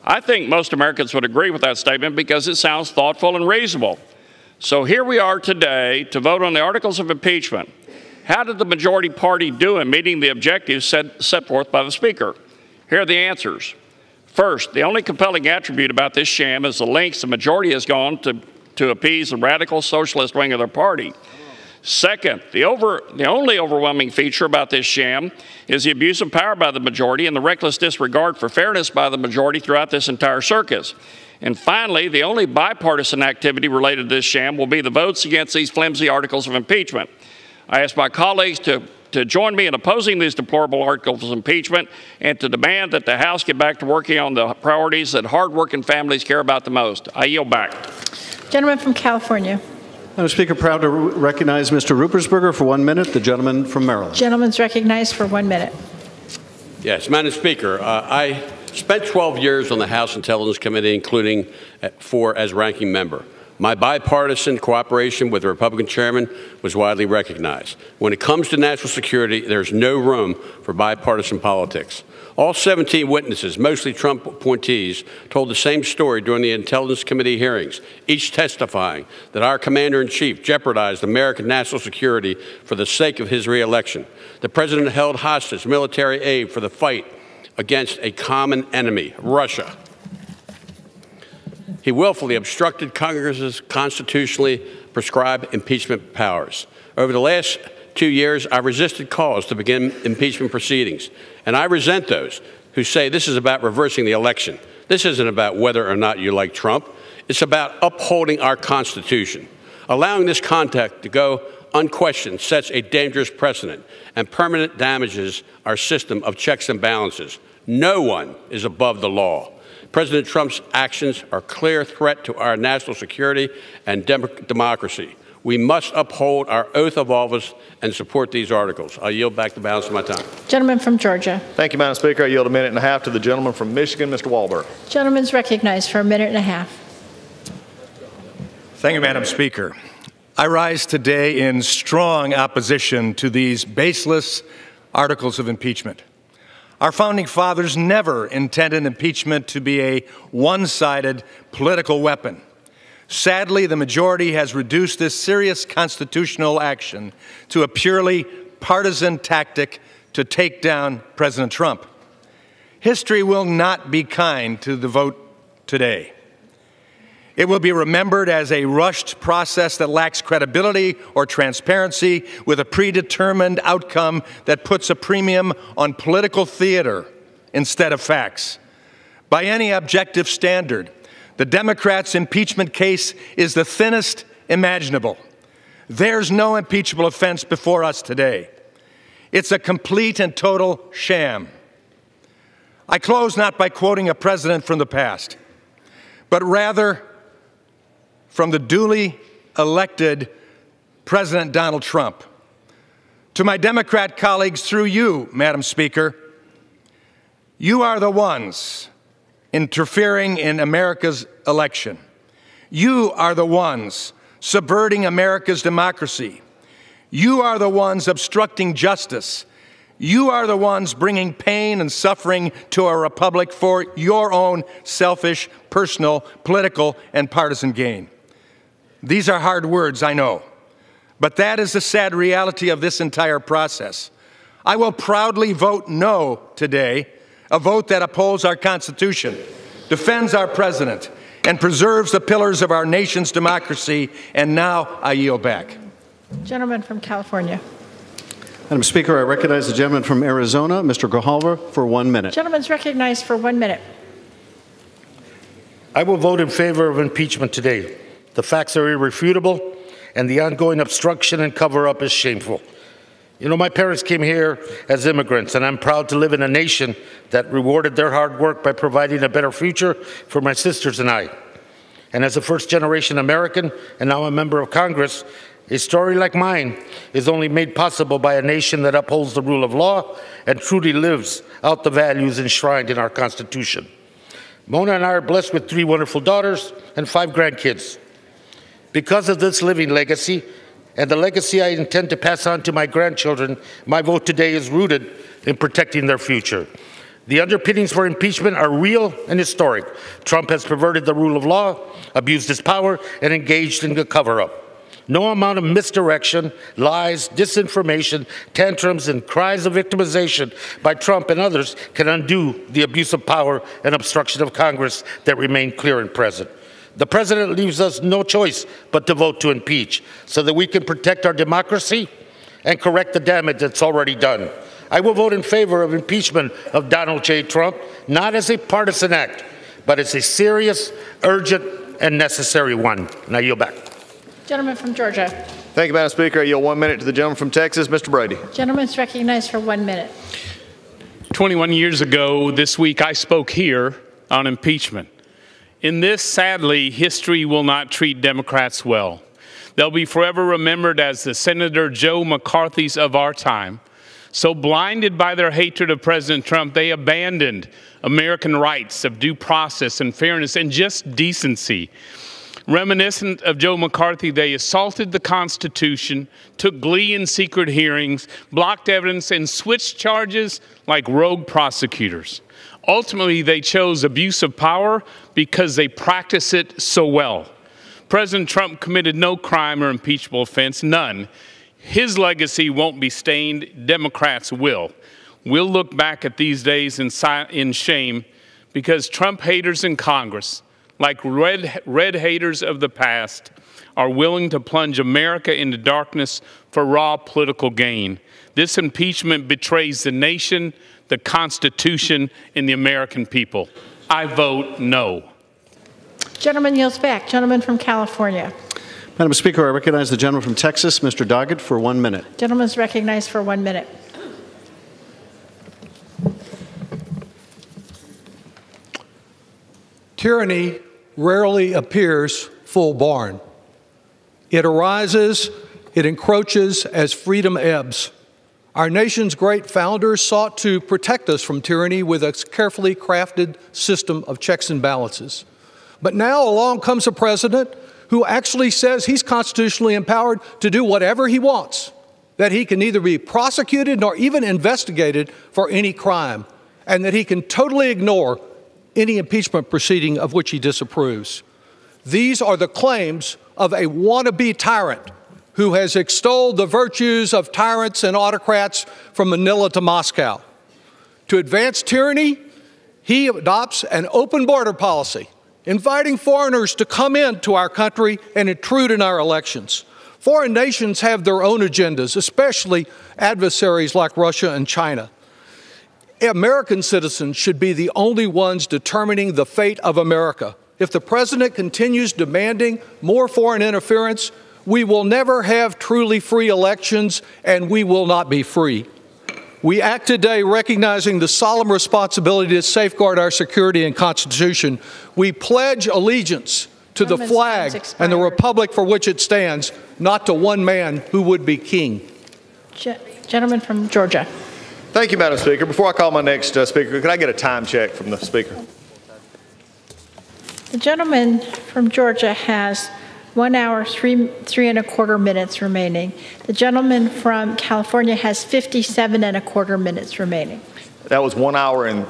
I think most Americans would agree with that statement because it sounds thoughtful and reasonable. So here we are today to vote on the articles of impeachment. How did the majority party do in meeting the objectives set forth by the Speaker? Here are the answers. First, the only compelling attribute about this sham is the lengths the majority has gone to appease the radical socialist wing of their party. Second, the only overwhelming feature about this sham is the abuse of power by the majority and the reckless disregard for fairness by the majority throughout this entire circus. And finally, the only bipartisan activity related to this sham will be the votes against these flimsy articles of impeachment. I ask my colleagues to to join me in opposing these deplorable articles of impeachment and to demand that the House get back to working on the priorities that hardworking families care about the most. I yield back. Gentleman from California. Madam Speaker, proud to recognize Mr. Ruppersberger for 1 minute, the gentleman from Maryland. Gentleman's recognized for 1 minute. Yes, Madam Speaker, I spent 12 years on the House Intelligence Committee, including 4 as ranking member. My bipartisan cooperation with the Republican chairman was widely recognized. When it comes to national security, there's no room for bipartisan politics. All 17 witnesses, mostly Trump appointees, told the same story during the Intelligence Committee hearings, each testifying that our commander-in-chief jeopardized American national security for the sake of his reelection. The president held hostage military aid for the fight against a common enemy, Russia. He willfully obstructed Congress's constitutionally prescribed impeachment powers. Over the last 2 years, I resisted calls to begin impeachment proceedings, and I resent those who say this is about reversing the election. This isn't about whether or not you like Trump. It's about upholding our Constitution. Allowing this conduct to go unquestioned sets a dangerous precedent and permanent damages our system of checks and balances. No one is above the law. President Trump's actions are a clear threat to our national security and democracy. We must uphold our oath of office and support these articles. I yield back the balance of my time. Gentleman from Georgia. Thank you, Madam Speaker. I yield 1.5 minutes to the gentleman from Michigan, Mr. Walberg. Gentleman's recognized for 1.5 minutes. Thank you, Madam Speaker. I rise today in strong opposition to these baseless articles of impeachment. Our founding fathers never intended impeachment to be a one-sided political weapon. Sadly, the majority has reduced this serious constitutional action to a purely partisan tactic to take down President Trump. History will not be kind to the vote today. It will be remembered as a rushed process that lacks credibility or transparency, with a predetermined outcome that puts a premium on political theater instead of facts. By any objective standard, the Democrats' impeachment case is the thinnest imaginable. There's no impeachable offense before us today. It's a complete and total sham. I close not by quoting a president from the past, but rather from the duly elected President Donald Trump. To my Democrat colleagues, through you, Madam Speaker, you are the ones interfering in America's election. You are the ones subverting America's democracy. You are the ones obstructing justice. You are the ones bringing pain and suffering to our republic for your own selfish, personal, political, and partisan gain. These are hard words, I know, but that is the sad reality of this entire process. I will proudly vote no today, a vote that upholds our Constitution, defends our president, and preserves the pillars of our nation's democracy. And now I yield back. Gentleman from California. Madam Speaker, I recognize the gentleman from Arizona, Mr. Grijalva, for 1 minute. Gentleman's recognized for 1 minute. I will vote in favor of impeachment today. The facts are irrefutable, and the ongoing obstruction and cover-up is shameful. You know, my parents came here as immigrants, and I'm proud to live in a nation that rewarded their hard work by providing a better future for my sisters and I. And as a first-generation American, and now a member of Congress, a story like mine is only made possible by a nation that upholds the rule of law and truly lives out the values enshrined in our Constitution. Mona and I are blessed with 3 wonderful daughters and 5 grandkids. Because of this living legacy and the legacy I intend to pass on to my grandchildren, my vote today is rooted in protecting their future. The underpinnings for impeachment are real and historic. Trump has perverted the rule of law, abused his power, and engaged in a cover-up. No amount of misdirection, lies, disinformation, tantrums, and cries of victimization by Trump and others can undo the abuse of power and obstruction of Congress that remain clear and present. The president leaves us no choice but to vote to impeach so that we can protect our democracy and correct the damage that's already done. I will vote in favor of impeachment of Donald J. Trump, not as a partisan act, but as a serious, urgent, and necessary one. And I yield back. Gentleman from Georgia. Thank you, Madam Speaker. I yield 1 minute to the gentleman from Texas, Mr. Brady. Gentleman's recognized for 1 minute. 21 years ago this week, I spoke here on impeachment. In this, sadly, history will not treat Democrats well. They'll be forever remembered as the Senator Joe McCarthy's of our time. So blinded by their hatred of President Trump, they abandoned American rights of due process and fairness and just decency. Reminiscent of Joe McCarthy, they assaulted the Constitution, took glee in secret hearings, blocked evidence, and switched charges like rogue prosecutors. Ultimately, they chose abuse of power because they practice it so well. President Trump committed no crime or impeachable offense, none. His legacy won't be stained. Democrats will. We'll look back at these days in shame because Trump haters in Congress, like red haters of the past, are willing to plunge America into darkness for raw political gain. This impeachment betrays the nation, the Constitution, and the American people. I vote no. Gentleman yields back. Gentleman from California. Madam Speaker, I recognize the gentleman from Texas, Mr. Doggett, for 1 minute. Gentleman's recognized for 1 minute. Tyranny rarely appears full-born. It arises, it encroaches as freedom ebbs. Our nation's great founders sought to protect us from tyranny with a carefully crafted system of checks and balances. But now along comes a president who actually says he's constitutionally empowered to do whatever he wants, that he can neither be prosecuted nor even investigated for any crime, and that he can totally ignore any impeachment proceeding of which he disapproves. These are the claims of a wannabe tyrant who has extolled the virtues of tyrants and autocrats from Manila to Moscow. To advance tyranny, he adopts an open border policy, inviting foreigners to come into our country and intrude in our elections. Foreign nations have their own agendas, especially adversaries like Russia and China. American citizens should be the only ones determining the fate of America. If the president continues demanding more foreign interference, we will never have truly free elections, and we will not be free. We act today recognizing the solemn responsibility to safeguard our security and Constitution. We pledge allegiance to the flag and the republic for which it stands, not to one man who would be king. Gentleman from Georgia. Thank you, Madam Speaker. Before I call my next speaker, could I get a time check from the Speaker? The gentleman from Georgia has 1 hour, three and a quarter minutes remaining. The gentleman from California has 57 and a quarter minutes remaining. That was 1 hour and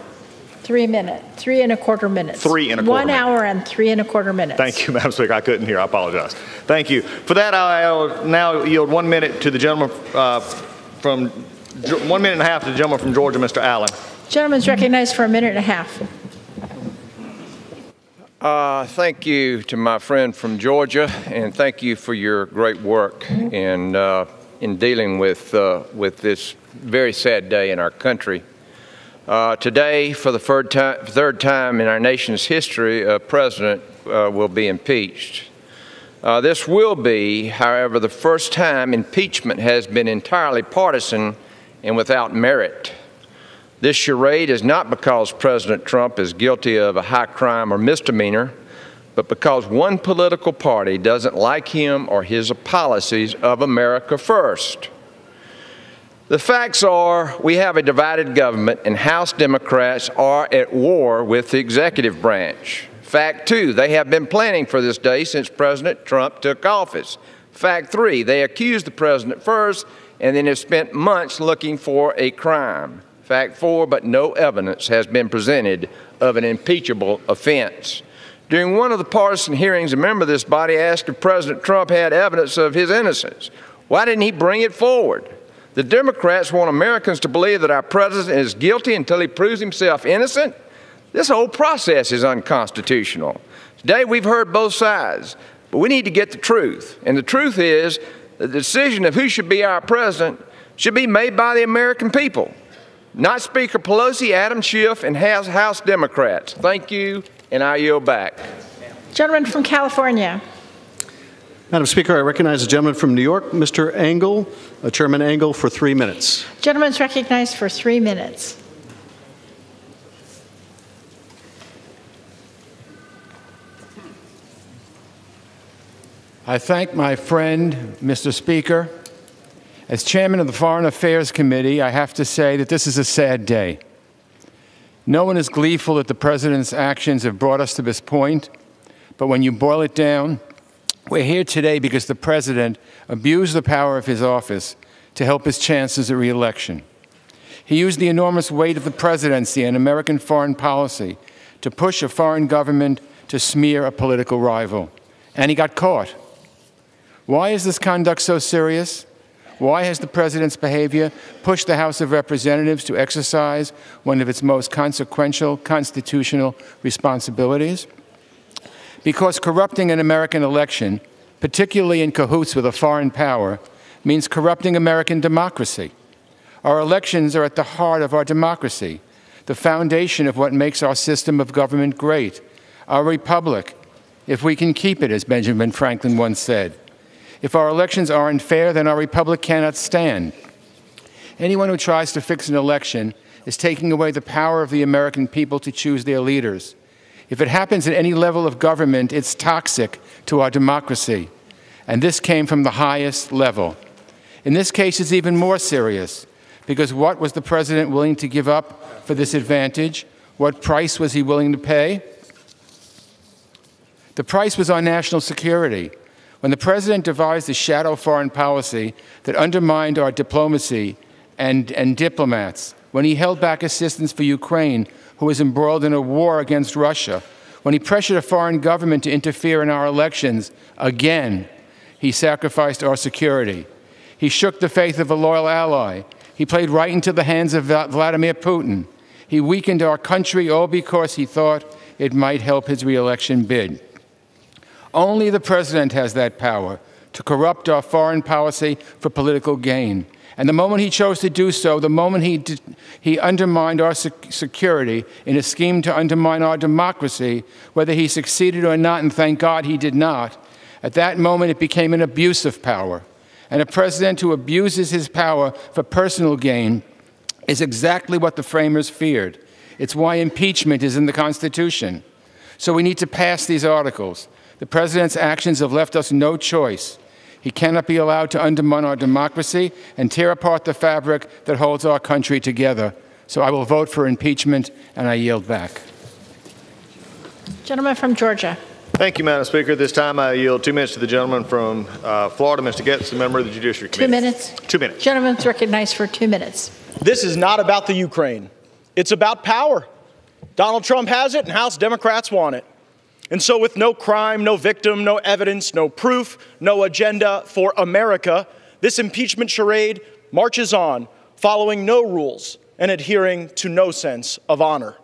3 minutes. 3 and a quarter minutes. 3 and a quarter 1 hour and 3 and a quarter minutes. Thank you, Madam Speaker. I couldn't hear. I apologize. Thank you. For that, I'll now yield 1 minute to the gentleman from 1 minute and a half to the gentleman from Georgia, Mr. Allen. Gentleman's recognized for a minute and a half. Thank you to my friend from Georgia, and thank you for your great work in dealing with this very sad day in our country. Today, for the third time in our nation's history, a president will be impeached. This will be, however, the first time impeachment has been entirely partisan and without merit. This charade is not because President Trump is guilty of a high crime or misdemeanor, but because one political party doesn't like him or his policies of America First. The facts are we have a divided government and House Democrats are at war with the executive branch. Fact two, they have been planning for this day since President Trump took office. Fact three, they accused the president first and then have spent months looking for a crime. Fact four, but no evidence has been presented of an impeachable offense. During one of the partisan hearings, a member of this body asked if President Trump had evidence of his innocence. Why didn't he bring it forward? The Democrats want Americans to believe that our president is guilty until he proves himself innocent. This whole process is unconstitutional. Today we've heard both sides, but we need to get the truth. And the truth is the decision of who should be our president should be made by the American people, not Speaker Pelosi, Adam Schiff, and House Democrats. Thank you, and I yield back. Gentleman from California. Madam Speaker, I recognize the gentleman from New York, Mr. Engel, Chairman Engel, for 3 minutes. Gentleman is recognized for 3 minutes. I thank my friend, Mr. Speaker. As chairman of the Foreign Affairs Committee, I have to say that this is a sad day. No one is gleeful that the president's actions have brought us to this point, but when you boil it down, we're here today because the president abused the power of his office to help his chances at re-election. He used the enormous weight of the presidency and American foreign policy to push a foreign government to smear a political rival, and he got caught. Why is this conduct so serious? Why has the president's behavior pushed the House of Representatives to exercise one of its most consequential constitutional responsibilities? Because corrupting an American election, particularly in cahoots with a foreign power, means corrupting American democracy. Our elections are at the heart of our democracy, the foundation of what makes our system of government great, our republic, if we can keep it, as Benjamin Franklin once said. If our elections aren't fair, then our republic cannot stand. Anyone who tries to fix an election is taking away the power of the American people to choose their leaders. If it happens at any level of government, it's toxic to our democracy. And this came from the highest level. In this case, it's even more serious, because what was the president willing to give up for this advantage? What price was he willing to pay? The price was our national security. When the president devised a shadow foreign policy that undermined our diplomacy and diplomats, when he held back assistance for Ukraine, who was embroiled in a war against Russia, when he pressured a foreign government to interfere in our elections, again, he sacrificed our security. He shook the faith of a loyal ally. He played right into the hands of Vladimir Putin. He weakened our country all because he thought it might help his re-election bid. Only the president has that power to corrupt our foreign policy for political gain. And the moment he chose to do so, the moment he undermined our security in a scheme to undermine our democracy, whether he succeeded or not, and thank God he did not, at that moment it became an abuse of power. And a president who abuses his power for personal gain is exactly what the framers feared. It's why impeachment is in the Constitution. So we need to pass these articles. The president's actions have left us no choice. He cannot be allowed to undermine our democracy and tear apart the fabric that holds our country together. So I will vote for impeachment, and I yield back. Gentleman from Georgia. Thank you, Madam Speaker. This time I yield 2 minutes to the gentleman from Florida, Mr. Getz, a member of the Judiciary Committee. 2 minutes. 2 minutes. Gentleman's recognized for 2 minutes. This is not about the Ukraine. It's about power. Donald Trump has it, and House Democrats want it. And so with no crime, no victim, no evidence, no proof, no agenda for America, this impeachment charade marches on, following no rules and adhering to no sense of honor.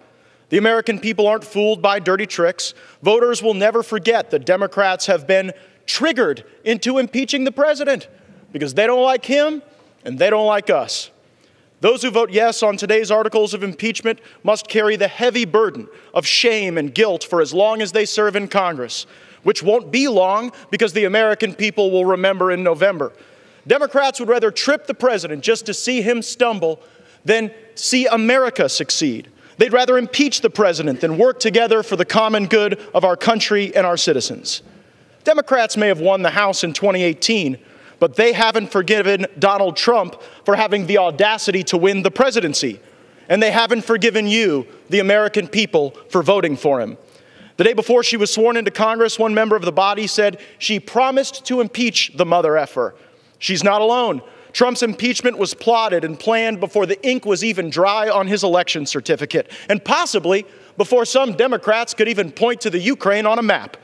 The American people aren't fooled by dirty tricks. Voters will never forget that Democrats have been triggered into impeaching the president because they don't like him and they don't like us. Those who vote yes on today's articles of impeachment must carry the heavy burden of shame and guilt for as long as they serve in Congress, which won't be long because the American people will remember in November. Democrats would rather trip the president just to see him stumble than see America succeed. They'd rather impeach the president than work together for the common good of our country and our citizens. Democrats may have won the House in 2018, but they haven't forgiven Donald Trump for having the audacity to win the presidency. And they haven't forgiven you, the American people, for voting for him. The day before she was sworn into Congress, one member of the body said she promised to impeach the mother effer. She's not alone. Trump's impeachment was plotted and planned before the ink was even dry on his election certificate, and possibly before some Democrats could even point to the Ukraine on a map.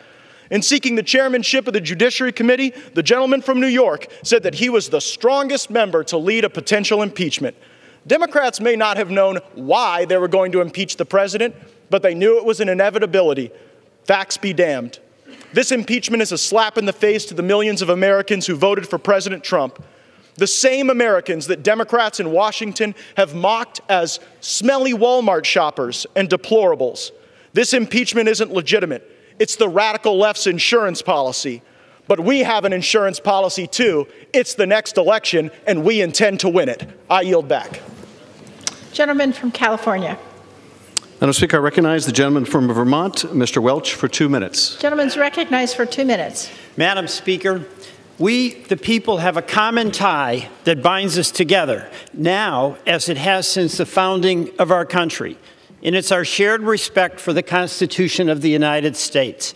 In seeking the chairmanship of the Judiciary Committee, the gentleman from New York said that he was the strongest member to lead a potential impeachment. Democrats may not have known why they were going to impeach the president, but they knew it was an inevitability. Facts be damned. This impeachment is a slap in the face to the millions of Americans who voted for President Trump. The same Americans that Democrats in Washington have mocked as smelly Walmart shoppers and deplorables. This impeachment isn't legitimate. It's the radical left's insurance policy. But we have an insurance policy too. It's the next election, and we intend to win it. I yield back. Gentleman from California. Madam Speaker, I recognize the gentleman from Vermont, Mr. Welch, for 2 minutes. Gentleman's recognized for 2 minutes. Madam Speaker, we, the people, have a common tie that binds us together now as it has since the founding of our country, and it's our shared respect for the Constitution of the United States.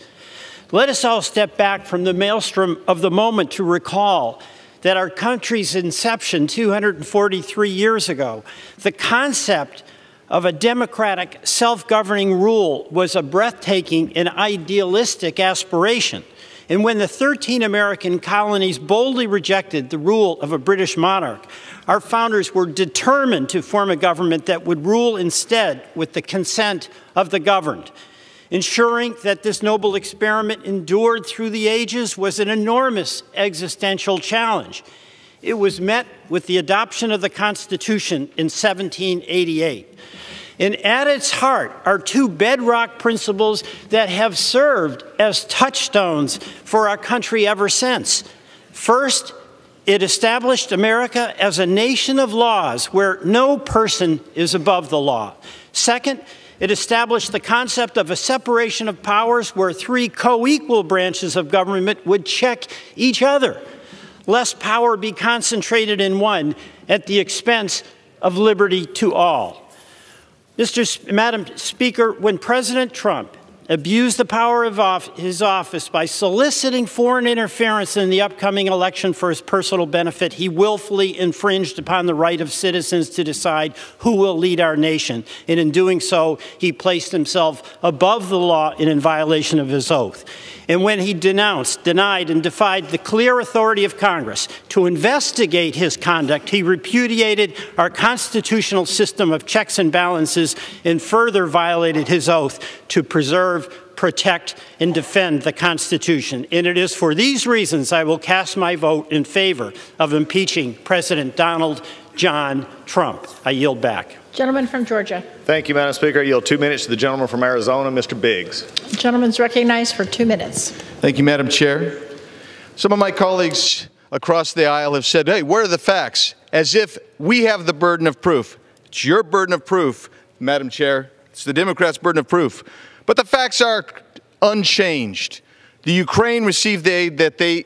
Let us all step back from the maelstrom of the moment to recall that our country's inception 243 years ago, the concept of a democratic, self-governing rule was a breathtaking and idealistic aspiration. And when the 13 American colonies boldly rejected the rule of a British monarch, our founders were determined to form a government that would rule instead with the consent of the governed. Ensuring that this noble experiment endured through the ages was an enormous existential challenge. It was met with the adoption of the Constitution in 1788. And at its heart are two bedrock principles that have served as touchstones for our country ever since. First, it established America as a nation of laws where no person is above the law. Second, it established the concept of a separation of powers where three co-equal branches of government would check each other, lest power be concentrated in one at the expense of liberty to all. Madam Speaker, when President Trump abused the power of his office by soliciting foreign interference in the upcoming election for his personal benefit, he willfully infringed upon the right of citizens to decide who will lead our nation. And in doing so, he placed himself above the law and in violation of his oath. And when he denounced, denied, and defied the clear authority of Congress to investigate his conduct, he repudiated our constitutional system of checks and balances and further violated his oath to preserve, protect, and defend the Constitution. And it is for these reasons I will cast my vote in favor of impeaching President Donald John Trump. I yield back. Gentleman from Georgia. Thank you, Madam Speaker. I yield 2 minutes to the gentleman from Arizona, Mr. Biggs. The gentleman's recognized for 2 minutes. Thank you, Madam Chair. Some of my colleagues across the aisle have said, hey, where are the facts? As if we have the burden of proof. It's your burden of proof, Madam Chair. It's the Democrats' burden of proof. But the facts are unchanged. The Ukraine received the aid that they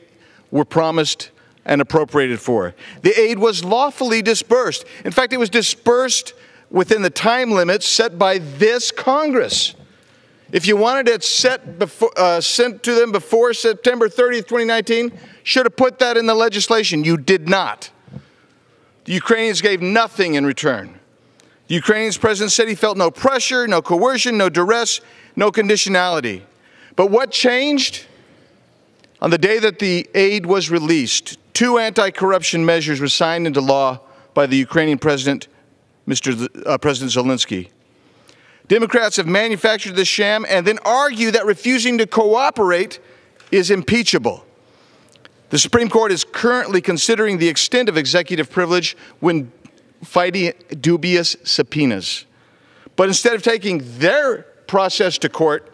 were promised and appropriated for. The aid was lawfully disbursed. In fact, it was disbursed within the time limits set by this Congress. If you wanted it sent to them before September 30th, 2019, should have put that in the legislation. You did not. The Ukrainians gave nothing in return. The Ukrainian president said he felt no pressure, no coercion, no duress, no conditionality. But what changed? On the day that the aid was released, 2 anti-corruption measures were signed into law by the Ukrainian president, President Zelensky. Democrats have manufactured this sham and then argue that refusing to cooperate is impeachable. The Supreme Court is currently considering the extent of executive privilege when fighting dubious subpoenas. But instead of taking their process to court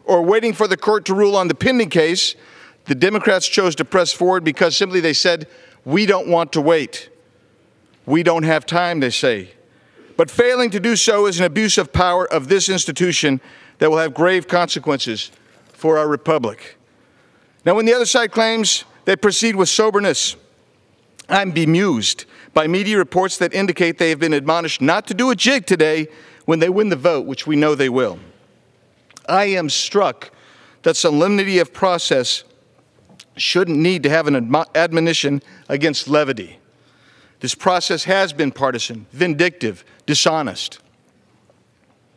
or waiting for the court to rule on the pending case, the Democrats chose to press forward because simply they said, we don't want to wait. We don't have time, they say. But failing to do so is an abuse of power of this institution that will have grave consequences for our republic. Now, when the other side claims they proceed with soberness, I'm bemused by media reports that indicate they have been admonished not to do a jig today when they win the vote, which we know they will. I am struck that solemnity of process shouldn't need to have an admonition against levity. This process has been partisan, vindictive, dishonest.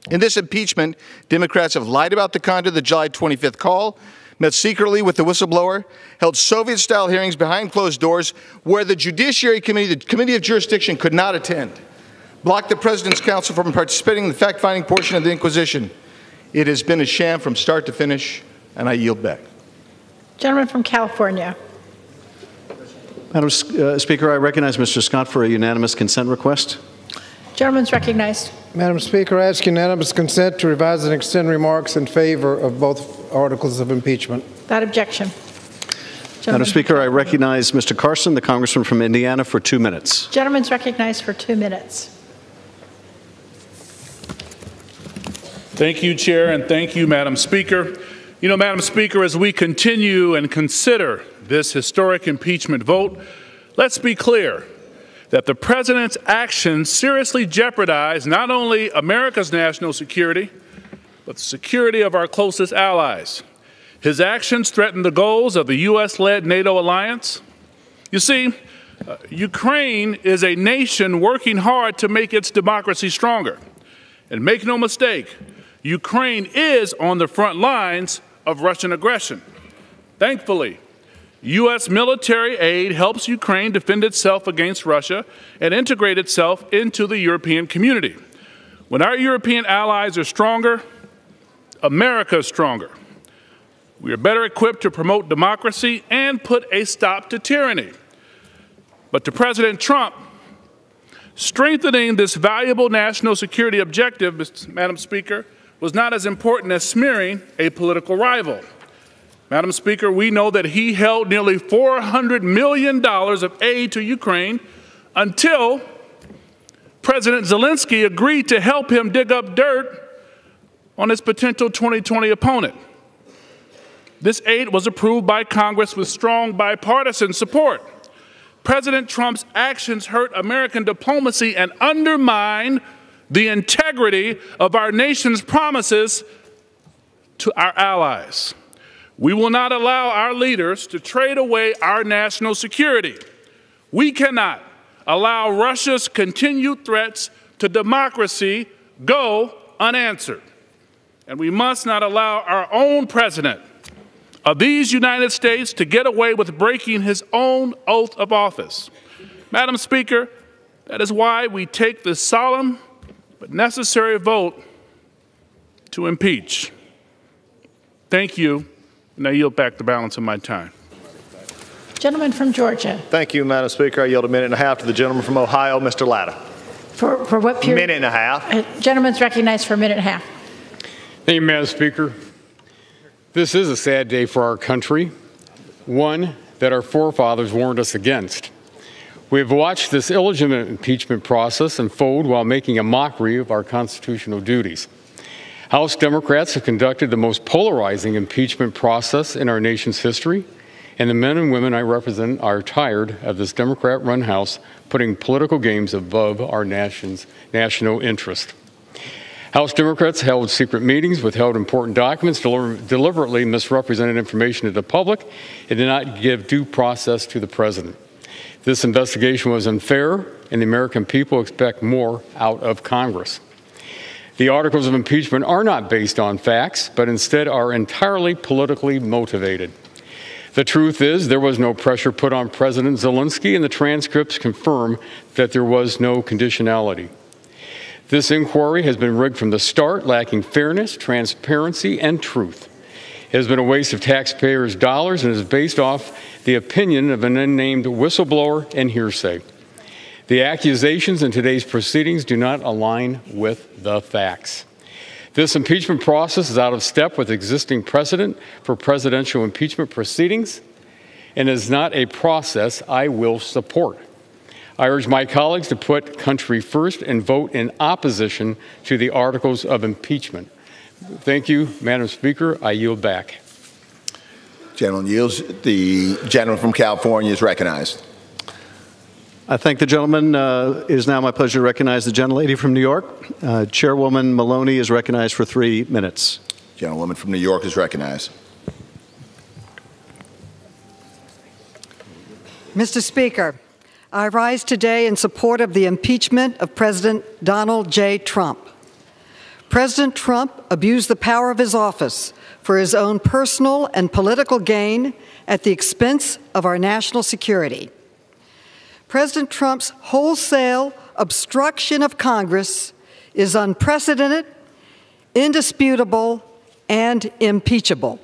In this impeachment, Democrats have lied about the content of the July 25th call, met secretly with the whistleblower, held Soviet-style hearings behind closed doors where the Judiciary Committee, the Committee of Jurisdiction, could not attend, blocked the President's counsel from participating in the fact-finding portion of the Inquisition. It has been a sham from start to finish, and I yield back. Gentleman from California. Madam Speaker, I recognize Mr. Scott for a unanimous consent request. Gentleman's recognized. Madam Speaker, I ask unanimous consent to revise and extend remarks in favor of both articles of impeachment. Without objection. Madam Speaker, I recognize Mr. Carson, the congressman from Indiana, for 2 minutes. Gentleman's recognized for 2 minutes. Thank you, Chair, and thank you, Madam Speaker. You know, Madam Speaker, as we continue and consider this historic impeachment vote, let's be clear that the President's actions seriously jeopardize not only America's national security, but the security of our closest allies. His actions threaten the goals of the U.S.-led NATO alliance. You see, Ukraine is a nation working hard to make its democracy stronger. And make no mistake, Ukraine is on the front lines of Russian aggression. Thankfully, U.S. military aid helps Ukraine defend itself against Russia and integrate itself into the European community. When our European allies are stronger, America is stronger. We are better equipped to promote democracy and put a stop to tyranny. But to President Trump, strengthening this valuable national security objective, Madam Speaker, was not as important as smearing a political rival. Madam Speaker, we know that he held nearly $400 million of aid to Ukraine until President Zelensky agreed to help him dig up dirt on his potential 2020 opponent. This aid was approved by Congress with strong bipartisan support. President Trump's actions hurt American diplomacy and undermine the integrity of our nation's promises to our allies. We will not allow our leaders to trade away our national security. We cannot allow Russia's continued threats to democracy go unanswered. And we must not allow our own president of these United States to get away with breaking his own oath of office. Madam Speaker, that is why we take this solemn but necessary vote to impeach. Thank you, and I yield back the balance of my time. Gentleman from Georgia. Thank you, Madam Speaker. I yield a minute and a half to the gentleman from Ohio, Mr. Latta. For what period? Minute and a half. Gentleman's recognized for a minute and a half. Thank you, Madam Speaker. This is a sad day for our country, one that our forefathers warned us against. We have watched this illegitimate impeachment process unfold while making a mockery of our constitutional duties. House Democrats have conducted the most polarizing impeachment process in our nation's history, and the men and women I represent are tired of this Democrat-run House putting political games above our nation's national interest. House Democrats held secret meetings, withheld important documents, deliberately misrepresented information to the public, and did not give due process to the president. This investigation was unfair, and the American people expect more out of Congress. The articles of impeachment are not based on facts, but instead are entirely politically motivated. The truth is, there was no pressure put on President Zelensky, and the transcripts confirm that there was no conditionality. This inquiry has been rigged from the start, lacking fairness, transparency, and truth. It has been a waste of taxpayers' dollars and is based off the opinion of an unnamed whistleblower and hearsay. The accusations in today's proceedings do not align with the facts. This impeachment process is out of step with existing precedent for presidential impeachment proceedings and is not a process I will support. I urge my colleagues to put country first and vote in opposition to the articles of impeachment. Thank you, Madam Speaker. I yield back. Gentleman yields. The gentleman from California is recognized. I thank the gentleman. It is now my pleasure to recognize the gentlelady from New York. Chairwoman Maloney is recognized for 3 minutes. Gentlewoman from New York is recognized. Mr. Speaker, I rise today in support of the impeachment of President Donald J. Trump. President Trump abused the power of his office for his own personal and political gain at the expense of our national security. President Trump's wholesale obstruction of Congress is unprecedented, indisputable, and impeachable.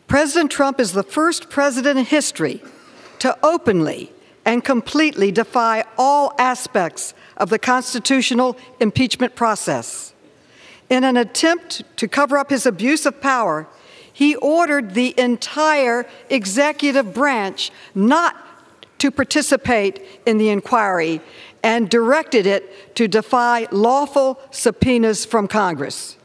President Trump is the first president in history to openly and completely defy all aspects of the constitutional impeachment process. In an attempt to cover up his abuse of power, he ordered the entire executive branch not to participate in the inquiry and directed it to defy lawful subpoenas from Congress.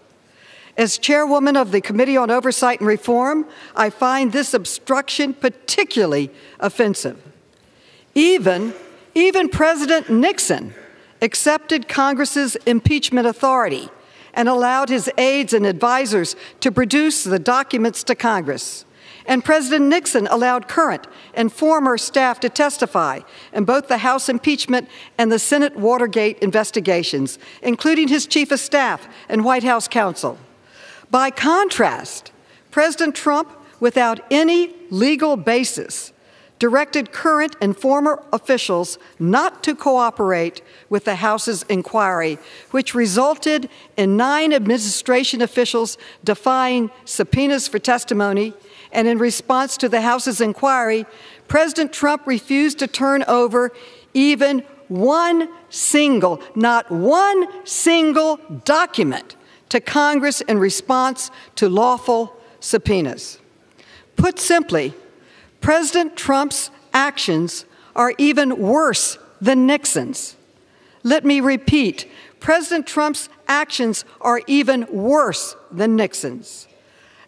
As chairwoman of the Committee on Oversight and Reform, I find this obstruction particularly offensive. Even President Nixon accepted Congress's impeachment authority and allowed his aides and advisors to produce the documents to Congress. And President Nixon allowed current and former staff to testify in both the House impeachment and the Senate Watergate investigations, including his chief of staff and White House counsel. By contrast, President Trump, without any legal basis, directed current and former officials not to cooperate with the House's inquiry, which resulted in 9 administration officials defying subpoenas for testimony. And in response to the House's inquiry, President Trump refused to turn over even not one single document to Congress in response to lawful subpoenas. Put simply, President Trump's actions are even worse than Nixon's. Let me repeat, President Trump's actions are even worse than Nixon's.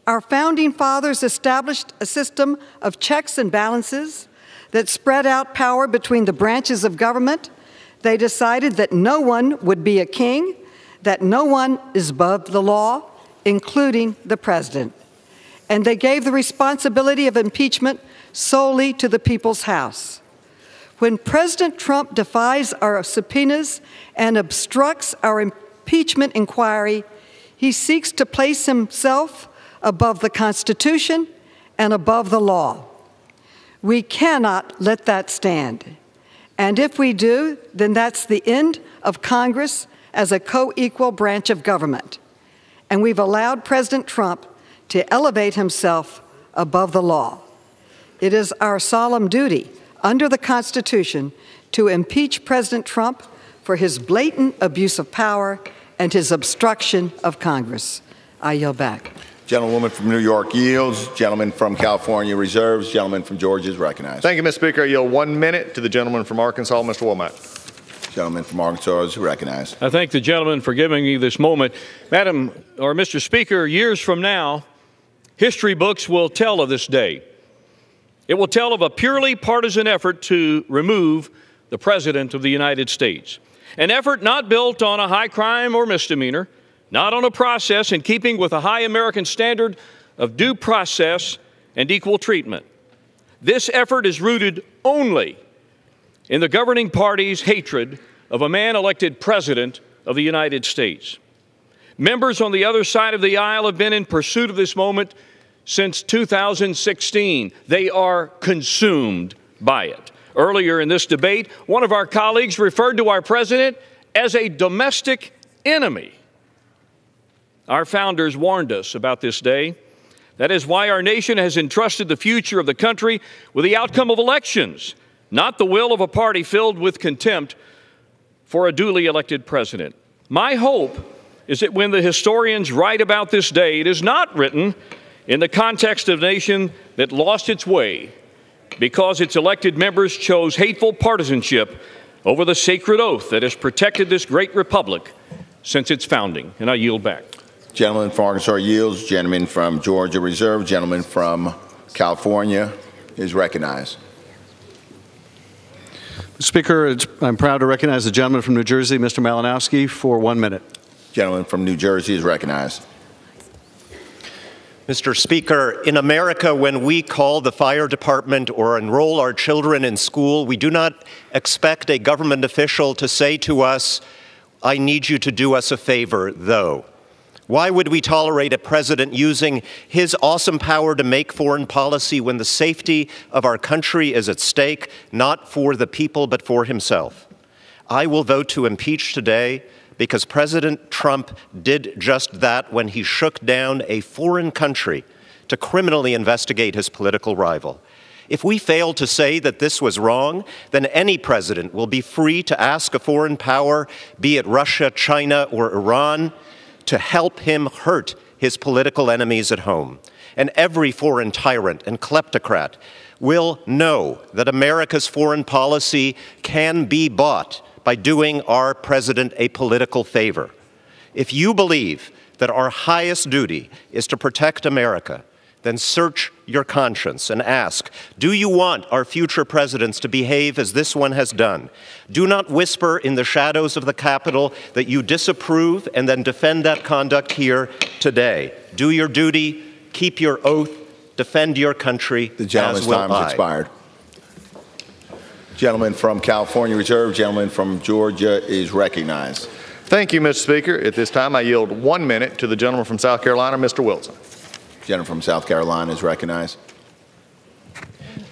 Our founding fathers established a system of checks and balances that spread out power between the branches of government. They decided that no one would be a king, that no one is above the law, including the president. And they gave the responsibility of impeachment solely to the people's House. When President Trump defies our subpoenas and obstructs our impeachment inquiry, he seeks to place himself above the Constitution and above the law. We cannot let that stand. And if we do, then that's the end of Congress as a co-equal branch of government. And we've allowed President Trump to elevate himself above the law. It is our solemn duty under the Constitution to impeach President Trump for his blatant abuse of power and his obstruction of Congress. I yield back. Gentlewoman from New York yields. Gentleman from California reserves. Gentleman from Georgia is recognized. Thank you, Mr. Speaker. I yield 1 minute to the gentleman from Arkansas, Mr. Womack. Gentleman from Arkansas is recognized. I thank the gentleman for giving me this moment. Madam, or Mr. Speaker, years from now, history books will tell of this day. It will tell of a purely partisan effort to remove the President of the United States. An effort not built on a high crime or misdemeanor, not on a process in keeping with a high American standard of due process and equal treatment. This effort is rooted only in the governing party's hatred of a man elected President of the United States. Members on the other side of the aisle have been in pursuit of this moment since 2016. They are consumed by it. Earlier in this debate, one of our colleagues referred to our president as a domestic enemy. Our founders warned us about this day. That is why our nation has entrusted the future of the country with the outcome of elections, not the will of a party filled with contempt for a duly elected president. My hope is that when the historians write about this day, it is not written in the context of a nation that lost its way because its elected members chose hateful partisanship over the sacred oath that has protected this great republic since its founding. And I yield back. Gentleman from Arkansas yields. Gentleman from Georgia reserve. Gentleman from California is recognized. Speaker, I'm proud to recognize the gentleman from New Jersey, Mr. Malinowski, for 1 minute. Gentleman from New Jersey is recognized. Mr. Speaker, in America, when we call the fire department or enroll our children in school, we do not expect a government official to say to us, "I need you to do us a favor, though." Why would we tolerate a president using his awesome power to make foreign policy when the safety of our country is at stake, not for the people, but for himself? I will vote to impeach today because President Trump did just that when he shook down a foreign country to criminally investigate his political rival. If we fail to say that this was wrong, then any president will be free to ask a foreign power, be it Russia, China, or Iran, to help him hurt his political enemies at home. and every foreign tyrant and kleptocrat will know that America's foreign policy can be bought by doing our president a political favor. If you believe that our highest duty is to protect America, then search your conscience and ask, do you want our future presidents to behave as this one has done? Do not whisper in the shadows of the Capitol that you disapprove and then defend that conduct here today. Do your duty, keep your oath, defend your country. The gentleman's time has expired. Gentleman from California Reserve, gentleman from Georgia is recognized. Thank you, Mr. Speaker. At this time, I yield 1 minute to the gentleman from South Carolina, Mr. Wilson. Gentleman from South Carolina is recognized.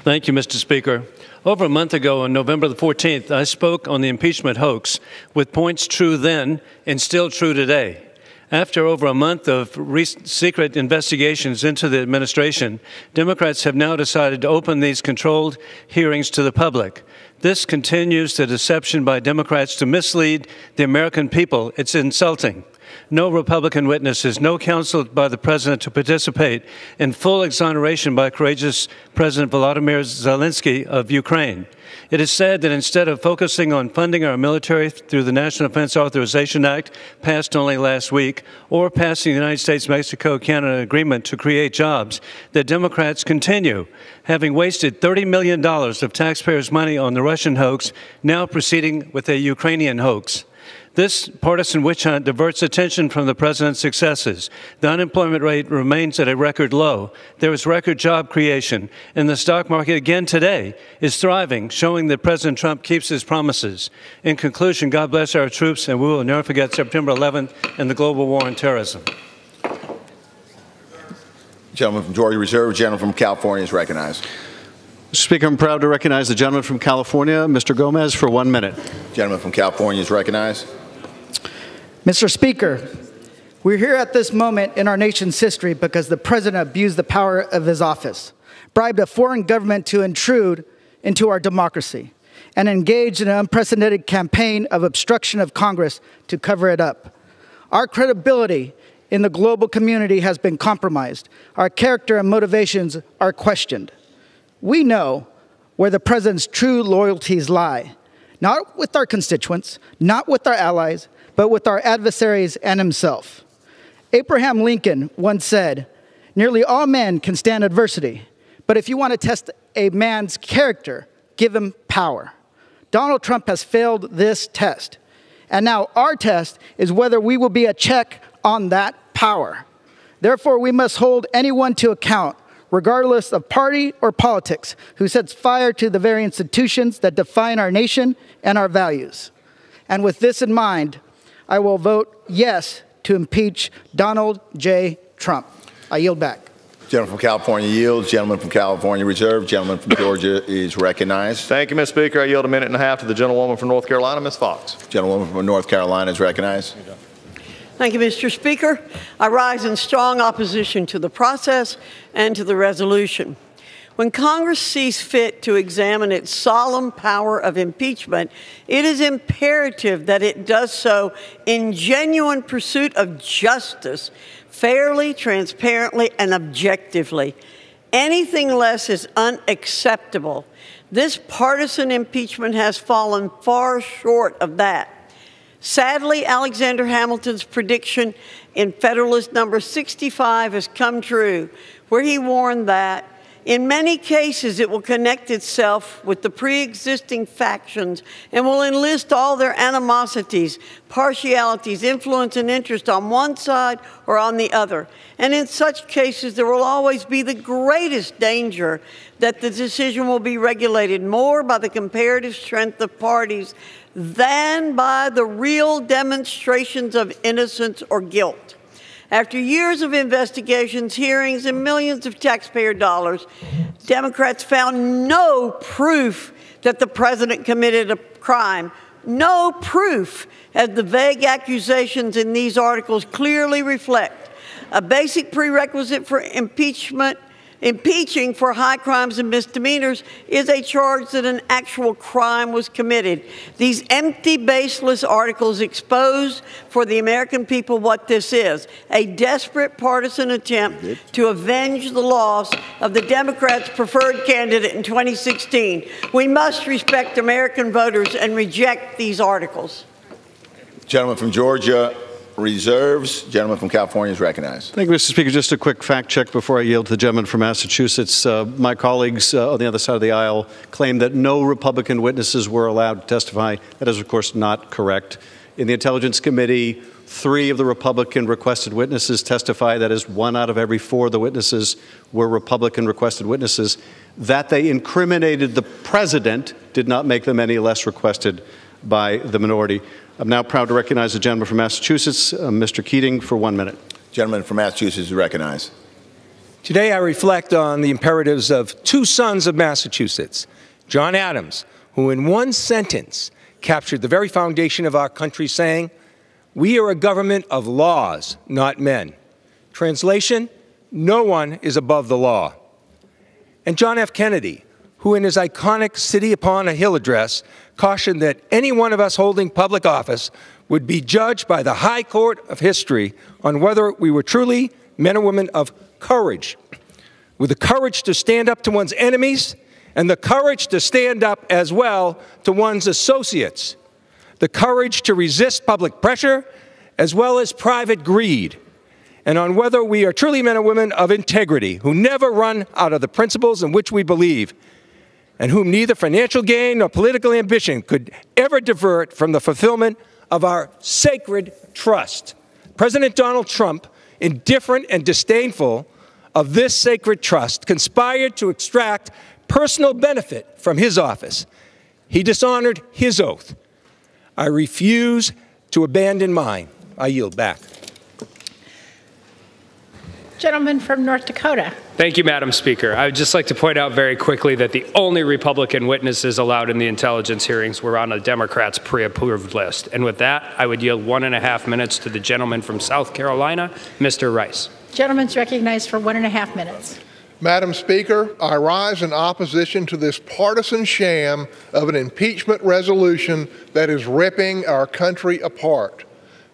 Thank you, Mr. Speaker. Over a month ago, on November the 14th, I spoke on the impeachment hoax with points true then and still true today. After over a month of secret investigations into the administration, Democrats have now decided to open these controlled hearings to the public. This continues the deception by Democrats to mislead the American people. It's insulting. No Republican witnesses, no counsel by the President to participate, and full exoneration by courageous President Volodymyr Zelensky of Ukraine. It is sad that instead of focusing on funding our military through the National Defense Authorization Act, passed only last week, or passing the United States-Mexico-Canada Agreement to create jobs, the Democrats continue, having wasted $30 million of taxpayers' money on the Russian hoax, now proceeding with a Ukrainian hoax. This partisan witch hunt diverts attention from the president's successes. The unemployment rate remains at a record low. There is record job creation, and the stock market again today is thriving, showing that President Trump keeps his promises. In conclusion, God bless our troops, and we will never forget September 11th and the global war on terrorism. Gentleman from Georgia Reserve, gentleman from California is recognized. Mr. Speaker, I'm proud to recognize the gentleman from California, Mr. Gomez, for 1 minute. Gentleman from California is recognized. Mr. Speaker, we're here at this moment in our nation's history because the president abused the power of his office, bribed a foreign government to intrude into our democracy, and engaged in an unprecedented campaign of obstruction of Congress to cover it up. Our credibility in the global community has been compromised. Our character and motivations are questioned. We know where the president's true loyalties lie, not with our constituents, not with our allies, but with our adversaries and himself. Abraham Lincoln once said, "Nearly all men can stand adversity, but if you want to test a man's character, give him power." Donald Trump has failed this test, and now our test is whether we will be a check on that power. Therefore, we must hold anyone to account, regardless of party or politics, who sets fire to the very institutions that define our nation and our values. And with this in mind, I will vote yes to impeach Donald J. Trump. I yield back. Gentleman from California yields. Gentleman from California Reserve. Gentleman from Georgia is recognized. Thank you, Mr. Speaker. I yield 1.5 minutes to the gentlewoman from North Carolina, Ms. Fox. Gentlewoman from North Carolina is recognized. Thank you, Mr. Speaker. I rise in strong opposition to the process and to the resolution. When Congress sees fit to examine its solemn power of impeachment, it is imperative that it does so in genuine pursuit of justice, fairly, transparently, and objectively. Anything less is unacceptable. This partisan impeachment has fallen far short of that. Sadly, Alexander Hamilton's prediction in Federalist number 65 has come true, where he warned that in many cases, it will connect itself with the pre-existing factions and will enlist all their animosities, partialities, influence, and interest on one side or on the other. And in such cases, there will always be the greatest danger that the decision will be regulated more by the comparative strength of parties than by the real demonstrations of innocence or guilt. After years of investigations, hearings, and millions of taxpayer dollars, Democrats found no proof that the president committed a crime. No proof, as the vague accusations in these articles clearly reflect. A basic prerequisite for impeachment Impeaching for high crimes and misdemeanors is a charge that an actual crime was committed. These empty, baseless articles expose for the American people what this is: a desperate partisan attempt to avenge the loss of the Democrats' preferred candidate in 2016. We must respect American voters and reject these articles. Gentleman from Georgia reserves. Gentleman from California is recognized. Thank you, Mr. Speaker. Just a quick fact check before I yield to the gentleman from Massachusetts. My colleagues on the other side of the aisle claim that no Republican witnesses were allowed to testify. That is, of course, not correct. In the Intelligence Committee, 3 of the Republican requested witnesses testified. That is, 1 out of every 4 of the witnesses were Republican requested witnesses. That they incriminated the president did not make them any less requested by the minority. I'm now proud to recognize the gentleman from Massachusetts, Mr. Keating, for 1 minute. Gentleman from Massachusetts is recognized. Today I reflect on the imperatives of 2 sons of Massachusetts, John Adams, who in one sentence captured the very foundation of our country, saying, "We are a government of laws, not men." Translation, no one is above the law. And John F. Kennedy, who in his iconic City Upon a Hill address cautioned that any one of us holding public office would be judged by the high court of history on whether we were truly men and women of courage, with the courage to stand up to one's enemies and the courage to stand up as well to one's associates, the courage to resist public pressure as well as private greed, and on whether we are truly men and women of integrity who never run out of the principles in which we believe, and whom neither financial gain nor political ambition could ever divert from the fulfillment of our sacred trust. President Donald Trump, indifferent and disdainful of this sacred trust, conspired to extract personal benefit from his office. He dishonored his oath. I refuse to abandon mine. I yield back. Gentleman from North Dakota. Thank you, Madam Speaker. I would just like to point out very quickly that the only Republican witnesses allowed in the intelligence hearings were on a Democrats' pre-approved list. And with that, I would yield 1.5 minutes to the gentleman from South Carolina, Mr. Rice. Gentleman's recognized for 1.5 minutes. Madam Speaker, I rise in opposition to this partisan sham of an impeachment resolution that is ripping our country apart.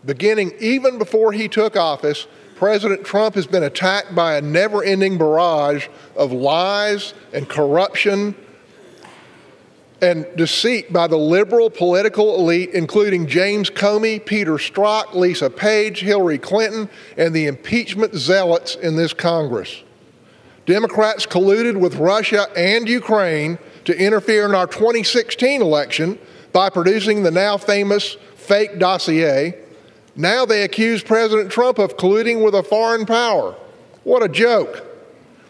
Beginning even before he took office, President Trump has been attacked by a never-ending barrage of lies and corruption and deceit by the liberal political elite, including James Comey, Peter Strzok, Lisa Page, Hillary Clinton, and the impeachment zealots in this Congress. Democrats colluded with Russia and Ukraine to interfere in our 2016 election by producing the now famous fake dossier. Now they accuse President Trump of colluding with a foreign power. What a joke.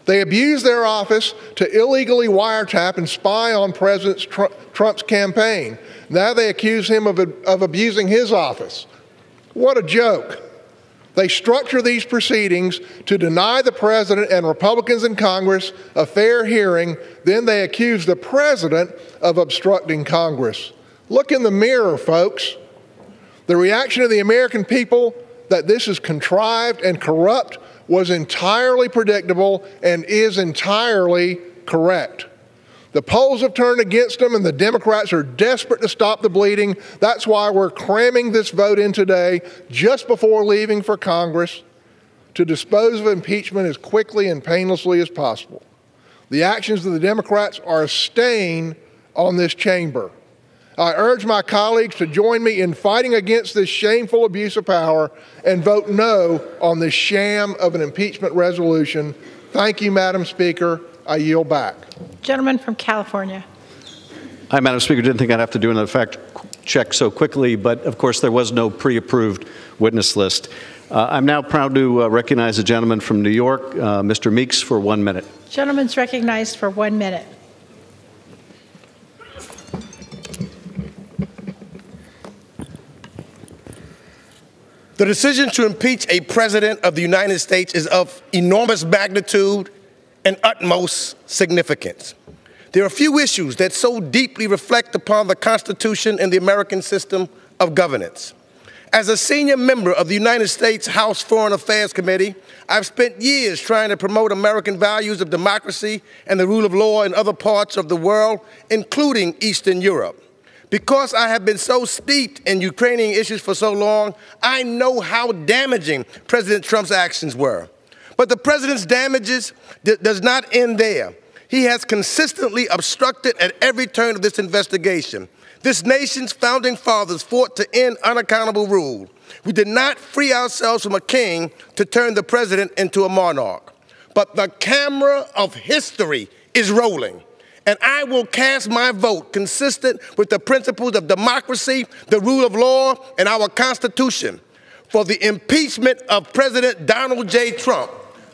They abused their office to illegally wiretap and spy on President Trump's campaign. Now they accuse him of abusing his office. What a joke. They structure these proceedings to deny the president and Republicans in Congress a fair hearing. Then they accuse the president of obstructing Congress. Look in the mirror, folks. The reaction of the American people that this is contrived and corrupt was entirely predictable and is entirely correct. The polls have turned against them, and the Democrats are desperate to stop the bleeding. That's why we're cramming this vote in today, just before leaving for Congress, to dispose of impeachment as quickly and painlessly as possible. The actions of the Democrats are a stain on this chamber. I urge my colleagues to join me in fighting against this shameful abuse of power and vote no on this sham of an impeachment resolution. Thank you, Madam Speaker. I yield back. Gentleman from California. Hi, Madam Speaker. Didn't think I'd have to do another fact check so quickly, but of course there was no pre-approved witness list. I'm now proud to recognize the gentleman from New York, Mr. Meeks, for 1 minute. Gentleman's recognized for 1 minute. The decision to impeach a president of the United States is of enormous magnitude and utmost significance. There are few issues that so deeply reflect upon the Constitution and the American system of governance. As a senior member of the United States House Foreign Affairs Committee, I've spent years trying to promote American values of democracy and the rule of law in other parts of the world, including Eastern Europe. Because I have been so steeped in Ukrainian issues for so long, I know how damaging President Trump's actions were. But the president's damages does not end there. He has consistently obstructed at every turn of this investigation. This nation's founding fathers fought to end unaccountable rule. We did not free ourselves from a king to turn the president into a monarch. But the camera of history is rolling. And I will cast my vote consistent with the principles of democracy, the rule of law, and our Constitution for the impeachment of President Donald J. Trump.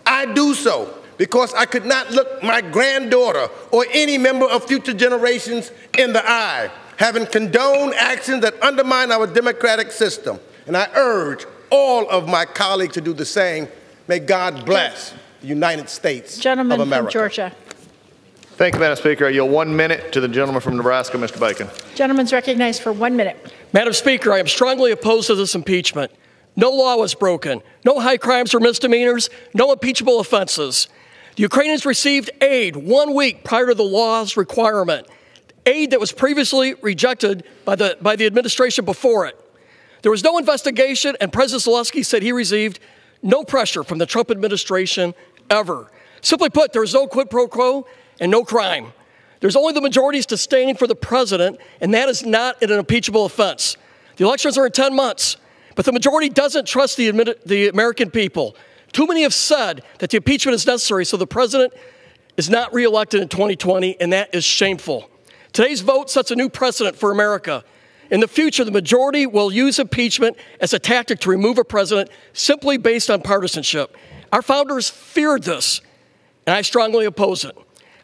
I do so because I could not look my granddaughter or any member of future generations in the eye, having condoned actions that undermine our democratic system. And I urge all of my colleagues to do the same. May God bless the United States of America. Gentleman from Georgia. Thank you, Madam Speaker. I yield 1 minute to the gentleman from Nebraska, Mr. Bacon. Gentleman's recognized for 1 minute. Madam Speaker, I am strongly opposed to this impeachment. No law was broken. No high crimes or misdemeanors. No impeachable offenses. The Ukrainians received aid 1 week prior to the law's requirement, aid that was previously rejected by the administration before it. There was no investigation, and President Zelensky said he received no pressure from the Trump administration ever. Simply put, there is no quid pro quo and no crime. There's only the majority's disdain for the president, and that is not an impeachable offense. The elections are in 10 months, but the majority doesn't trust the American people. Too many have said that the impeachment is necessary so the president is not reelected in 2020, and that is shameful. Today's vote sets a new precedent for America. In the future, the majority will use impeachment as a tactic to remove a president simply based on partisanship. Our founders feared this, and I strongly oppose it.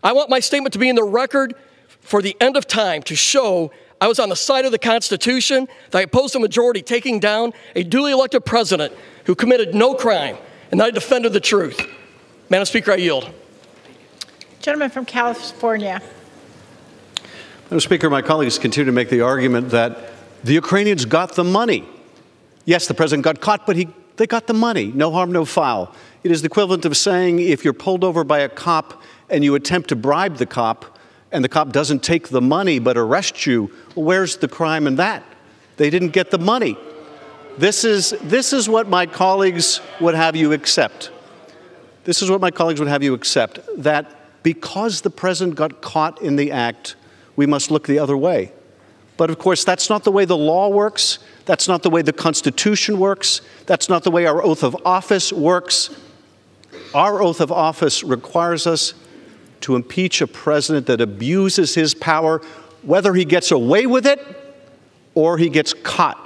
I want my statement to be in the record for the end of time to show I was on the side of the Constitution, that I opposed the majority taking down a duly elected president who committed no crime, and that I defended the truth. Madam Speaker, I yield. Gentleman from California. Madam Speaker, my colleagues continue to make the argument that the Ukrainians got the money. Yes, the president got caught, but they got the money. No harm, no foul. It is the equivalent of saying if you're pulled over by a cop and you attempt to bribe the cop and the cop doesn't take the money but arrests you, well, where's the crime in that? They didn't get the money. This is what my colleagues would have you accept. This is what my colleagues would have you accept, that because the president got caught in the act, we must look the other way. But of course, that's not the way the law works. That's not the way the Constitution works. That's not the way our oath of office works. Our oath of office requires us to impeach a president that abuses his power, whether he gets away with it or he gets caught.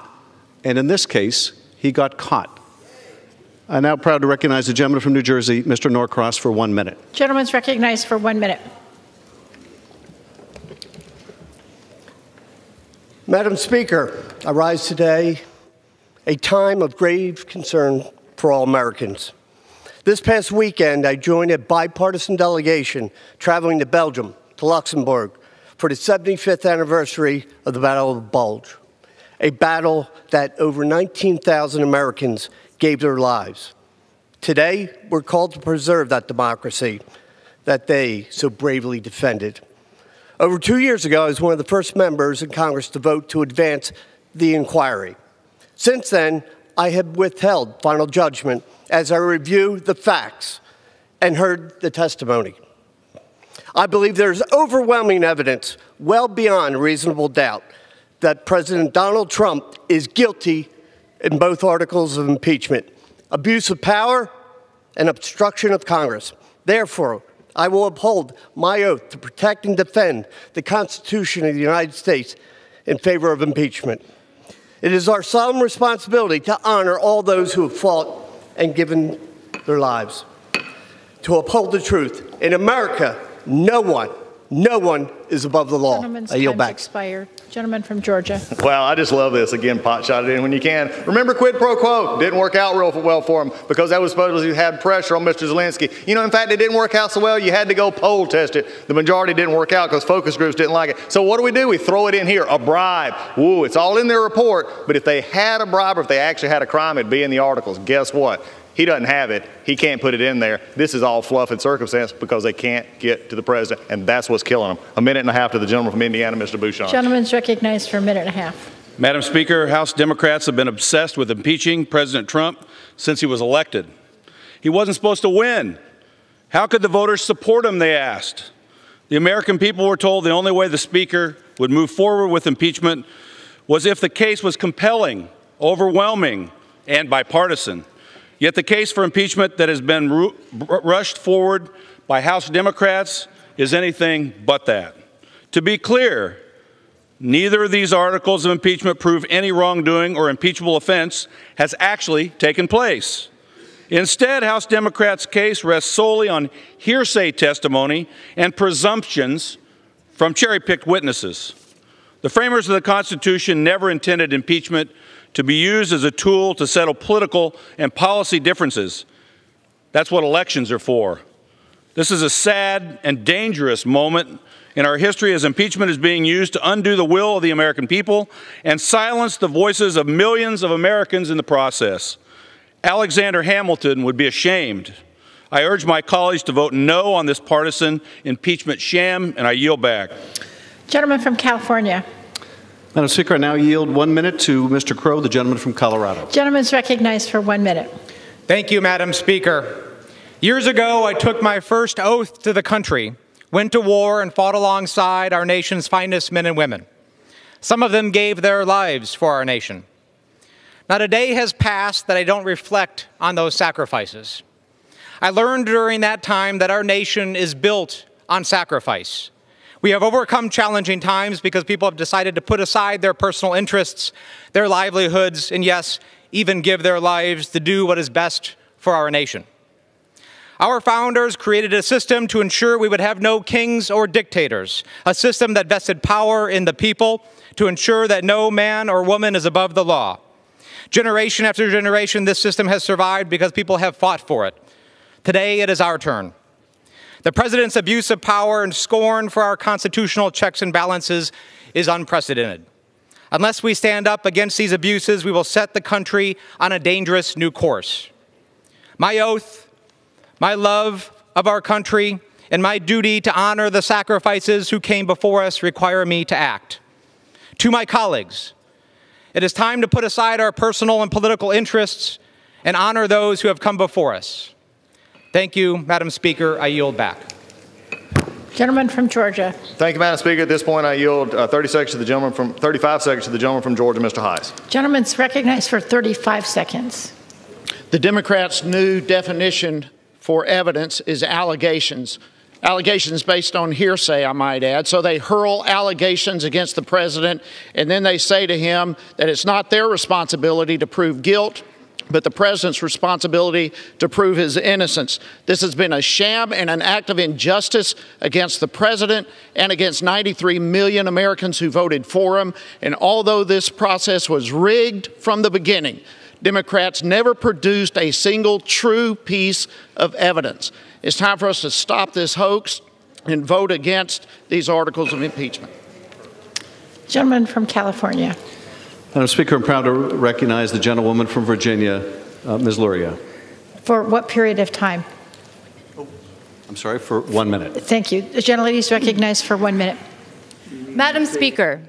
And in this case, he got caught. I'm now proud to recognize the gentleman from New Jersey, Mr. Norcross, for 1 minute. Gentleman's recognized for 1 minute. Madam Speaker, I rise today, a time of grave concern for all Americans. This past weekend, I joined a bipartisan delegation traveling to Belgium, to Luxembourg, for the 75th anniversary of the Battle of the Bulge, a battle that over 19,000 Americans gave their lives. Today, we're called to preserve that democracy that they so bravely defended. Over 2 years ago, I was one of the first members in Congress to vote to advance the inquiry. Since then, I have withheld final judgment as I review the facts and heard the testimony. I believe there's overwhelming evidence, well beyond reasonable doubt, that President Donald Trump is guilty in both articles of impeachment, abuse of power and obstruction of Congress. Therefore, I will uphold my oath to protect and defend the Constitution of the United States in favor of impeachment. It is our solemn responsibility to honor all those who have fought and given their lives, to uphold the truth. In America, no one No one is above the law. Gentleman's I yield time's back. expired. Gentleman from Georgia. Wow, I just love this. Again, pot shot it in when you can. Remember quid pro quo. Didn't work out real well for him because that was supposedly had pressure on Mr. Zelensky. You know, in fact, it didn't work out so well. You had to go poll test it. The majority didn't work out because focus groups didn't like it. So what do? We throw it in here, a bribe. Woo, it's all in their report. But if they had a bribe or if they actually had a crime, it'd be in the articles. Guess what? He doesn't have it. He can't put it in there. This is all fluff and circumstance because they can't get to the president, and that's what's killing them. A minute and a half to the gentleman from Indiana, Mr. Bouchon. Gentleman's recognized for a minute and a half. Madam Speaker, House Democrats have been obsessed with impeaching President Trump since he was elected. He wasn't supposed to win. How could the voters support him, they asked. The American people were told the only way the Speaker would move forward with impeachment was if the case was compelling, overwhelming, and bipartisan. Yet the case for impeachment that has been rushed forward by House Democrats is anything but that. To be clear, neither of these articles of impeachment prove any wrongdoing or impeachable offense has actually taken place. Instead, House Democrats' case rests solely on hearsay testimony and presumptions from cherry-picked witnesses. The framers of the Constitution never intended impeachment to be used as a tool to settle political and policy differences. That's what elections are for. This is a sad and dangerous moment in our history as impeachment is being used to undo the will of the American people and silence the voices of millions of Americans in the process. Alexander Hamilton would be ashamed. I urge my colleagues to vote no on this partisan impeachment sham, and I yield back. Gentleman from California. Madam Speaker, I now yield 1 minute to Mr. Crow, the gentleman from Colorado. Gentleman's recognized for 1 minute. Thank you, Madam Speaker. Years ago, I took my first oath to the country, went to war, and fought alongside our nation's finest men and women. Some of them gave their lives for our nation. Not a day has passed that I don't reflect on those sacrifices. I learned during that time that our nation is built on sacrifice. We have overcome challenging times because people have decided to put aside their personal interests, their livelihoods, and yes, even give their lives to do what is best for our nation. Our founders created a system to ensure we would have no kings or dictators, a system that vested power in the people to ensure that no man or woman is above the law. Generation after generation, this system has survived because people have fought for it. Today, it is our turn. The president's abuse of power and scorn for our constitutional checks and balances is unprecedented. Unless we stand up against these abuses, we will set the country on a dangerous new course. My oath, my love of our country, and my duty to honor the sacrifices who came before us require me to act. To my colleagues, it is time to put aside our personal and political interests and honor those who have come before us. Thank you, Madam Speaker. I yield back. Gentleman from Georgia. Thank you, Madam Speaker. At this point, I yield 35 seconds to the gentleman from Georgia, Mr. Heiss. Gentleman's recognized for 35 seconds. The Democrats' new definition for evidence is allegations. Allegations based on hearsay, I might add. So they hurl allegations against the president, and then they say to him that it's not their responsibility to prove guilt, but the president's responsibility to prove his innocence. This has been a sham and an act of injustice against the president and against 93 million Americans who voted for him. And although this process was rigged from the beginning, Democrats never produced a single true piece of evidence. It's time for us to stop this hoax and vote against these articles of impeachment. Gentleman from California. Madam Speaker, I'm proud to recognize the gentlewoman from Virginia, Ms. Luria. For what period of time? I'm sorry, for 1 minute. Thank you. The gentlelady is recognized for 1 minute. Madam Speaker,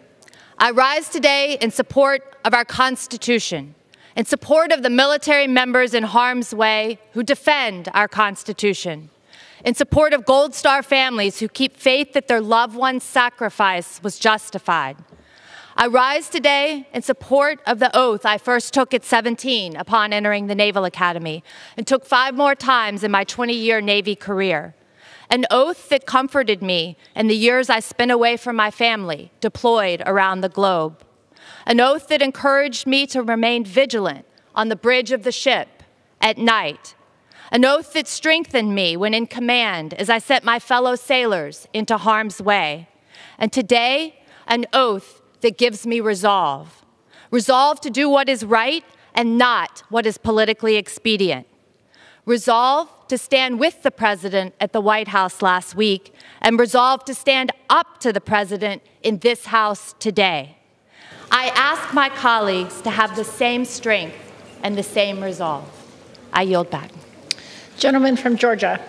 I rise today in support of our Constitution, in support of the military members in harm's way who defend our Constitution, in support of Gold Star families who keep faith that their loved one's sacrifice was justified. I rise today in support of the oath I first took at 17 upon entering the Naval Academy and took 5 more times in my 20-year Navy career. An oath that comforted me in the years I spent away from my family, deployed around the globe. An oath that encouraged me to remain vigilant on the bridge of the ship at night. an oath that strengthened me when in command as I sent my fellow sailors into harm's way. And today, an oath that gives me resolve. Resolve to do what is right and not what is politically expedient. Resolve to stand with the President at the White House last week, and resolve to stand up to the President in this House today. I ask my colleagues to have the same strength and the same resolve. I yield back. Gentleman from Georgia.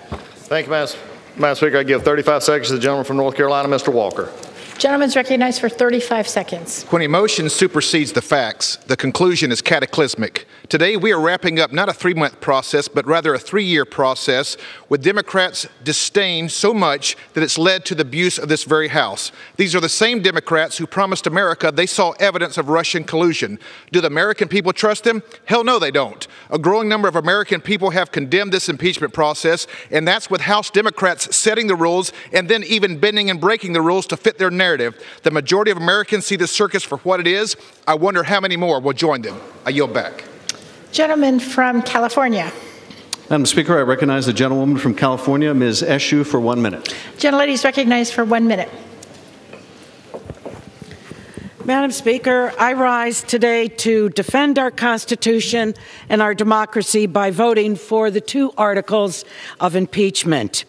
Thank you, Madam Speaker. I give 35 seconds to the gentleman from North Carolina, Mr. Walker. Gentleman's recognized for 35 seconds. When emotion supersedes the facts, the conclusion is cataclysmic. Today, we are wrapping up not a 3-month process, but rather a 3-year process with Democrats' disdain so much that it's led to the abuse of this very House. These are the same Democrats who promised America they saw evidence of Russian collusion. Do the American people trust them? Hell no, they don't. A growing number of American people have condemned this impeachment process, and that's with House Democrats setting the rules and then even bending and breaking the rules to fit their narrative. The majority of Americans see this circus for what it is. I wonder how many more will join them. I yield back. Gentleman from California. Madam Speaker, I recognize the gentlewoman from California, Ms. Eshoo, for 1 minute. Gentlelady is recognized for 1 minute. Madam Speaker, I rise today to defend our Constitution and our democracy by voting for the 2 articles of impeachment.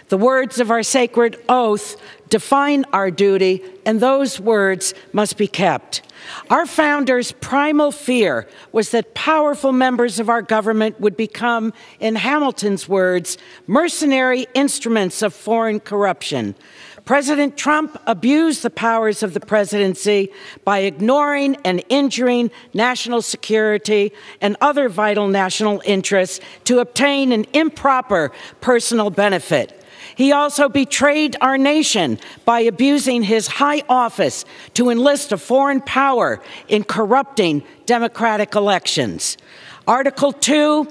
The words of our sacred oath define our duty, and those words must be kept. Our founders' primal fear was that powerful members of our government would become, in Hamilton's words, mercenary instruments of foreign corruption. President Trump abused the powers of the presidency by ignoring and injuring national security and other vital national interests to obtain an improper personal benefit. He also betrayed our nation by abusing his high office to enlist a foreign power in corrupting democratic elections. Article 2,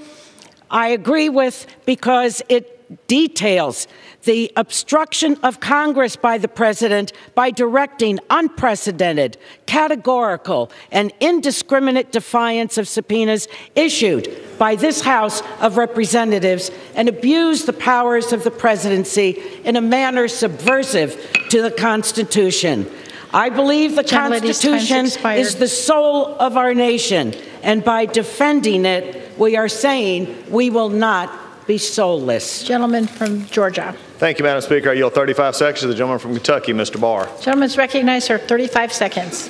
I agree with because it details the obstruction of Congress by the President by directing unprecedented, categorical, and indiscriminate defiance of subpoenas issued by this House of Representatives and abuse the powers of the presidency in a manner subversive to the Constitution. I believe the Constitution is the soul of our nation, and by defending it, we are saying we will not be soulless. Gentleman from Georgia. Thank you, Madam Speaker. I yield 35 seconds to the gentleman from Kentucky, Mr. Barr. Gentleman's recognized for 35 seconds.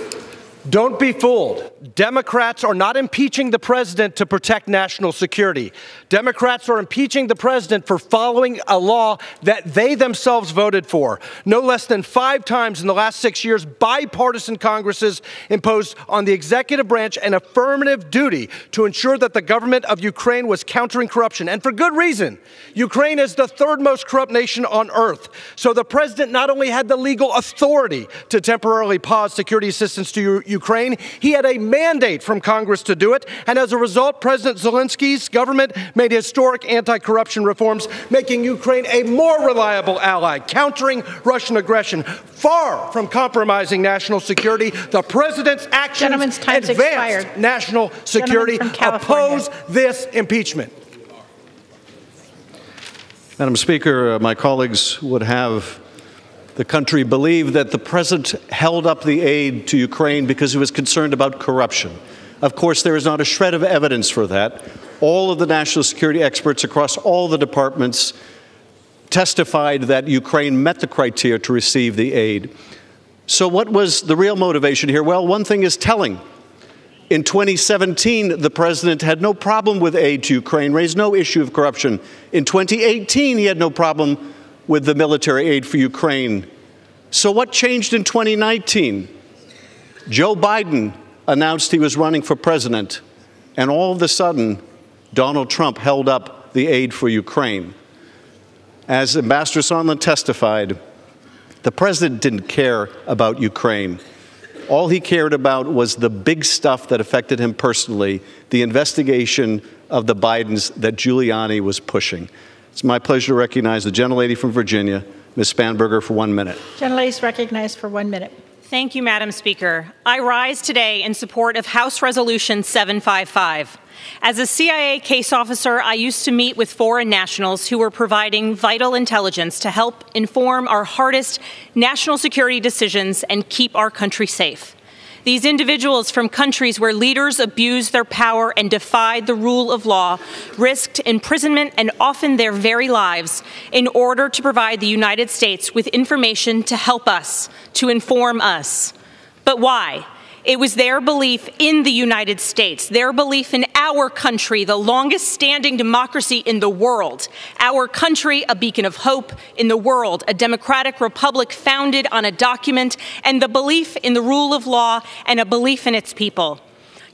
Don't be fooled. Democrats are not impeaching the president to protect national security. Democrats are impeaching the president for following a law that they themselves voted for. No less than 5 times in the last 6 years, bipartisan Congresses imposed on the executive branch an affirmative duty to ensure that the government of Ukraine was countering corruption. And for good reason. Ukraine is the 3rd most corrupt nation on earth. So the president not only had the legal authority to temporarily pause security assistance to Ukraine, he had a mandate from Congress to do it, and as a result, President Zelensky's government made historic anti-corruption reforms, making Ukraine a more reliable ally, countering Russian aggression. Far from compromising national security, the president's actions advance national security. Oppose this impeachment. Madam Speaker, my colleagues would have the country believe that the president held up the aid to Ukraine because he was concerned about corruption. Of course, there is not a shred of evidence for that. All of the national security experts across all the departments testified that Ukraine met the criteria to receive the aid. So what was the real motivation here? Well, one thing is telling. In 2017, the president had no problem with aid to Ukraine, raised no issue of corruption. In 2018, he had no problem with the military aid for Ukraine. So what changed in 2019? Joe Biden announced he was running for president, and all of a sudden, Donald Trump held up the aid for Ukraine. As Ambassador Sondland testified, the president didn't care about Ukraine. All he cared about was the big stuff that affected him personally, the investigation of the Bidens that Giuliani was pushing. It's my pleasure to recognize the gentlelady from Virginia, Ms. Spanberger, for 1 minute. Gentlelady is recognized for 1 minute. Thank you, Madam Speaker. I rise today in support of House Resolution 755. As a CIA case officer, I used to meet with foreign nationals who were providing vital intelligence to help inform our hardest national security decisions and keep our country safe. These individuals from countries where leaders abused their power and defied the rule of law risked imprisonment and often their very lives in order to provide the United States with information to help us, to inform us. But why? It was their belief in the United States, their belief in our country, the longest-standing democracy in the world, our country, a beacon of hope in the world, a democratic republic founded on a document, and the belief in the rule of law and a belief in its people.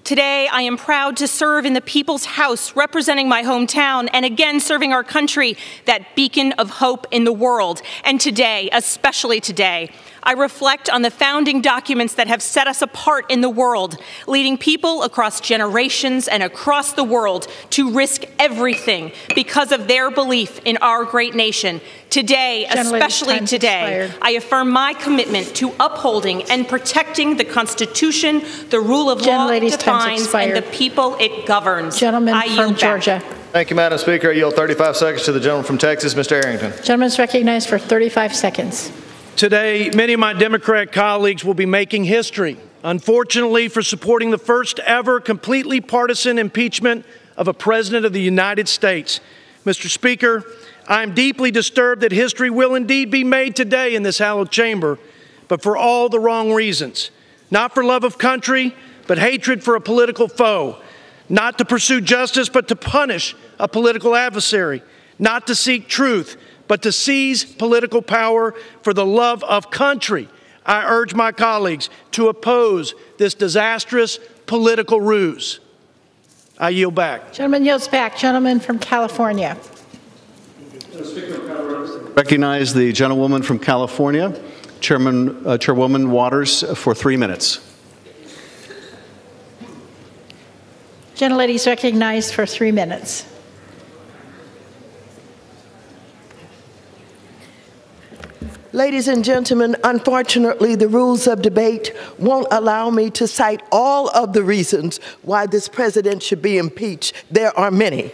Today, I am proud to serve in the People's House, representing my hometown, and again serving our country, that beacon of hope in the world. And today, especially today, I reflect on the founding documents that have set us apart in the world, leading people across generations and across the world to risk everything because of their belief in our great nation. Today, especially today, I affirm my commitment to upholding and protecting the Constitution, the rule of law it defines, and the people it governs. Gentleman from Georgia. Thank you, Madam Speaker. I yield 35 seconds to the gentleman from Texas, Mr. Arrington. Gentleman is recognized for 35 seconds. Today, many of my Democrat colleagues will be making history, unfortunately, for supporting the first ever completely partisan impeachment of a President of the United States. Mr. Speaker, I am deeply disturbed that history will indeed be made today in this hallowed chamber, but for all the wrong reasons. Not for love of country, but hatred for a political foe. Not to pursue justice, but to punish a political adversary. Not to seek truth, but to seize political power for the love of country. I urge my colleagues to oppose this disastrous political ruse. I yield back. Gentleman yields back. Gentleman from California. Recognize the gentlewoman from California, Chairwoman Waters, for 3 minutes. Gentlelady is recognized for 3 minutes. Ladies and gentlemen, unfortunately, the rules of debate won't allow me to cite all of the reasons why this president should be impeached. There are many.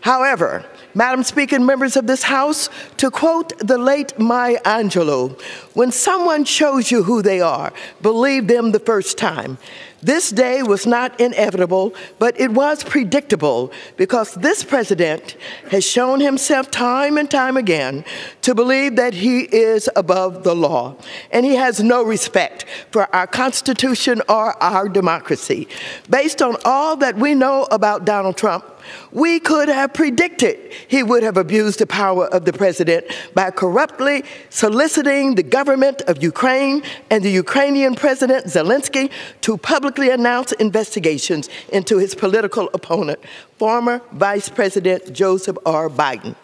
However, Madam Speaker, members of this House, to quote the late Maya Angelou, when someone shows you who they are, believe them the first time. This day was not inevitable, but it was predictable because this president has shown himself time and time again to believe that he is above the law, and he has no respect for our Constitution or our democracy. Based on all that we know about Donald Trump, we could have predicted he would have abused the power of the president by corruptly soliciting the government of Ukraine and the Ukrainian President Zelensky to publicly announce investigations into his political opponent, former Vice President Joseph R. Biden.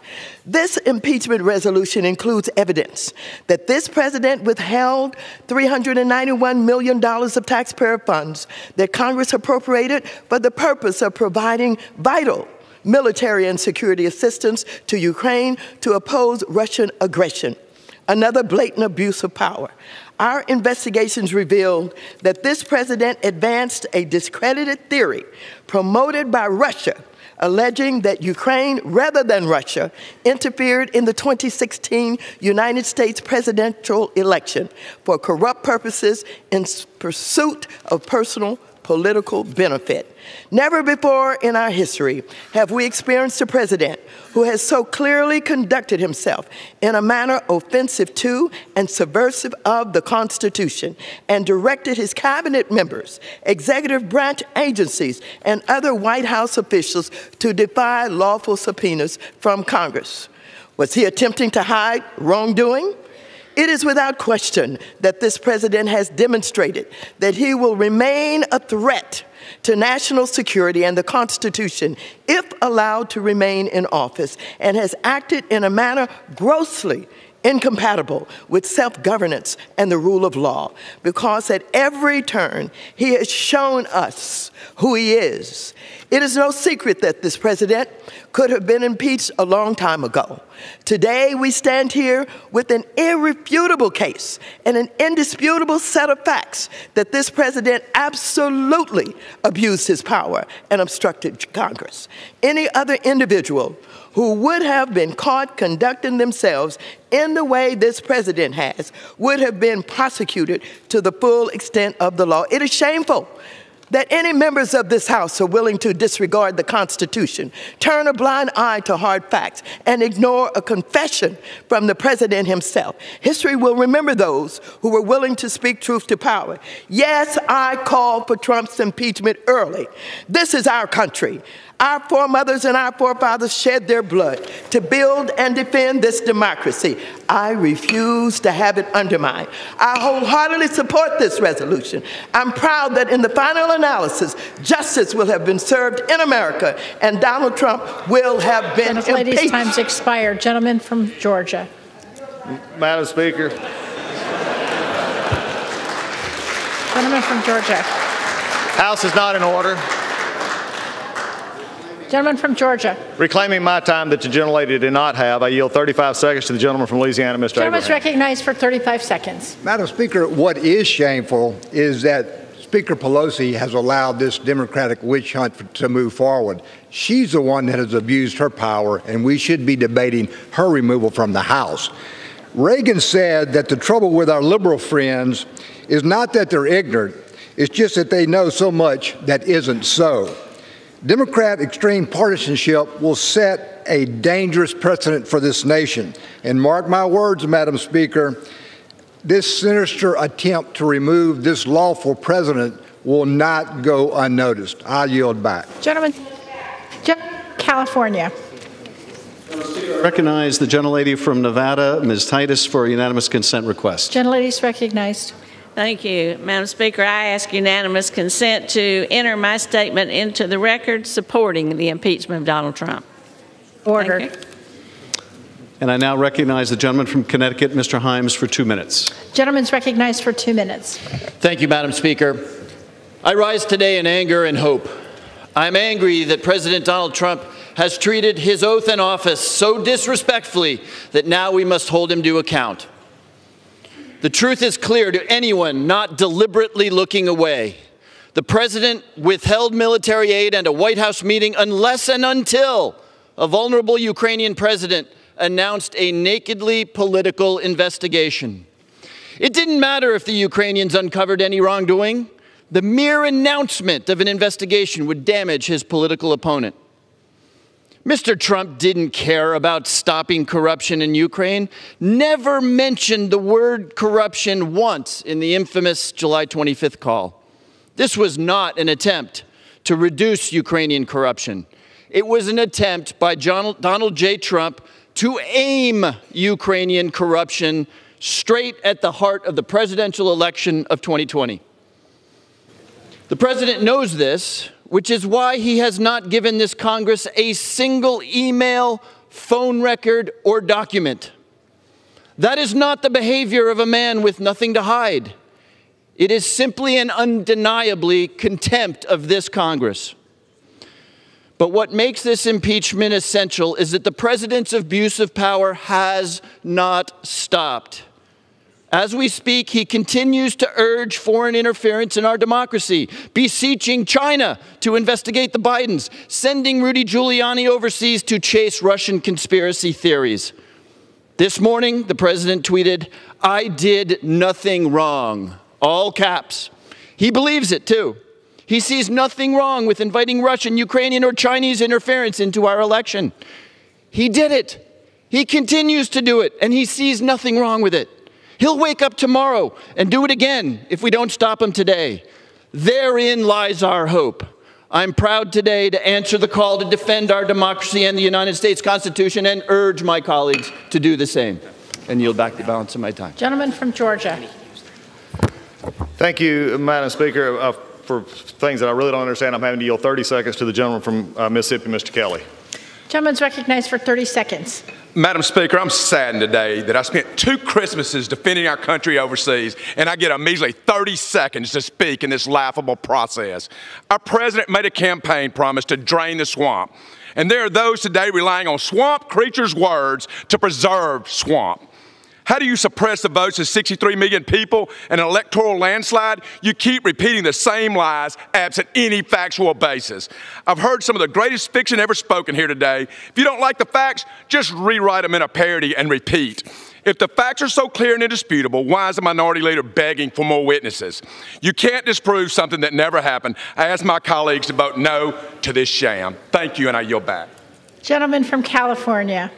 This impeachment resolution includes evidence that this president withheld $391 million of taxpayer funds that Congress appropriated for the purpose of providing vital military and security assistance to Ukraine to oppose Russian aggression. Another blatant abuse of power. Our investigations revealed that this president advanced a discredited theory promoted by Russia, alleging that Ukraine, rather than Russia, interfered in the 2016 United States presidential election for corrupt purposes in pursuit of personal political benefit. Never before in our history have we experienced a president who has so clearly conducted himself in a manner offensive to and subversive of the Constitution and directed his cabinet members, executive branch agencies, and other White House officials to defy lawful subpoenas from Congress. Was he attempting to hide wrongdoing? It is without question that this president has demonstrated that he will remain a threat to national security and the Constitution if allowed to remain in office, and has acted in a manner grossly incompatible with self-governance and the rule of law, because at every turn he has shown us who he is. It is no secret that this president could have been impeached a long time ago. Today, we stand here with an irrefutable case and an indisputable set of facts that this president absolutely abused his power and obstructed Congress. Any other individual who would have been caught conducting themselves in the way this president has would have been prosecuted to the full extent of the law. It is shameful that any members of this House are willing to disregard the Constitution, turn a blind eye to hard facts, and ignore a confession from the president himself. History will remember those who were willing to speak truth to power. Yes, I called for Trump's impeachment early. This is our country. Our foremothers and our forefathers shed their blood to build and defend this democracy. I refuse to have it undermined. I wholeheartedly support this resolution. I'm proud that in the final analysis, justice will have been served in America and Donald Trump will have been impeached. Ladies' time's expired. Gentleman from Georgia. Madam Speaker. Gentleman from Georgia. House is not in order. Gentleman from Georgia. Reclaiming my time that the gentlelady did not have, I yield 35 seconds to the gentleman from Louisiana, Mr. Abraham. Gentleman's recognized for 35 seconds. Madam Speaker, what is shameful is that Speaker Pelosi has allowed this Democratic witch hunt to move forward. She's the one that has abused her power, and we should be debating her removal from the House. Reagan said that the trouble with our liberal friends is not that they're ignorant, it's just that they know so much that isn't so. Democrat extreme partisanship will set a dangerous precedent for this nation. And mark my words, Madam Speaker, this sinister attempt to remove this lawful president will not go unnoticed. I yield back. Gentleman, California. Recognize the gentlelady from Nevada, Ms. Titus, for a unanimous consent request. Gentlelady's recognized. Thank you. Madam Speaker, I ask unanimous consent to enter my statement into the record supporting the impeachment of Donald Trump. Ordered. And I now recognize the gentleman from Connecticut, Mr. Himes, for 2 minutes. Gentleman's recognized for 2 minutes. Thank you, Madam Speaker. I rise today in anger and hope. I'm angry that President Donald Trump has treated his oath in office so disrespectfully that now we must hold him to account. The truth is clear to anyone not deliberately looking away. The president withheld military aid and a White House meeting unless and until a vulnerable Ukrainian president announced a nakedly political investigation. It didn't matter if the Ukrainians uncovered any wrongdoing. The mere announcement of an investigation would damage his political opponent. Mr. Trump didn't care about stopping corruption in Ukraine, never mentioned the word corruption once in the infamous July 25th call. This was not an attempt to reduce Ukrainian corruption. It was an attempt by Donald J. Trump to aim Ukrainian corruption straight at the heart of the presidential election of 2020. The president knows this, which is why he has not given this Congress a single email, phone record, or document. That is not the behavior of a man with nothing to hide. It is simply and undeniably contempt of this Congress. But what makes this impeachment essential is that the president's abuse of power has not stopped. As we speak, he continues to urge foreign interference in our democracy, beseeching China to investigate the Bidens, sending Rudy Giuliani overseas to chase Russian conspiracy theories. This morning, the president tweeted, "I did nothing wrong," all caps. He believes it, too. He sees nothing wrong with inviting Russian, Ukrainian, or Chinese interference into our election. He did it. He continues to do it, and he sees nothing wrong with it. He'll wake up tomorrow and do it again if we don't stop him today. Therein lies our hope. I'm proud today to answer the call to defend our democracy and the United States Constitution and urge my colleagues to do the same. And yield back the balance of my time. Gentleman from Georgia. Thank you, Madam Speaker. For things that I really don't understand, I'm having to yield 30 seconds to the gentleman from Mississippi, Mr. Kelly. Gentleman's recognized for 30 seconds. Madam Speaker, I'm saddened today that I spent 2 Christmases defending our country overseas, and I get a measly 30 seconds to speak in this laughable process. Our president made a campaign promise to drain the swamp. And there are those today relying on swamp creatures' words to preserve swamp. How do you suppress the votes of 63 million people in an electoral landslide? You keep repeating the same lies absent any factual basis. I've heard some of the greatest fiction ever spoken here today. If you don't like the facts, just rewrite them in a parody and repeat. If the facts are so clear and indisputable, why is the minority leader begging for more witnesses? You can't disprove something that never happened. I ask my colleagues to vote no to this sham. Thank you, and I yield back. Gentleman from California.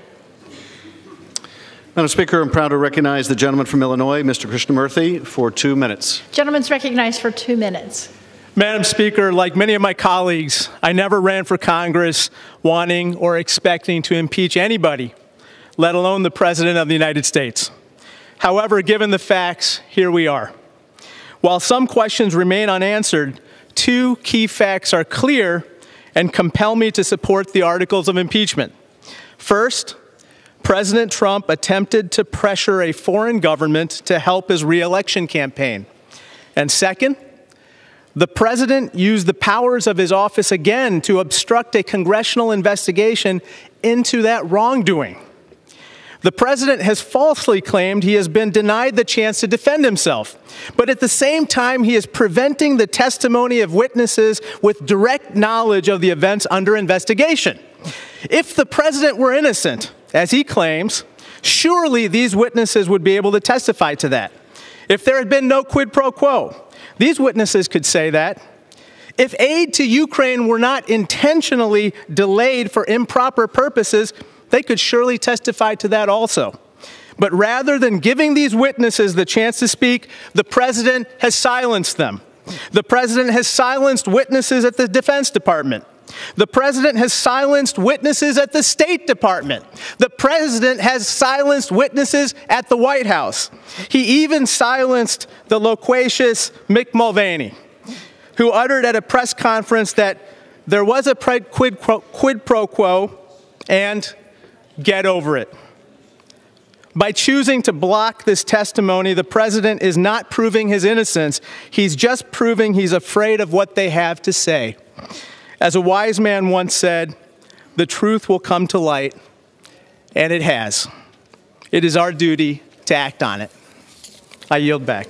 Madam Speaker, I'm proud to recognize the gentleman from Illinois, Mr. Krishnamurthy, for 2 minutes. Gentleman's recognized for 2 minutes. Madam Speaker, like many of my colleagues, I never ran for Congress wanting or expecting to impeach anybody, let alone the President of the United States. However, given the facts, here we are. While some questions remain unanswered, 2 key facts are clear and compel me to support the articles of impeachment. First, President Trump attempted to pressure a foreign government to help his re-election campaign. And second, the president used the powers of his office again to obstruct a congressional investigation into that wrongdoing. The president has falsely claimed he has been denied the chance to defend himself, but at the same time, he is preventing the testimony of witnesses with direct knowledge of the events under investigation. If the president were innocent, as he claims, surely these witnesses would be able to testify to that. If there had been no quid pro quo, these witnesses could say that. If aid to Ukraine were not intentionally delayed for improper purposes, they could surely testify to that also. But rather than giving these witnesses the chance to speak, the president has silenced them. The president has silenced witnesses at the Defense Department. The president has silenced witnesses at the State Department. The president has silenced witnesses at the White House. He even silenced the loquacious Mick Mulvaney, who uttered at a press conference that there was a quid pro quo and get over it. By choosing to block this testimony, the president is not proving his innocence. He's just proving he's afraid of what they have to say. As a wise man once said, the truth will come to light, and it has. It is our duty to act on it. I yield back.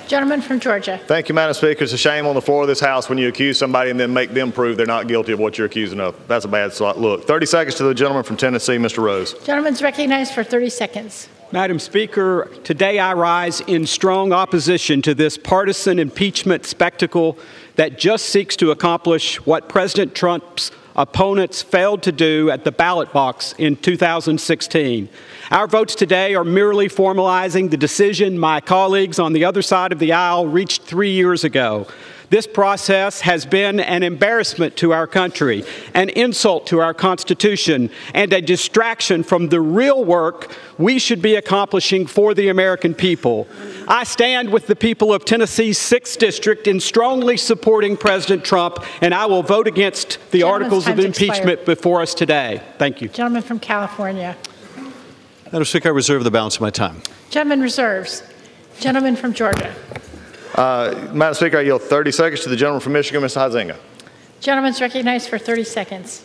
Gentleman from Georgia. Thank you, Madam Speaker. It's a shame on the floor of this House when you accuse somebody and then make them prove they're not guilty of what you're accusing of. That's a bad look. 30 seconds to the gentleman from Tennessee, Mr. Rose. Gentleman's recognized for 30 seconds. Madam Speaker, today I rise in strong opposition to this partisan impeachment spectacle that just seeks to accomplish what President Trump's opponents failed to do at the ballot box in 2016. Our votes today are merely formalizing the decision my colleagues on the other side of the aisle reached 3 years ago. This process has been an embarrassment to our country, an insult to our Constitution, and a distraction from the real work we should be accomplishing for the American people. I stand with the people of Tennessee's 6th District in strongly supporting President Trump, and I will vote against the articles of impeachment before us today. Thank you. Gentleman from California. Madam Speaker, I reserve the balance of my time. Gentleman reserves. Gentleman from Georgia. Madam Speaker, I yield 30 seconds to the gentleman from Michigan, Mr. Huizenga. Gentleman's recognized for 30 seconds.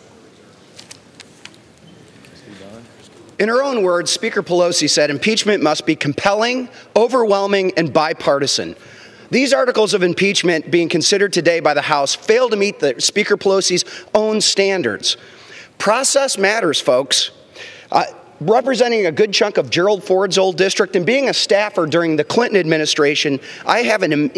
In her own words, Speaker Pelosi said impeachment must be compelling, overwhelming, and bipartisan. These articles of impeachment being considered today by the House fail to meet the Speaker Pelosi's own standards. Process matters, folks. Representing a good chunk of Gerald Ford's old district and being a staffer during the Clinton administration, I have an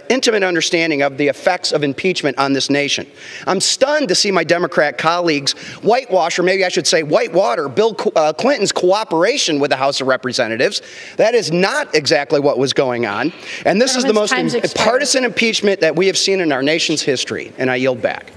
intimate understanding of the effects of impeachment on this nation. I'm stunned to see my Democrat colleagues whitewash, or maybe I should say whitewater, Bill Clinton's cooperation with the House of Representatives. That is not exactly what was going on. And this is the most partisan impeachment that we have seen in our nation's history. And I yield back.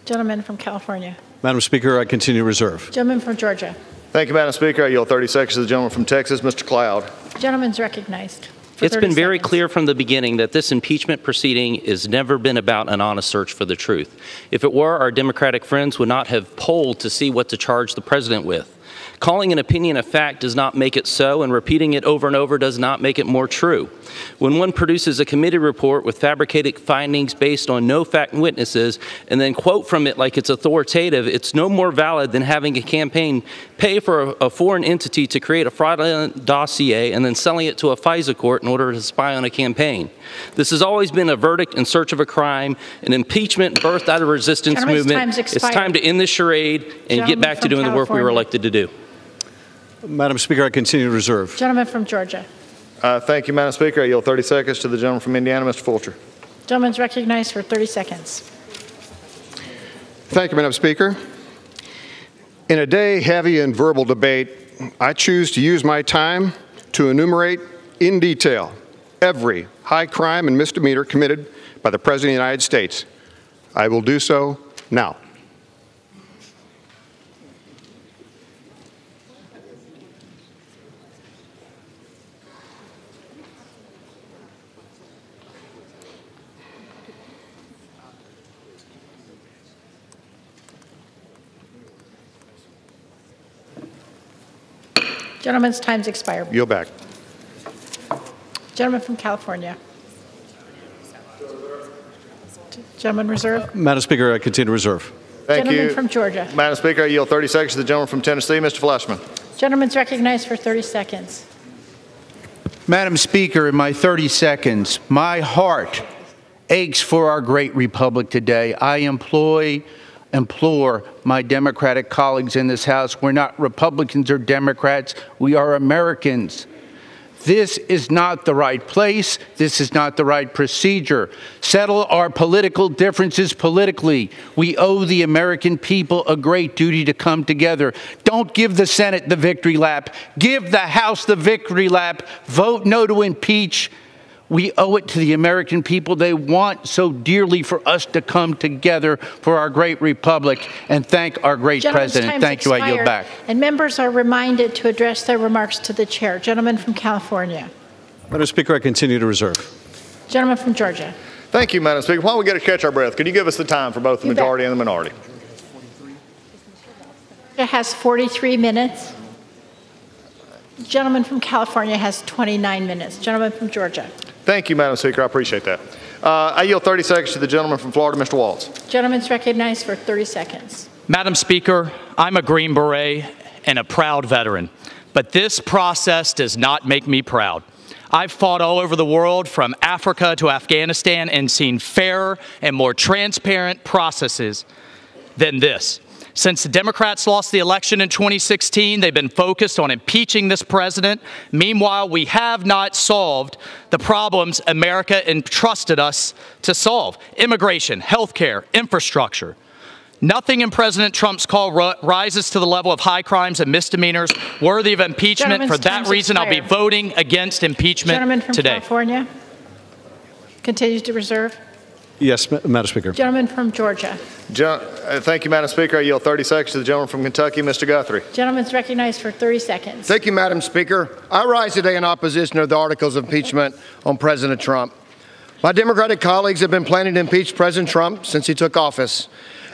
Gentleman from California. Madam Speaker, I continue to reserve. Gentleman from Georgia. Thank you, Madam Speaker. I yield 30 seconds to the gentleman from Texas, Mr. Cloud. Gentleman's recognized. It's been very clear from the beginning that this impeachment proceeding has never been about an honest search for the truth. If it were, our Democratic friends would not have polled to see what to charge the president with. Calling an opinion a fact does not make it so, and repeating it over and over does not make it more true. When one produces a committee report with fabricated findings based on no fact witnesses and then quote from it like it's authoritative, it's no more valid than having a campaign pay for a foreign entity to create a fraudulent dossier and then selling it to a FISA court in order to spy on a campaign. This has always been a verdict in search of a crime, an impeachment birthed out of a resistance movement. It's time to end this charade and get back to doing the work we were elected to do. Madam Speaker, I continue to reserve. Gentleman from Georgia. Thank you, Madam Speaker. I yield 30 seconds to the gentleman from Indiana, Mr. Fulcher. Gentleman's recognized for 30 seconds. Thank you, Madam Speaker. In a day heavy in verbal debate, I choose to use my time to enumerate in detail every high crime and misdemeanor committed by the President of the United States. I will do so now. Gentleman's time's expired. Yield back. Gentleman from California. Gentleman reserve. Madam Speaker, I continue to reserve. Thank Gentleman you. from Georgia. Madam Speaker, I yield 30 seconds to the gentleman from Tennessee, Mr. Fleshman. Gentleman's recognized for 30 seconds. Madam Speaker, in my 30 seconds, my heart aches for our great republic today. I implore my Democratic colleagues in this House, we're not Republicans or Democrats, we are Americans. This is not the right place. This is not the right procedure. Settle our political differences politically. We owe the American people a great duty to come together. Don't give the Senate the victory lap. Give the House the victory lap. Vote no to impeach. We owe it to the American people. They want so dearly for us to come together for our great republic and thank our great president. Thank you. I yield back. And members are reminded to address their remarks to the chair. Gentleman from California. Madam Speaker, I continue to reserve. Gentleman from Georgia. Thank you, Madam Speaker. While we get to catch our breath, could you give us the time for both the majority and the minority? It has 43 minutes. Gentleman from California has 29 minutes. Gentleman from Georgia. Thank you, Madam Speaker. I appreciate that. I yield 30 seconds to the gentleman from Florida, Mr. Waltz. Gentleman's recognized for 30 seconds. Madam Speaker, I'm a Green Beret and a proud veteran, but this process does not make me proud. I've fought all over the world, from Africa to Afghanistan, and seen fairer and more transparent processes than this. Since the Democrats lost the election in 2016, they've been focused on impeaching this president. Meanwhile, we have not solved the problems America entrusted us to solve: immigration, healthcare, infrastructure. Nothing in President Trump's call rises to the level of high crimes and misdemeanors worthy of impeachment. For that reason, I'll be voting against impeachment Gentleman from today. California continues to reserve. Yes, Madam Speaker. Gentleman from Georgia. Thank you, Madam Speaker. I yield 30 seconds to the gentleman from Kentucky, Mr. Guthrie. Gentleman's recognized for 30 seconds. Thank you, Madam Speaker. I rise today in opposition to the articles of impeachment on President Trump. My Democratic colleagues have been planning to impeach President Trump since he took office.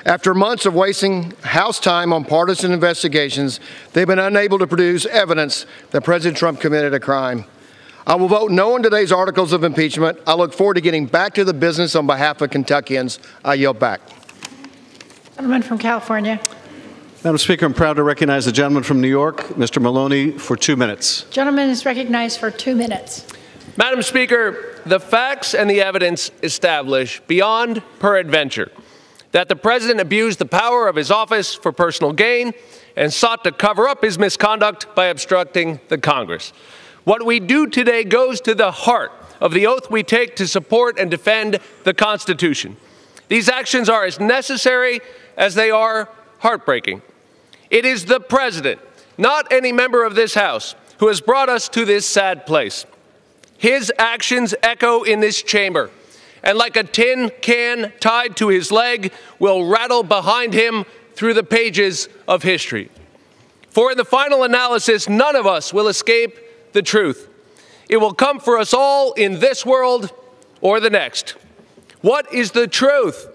After months of wasting House time on partisan investigations, they've been unable to produce evidence that President Trump committed a crime. I will vote no on today's articles of impeachment. I look forward to getting back to the business on behalf of Kentuckians. I yield back. Gentleman from California. Madam Speaker, I'm proud to recognize the gentleman from New York, Mr. Maloney, for 2 minutes. Gentleman is recognized for 2 minutes. Madam Speaker, the facts and the evidence establish beyond peradventure that the president abused the power of his office for personal gain and sought to cover up his misconduct by obstructing the Congress. What we do today goes to the heart of the oath we take to support and defend the Constitution. These actions are as necessary as they are heartbreaking. It is the president, not any member of this House, who has brought us to this sad place. His actions echo in this chamber, and like a tin can tied to his leg, will rattle behind him through the pages of history. For in the final analysis, none of us will escape the truth. It will come for us all in this world or the next. What is the truth?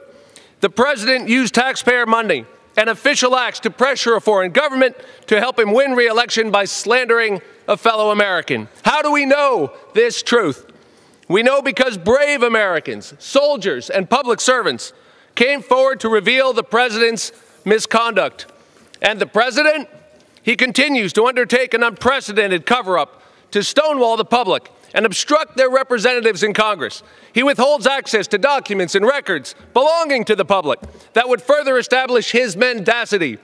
The president used taxpayer money and official acts to pressure a foreign government to help him win re-election by slandering a fellow American. How do we know this truth? We know because brave Americans, soldiers, and public servants came forward to reveal the president's misconduct. And the president, he continues to undertake an unprecedented cover-up to stonewall the public and obstruct their representatives in Congress. He withholds access to documents and records belonging to the public that would further establish his mendacity.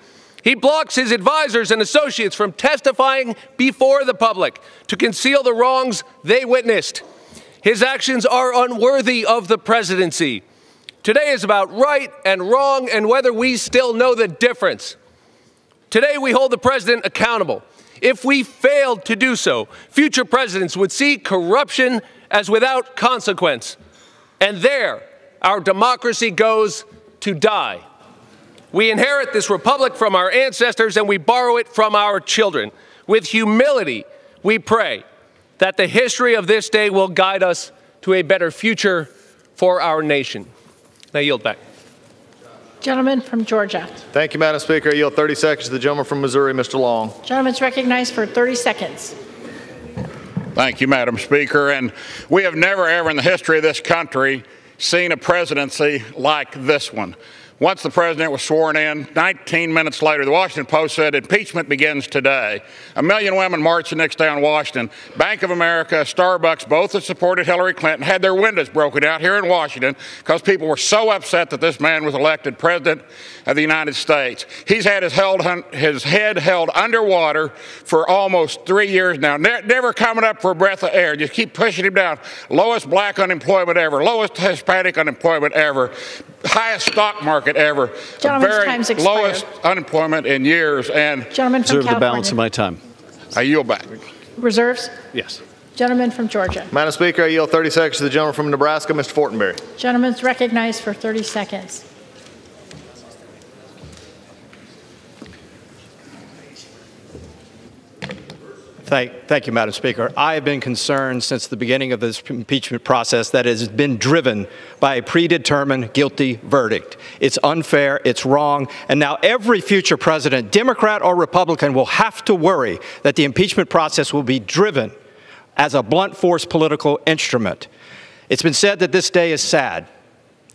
He blocks his advisors and associates from testifying before the public to conceal the wrongs they witnessed. His actions are unworthy of the presidency. Today is about right and wrong and whether we still know the difference. Today we hold the president accountable. If we failed to do so, future presidents would see corruption as without consequence. And there, our democracy goes to die. We inherit this republic from our ancestors and we borrow it from our children. With humility, we pray that the history of this day will guide us to a better future for our nation. I yield back. Gentleman from Georgia. Thank you, Madam Speaker. I yield 30 seconds to the gentleman from Missouri, Mr. Long. Gentleman's recognized for 30 seconds. Thank you, Madam Speaker. And we have never, ever in the history of this country seen a presidency like this one. Once the president was sworn in, 19 minutes later, the Washington Post said impeachment begins today. 1 million women marched the next day on Washington. Bank of America, Starbucks, both that supported Hillary Clinton, had their windows broken out here in Washington because people were so upset that this man was elected president of the United States. He's had his head held underwater for almost 3 years now, never coming up for a breath of air. Just keep pushing him down. Lowest black unemployment ever, lowest Hispanic unemployment ever, highest stock market ever, Gentleman's time's very expired. lowest unemployment in years, and Gentleman from Reserve the balance California. of my time. I yield back. Reserves? Yes. Gentleman from Georgia. Madam Speaker, I yield 30 seconds to the gentleman from Nebraska, Mr. Fortenberry. Gentleman's recognized for 30 seconds. Thank you, Madam Speaker. I have been concerned since the beginning of this impeachment process that it has been driven by a predetermined guilty verdict. It's unfair, it's wrong, and now every future president, Democrat or Republican, will have to worry that the impeachment process will be driven as a blunt force political instrument. It's been said that this day is sad.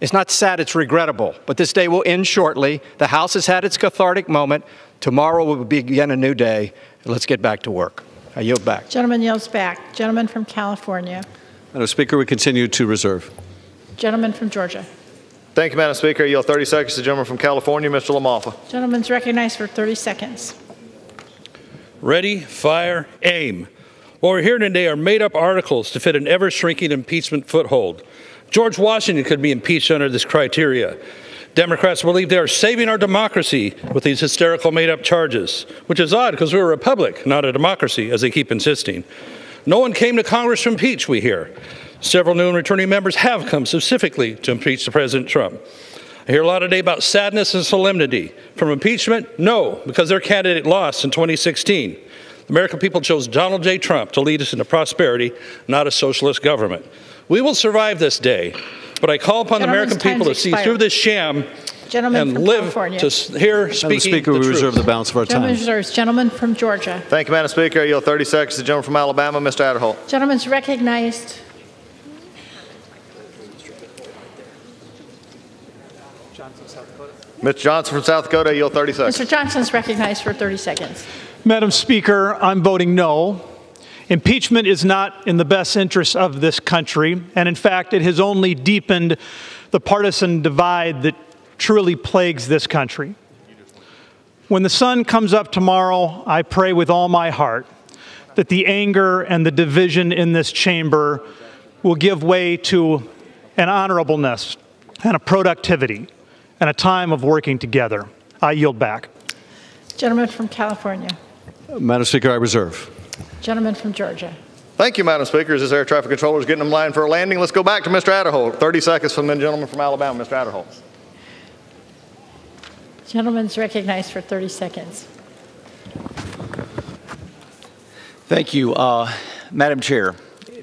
It's not sad, it's regrettable, but this day will end shortly. The House has had its cathartic moment. Tomorrow will begin a new day. Let's get back to work. I yield back. Gentleman yields back. Gentleman from California. Madam Speaker, we continue to reserve. Gentleman from Georgia. Thank you, Madam Speaker. I yield 30 seconds to the gentleman from California, Mr. LaMalfa. Gentleman's recognized for 30 seconds. Ready, fire, aim. What we're hearing today are made-up articles to fit an ever-shrinking impeachment foothold. George Washington could be impeached under this criteria. Democrats believe they are saving our democracy with these hysterical made-up charges, which is odd because we're a republic, not a democracy, as they keep insisting. No one came to Congress to impeach, we hear. Several new and returning members have come specifically to impeach President Trump. I hear a lot today about sadness and solemnity. From impeachment? No, because their candidate lost in 2016. The American people chose Donald J. Trump to lead us into prosperity, not a socialist government. We will survive this day, but I call upon the American people to see through this sham and live to hear speaking Speaker, we reserve the balance of our time. Reserves. Gentleman from Georgia. Thank you, Madam Speaker. I yield 30 seconds to the gentleman from Alabama, Mr. Adderholt. Gentleman's recognized. Mr. Johnson from South Dakota, I yield 30 seconds. Mr. Johnson's recognized for 30 seconds. Madam Speaker, I'm voting no. Impeachment is not in the best interest of this country, and in fact, it has only deepened the partisan divide that truly plagues this country. When the sun comes up tomorrow, I pray with all my heart that the anger and the division in this chamber will give way to an honorableness and a productivity and a time of working together. I yield back. Gentleman from California. Madam Speaker, I reserve. Gentleman from Georgia. Thank you, Madam Speaker. As this air traffic controller is getting in line for a landing, let's go back to Mr. Adderholt. 30 seconds from the gentleman from Alabama, Mr. Adderholt. Gentleman's recognized for 30 seconds. Thank you, Madam Chair.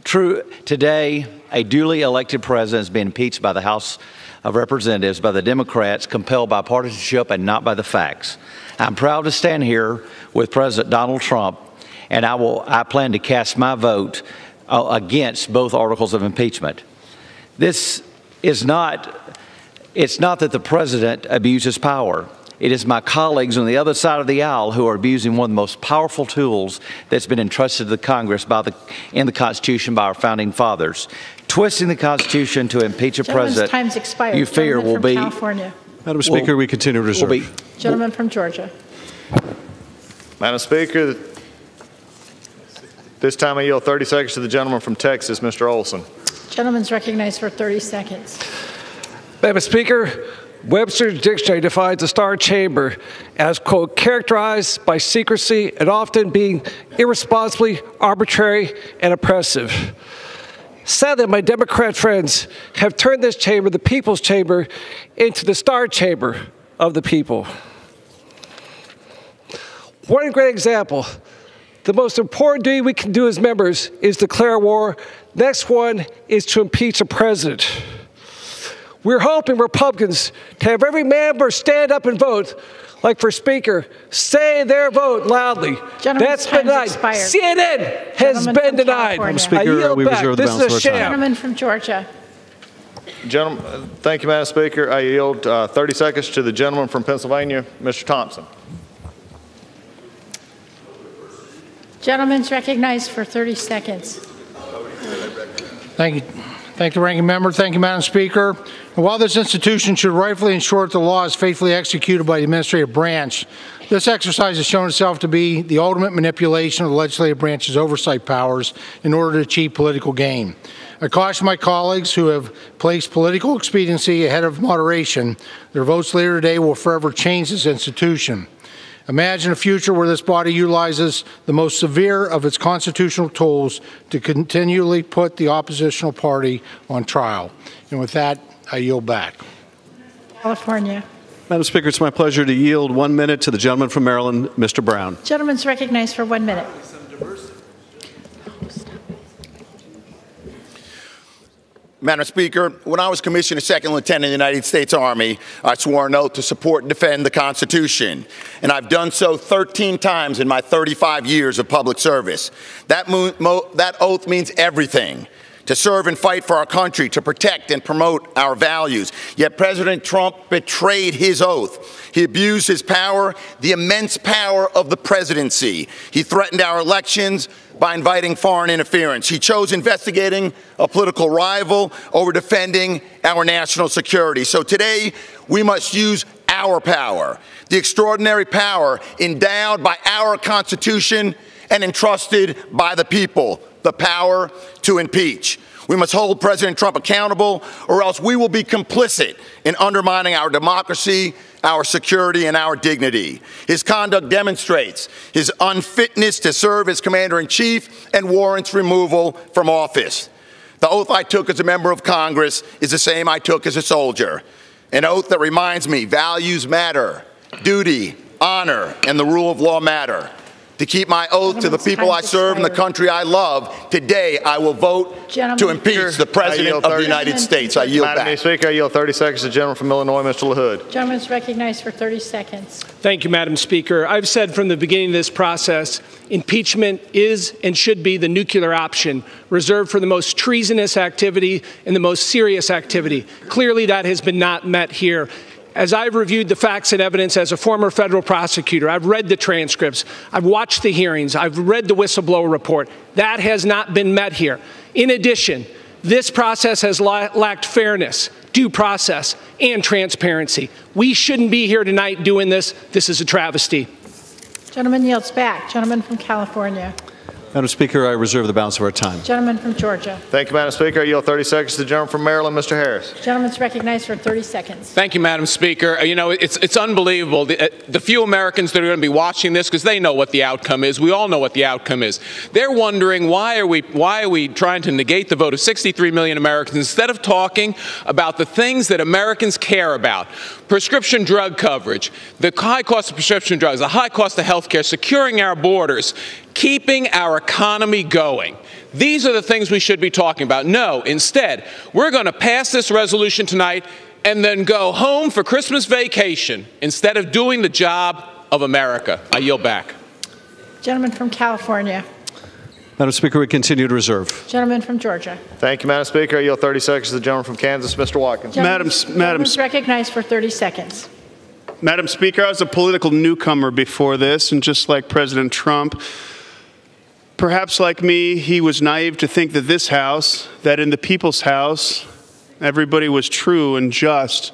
Today, a duly elected president is being impeached by the House of Representatives by the Democrats, compelled by partisanship and not by the facts. I'm proud to stand here with President Donald Trump, and I plan to cast my vote against both articles of impeachment. It's not that the president abuses power. It is my colleagues on the other side of the aisle who are abusing one of the most powerful tools that's been entrusted to the Congress in the Constitution by our founding fathers. Twisting the Constitution to impeach a president time's expired. you fear will be... California. Madam Speaker, we continue to reserve. Gentleman from Georgia. Madam Speaker, this time I yield 30 seconds to the gentleman from Texas, Mr. Olson. Gentleman's recognized for 30 seconds. Madam Speaker, Webster's dictionary defines the Star Chamber as, quote, characterized by secrecy and often being irresponsibly arbitrary and oppressive. Sadly, my Democrat friends have turned this chamber, the People's Chamber, into the Star Chamber of the people. One great example. The most important duty we can do as members is declare war. Next one is to impeach a president. We're hoping Republicans to have every member stand up and vote, like for Speaker, say their vote loudly. That's been denied. CNN has been denied. Madam Speaker, we reserve the balance of our time. Gentleman from Georgia. Gentleman, thank you, Madam Speaker. I yield 30 seconds to the gentleman from Pennsylvania, Mr. Thompson. Gentleman's recognized for 30 seconds. Thank you. Thank the ranking member. Thank you, Madam Speaker. While this institution should rightfully ensure that the law is faithfully executed by the administrative branch, this exercise has shown itself to be the ultimate manipulation of the legislative branch's oversight powers in order to achieve political gain. I caution my colleagues who have placed political expediency ahead of moderation. Their votes later today will forever change this institution. Imagine a future where this body utilizes the most severe of its constitutional tools to continually put the oppositional party on trial. And with that, I yield back. California. Madam Speaker, it's my pleasure to yield 1 minute to the gentleman from Maryland, Mr. Brown. Gentleman's recognized for 1 minute. Madam Speaker, when I was commissioned as Second Lieutenant in the United States Army, I swore an oath to support and defend the Constitution, and I've done so 13 times in my 35 years of public service. That oath means everything. To serve and fight for our country, to protect and promote our values. Yet President Trump betrayed his oath. He abused his power, the immense power of the presidency. He threatened our elections by inviting foreign interference. He chose investigating a political rival over defending our national security. So today, we must use our power, the extraordinary power endowed by our Constitution and entrusted by the people, the power to impeach. We must hold President Trump accountable, or else we will be complicit in undermining our democracy, our security, and our dignity. His conduct demonstrates his unfitness to serve as Commander-in-Chief and warrants removal from office. The oath I took as a member of Congress is the same I took as a soldier. An oath that reminds me values matter, duty, honor, and the rule of law matter. To keep my oath to the people I serve and the country I love, today I will vote to impeach the President of the United States. I yield back. Madam Speaker, I yield 30 seconds to the gentleman from Illinois, Mr. LaHood. Gentleman's recognized for 30 seconds. Thank you, Madam Speaker. I've said from the beginning of this process, impeachment is and should be the nuclear option, reserved for the most treasonous activity and the most serious activity. Clearly, that has been not met here. As I've reviewed the facts and evidence as a former federal prosecutor, I've read the transcripts, I've watched the hearings, I've read the whistleblower report. That has not been met here. In addition, this process has lacked fairness, due process, and transparency. We shouldn't be here tonight doing this. This is a travesty. Gentleman yields back. Gentleman from California. Madam Speaker, I reserve the balance of our time. Gentleman from Georgia. Thank you, Madam Speaker. I yield 30 seconds to the gentleman from Maryland, Mr. Harris. Gentleman's recognized for 30 seconds. Thank you, Madam Speaker. You know, it's unbelievable. The few Americans that are going to be watching this, because they know what the outcome is. We all know what the outcome is. They're wondering why are we trying to negate the vote of 63 million Americans instead of talking about the things that Americans care about. Prescription drug coverage, the high cost of prescription drugs, the high cost of health care, securing our borders, keeping our economy going. These are the things we should be talking about. No, instead, we're going to pass this resolution tonight and then go home for Christmas vacation instead of doing the job of America. I yield back. Gentleman from California. Madam Speaker, we continue to reserve. Gentleman from Georgia. Thank you, Madam Speaker. I yield 30 seconds to the gentleman from Kansas, Mr. Watkins. Gentleman's recognized for 30 seconds. Madam Speaker, I was a political newcomer before this, and just like President Trump, perhaps like me, he was naive to think that this House, that in the people's house, everybody was true and just.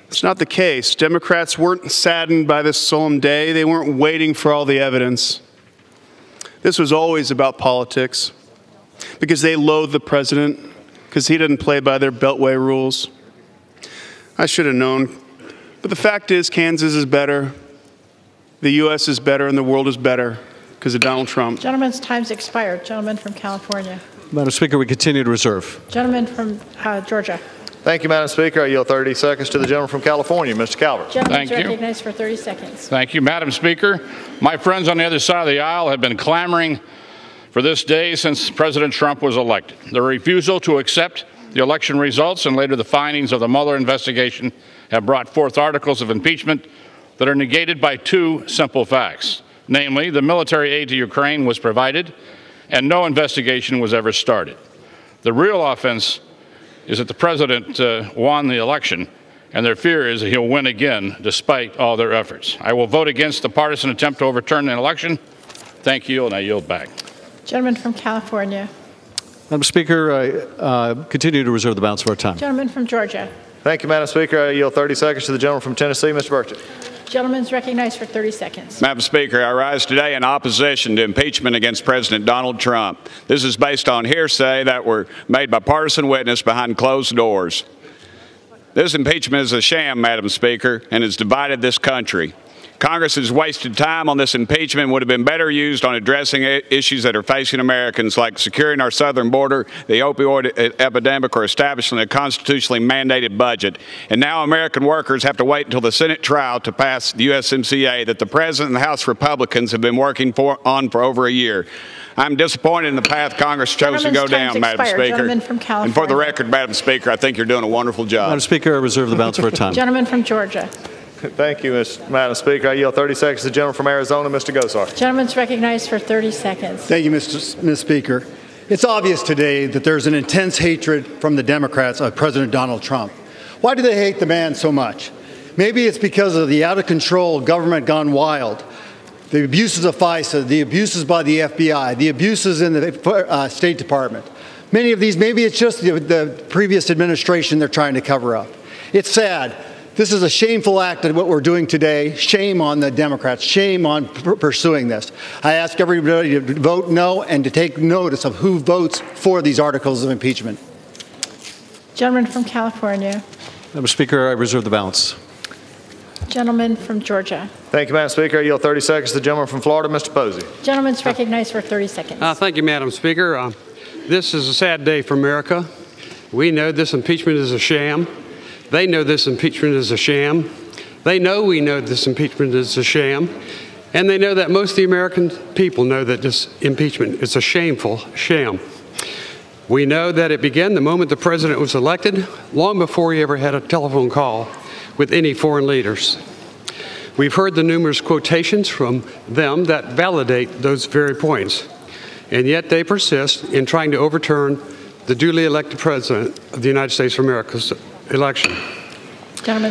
It's not the case. Democrats weren't saddened by this solemn day. They weren't waiting for all the evidence. This was always about politics, because they loathe the president, because he didn't play by their Beltway rules. I should have known. But the fact is, Kansas is better, the U.S. is better, and the world is better because of Donald Trump. Gentleman's time's expired. Gentleman from California. Madam Speaker, we continue to reserve. Gentleman from Georgia. Thank you, Madam Speaker. I yield 30 seconds to the gentleman from California, Mr. Calvert. Gentleman's recognized for 30 seconds. Thank you, Madam Speaker. My friends on the other side of the aisle have been clamoring for this day since President Trump was elected. The refusal to accept the election results and later the findings of the Mueller investigation have brought forth articles of impeachment that are negated by two simple facts. Namely, the military aid to Ukraine was provided and no investigation was ever started. The real offense is that the president won the election, and their fear is that he'll win again despite all their efforts. I will vote against the partisan attempt to overturn the election. Thank you, and I yield back. Gentleman from California. Madam Speaker, I continue to reserve the balance of our time. Gentleman from Georgia. Thank you, Madam Speaker. I yield 30 seconds to the gentleman from Tennessee, Mr. Burchett. Gentleman's recognized for 30 seconds. Madam Speaker, I rise today in opposition to impeachment against President Donald Trump. This is based on hearsay that were made by partisan witness behind closed doors. This impeachment is a sham, Madam Speaker, and has divided this country. Congress has wasted time on this impeachment and would have been better used on addressing issues that are facing Americans, like securing our southern border, the opioid epidemic, or establishing a constitutionally mandated budget. And now American workers have to wait until the Senate trial to pass the USMCA that the President and the House Republicans have been working on for over a year. I'm disappointed in the path Congress chose to go down, Madam Speaker. And for the record, Madam Speaker, I think you're doing a wonderful job. Madam Speaker, I reserve the balance of our time. Gentleman from Georgia. Thank you, Madam Speaker. I yield 30 seconds to the gentleman from Arizona, Mr. Gosar. Gentleman's recognized for 30 seconds. Thank you, Ms. Speaker. It's obvious today that there's an intense hatred from the Democrats of President Donald Trump. Why do they hate the man so much? Maybe it's because of the out-of-control government gone wild, the abuses of FISA, the abuses by the FBI, the abuses in the State Department. Many of these, maybe it's just the previous administration they're trying to cover up. It's sad. This is a shameful act of what we're doing today. Shame on the Democrats. Shame on pursuing this. I ask everybody to vote no and to take notice of who votes for these articles of impeachment. Gentleman from California. Madam Speaker, I reserve the balance. Gentleman from Georgia. Thank you, Madam Speaker. I yield 30 seconds to the gentleman from Florida, Mr. Posey. Gentleman's recognized for 30 seconds. Thank you, Madam Speaker. This is a sad day for America. We know this impeachment is a sham. They know this impeachment is a sham. They know we know this impeachment is a sham. And they know that most of the American people know that this impeachment is a shameful sham. We know that it began the moment the president was elected, long before he ever had a telephone call with any foreign leaders. We've heard the numerous quotations from them that validate those very points. And yet they persist in trying to overturn the duly elected president of the United States of America's election.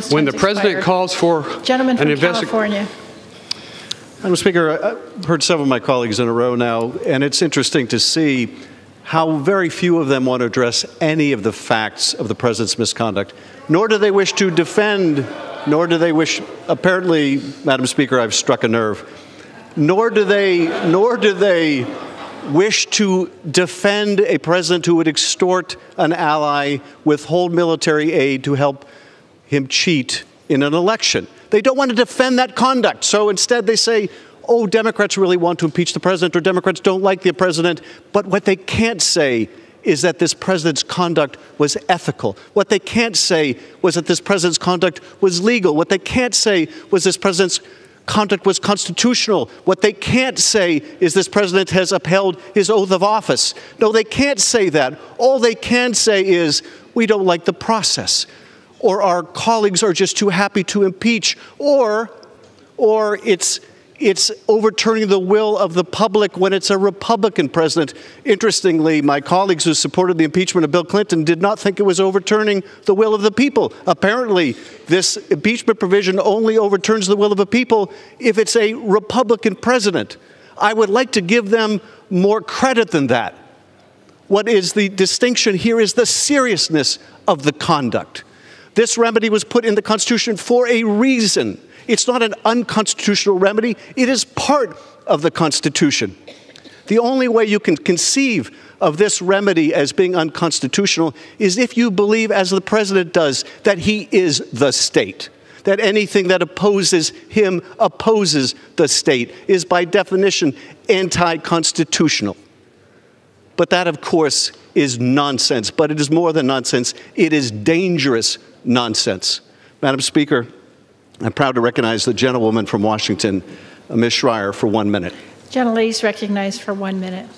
When the president calls for Gentleman from California. Madam Speaker, I've heard several of my colleagues in a row now, and it's interesting to see how very few of them want to address any of the facts of the president's misconduct, nor do they wish to defend, nor do they wish, apparently, Madam Speaker, I've struck a nerve, nor do they wish to defend a president who would extort an ally, withhold military aid to help him cheat in an election. They don't want to defend that conduct. So instead they say, oh, Democrats really want to impeach the president, or Democrats don't like the president. But what they can't say is that this president's conduct was ethical. What they can't say was that this president's conduct was legal. What they can't say was this president's conduct was constitutional. What they can't say is this president has upheld his oath of office. No, they can't say that. All they can say is, we don't like the process, or our colleagues are just too happy to impeach, or it's overturning the will of the public when it's a Republican president. Interestingly, my colleagues who supported the impeachment of Bill Clinton did not think it was overturning the will of the people. Apparently, this impeachment provision only overturns the will of the people if it's a Republican president. I would like to give them more credit than that. What is the distinction here is the seriousness of the conduct. This remedy was put in the Constitution for a reason. It's not an unconstitutional remedy. It is part of the Constitution. The only way you can conceive of this remedy as being unconstitutional is if you believe, as the president does, that he is the state, that anything that opposes him opposes the state, is by definition anti-constitutional. But that, of course, is nonsense. But it is more than nonsense. It is dangerous nonsense. Madam Speaker, I'm proud to recognize the gentlewoman from Washington, Ms. Schreier, for 1 minute. Gentlelady is recognized for 1 minute.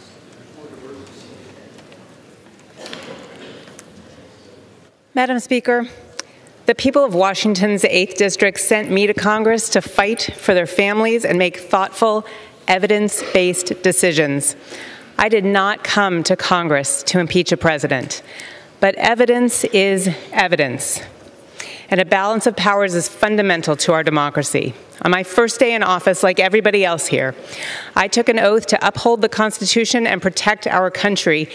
Madam Speaker, the people of Washington's 8th District sent me to Congress to fight for their families and make thoughtful, evidence-based decisions. I did not come to Congress to impeach a president, but evidence is evidence. And a balance of powers is fundamental to our democracy. On my first day in office, like everybody else here, I took an oath to uphold the Constitution and protect our country.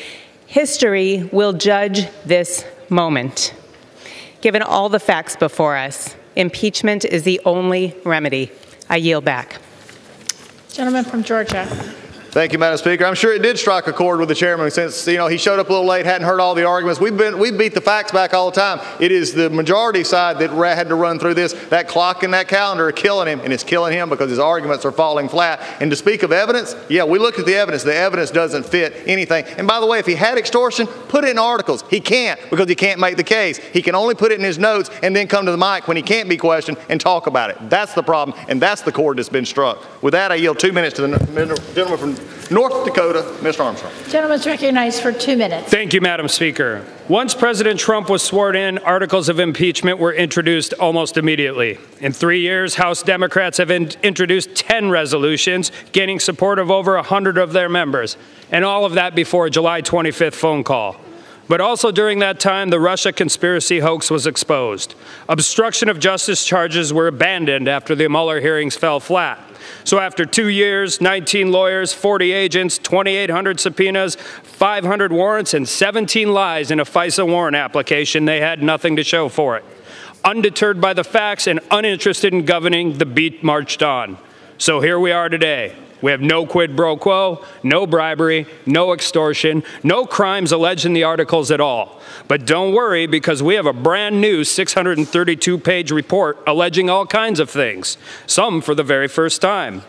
History will judge this moment. Given all the facts before us, impeachment is the only remedy. I yield back. Gentleman from Georgia. Thank you, Madam Speaker. I'm sure it did strike a chord with the chairman since, he showed up a little late, hadn't heard all the arguments. We beat the facts back all the time. It is the majority side that had to run through this. That clock and that calendar are killing him, and it's killing him because his arguments are falling flat. And to speak of evidence, yeah, we look at the evidence. The evidence doesn't fit anything. And by the way, if he had extortion, put it in articles. He can't because he can't make the case. He can only put it in his notes and then come to the mic when he can't be questioned and talk about it. That's the problem, and that's the chord that's been struck. With that, I yield 2 minutes to the gentleman from North Dakota, Mr. Armstrong. Gentleman's recognized for 2 minutes. Thank you, Madam Speaker. Once President Trump was sworn in, articles of impeachment were introduced almost immediately. In 3 years, House Democrats have introduced 10 resolutions, gaining support of over 100 of their members, and all of that before a July 25th phone call. But also during that time, the Russia conspiracy hoax was exposed. Obstruction of justice charges were abandoned after the Mueller hearings fell flat. So after 2 years, 19 lawyers, 40 agents, 2,800 subpoenas, 500 warrants, and 17 lies in a FISA warrant application, they had nothing to show for it. Undeterred by the facts and uninterested in governing, the beat marched on. So here we are today. We have no quid pro quo, no bribery, no extortion, no crimes alleged in the articles at all. But don't worry, because we have a brand new 632-page report alleging all kinds of things, some for the very first time.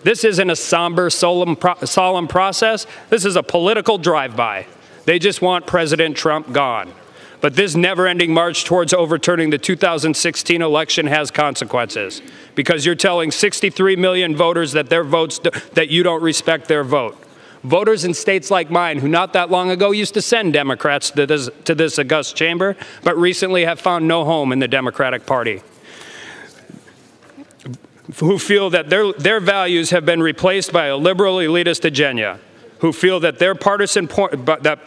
This isn't a somber, solemn process. This is a political drive-by. They just want President Trump gone. But this never-ending march towards overturning the 2016 election has consequences, because you're telling 63 million voters that their votes, that you don't respect their vote. Voters in states like mine, who not that long ago used to send Democrats to this august chamber, but recently have found no home in the Democratic Party, who feel that their values have been replaced by a liberal elitist agenda, who feel that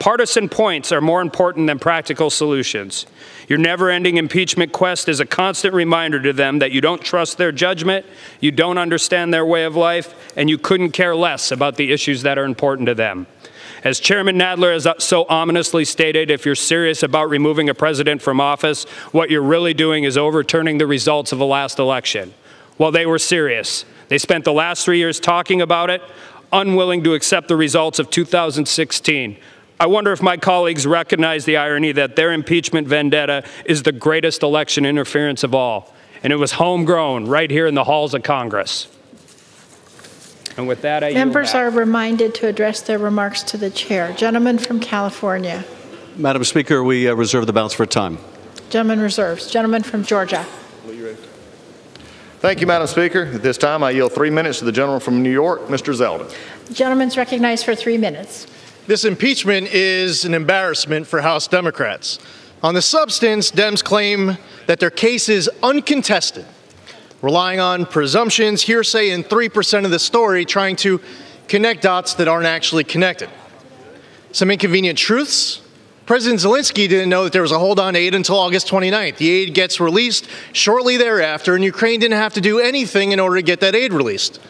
partisan points are more important than practical solutions. Your never-ending impeachment quest is a constant reminder to them that you don't trust their judgment, you don't understand their way of life, and you couldn't care less about the issues that are important to them. As Chairman Nadler has so ominously stated, if you're serious about removing a president from office, what you're really doing is overturning the results of the last election. Well, they were serious. They spent the last 3 years talking about it, unwilling to accept the results of 2016. I wonder if my colleagues recognize the irony that their impeachment vendetta is the greatest election interference of all. And it was homegrown right here in the halls of Congress. And with that, I yield Members back. are reminded to address their remarks to the chair. Gentleman from California. Madam Speaker, we reserve the balance for time. Gentleman reserves. Gentleman from Georgia. Thank you, Madam Speaker. At this time, I yield 3 minutes to the gentleman from New York, Mr. Zeldin. The gentleman's recognized for 3 minutes. This impeachment is an embarrassment for House Democrats. On the substance, Dems claim that their case is uncontested, relying on presumptions, hearsay, and 3% of the story, trying to connect dots that aren't actually connected. Some inconvenient truths. President Zelensky didn't know that there was a hold on aid until August 29th. The aid gets released shortly thereafter, and Ukraine didn't have to do anything in order to get that aid released.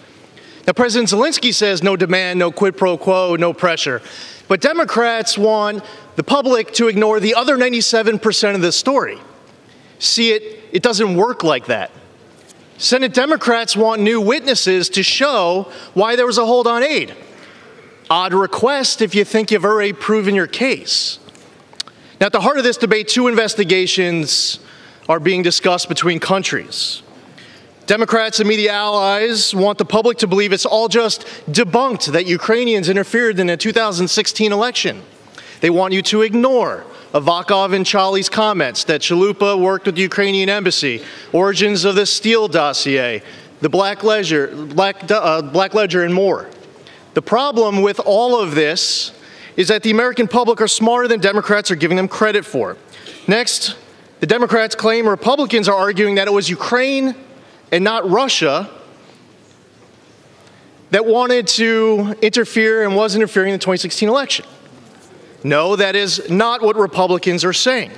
Now, President Zelensky says no demand, no quid pro quo, no pressure. But Democrats want the public to ignore the other 97% of the story. See, it doesn't work like that. Senate Democrats want new witnesses to show why there was a hold on aid. Odd request if you think you've already proven your case. Now, at the heart of this debate, two investigations are being discussed between countries. Democrats and media allies want the public to believe it's all just debunked that Ukrainians interfered in the 2016 election. They want you to ignore Avakov and Charlie's comments that Chalupa worked with the Ukrainian embassy, origins of the Steele dossier, the Black Ledger, and more. The problem with all of this is that the American public are smarter than Democrats are giving them credit for. Next, the Democrats claim Republicans are arguing that it was Ukraine and not Russia that wanted to interfere and was interfering in the 2016 election. No, that is not what Republicans are saying.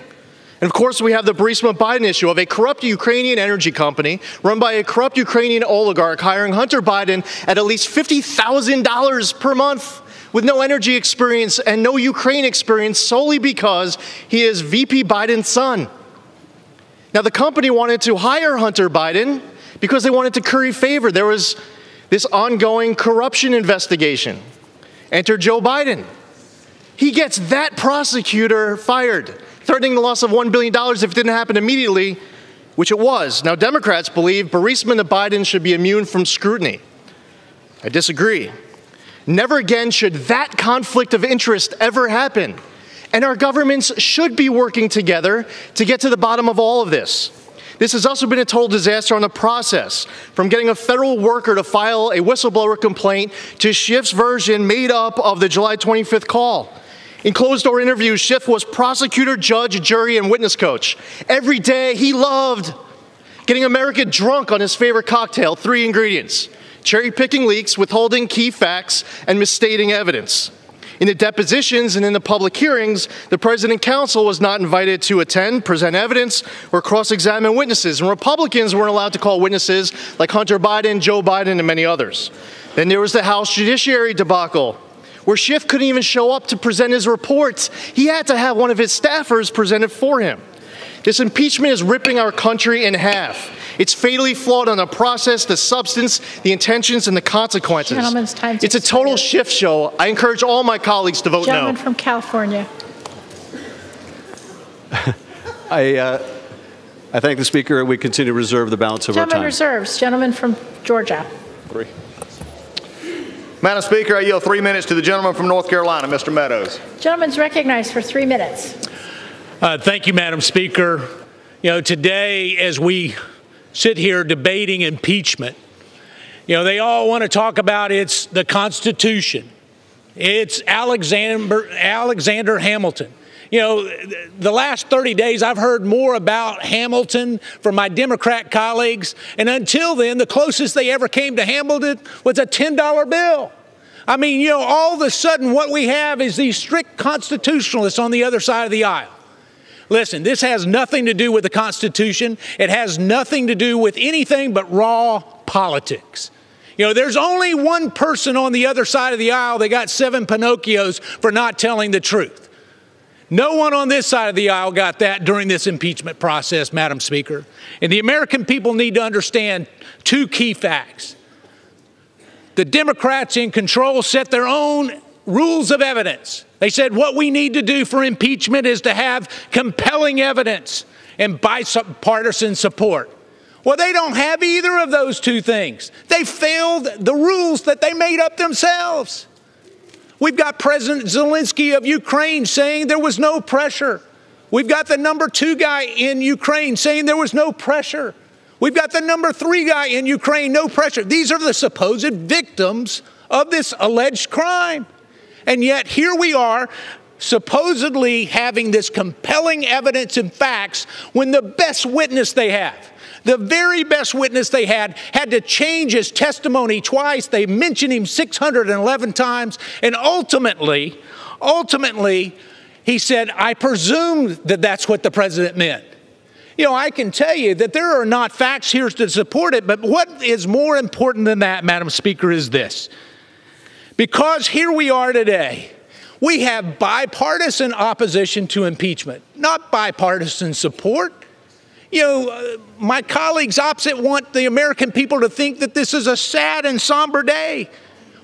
And of course, we have the Burisma Biden issue of a corrupt Ukrainian energy company run by a corrupt Ukrainian oligarch hiring Hunter Biden at least $50,000 per month with no energy experience and no Ukraine experience solely because he is VP Biden's son. Now, the company wanted to hire Hunter Biden because they wanted to curry favor. There was this ongoing corruption investigation. Enter Joe Biden. He gets that prosecutor fired, threatening the loss of $1 billion if it didn't happen immediately, which it was. Now, Democrats believe Burisma and Biden should be immune from scrutiny. I disagree. Never again should that conflict of interest ever happen. And our governments should be working together to get to the bottom of all of this. This has also been a total disaster on the process, from getting a federal worker to file a whistleblower complaint to Schiff's version made up of the July 25th call. In closed-door interviews, Schiff was prosecutor, judge, jury, and witness coach. Every day, he loved getting America drunk on his favorite cocktail, 3 ingredients: cherry-picking leaks, withholding key facts, and misstating evidence. In the depositions and in the public hearings, the President Counsel was not invited to attend, present evidence, or cross-examine witnesses, and Republicans weren't allowed to call witnesses like Hunter Biden, Joe Biden, and many others. Then there was the House Judiciary debacle, where Schiff couldn't even show up to present his reports. He had to have one of his staffers present it for him. This impeachment is ripping our country in half. It's fatally flawed on the process, the substance, the intentions, and the consequences. Gentleman's time to It's a total Schiff show. I encourage all my colleagues to vote Gentleman no. from California. I thank the Speaker. We continue to reserve the balance of our Gentleman time. reserves. Gentleman from Georgia. 3. Madam Speaker, I yield 3 minutes to the gentleman from North Carolina, Mr. Meadows. Gentleman's recognized for 3 minutes. Thank you, Madam Speaker. You know, today, as we sit here debating impeachment, you know, they all want to talk about it's the Constitution. It's Alexander Hamilton. You know, the last 30 days, I've heard more about Hamilton from my Democrat colleagues, and until then, the closest they ever came to Hamilton was a $10 bill. I mean, you know, all of a sudden, what we have is these strict constitutionalists on the other side of the aisle. Listen, this has nothing to do with the Constitution. It has nothing to do with anything but raw politics. You know, there's only one person on the other side of the aisle that got 7 Pinocchios for not telling the truth. No one on this side of the aisle got that during this impeachment process, Madam Speaker. And the American people need to understand 2 key facts. The Democrats in control set their own rules of evidence. They said what we need to do for impeachment is to have compelling evidence and bipartisan support. Well, they don't have either of those 2 things. They failed the rules that they made up themselves. We've got President Zelensky of Ukraine saying there was no pressure. We've got the #2 guy in Ukraine saying there was no pressure. We've got the number 3 guy in Ukraine, no pressure. These are the supposed victims of this alleged crime. And yet here we are, supposedly having this compelling evidence and facts when the best witness they have, the very best witness they had to change his testimony twice. They mentioned him 611 times. And ultimately, he said, I presumed that that's what the president meant. You know, I can tell you that there are not facts here to support it, but what is more important than that, Madam Speaker, is this. Because here we are today, we have bipartisan opposition to impeachment, not bipartisan support. You know, my colleagues opposite want the American people to think that this is a sad and somber day.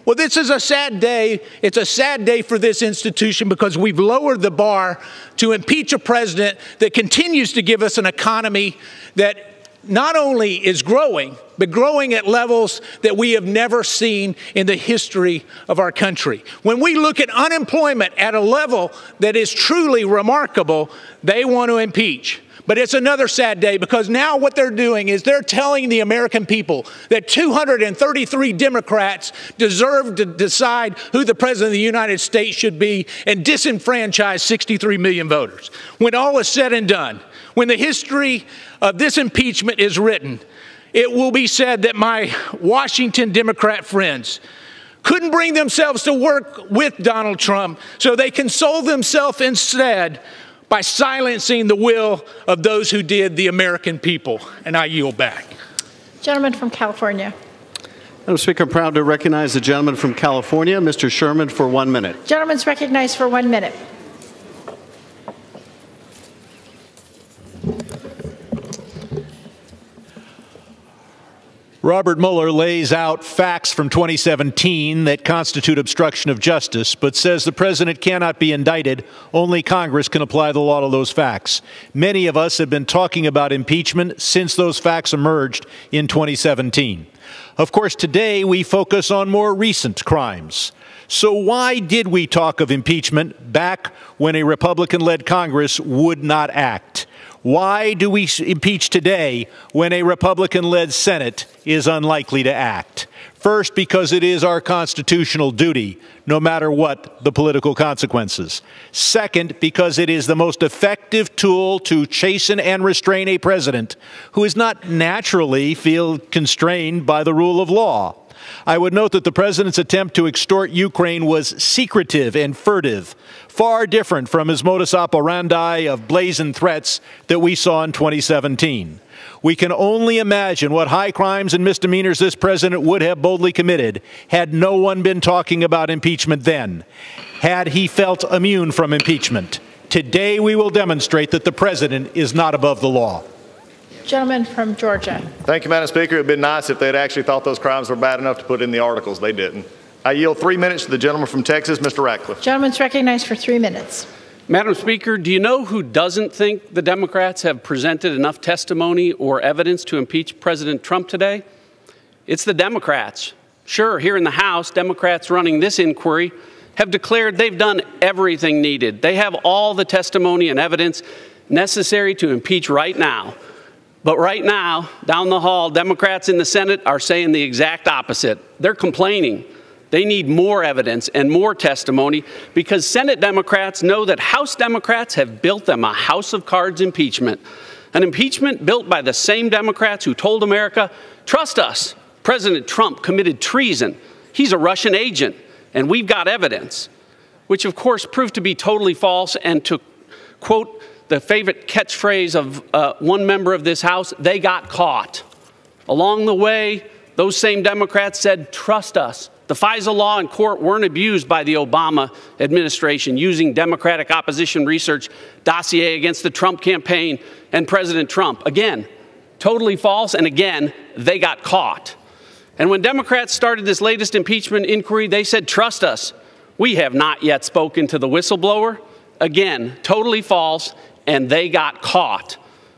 Well, this is a sad day. It's a sad day for this institution because we've lowered the bar to impeach a president that continues to give us an economy that not only is growing, but growing at levels that we have never seen in the history of our country. When we look at unemployment at a level that is truly remarkable, they want to impeach. But it's another sad day because now what they're doing is they're telling the American people that 233 Democrats deserve to decide who the President of the United States should be and disenfranchise 63 million voters. When all is said and done, when the history of this impeachment is written, it will be said that my Washington Democrat friends couldn't bring themselves to work with Donald Trump, so they consoled themselves instead by silencing the will of those who did, the American people. And I yield back. Gentleman from California. Madam Speaker, I'm proud to recognize the gentleman from California, Mr. Sherman, for 1 minute. Gentleman's recognized for 1 minute. Robert Mueller lays out facts from 2017 that constitute obstruction of justice, but says the president cannot be indicted. Only Congress can apply the law to those facts. Many of us have been talking about impeachment since those facts emerged in 2017. Of course, today we focus on more recent crimes. So why did we talk of impeachment back when a Republican-led Congress would not act? Why do we impeach today when a Republican-led Senate is unlikely to act? First, because it is our constitutional duty, no matter what the political consequences. Second, because it is the most effective tool to chasten and restrain a president who is not naturally feel constrained by the rule of law. I would note that the president's attempt to extort Ukraine was secretive and furtive, far different from his modus operandi of brazen threats that we saw in 2017. We can only imagine what high crimes and misdemeanors this president would have boldly committed had no one been talking about impeachment then, had he felt immune from impeachment. Today we will demonstrate that the president is not above the law. Gentleman from Georgia. Thank you, Madam Speaker. It would have been nice if they had actually thought those crimes were bad enough to put in the articles. They didn't. I yield 3 minutes to the gentleman from Texas, Mr. Ratcliffe. Gentleman's recognized for 3 minutes. Madam Speaker, do you know who doesn't think the Democrats have presented enough testimony or evidence to impeach President Trump today? It's the Democrats. Sure, here in the House, Democrats running this inquiry have declared they've done everything needed. They have all the testimony and evidence necessary to impeach right now. But right now, down the hall, Democrats in the Senate are saying the exact opposite. They're complaining. They need more evidence and more testimony because Senate Democrats know that House Democrats have built them a house of cards impeachment. An impeachment built by the same Democrats who told America, trust us, President Trump committed treason. He's a Russian agent, and we've got evidence, which of course proved to be totally false. And to quote the favorite catchphrase of one member of this House, they got caught. Along the way, those same Democrats said, trust us. The FISA law and court weren't abused by the Obama administration using Democratic opposition research dossier against the Trump campaign and President Trump. Again, totally false, and again, they got caught. And when Democrats started this latest impeachment inquiry, they said, trust us. We have not yet spoken to the whistleblower. Again, totally false, and they got caught.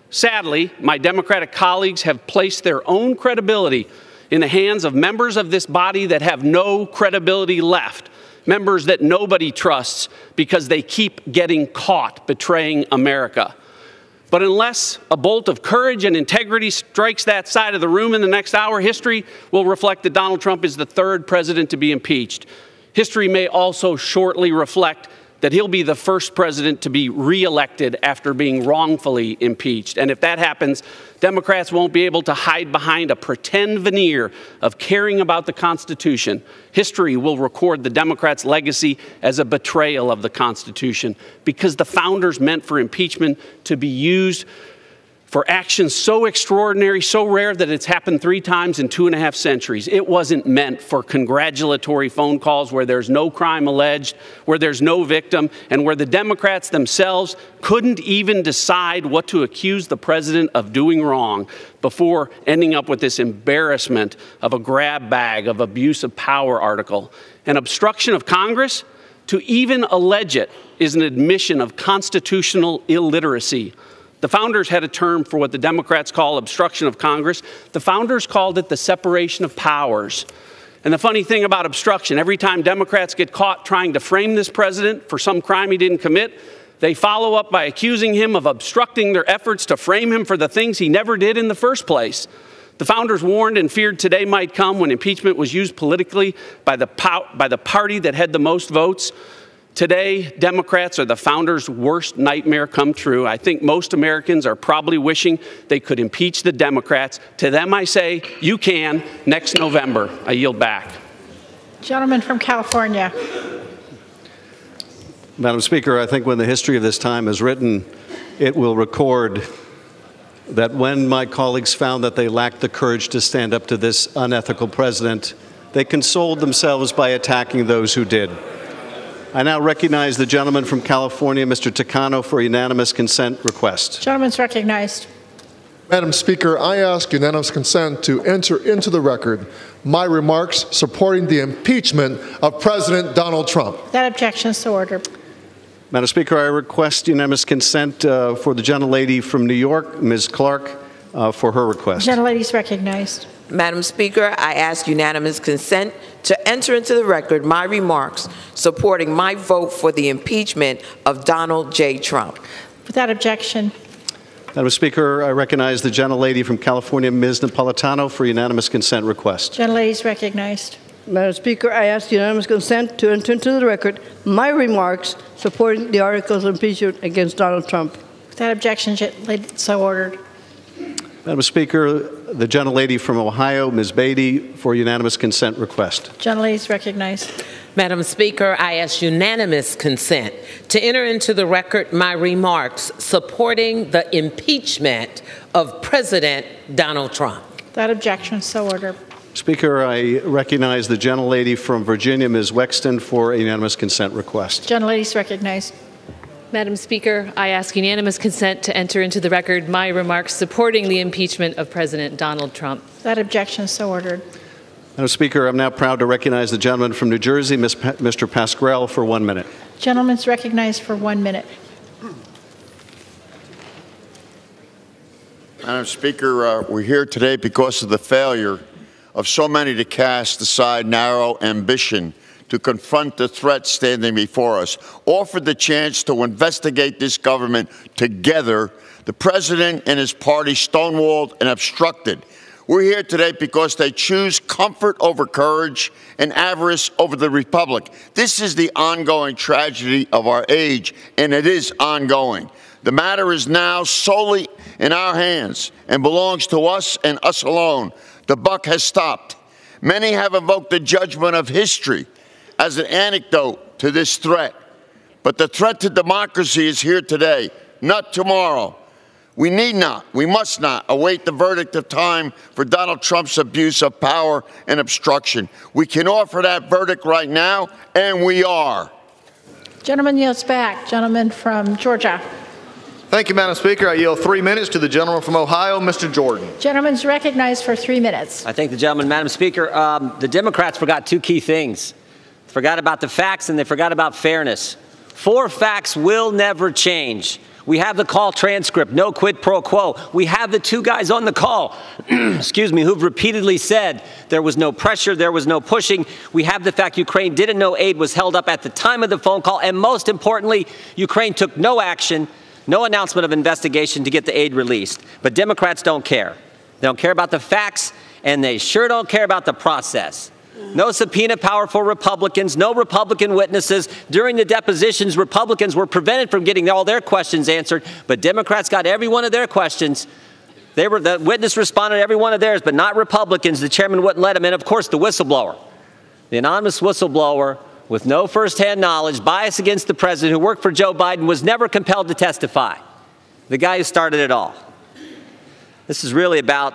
Sadly, my Democratic colleagues have placed their own credibility in the hands of members of this body that have no credibility left, members that nobody trusts because they keep getting caught betraying America. But unless a bolt of courage and integrity strikes that side of the room in the next hour, history will reflect that Donald Trump is the third president to be impeached. History may also shortly reflect that he'll be the first president to be reelected after being wrongfully impeached. And if that happens, Democrats won't be able to hide behind a pretend veneer of caring about the Constitution. History will record the Democrats' legacy as a betrayal of the Constitution, because the founders meant for impeachment to be used for actions so extraordinary, so rare that it's happened 3 times in 2.5 centuries. It wasn't meant for congratulatory phone calls where there's no crime alleged, where there's no victim, and where the Democrats themselves couldn't even decide what to accuse the president of doing wrong before ending up with this embarrassment of a grab bag of abuse of power article. An obstruction of Congress, to even allege it, is an admission of constitutional illiteracy. The founders had a term for what the Democrats call obstruction of Congress. The founders called it the separation of powers. And the funny thing about obstruction, every time Democrats get caught trying to frame this president for some crime he didn't commit, they follow up by accusing him of obstructing their efforts to frame him for the things he never did in the first place. The founders warned and feared today might come when impeachment was used politically by the party that had the most votes. Today, Democrats are the founders' worst nightmare come true. I think most Americans are probably wishing they could impeach the Democrats. To them, I say, you can next November. I yield back. Gentleman from California. Madam Speaker, I think when the history of this time is written, it will record that when my colleagues found that they lacked the courage to stand up to this unethical president, they consoled themselves by attacking those who did. I now recognize the gentleman from California, Mr. Takano, for a unanimous consent request. Gentleman's recognized. Madam Speaker, I ask unanimous consent to enter into the record my remarks supporting the impeachment of President Donald Trump. That objection is so ordered. Madam Speaker, I request unanimous consent for the gentlelady from New York, Ms. Clark, for her request. Gentlelady is recognized. Madam Speaker, I ask unanimous consent to enter into the record my remarks supporting my vote for the impeachment of Donald J. Trump. Without objection. Madam Speaker, I recognize the gentlelady from California, Ms. Napolitano, for unanimous consent request. Gentlelady is recognized. Madam Speaker, I ask unanimous consent to enter into the record my remarks supporting the articles of impeachment against Donald Trump. Without objection, so ordered. Madam Speaker, the gentlelady from Ohio, Ms. Beatty, for unanimous consent request. Gentlelady is recognized. Madam Speaker, I ask unanimous consent to enter into the record my remarks supporting the impeachment of President Donald Trump. Without objection, so ordered. Speaker, I recognize the gentlelady from Virginia, Ms. Wexton, for a unanimous consent request. Gentlelady is recognized. Madam Speaker, I ask unanimous consent to enter into the record my remarks supporting the impeachment of President Donald Trump. That objection is so ordered. Madam Speaker, I'm now proud to recognize the gentleman from New Jersey, Mr. Pascrell, for 1 minute. Gentleman's recognized for 1 minute. Madam Speaker, we're here today because of the failure of so many to cast aside narrow ambition to confront the threat standing before us. Offered the chance to investigate this government together, the president and his party stonewalled and obstructed. We're here today because they choose comfort over courage and avarice over the republic. This is the ongoing tragedy of our age, and it is ongoing. The matter is now solely in our hands and belongs to us and us alone. The buck has stopped. Many have invoked the judgment of history as an antidote to this threat. But the threat to democracy is here today, not tomorrow. We need not, we must not await the verdict of time for Donald Trump's abuse of power and obstruction. We can offer that verdict right now, and we are. Gentleman yields back. Gentleman from Georgia. Thank you, Madam Speaker. I yield 3 minutes to the gentleman from Ohio, Mr. Jordan. Gentleman's recognized for 3 minutes. I thank the gentleman. Madam Speaker, the Democrats forgot 2 key things. They forgot about the facts and they forgot about fairness. 4 facts will never change. We have the call transcript, no quid pro quo. We have the 2 guys on the call, excuse me, who've repeatedly said there was no pressure, there was no pushing. We have the fact Ukraine didn't know aid was held up at the time of the phone call. And most importantly, Ukraine took no action No announcement of investigation to get the aid released. But Democrats don't care. They don't care about the facts, and they sure don't care about the process. No subpoena power for Republicans, no Republican witnesses. During the depositions, Republicans were prevented from getting all their questions answered, but Democrats got every one of their questions. The witness responded to every one of theirs, but not Republicans. The chairman wouldn't let them in. Of course, the whistleblower, the anonymous whistleblower with no firsthand knowledge, bias against the president, who worked for Joe Biden, was never compelled to testify. The guy who started it all. This is really about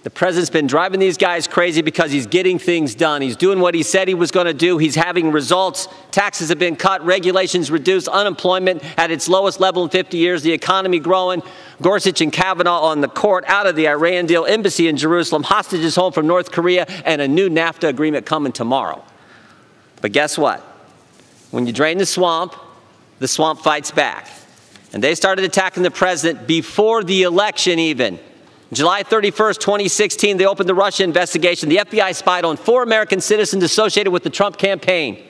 the president's been driving these guys crazy because he's getting things done. He's doing what he said he was going to do. He's having results. Taxes have been cut, regulations reduced, unemployment at its lowest level in 50 years, the economy growing, Gorsuch and Kavanaugh on the court, out of the Iran deal, embassy in Jerusalem, hostages home from North Korea, and a new NAFTA agreement coming tomorrow. But guess what? When you drain the swamp fights back. And they started attacking the president before the election even. July 31st, 2016, they opened the Russia investigation. The FBI spied on 4 American citizens associated with the Trump campaign.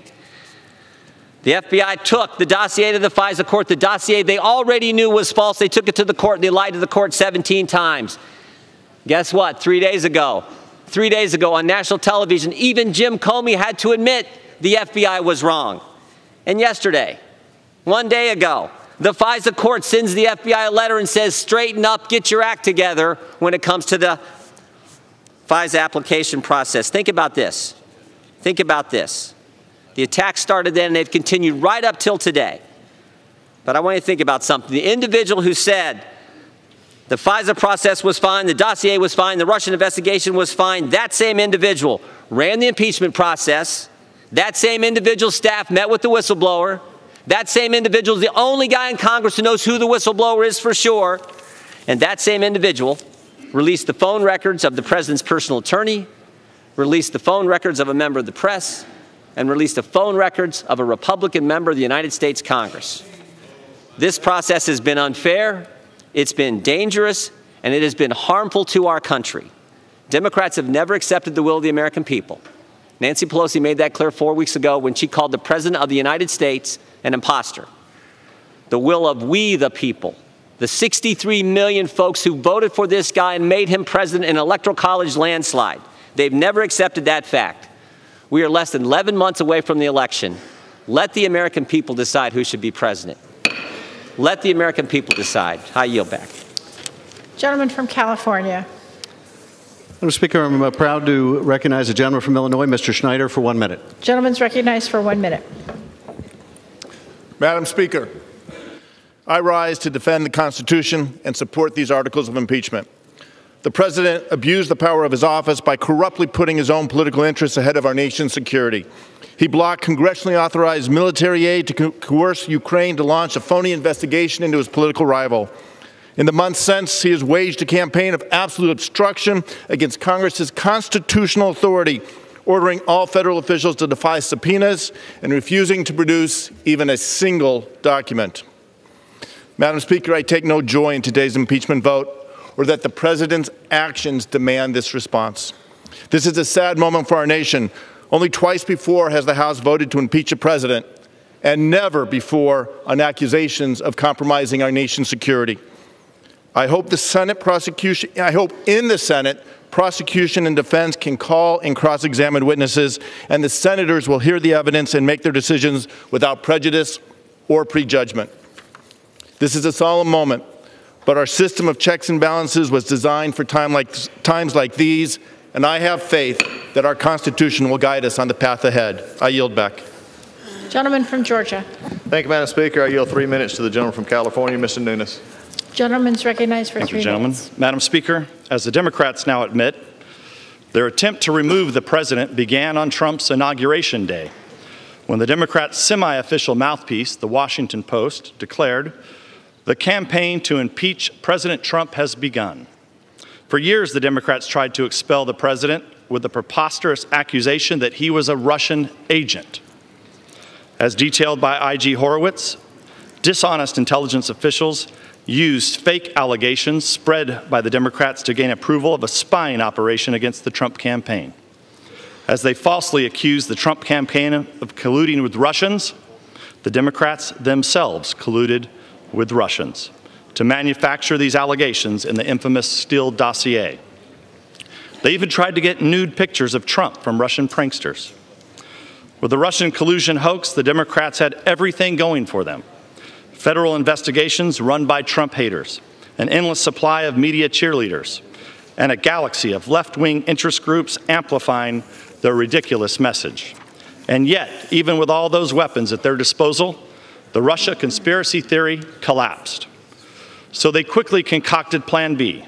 The FBI took the dossier to the FISA court, the dossier they already knew was false. They took it to the court, and they lied to the court 17 times. Guess what? 3 days ago on national television, even Jim Comey had to admit the FBI was wrong. And yesterday, 1 day ago, the FISA court sends the FBI a letter and says, straighten up, get your act together when it comes to the FISA application process. Think about this. Think about this. The attack started then, and they've continued right up till today. But I want you to think about something. The individual who said the FISA process was fine, the dossier was fine, the Russian investigation was fine, that same individual ran the impeachment process. That same individual's staff met with the whistleblower. That same individual is the only guy in Congress who knows who the whistleblower is for sure. And that same individual released the phone records of the president's personal attorney, released the phone records of a member of the press, and released the phone records of a Republican member of the United States Congress. This process has been unfair, it's been dangerous, and it has been harmful to our country. Democrats have never accepted the will of the American people. Nancy Pelosi made that clear 4 weeks ago when she called the President of the United States an imposter. The will of we the people, the 63 million folks who voted for this guy and made him president in an electoral college landslide. They've never accepted that fact. We are less than 11 months away from the election. Let the American people decide who should be president. Let the American people decide. I yield back. Gentleman from California. Madam Speaker, I'm proud to recognize the gentleman from Illinois, Mr. Schneider, for 1 minute. Gentleman's recognized for 1 minute. Madam Speaker, I rise to defend the Constitution and support these articles of impeachment. The President abused the power of his office by corruptly putting his own political interests ahead of our nation's security. He blocked congressionally authorized military aid to coerce Ukraine to launch a phony investigation into his political rival. In the months since, he has waged a campaign of absolute obstruction against Congress's constitutional authority, ordering all federal officials to defy subpoenas and refusing to produce even a single document. Madam Speaker, I take no joy in today's impeachment vote or that the President's actions demand this response. This is a sad moment for our nation. Only twice before has the House voted to impeach a president, and never before on accusations of compromising our nation's security. I hope in the Senate, prosecution and defense can call and cross-examine witnesses, and the senators will hear the evidence and make their decisions without prejudice or prejudgment. This is a solemn moment, but our system of checks and balances was designed for times like these, and I have faith that our Constitution will guide us on the path ahead. I yield back. Gentleman from Georgia. Thank you, Madam Speaker. I yield 3 minutes to the gentleman from California, Mr. Nunes. Gentleman's recognized for 3 minutes. Gentlemen. Madam Speaker, as the Democrats now admit, their attempt to remove the president began on Trump's inauguration day, when the Democrats' semi-official mouthpiece, the Washington Post, declared the campaign to impeach President Trump has begun. For years, the Democrats tried to expel the president with the preposterous accusation that he was a Russian agent. As detailed by I.G. Horowitz, dishonest intelligence officials used fake allegations spread by the Democrats to gain approval of a spying operation against the Trump campaign. As they falsely accused the Trump campaign of colluding with Russians, the Democrats themselves colluded with Russians to manufacture these allegations in the infamous Steele dossier. They even tried to get nude pictures of Trump from Russian pranksters. With the Russian collusion hoax, the Democrats had everything going for them. Federal investigations run by Trump haters, an endless supply of media cheerleaders, and a galaxy of left-wing interest groups amplifying their ridiculous message. And yet, even with all those weapons at their disposal, the Russia conspiracy theory collapsed. So they quickly concocted Plan B.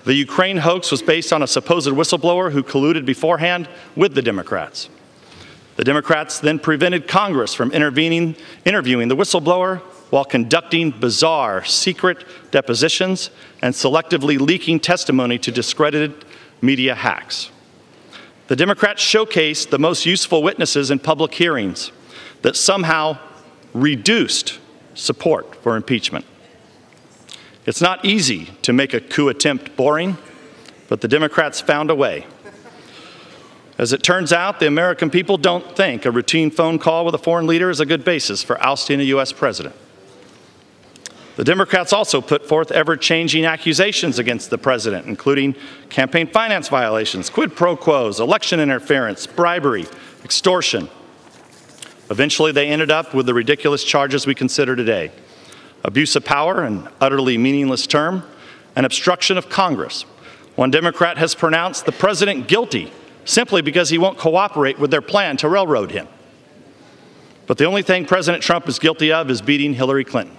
The Ukraine hoax was based on a supposed whistleblower who colluded beforehand with the Democrats. The Democrats then prevented Congress from interviewing the whistleblower while conducting bizarre, secret depositions and selectively leaking testimony to discredited media hacks. The Democrats showcased the most useful witnesses in public hearings that somehow reduced support for impeachment. It's not easy to make a coup attempt boring, but the Democrats found a way. As it turns out, the American people don't think a routine phone call with a foreign leader is a good basis for ousting a U.S. president. The Democrats also put forth ever-changing accusations against the president, including campaign finance violations, quid pro quos, election interference, bribery, extortion. Eventually, they ended up with the ridiculous charges we consider today: abuse of power, an utterly meaningless term, and obstruction of Congress. One Democrat has pronounced the president guilty simply because he won't cooperate with their plan to railroad him. But the only thing President Trump is guilty of is beating Hillary Clinton.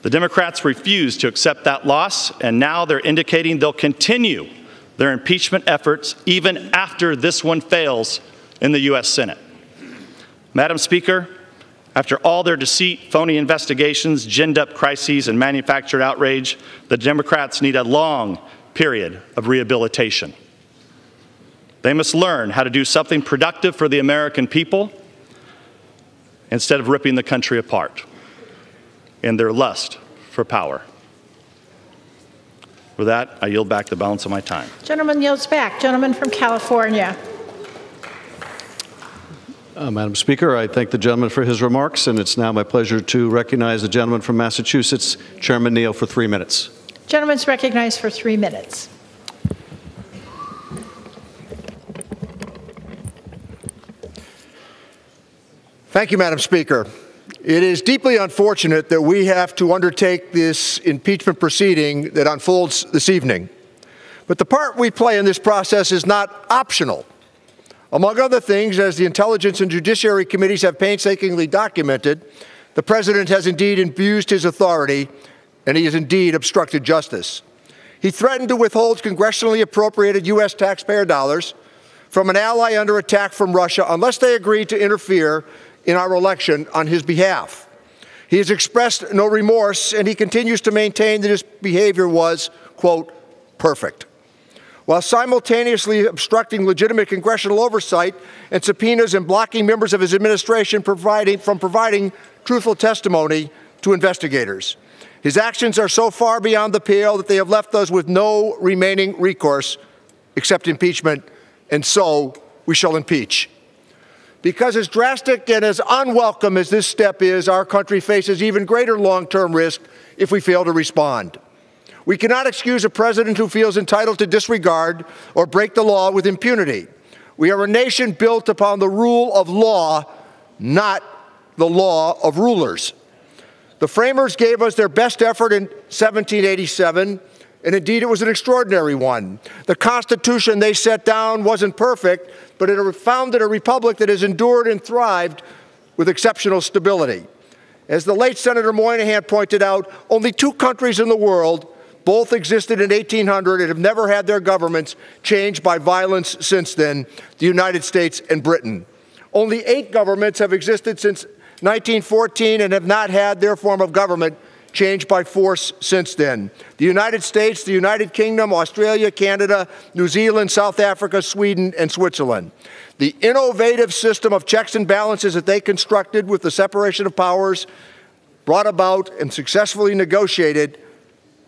The Democrats refused to accept that loss, and now they're indicating they'll continue their impeachment efforts even after this one fails in the U.S. Senate. Madam Speaker, after all their deceit, phony investigations, ginned-up crises, and manufactured outrage, the Democrats need a long period of rehabilitation. They must learn how to do something productive for the American people instead of ripping the country apart in their lust for power. With that, I yield back the balance of my time. Gentleman yields back. Gentleman from California. Madam Speaker, I thank the gentleman for his remarks, and it's now my pleasure to recognize the gentleman from Massachusetts, Chairman Neal, for 3 minutes. Gentleman's recognized for 3 minutes. Thank you, Madam Speaker. It is deeply unfortunate that we have to undertake this impeachment proceeding that unfolds this evening. But the part we play in this process is not optional. Among other things, as the Intelligence and Judiciary Committees have painstakingly documented, the President has indeed abused his authority, and he has indeed obstructed justice. He threatened to withhold congressionally appropriated U.S. taxpayer dollars from an ally under attack from Russia unless they agreed to interfere in our election on his behalf. He has expressed no remorse, and he continues to maintain that his behavior was, quote, perfect, while simultaneously obstructing legitimate congressional oversight and subpoenas and blocking members of his administration from providing truthful testimony to investigators. His actions are so far beyond the pale that they have left us with no remaining recourse except impeachment, and so we shall impeach. Because as drastic and as unwelcome as this step is, our country faces even greater long-term risk if we fail to respond. We cannot excuse a president who feels entitled to disregard or break the law with impunity. We are a nation built upon the rule of law, not the law of rulers. The framers gave us their best effort in 1787, and indeed it was an extraordinary one. The Constitution they set down wasn't perfect, but it founded a republic that has endured and thrived with exceptional stability. As the late Senator Moynihan pointed out, only 2 countries in the world both existed in 1800 and have never had their governments changed by violence since then, the United States and Britain. Only 8 governments have existed since 1914 and have not had their form of government changed by force since then. The United States, the United Kingdom, Australia, Canada, New Zealand, South Africa, Sweden, and Switzerland. The innovative system of checks and balances that they constructed with the separation of powers brought about and successfully negotiated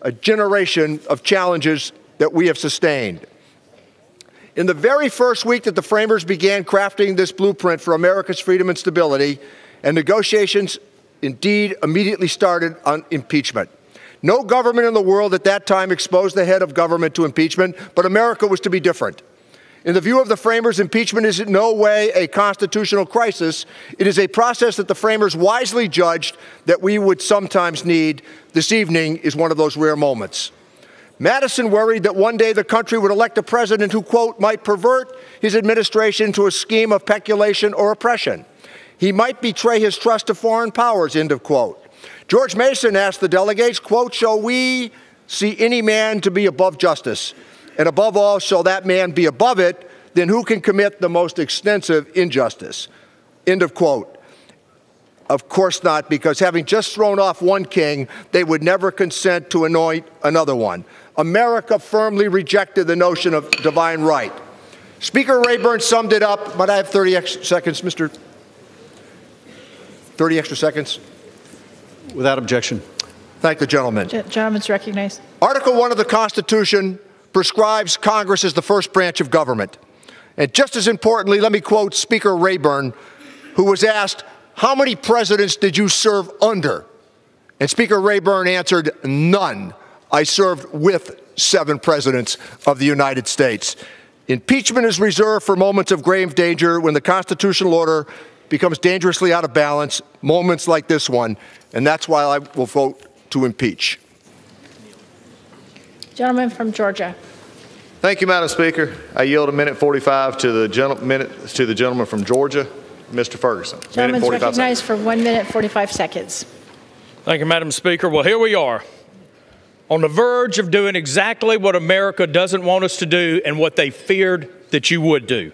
a generation of challenges that we have sustained. In the very first week that the framers began crafting this blueprint for America's freedom and stability, and negotiations indeed immediately started on impeachment. No government in the world at that time exposed the head of government to impeachment, but America was to be different. In the view of the framers, impeachment is in no way a constitutional crisis. It is a process that the framers wisely judged that we would sometimes need. This evening is one of those rare moments. Madison worried that one day the country would elect a president who, quote, might pervert his administration into a scheme of peculation or oppression. He might betray his trust to foreign powers, end of quote. George Mason asked the delegates, quote, shall we see any man to be above justice? And above all, shall that man be above it? Then who can commit the most extensive injustice? End of quote. Of course not, because having just thrown off one king, they would never consent to anoint another one. America firmly rejected the notion of divine right. Speaker Rayburn summed it up, but I have 30 extra seconds, 30 extra seconds. Without objection. Thank the gentleman. Gentleman's recognized. Article 1 of the Constitution prescribes Congress as the first branch of government. And just as importantly, let me quote Speaker Rayburn, who was asked, how many presidents did you serve under? And Speaker Rayburn answered, none. I served with 7 presidents of the United States. Impeachment is reserved for moments of grave danger when the constitutional order becomes dangerously out of balance, moments like this one, and that's why I will vote to impeach. Gentleman from Georgia. Thank you, Madam Speaker. I yield a minute 45 to the gentleman from Georgia, Mr. Ferguson. Gentleman's recognized for 1 minute 45 seconds. Thank you, Madam Speaker. Well, here we are on the verge of doing exactly what America doesn't want us to do and what they feared that you would do.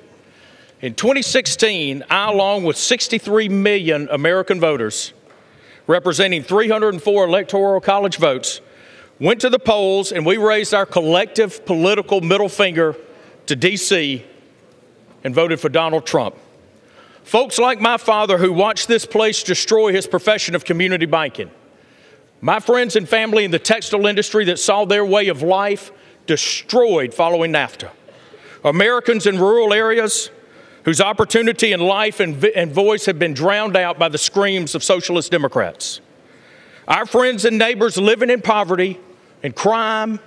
In 2016, I, along with 63 million American voters, representing 304 electoral college votes, went to the polls and we raised our collective political middle finger to D.C. and voted for Donald Trump. Folks like my father who watched this place destroy his profession of community banking. My friends and family in the textile industry that saw their way of life destroyed following NAFTA. Americans in rural areas whose opportunity in life and voice have been drowned out by the screams of socialist Democrats. Our friends and neighbors living in poverty and crime,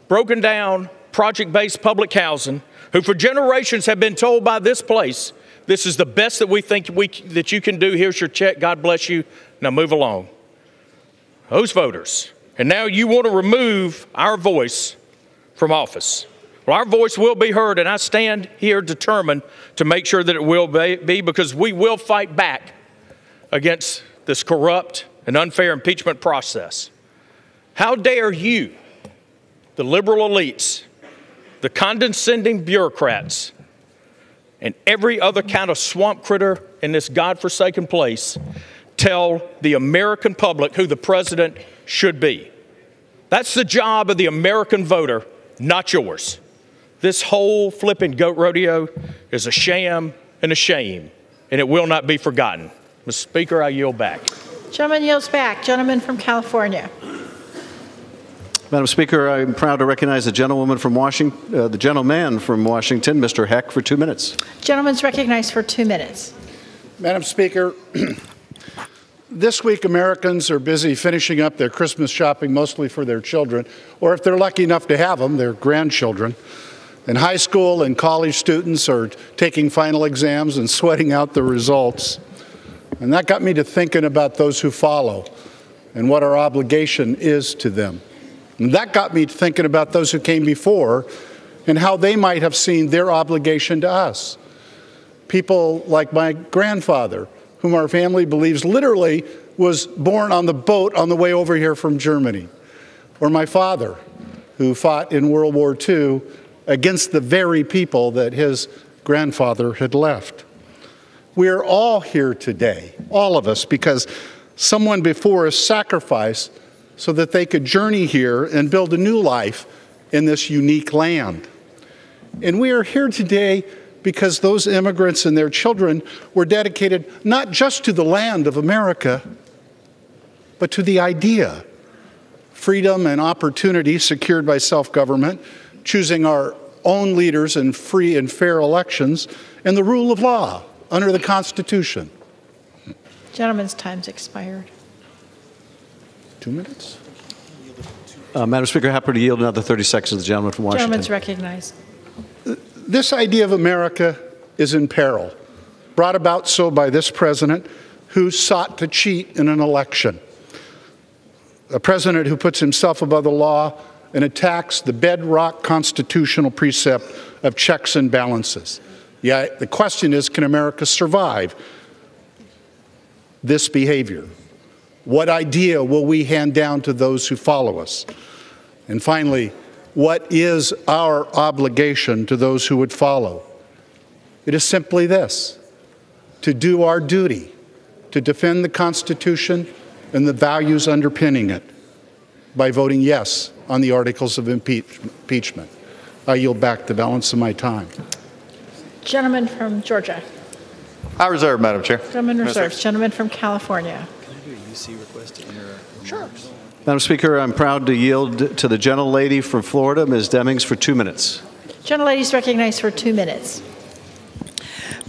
broken down, project-based public housing, who for generations have been told by this place, this is the best that we think that you can do. Here's your check. God bless you. Now move along. Those voters. And now you want to remove our voice from office. Well, our voice will be heard, and I stand here determined to make sure that it will be, because we will fight back against this corrupt and unfair impeachment process. How dare you, the liberal elites, the condescending bureaucrats, and every other kind of swamp critter in this godforsaken place tell the American public who the president should be. That's the job of the American voter, not yours. This whole flipping goat rodeo is a sham and a shame, and it will not be forgotten. Mr. Speaker, I yield back. Gentleman yields back. Gentleman from California. Madam Speaker, I'm proud to recognize the gentleman from Washington, Mr. Heck, for 2 minutes. Gentleman's recognized for 2 minutes. Madam Speaker, this week Americans are busy finishing up their Christmas shopping, mostly for their children, or if they're lucky enough to have them, their grandchildren. And high school and college students are taking final exams and sweating out the results. And that got me to thinking about those who follow and what our obligation is to them. And that got me thinking about those who came before and how they might have seen their obligation to us. People like my grandfather, whom our family believes literally was born on the boat on the way over here from Germany. Or my father, who fought in World War II against the very people that his grandfather had left. We are all here today, all of us, because someone before us sacrificed so that they could journey here and build a new life in this unique land. And we are here today because those immigrants and their children were dedicated not just to the land of America, but to the idea, freedom and opportunity secured by self-government, choosing our own leaders in free and fair elections, and the rule of law under the Constitution. Gentleman's time's expired. 2 minutes? Madam Speaker, happy to yield another 30 seconds to the gentleman from Washington. Gentleman's recognized. This idea of America is in peril, brought about so by this president who sought to cheat in an election. A president who puts himself above the law and attacks the bedrock constitutional precept of checks and balances. Yeah, the question is, can America survive this behavior? What idea will we hand down to those who follow us? And finally, what is our obligation to those who would follow? It is simply this: to do our duty, to defend the Constitution and the values underpinning it by voting yes on the articles of impeachment. I yield back the balance of my time. Gentleman from Georgia. I reserve, Madam Chair. Gentleman reserves. Gentleman from California. Sure. Madam Speaker, I'm proud to yield to the gentlelady from Florida, Ms. Demings, for 2 minutes. Gentlelady is recognized for 2 minutes.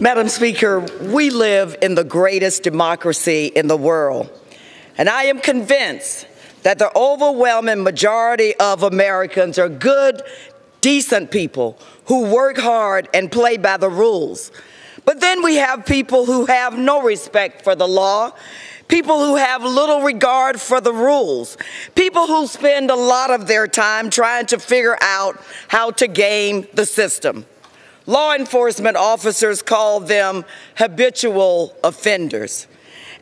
Madam Speaker, we live in the greatest democracy in the world, and I am convinced that the overwhelming majority of Americans are good, decent people who work hard and play by the rules. But then we have people who have no respect for the law, people who have little regard for the rules, people who spend a lot of their time trying to figure out how to game the system. Law enforcement officers call them habitual offenders.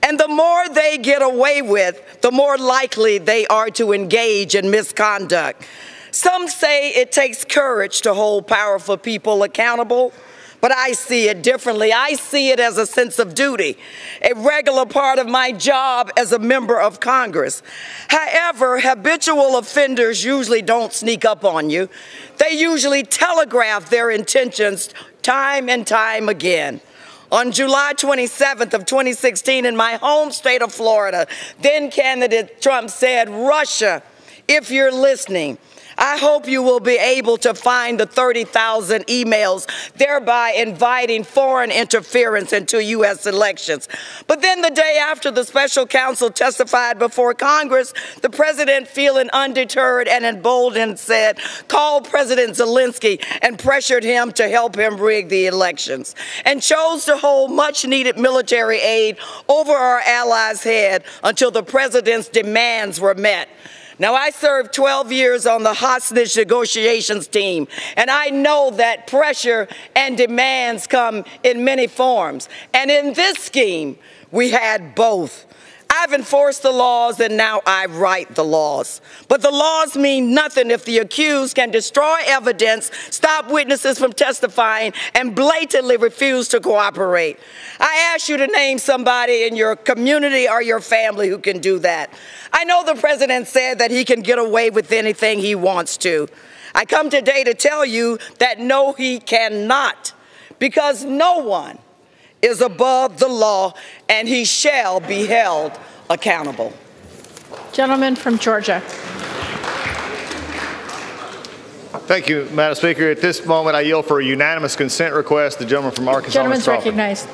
And the more they get away with, the more likely they are to engage in misconduct. Some say it takes courage to hold powerful people accountable, but I see it differently. I see it as a sense of duty, a regular part of my job as a member of Congress. However, habitual offenders usually don't sneak up on you. They usually telegraph their intentions time and time again. On July 27th of 2016, in my home state of Florida, then candidate Trump said, "Russia, if you're listening, I hope you will be able to find the 30,000 emails, thereby inviting foreign interference into U.S. elections." But then the day after the special counsel testified before Congress, the president, feeling undeterred and emboldened, said, "Call President Zelensky," and pressured him to help him rig the elections, and chose to hold much-needed military aid over our allies' head until the president's demands were met. Now, I served 12 years on the hostage negotiations team, and I know that pressure and demands come in many forms. And in this scheme, we had both. I've enforced the laws, and now I write the laws. But the laws mean nothing if the accused can destroy evidence, stop witnesses from testifying, and blatantly refuse to cooperate. I ask you to name somebody in your community or your family who can do that. I know the president said that he can get away with anything he wants to. I come today to tell you that no, he cannot, because no one is above the law, and he shall be held accountable. Gentleman from Georgia. Thank you, Madam Speaker. At this moment, I yield for a unanimous consent request. The gentleman from Arkansas. Gentleman's recognized.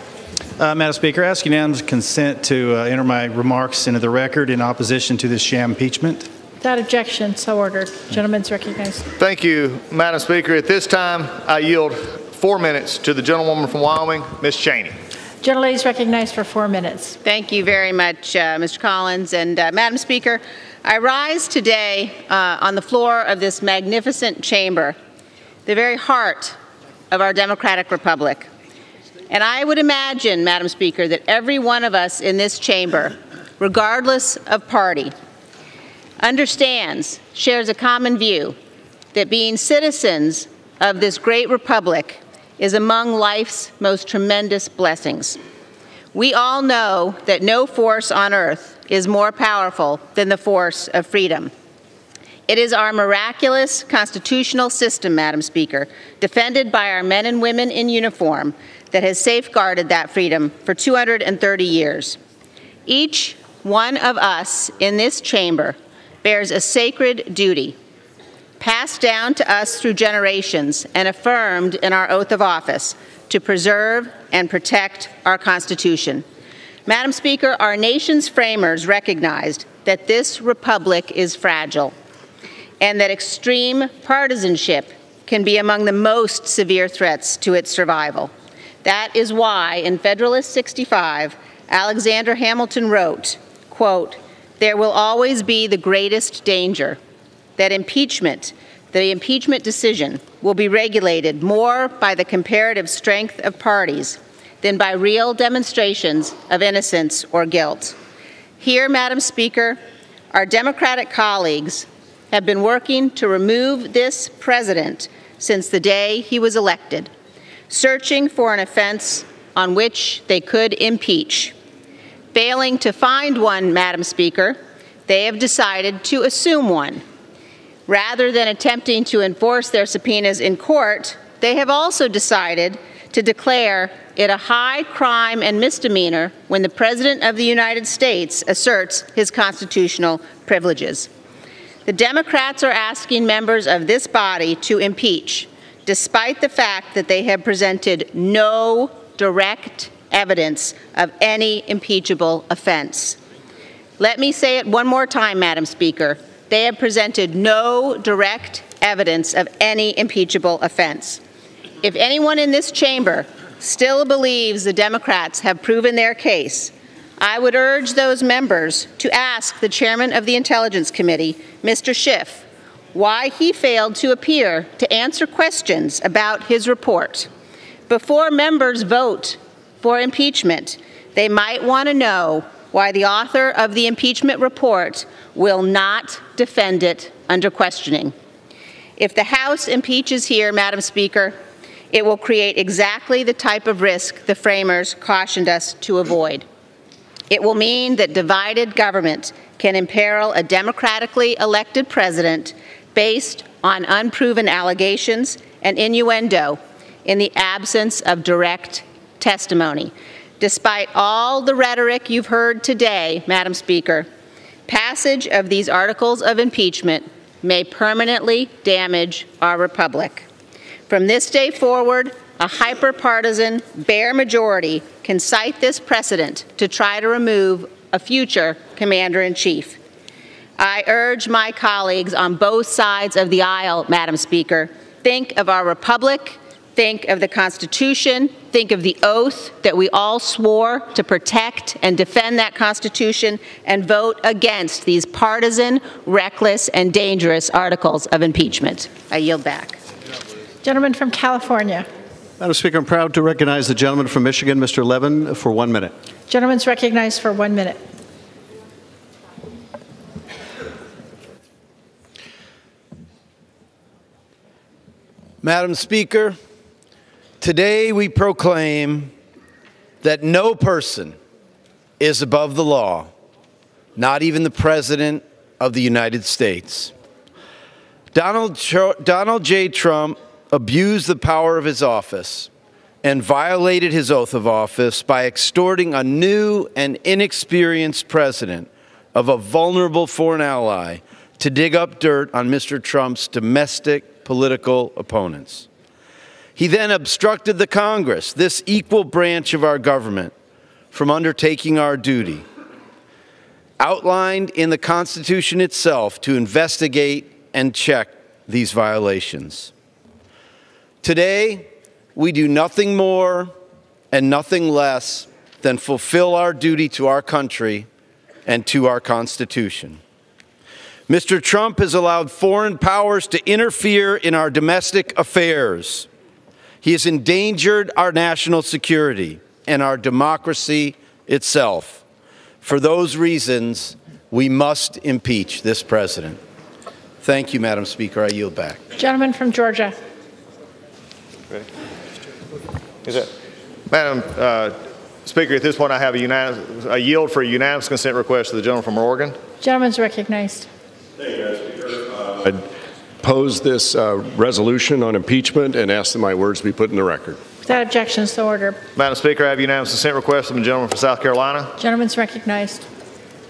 Madam Speaker, I ask unanimous consent to enter my remarks into the record in opposition to this sham impeachment. Without objection, so ordered. Gentleman's recognized. Thank you, Madam Speaker. At this time, I yield 4 minutes to the gentlewoman from Wyoming, Ms. Cheney. Gentlelady is recognized for 4 minutes. Thank you very much, Mr. Collins. And Madam Speaker, I rise today on the floor of this magnificent chamber, the very heart of our democratic republic. And I would imagine, Madam Speaker, that every one of us in this chamber, regardless of party, understands, shares a common view that being citizens of this great republic is among life's most tremendous blessings. We all know that no force on earth is more powerful than the force of freedom. It is our miraculous constitutional system, Madam Speaker, defended by our men and women in uniform, that has safeguarded that freedom for 230 years. Each one of us in this chamber bears a sacred duty, passed down to us through generations and affirmed in our oath of office, to preserve and protect our Constitution. Madam Speaker, our nation's framers recognized that this republic is fragile and that extreme partisanship can be among the most severe threats to its survival. That is why in Federalist 65, Alexander Hamilton wrote, quote, "There will always be the greatest danger that the impeachment decision will be regulated more by the comparative strength of parties than by real demonstrations of innocence or guilt." Here, Madam Speaker, our Democratic colleagues have been working to remove this president since the day he was elected, searching for an offense on which they could impeach. Failing to find one, Madam Speaker, they have decided to assume one. Rather than attempting to enforce their subpoenas in court, they have also decided to declare it a high crime and misdemeanor when the President of the United States asserts his constitutional privileges. The Democrats are asking members of this body to impeach, despite the fact that they have presented no direct evidence of any impeachable offense. Let me say it one more time, Madam Speaker. They have presented no direct evidence of any impeachable offense. If anyone in this chamber still believes the Democrats have proven their case, I would urge those members to ask the chairman of the Intelligence Committee, Mr. Schiff, why he failed to appear to answer questions about his report. Before members vote for impeachment, they might want to know why the author of the impeachment report will not defend it under questioning. If the House impeaches here, Madam Speaker, it will create exactly the type of risk the framers cautioned us to avoid. It will mean that divided government can imperil a democratically elected president based on unproven allegations and innuendo in the absence of direct testimony. Despite all the rhetoric you've heard today, Madam Speaker, passage of these articles of impeachment may permanently damage our republic. From this day forward, a hyper-partisan, bare majority can cite this precedent to try to remove a future commander-in-chief. I urge my colleagues on both sides of the aisle, Madam Speaker, think of our republic, think of the Constitution, think of the oath that we all swore to protect and defend that Constitution, and vote against these partisan, reckless, and dangerous articles of impeachment. I yield back. Gentleman from California. Madam Speaker, I'm proud to recognize the gentleman from Michigan, Mr. Levin, for 1 minute. Gentleman's recognized for 1 minute. Madam Speaker, today we proclaim that no person is above the law, not even the President of the United States. Donald J. Trump abused the power of his office and violated his oath of office by extorting a new and inexperienced president of a vulnerable foreign ally to dig up dirt on Mr. Trump's domestic political opponents. He then obstructed the Congress, this equal branch of our government, from undertaking our duty, outlined in the Constitution itself, to investigate and check these violations. Today, we do nothing more and nothing less than fulfill our duty to our country and to our Constitution. Mr. Trump has allowed foreign powers to interfere in our domestic affairs. He has endangered our national security and our democracy itself. For those reasons, we must impeach this president. Thank you, Madam Speaker. I yield back. Gentleman from Georgia. Madam Speaker, at this point I have a yield for a unanimous consent request to the gentleman from Oregon. Gentleman's recognized. Thank you, Madam Speaker. I'd pose this resolution on impeachment and ask that my words be put in the record. Without objection, so ordered. Madam Speaker, I have unanimous consent request from the gentleman from South Carolina. Gentleman's recognized.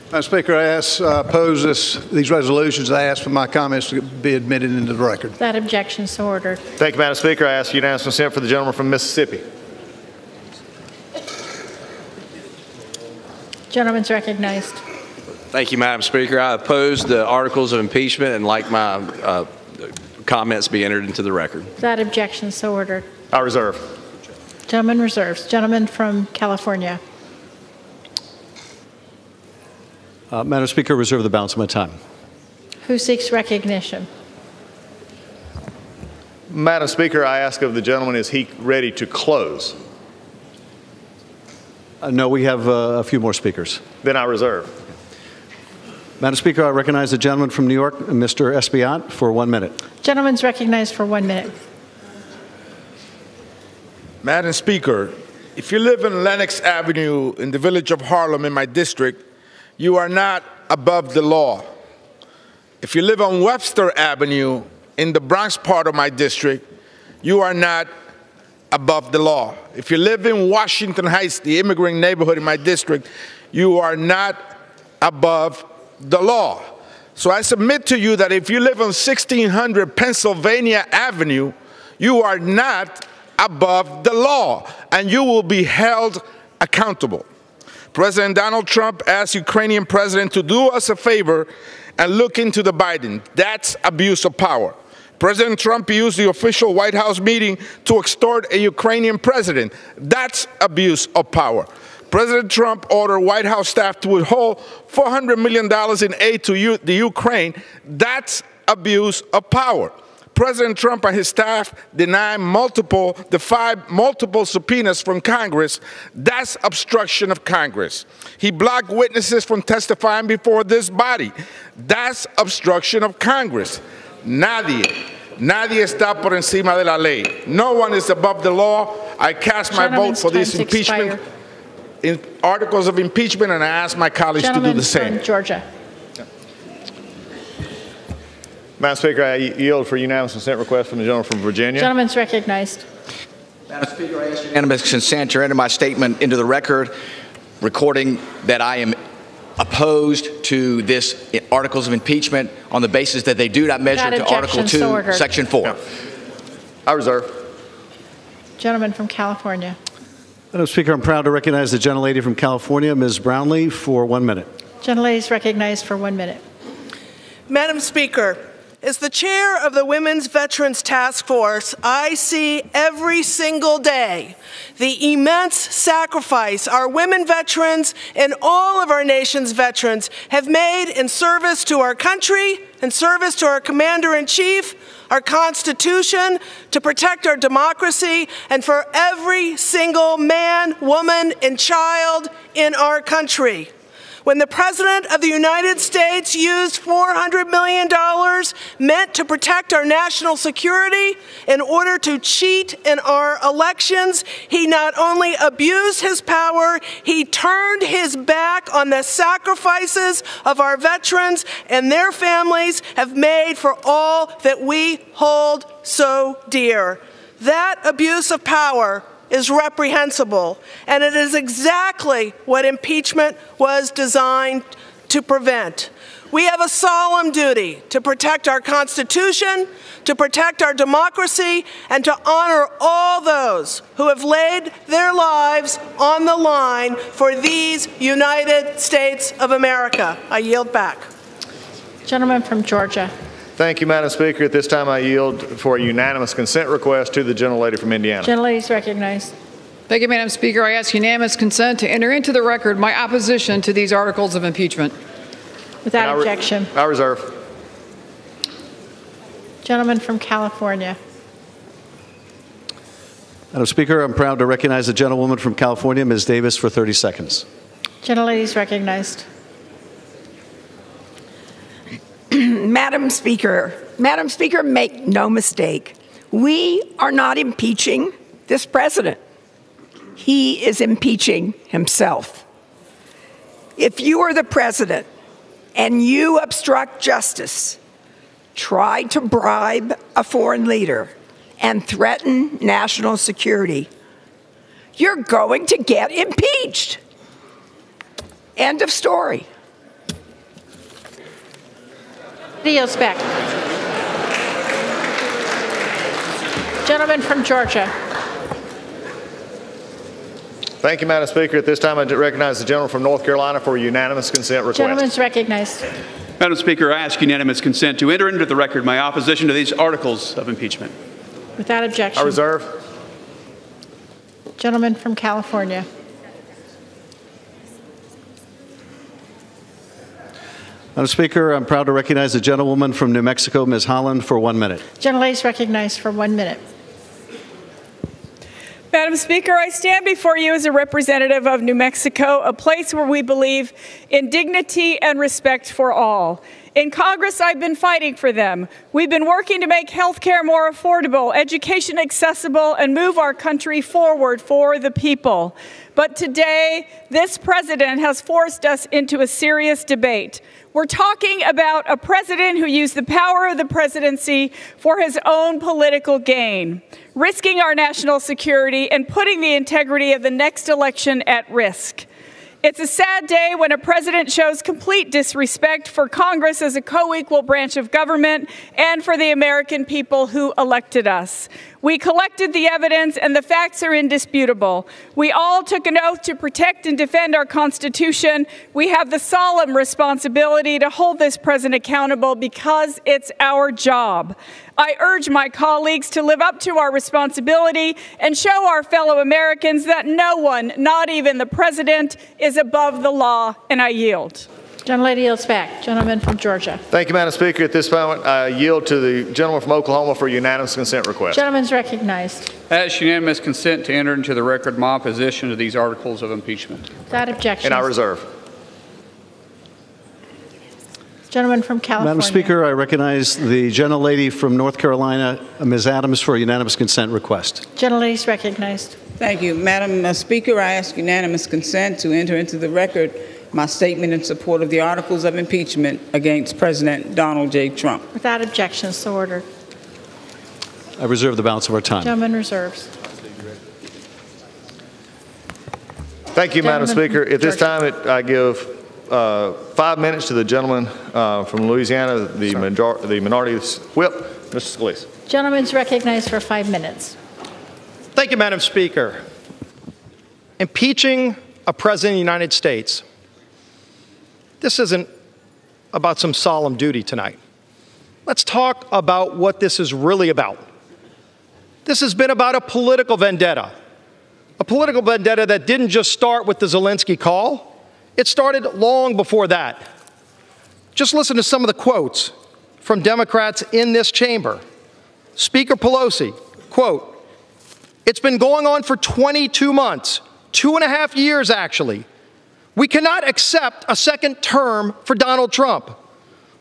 Madam Speaker, I oppose these resolutions. I ask for my comments to be admitted into the record. Without objection, so ordered. Thank you, Madam Speaker. I ask unanimous consent for the gentleman from Mississippi. Gentleman's recognized. Thank you, Madam Speaker. I oppose the articles of impeachment and like my comments be entered into the record. Without objection, so ordered. I reserve. Gentleman reserves. Gentleman from California. Madam Speaker, reserve the balance of my time. Who seeks recognition? Madam Speaker, I ask of the gentleman, is he ready to close? No, we have a few more speakers. Then I reserve. Madam Speaker, I recognize the gentleman from New York, Mr. Espaillat, for 1 minute. Gentleman's recognized for 1 minute. Madam Speaker, if you live in Lenox Avenue in the village of Harlem in my district, you are not above the law. If you live on Webster Avenue in the Bronx part of my district, you are not above the law. If you live in Washington Heights, the immigrant neighborhood in my district, you are not above the law. So I submit to you that if you live on 1600 Pennsylvania Avenue, you are not above the law, and you will be held accountable. President Donald Trump asked Ukrainian president to do us a favor and look into the Biden. That's abuse of power. President Trump used the official White House meeting to extort a Ukrainian president. That's abuse of power. President Trump ordered White House staff to withhold $400 million in aid to the Ukraine. That's abuse of power. President Trump and his staff defied multiple subpoenas from Congress. That's obstruction of Congress. He blocked witnesses from testifying before this body. That's obstruction of Congress. Nadie está por encima de la ley. No one is above the law. I cast my vote for this impeachment, articles of impeachment, and I ask my colleagues to do the same. From Georgia. Madam Speaker, I yield for unanimous consent request from the gentleman from Virginia. Gentleman's recognized. Madam Speaker, I ask unanimous consent to enter my statement into the record, recording that I am opposed to this articles of impeachment on the basis that they do not measure to Article 2, Section 4. Yeah. I reserve. Gentleman from California. Madam Speaker, I'm proud to recognize the gentlelady from California, Ms. Brownlee, for 1 minute. Gentlelady is recognized for 1 minute. Madam Speaker, as the chair of the Women's Veterans Task Force, I see every single day the immense sacrifice our women veterans and all of our nation's veterans have made in service to our country, in service to our Commander-in-Chief, our Constitution, to protect our democracy, and for every single man, woman, and child in our country. When the President of the United States used $400 million meant to protect our national security in order to cheat in our elections, he not only abused his power, he turned his back on the sacrifices of our veterans and their families have made for all that we hold so dear. That abuse of power is reprehensible, and it is exactly what impeachment was designed to prevent. We have a solemn duty to protect our Constitution, to protect our democracy, and to honor all those who have laid their lives on the line for these United States of America. I yield back. Gentleman from Georgia. Thank you, Madam Speaker. At this time, I yield for a unanimous consent request to the gentlelady from Indiana. Gentlelady is recognized. Thank you, Madam Speaker. I ask unanimous consent to enter into the record my opposition to these articles of impeachment. Without objection. I reserve. Gentleman from California. Madam Speaker, I'm proud to recognize the gentlewoman from California, Ms. Davis, for 30 seconds. Gentlelady is recognized. Madam Speaker, make no mistake. We are not impeaching this president. He is impeaching himself. If you are the president and you obstruct justice, try to bribe a foreign leader, and threaten national security, you're going to get impeached. End of story. Yields back. Gentleman from Georgia. Thank you, Madam Speaker. At this time, I recognize the gentleman from North Carolina for a unanimous consent request. Gentleman's recognized. Madam Speaker, I ask unanimous consent to enter into the record my opposition to these articles of impeachment. Without objection. I reserve. Gentleman from California. Madam Speaker, I'm proud to recognize the gentlewoman from New Mexico, Ms. Holland, for 1 minute. Gentlelady is recognized for 1 minute. Madam Speaker, I stand before you as a representative of New Mexico, a place where we believe in dignity and respect for all. In Congress, I've been fighting for them. We've been working to make health care more affordable, education accessible, and move our country forward for the people. But today, this president has forced us into a serious debate. We're talking about a president who used the power of the presidency for his own political gain, risking our national security and putting the integrity of the next election at risk. It's a sad day when a president shows complete disrespect for Congress as a co-equal branch of government and for the American people who elected us. We collected the evidence and the facts are indisputable. We all took an oath to protect and defend our Constitution. We have the solemn responsibility to hold this president accountable because it's our job. I urge my colleagues to live up to our responsibility and show our fellow Americans that no one, not even the president, is above the law, and I yield. Gentlelady yields back. Gentleman from Georgia. Thank you, Madam Speaker. At this moment, I yield to the gentleman from Oklahoma for a unanimous consent request. Gentleman's recognized. I ask unanimous consent to enter into the record my opposition to these articles of impeachment. Without objection. And I reserve. Gentleman from California. Madam Speaker, I recognize the gentlelady from North Carolina, Ms. Adams, for a unanimous consent request. Gentlelady is recognized. Thank you. Madam Speaker, I ask unanimous consent to enter into the record my statement in support of the articles of impeachment against President Donald J. Trump. Without objection, so ordered. I reserve the balance of our time. Gentleman reserves. Thank you, Madam Speaker. At this time, I give 5 minutes to the gentleman from Louisiana, the minority whip, Mr. Scalise. Gentleman's recognized for 5 minutes. Thank you, Madam Speaker. Impeaching a president of the United States. This isn't about some solemn duty tonight. Let's talk about what this is really about. This has been about a political vendetta that didn't just start with the Zelensky call. It started long before that. Just listen to some of the quotes from Democrats in this chamber. Speaker Pelosi, quote, "It's been going on for 22 months, 2.5 years actually. We cannot accept a second term for Donald Trump.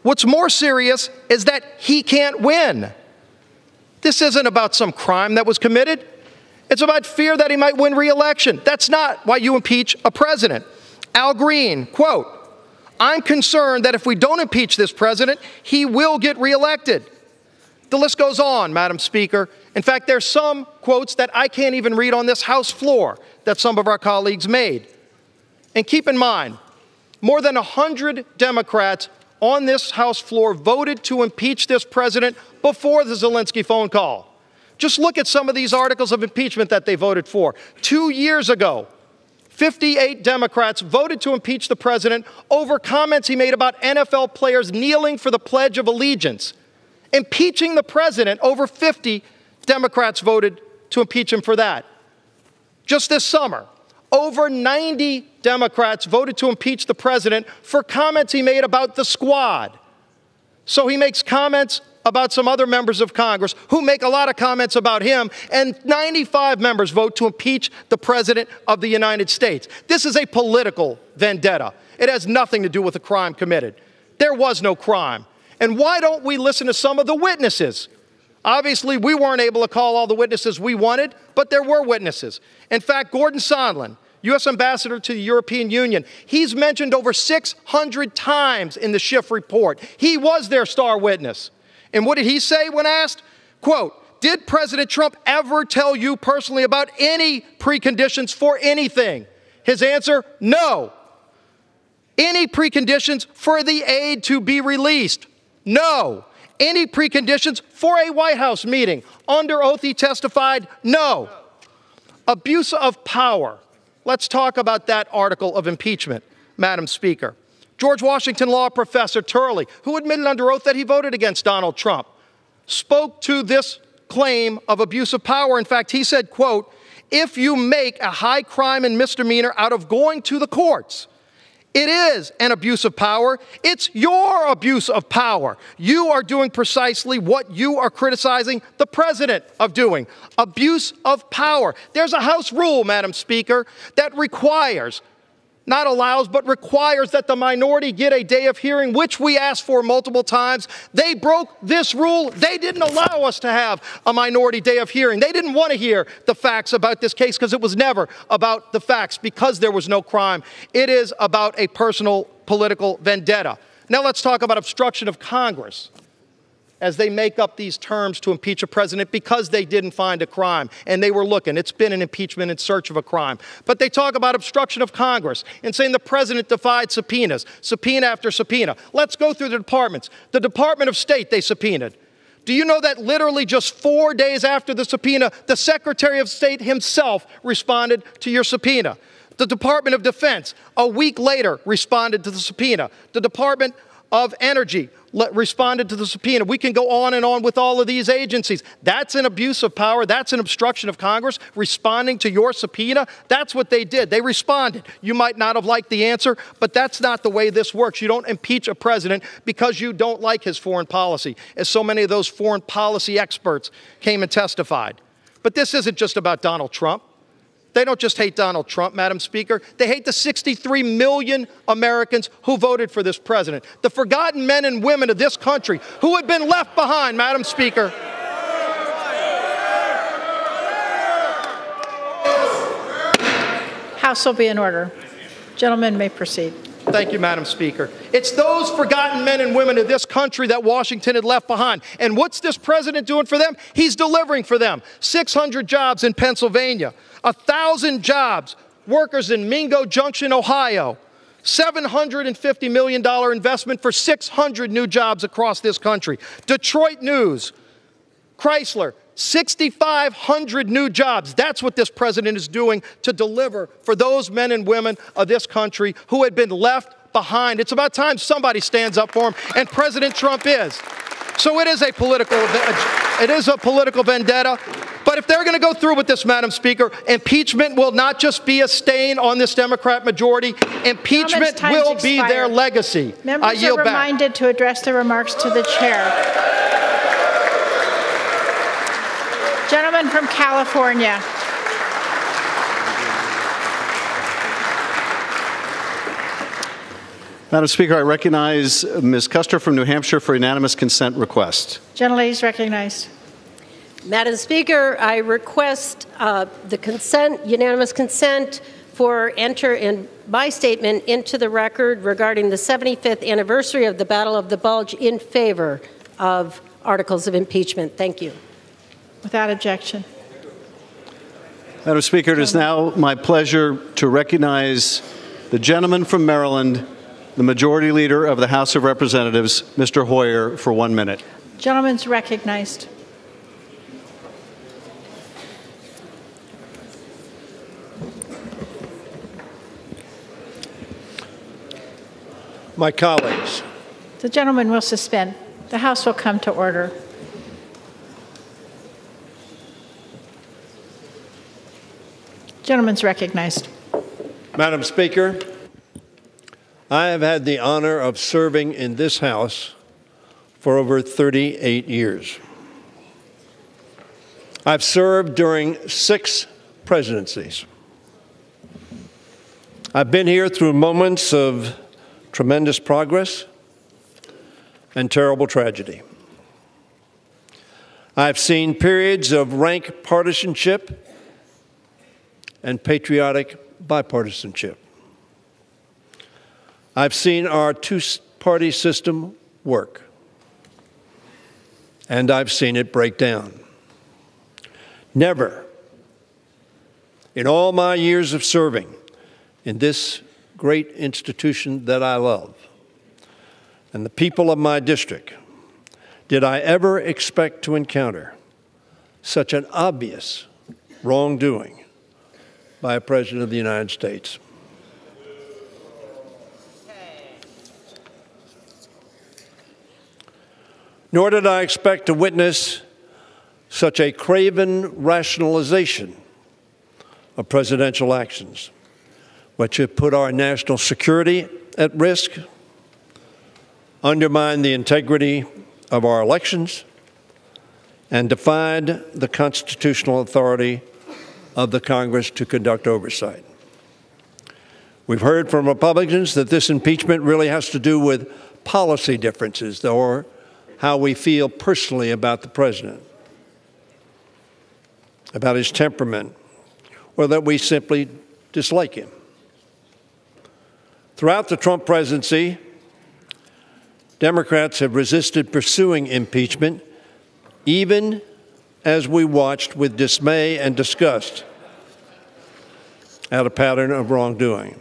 What's more serious is that he can't win. This isn't about some crime that was committed. It's about fear that he might win re-election. That's not why you impeach a president." Al Green, quote, "I'm concerned that if we don't impeach this president, he will get reelected." The list goes on, Madam Speaker. In fact, there's some quotes that I can't even read on this House floor that some of our colleagues made. And keep in mind, more than 100 Democrats on this House floor voted to impeach this president before the Zelensky phone call. Just look at some of these articles of impeachment that they voted for. 2 years ago, 58 Democrats voted to impeach the president over comments he made about NFL players kneeling for the Pledge of Allegiance. Impeaching the president, over 50 Democrats voted to impeach him for that. Just this summer, over 90 Democrats voted to impeach the president for comments he made about the Squad. So he makes comments about some other members of Congress who make a lot of comments about him, and 95 members vote to impeach the President of the United States. This is a political vendetta. It has nothing to do with a crime committed. There was no crime. And why don't we listen to some of the witnesses? Obviously, we weren't able to call all the witnesses we wanted, but there were witnesses. In fact, Gordon Sondland, U.S. Ambassador to the European Union, he's mentioned over 600 times in the Schiff report. He was their star witness. And what did he say when asked? Quote, "Did President Trump ever tell you personally about any preconditions for anything?" His answer, no. Any preconditions for the aid to be released? No. Any preconditions for a White House meeting? Under oath he testified, no. Abuse of power. Let's talk about that article of impeachment, Madam Speaker. George Washington law professor Turley, who admitted under oath that he voted against Donald Trump, spoke to this claim of abuse of power. In fact, he said, quote, "If you make a high crime and misdemeanor out of going to the courts, it is an abuse of power. It's your abuse of power. You are doing precisely what you are criticizing the president of doing. Abuse of power." There's a House rule, Madam Speaker, that requires, not allows, but requires that the minority get a day of hearing, which we asked for multiple times. They broke this rule. They didn't allow us to have a minority day of hearing. They didn't want to hear the facts about this case because it was never about the facts, because there was no crime. It is about a personal political vendetta. Now let's talk about obstruction of Congress, as they make up these terms to impeach a president because they didn't find a crime and they were looking. It's been an impeachment in search of a crime. But they talk about obstruction of Congress and saying the president defied subpoenas, subpoena after subpoena. Let's go through the departments. The Department of State they subpoenaed. Do you know that literally just 4 days after the subpoena, the Secretary of State himself responded to your subpoena? The Department of Defense, a week later, responded to the subpoena. The Department of Energy responded to the subpoena. We can go on and on with all of these agencies. That's an abuse of power. That's an obstruction of Congress, responding to your subpoena. That's what they did. They responded. You might not have liked the answer, but that's not the way this works. You don't impeach a president because you don't like his foreign policy, as so many of those foreign policy experts came and testified. But this isn't just about Donald Trump. They don't just hate Donald Trump, Madam Speaker. They hate the 63 million Americans who voted for this president, the forgotten men and women of this country who had been left behind, Madam Speaker. House will be in order. Gentlemen may proceed. Thank you, Madam Speaker. It's those forgotten men and women of this country that Washington had left behind. And what's this president doing for them? He's delivering for them. 600 jobs in Pennsylvania, 1,000 jobs, workers in Mingo Junction, Ohio, $750 million investment for 600 new jobs across this country. Detroit News, Chrysler, 6,500 new jobs. That's what this president is doing to deliver for those men and women of this country who had been left behind. It's about time somebody stands up for him, and President Trump is. So it is a political vendetta. But if they're going to go through with this, Madam Speaker, impeachment will not just be a stain on this Democrat majority. Impeachment will be their legacy. Members are reminded to address their remarks to the chair. Gentleman from California. Madam Speaker, I recognize Ms. Custer from New Hampshire for unanimous consent request. Gentlelady is recognized. Madam Speaker, I request the unanimous consent for enter in my statement into the record regarding the 75th anniversary of the Battle of the Bulge in favor of articles of impeachment. Thank you. Without objection. Madam Speaker, it is now my pleasure to recognize the gentleman from Maryland, the Majority Leader of the House of Representatives, Mr. Hoyer, for 1 minute. Gentleman's recognized. My colleagues. The gentleman will suspend. The House will come to order. Gentleman's recognized. Madam Speaker, I have had the honor of serving in this House for over 38 years. I've served during 6 presidencies. I've been here through moments of tremendous progress and terrible tragedy. I've seen periods of rank partisanship and patriotic bipartisanship. I've seen our two-party system work, and I've seen it break down. Never, in all my years of serving in this great institution that I love, and the people of my district, did I ever expect to encounter such an obvious wrongdoing by a President of the United States. Nor did I expect to witness such a craven rationalization of presidential actions, which have put our national security at risk, undermined the integrity of our elections, and defied the constitutional authority of the Congress to conduct oversight. We've heard from Republicans that this impeachment really has to do with policy differences or how we feel personally about the president, about his temperament, or that we simply dislike him. Throughout the Trump presidency, Democrats have resisted pursuing impeachment, even as we watched with dismay and disgust at a pattern of wrongdoing.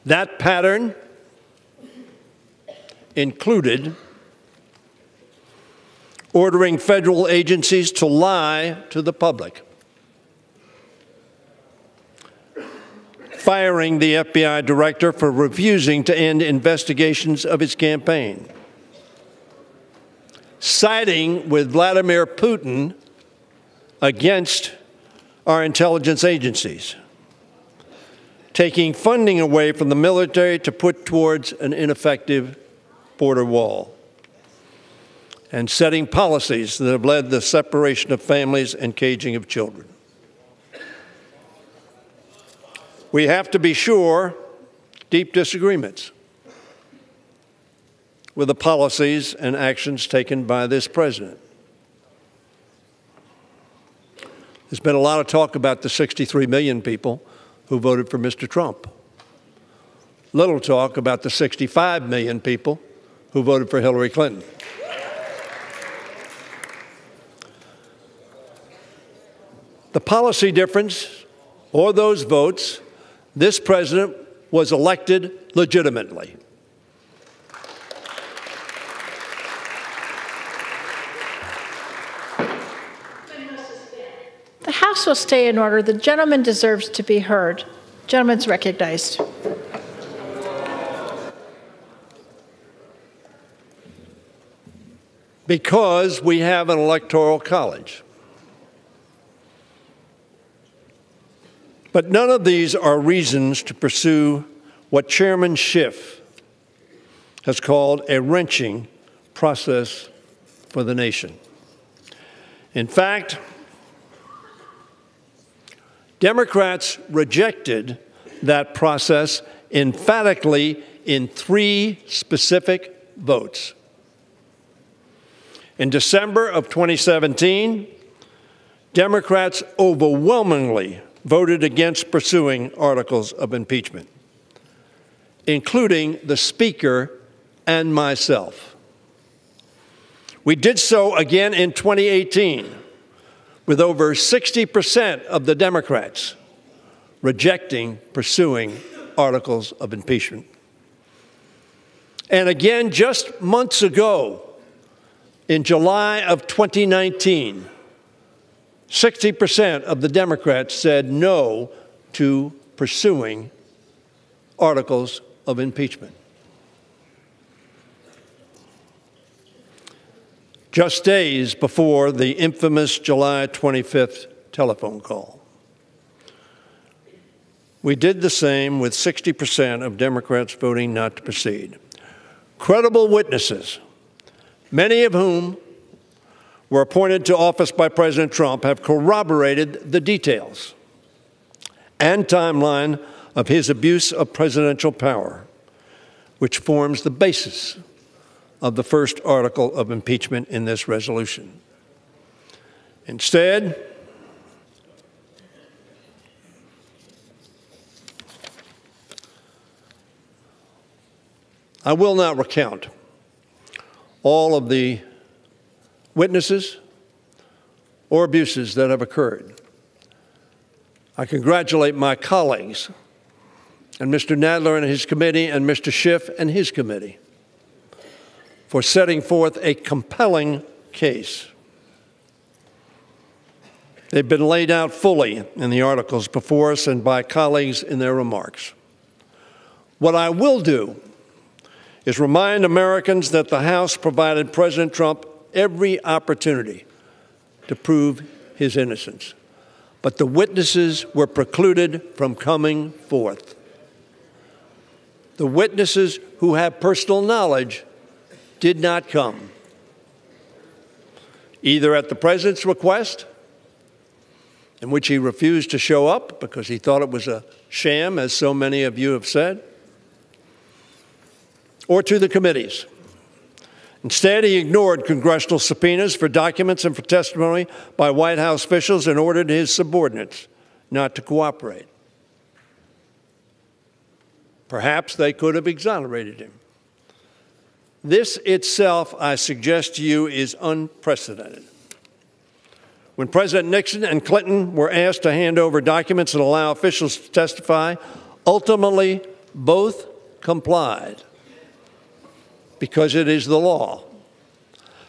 That pattern included ordering federal agencies to lie to the public, firing the FBI director for refusing to end investigations of his campaign, siding with Vladimir Putin against our intelligence agencies, taking funding away from the military to put towards an ineffective border wall, and setting policies that have led to the separation of families and caging of children. We have to be sure deep disagreements with the policies and actions taken by this president. There's been a lot of talk about the 63 million people who voted for Mr. Trump. Little talk about the 65 million people who voted for Hillary Clinton. The policy difference, or those votes, this president was elected legitimately. The House will stay in order. The gentleman deserves to be heard. Gentleman's recognized. Because we have an electoral college. But none of these are reasons to pursue what Chairman Schiff has called a wrenching process for the nation. In fact, Democrats rejected that process emphatically in 3 specific votes. In December of 2017, Democrats overwhelmingly voted against pursuing articles of impeachment, including the Speaker and myself. We did so again in 2018, with over 60% of the Democrats rejecting pursuing articles of impeachment. And again, just months ago, in July of 2019, 60% of the Democrats said no to pursuing articles of impeachment. Just days before the infamous July 25th telephone call. We did the same with 60% of Democrats voting not to proceed. Credible witnesses, many of whom were appointed to office by President Trump, have corroborated the details and timeline of his abuse of presidential power, which forms the basis of the first article of impeachment in this resolution. Instead, I will not recount all of the witnesses or abuses that have occurred. I congratulate my colleagues and Mr. Nadler and his committee and Mr. Schiff and his committee for setting forth a compelling case. They've been laid out fully in the articles before us and by colleagues in their remarks. What I will do is remind Americans that the House provided President Trump every opportunity to prove his innocence, but the witnesses were precluded from coming forth. The witnesses who have personal knowledge did not come, either at the President's request, in which he refused to show up because he thought it was a sham, as so many of you have said, or to the committees. Instead, he ignored congressional subpoenas for documents and for testimony by White House officials and ordered his subordinates not to cooperate. Perhaps they could have exonerated him. This itself, I suggest to you, is unprecedented. When President Nixon and Clinton were asked to hand over documents and allow officials to testify, ultimately both complied because it is the law.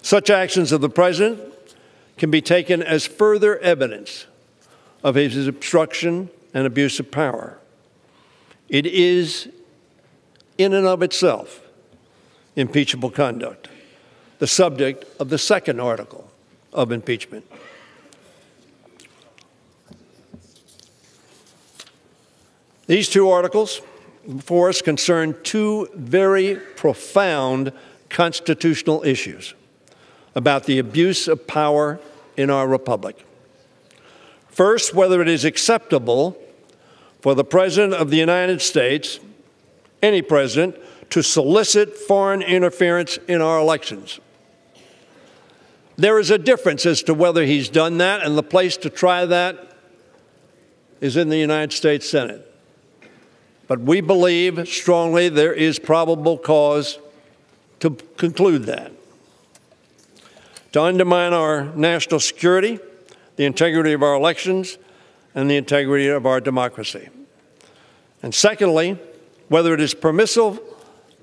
Such actions of the President can be taken as further evidence of his obstruction and abuse of power. It is, in and of itself, impeachable conduct, the subject of the second article of impeachment. These two articles before us concern two very profound constitutional issues about the abuse of power in our republic. First, whether it is acceptable for the President of the United States, any president, to solicit foreign interference in our elections. There is a difference as to whether he's done that, and the place to try that is in the United States Senate. But we believe strongly there is probable cause to conclude that. To undermine our national security, the integrity of our elections, and the integrity of our democracy. And secondly, whether it is permissible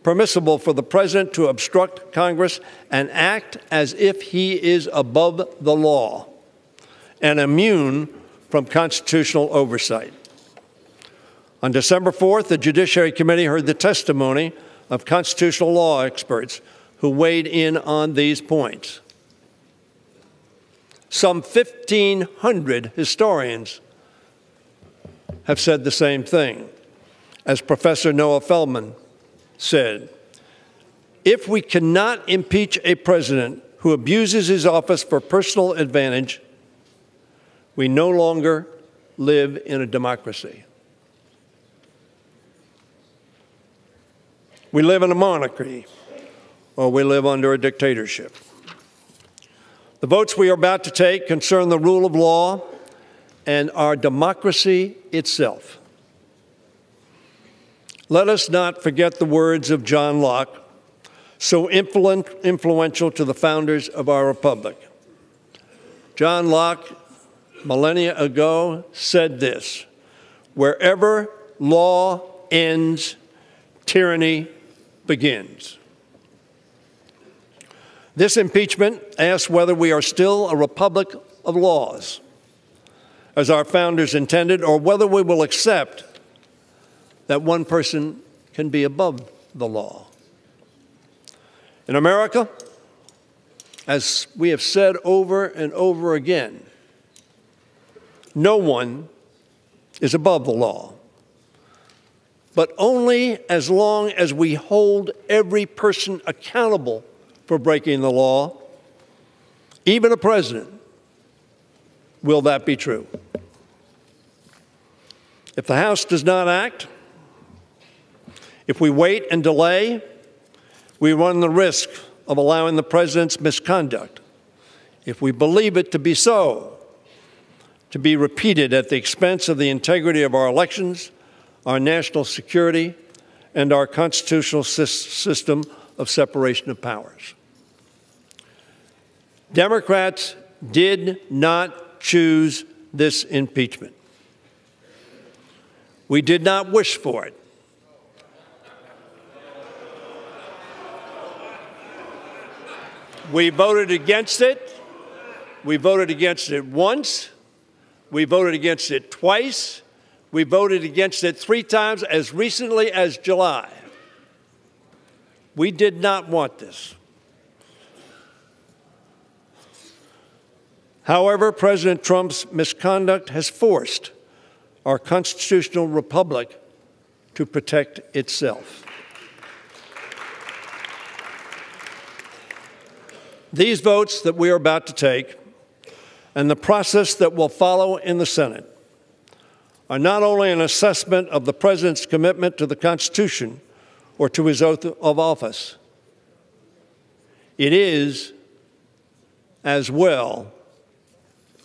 for the President to obstruct Congress and act as if he is above the law and immune from constitutional oversight. On December 4th, the Judiciary Committee heard the testimony of constitutional law experts who weighed in on these points. Some 1,500 historians have said the same thing. As Professor Noah Feldman said, if we cannot impeach a president who abuses his office for personal advantage, we no longer live in a democracy. We live in a monarchy, or we live under a dictatorship. The votes we are about to take concern the rule of law and our democracy itself. Let us not forget the words of John Locke, so influential to the founders of our republic. John Locke, millennia ago, said this: wherever law ends, tyranny begins. This impeachment asks whether we are still a republic of laws, as our founders intended, or whether we will accept that one person can be above the law. In America, as we have said over and over again, no one is above the law, but only as long as we hold every person accountable for breaking the law, even a president, will that be true. If the House does not act, if we wait and delay, we run the risk of allowing the president's misconduct, if we believe it to be so, to be repeated at the expense of the integrity of our elections, our national security, and our constitutional system of separation of powers. Democrats did not choose this impeachment. We did not wish for it. We voted against it. We voted against it once. We voted against it twice. We voted against it 3 times as recently as July. We did not want this. However, President Trump's misconduct has forced our constitutional republic to protect itself. These votes that we are about to take and the process that will follow in the Senate are not only an assessment of the President's commitment to the Constitution or to his oath of office, it is, as well,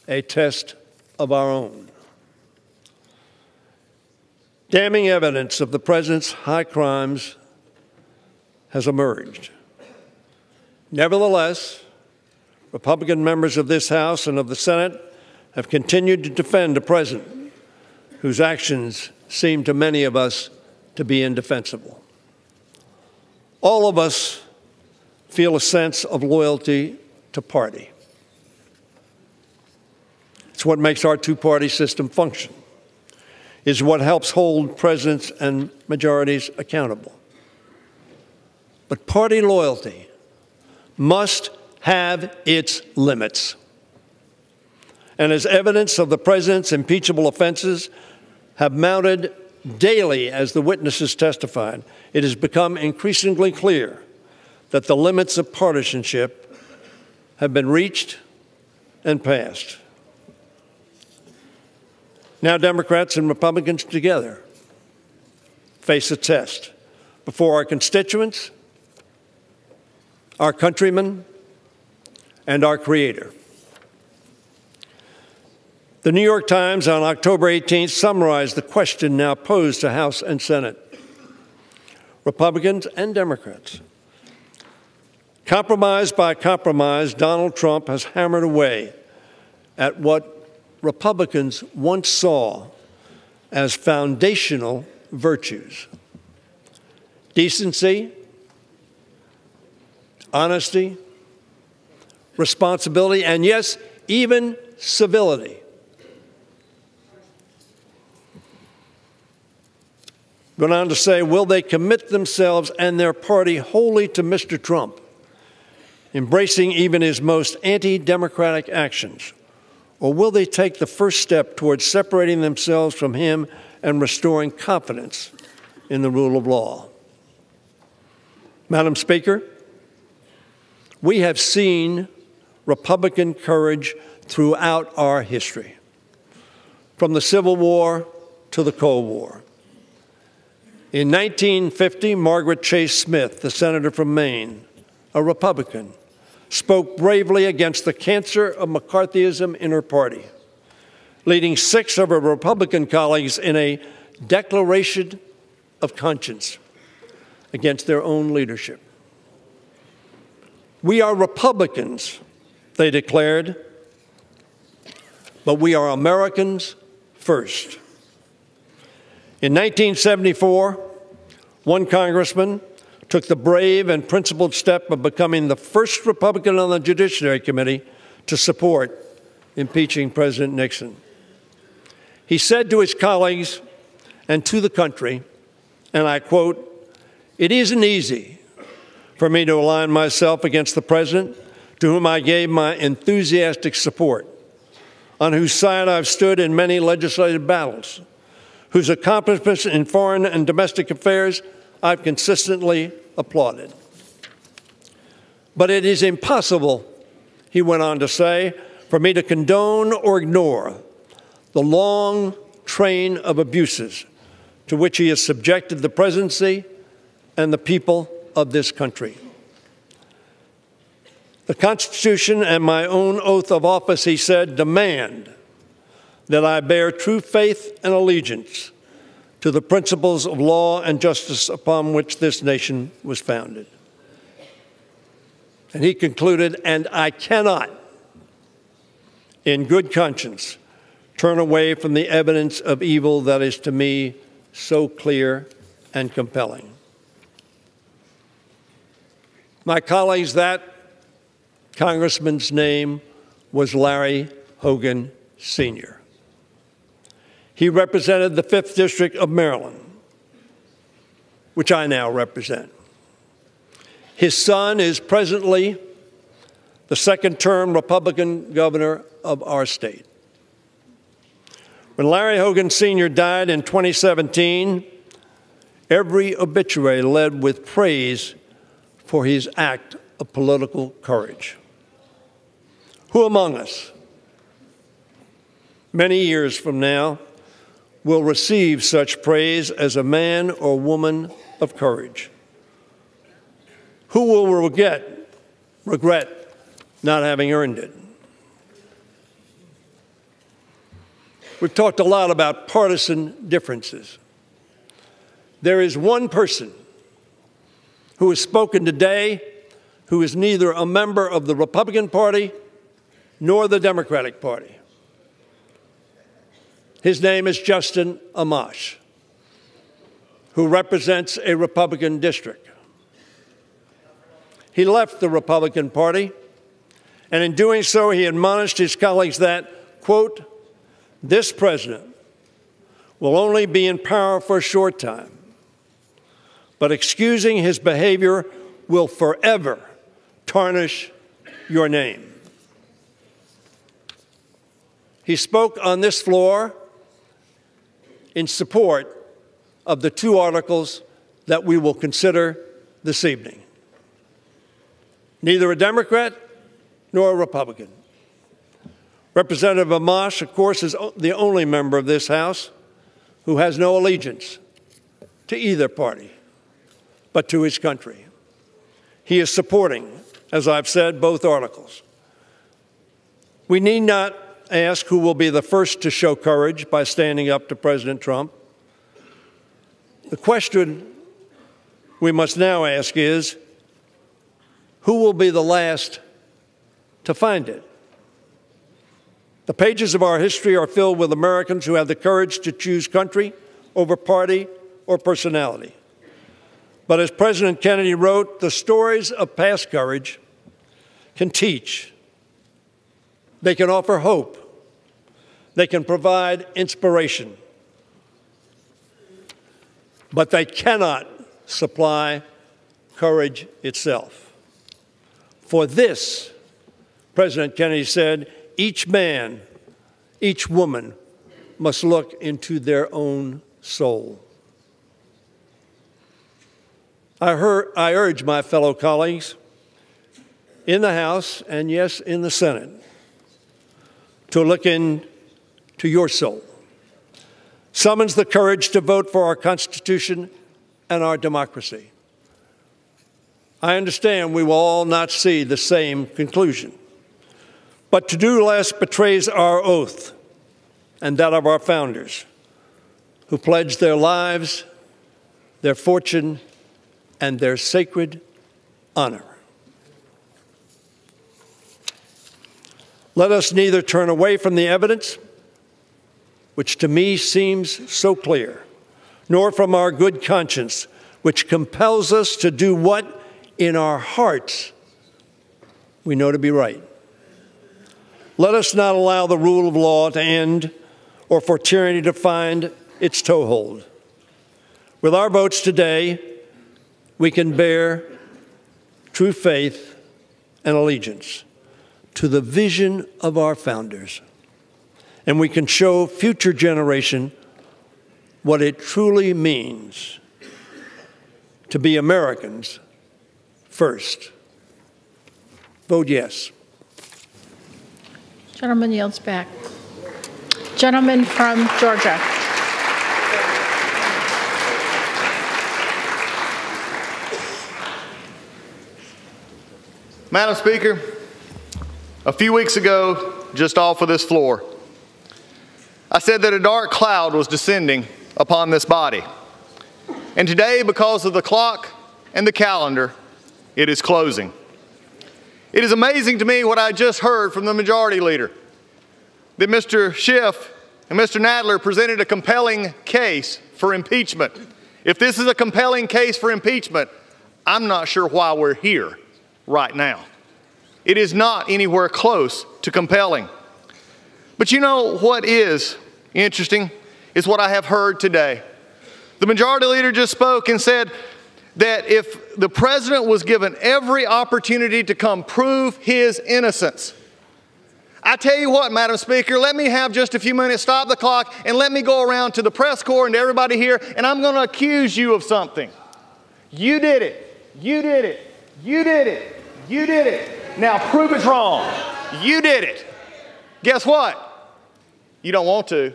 a test of our own. Damning evidence of the President's high crimes has emerged. Nevertheless, Republican members of this House and of the Senate have continued to defend a President whose actions seem to many of us to be indefensible. All of us feel a sense of loyalty to party. It's what makes our two-party system function. It's what helps hold presidents and majorities accountable. But party loyalty must have its limits. And as evidence of the president's impeachable offenses have mounted daily as the witnesses testified, it has become increasingly clear that the limits of partisanship have been reached and passed. Now Democrats and Republicans together face a test before our constituents, our countrymen, and our Creator. The New York Times on October 18th summarized the question now posed to House and Senate. Republicans and Democrats. Compromise by compromise, Donald Trump has hammered away at what Republicans once saw as foundational virtues: decency, honesty, responsibility, and yes, even civility. Went on to say, will they commit themselves and their party wholly to Mr. Trump, embracing even his most anti-democratic actions? Or will they take the first step towards separating themselves from him and restoring confidence in the rule of law? Madam Speaker, we have seen Republican courage throughout our history, from the Civil War to the Cold War. In 1950, Margaret Chase Smith, the senator from Maine, a Republican, spoke bravely against the cancer of McCarthyism in her party, leading 6 of her Republican colleagues in a declaration of conscience against their own leadership. We are Republicans, they declared, but we are Americans first. In 1974, one congressman took the brave and principled step of becoming the first Republican on the Judiciary Committee to support impeaching President Nixon. He said to his colleagues and to the country, and I quote, "It isn't easy for me to align myself against the president to whom I gave my enthusiastic support, on whose side I've stood in many legislative battles, whose accomplishments in foreign and domestic affairs I've consistently applauded. But it is impossible," he went on to say, "for me to condone or ignore the long train of abuses to which he has subjected the presidency and the people of this country. The Constitution and my own oath of office," he said, "demand that I bear true faith and allegiance to the principles of law and justice upon which this nation was founded." And he concluded, "And I cannot, in good conscience, turn away from the evidence of evil that is to me so clear and compelling." My colleagues, that congressman's name was Larry Hogan Sr. He represented the 5th District of Maryland, which I now represent. His son is presently the second-term Republican governor of our state. When Larry Hogan Sr. died in 2017, every obituary led with praise for his act of political courage. Who among us, many years from now, will receive such praise as a man or woman of courage? Who will regret not having earned it? We've talked a lot about partisan differences. There is one person who has spoken today who is neither a member of the Republican Party nor the Democratic Party. His name is Justin Amash, who represents a Republican district. He left the Republican Party, and in doing so, he admonished his colleagues that, quote, "This president will only be in power for a short time, but excusing his behavior will forever tarnish your name." He spoke on this floor in support of the 2 articles that we will consider this evening. Neither a Democrat nor a Republican. Representative Amash, of course, is the only member of this House who has no allegiance to either party, but to his country. He is supporting, as I've said, both articles. We need not ask who will be the first to show courage by standing up to President Trump. The question we must now ask is, who will be the last to find it? The pages of our history are filled with Americans who have the courage to choose country over party or personality. But as President Kennedy wrote, the stories of past courage can teach. They can offer hope. They can provide inspiration. But they cannot supply courage itself. For this, President Kennedy said, each man, each woman must look into their own soul. I urge my fellow colleagues in the House and, yes, in the Senate to look into your soul. Summons the courage to vote for our Constitution and our democracy. I understand we will all not see the same conclusion. But to do less betrays our oath and that of our founders, who pledged their lives, their fortune, and their sacred honor. Let us neither turn away from the evidence, which to me seems so clear, nor from our good conscience, which compels us to do what in our hearts we know to be right. Let us not allow the rule of law to end or for tyranny to find its toehold. With our votes today, we can bear true faith and allegiance to the vision of our founders, and we can show future generation what it truly means to be Americans first. Vote yes. Gentleman yields back. Gentleman from Georgia. Madam Speaker, a few weeks ago, just off of this floor, I said that a dark cloud was descending upon this body. And today, because of the clock and the calendar, it is closing. It is amazing to me what I just heard from the Majority Leader, that Mr. Schiff and Mr. Nadler presented a compelling case for impeachment. If this is a compelling case for impeachment, I'm not sure why we're here right now. It is not anywhere close to compelling. But you know what is interesting is what I have heard today. The majority leader just spoke and said that if the president was given every opportunity to come prove his innocence. I tell you what, Madam Speaker, let me have just a few minutes, stop the clock, and let me go around to the press corps and to everybody here, and I'm going to accuse you of something. You did it. You did it. You did it. You did it. Now prove it's wrong. You did it. Guess what? You don't want to,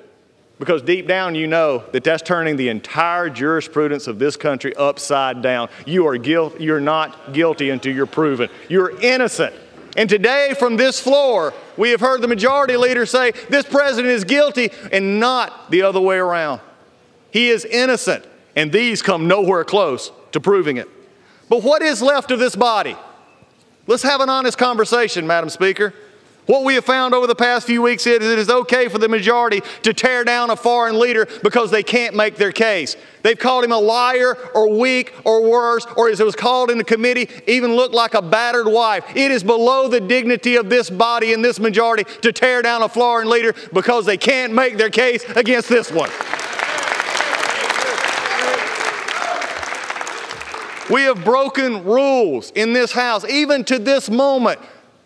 because deep down you know that that's turning the entire jurisprudence of this country upside down. You're not guilty until you're proven. You're innocent. And today from this floor, we have heard the majority leader say this president is guilty and not the other way around. He is innocent, and these come nowhere close to proving it. But what is left of this body? Let's have an honest conversation, Madam Speaker. What we have found over the past few weeks is it is okay for the majority to tear down a foreign leader because they can't make their case. They've called him a liar or weak or worse, or as it was called in the committee, even looked like a battered wife. It is below the dignity of this body and this majority to tear down a foreign leader because they can't make their case against this one. We have broken rules in this House, even to this moment.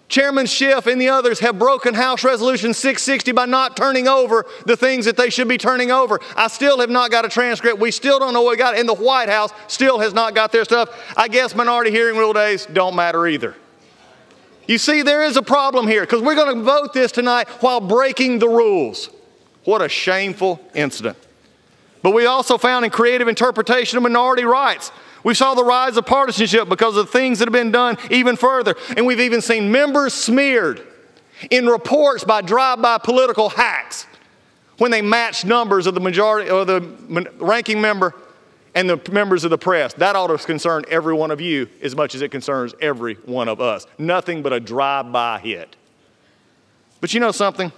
Chairman Schiff and the others have broken House Resolution 660 by not turning over the things that they should be turning over. I still have not got a transcript. We still don't know what we got. And the White House still has not got their stuff. I guess minority hearing rule days don't matter either. You see, there is a problem here because we're going to vote this tonight while breaking the rules. What a shameful incident. But we also found in creative interpretation of minority rights. We saw the rise of partisanship because of things that have been done even further. And we've even seen members smeared in reports by drive-by political hacks when they matched numbers of the majority or the ranking member and the members of the press. That ought to concern every one of you as much as it concerns every one of us. Nothing but a drive-by hit. But you know something?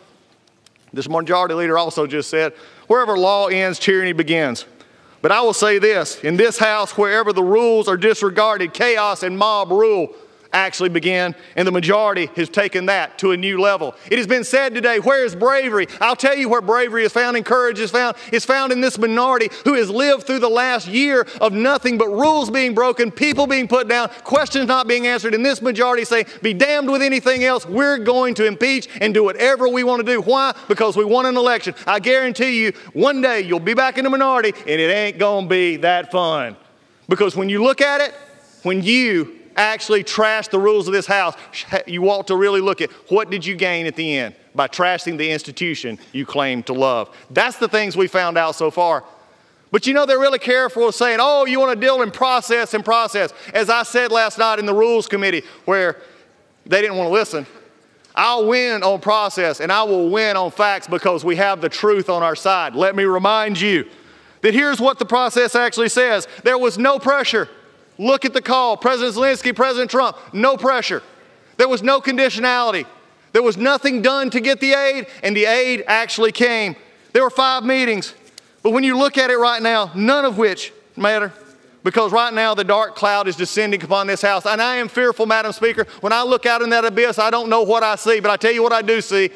This majority leader also just said, wherever law ends, tyranny begins. But I will say this, in this House, wherever the rules are disregarded, chaos and mob rule actually begin, and the majority has taken that to a new level. It has been said today, where is bravery? I'll tell you where bravery is found and courage is found. It's found in this minority who has lived through the last year of nothing but rules being broken, people being put down, questions not being answered, and this majority say, be damned with anything else, we're going to impeach and do whatever we want to do. Why? Because we won an election. I guarantee you, one day you'll be back in the minority and it ain't going to be that fun. Because when you look at it, when you actually trash the rules of this House, you ought to really look at what did you gain at the end by trashing the institution you claim to love. That's the things we found out so far. But you know, they're really careful of saying, oh, you want to deal in process and process. As I said last night in the Rules Committee where they didn't want to listen, I'll win on process and I will win on facts because we have the truth on our side. Let me remind you that here's what the process actually says. There was no pressure. Look at the call. President Zelensky, President Trump, no pressure. There was no conditionality. There was nothing done to get the aid, and the aid actually came. There were 5 meetings. But when you look at it right now, none of which matter, because right now the dark cloud is descending upon this House. And I am fearful, Madam Speaker. When I look out in that abyss, I don't know what I see, but I tell you what I do see.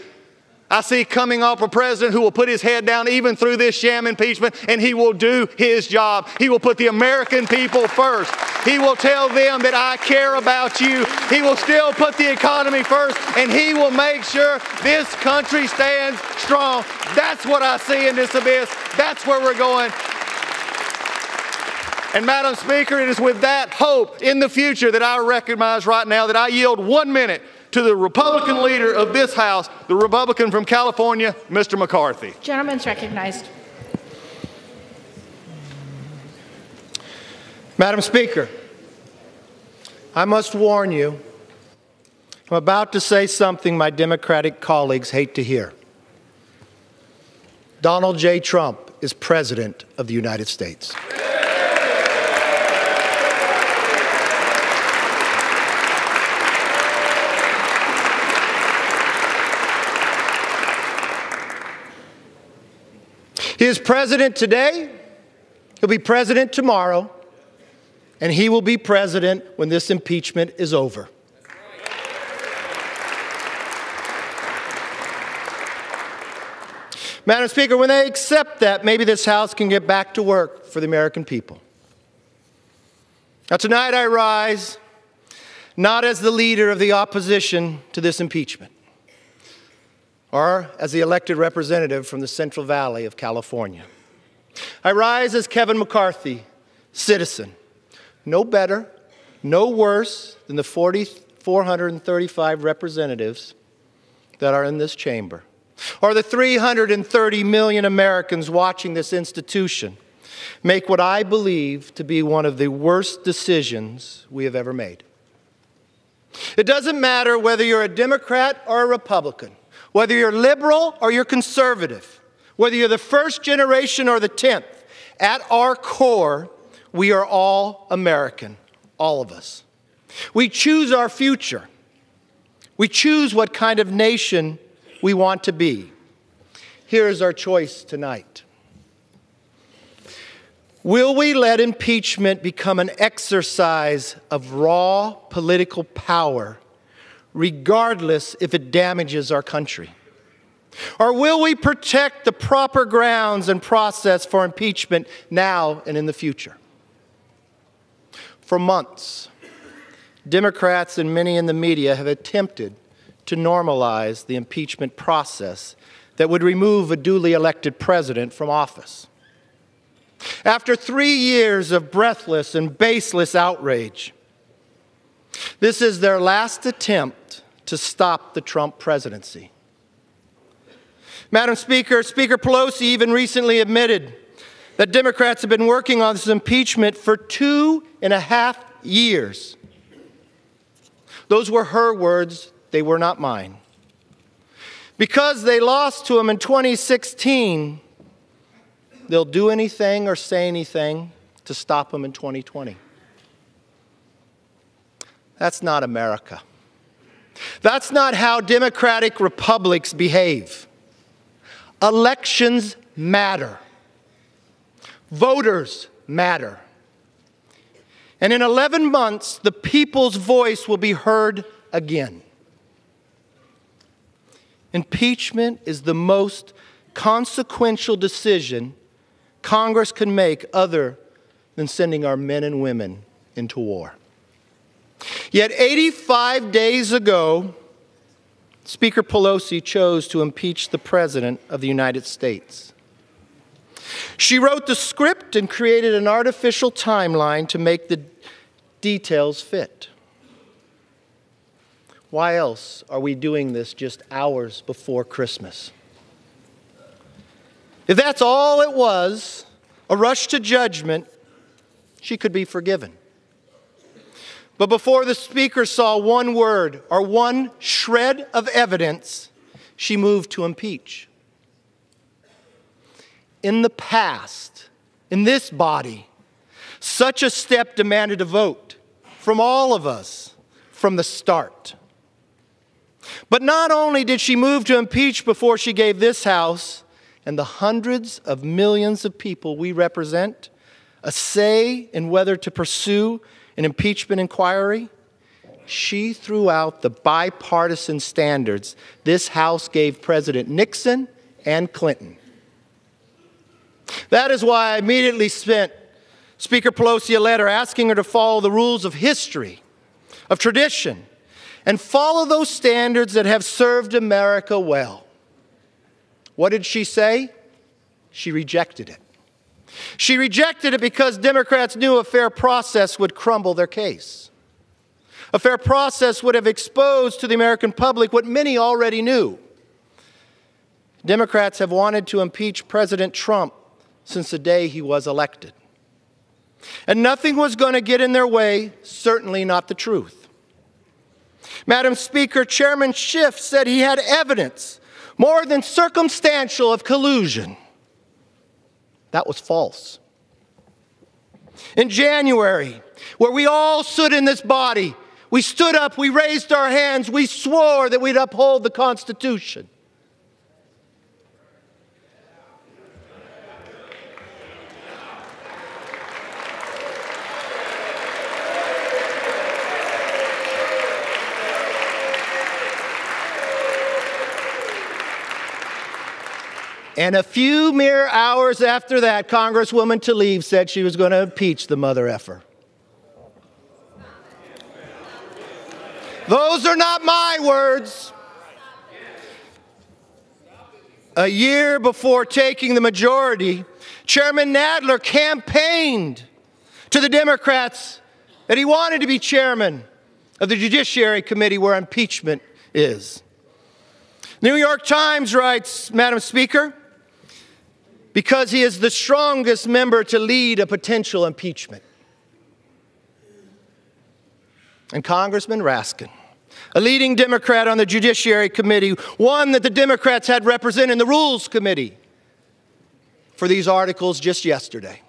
I see coming up a president who will put his head down even through this sham impeachment, and he will do his job. He will put the American people first. He will tell them that I care about you. He will still put the economy first, and he will make sure this country stands strong. That's what I see in this abyss. That's where we're going. And Madam Speaker, it is with that hope in the future that I recognize right now that I yield 1 minute to the Republican leader of this House, the Republican from California, Mr. McCarthy. Gentleman's recognized. Madam Speaker, I must warn you, I'm about to say something my Democratic colleagues hate to hear. Donald J. Trump is President of the United States. He is president today, he'll be president tomorrow, and he will be president when this impeachment is over. Madam Speaker, when they accept that, maybe this House can get back to work for the American people. Now, tonight I rise not as the leader of the opposition to this impeachment, or as the elected representative from the Central Valley of California. I rise as Kevin McCarthy, citizen, no better, no worse than the 435 representatives that are in this chamber, or the 330 million Americans watching this institution make what I believe to be one of the worst decisions we have ever made. It doesn't matter whether you're a Democrat or a Republican, whether you're liberal or you're conservative, whether you're the first generation or the 10th, at our core, we are all American, all of us. We choose our future. We choose what kind of nation we want to be. Here is our choice tonight. Will we let impeachment become an exercise of raw political power, regardless if it damages our country? Or will we protect the proper grounds and process for impeachment now and in the future? For months, Democrats and many in the media have attempted to normalize the impeachment process that would remove a duly elected president from office. After 3 years of breathless and baseless outrage, this is their last attempt to stop the Trump presidency. Madam Speaker, Speaker Pelosi even recently admitted that Democrats have been working on this impeachment for 2.5 years. Those were her words, they were not mine. Because they lost to him in 2016, they'll do anything or say anything to stop him in 2020. That's not America. That's not how democratic republics behave. Elections matter. Voters matter. And in 11 months, the people's voice will be heard again. Impeachment is the most consequential decision Congress can make other than sending our men and women into war. Yet 85 days ago, Speaker Pelosi chose to impeach the President of the United States. She wrote the script and created an artificial timeline to make the details fit. Why else are we doing this just hours before Christmas? If that's all it was, a rush to judgment, she could be forgiven. But before the Speaker saw one word or one shred of evidence, she moved to impeach. In the past, in this body, such a step demanded a vote from all of us from the start. But not only did she move to impeach before she gave this House and the hundreds of millions of people we represent a say in whether to pursue an impeachment inquiry, she threw out the bipartisan standards this House gave President Nixon and Clinton. That is why I immediately sent Speaker Pelosi a letter asking her to follow the rules of history, of tradition, and follow those standards that have served America well. What did she say? She rejected it. She rejected it because Democrats knew a fair process would crumble their case. A fair process would have exposed to the American public what many already knew. Democrats have wanted to impeach President Trump since the day he was elected. And nothing was going to get in their way, certainly not the truth. Madam Speaker, Chairman Schiff said he had evidence, more than circumstantial, of collusion. That was false. In January, where we all stood in this body, we stood up, we raised our hands, we swore that we'd uphold the Constitution. And a few mere hours after that, Congresswoman Tlaib said she was going to impeach the mother effer. Those are not my words. A year before taking the majority, Chairman Nadler campaigned to the Democrats that he wanted to be chairman of the Judiciary Committee where impeachment is. New York Times writes, Madam Speaker, because he is the strongest member to lead a potential impeachment. And Congressman Raskin, a leading Democrat on the Judiciary Committee, one that the Democrats had represented in the Rules Committee for these articles just yesterday,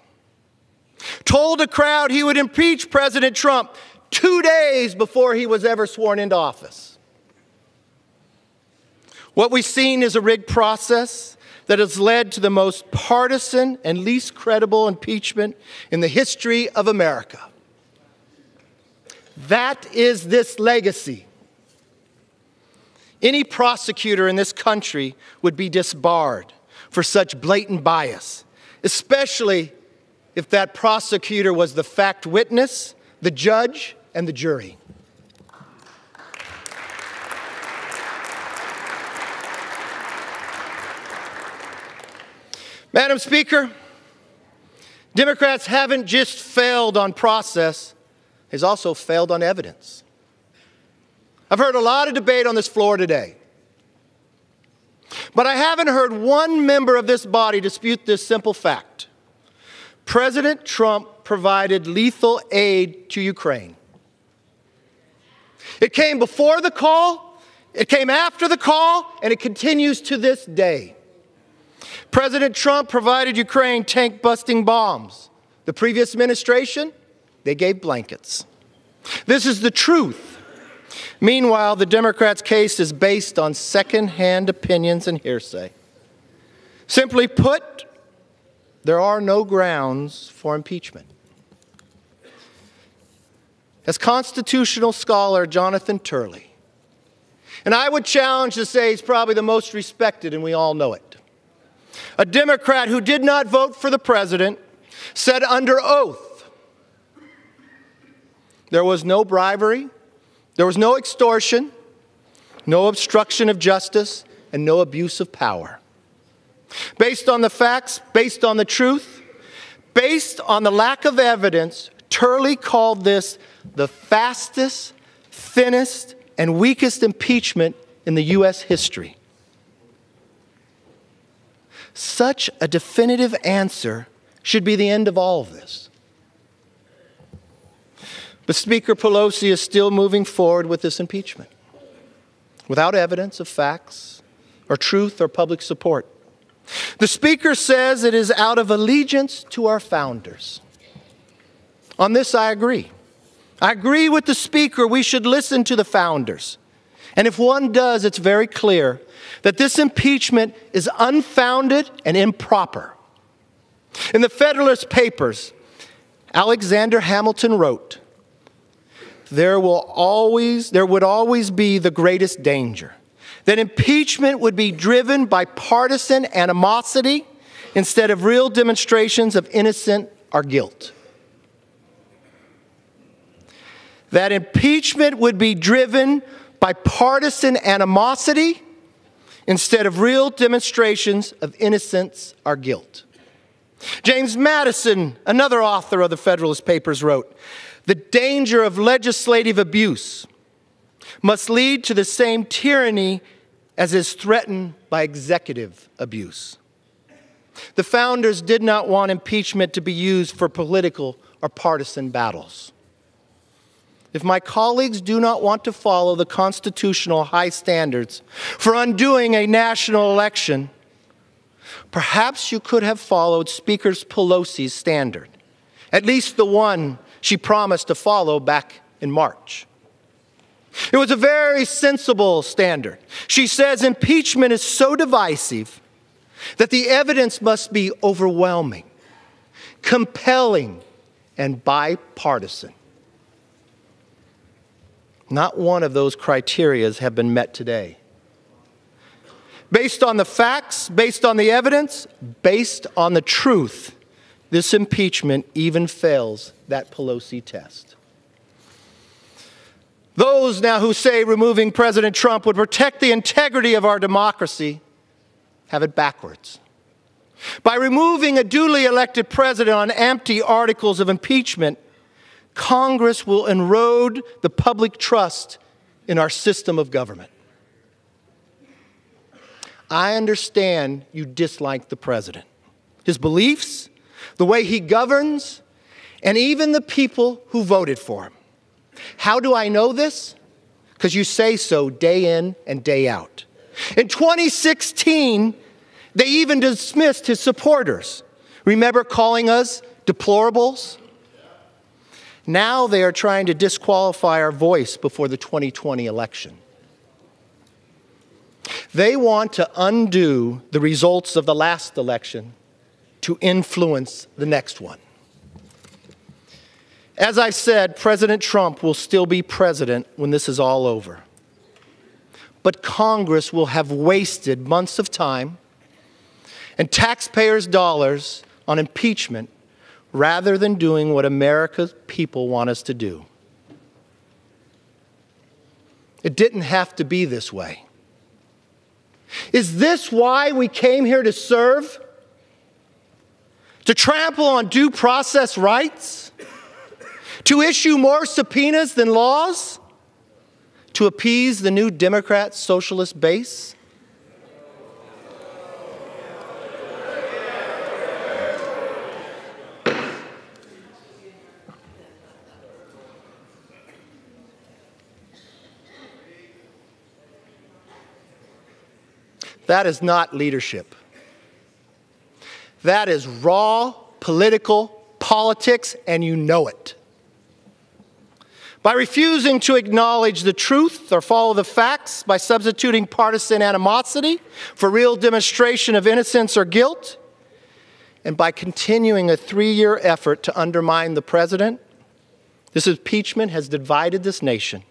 told a crowd he would impeach President Trump 2 days before he was ever sworn into office. What we've seen is a rigged process that has led to the most partisan and least credible impeachment in the history of America. That is this legacy. Any prosecutor in this country would be disbarred for such blatant bias, especially if that prosecutor was the fact witness, the judge, and the jury. Madam Speaker, Democrats haven't just failed on process, they've also failed on evidence. I've heard a lot of debate on this floor today, but I haven't heard one member of this body dispute this simple fact. President Trump provided lethal aid to Ukraine. It came before the call, it came after the call, and it continues to this day. President Trump provided Ukraine tank-busting bombs. The previous administration, they gave blankets. This is the truth. Meanwhile, the Democrats' case is based on second-hand opinions and hearsay. Simply put, there are no grounds for impeachment. As constitutional scholar Jonathan Turley, and I would challenge to say he's probably the most respected, and we all know it, a Democrat who did not vote for the president, said under oath there was no bribery, there was no extortion, no obstruction of justice, and no abuse of power. Based on the facts, based on the truth, based on the lack of evidence, Turley called this the fastest, thinnest, and weakest impeachment in the U.S. history. Such a definitive answer should be the end of all of this. But Speaker Pelosi is still moving forward with this impeachment without evidence of facts or truth or public support. The Speaker says it is out of allegiance to our founders. On this, I agree. I agree with the Speaker we should listen to the founders. And if one does, it's very clear that this impeachment is unfounded and improper. In the Federalist Papers, Alexander Hamilton wrote, there would always be the greatest danger, that impeachment would be driven by partisan animosity instead of real demonstrations of innocence or guilt. That impeachment would be driven by partisan animosity instead of real demonstrations of innocence or guilt. James Madison, another author of the Federalist Papers, wrote, the danger of legislative abuse must lead to the same tyranny as is threatened by executive abuse. The founders did not want impeachment to be used for political or partisan battles. If my colleagues do not want to follow the constitutional high standards for undoing a national election, perhaps you could have followed Speaker Pelosi's standard, at least the one she promised to follow back in March. It was a very sensible standard. She says impeachment is so divisive that the evidence must be overwhelming, compelling, and bipartisan. Not one of those criteria have been met today. Based on the facts, based on the evidence, based on the truth, this impeachment even fails that Pelosi test. Those now who say removing President Trump would protect the integrity of our democracy have it backwards. By removing a duly elected president on empty articles of impeachment, Congress will erode the public trust in our system of government. I understand you dislike the president, his beliefs, the way he governs, and even the people who voted for him. How do I know this? Because you say so day in and day out. In 2016, they even dismissed his supporters. Remember calling us deplorables? Now they are trying to disqualify our voice before the 2020 election. They want to undo the results of the last election to influence the next one. As I've said, President Trump will still be president when this is all over. But Congress will have wasted months of time and taxpayers' dollars on impeachment rather than doing what America's people want us to do. It didn't have to be this way. Is this why we came here to serve? To trample on due process rights? To issue more subpoenas than laws? To appease the new Democrat socialist base? That is not leadership. That is raw political politics, and you know it. By refusing to acknowledge the truth or follow the facts, by substituting partisan animosity for real demonstration of innocence or guilt, and by continuing a 3-year effort to undermine the president, this impeachment has divided this nation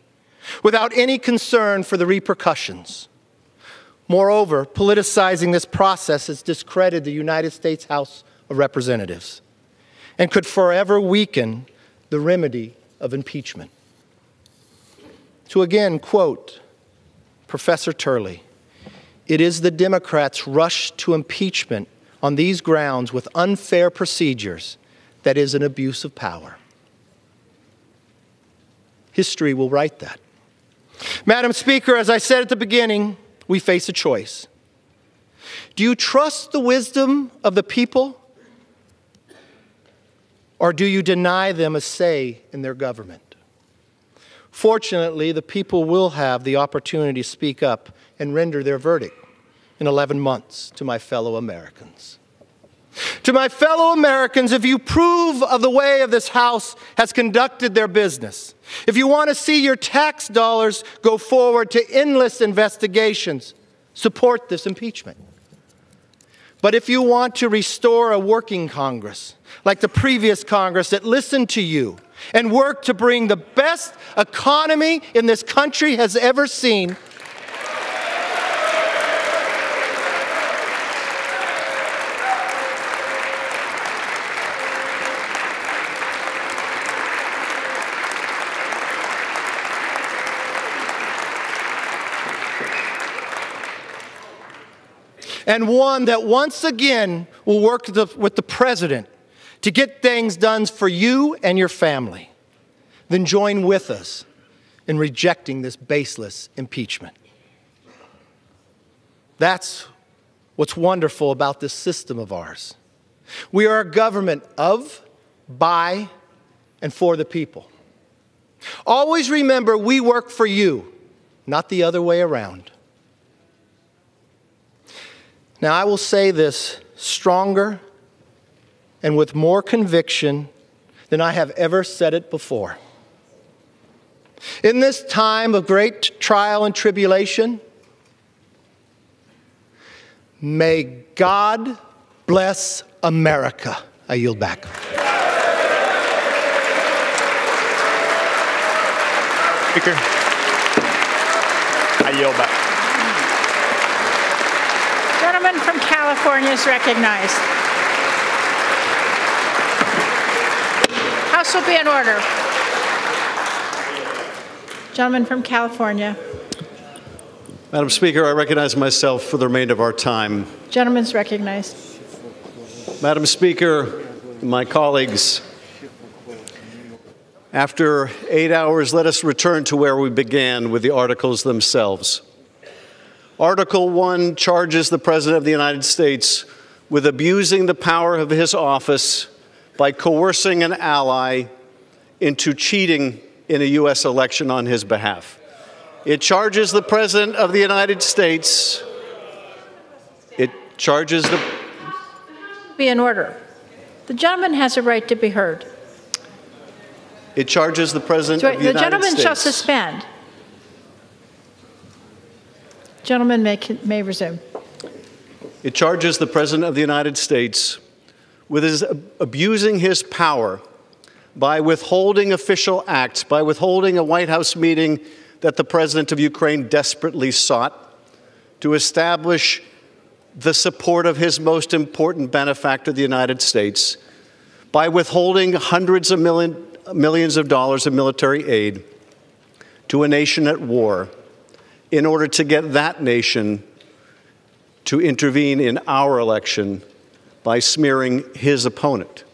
without any concern for the repercussions. Moreover, politicizing this process has discredited the United States House of Representatives and could forever weaken the remedy of impeachment. To again quote Professor Turley, "It is the Democrats' rush to impeachment on these grounds with unfair procedures that is an abuse of power." History will write that. Madam Speaker, as I said at the beginning, we face a choice. Do you trust the wisdom of the people, or do you deny them a say in their government? Fortunately, the people will have the opportunity to speak up and render their verdict in 11 months to my fellow Americans. To my fellow Americans, if you approve of the way of this House has conducted their business, if you want to see your tax dollars go forward to endless investigations, support this impeachment. But if you want to restore a working Congress, like the previous Congress that listened to you and worked to bring the best economy in this country has ever seen, and one that once again will work with the president to get things done for you and your family, then join with us in rejecting this baseless impeachment. That's what's wonderful about this system of ours. We are a government of, by, and for the people. Always remember, we work for you, not the other way around. Now, I will say this stronger and with more conviction than I have ever said it before. In this time of great trial and tribulation, may God bless America. I yield back. Speaker, I yield back. gentleman from California is recognized. House will be in order. Gentleman from California. Madam Speaker, I recognize myself for the remainder of our time. Gentleman's recognized. Madam Speaker, my colleagues, after 8 hours, let us return to where we began with the articles themselves. Article 1 charges the President of the United States with abusing the power of his office by coercing an ally into cheating in a U.S. election on his behalf. It charges the President of the United States. It charges the... Be in order. The gentleman has a right to be heard. It charges the President of the United States. The gentleman shall suspend. Gentleman may resume. It charges the President of the United States with abusing his power by withholding official acts, by withholding a White House meeting that the President of Ukraine desperately sought to establish the support of his most important benefactor, the United States, by withholding hundreds of millions of dollars of military aid to a nation at war in order to get that nation to intervene in our election by smearing his opponent.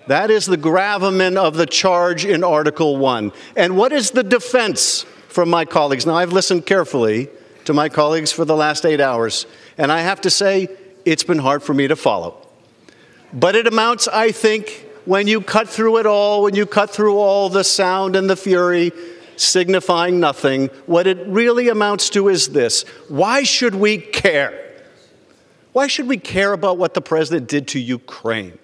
That is the gravamen of the charge in Article 1. And what is the defense from my colleagues? Now, I've listened carefully to my colleagues for the last 8 hours, and I have to say it's been hard for me to follow. But it amounts, I think, when you cut through it all, when you cut through all the sound and the fury, signifying nothing, what it really amounts to is this: why should we care? Why should we care about what the President did to Ukraine?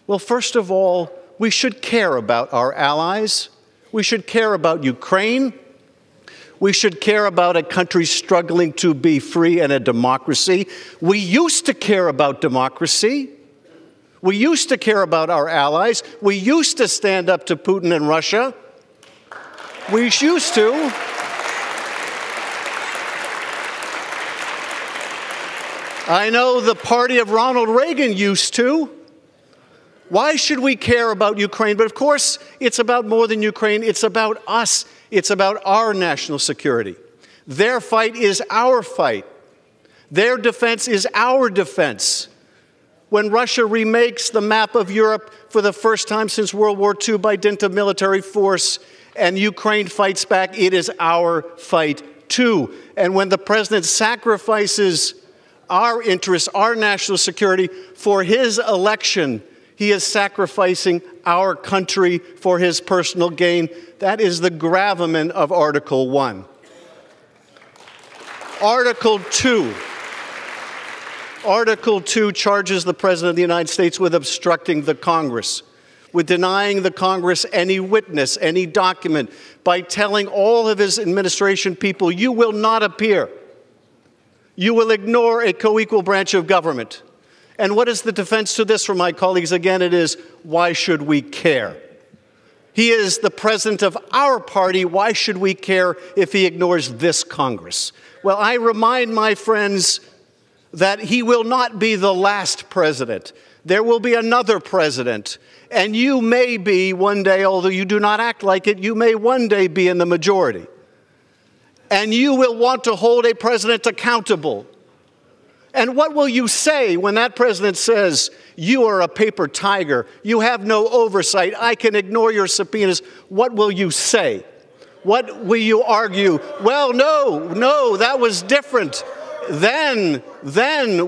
Well, first of all, we should care about our allies. We should care about Ukraine. We should care about a country struggling to be free and a democracy. We used to care about democracy. We used to care about our allies. We used to stand up to Putin and Russia. We used to. I know the party of Ronald Reagan used to. Why should we care about Ukraine? But of course, it's about more than Ukraine. It's about us. It's about our national security. Their fight is our fight. Their defense is our defense. When Russia remakes the map of Europe for the first time since World War II by dint of military force, and Ukraine fights back, it is our fight too. And when the President sacrifices our interests, our national security for his election, he is sacrificing our country for his personal gain. That is the gravamen of Article 1. Article 2. Article 2 charges the President of the United States with obstructing the Congress, with denying the Congress any witness, any document, by telling all of his administration people, you will not appear. You will ignore a co-equal branch of government. And what is the defense to this from my colleagues? Again, it is, why should we care? He is the president of our party. Why should we care if he ignores this Congress? Well, I remind my friends that he will not be the last president. There will be another president. And you may be one day, although you do not act like it, you may one day be in the majority. And you will want to hold a president accountable. And what will you say when that president says, you are a paper tiger, you have no oversight, I can ignore your subpoenas? What will you say? What will you argue? Well, no, that was different. Then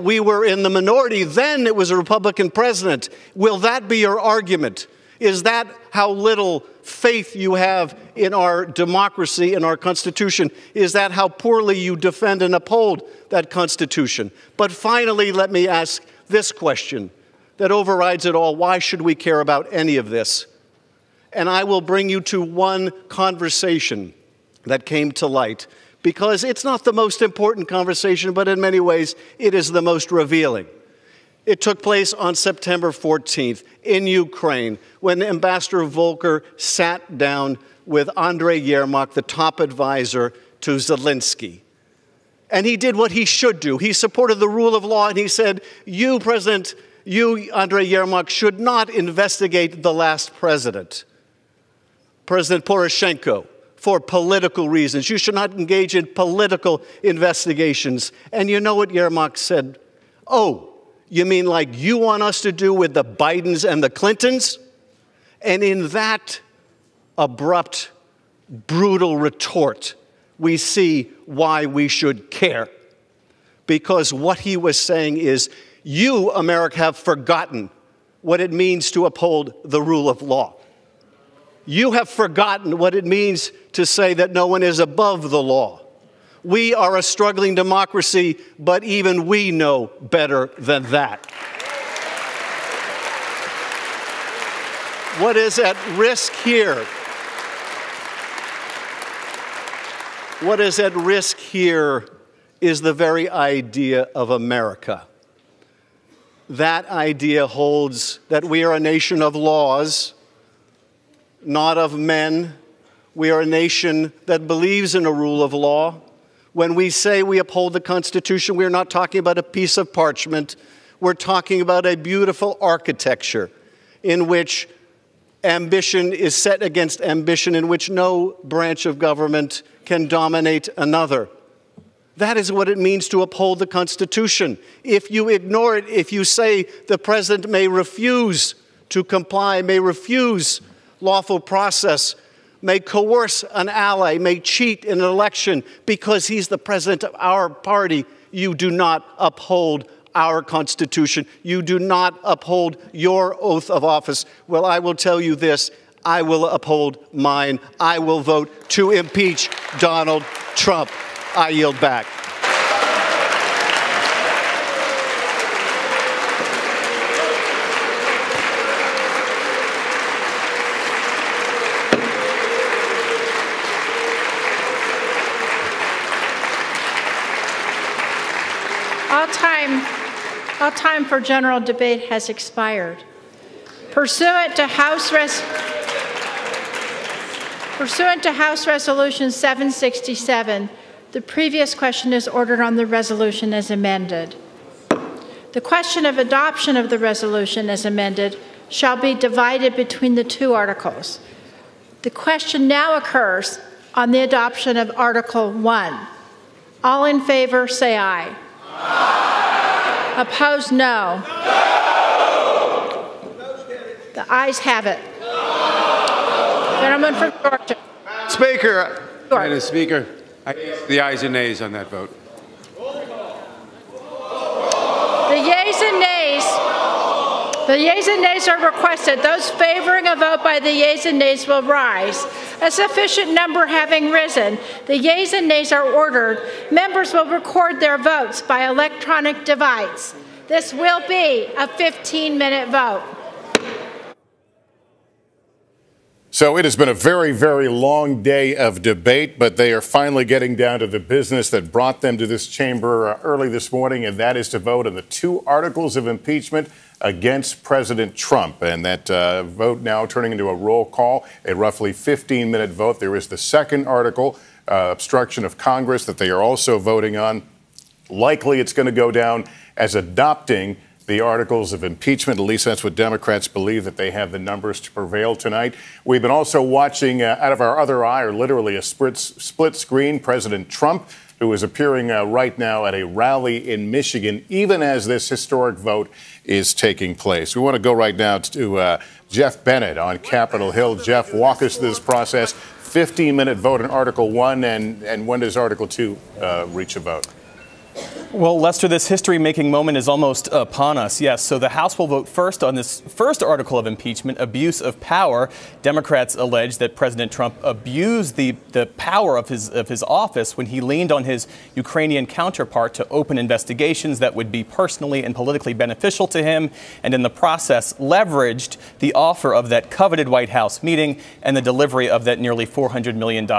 we were in the minority. Then it was a Republican president. Will that be your argument? Is that how little faith you have in our democracy, in our Constitution? Is that how poorly you defend and uphold that Constitution? But finally, let me ask this question that overrides it all. Why should we care about any of this? And I will bring you to one conversation that came to light, because it's not the most important conversation, but in many ways, it is the most revealing. It took place on September 14th in Ukraine when Ambassador Volker sat down with Andrei Yermak, the top advisor to Zelensky. And he did what he should do. He supported the rule of law, and he said, you, President, you, Andrei Yermak, should not investigate the last president, President Poroshenko, for political reasons. You should not engage in political investigations. And you know what Yermak said? Oh, you mean like you want us to do with the Bidens and the Clintons? And in that abrupt, brutal retort, we see why we should care. Because what he was saying is, you, America, have forgotten what it means to uphold the rule of law. You have forgotten what it means to say that no one is above the law. We are a struggling democracy, but even we know better than that. What is at risk here? What is at risk here is the very idea of America. That idea holds that we are a nation of laws, not of men. We are a nation that believes in a rule of law. When we say we uphold the Constitution, we're not talking about a piece of parchment. We're talking about a beautiful architecture in which ambition is set against ambition, in which no branch of government can dominate another. That is what it means to uphold the Constitution. If you ignore it, if you say the president may refuse to comply, may refuse lawful process, may coerce an ally, may cheat in an election because he's the president of our party, you do not uphold our Constitution. You do not uphold your oath of office. Well, I will tell you this. I will uphold mine. I will vote to impeach Donald Trump. I yield back. All time for general debate has expired. Pursuant to House Resolution 767, the previous question is ordered on the resolution as amended. The question of adoption of the resolution as amended shall be divided between the two articles. The question now occurs on the adoption of Article 1. All in favor, say aye. Aye. Opposed, no. The ayes have it. Gentleman from Georgia. Speaker. Madam Speaker, I ask the ayes and nays on that vote. The yeas and nays are requested. Those favoring a vote by the yeas and nays will rise. A sufficient number having risen, the yeas and nays are ordered. Members will record their votes by electronic device. This will be a 15-minute vote. So it has been a very, very long day of debate, but they are finally getting down to the business that brought them to this chamber early this morning, and that is to vote on the two articles of impeachment against President Trump. And that vote now turning into a roll call, a roughly 15-minute vote. There is the second article, obstruction of Congress, that they are also voting on. Likely it's going to go down as adopting the articles of impeachment. At least that's what Democrats believe, that they have the numbers to prevail tonight. We've been also watching out of our other eye, or literally a split screen, President Trump, who is appearing right now at a rally in Michigan, even as this historic vote is taking place. We want to go right now to Jeff Bennett on Capitol Hill. Jeff, walk us through this process. 15-minute vote on Article 1, and when does Article 2 reach a vote? Well, Lester, this history-making moment is almost upon us, yes. So the House will vote first on this first article of impeachment, abuse of power. Democrats allege that President Trump abused the power of his office when he leaned on his Ukrainian counterpart to open investigations that would be personally and politically beneficial to him, and in the process leveraged the offer of that coveted White House meeting and the delivery of that nearly $400 million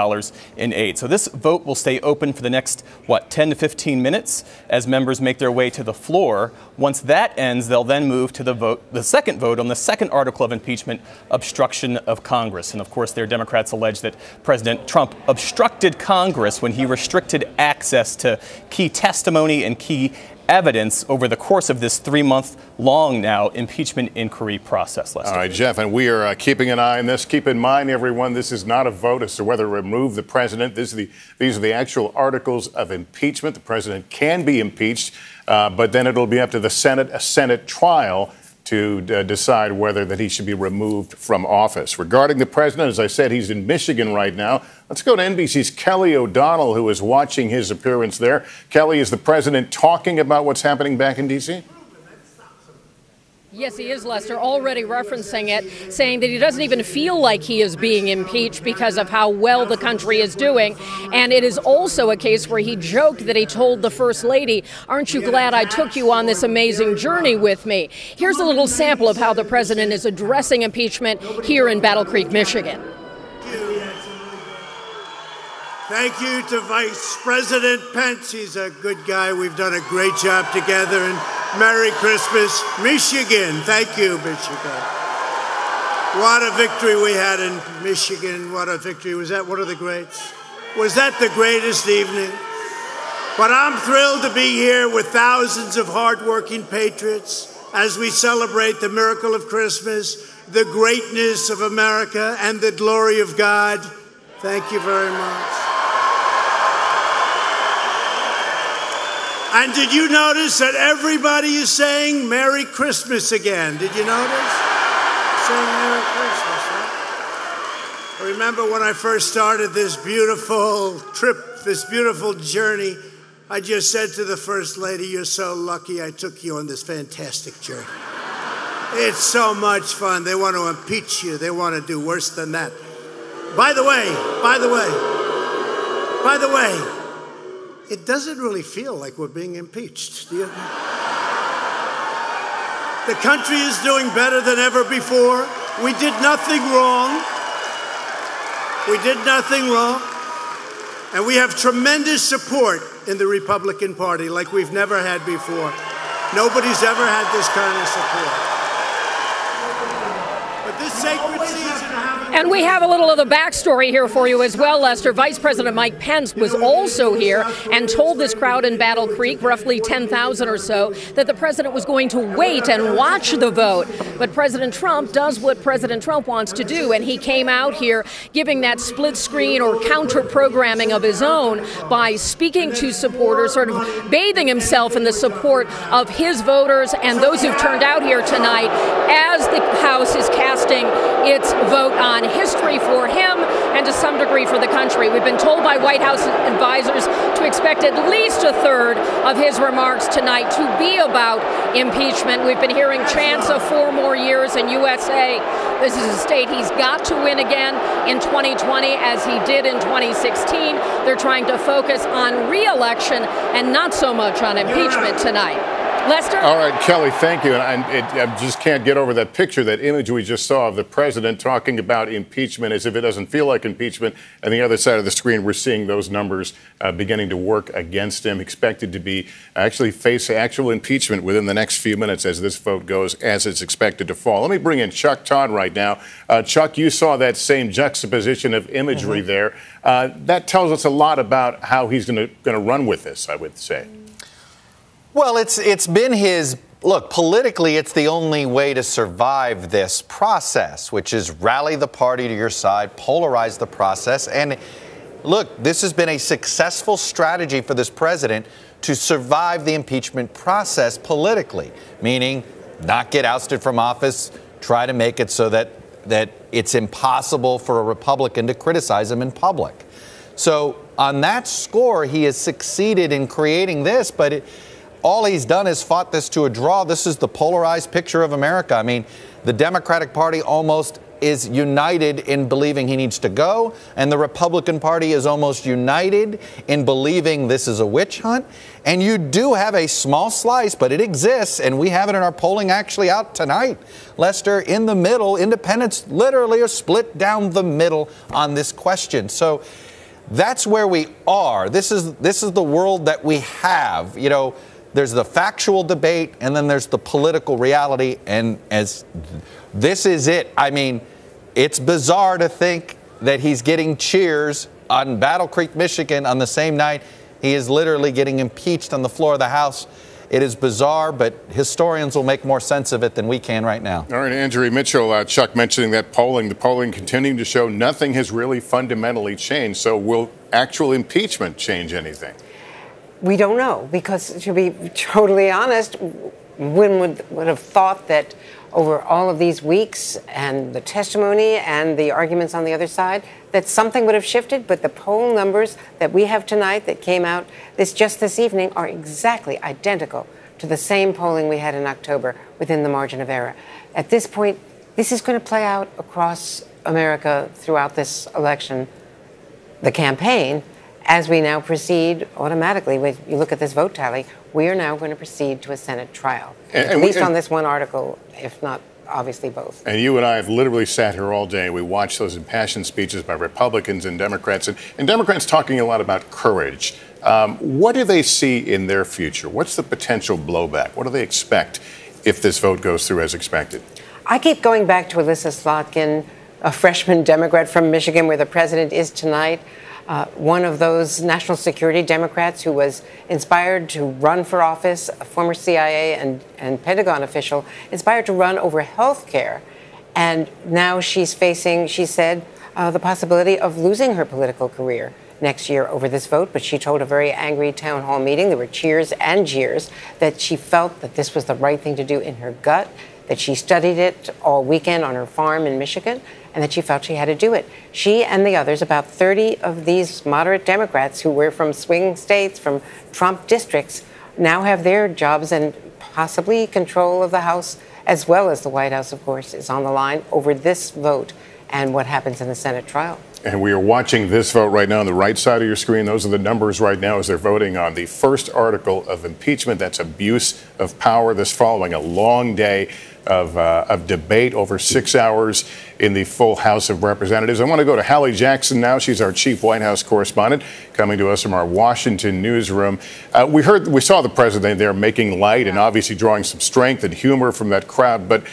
in aid. So this vote will stay open for the next, 10 to 15 minutes. as members make their way to the floor. Once that ends, they'll then move to the second vote on the second article of impeachment, obstruction of Congress. And of course, their Democrats allege that President Trump obstructed Congress when he restricted access to key testimony and key evidence over the course of this 3-month-long now impeachment inquiry process, Lester. All right, Jeff, and we are keeping an eye on this. Keep in mind, everyone, this is not a vote as to whether to remove the president. These are the actual articles of impeachment. The president can be impeached, but then it'll be up to the Senate, a Senate trial, to decide whether that he should be removed from office. Regarding the president, as I said, he's in Michigan right now. Let's go to NBC's Kelly O'Donnell, who is watching his appearance there. Kelly, is the president talking about what's happening back in D.C.? Yes, he is, Lester, already referencing it, saying that he doesn't even feel like he is being impeached because of how well the country is doing. And it is also a case where he joked that he told the First Lady, "Aren't you glad I took you on this amazing journey with me?" Here's a little sample of how the president is addressing impeachment here in Battle Creek, Michigan. Thank you to Vice President Pence. He's a good guy. We've done a great job together. And Merry Christmas, Michigan. Thank you, Michigan. What a victory we had in Michigan. What a victory. Was that one of the greats? Was that the greatest evening? But I'm thrilled to be here with thousands of hardworking patriots as we celebrate the miracle of Christmas, the greatness of America, and the glory of God. Thank you very much. And did you notice that everybody is saying Merry Christmas again? Did you notice? Saying Merry Christmas, right? I remember when I first started this beautiful trip, this beautiful journey, I just said to the First Lady, "You're so lucky I took you on this fantastic journey. It's so much fun. They want to impeach you. They want to do worse than that." By the way, it doesn't really feel like we're being impeached, do you? The country is doing better than ever before. We did nothing wrong. We did nothing wrong. And we have tremendous support in the Republican Party like we've never had before. Nobody's ever had this kind of support. But this sacred season... And we have a little of the backstory here for you as well, Lester. Vice President Mike Pence was also here and told this crowd in Battle Creek, roughly 10,000 or so, that the president was going to wait and watch the vote. But President Trump does what President Trump wants to do, and he came out here giving that split screen or counter programming of his own by speaking to supporters, sort of bathing himself in the support of his voters and those who've turned out here tonight as the House is casting its vote on history for him and to some degree for the country. We've been told by White House advisors to expect at least a third of his remarks tonight to be about impeachment. We've been hearing chants of 4 more years in USA. This is a state he's got to win again in 2020 as he did in 2016. They're trying to focus on re-election and not so much on impeachment tonight. Lester? All right, Kelly, thank you. And I just can't get over that picture, that image we just saw of the president talking about impeachment as if it doesn't feel like impeachment. And the other side of the screen, we're seeing those numbers beginning to work against him, expected to be actually face actual impeachment within the next few minutes as this vote goes, as it's expected to fall. Let me bring in Chuck Todd right now. Chuck, you saw that same juxtaposition of imagery there. That tells us a lot about how he's going to run with this, I would say. Well, it's been his, look, politically, it's the only way to survive this process, which is rally the party to your side, polarize the process. And look, this has been a successful strategy for this president to survive the impeachment process politically, meaning not get ousted from office, try to make it so that it's impossible for a Republican to criticize him in public. So on that score, he has succeeded in creating this, but all he's done is fought this to a draw. This is the polarized picture of America. I mean, the Democratic Party almost is united in believing he needs to go, and the Republican Party is almost united in believing this is a witch hunt. And you do have a small slice, but it exists, and we have it in our polling actually out tonight. Lester, in the middle, independents literally are split down the middle on this question. So That's where we are. This is the world that we have. You know, there's the factual debate and then there's the political reality. And as this is it. I mean, it's bizarre to think that he's getting cheers on Battle Creek, Michigan on the same night he is literally getting impeached on the floor of the House. It is bizarre, but historians will make more sense of it than we can right now. All right, Andrew Mitchell, Chuck mentioning that the polling continuing to show nothing has really fundamentally changed. So will actual impeachment change anything? We don't know, because to be totally honest, one would have thought that over all of these weeks and the testimony and the arguments on the other side, that something would have shifted. But the poll numbers that we have tonight that came out just this evening are exactly identical to the same polling we had in October within the margin of error. At this point, this is going to play out across America throughout this election, the campaign, as we now proceed automatically. When you look at this vote tally, we are now going to proceed to a Senate trial, at least on this one article, if not obviously both. And you and I have literally sat here all day. We watched those impassioned speeches by Republicans and Democrats, and Democrats talking a lot about courage. What do they see in their future? What's the potential blowback? What do they expect if this vote goes through as expected? I keep going back to Alyssa Slotkin, a freshman Democrat from Michigan, where the president is tonight. One of those national security Democrats who was inspired to run for office, a former CIA and Pentagon official, inspired to run over health care. And now she's facing, she said, the possibility of losing her political career next year over this vote. But she told a very angry town hall meeting, there were cheers and jeers, that she felt that this was the right thing to do in her gut, that she studied it all weekend on her farm in Michigan, and that she felt she had to do it. She and the others, about 30 of these moderate Democrats who were from swing states, from Trump districts, now have their jobs and possibly control of the House, as well as the White House, of course, is on the line over this vote and what happens in the Senate trial. And we are watching this vote right now on the right side of your screen. Those are the numbers right now as they're voting on the first article of impeachment. That's abuse of power. This following a long day of debate, over 6 hours in the full House of Representatives. I want to go to Hallie Jackson now. She's our chief White House correspondent, coming to us from our Washington newsroom. We saw the president there making light and obviously drawing some strength and humor from that crowd. But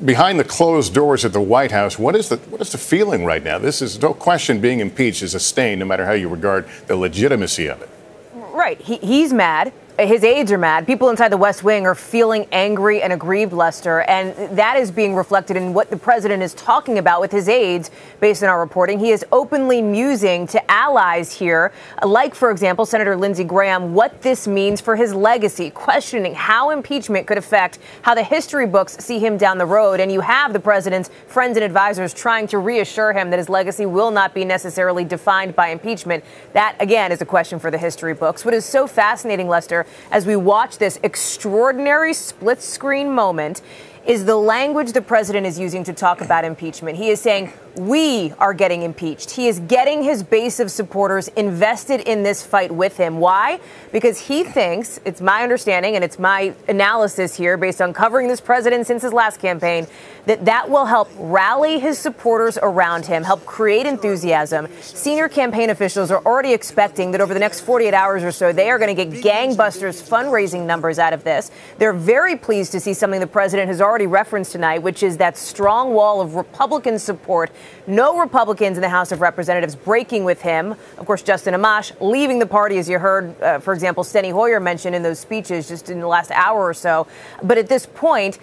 behind the closed doors at the White House, what is the feeling right now? This is no question, being impeached is a stain, no matter how you regard the legitimacy of it. Right. He's mad. His aides are mad. People inside the West Wing are feeling angry and aggrieved, Lester, and that is being reflected in what the president is talking about with his aides. Based on our reporting, he is openly musing to allies here, like, for example, Senator Lindsey Graham, what this means for his legacy, questioning how impeachment could affect how the history books see him down the road. And you have the president's friends and advisors trying to reassure him that his legacy will not be necessarily defined by impeachment. That, again, is a question for the history books. What is so fascinating, Lester, as we watch this extraordinary split screen moment, is the language the president is using to talk about impeachment. He is saying, we are getting impeached. He is getting his base of supporters invested in this fight with him. Why? Because he thinks, it's my understanding and it's my analysis here based on covering this president since his last campaign, that will help rally his supporters around him, help create enthusiasm. Senior campaign officials are already expecting that over the next 48 hours or so, they are going to get gangbusters fundraising numbers out of this. They're very pleased to see something the president has already referenced tonight, which is that strong wall of Republican support. No Republicans in the House of Representatives breaking with him. Of course, Justin Amash leaving the party, as you heard, for example, Steny Hoyer mentioned in those speeches just in the last hour or so. But at this point,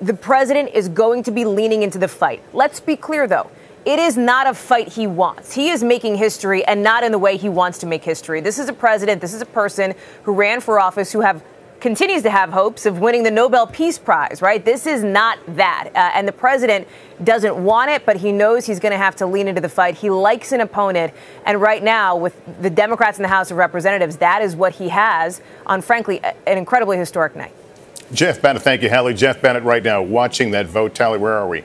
the president is going to be leaning into the fight. Let's be clear, though. It is not a fight he wants. He is making history, and not in the way he wants to make history. This is a president, this is a person who ran for office, who continues to have hopes of winning the Nobel Peace Prize, right? This is not that. And the president doesn't want it, but he knows he's going to have to lean into the fight. He likes an opponent. And right now, with the Democrats in the House of Representatives, that is what he has on, frankly, an incredibly historic night. Jeff Bennett, thank you, Hallie. Jeff Bennett right now watching that vote tally. Where are we?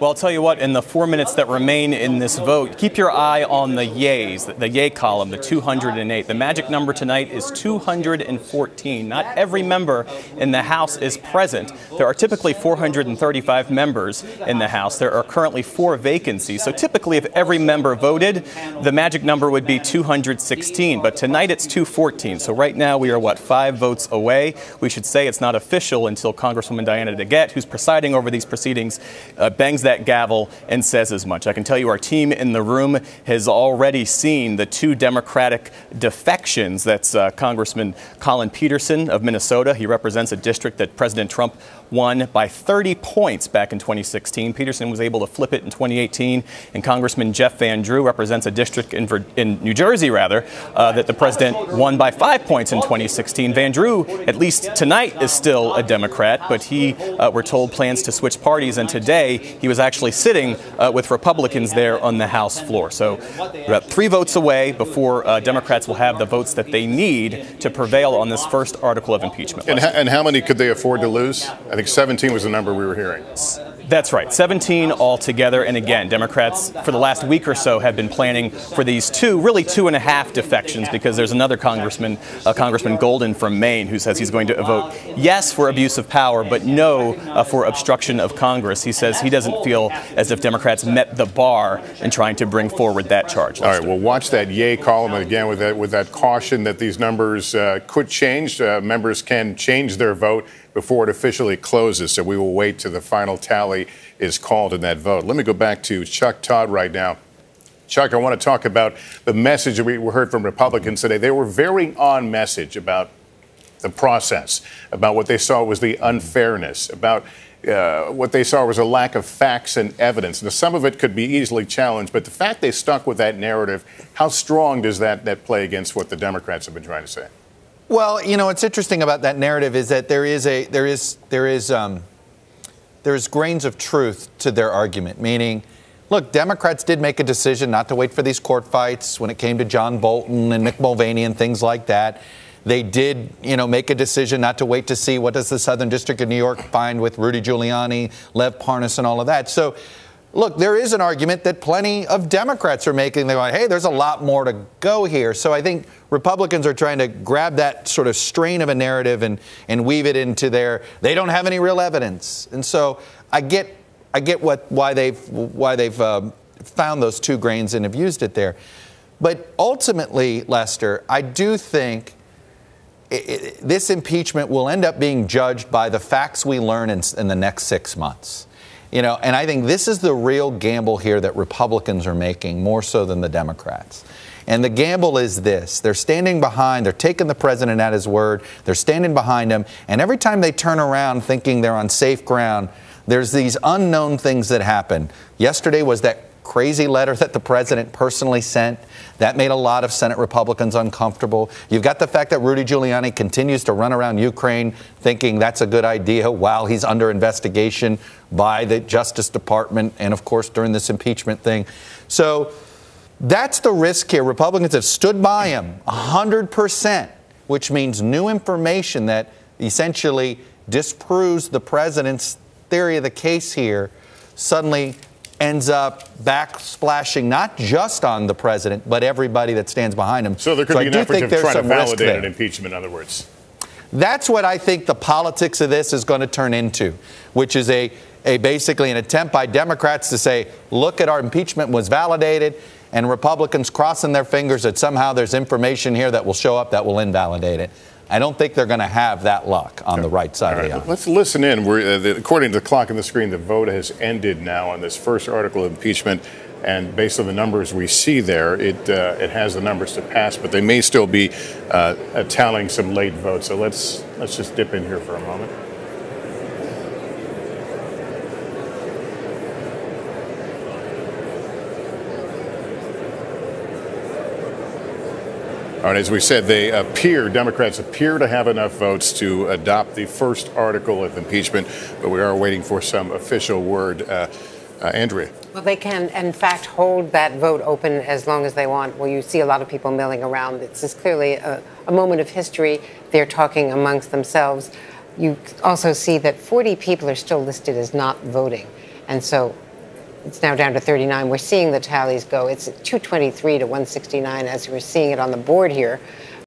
Well, I'll tell you what, in the 4 minutes that remain in this vote, keep your eye on the yays, the yay column, the 208. The magic number tonight is 214. Not every member in the House is present. There are typically 435 members in the House. There are currently 4 vacancies. So typically, if every member voted, the magic number would be 216. But tonight it's 214. So right now we are, 5 votes away. We should say it's not official until Congresswoman Diana DeGette, who's presiding over these proceedings, bangs that gavel and says as much. I can tell you our team in the room has already seen the 2 Democratic defections. That's Congressman Colin Peterson of Minnesota. He represents a district that President Trump won by 30 points back in 2016. Peterson was able to flip it in 2018. And Congressman Jeff Van Drew represents a district in New Jersey, that the president won by 5 points in 2016. Van Drew, at least tonight, is still a Democrat, but he, we're told, plans to switch parties. And today, he was actually sitting with Republicans there on the House floor. So we're about 3 votes away before Democrats will have the votes that they need to prevail on this first article of impeachment. And how many could they afford to lose? I think 17 was the number we were hearing. That's right, 17 altogether. And again, Democrats for the last week or so have been planning for these 2.5 defections, because there's another Congressman Golden from Maine, who says he's going to vote yes for abuse of power, but no for obstruction of Congress. He says he doesn't feel as if Democrats met the bar in trying to bring forward that charge. All right, well, watch that yay column again with that caution that these numbers could change. Members can change their vote before it officially closes, so we will wait till the final tally is called in that vote. Let me go back to Chuck Todd right now. Chuck, I want to talk about the message that we heard from Republicans today. They were very on message about the process, about what they saw was the unfairness, about what they saw was a lack of facts and evidence. Now, some of it could be easily challenged, but the fact they stuck with that narrative, how strong does that play against what the Democrats have been trying to say? Well, what's interesting about that narrative is that there is grains of truth to their argument, meaning, look, Democrats did make a decision not to wait for these court fights when it came to John Bolton and Mick Mulvaney and things like that. They did, make a decision not to wait to see what does the Southern District of New York find with Rudy Giuliani, Lev Parnas, and all of that. So, look, there is an argument that plenty of Democrats are making. They're going, hey, there's a lot more to go here. So I think Republicans are trying to grab that sort of strain of a narrative and weave it into they don't have any real evidence. And so I get why they've found those 2 grains and have used it there. But ultimately, Lester, I do think this impeachment will end up being judged by the facts we learn in the next 6 months. And I think this is the real gamble here that Republicans are making, more so than the Democrats. And the gamble is this. They're standing behind, they're taking the president at his word, they're standing behind him, and every time they turn around thinking they're on safe ground, there's these unknown things that happen. Yesterday was that crazy letter that the president personally sent. That made a lot of Senate Republicans uncomfortable. You've got the fact that Rudy Giuliani continues to run around Ukraine thinking that's a good idea while he's under investigation by the Justice Department and, of course, during this impeachment thing. So that's the risk here. Republicans have stood by him 100%, which means new information that essentially disproves the president's theory of the case here suddenly ends up backsplashing not just on the president, but everybody that stands behind him. So there could be an effort to try to validate an impeachment, in other words. That's what I think the politics of this is going to turn into, which is basically an attempt by Democrats to say, look, at our impeachment was validated, and Republicans crossing their fingers that somehow there's information here that will show up that will invalidate it. I don't think they're going to have that luck on the right side of the aisle. Let's listen in. According to the clock on the screen, the vote has ended now on this first article of impeachment. And based on the numbers we see there, it has the numbers to pass, but they may still be tallying some late votes. So let's just dip in here for a moment. All right, as we said, Democrats appear to have enough votes to adopt the first article of impeachment, but we are waiting for some official word. Andrea. Well, they can, in fact, hold that vote open as long as they want. Well, you see a lot of people milling around. This is clearly a moment of history. They're talking amongst themselves. You also see that 40 people are still listed as not voting. And so It's now down to 39. We're seeing the tallies go. It's 223 to 169 as we're seeing it on the board here.